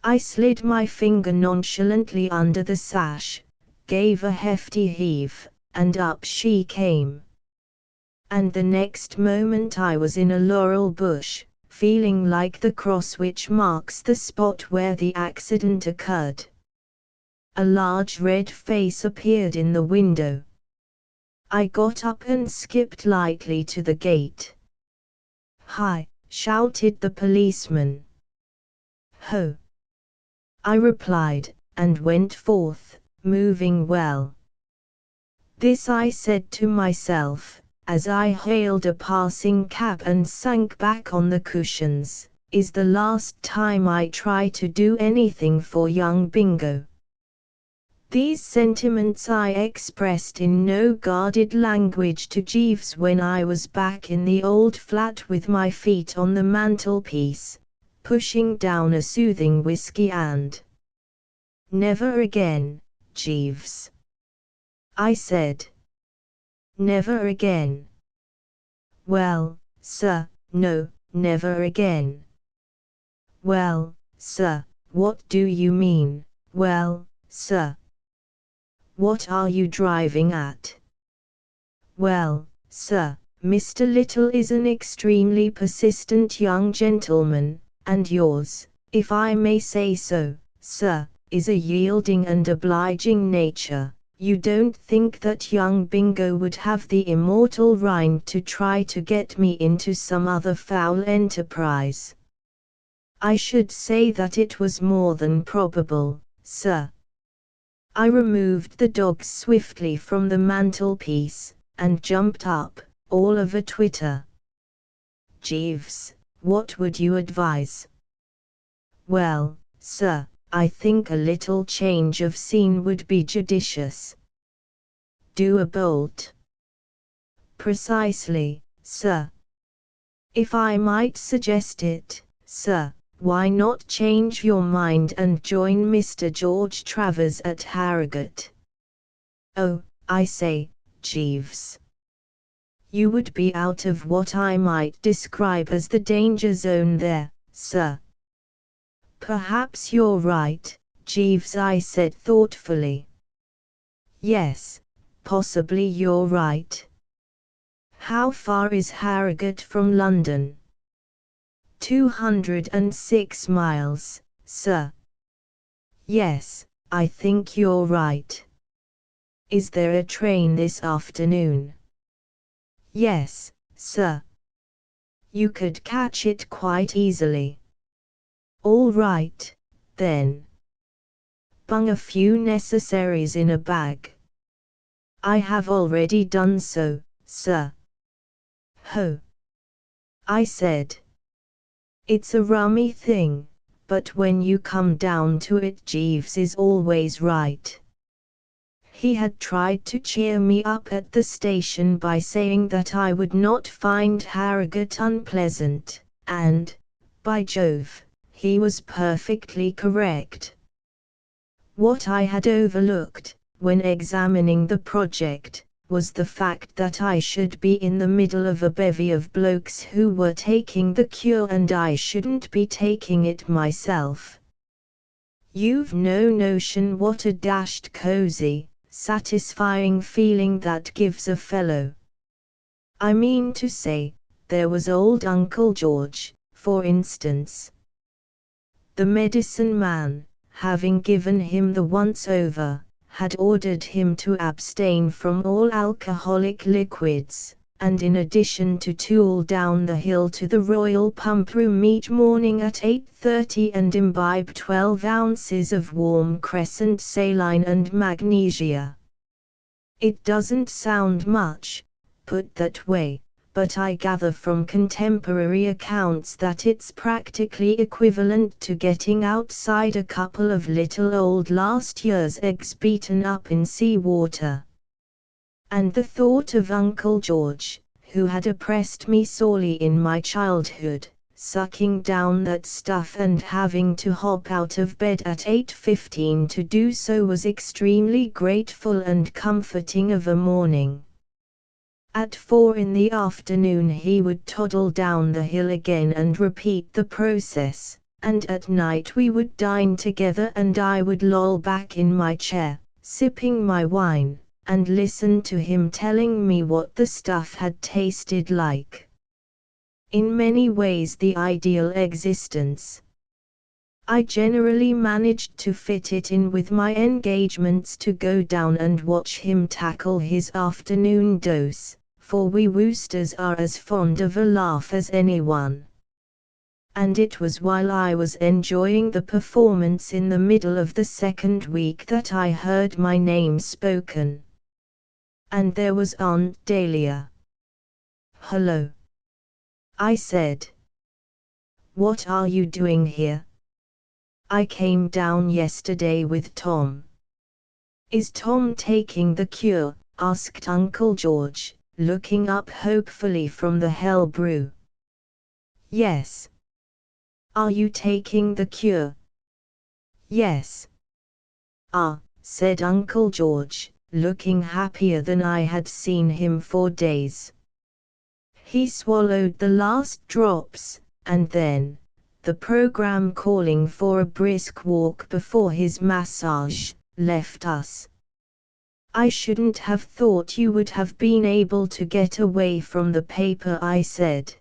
S1: I slid my finger nonchalantly under the sash, gave a hefty heave, and up she came. And the next moment I was in a laurel bush, feeling like the cross which marks the spot where the accident occurred. A large red face appeared in the window. I got up and skipped lightly to the gate. "Hi!" shouted the policeman. "Ho!" I replied, and went forth, moving well. This I said to myself, as I hailed a passing cab and sank back on the cushions, is the last time I try to do anything for young Bingo. These sentiments I expressed in no guarded language to Jeeves when I was back in the old flat with my feet on the mantelpiece, pushing down a soothing whiskey and "Never again, Jeeves," I said. "Never again." "Well, sir, no, never again." "Well, sir, what do you mean, well, sir? What are you driving at?" "Well, sir, Mr. Little is an extremely persistent young gentleman, and yours, if I may say so, sir, is a yielding and obliging nature. You don't think that young Bingo would have the immortal rind to try to get me into some other foul enterprise? I should say that it was more than probable, sir. I removed the dogs swiftly from the mantelpiece, and jumped up, all of a twitter. Jeeves, what would you advise? Well, sir, I think a little change of scene would be judicious. Do a bolt. Precisely, sir. If I might suggest it, sir, why not change your mind and join Mr. George Travers at Harrogate? Oh, I say, Jeeves. You would be out of what I might describe as the danger zone there, sir. Perhaps you're right, Jeeves, I said thoughtfully. Yes, possibly you're right. How far is Harrogate from London? 206 miles, sir. Yes, I think you're right. Is there a train this afternoon? Yes, sir. You could catch it quite easily. All right, then. Bung a few necessaries in a bag. I have already done so, sir. Ho! I said. It's a rummy thing, but when you come down to it, Jeeves is always right. He had tried to cheer me up at the station by saying that I would not find Harrogate unpleasant, and, by Jove, he was perfectly correct. What I had overlooked, when examining the project, was the fact that I should be in the middle of a bevy of blokes who were taking the cure and I shouldn't be taking it myself. You've no notion what a dashed cosy, satisfying feeling that gives a fellow. I mean to say, there was old Uncle George, for instance. The medicine man, having given him the once-over, had ordered him to abstain from all alcoholic liquids, and in addition to tool down the hill to the Royal Pump Room each morning at 8:30 and imbibe 12 ounces of warm crescent saline and magnesia. It doesn't sound much, put that way, but I gather from contemporary accounts that it's practically equivalent to getting outside a couple of little old last year's eggs beaten up in sea water. And the thought of Uncle George, who had oppressed me sorely in my childhood, sucking down that stuff and having to hop out of bed at 8:15 to do so was extremely grateful and comforting of a morning. At 4 in the afternoon he would toddle down the hill again and repeat the process, and at night we would dine together and I would loll back in my chair, sipping my wine, and listen to him telling me what the stuff had tasted like. In many ways the ideal existence. I generally managed to fit it in with my engagements to go down and watch him tackle his afternoon dose, for we Woosters are as fond of a laugh as anyone. And it was while I was enjoying the performance in the middle of the second week that I heard my name spoken. And there was Aunt Dahlia. "Hello," I said. "What are you doing here?" "I came down yesterday with Tom." "Is Tom taking the cure?" asked Uncle George, looking up hopefully from the hell brew. "Yes." "Are you taking the cure?" "Yes." "Ah," said Uncle George, looking happier than I had seen him for days. He swallowed the last drops, and then, the program calling for a brisk walk before his massage, left us. I shouldn't have thought you would have been able to get away from the paper, I said.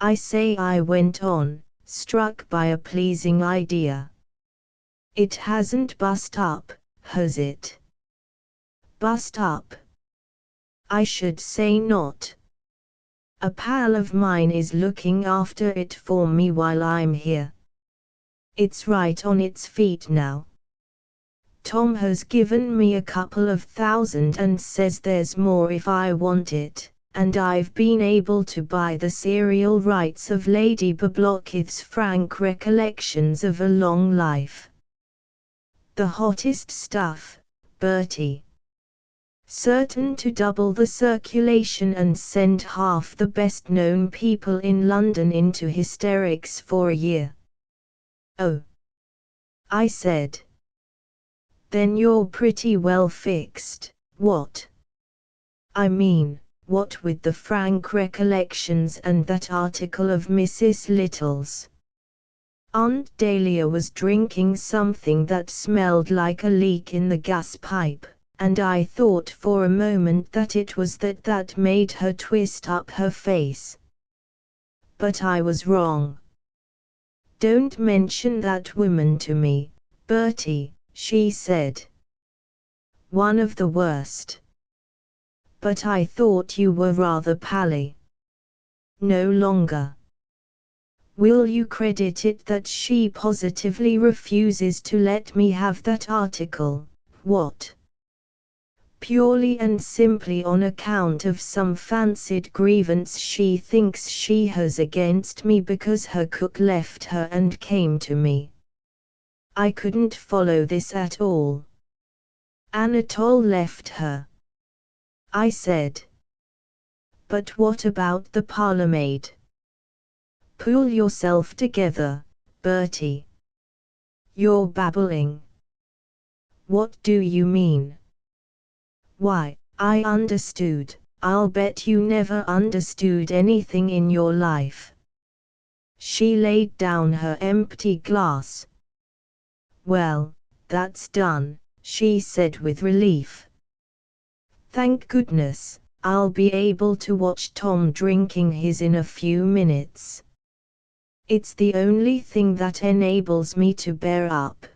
S1: I say, I went on, struck by a pleasing idea. It hasn't bust up, has it? Bust up? I should say not. A pal of mine is looking after it for me while I'm here. It's right on its feet now. Tom has given me a couple of $1,000 and says there's more if I want it, and I've been able to buy the serial rights of Lady Boblockith's frank recollections of a long life. The hottest stuff, Bertie. Certain to double the circulation and send half the best-known people in London into hysterics for a year. Oh, I said. Then you're pretty well fixed. What? I mean, what with the frank recollections and that article of Mrs. Little's. Aunt Dahlia was drinking something that smelled like a leak in the gas pipe, and I thought for a moment that it was that made her twist up her face. But I was wrong. Don't mention that woman to me, Bertie, she said. One of the worst. But I thought you were rather pally. No longer. Will you credit it that she positively refuses to let me have that article? What? Purely and simply on account of some fancied grievance she thinks she has against me because her cook left her and came to me. I couldn't follow this at all. Anatole left her, I said. But what about the parlourmaid? Pull yourself together, Bertie. You're babbling. What do you mean? Why, I understood. I'll bet you never understood anything in your life. She laid down her empty glass. Well, that's done, she said with relief. Thank goodness, I'll be able to watch Tom drinking his in a few minutes. It's the only thing that enables me to bear up.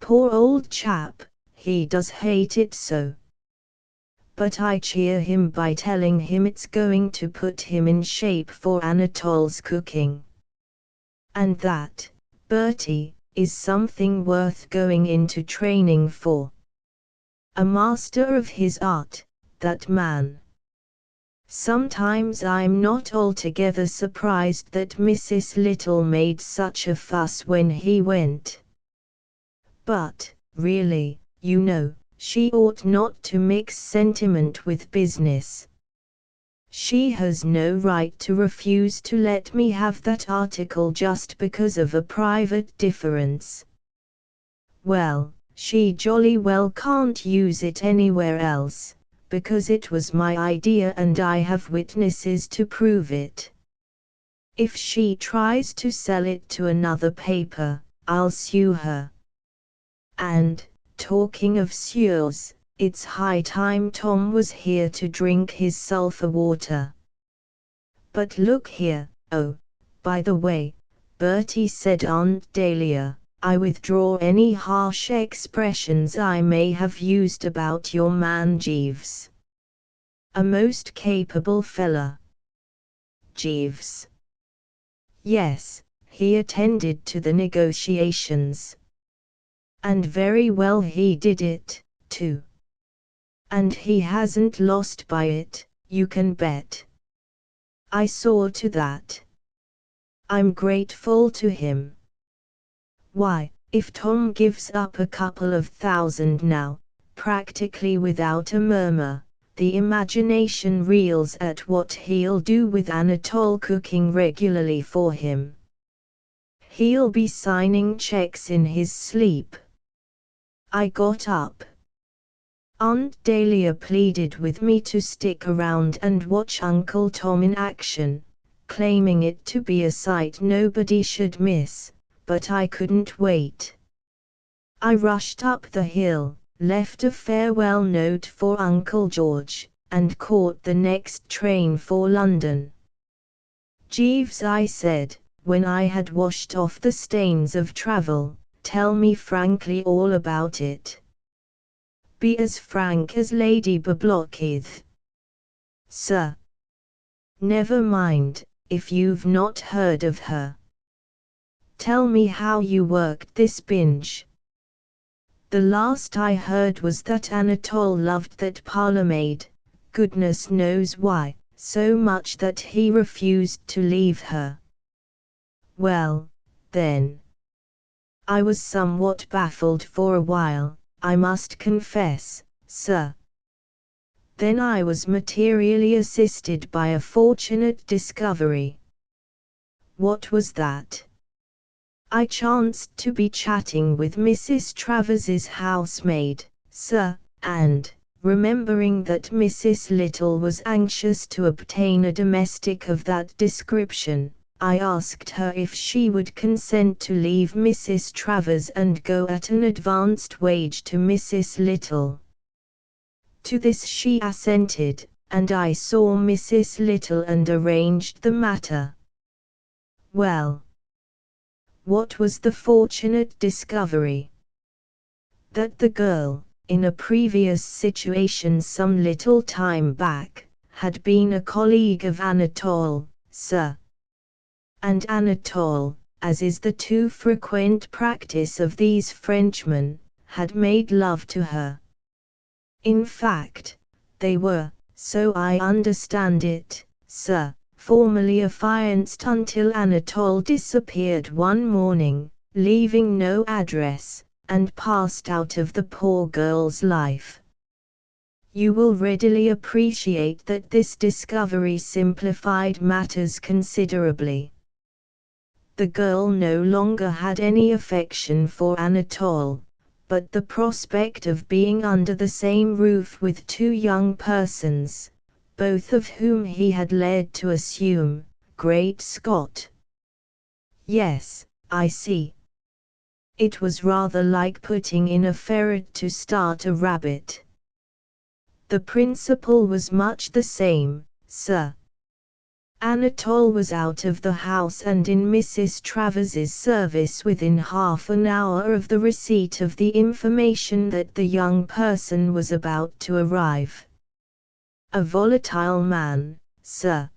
S1: Poor old chap, he does hate it so. But I cheer him by telling him it's going to put him in shape for Anatole's cooking. And that, Bertie, is something worth going into training for. A master of his art, that man. Sometimes I'm not altogether surprised that Mrs. Little made such a fuss when he went. But, really, you know, she ought not to mix sentiment with business. She has no right to refuse to let me have that article just because of a private difference. Well, she jolly well can't use it anywhere else, because it was my idea and I have witnesses to prove it. If she tries to sell it to another paper, I'll sue her. And, talking of sues, it's high time Tom was here to drink his sulphur water. But look here, oh, by the way, Bertie, said Aunt Dahlia, I withdraw any harsh expressions I may have used about your man Jeeves. A most capable fella. Jeeves. Yes, he attended to the negotiations. And very well he did it, too. And he hasn't lost by it, you can bet. I saw to that. I'm grateful to him. Why, if Tom gives up a couple of $1,000 now, practically without a murmur, the imagination reels at what he'll do with Anatole cooking regularly for him. He'll be signing checks in his sleep. I got up. Aunt Dahlia pleaded with me to stick around and watch Uncle Tom in action, claiming it to be a sight nobody should miss, but I couldn't wait. I rushed up the hill, left a farewell note for Uncle George, and caught the next train for London. "Jeeves," I said, when I had washed off the stains of travel, "tell me frankly all about it. Be as frank as Lady Bablockyth." "Sir." "Never mind, if you've not heard of her. Tell me how you worked this binge." "The last I heard was that Anatole loved that parlourmaid, goodness knows why, so much that he refused to leave her." "Well, then." "I was somewhat baffled for a while, I must confess, sir. Then I was materially assisted by a fortunate discovery." "What was that?" "I chanced to be chatting with Mrs. Travers's housemaid, sir, and, remembering that Mrs. Little was anxious to obtain a domestic of that description, I asked her if she would consent to leave Mrs. Travers and go at an advanced wage to Mrs. Little. To this she assented, and I saw Mrs. Little and arranged the matter." "Well, what was the fortunate discovery?" "That the girl, in a previous situation some little time back, had been a colleague of Anatole, sir. And Anatole, as is the too frequent practice of these Frenchmen, had made love to her. In fact, they were, so I understand it, sir, formally affianced until Anatole disappeared one morning, leaving no address, and passed out of the poor girl's life." You will readily appreciate that this discovery simplified matters considerably. The girl no longer had any affection for Anatole, but the prospect of being under the same roof with two young persons, both of whom he had led to assume, great Scott! Yes, I see. It was rather like putting in a ferret to start a rabbit. The principle was much the same, sir. Anatole was out of the house and in Mrs. Travers's service within half an hour of the receipt of the information that the young person was about to arrive. A volatile man, sir.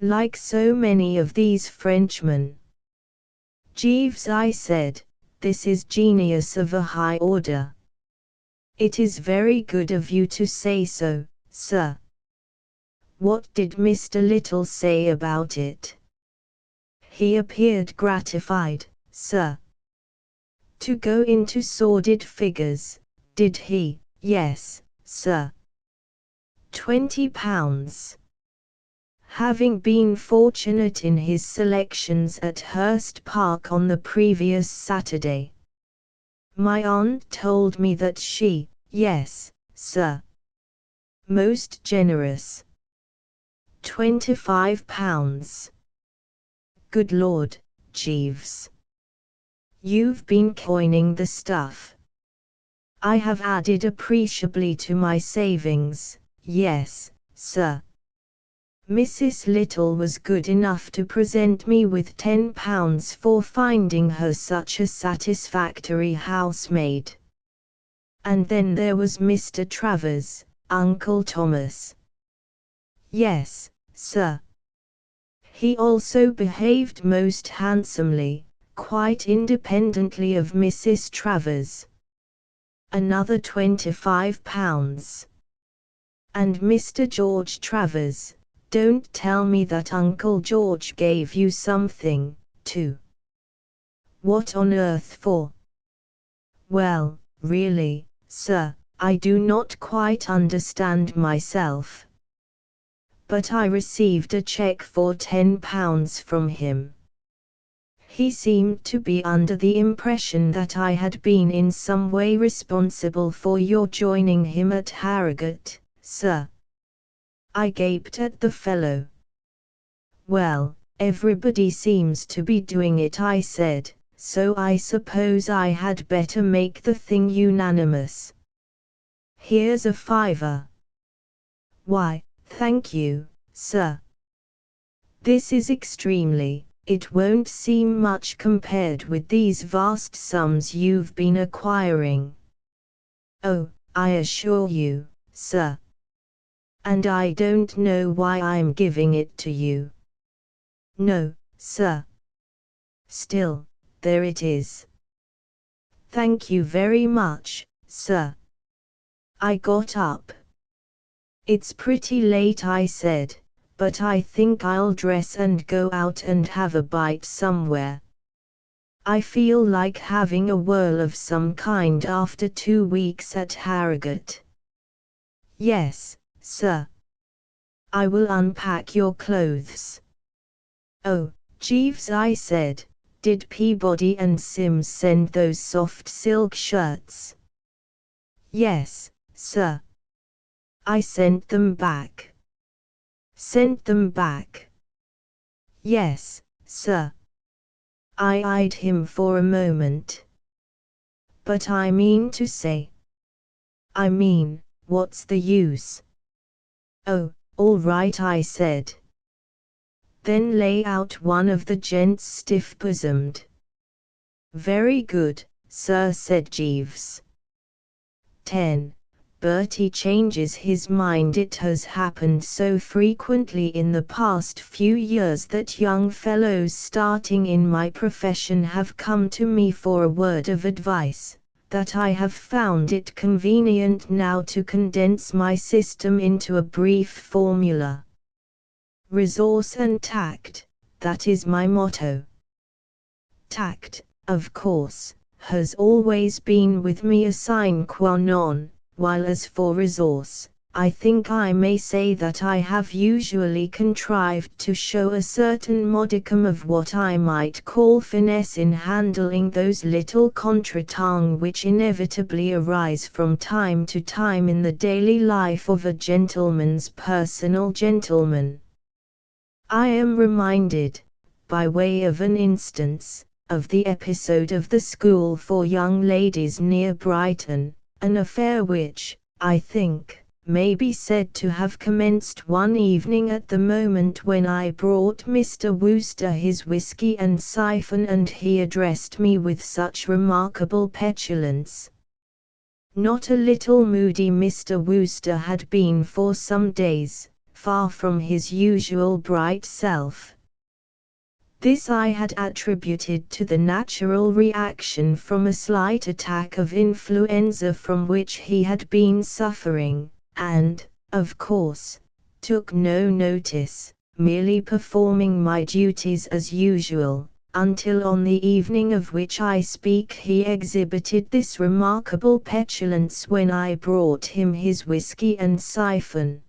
S1: Like so many of these Frenchmen." "Jeeves," I said, "this is genius of a high order." "It is very good of you to say so, sir. What did Mr. Little say about it?" "He appeared gratified, sir." "To go into sordid figures, did he?" "Yes, sir." £20. Having been fortunate in his selections at Hurst Park on the previous Saturday. My aunt told me that she, yes, sir. Most generous. £25. Good Lord, Jeeves. You've been coining the stuff. I have added appreciably to my savings, yes, sir. Mrs. Little was good enough to present me with £10 for finding her such a satisfactory housemaid. And then there was Mr. Travers, Uncle Thomas. Yes, sir. He also behaved most handsomely, quite independently of Mrs. Travers. Another £25. And Mr. George Travers, don't tell me that Uncle George gave you something, too. What on earth for? Well, really, sir, I do not quite understand myself. But I received a cheque for £10 from him. He seemed to be under the impression that I had been in some way responsible for your joining him at Harrogate, sir. I gaped at the fellow. Well, everybody seems to be doing it, I said, so I suppose I had better make the thing unanimous. Here's a fiver. Why, thank you, sir. This is extremely, it won't seem much compared with these vast sums you've been acquiring. Oh, I assure you, sir. And I don't know why I'm giving it to you. No, sir. Still, there it is. Thank you very much, sir. I got up. It's pretty late, I said, but I think I'll dress and go out and have a bite somewhere. I feel like having a whirl of some kind after 2 weeks at Harrogate. Yes, sir. I will unpack your clothes. Oh, Jeeves, I said, did Peabody and Sims send those soft silk shirts? Yes, sir. I sent them back. Sent them back? Yes, sir. I eyed him for a moment. But I mean to say. I mean, what's the use? Oh, all right, I said. Then lay out one of the gents stiff-bosomed. Very good, sir, said Jeeves. 10. Bertie changes his mind. It has happened so frequently in the past few years that young fellows starting in my profession have come to me for a word of advice, that I have found it convenient now to condense my system into a brief formula. Resource and tact, that is my motto. Tact, of course, has always been with me a sine qua non, while as for resource, I think I may say that I have usually contrived to show a certain modicum of what I might call finesse in handling those little contretemps which inevitably arise from time to time in the daily life of a gentleman's personal gentleman. I am reminded, by way of an instance, of the episode of the school for young ladies near Brighton, an affair which, I think, may be said to have commenced one evening at the moment when I brought Mr. Wooster his whisky and siphon, and he addressed me with such remarkable petulance. Not a little moody Mr. Wooster had been for some days, far from his usual bright self. This I had attributed to the natural reaction from a slight attack of influenza from which he had been suffering, and, of course, took no notice, merely performing my duties as usual, until on the evening of which I speak he exhibited this remarkable petulance when I brought him his whisky and siphon.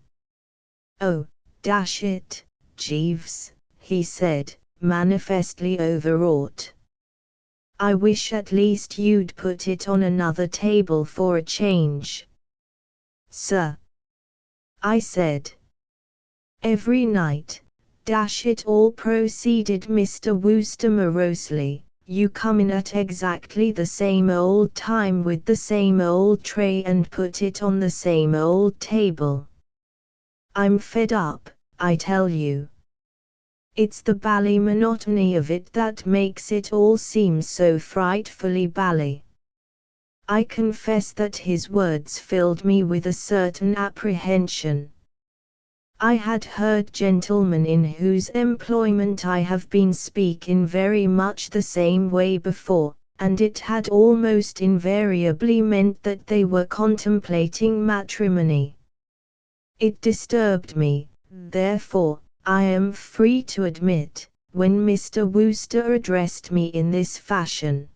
S1: "Oh, dash it, Jeeves," he said, manifestly overwrought. "I wish at least you'd put it on another table for a change." "Sir," I said. "Every night, dash it all," proceeded Mr. Wooster morosely, "you come in at exactly the same old time with the same old tray and put it on the same old table. I'm fed up, I tell you. It's the bally monotony of it that makes it all seem so frightfully bally." I confess that his words filled me with a certain apprehension. I had heard gentlemen in whose employment I have been speak in very much the same way before, and it had almost invariably meant that they were contemplating matrimony. It disturbed me, therefore, I am free to admit, when Mr. Wooster addressed me in this fashion.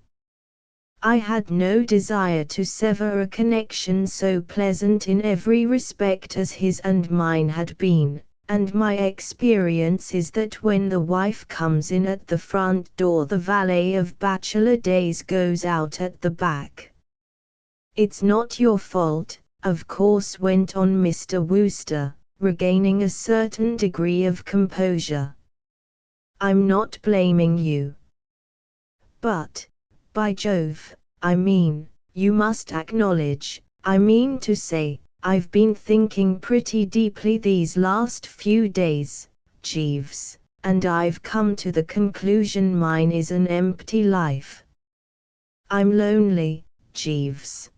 S1: I had no desire to sever a connection so pleasant in every respect as his and mine had been, and my experience is that when the wife comes in at the front door the valet of bachelor days goes out at the back. "It's not your fault, of course," went on Mr. Wooster, regaining a certain degree of composure. "I'm not blaming you. But, by Jove, I mean, you must acknowledge, I mean to say, I've been thinking pretty deeply these last few days, Jeeves, and I've come to the conclusion mine is an empty life. I'm lonely, Jeeves.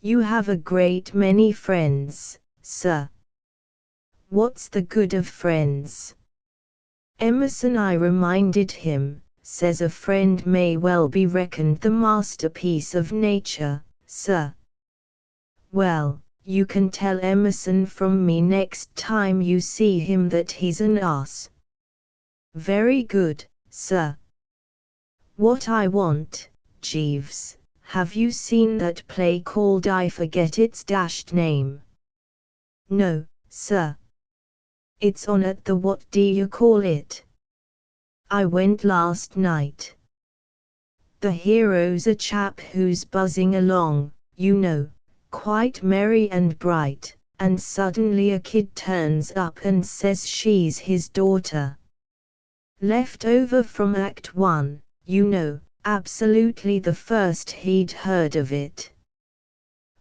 S1: You have a great many friends, sir. What's the good of friends? Emerson, I reminded him, says a friend may well be reckoned the masterpiece of nature, sir. Well, you can tell Emerson from me next time you see him that he's an ass. Very good, sir. What I want, Jeeves, have you seen that play called I forget its dashed name? No, sir. It's on at the what do you call it? I went last night. The hero's a chap who's buzzing along, you know, quite merry and bright, and suddenly a kid turns up and says she's his daughter. Left over from Act 1, you know, absolutely the first he'd heard of it.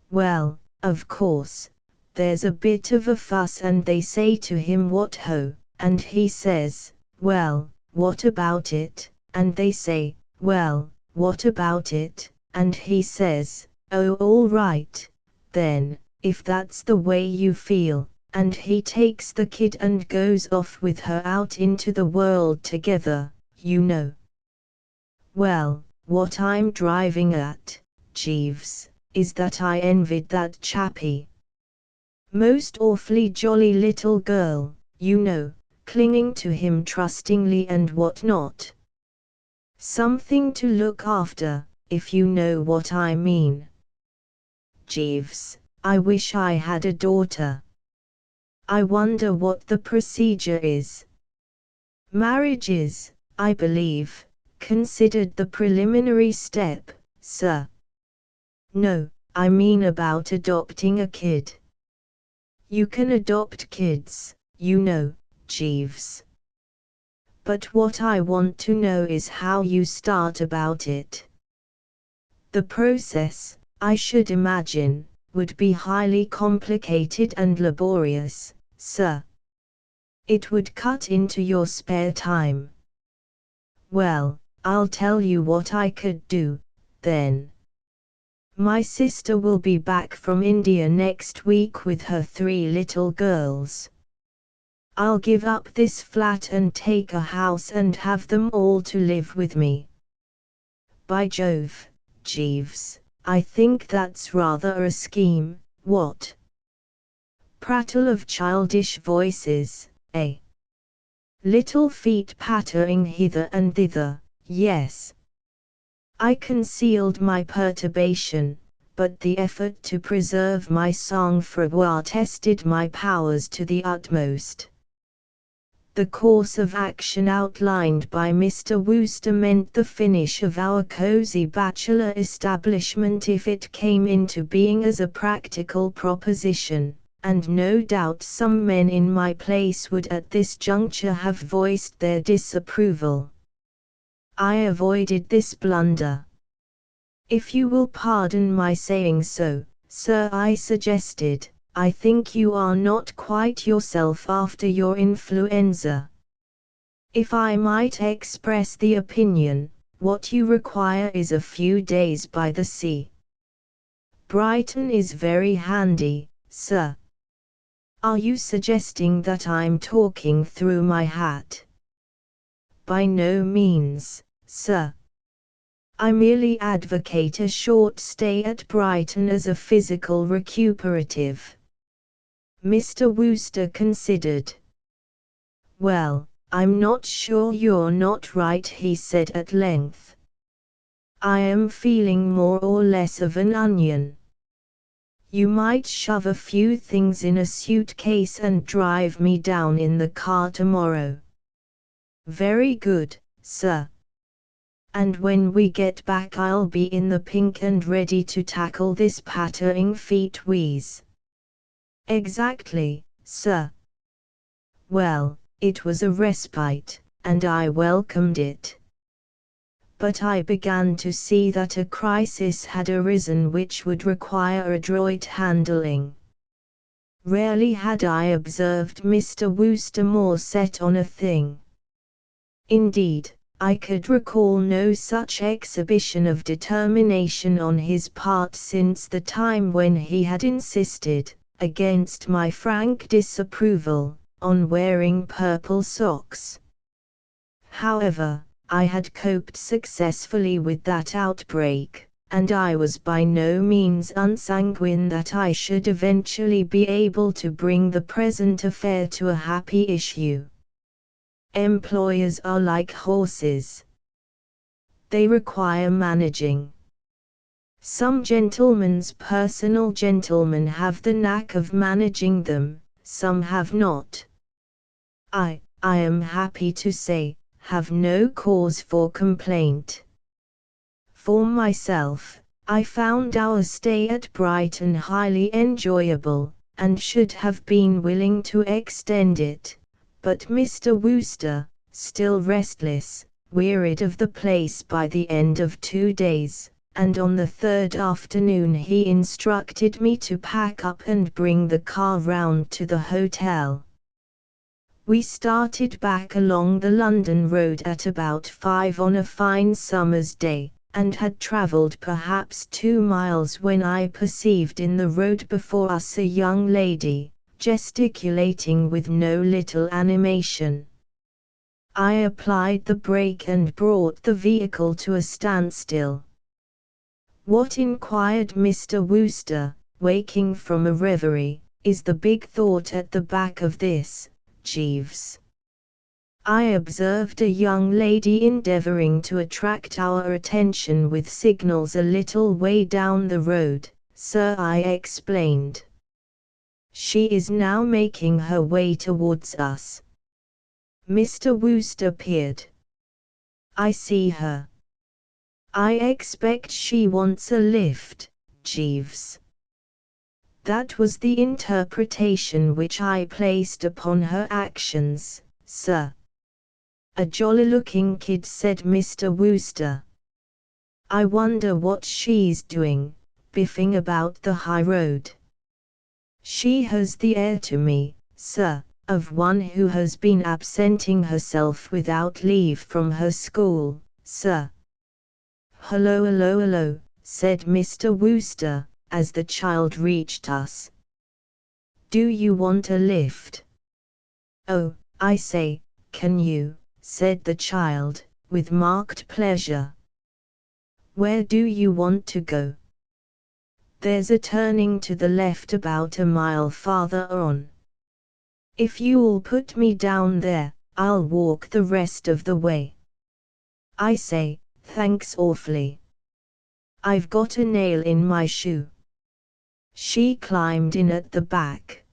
S1: Well, of course, there's a bit of a fuss and they say to him what ho, and he says, well, what about it, and they say, well, what about it, and he says, oh all right, then, if that's the way you feel, and he takes the kid and goes off with her out into the world together, you know. Well, what I'm driving at, Jeeves, is that I envied that chappie. Most awfully jolly little girl, you know, clinging to him trustingly and what not. Something to look after, if you know what I mean. Jeeves, I wish I had a daughter. I wonder what the procedure is. Marriage is, I believe, considered the preliminary step, sir. No, I mean about adopting a kid. You can adopt kids, you know, Jeeves. But what I want to know is how you start about it. The process, I should imagine, would be highly complicated and laborious, sir. It would cut into your spare time. Well, I'll tell you what I could do, then. My sister will be back from India next week with her 3 little girls. I'll give up this flat and take a house and have them all to live with me. By Jove, Jeeves, I think that's rather a scheme, what? Prattle of childish voices, eh? Little feet pattering hither and thither, yes. I concealed my perturbation, but the effort to preserve my sang-froid tested my powers to the utmost. The course of action outlined by Mr. Wooster meant the finish of our cozy bachelor establishment if it came into being as a practical proposition, and no doubt some men in my place would at this juncture have voiced their disapproval. I avoided this blunder. If you will pardon my saying so, sir, I suggested, I think you are not quite yourself after your influenza. If I might express the opinion, what you require is a few days by the sea. Brighton is very handy, sir. Are you suggesting that I'm talking through my hat? By no means, sir. I merely advocate a short stay at Brighton as a physical recuperative. Mr. Wooster considered. Well, I'm not sure you're not right, he said at length. I am feeling more or less of an onion. You might shove a few things in a suitcase and drive me down in the car tomorrow. Very good, sir. And when we get back I'll be in the pink and ready to tackle this pattering feet wheeze. Exactly, sir. Well, it was a respite, and I welcomed it. but I began to see that a crisis had arisen which would require adroit handling. Rarely had I observed Mr. Wooster more set on a thing. Indeed, I could recall no such exhibition of determination on his part since the time when he had insisted, against my frank disapproval, on wearing purple socks. However, I had coped successfully with that outbreak, and I was by no means unsanguine that I should eventually be able to bring the present affair to a happy issue. Employers are like horses. They require managing. Some gentlemen's personal gentlemen have the knack of managing them, some have not. I am happy to say, have no cause for complaint. For myself, I found our stay at Brighton highly enjoyable, and should have been willing to extend it, but Mr. Wooster, still restless, wearied of the place by the end of 2 days, and on the third afternoon he instructed me to pack up and bring the car round to the hotel. We started back along the London road at about 5 on a fine summer's day, and had travelled perhaps 2 miles when I perceived in the road before us a young lady, gesticulating with no little animation. I applied the brake and brought the vehicle to a standstill. "What," inquired Mr. Wooster, waking from a reverie, "is the big thought at the back of this, Jeeves?" I observed a young lady endeavouring to attract our attention with signals a little way down the road, sir, I explained. She is now making her way towards us. Mr. Wooster peered. I see her. I expect she wants a lift, Jeeves. That was the interpretation which I placed upon her actions, sir. A jolly-looking kid, said Mr. Wooster. I wonder what she's doing, biffing about the high road. She has the air to me, sir, of one who has been absenting herself without leave from her school, sir. Hello, hello, hello, said Mr. Wooster, as the child reached us. Do you want a lift? Oh, I say, can you, said the child, with marked pleasure. Where do you want to go? There's a turning to the left about a mile farther on. If you'll put me down there, I'll walk the rest of the way. I say, thanks awfully. I've got a nail in my shoe. She climbed in at the back.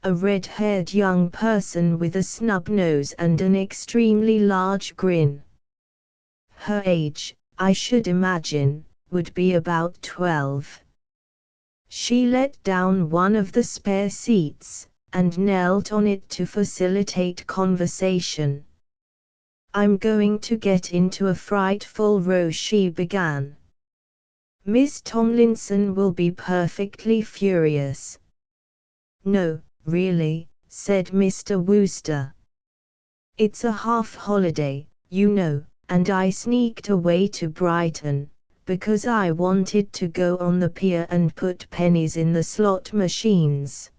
S1: A red-haired young person with a snub nose and an extremely large grin. Her age, I should imagine, would be about 12. She let down one of the spare seats, and knelt on it to facilitate conversation. I'm going to get into a frightful row, she began. Miss Tomlinson will be perfectly furious. No, really, said Mr. Wooster. It's a half-holiday, you know, and I sneaked away to Brighton, because I wanted to go on the pier and put pennies in the slot machines.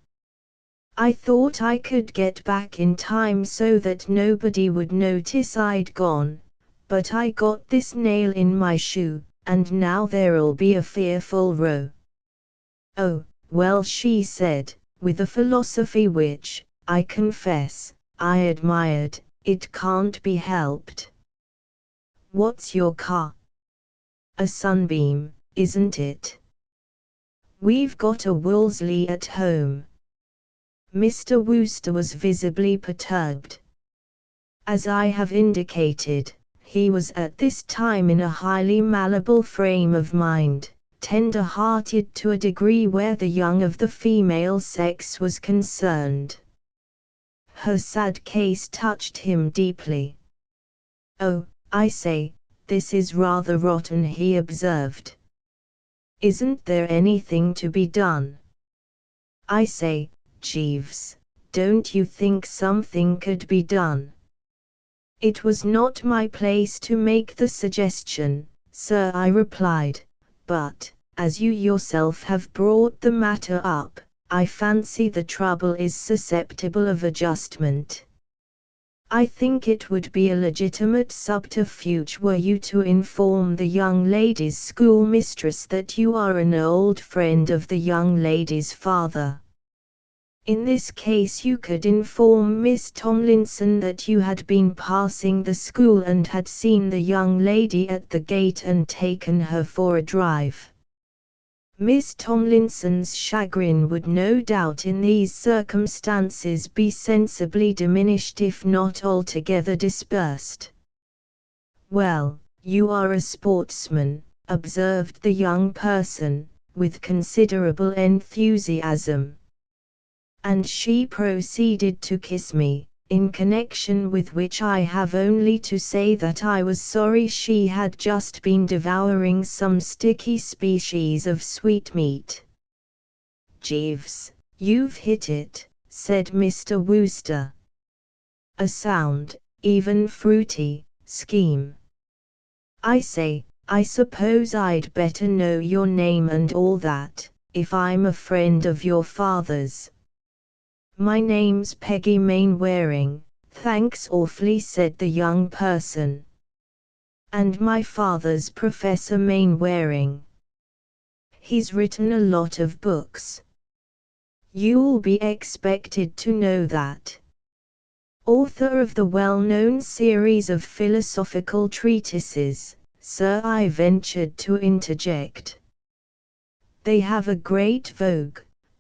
S1: I thought I could get back in time so that nobody would notice I'd gone, but I got this nail in my shoe, and now there'll be a fearful row. Oh, well, she said, with a philosophy which, I confess, I admired, it can't be helped. What's your car? A Sunbeam, isn't it? We've got a Wolseley at home. Mr. Wooster was visibly perturbed. As I have indicated, he was at this time in a highly malleable frame of mind, tender-hearted to a degree where the young of the female sex was concerned. Her sad case touched him deeply. Oh, I say, "This is rather rotten," he observed. "Isn't there anything to be done?" "I say, Jeeves, don't you think something could be done?" "It was not my place to make the suggestion, sir," I replied, "but, as you yourself have brought the matter up, I fancy the trouble is susceptible of adjustment. I think it would be a legitimate subterfuge were you to inform the young lady's schoolmistress that you are an old friend of the young lady's father. In this case you could inform Miss Tomlinson that you had been passing the school and had seen the young lady at the gate and taken her for a drive. Miss Tomlinson's chagrin would no doubt in these circumstances be sensibly diminished if not altogether dispersed." "Well, you are a sportsman," observed the young person, with considerable enthusiasm. And she proceeded to kiss me, in connection with which I have only to say that I was sorry she had just been devouring some sticky species of sweetmeat. "Jeeves, you've hit it," said Mr. Wooster. "A sound, even fruity, scheme. I say, I suppose I'd better know your name and all that, if I'm a friend of your father's." "My name's Peggy Mainwaring, thanks awfully," said the young person. "And my father's Professor Mainwaring. He's written a lot of books. You'll be expected to know that. Author of the well-known series of philosophical treatises, sir," I ventured to interject. "They have a great vogue,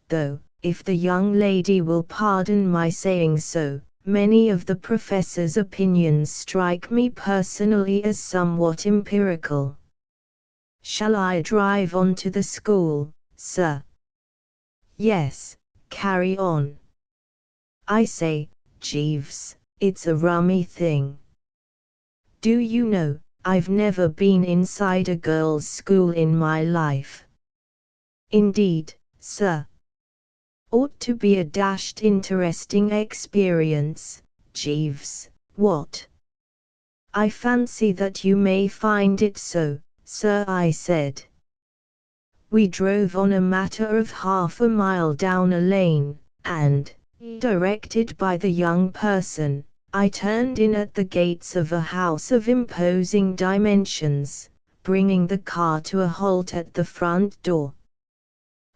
S1: though, if the young lady will pardon my saying so, many of the professor's opinions strike me personally as somewhat empirical. Shall I drive on to the school, sir?" "Yes, carry on. I say, Jeeves, it's a rummy thing. Do you know, I've never been inside a girls' school in my life." "Indeed, sir? Ought to be a dashed interesting experience, Jeeves, what?" "I fancy that you may find it so, sir," I said. We drove on a matter of half a mile down a lane, and, directed by the young person, I turned in at the gates of a house of imposing dimensions, bringing the car to a halt at the front door.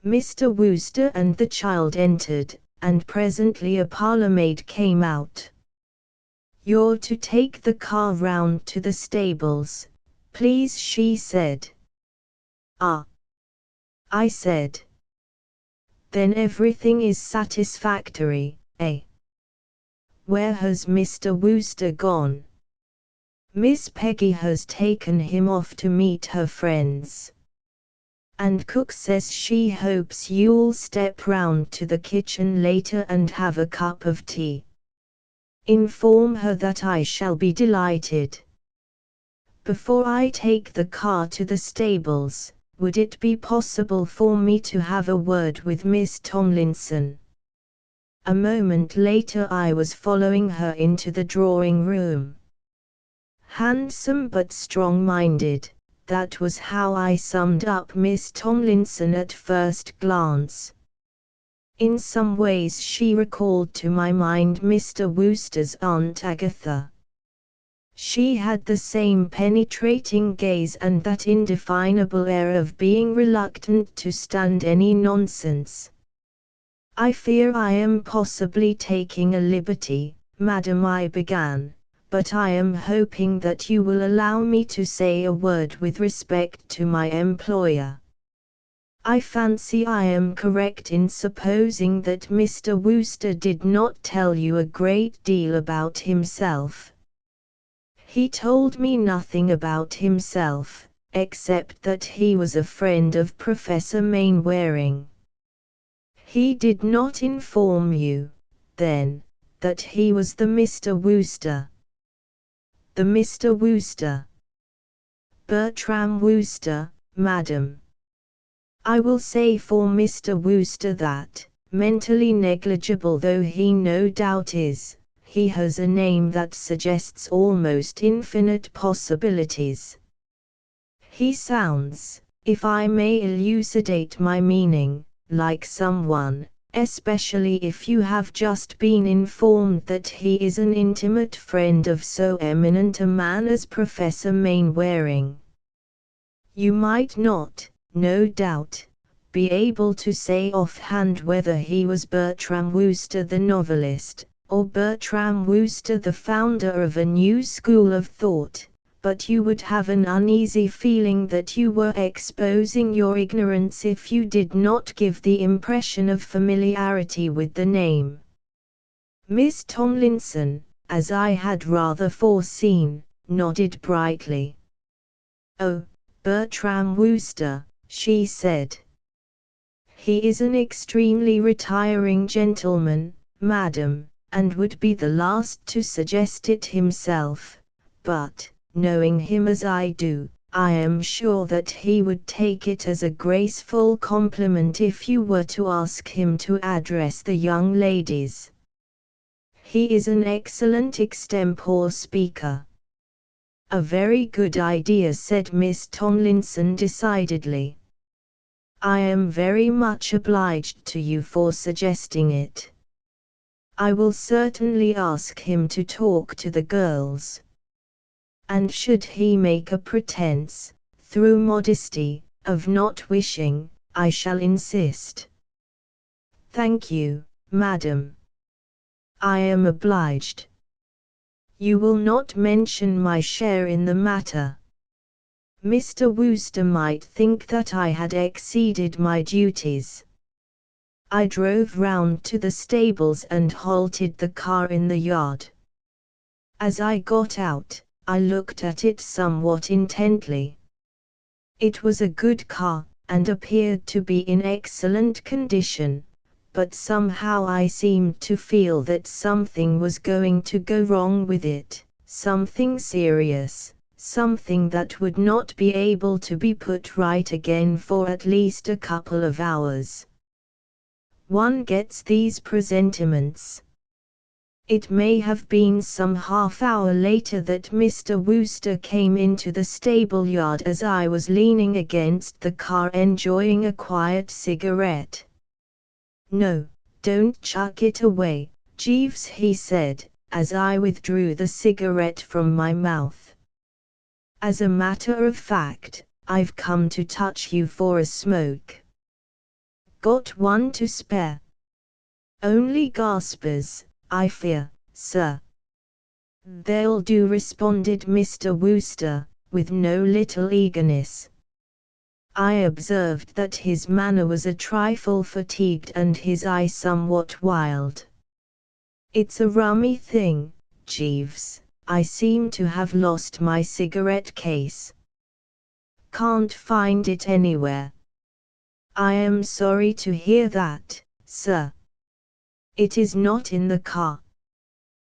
S1: Mr. Wooster and the child entered, and presently a parlourmaid came out. "You're to take the car round to the stables, please," she said. "Ah," I said. "Then everything is satisfactory, eh? Where has Mr. Wooster gone?" "Miss Peggy has taken him off to meet her friends. And cook says she hopes you'll step round to the kitchen later and have a cup of tea. Inform her that I shall be delighted. Before I take the car to the stables, would it be possible for me to have a word with Miss Tomlinson?" A moment later I was following her into the drawing-room. Handsome but strong-minded, that was how I summed up Miss Tomlinson at first glance. In some ways she recalled to my mind Mr. Wooster's Aunt Agatha. She had the same penetrating gaze and that indefinable air of being reluctant to stand any nonsense. "I fear I am possibly taking a liberty, madam," I began, "but I am hoping that you will allow me to say a word with respect to my employer. I fancy I am correct in supposing that Mr. Wooster did not tell you a great deal about himself." "He told me nothing about himself, except that he was a friend of Professor Mainwaring." "He did not inform you, then, that he was the Mr. Wooster?" "The Mr. Wooster? Bertram Wooster, madam. I will say for Mr. Wooster that, mentally negligible though he no doubt is, he has a name that suggests almost infinite possibilities. He sounds, if I may elucidate my meaning, like someone, especially if you have just been informed that he is an intimate friend of so eminent a man as Professor Mainwaring. You might not, no doubt, be able to say offhand whether he was Bertram Wooster the novelist, or Bertram Wooster the founder of a new school of thought, but you would have an uneasy feeling that you were exposing your ignorance if you did not give the impression of familiarity with the name. Miss Tomlinson, as I had rather foreseen, nodded brightly. "Oh, Bertram Wooster," she said. "He is an extremely retiring gentleman, madam, and would be the last to suggest it himself, but, knowing him as I do, I am sure that he would take it as a graceful compliment if you were to ask him to address the young ladies. He is an excellent extempore speaker." "A very good idea," said Miss Tomlinson decidedly. "I am very much obliged to you for suggesting it. I will certainly ask him to talk to the girls. And should he make a pretense, through modesty, of not wishing, I shall insist." "Thank you, madam. I am obliged. You will not mention my share in the matter. Mr. Wooster might think that I had exceeded my duties." I drove round to the stables and halted the car in the yard. As I got out, I looked at it somewhat intently. It was a good car, and appeared to be in excellent condition, but somehow I seemed to feel that something was going to go wrong with it, something serious, something that would not be able to be put right again for at least a couple of hours. One gets these presentiments. It may have been some half-hour later that Mr. Wooster came into the stable-yard as I was leaning against the car enjoying a quiet cigarette. "No, don't chuck it away, Jeeves," he said, as I withdrew the cigarette from my mouth. "As a matter of fact, I've come to touch you for a smoke." "Got one to spare?" "Only gaspers, I fear, sir." "They'll do," responded Mr. Wooster, with no little eagerness. I observed that his manner was a trifle fatigued and his eye somewhat wild. "It's a rummy thing, Jeeves, I seem to have lost my cigarette case. Can't find it anywhere." "I am sorry to hear that, sir. It is not in the car?"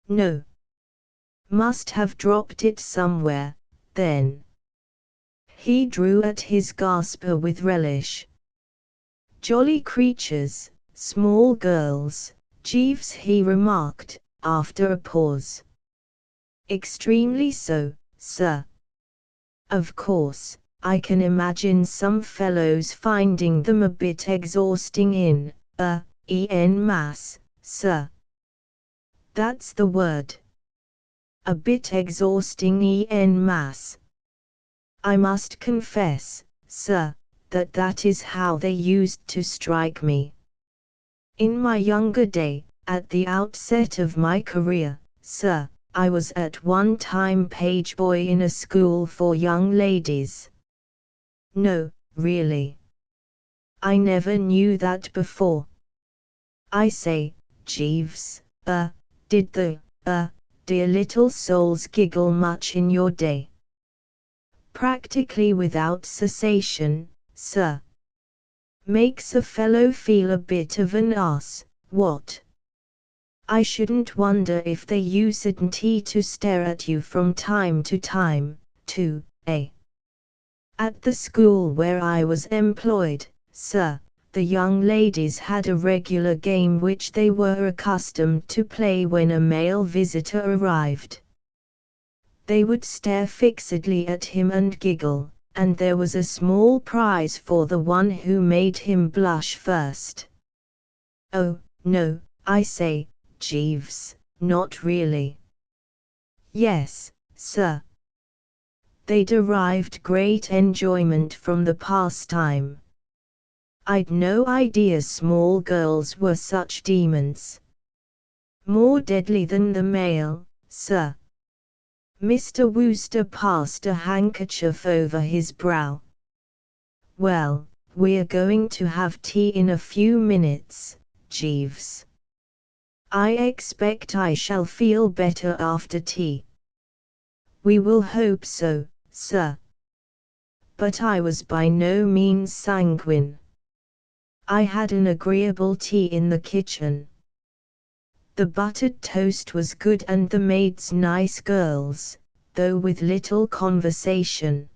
S1: "No." "Must have dropped it somewhere, then." He drew at his gasper with relish. "Jolly creatures, small girls, Jeeves," he remarked, after a pause. "Extremely so, sir. Of course, I can imagine some fellows finding them a bit exhausting en masse, sir." "That's the word. A bit exhausting en masse. I must confess, sir, that is how they used to strike me. In my younger day, at the outset of my career, sir, I was at one time page boy in a school for young ladies." "No, really? I never knew that before. I say, Jeeves, did the, dear little souls giggle much in your day?" "Practically without cessation, sir. Makes a fellow feel a bit of an ass, what? I shouldn't wonder if they usedn't to stare at you from time to time, too, eh?" At the school where I was employed, sir, the young ladies had a regular game which they were accustomed to play when a male visitor arrived. They would stare fixedly at him and giggle, and there was a small prize for the one who made him blush first. Oh, no, I say, Jeeves, not really. Yes, sir. They derived great enjoyment from the pastime. I'd no idea small girls were such demons. More deadly than the male, sir. Mr. Wooster passed a handkerchief over his brow. Well, we're going to have tea in a few minutes, Jeeves. I expect I shall feel better after tea. We will hope so, sir. But I was by no means sanguine. I had an agreeable tea in the kitchen. The buttered toast was good and the maids nice girls, though with little conversation.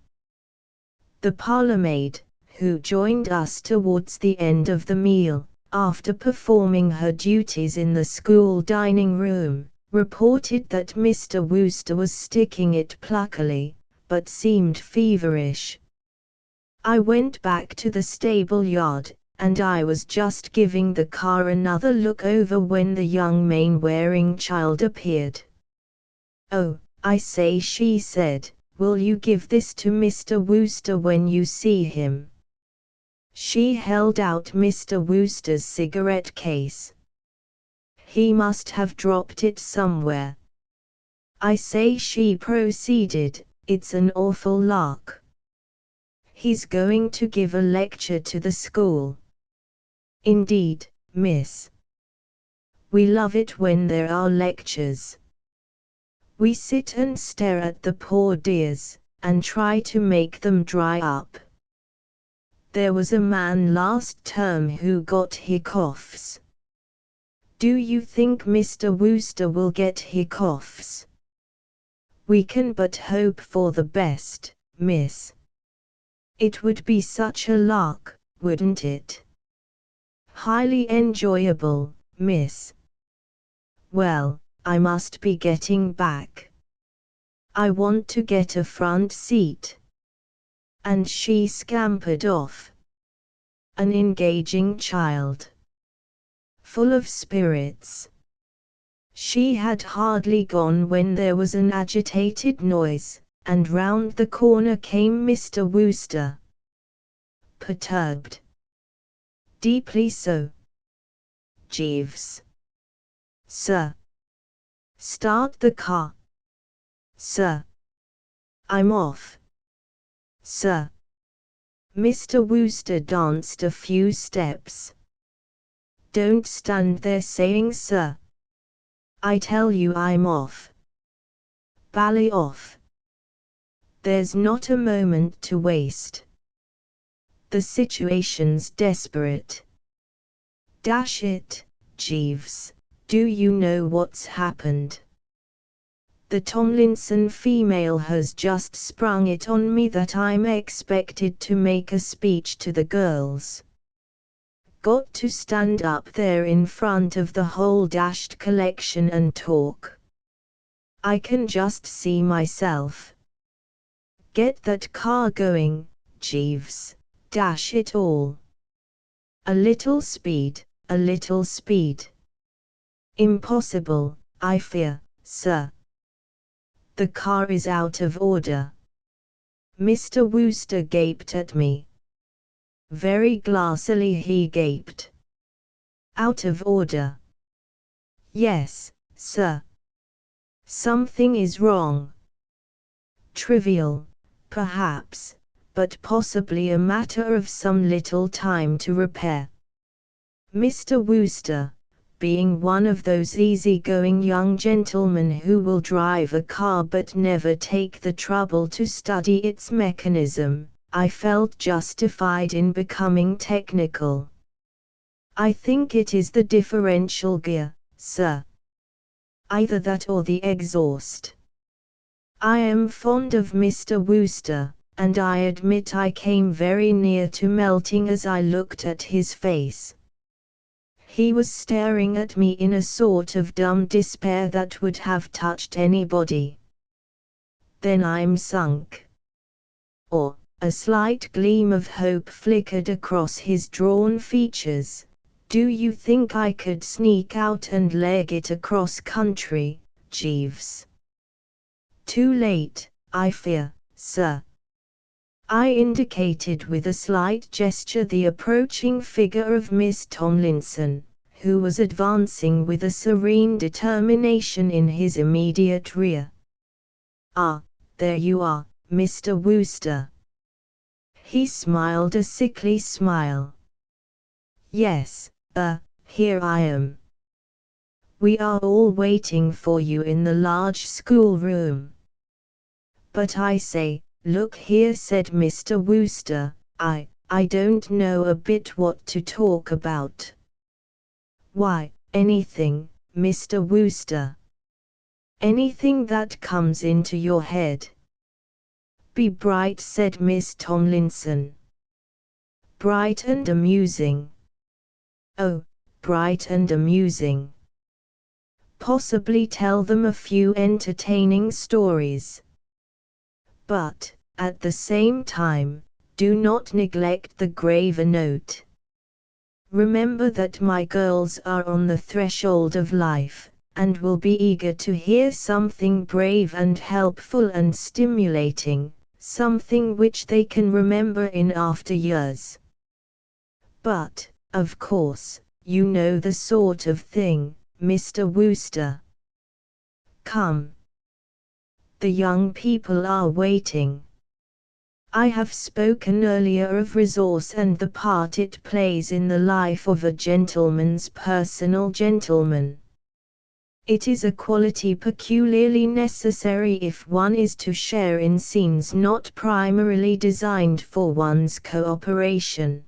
S1: The parlour-maid, who joined us towards the end of the meal, after performing her duties in the school dining-room, reported that Mr. Wooster was sticking it pluckily, but seemed feverish. I went back to the stable-yard, and I was just giving the car another look over when the young Mainwaring child appeared. "Oh, I say," she said, "will you give this to Mr. Wooster when you see him?" She held out Mr. Wooster's cigarette case. "He must have dropped it somewhere. I say," she proceeded, "it's an awful lark. He's going to give a lecture to the school." "Indeed, miss. We love it when there are lectures. We sit and stare at the poor dears, and try to make them dry up. There was a man last term who got hiccoughs. Do you think Mr. Wooster will get hiccoughs?" "We can but hope for the best, miss." "It would be such a lark, wouldn't it?" "Highly enjoyable, miss." "Well, I must be getting back. I want to get a front seat." And she scampered off. An engaging child. Full of spirits. She had hardly gone when there was an agitated noise, and round the corner came Mr. Wooster. Perturbed. Deeply so. "Jeeves." "Sir." "Start the car." "Sir." "I'm off." "Sir." Mr. Wooster danced a few steps. "Don't stand there saying 'sir.' I tell you I'm off. Bally off. There's not a moment to waste. The situation's desperate. Dash it, Jeeves, do you know what's happened? The Tomlinson female has just sprung it on me that I'm expected to make a speech to the girls. Got to stand up there in front of the whole dashed collection and talk. I can just see myself. Get that car going, Jeeves, dash it all. A little speed, a little speed. Impossible, I fear, sir. The car is out of order." Mr. Wooster gaped at me. Very glassily he gaped. "Out of order?" "Yes, sir. Something is wrong. Trivial, perhaps, but possibly a matter of some little time to repair." Mr. Wooster, being one of those easy-going young gentlemen who will drive a car but never take the trouble to study its mechanism, I felt justified in becoming technical. "I think it is the differential gear, sir. Either that or the exhaust. I am fond of Mr. Wooster, and I admit I came very near to melting as I looked at his face. He was staring at me in a sort of dumb despair that would have touched anybody. Then I'm sunk. Or, a slight gleam of hope flickered across his drawn features. Do you think I could sneak out and leg it across country, Jeeves? Too late, I fear, sir. I indicated with a slight gesture the approaching figure of Miss Tomlinson, who was advancing with a serene determination in his immediate rear. Ah, there you are, Mr. Wooster. He smiled a sickly smile. Yes, here I am. We are all waiting for you in the large schoolroom. But I say, look here, said Mr. Wooster, I don't know a bit what to talk about. Why, anything, Mr. Wooster. Anything that comes into your head. Be bright, said Miss Tomlinson. Bright and amusing. Oh, bright and amusing. Possibly tell them a few entertaining stories. But, at the same time, do not neglect the graver note. Remember that my girls are on the threshold of life, and will be eager to hear something brave and helpful and stimulating, something which they can remember in after years. But, of course, you know the sort of thing, Mr. Wooster. Come. The young people are waiting. I have spoken earlier of resource and the part it plays in the life of a gentleman's personal gentleman. It is a quality peculiarly necessary if one is to share in scenes not primarily designed for one's cooperation.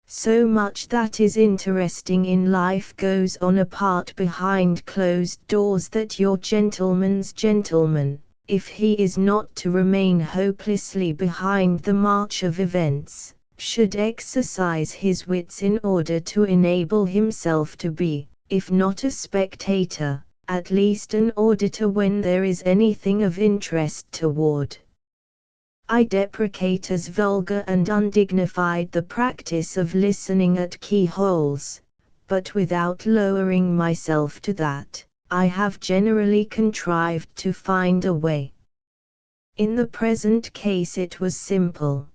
S1: So much that is interesting in life goes on apart behind closed doors that your gentleman's gentleman, if he is not to remain hopelessly behind the march of events, should exercise his wits in order to enable himself to be, if not a spectator, at least an auditor when there is anything of interest toward. I deprecate as vulgar and undignified the practice of listening at keyholes, but without lowering myself to that, I have generally contrived to find a way. In the present case it was simple.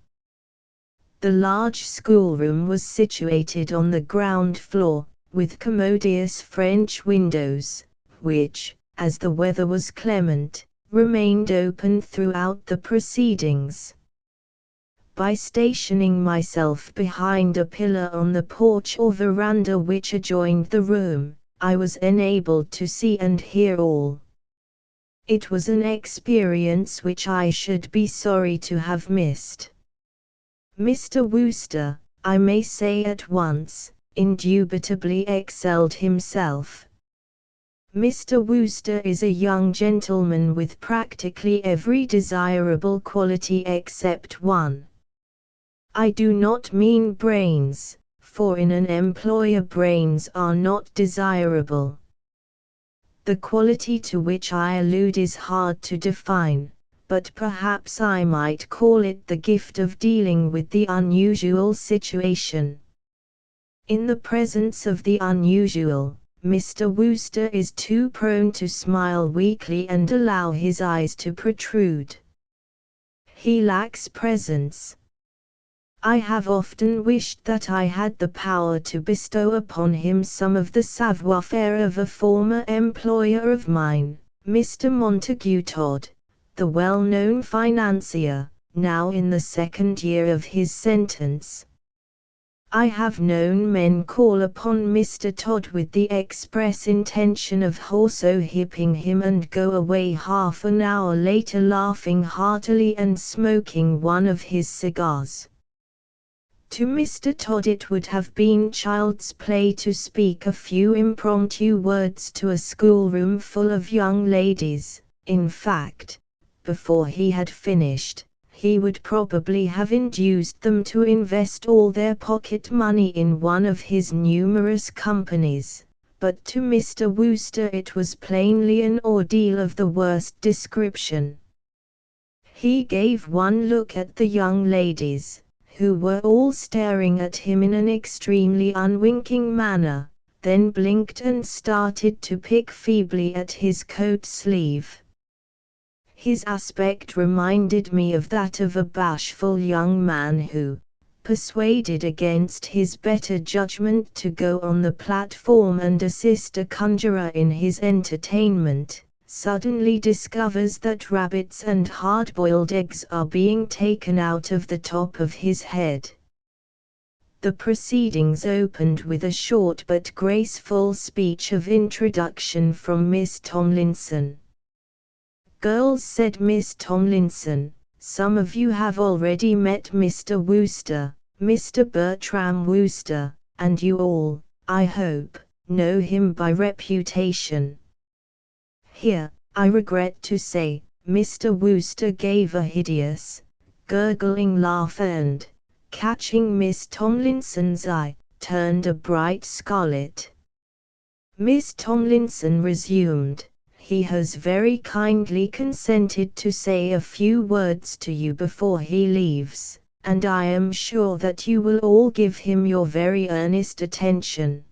S1: The large schoolroom was situated on the ground floor, with commodious French windows, which, as the weather was clement, remained open throughout the proceedings. By stationing myself behind a pillar on the porch or veranda which adjoined the room, I was enabled to see and hear all. It was an experience which I should be sorry to have missed. Mr. Wooster, I may say at once, indubitably excelled himself. Mr. Wooster is a young gentleman with practically every desirable quality except one. I do not mean brains, for in an employer brains are not desirable. The quality to which I allude is hard to define, but perhaps I might call it the gift of dealing with the unusual situation. In the presence of the unusual, Mr. Wooster is too prone to smile weakly and allow his eyes to protrude. He lacks presence. I have often wished that I had the power to bestow upon him some of the savoir-faire of a former employer of mine, Mr. Montague Todd, the well-known financier, now in the second year of his sentence. I have known men call upon Mr. Todd with the express intention of horse-hipping him and go away half an hour later laughing heartily and smoking one of his cigars. To Mr. Todd it would have been child's play to speak a few impromptu words to a schoolroom full of young ladies. In fact, before he had finished, he would probably have induced them to invest all their pocket money in one of his numerous companies, but to Mr. Wooster it was plainly an ordeal of the worst description. He gave one look at the young ladies, who were all staring at him in an extremely unwinking manner, then blinked and started to pick feebly at his coat sleeve. His aspect reminded me of that of a bashful young man who, persuaded against his better judgment to go on the platform and assist a conjurer in his entertainment, suddenly discovers that rabbits and hard-boiled eggs are being taken out of the top of his head. The proceedings opened with a short but graceful speech of introduction from Miss Tomlinson. "Girls," said Miss Tomlinson, "some of you have already met Mr. Wooster, Mr. Bertram Wooster, and you all, I hope, know him by reputation." Here, I regret to say, Mr. Wooster gave a hideous, gurgling laugh and, catching Miss Tomlinson's eye, turned a bright scarlet. Miss Tomlinson resumed, "He has very kindly consented to say a few words to you before he leaves, and I am sure that you will all give him your very earnest attention.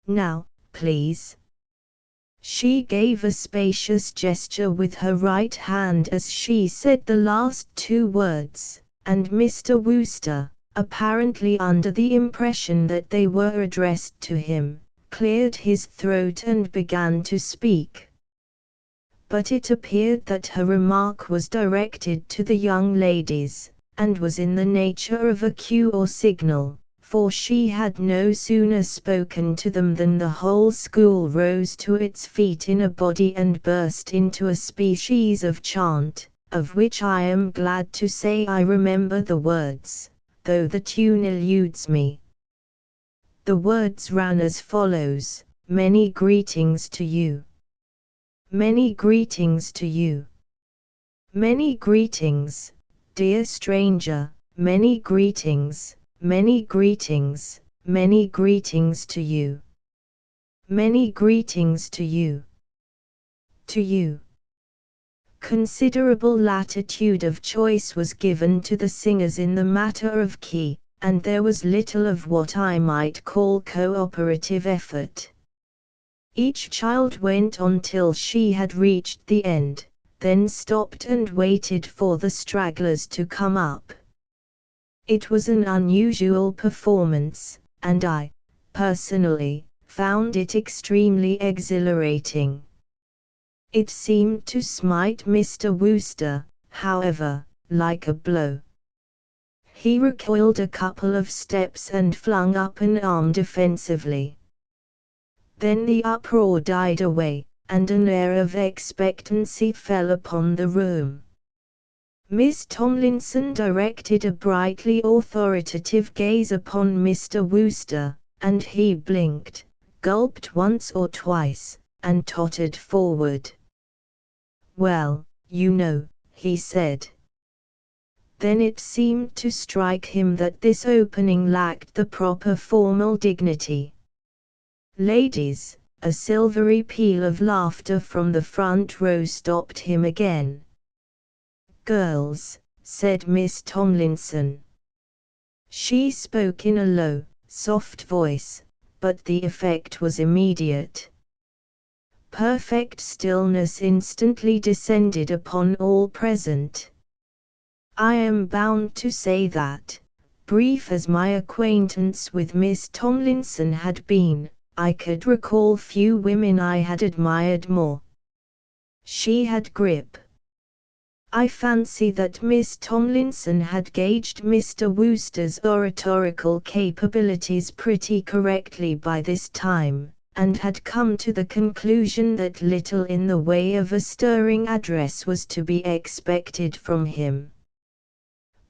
S1: Now, please." She gave a spacious gesture with her right hand as she said the last two words, and Mr. Wooster, apparently under the impression that they were addressed to him, cleared his throat and began to speak. But it appeared that her remark was directed to the young ladies, and was in the nature of a cue or signal, for she had no sooner spoken to them than the whole school rose to its feet in a body and burst into a species of chant, of which I am glad to say I remember the words, though the tune eludes me. The words ran as follows: "Many greetings to you. Many greetings to you. Many greetings, dear stranger, many greetings, many greetings, many greetings to you. Many greetings to you. To you." Considerable latitude of choice was given to the singers in the matter of key, and there was little of what I might call cooperative effort. Each child went on till she had reached the end, then stopped and waited for the stragglers to come up. It was an unusual performance, and I, personally, found it extremely exhilarating. It seemed to smite Mr. Wooster, however, like a blow. He recoiled a couple of steps and flung up an arm defensively. Then the uproar died away, and an air of expectancy fell upon the room. Miss Tomlinson directed a brightly authoritative gaze upon Mr. Wooster, and he blinked, gulped once or twice, and tottered forward. "Well, you know," he said. Then it seemed to strike him that this opening lacked the proper formal dignity. "Ladies," a silvery peal of laughter from the front row stopped him again. "Girls," said Miss Tomlinson. She spoke in a low, soft voice, but the effect was immediate. Perfect stillness instantly descended upon all present. I am bound to say that, brief as my acquaintance with Miss Tomlinson had been, I could recall few women I had admired more. She had grip. I fancy that Miss Tomlinson had gauged Mr. Wooster's oratorical capabilities pretty correctly by this time, and had come to the conclusion that little in the way of a stirring address was to be expected from him.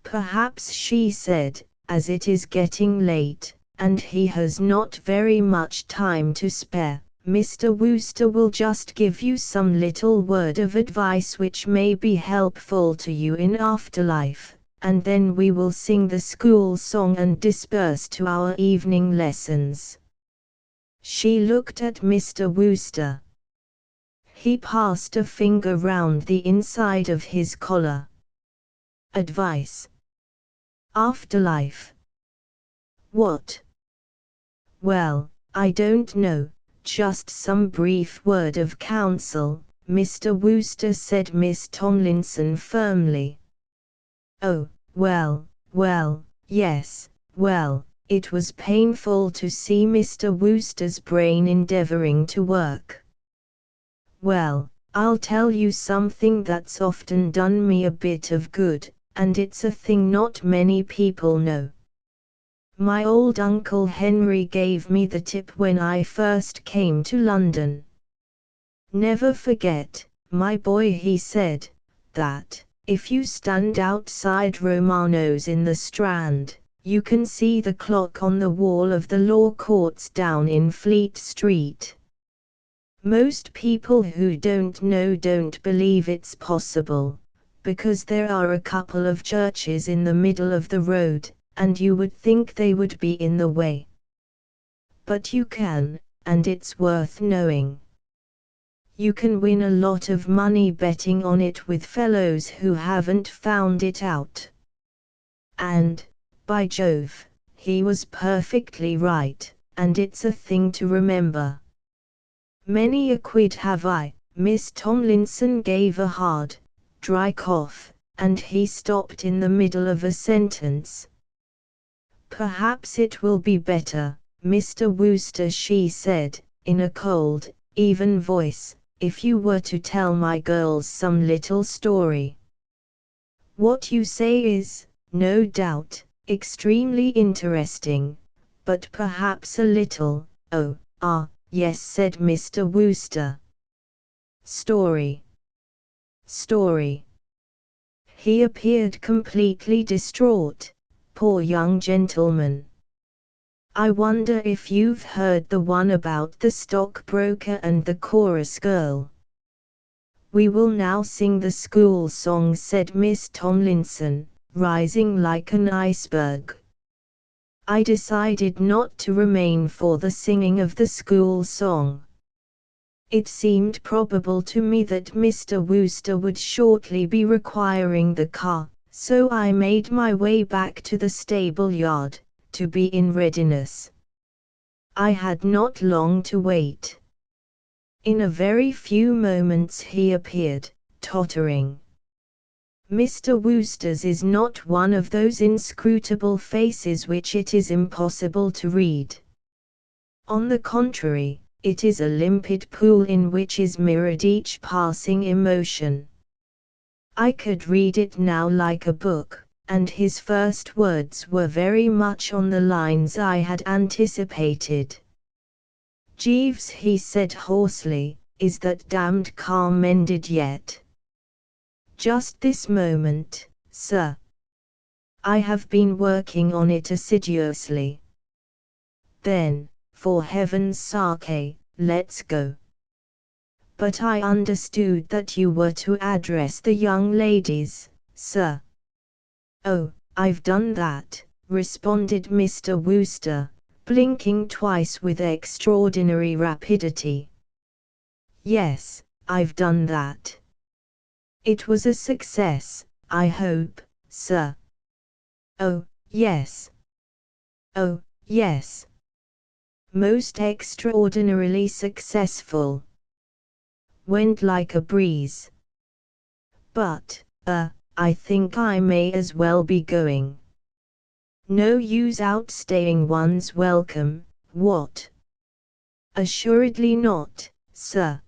S1: "Perhaps," she said, "as it is getting late, and he has not very much time to spare, Mr. Wooster will just give you some little word of advice which may be helpful to you in afterlife, and then we will sing the school song and disperse to our evening lessons." She looked at Mr. Wooster. He passed a finger round the inside of his collar. "Advice? Afterlife? What?" "Well, I don't know, just some brief word of counsel," Mr. Wooster said Miss Tomlinson firmly. "Oh, well, yes, well." It was painful to see Mr. Wooster's brain endeavoring to work. "Well, I'll tell you something that's often done me a bit of good, and it's a thing not many people know. My old Uncle Henry gave me the tip when I first came to London. 'Never forget, my boy,' he said, 'that, if you stand outside Romano's in the Strand, you can see the clock on the wall of the law courts down in Fleet Street. Most people who don't know don't believe it's possible, because there are a couple of churches in the middle of the road, and you would think they would be in the way. But you can, and it's worth knowing. You can win a lot of money betting on it with fellows who haven't found it out.' And, by Jove, he was perfectly right, and it's a thing to remember. Many a quid have I." Miss Tomlinson gave a hard, dry cough, and he stopped in the middle of a sentence. "Perhaps it will be better, Mr. Wooster," she said, in a cold, even voice, "if you were to tell my girls some little story. What you say is, no doubt, extremely interesting, but perhaps a little—" "Yes," said Mr. Wooster. "Story. Story." He appeared completely distraught. "Poor young gentleman. I wonder if you've heard the one about the stockbroker and the chorus girl." "We will now sing the school song," said Miss Tomlinson, rising like an iceberg. I decided not to remain for the singing of the school song. It seemed probable to me that Mr. Wooster would shortly be requiring the car, so I made my way back to the stable yard, to be in readiness. I had not long to wait. In a very few moments he appeared, tottering. Mr. Wooster's is not one of those inscrutable faces which it is impossible to read. On the contrary, it is a limpid pool in which is mirrored each passing emotion. I could read it now like a book, and his first words were very much on the lines I had anticipated. "Jeeves," he said hoarsely, "is that damned car mended yet?" "Just this moment, sir. I have been working on it assiduously." "Then, for heaven's sake, let's go." "But I understood that you were to address the young ladies, sir." "Oh, I've done that," responded Mr. Wooster, blinking twice with extraordinary rapidity. "Yes, I've done that. It was a success, I hope, sir." "Oh, yes. Oh, yes. Most extraordinarily successful. Went like a breeze. But, I think I may as well be going. No use outstaying one's welcome, what?" "Assuredly not, sir."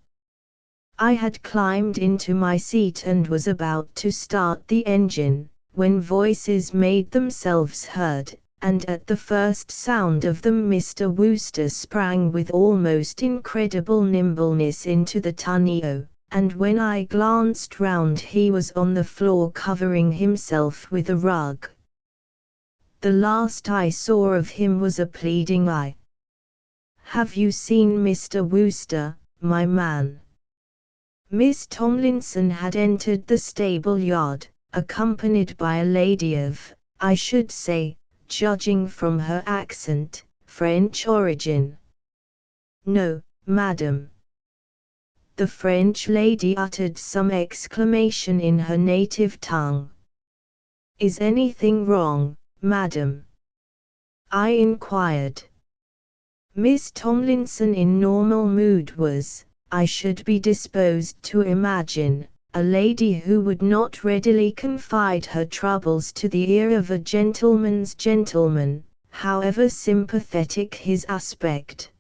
S1: I had climbed into my seat and was about to start the engine, when voices made themselves heard, and at the first sound of them Mr. Wooster sprang with almost incredible nimbleness into the tonneau, and when I glanced round he was on the floor covering himself with a rug. The last I saw of him was a pleading eye. Have you seen Mr. Wooster, my man? Miss Tomlinson had entered the stable yard, accompanied by a lady of, I should say, judging from her accent, French origin. No, madam. The French lady uttered some exclamation in her native tongue. Is anything wrong, madam? I inquired. Miss Tomlinson in normal mood was, I should be disposed to imagine, a lady who would not readily confide her troubles to the ear of a gentleman's gentleman, however sympathetic his aspect.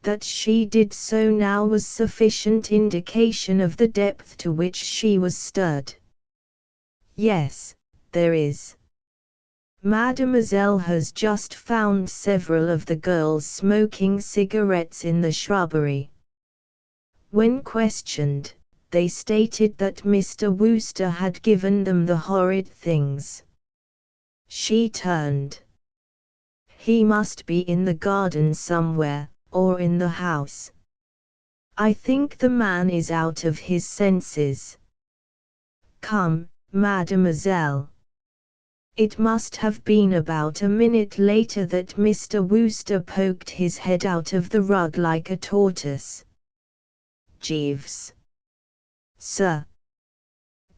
S1: That she did so now was sufficient indication of the depth to which she was stirred. Yes, there is. Mademoiselle has just found several of the girls smoking cigarettes in the shrubbery. When questioned, they stated that Mr. Wooster had given them the horrid things. She turned. He must be in the garden somewhere, or in the house. I think the man is out of his senses. Come, mademoiselle. It must have been about a minute later that Mr. Wooster poked his head out of the rug like a tortoise. Jeeves. Sir.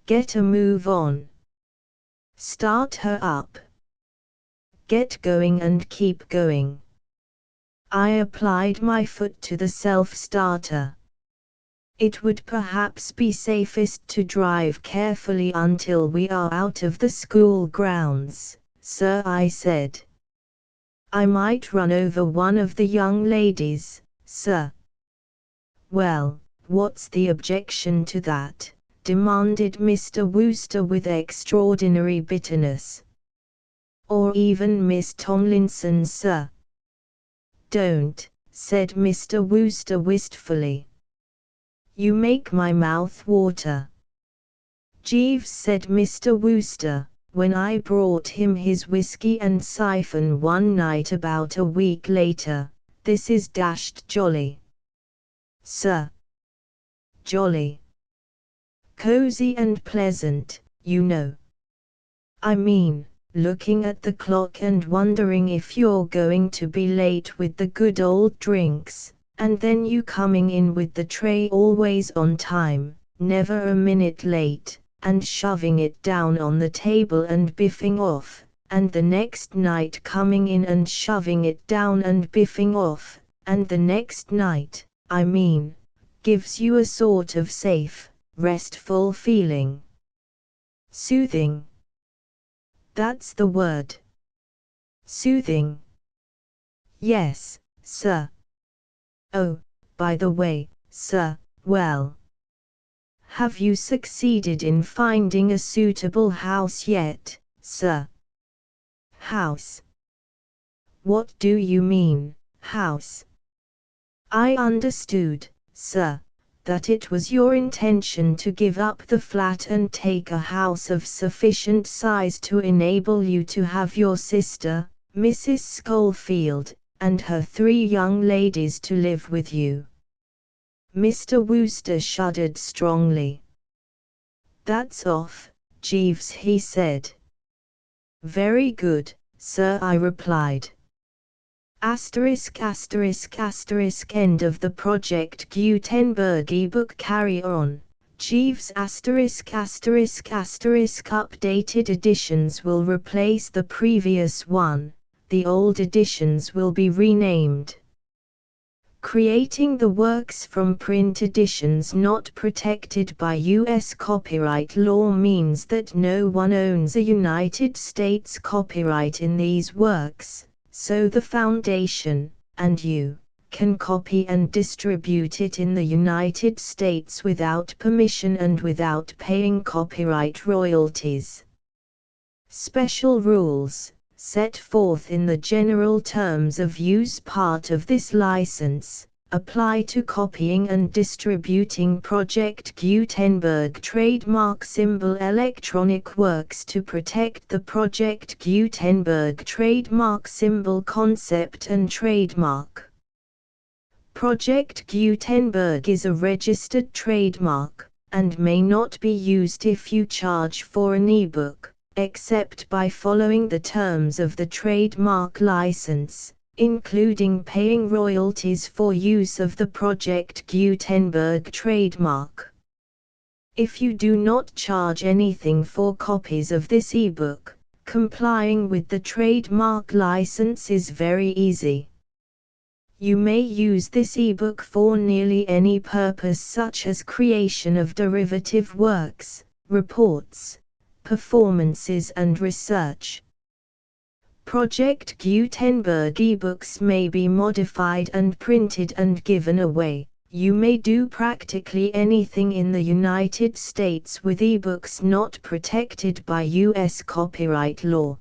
S1: Get a move on. Start her up. Get going and keep going. I applied my foot to the self-starter. It would perhaps be safest to drive carefully until we are out of the school grounds, sir, I said. I might run over one of the young ladies, sir. Well, what's the objection to that? Demanded Mr. Wooster with extraordinary bitterness. Or even Miss Tomlinson, sir. Don't, said Mr. Wooster wistfully. You make my mouth water. Jeeves, said Mr. Wooster, when I brought him his whiskey and siphon one night about a week later, this is dashed jolly. Sir. Jolly. Cozy and pleasant, you know. I mean, looking at the clock and wondering if you're going to be late with the good old drinks, and then you coming in with the tray always on time, never a minute late, and shoving it down on the table and biffing off, and the next night coming in and shoving it down and biffing off, and the next night, I mean, gives you a sort of safe, restful feeling. Soothing. That's the word. Soothing. Yes, sir. Oh, by the way, sir, well. Have you succeeded in finding a suitable house yet, sir? House? What do you mean, house? I understood, sir, that it was your intention to give up the flat and take a house of sufficient size to enable you to have your sister, Mrs. Schofield, and her 3 young ladies to live with you. Mr. Wooster shuddered strongly. That's off, Jeeves, he said. Very good, sir, I replied. Asterisk asterisk asterisk end of the Project Gutenberg ebook. Carry on. Jeeves asterisk asterisk asterisk updated editions will replace the previous one, the old editions will be renamed. Creating the works from print editions not protected by U.S. copyright law means that no one owns a United States copyright in these works, so the Foundation, and you, can copy and distribute it in the United States without permission and without paying copyright royalties. Special rules, set forth in the general terms of use part of this license, apply to copying and distributing Project Gutenberg trademark symbol electronic works to protect the Project Gutenberg trademark symbol concept and trademark. Project Gutenberg is a registered trademark, and may not be used if you charge for an ebook, except by following the terms of the trademark license, including paying royalties for use of the Project Gutenberg trademark. If you do not charge anything for copies of this ebook, complying with the trademark license is very easy. You may use this ebook for nearly any purpose, such as creation of derivative works, reports, performances and research. Project Gutenberg ebooks may be modified and printed and given away. You may do practically anything in the United States with ebooks not protected by U.S. copyright law.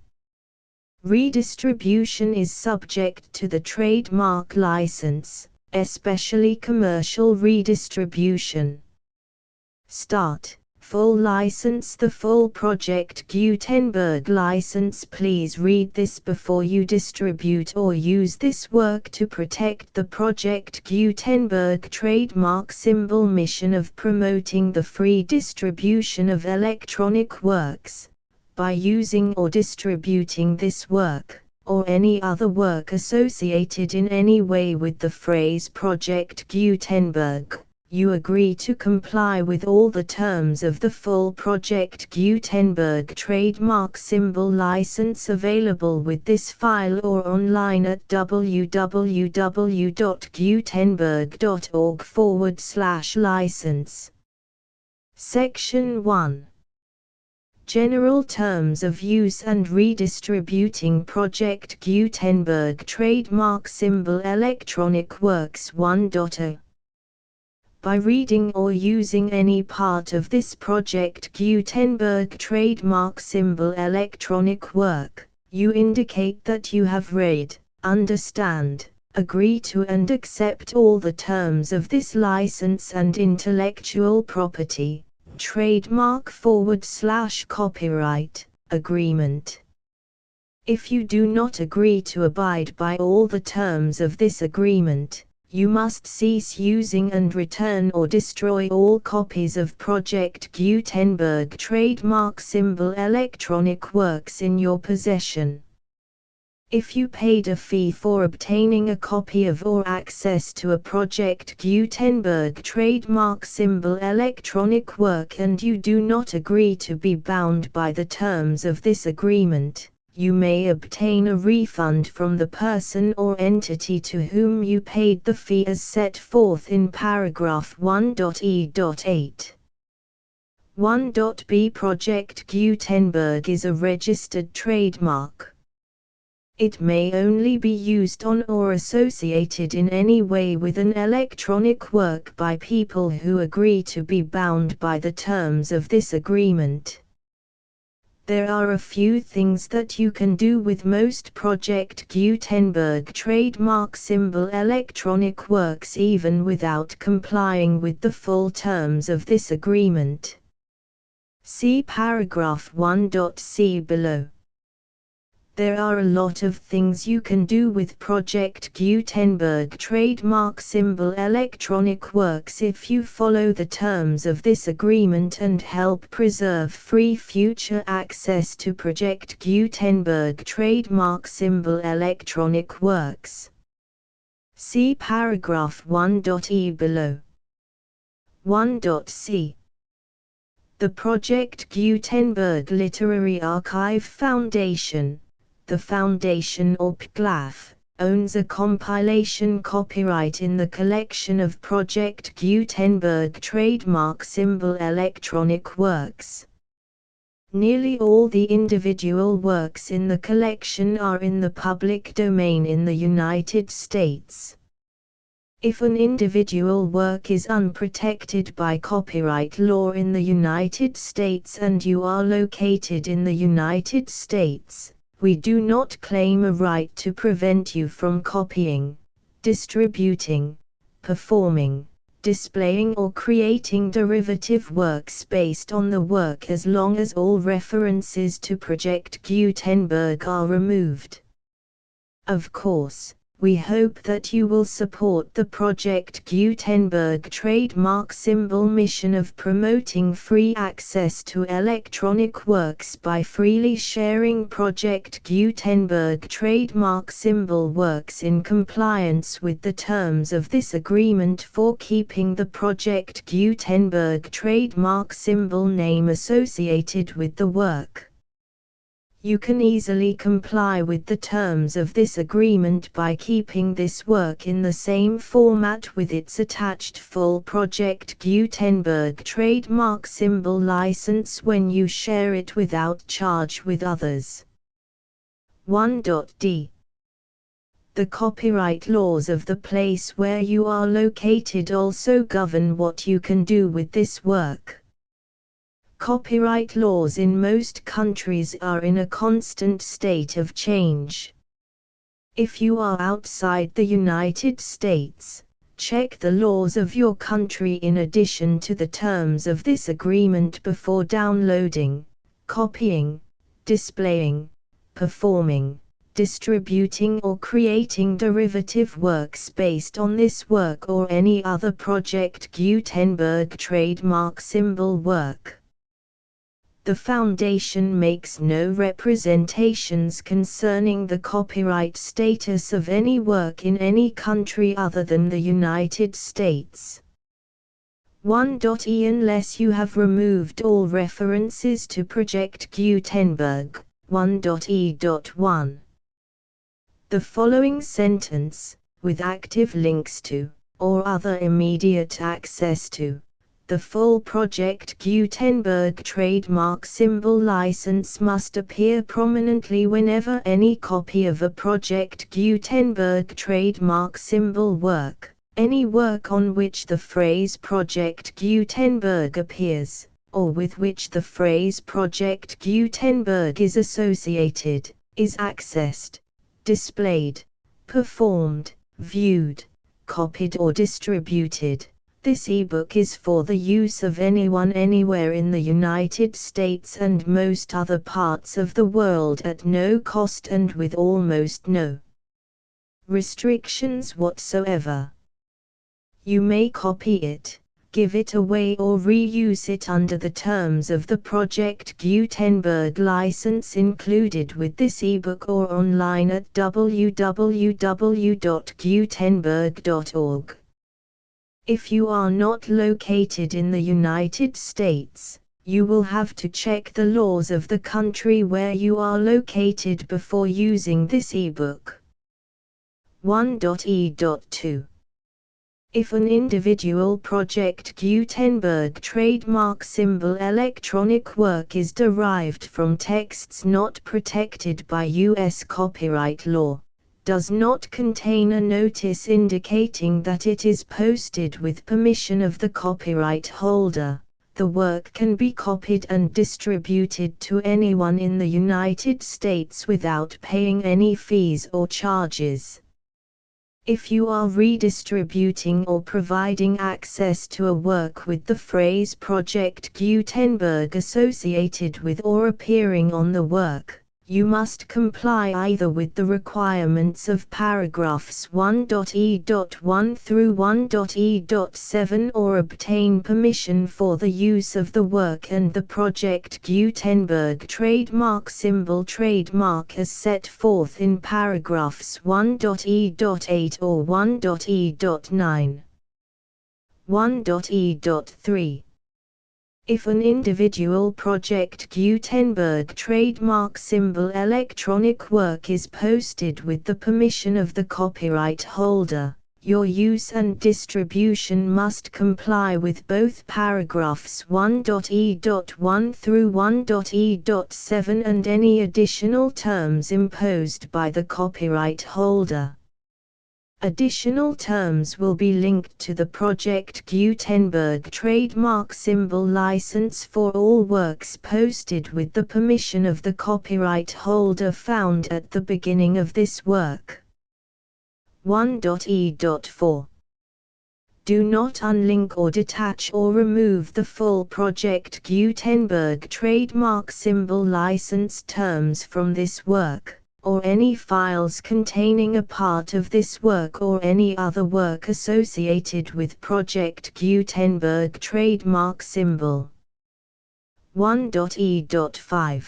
S1: Redistribution is subject to the trademark license, especially commercial redistribution. Start. Full license. The full Project Gutenberg license. Please read this before you distribute or use this work to protect the Project Gutenberg trademark symbol. Mission of promoting the free distribution of electronic works. By using or distributing this work, or any other work associated in any way with the phrase Project Gutenberg, you agree to comply with all the terms of the full Project Gutenberg trademark symbol license available with this file or online at www.gutenberg.org/license. Section 1. General Terms of Use and Redistributing Project Gutenberg Trademark Symbol Electronic Works 1.0. By reading or using any part of this Project Gutenberg trademark symbol electronic work, you indicate that you have read, understand, agree to and accept all the terms of this license and intellectual property, trademark/copyright, agreement. If you do not agree to abide by all the terms of this agreement, you must cease using and return or destroy all copies of Project Gutenberg trademark symbol electronic works in your possession. If you paid a fee for obtaining a copy of or access to a Project Gutenberg trademark symbol electronic work and you do not agree to be bound by the terms of this agreement, you may obtain a refund from the person or entity to whom you paid the fee as set forth in paragraph 1.e.8. 1.b. Project Gutenberg is a registered trademark. It may only be used on or associated in any way with an electronic work by people who agree to be bound by the terms of this agreement. There are a few things that you can do with most Project Gutenberg trademark symbol electronic works even without complying with the full terms of this agreement. See paragraph 1.c below. There are a lot of things you can do with Project Gutenberg trademark symbol electronic works if you follow the terms of this agreement and help preserve free future access to Project Gutenberg trademark symbol electronic works. See paragraph 1.e below. 1.c. The Project Gutenberg Literary Archive Foundation, the Foundation or PGLAF, owns a compilation copyright in the collection of Project Gutenberg trademark symbol electronic works. Nearly all the individual works in the collection are in the public domain in the United States. If an individual work is unprotected by copyright law in the United States and you are located in the United States, we do not claim a right to prevent you from copying, distributing, performing, displaying or creating derivative works based on the work as long as all references to Project Gutenberg are removed. Of course, We hope that you will support the Project Gutenberg trademark symbol mission of promoting free access to electronic works by freely sharing Project Gutenberg trademark symbol works in compliance with the terms of this agreement for keeping the Project Gutenberg trademark symbol name associated with the work. You can easily comply with the terms of this agreement by keeping this work in the same format with its attached full Project Gutenberg trademark symbol license when you share it without charge with others. 1.d. The copyright laws of the place where you are located also govern what you can do with this work. Copyright laws in most countries are in a constant state of change. If you are outside the United States, check the laws of your country in addition to the terms of this agreement before downloading, copying, displaying, performing, distributing or creating derivative works based on this work or any other Project Gutenberg trademark symbol work. The Foundation makes no representations concerning the copyright status of any work in any country other than the United States. 1.e. Unless you have removed all references to Project Gutenberg. 1.e.1. The following sentence, with active links to, or other immediate access to, the full Project Gutenberg trademark symbol license must appear prominently whenever any copy of a Project Gutenberg trademark symbol work, any work on which the phrase Project Gutenberg appears, or with which the phrase Project Gutenberg is associated, is accessed, displayed, performed, viewed, copied or distributed. This ebook is for the use of anyone anywhere in the United States and most other parts of the world at no cost and with almost no restrictions whatsoever. You may copy it, give it away or reuse it under the terms of the Project Gutenberg license included with this ebook or online at www.gutenberg.org. If you are not located in the United States, you will have to check the laws of the country where you are located before using this ebook. 1.e.2. If an individual Project Gutenberg trademark symbol electronic work is derived from texts not protected by U.S. copyright law, does not contain a notice indicating that it is posted with permission of the copyright holder, the work can be copied and distributed to anyone in the United States without paying any fees or charges. If you are redistributing or providing access to a work with the phrase Project Gutenberg associated with or appearing on the work, you must comply either with the requirements of paragraphs 1.e.1 through 1.e.7 or obtain permission for the use of the work and the Project Gutenberg trademark symbol trademark as set forth in paragraphs 1.e.8 or 1.e.9. 1.e.3. If an individual Project Gutenberg trademark symbol electronic work is posted with the permission of the copyright holder, your use and distribution must comply with both paragraphs 1.e.1 through 1.e.7 and any additional terms imposed by the copyright holder. Additional terms will be linked to the Project Gutenberg trademark symbol license for all works posted with the permission of the copyright holder found at the beginning of this work. 1.e.4. Do not unlink or detach or remove the full Project Gutenberg trademark symbol license terms from this work. or any files containing a part of this work or any other work associated with Project Gutenberg trademark symbol. 1.e.5.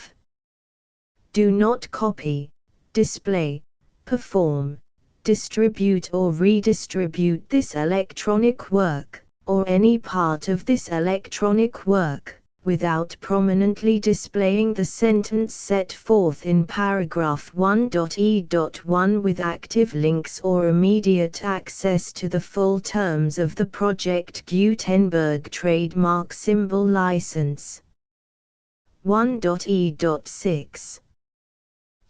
S1: Do not copy, display, perform, distribute or redistribute this electronic work, or any part of this electronic work, without prominently displaying the sentence set forth in paragraph 1.e.1 with active links or immediate access to the full terms of the Project Gutenberg trademark symbol license. 1.e.6.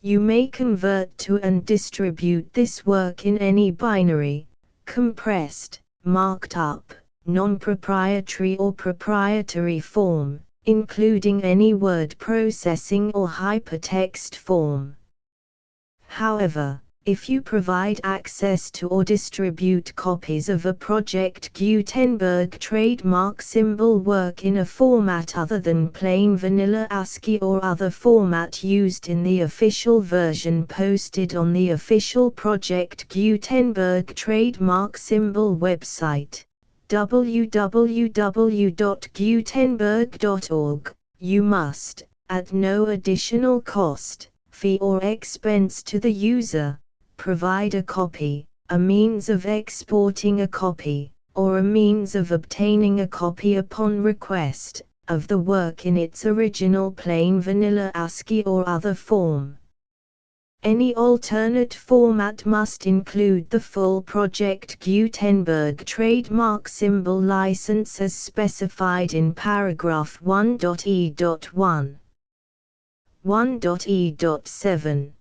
S1: You may convert to and distribute this work in any binary, compressed, marked up, non-proprietary or proprietary form, including any word processing or hypertext form. However, if you provide access to or distribute copies of a Project Gutenberg trademark symbol work in a format other than plain vanilla ASCII or other format used in the official version posted on the official Project Gutenberg trademark symbol website, www.gutenberg.org, you must, at no additional cost, fee or expense to the user, provide a copy, a means of exporting a copy, or a means of obtaining a copy upon request, of the work in its original plain vanilla ASCII or other form. Any alternate format must include the full Project Gutenberg trademark symbol license as specified in paragraph 1.e.1. 1.e.7.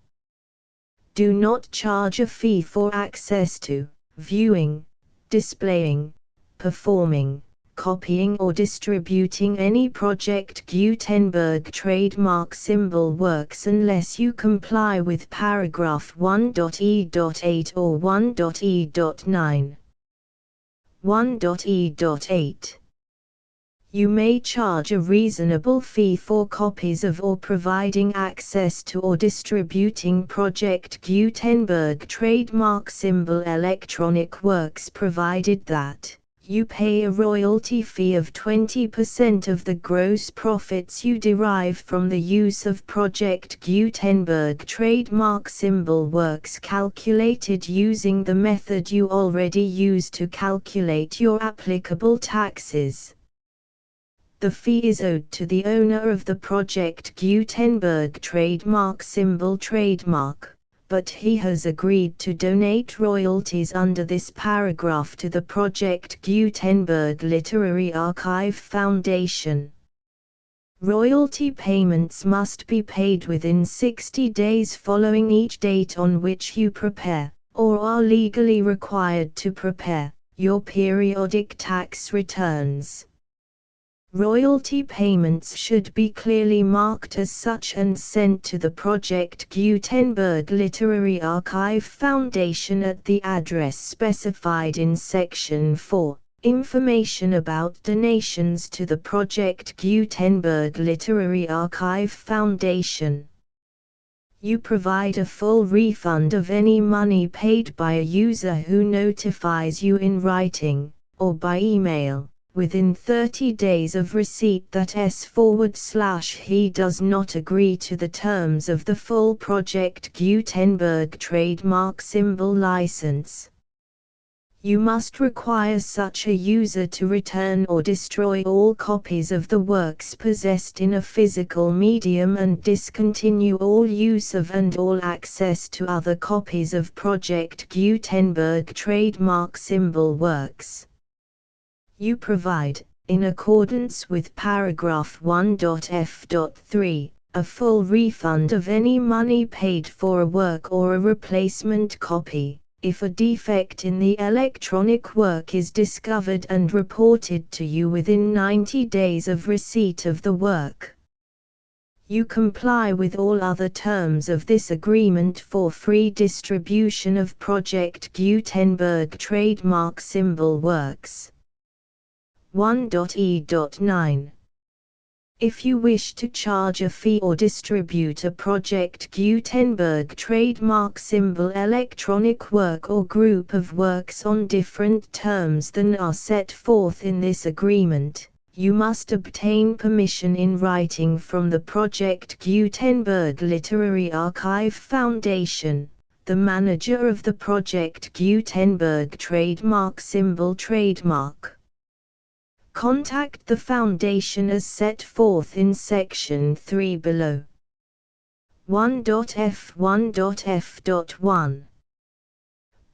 S1: Do not charge a fee for access to, viewing, displaying, performing, copying or distributing any Project Gutenberg trademark symbol works unless you comply with paragraph 1.e.8 or 1.e.9. 1.e.8. You may charge a reasonable fee for copies of or providing access to or distributing Project Gutenberg trademark symbol electronic works provided that you pay a royalty fee of 20% of the gross profits you derive from the use of Project Gutenberg trademark symbol works calculated using the method you already use to calculate your applicable taxes. The fee is owed to the owner of the Project Gutenberg trademark symbol trademark, but he has agreed to donate royalties under this paragraph to the Project Gutenberg Literary Archive Foundation. Royalty payments must be paid within 60 days following each date on which you prepare, or are legally required to prepare, your periodic tax returns. Royalty payments should be clearly marked as such and sent to the Project Gutenberg Literary Archive Foundation at the address specified in Section 4, Information about donations to the Project Gutenberg Literary Archive Foundation. You provide a full refund of any money paid by a user who notifies you in writing, or by email, within 30 days of receipt that he does not agree to the terms of the full Project Gutenberg trademark symbol license. You must require such a user to return or destroy all copies of the works possessed in a physical medium and discontinue all use of and all access to other copies of Project Gutenberg trademark symbol works. You provide, in accordance with paragraph 1.f.3, a full refund of any money paid for a work or a replacement copy, if a defect in the electronic work is discovered and reported to you within 90 days of receipt of the work. You comply with all other terms of this agreement for free distribution of Project Gutenberg trademark symbol works. 1.e.9. If you wish to charge a fee or distribute a Project Gutenberg trademark symbol electronic work or group of works on different terms than are set forth in this agreement, you must obtain permission in writing from the Project Gutenberg Literary Archive Foundation, the manager of the Project Gutenberg trademark symbol trademark. Contact the Foundation as set forth in Section 3 below. 1.f1.f.1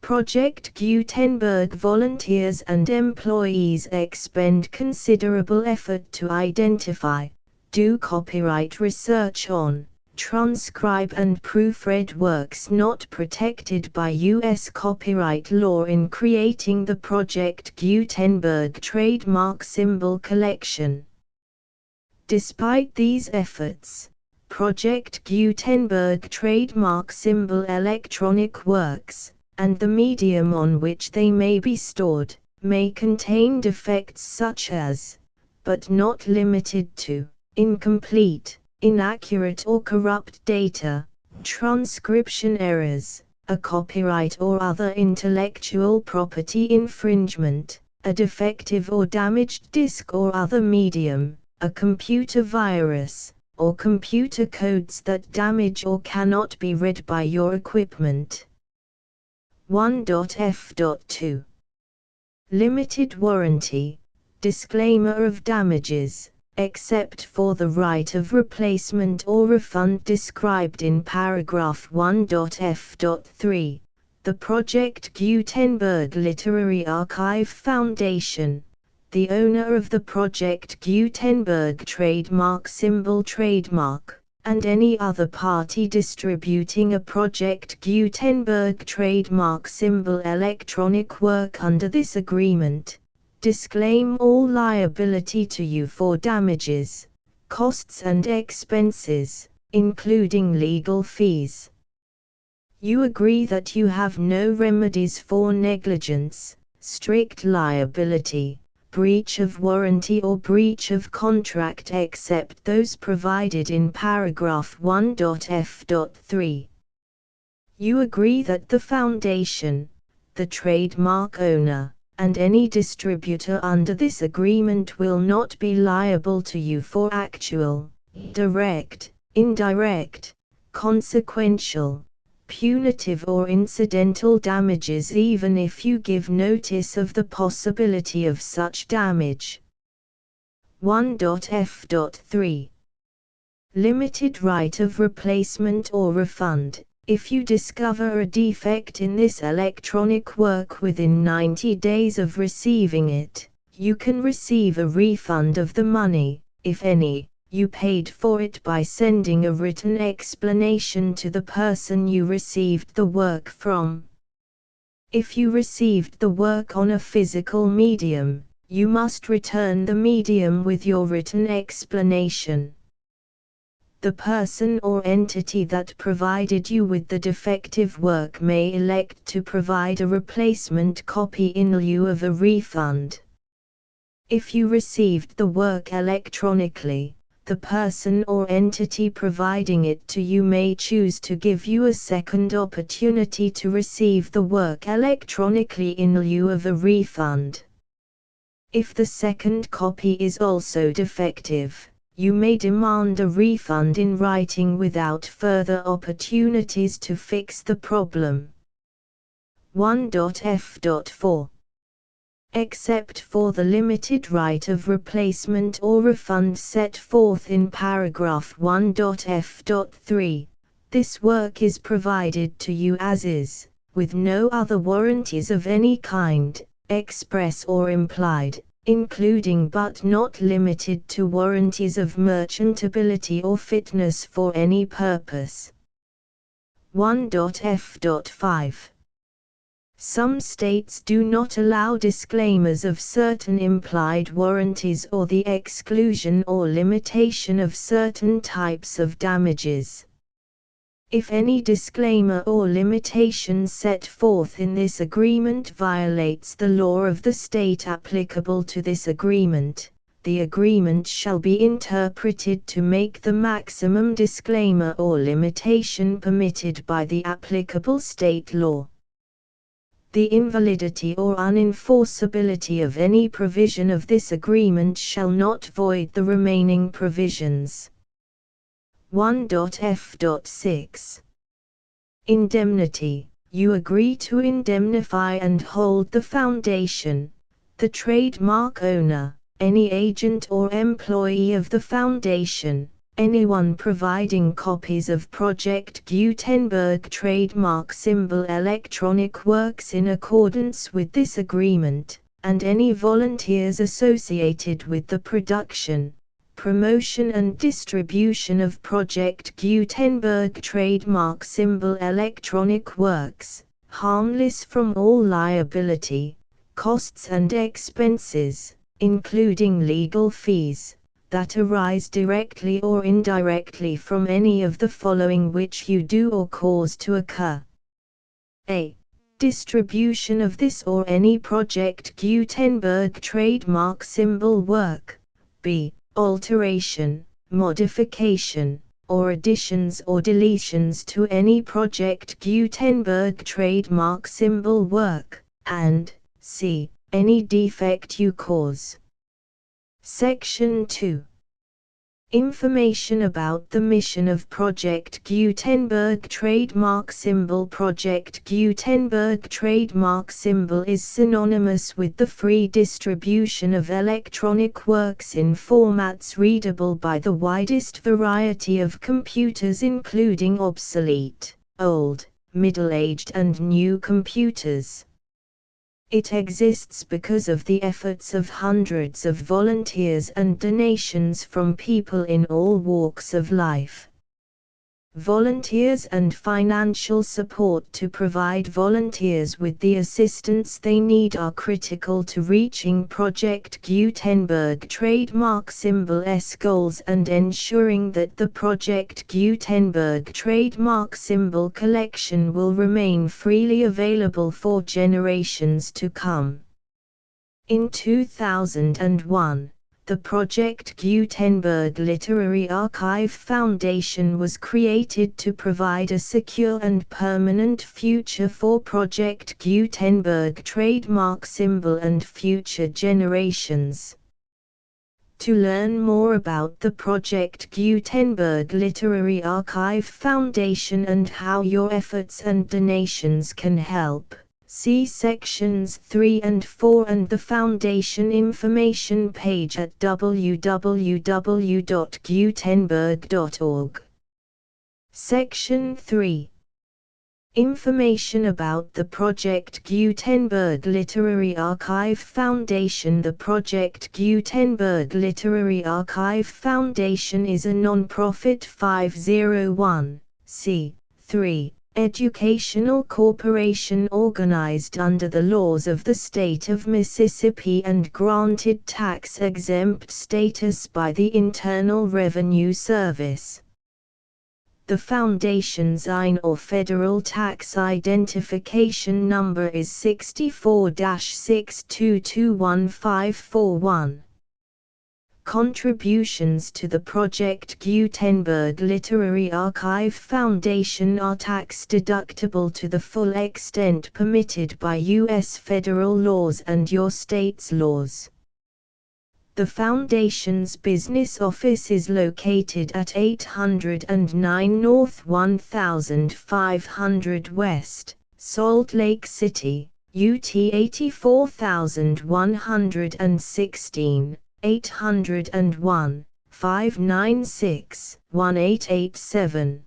S1: Project Gutenberg volunteers and employees expend considerable effort to identify, do copyright research on, transcribe and proofread works not protected by U.S. copyright law in creating the Project Gutenberg trademark symbol collection. Despite these efforts, Project Gutenberg trademark symbol electronic works, and the medium on which they may be stored, may contain defects such as, but not limited to, incomplete, inaccurate or corrupt data, transcription errors, a copyright or other intellectual property infringement, a defective or damaged disk or other medium, a computer virus, or computer codes that damage or cannot be read by your equipment. 1.f.2 Limited warranty, disclaimer of damages, except for the right of replacement or refund described in paragraph 1.f.3, the Project Gutenberg Literary Archive Foundation, the owner of the Project Gutenberg trademark symbol trademark, and any other party distributing a Project Gutenberg trademark symbol electronic work under this agreement, disclaim all liability to you for damages, costs and expenses, including legal fees. You agree that you have no remedies for negligence, strict liability, breach of warranty or breach of contract except those provided in paragraph 1.f.3. You agree that the Foundation, the trademark owner, and any distributor under this agreement will not be liable to you for actual, direct, indirect, consequential, punitive or incidental damages even if you give notice of the possibility of such damage. 1.f.3 Limited right of replacement or refund. If you discover a defect in this electronic work within 90 days of receiving it, you can receive a refund of the money, if any, you paid for it by sending a written explanation to the person you received the work from. If you received the work on a physical medium, you must return the medium with your written explanation. The person or entity that provided you with the defective work may elect to provide a replacement copy in lieu of a refund. If you received the work electronically, the person or entity providing it to you may choose to give you a second opportunity to receive the work electronically in lieu of a refund. If the second copy is also defective, you may demand a refund in writing without further opportunities to fix the problem. 1.f.4 Except for the limited right of replacement or refund set forth in paragraph 1.f.3, this work is provided to you as is, with no other warranties of any kind, express or implied, including but not limited to warranties of merchantability or fitness for any purpose. 1.f.5 Some states do not allow disclaimers of certain implied warranties or the exclusion or limitation of certain types of damages. If any disclaimer or limitation set forth in this agreement violates the law of the state applicable to this agreement, the agreement shall be interpreted to make the maximum disclaimer or limitation permitted by the applicable state law. The invalidity or unenforceability of any provision of this agreement shall not void the remaining provisions. 1.f.6 Indemnity. You agree to indemnify and hold the foundation, the trademark owner, any agent or employee of the foundation, anyone providing copies of Project Gutenberg trademark symbol electronic works in accordance with this agreement, and any volunteers associated with the production, promotion and distribution of Project Gutenberg trademark symbol electronic works, harmless from all liability, costs and expenses, including legal fees, that arise directly or indirectly from any of the following which you do or cause to occur. A. Distribution of this or any Project Gutenberg trademark symbol work. B. Alteration, modification, or additions or deletions to any Project Gutenberg trademark symbol work, and C. Any defect you cause. Section 2. Information about the mission of Project Gutenberg trademark symbol. Project Gutenberg trademark symbol is synonymous with the free distribution of electronic works in formats readable by the widest variety of computers, including obsolete, old, middle-aged and new computers. It exists because of the efforts of hundreds of volunteers and donations from people in all walks of life. Volunteers and financial support to provide volunteers with the assistance they need are critical to reaching Project Gutenberg trademark symbol's goals and ensuring that the Project Gutenberg trademark symbol collection will remain freely available for generations to come. In 2001, the Project Gutenberg Literary Archive Foundation was created to provide a secure and permanent future for Project Gutenberg trademark symbol and future generations. To learn more about the Project Gutenberg Literary Archive Foundation and how your efforts and donations can help, see sections 3 and 4 and the Foundation information page at www.gutenberg.org. Section 3. Information about the Project Gutenberg Literary Archive Foundation. The Project Gutenberg Literary Archive Foundation is a non-profit 501(c)(3) educational corporation organized under the laws of the state of Mississippi and granted tax-exempt status by the Internal Revenue Service. The Foundation's IN or Federal Tax Identification Number is 64-6221541. Contributions to the Project Gutenberg Literary Archive Foundation are tax-deductible to the full extent permitted by U.S. federal laws and your state's laws. The Foundation's business office is located at 809 North 1500 West, Salt Lake City, UT 84116, 801-596-1887.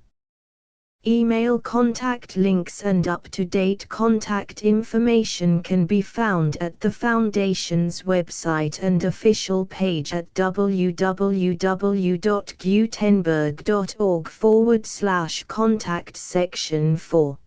S1: Email contact links and up-to-date contact information can be found at the Foundation's website and official page at www.gutenberg.org/contact section 4.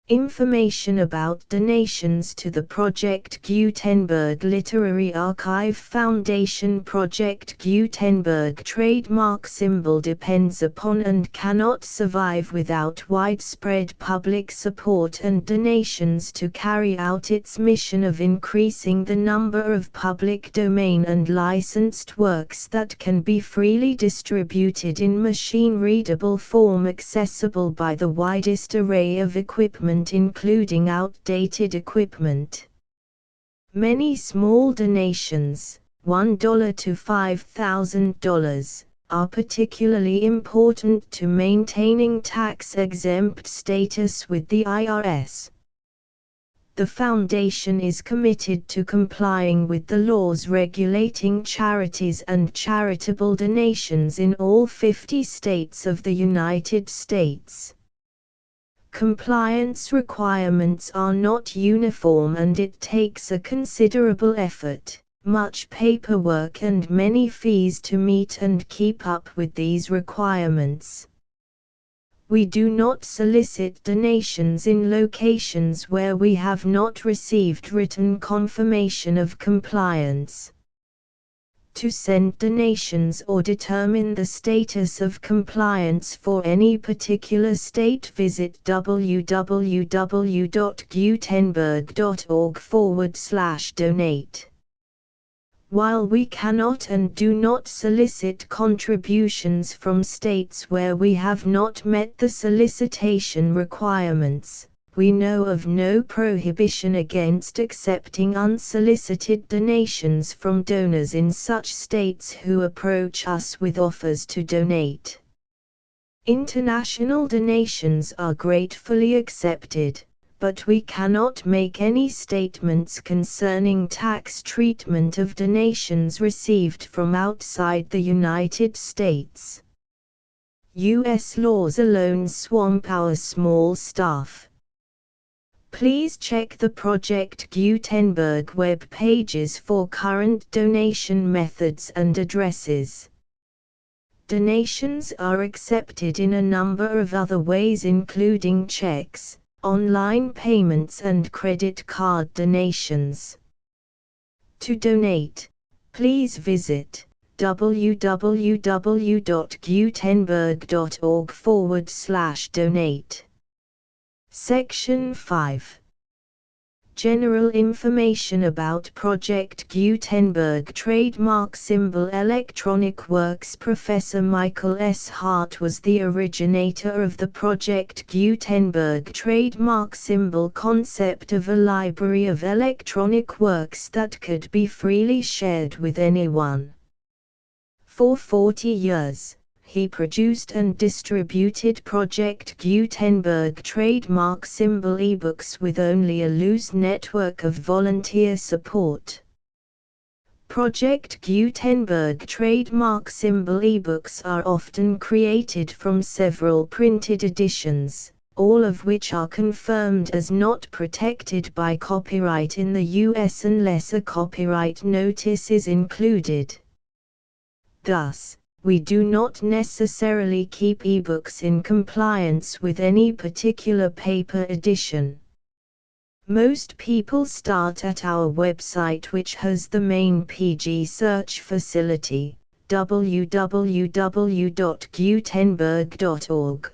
S1: Information about donations to the Project Gutenberg Literary Archive Foundation. Project Gutenberg trademark symbol depends upon and cannot survive without widespread public support and donations to carry out its mission of increasing the number of public domain and licensed works that can be freely distributed in machine-readable form accessible by the widest array of equipment, including outdated equipment. Many small donations, $1 to $5,000, are particularly important to maintaining tax-exempt status with the IRS. The Foundation is committed to complying with the laws regulating charities and charitable donations in all 50 states of the United States. Compliance requirements are not uniform and it takes a considerable effort, much paperwork and many fees to meet and keep up with these requirements. We do not solicit donations in locations where we have not received written confirmation of compliance. To send donations or determine the status of compliance for any particular state, visit www.gutenberg.org/donate. While we cannot and do not solicit contributions from states where we have not met the solicitation requirements, we know of no prohibition against accepting unsolicited donations from donors in such states who approach us with offers to donate. International donations are gratefully accepted, but we cannot make any statements concerning tax treatment of donations received from outside the United States. U.S. laws alone swamp our small staff. Please check the Project Gutenberg web pages for current donation methods and addresses. Donations are accepted in a number of other ways, including checks, online payments and credit card donations. To donate, please visit www.gutenberg.org/donate. Section 5. General information about Project Gutenberg trademark symbol electronic works. Professor Michael S. Hart was the originator of the Project Gutenberg trademark symbol concept of a library of electronic works that could be freely shared with anyone. For 40 years, he produced and distributed Project Gutenberg trademark symbol ebooks with only a loose network of volunteer support. Project Gutenberg trademark symbol ebooks are often created from several printed editions, all of which are confirmed as not protected by copyright in the US unless a copyright notice is included. Thus, we do not necessarily keep ebooks in compliance with any particular paper edition. Most people start at our website, which has the main PG search facility, www.gutenberg.org.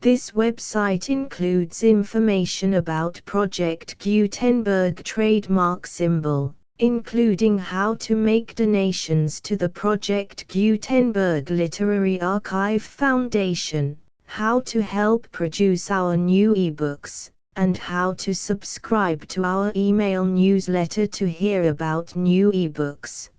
S1: This website includes information about Project Gutenberg trademark symbol, including how to make donations to the Project Gutenberg Literary Archive Foundation, how to help produce our new ebooks, and how to subscribe to our email newsletter to hear about new ebooks.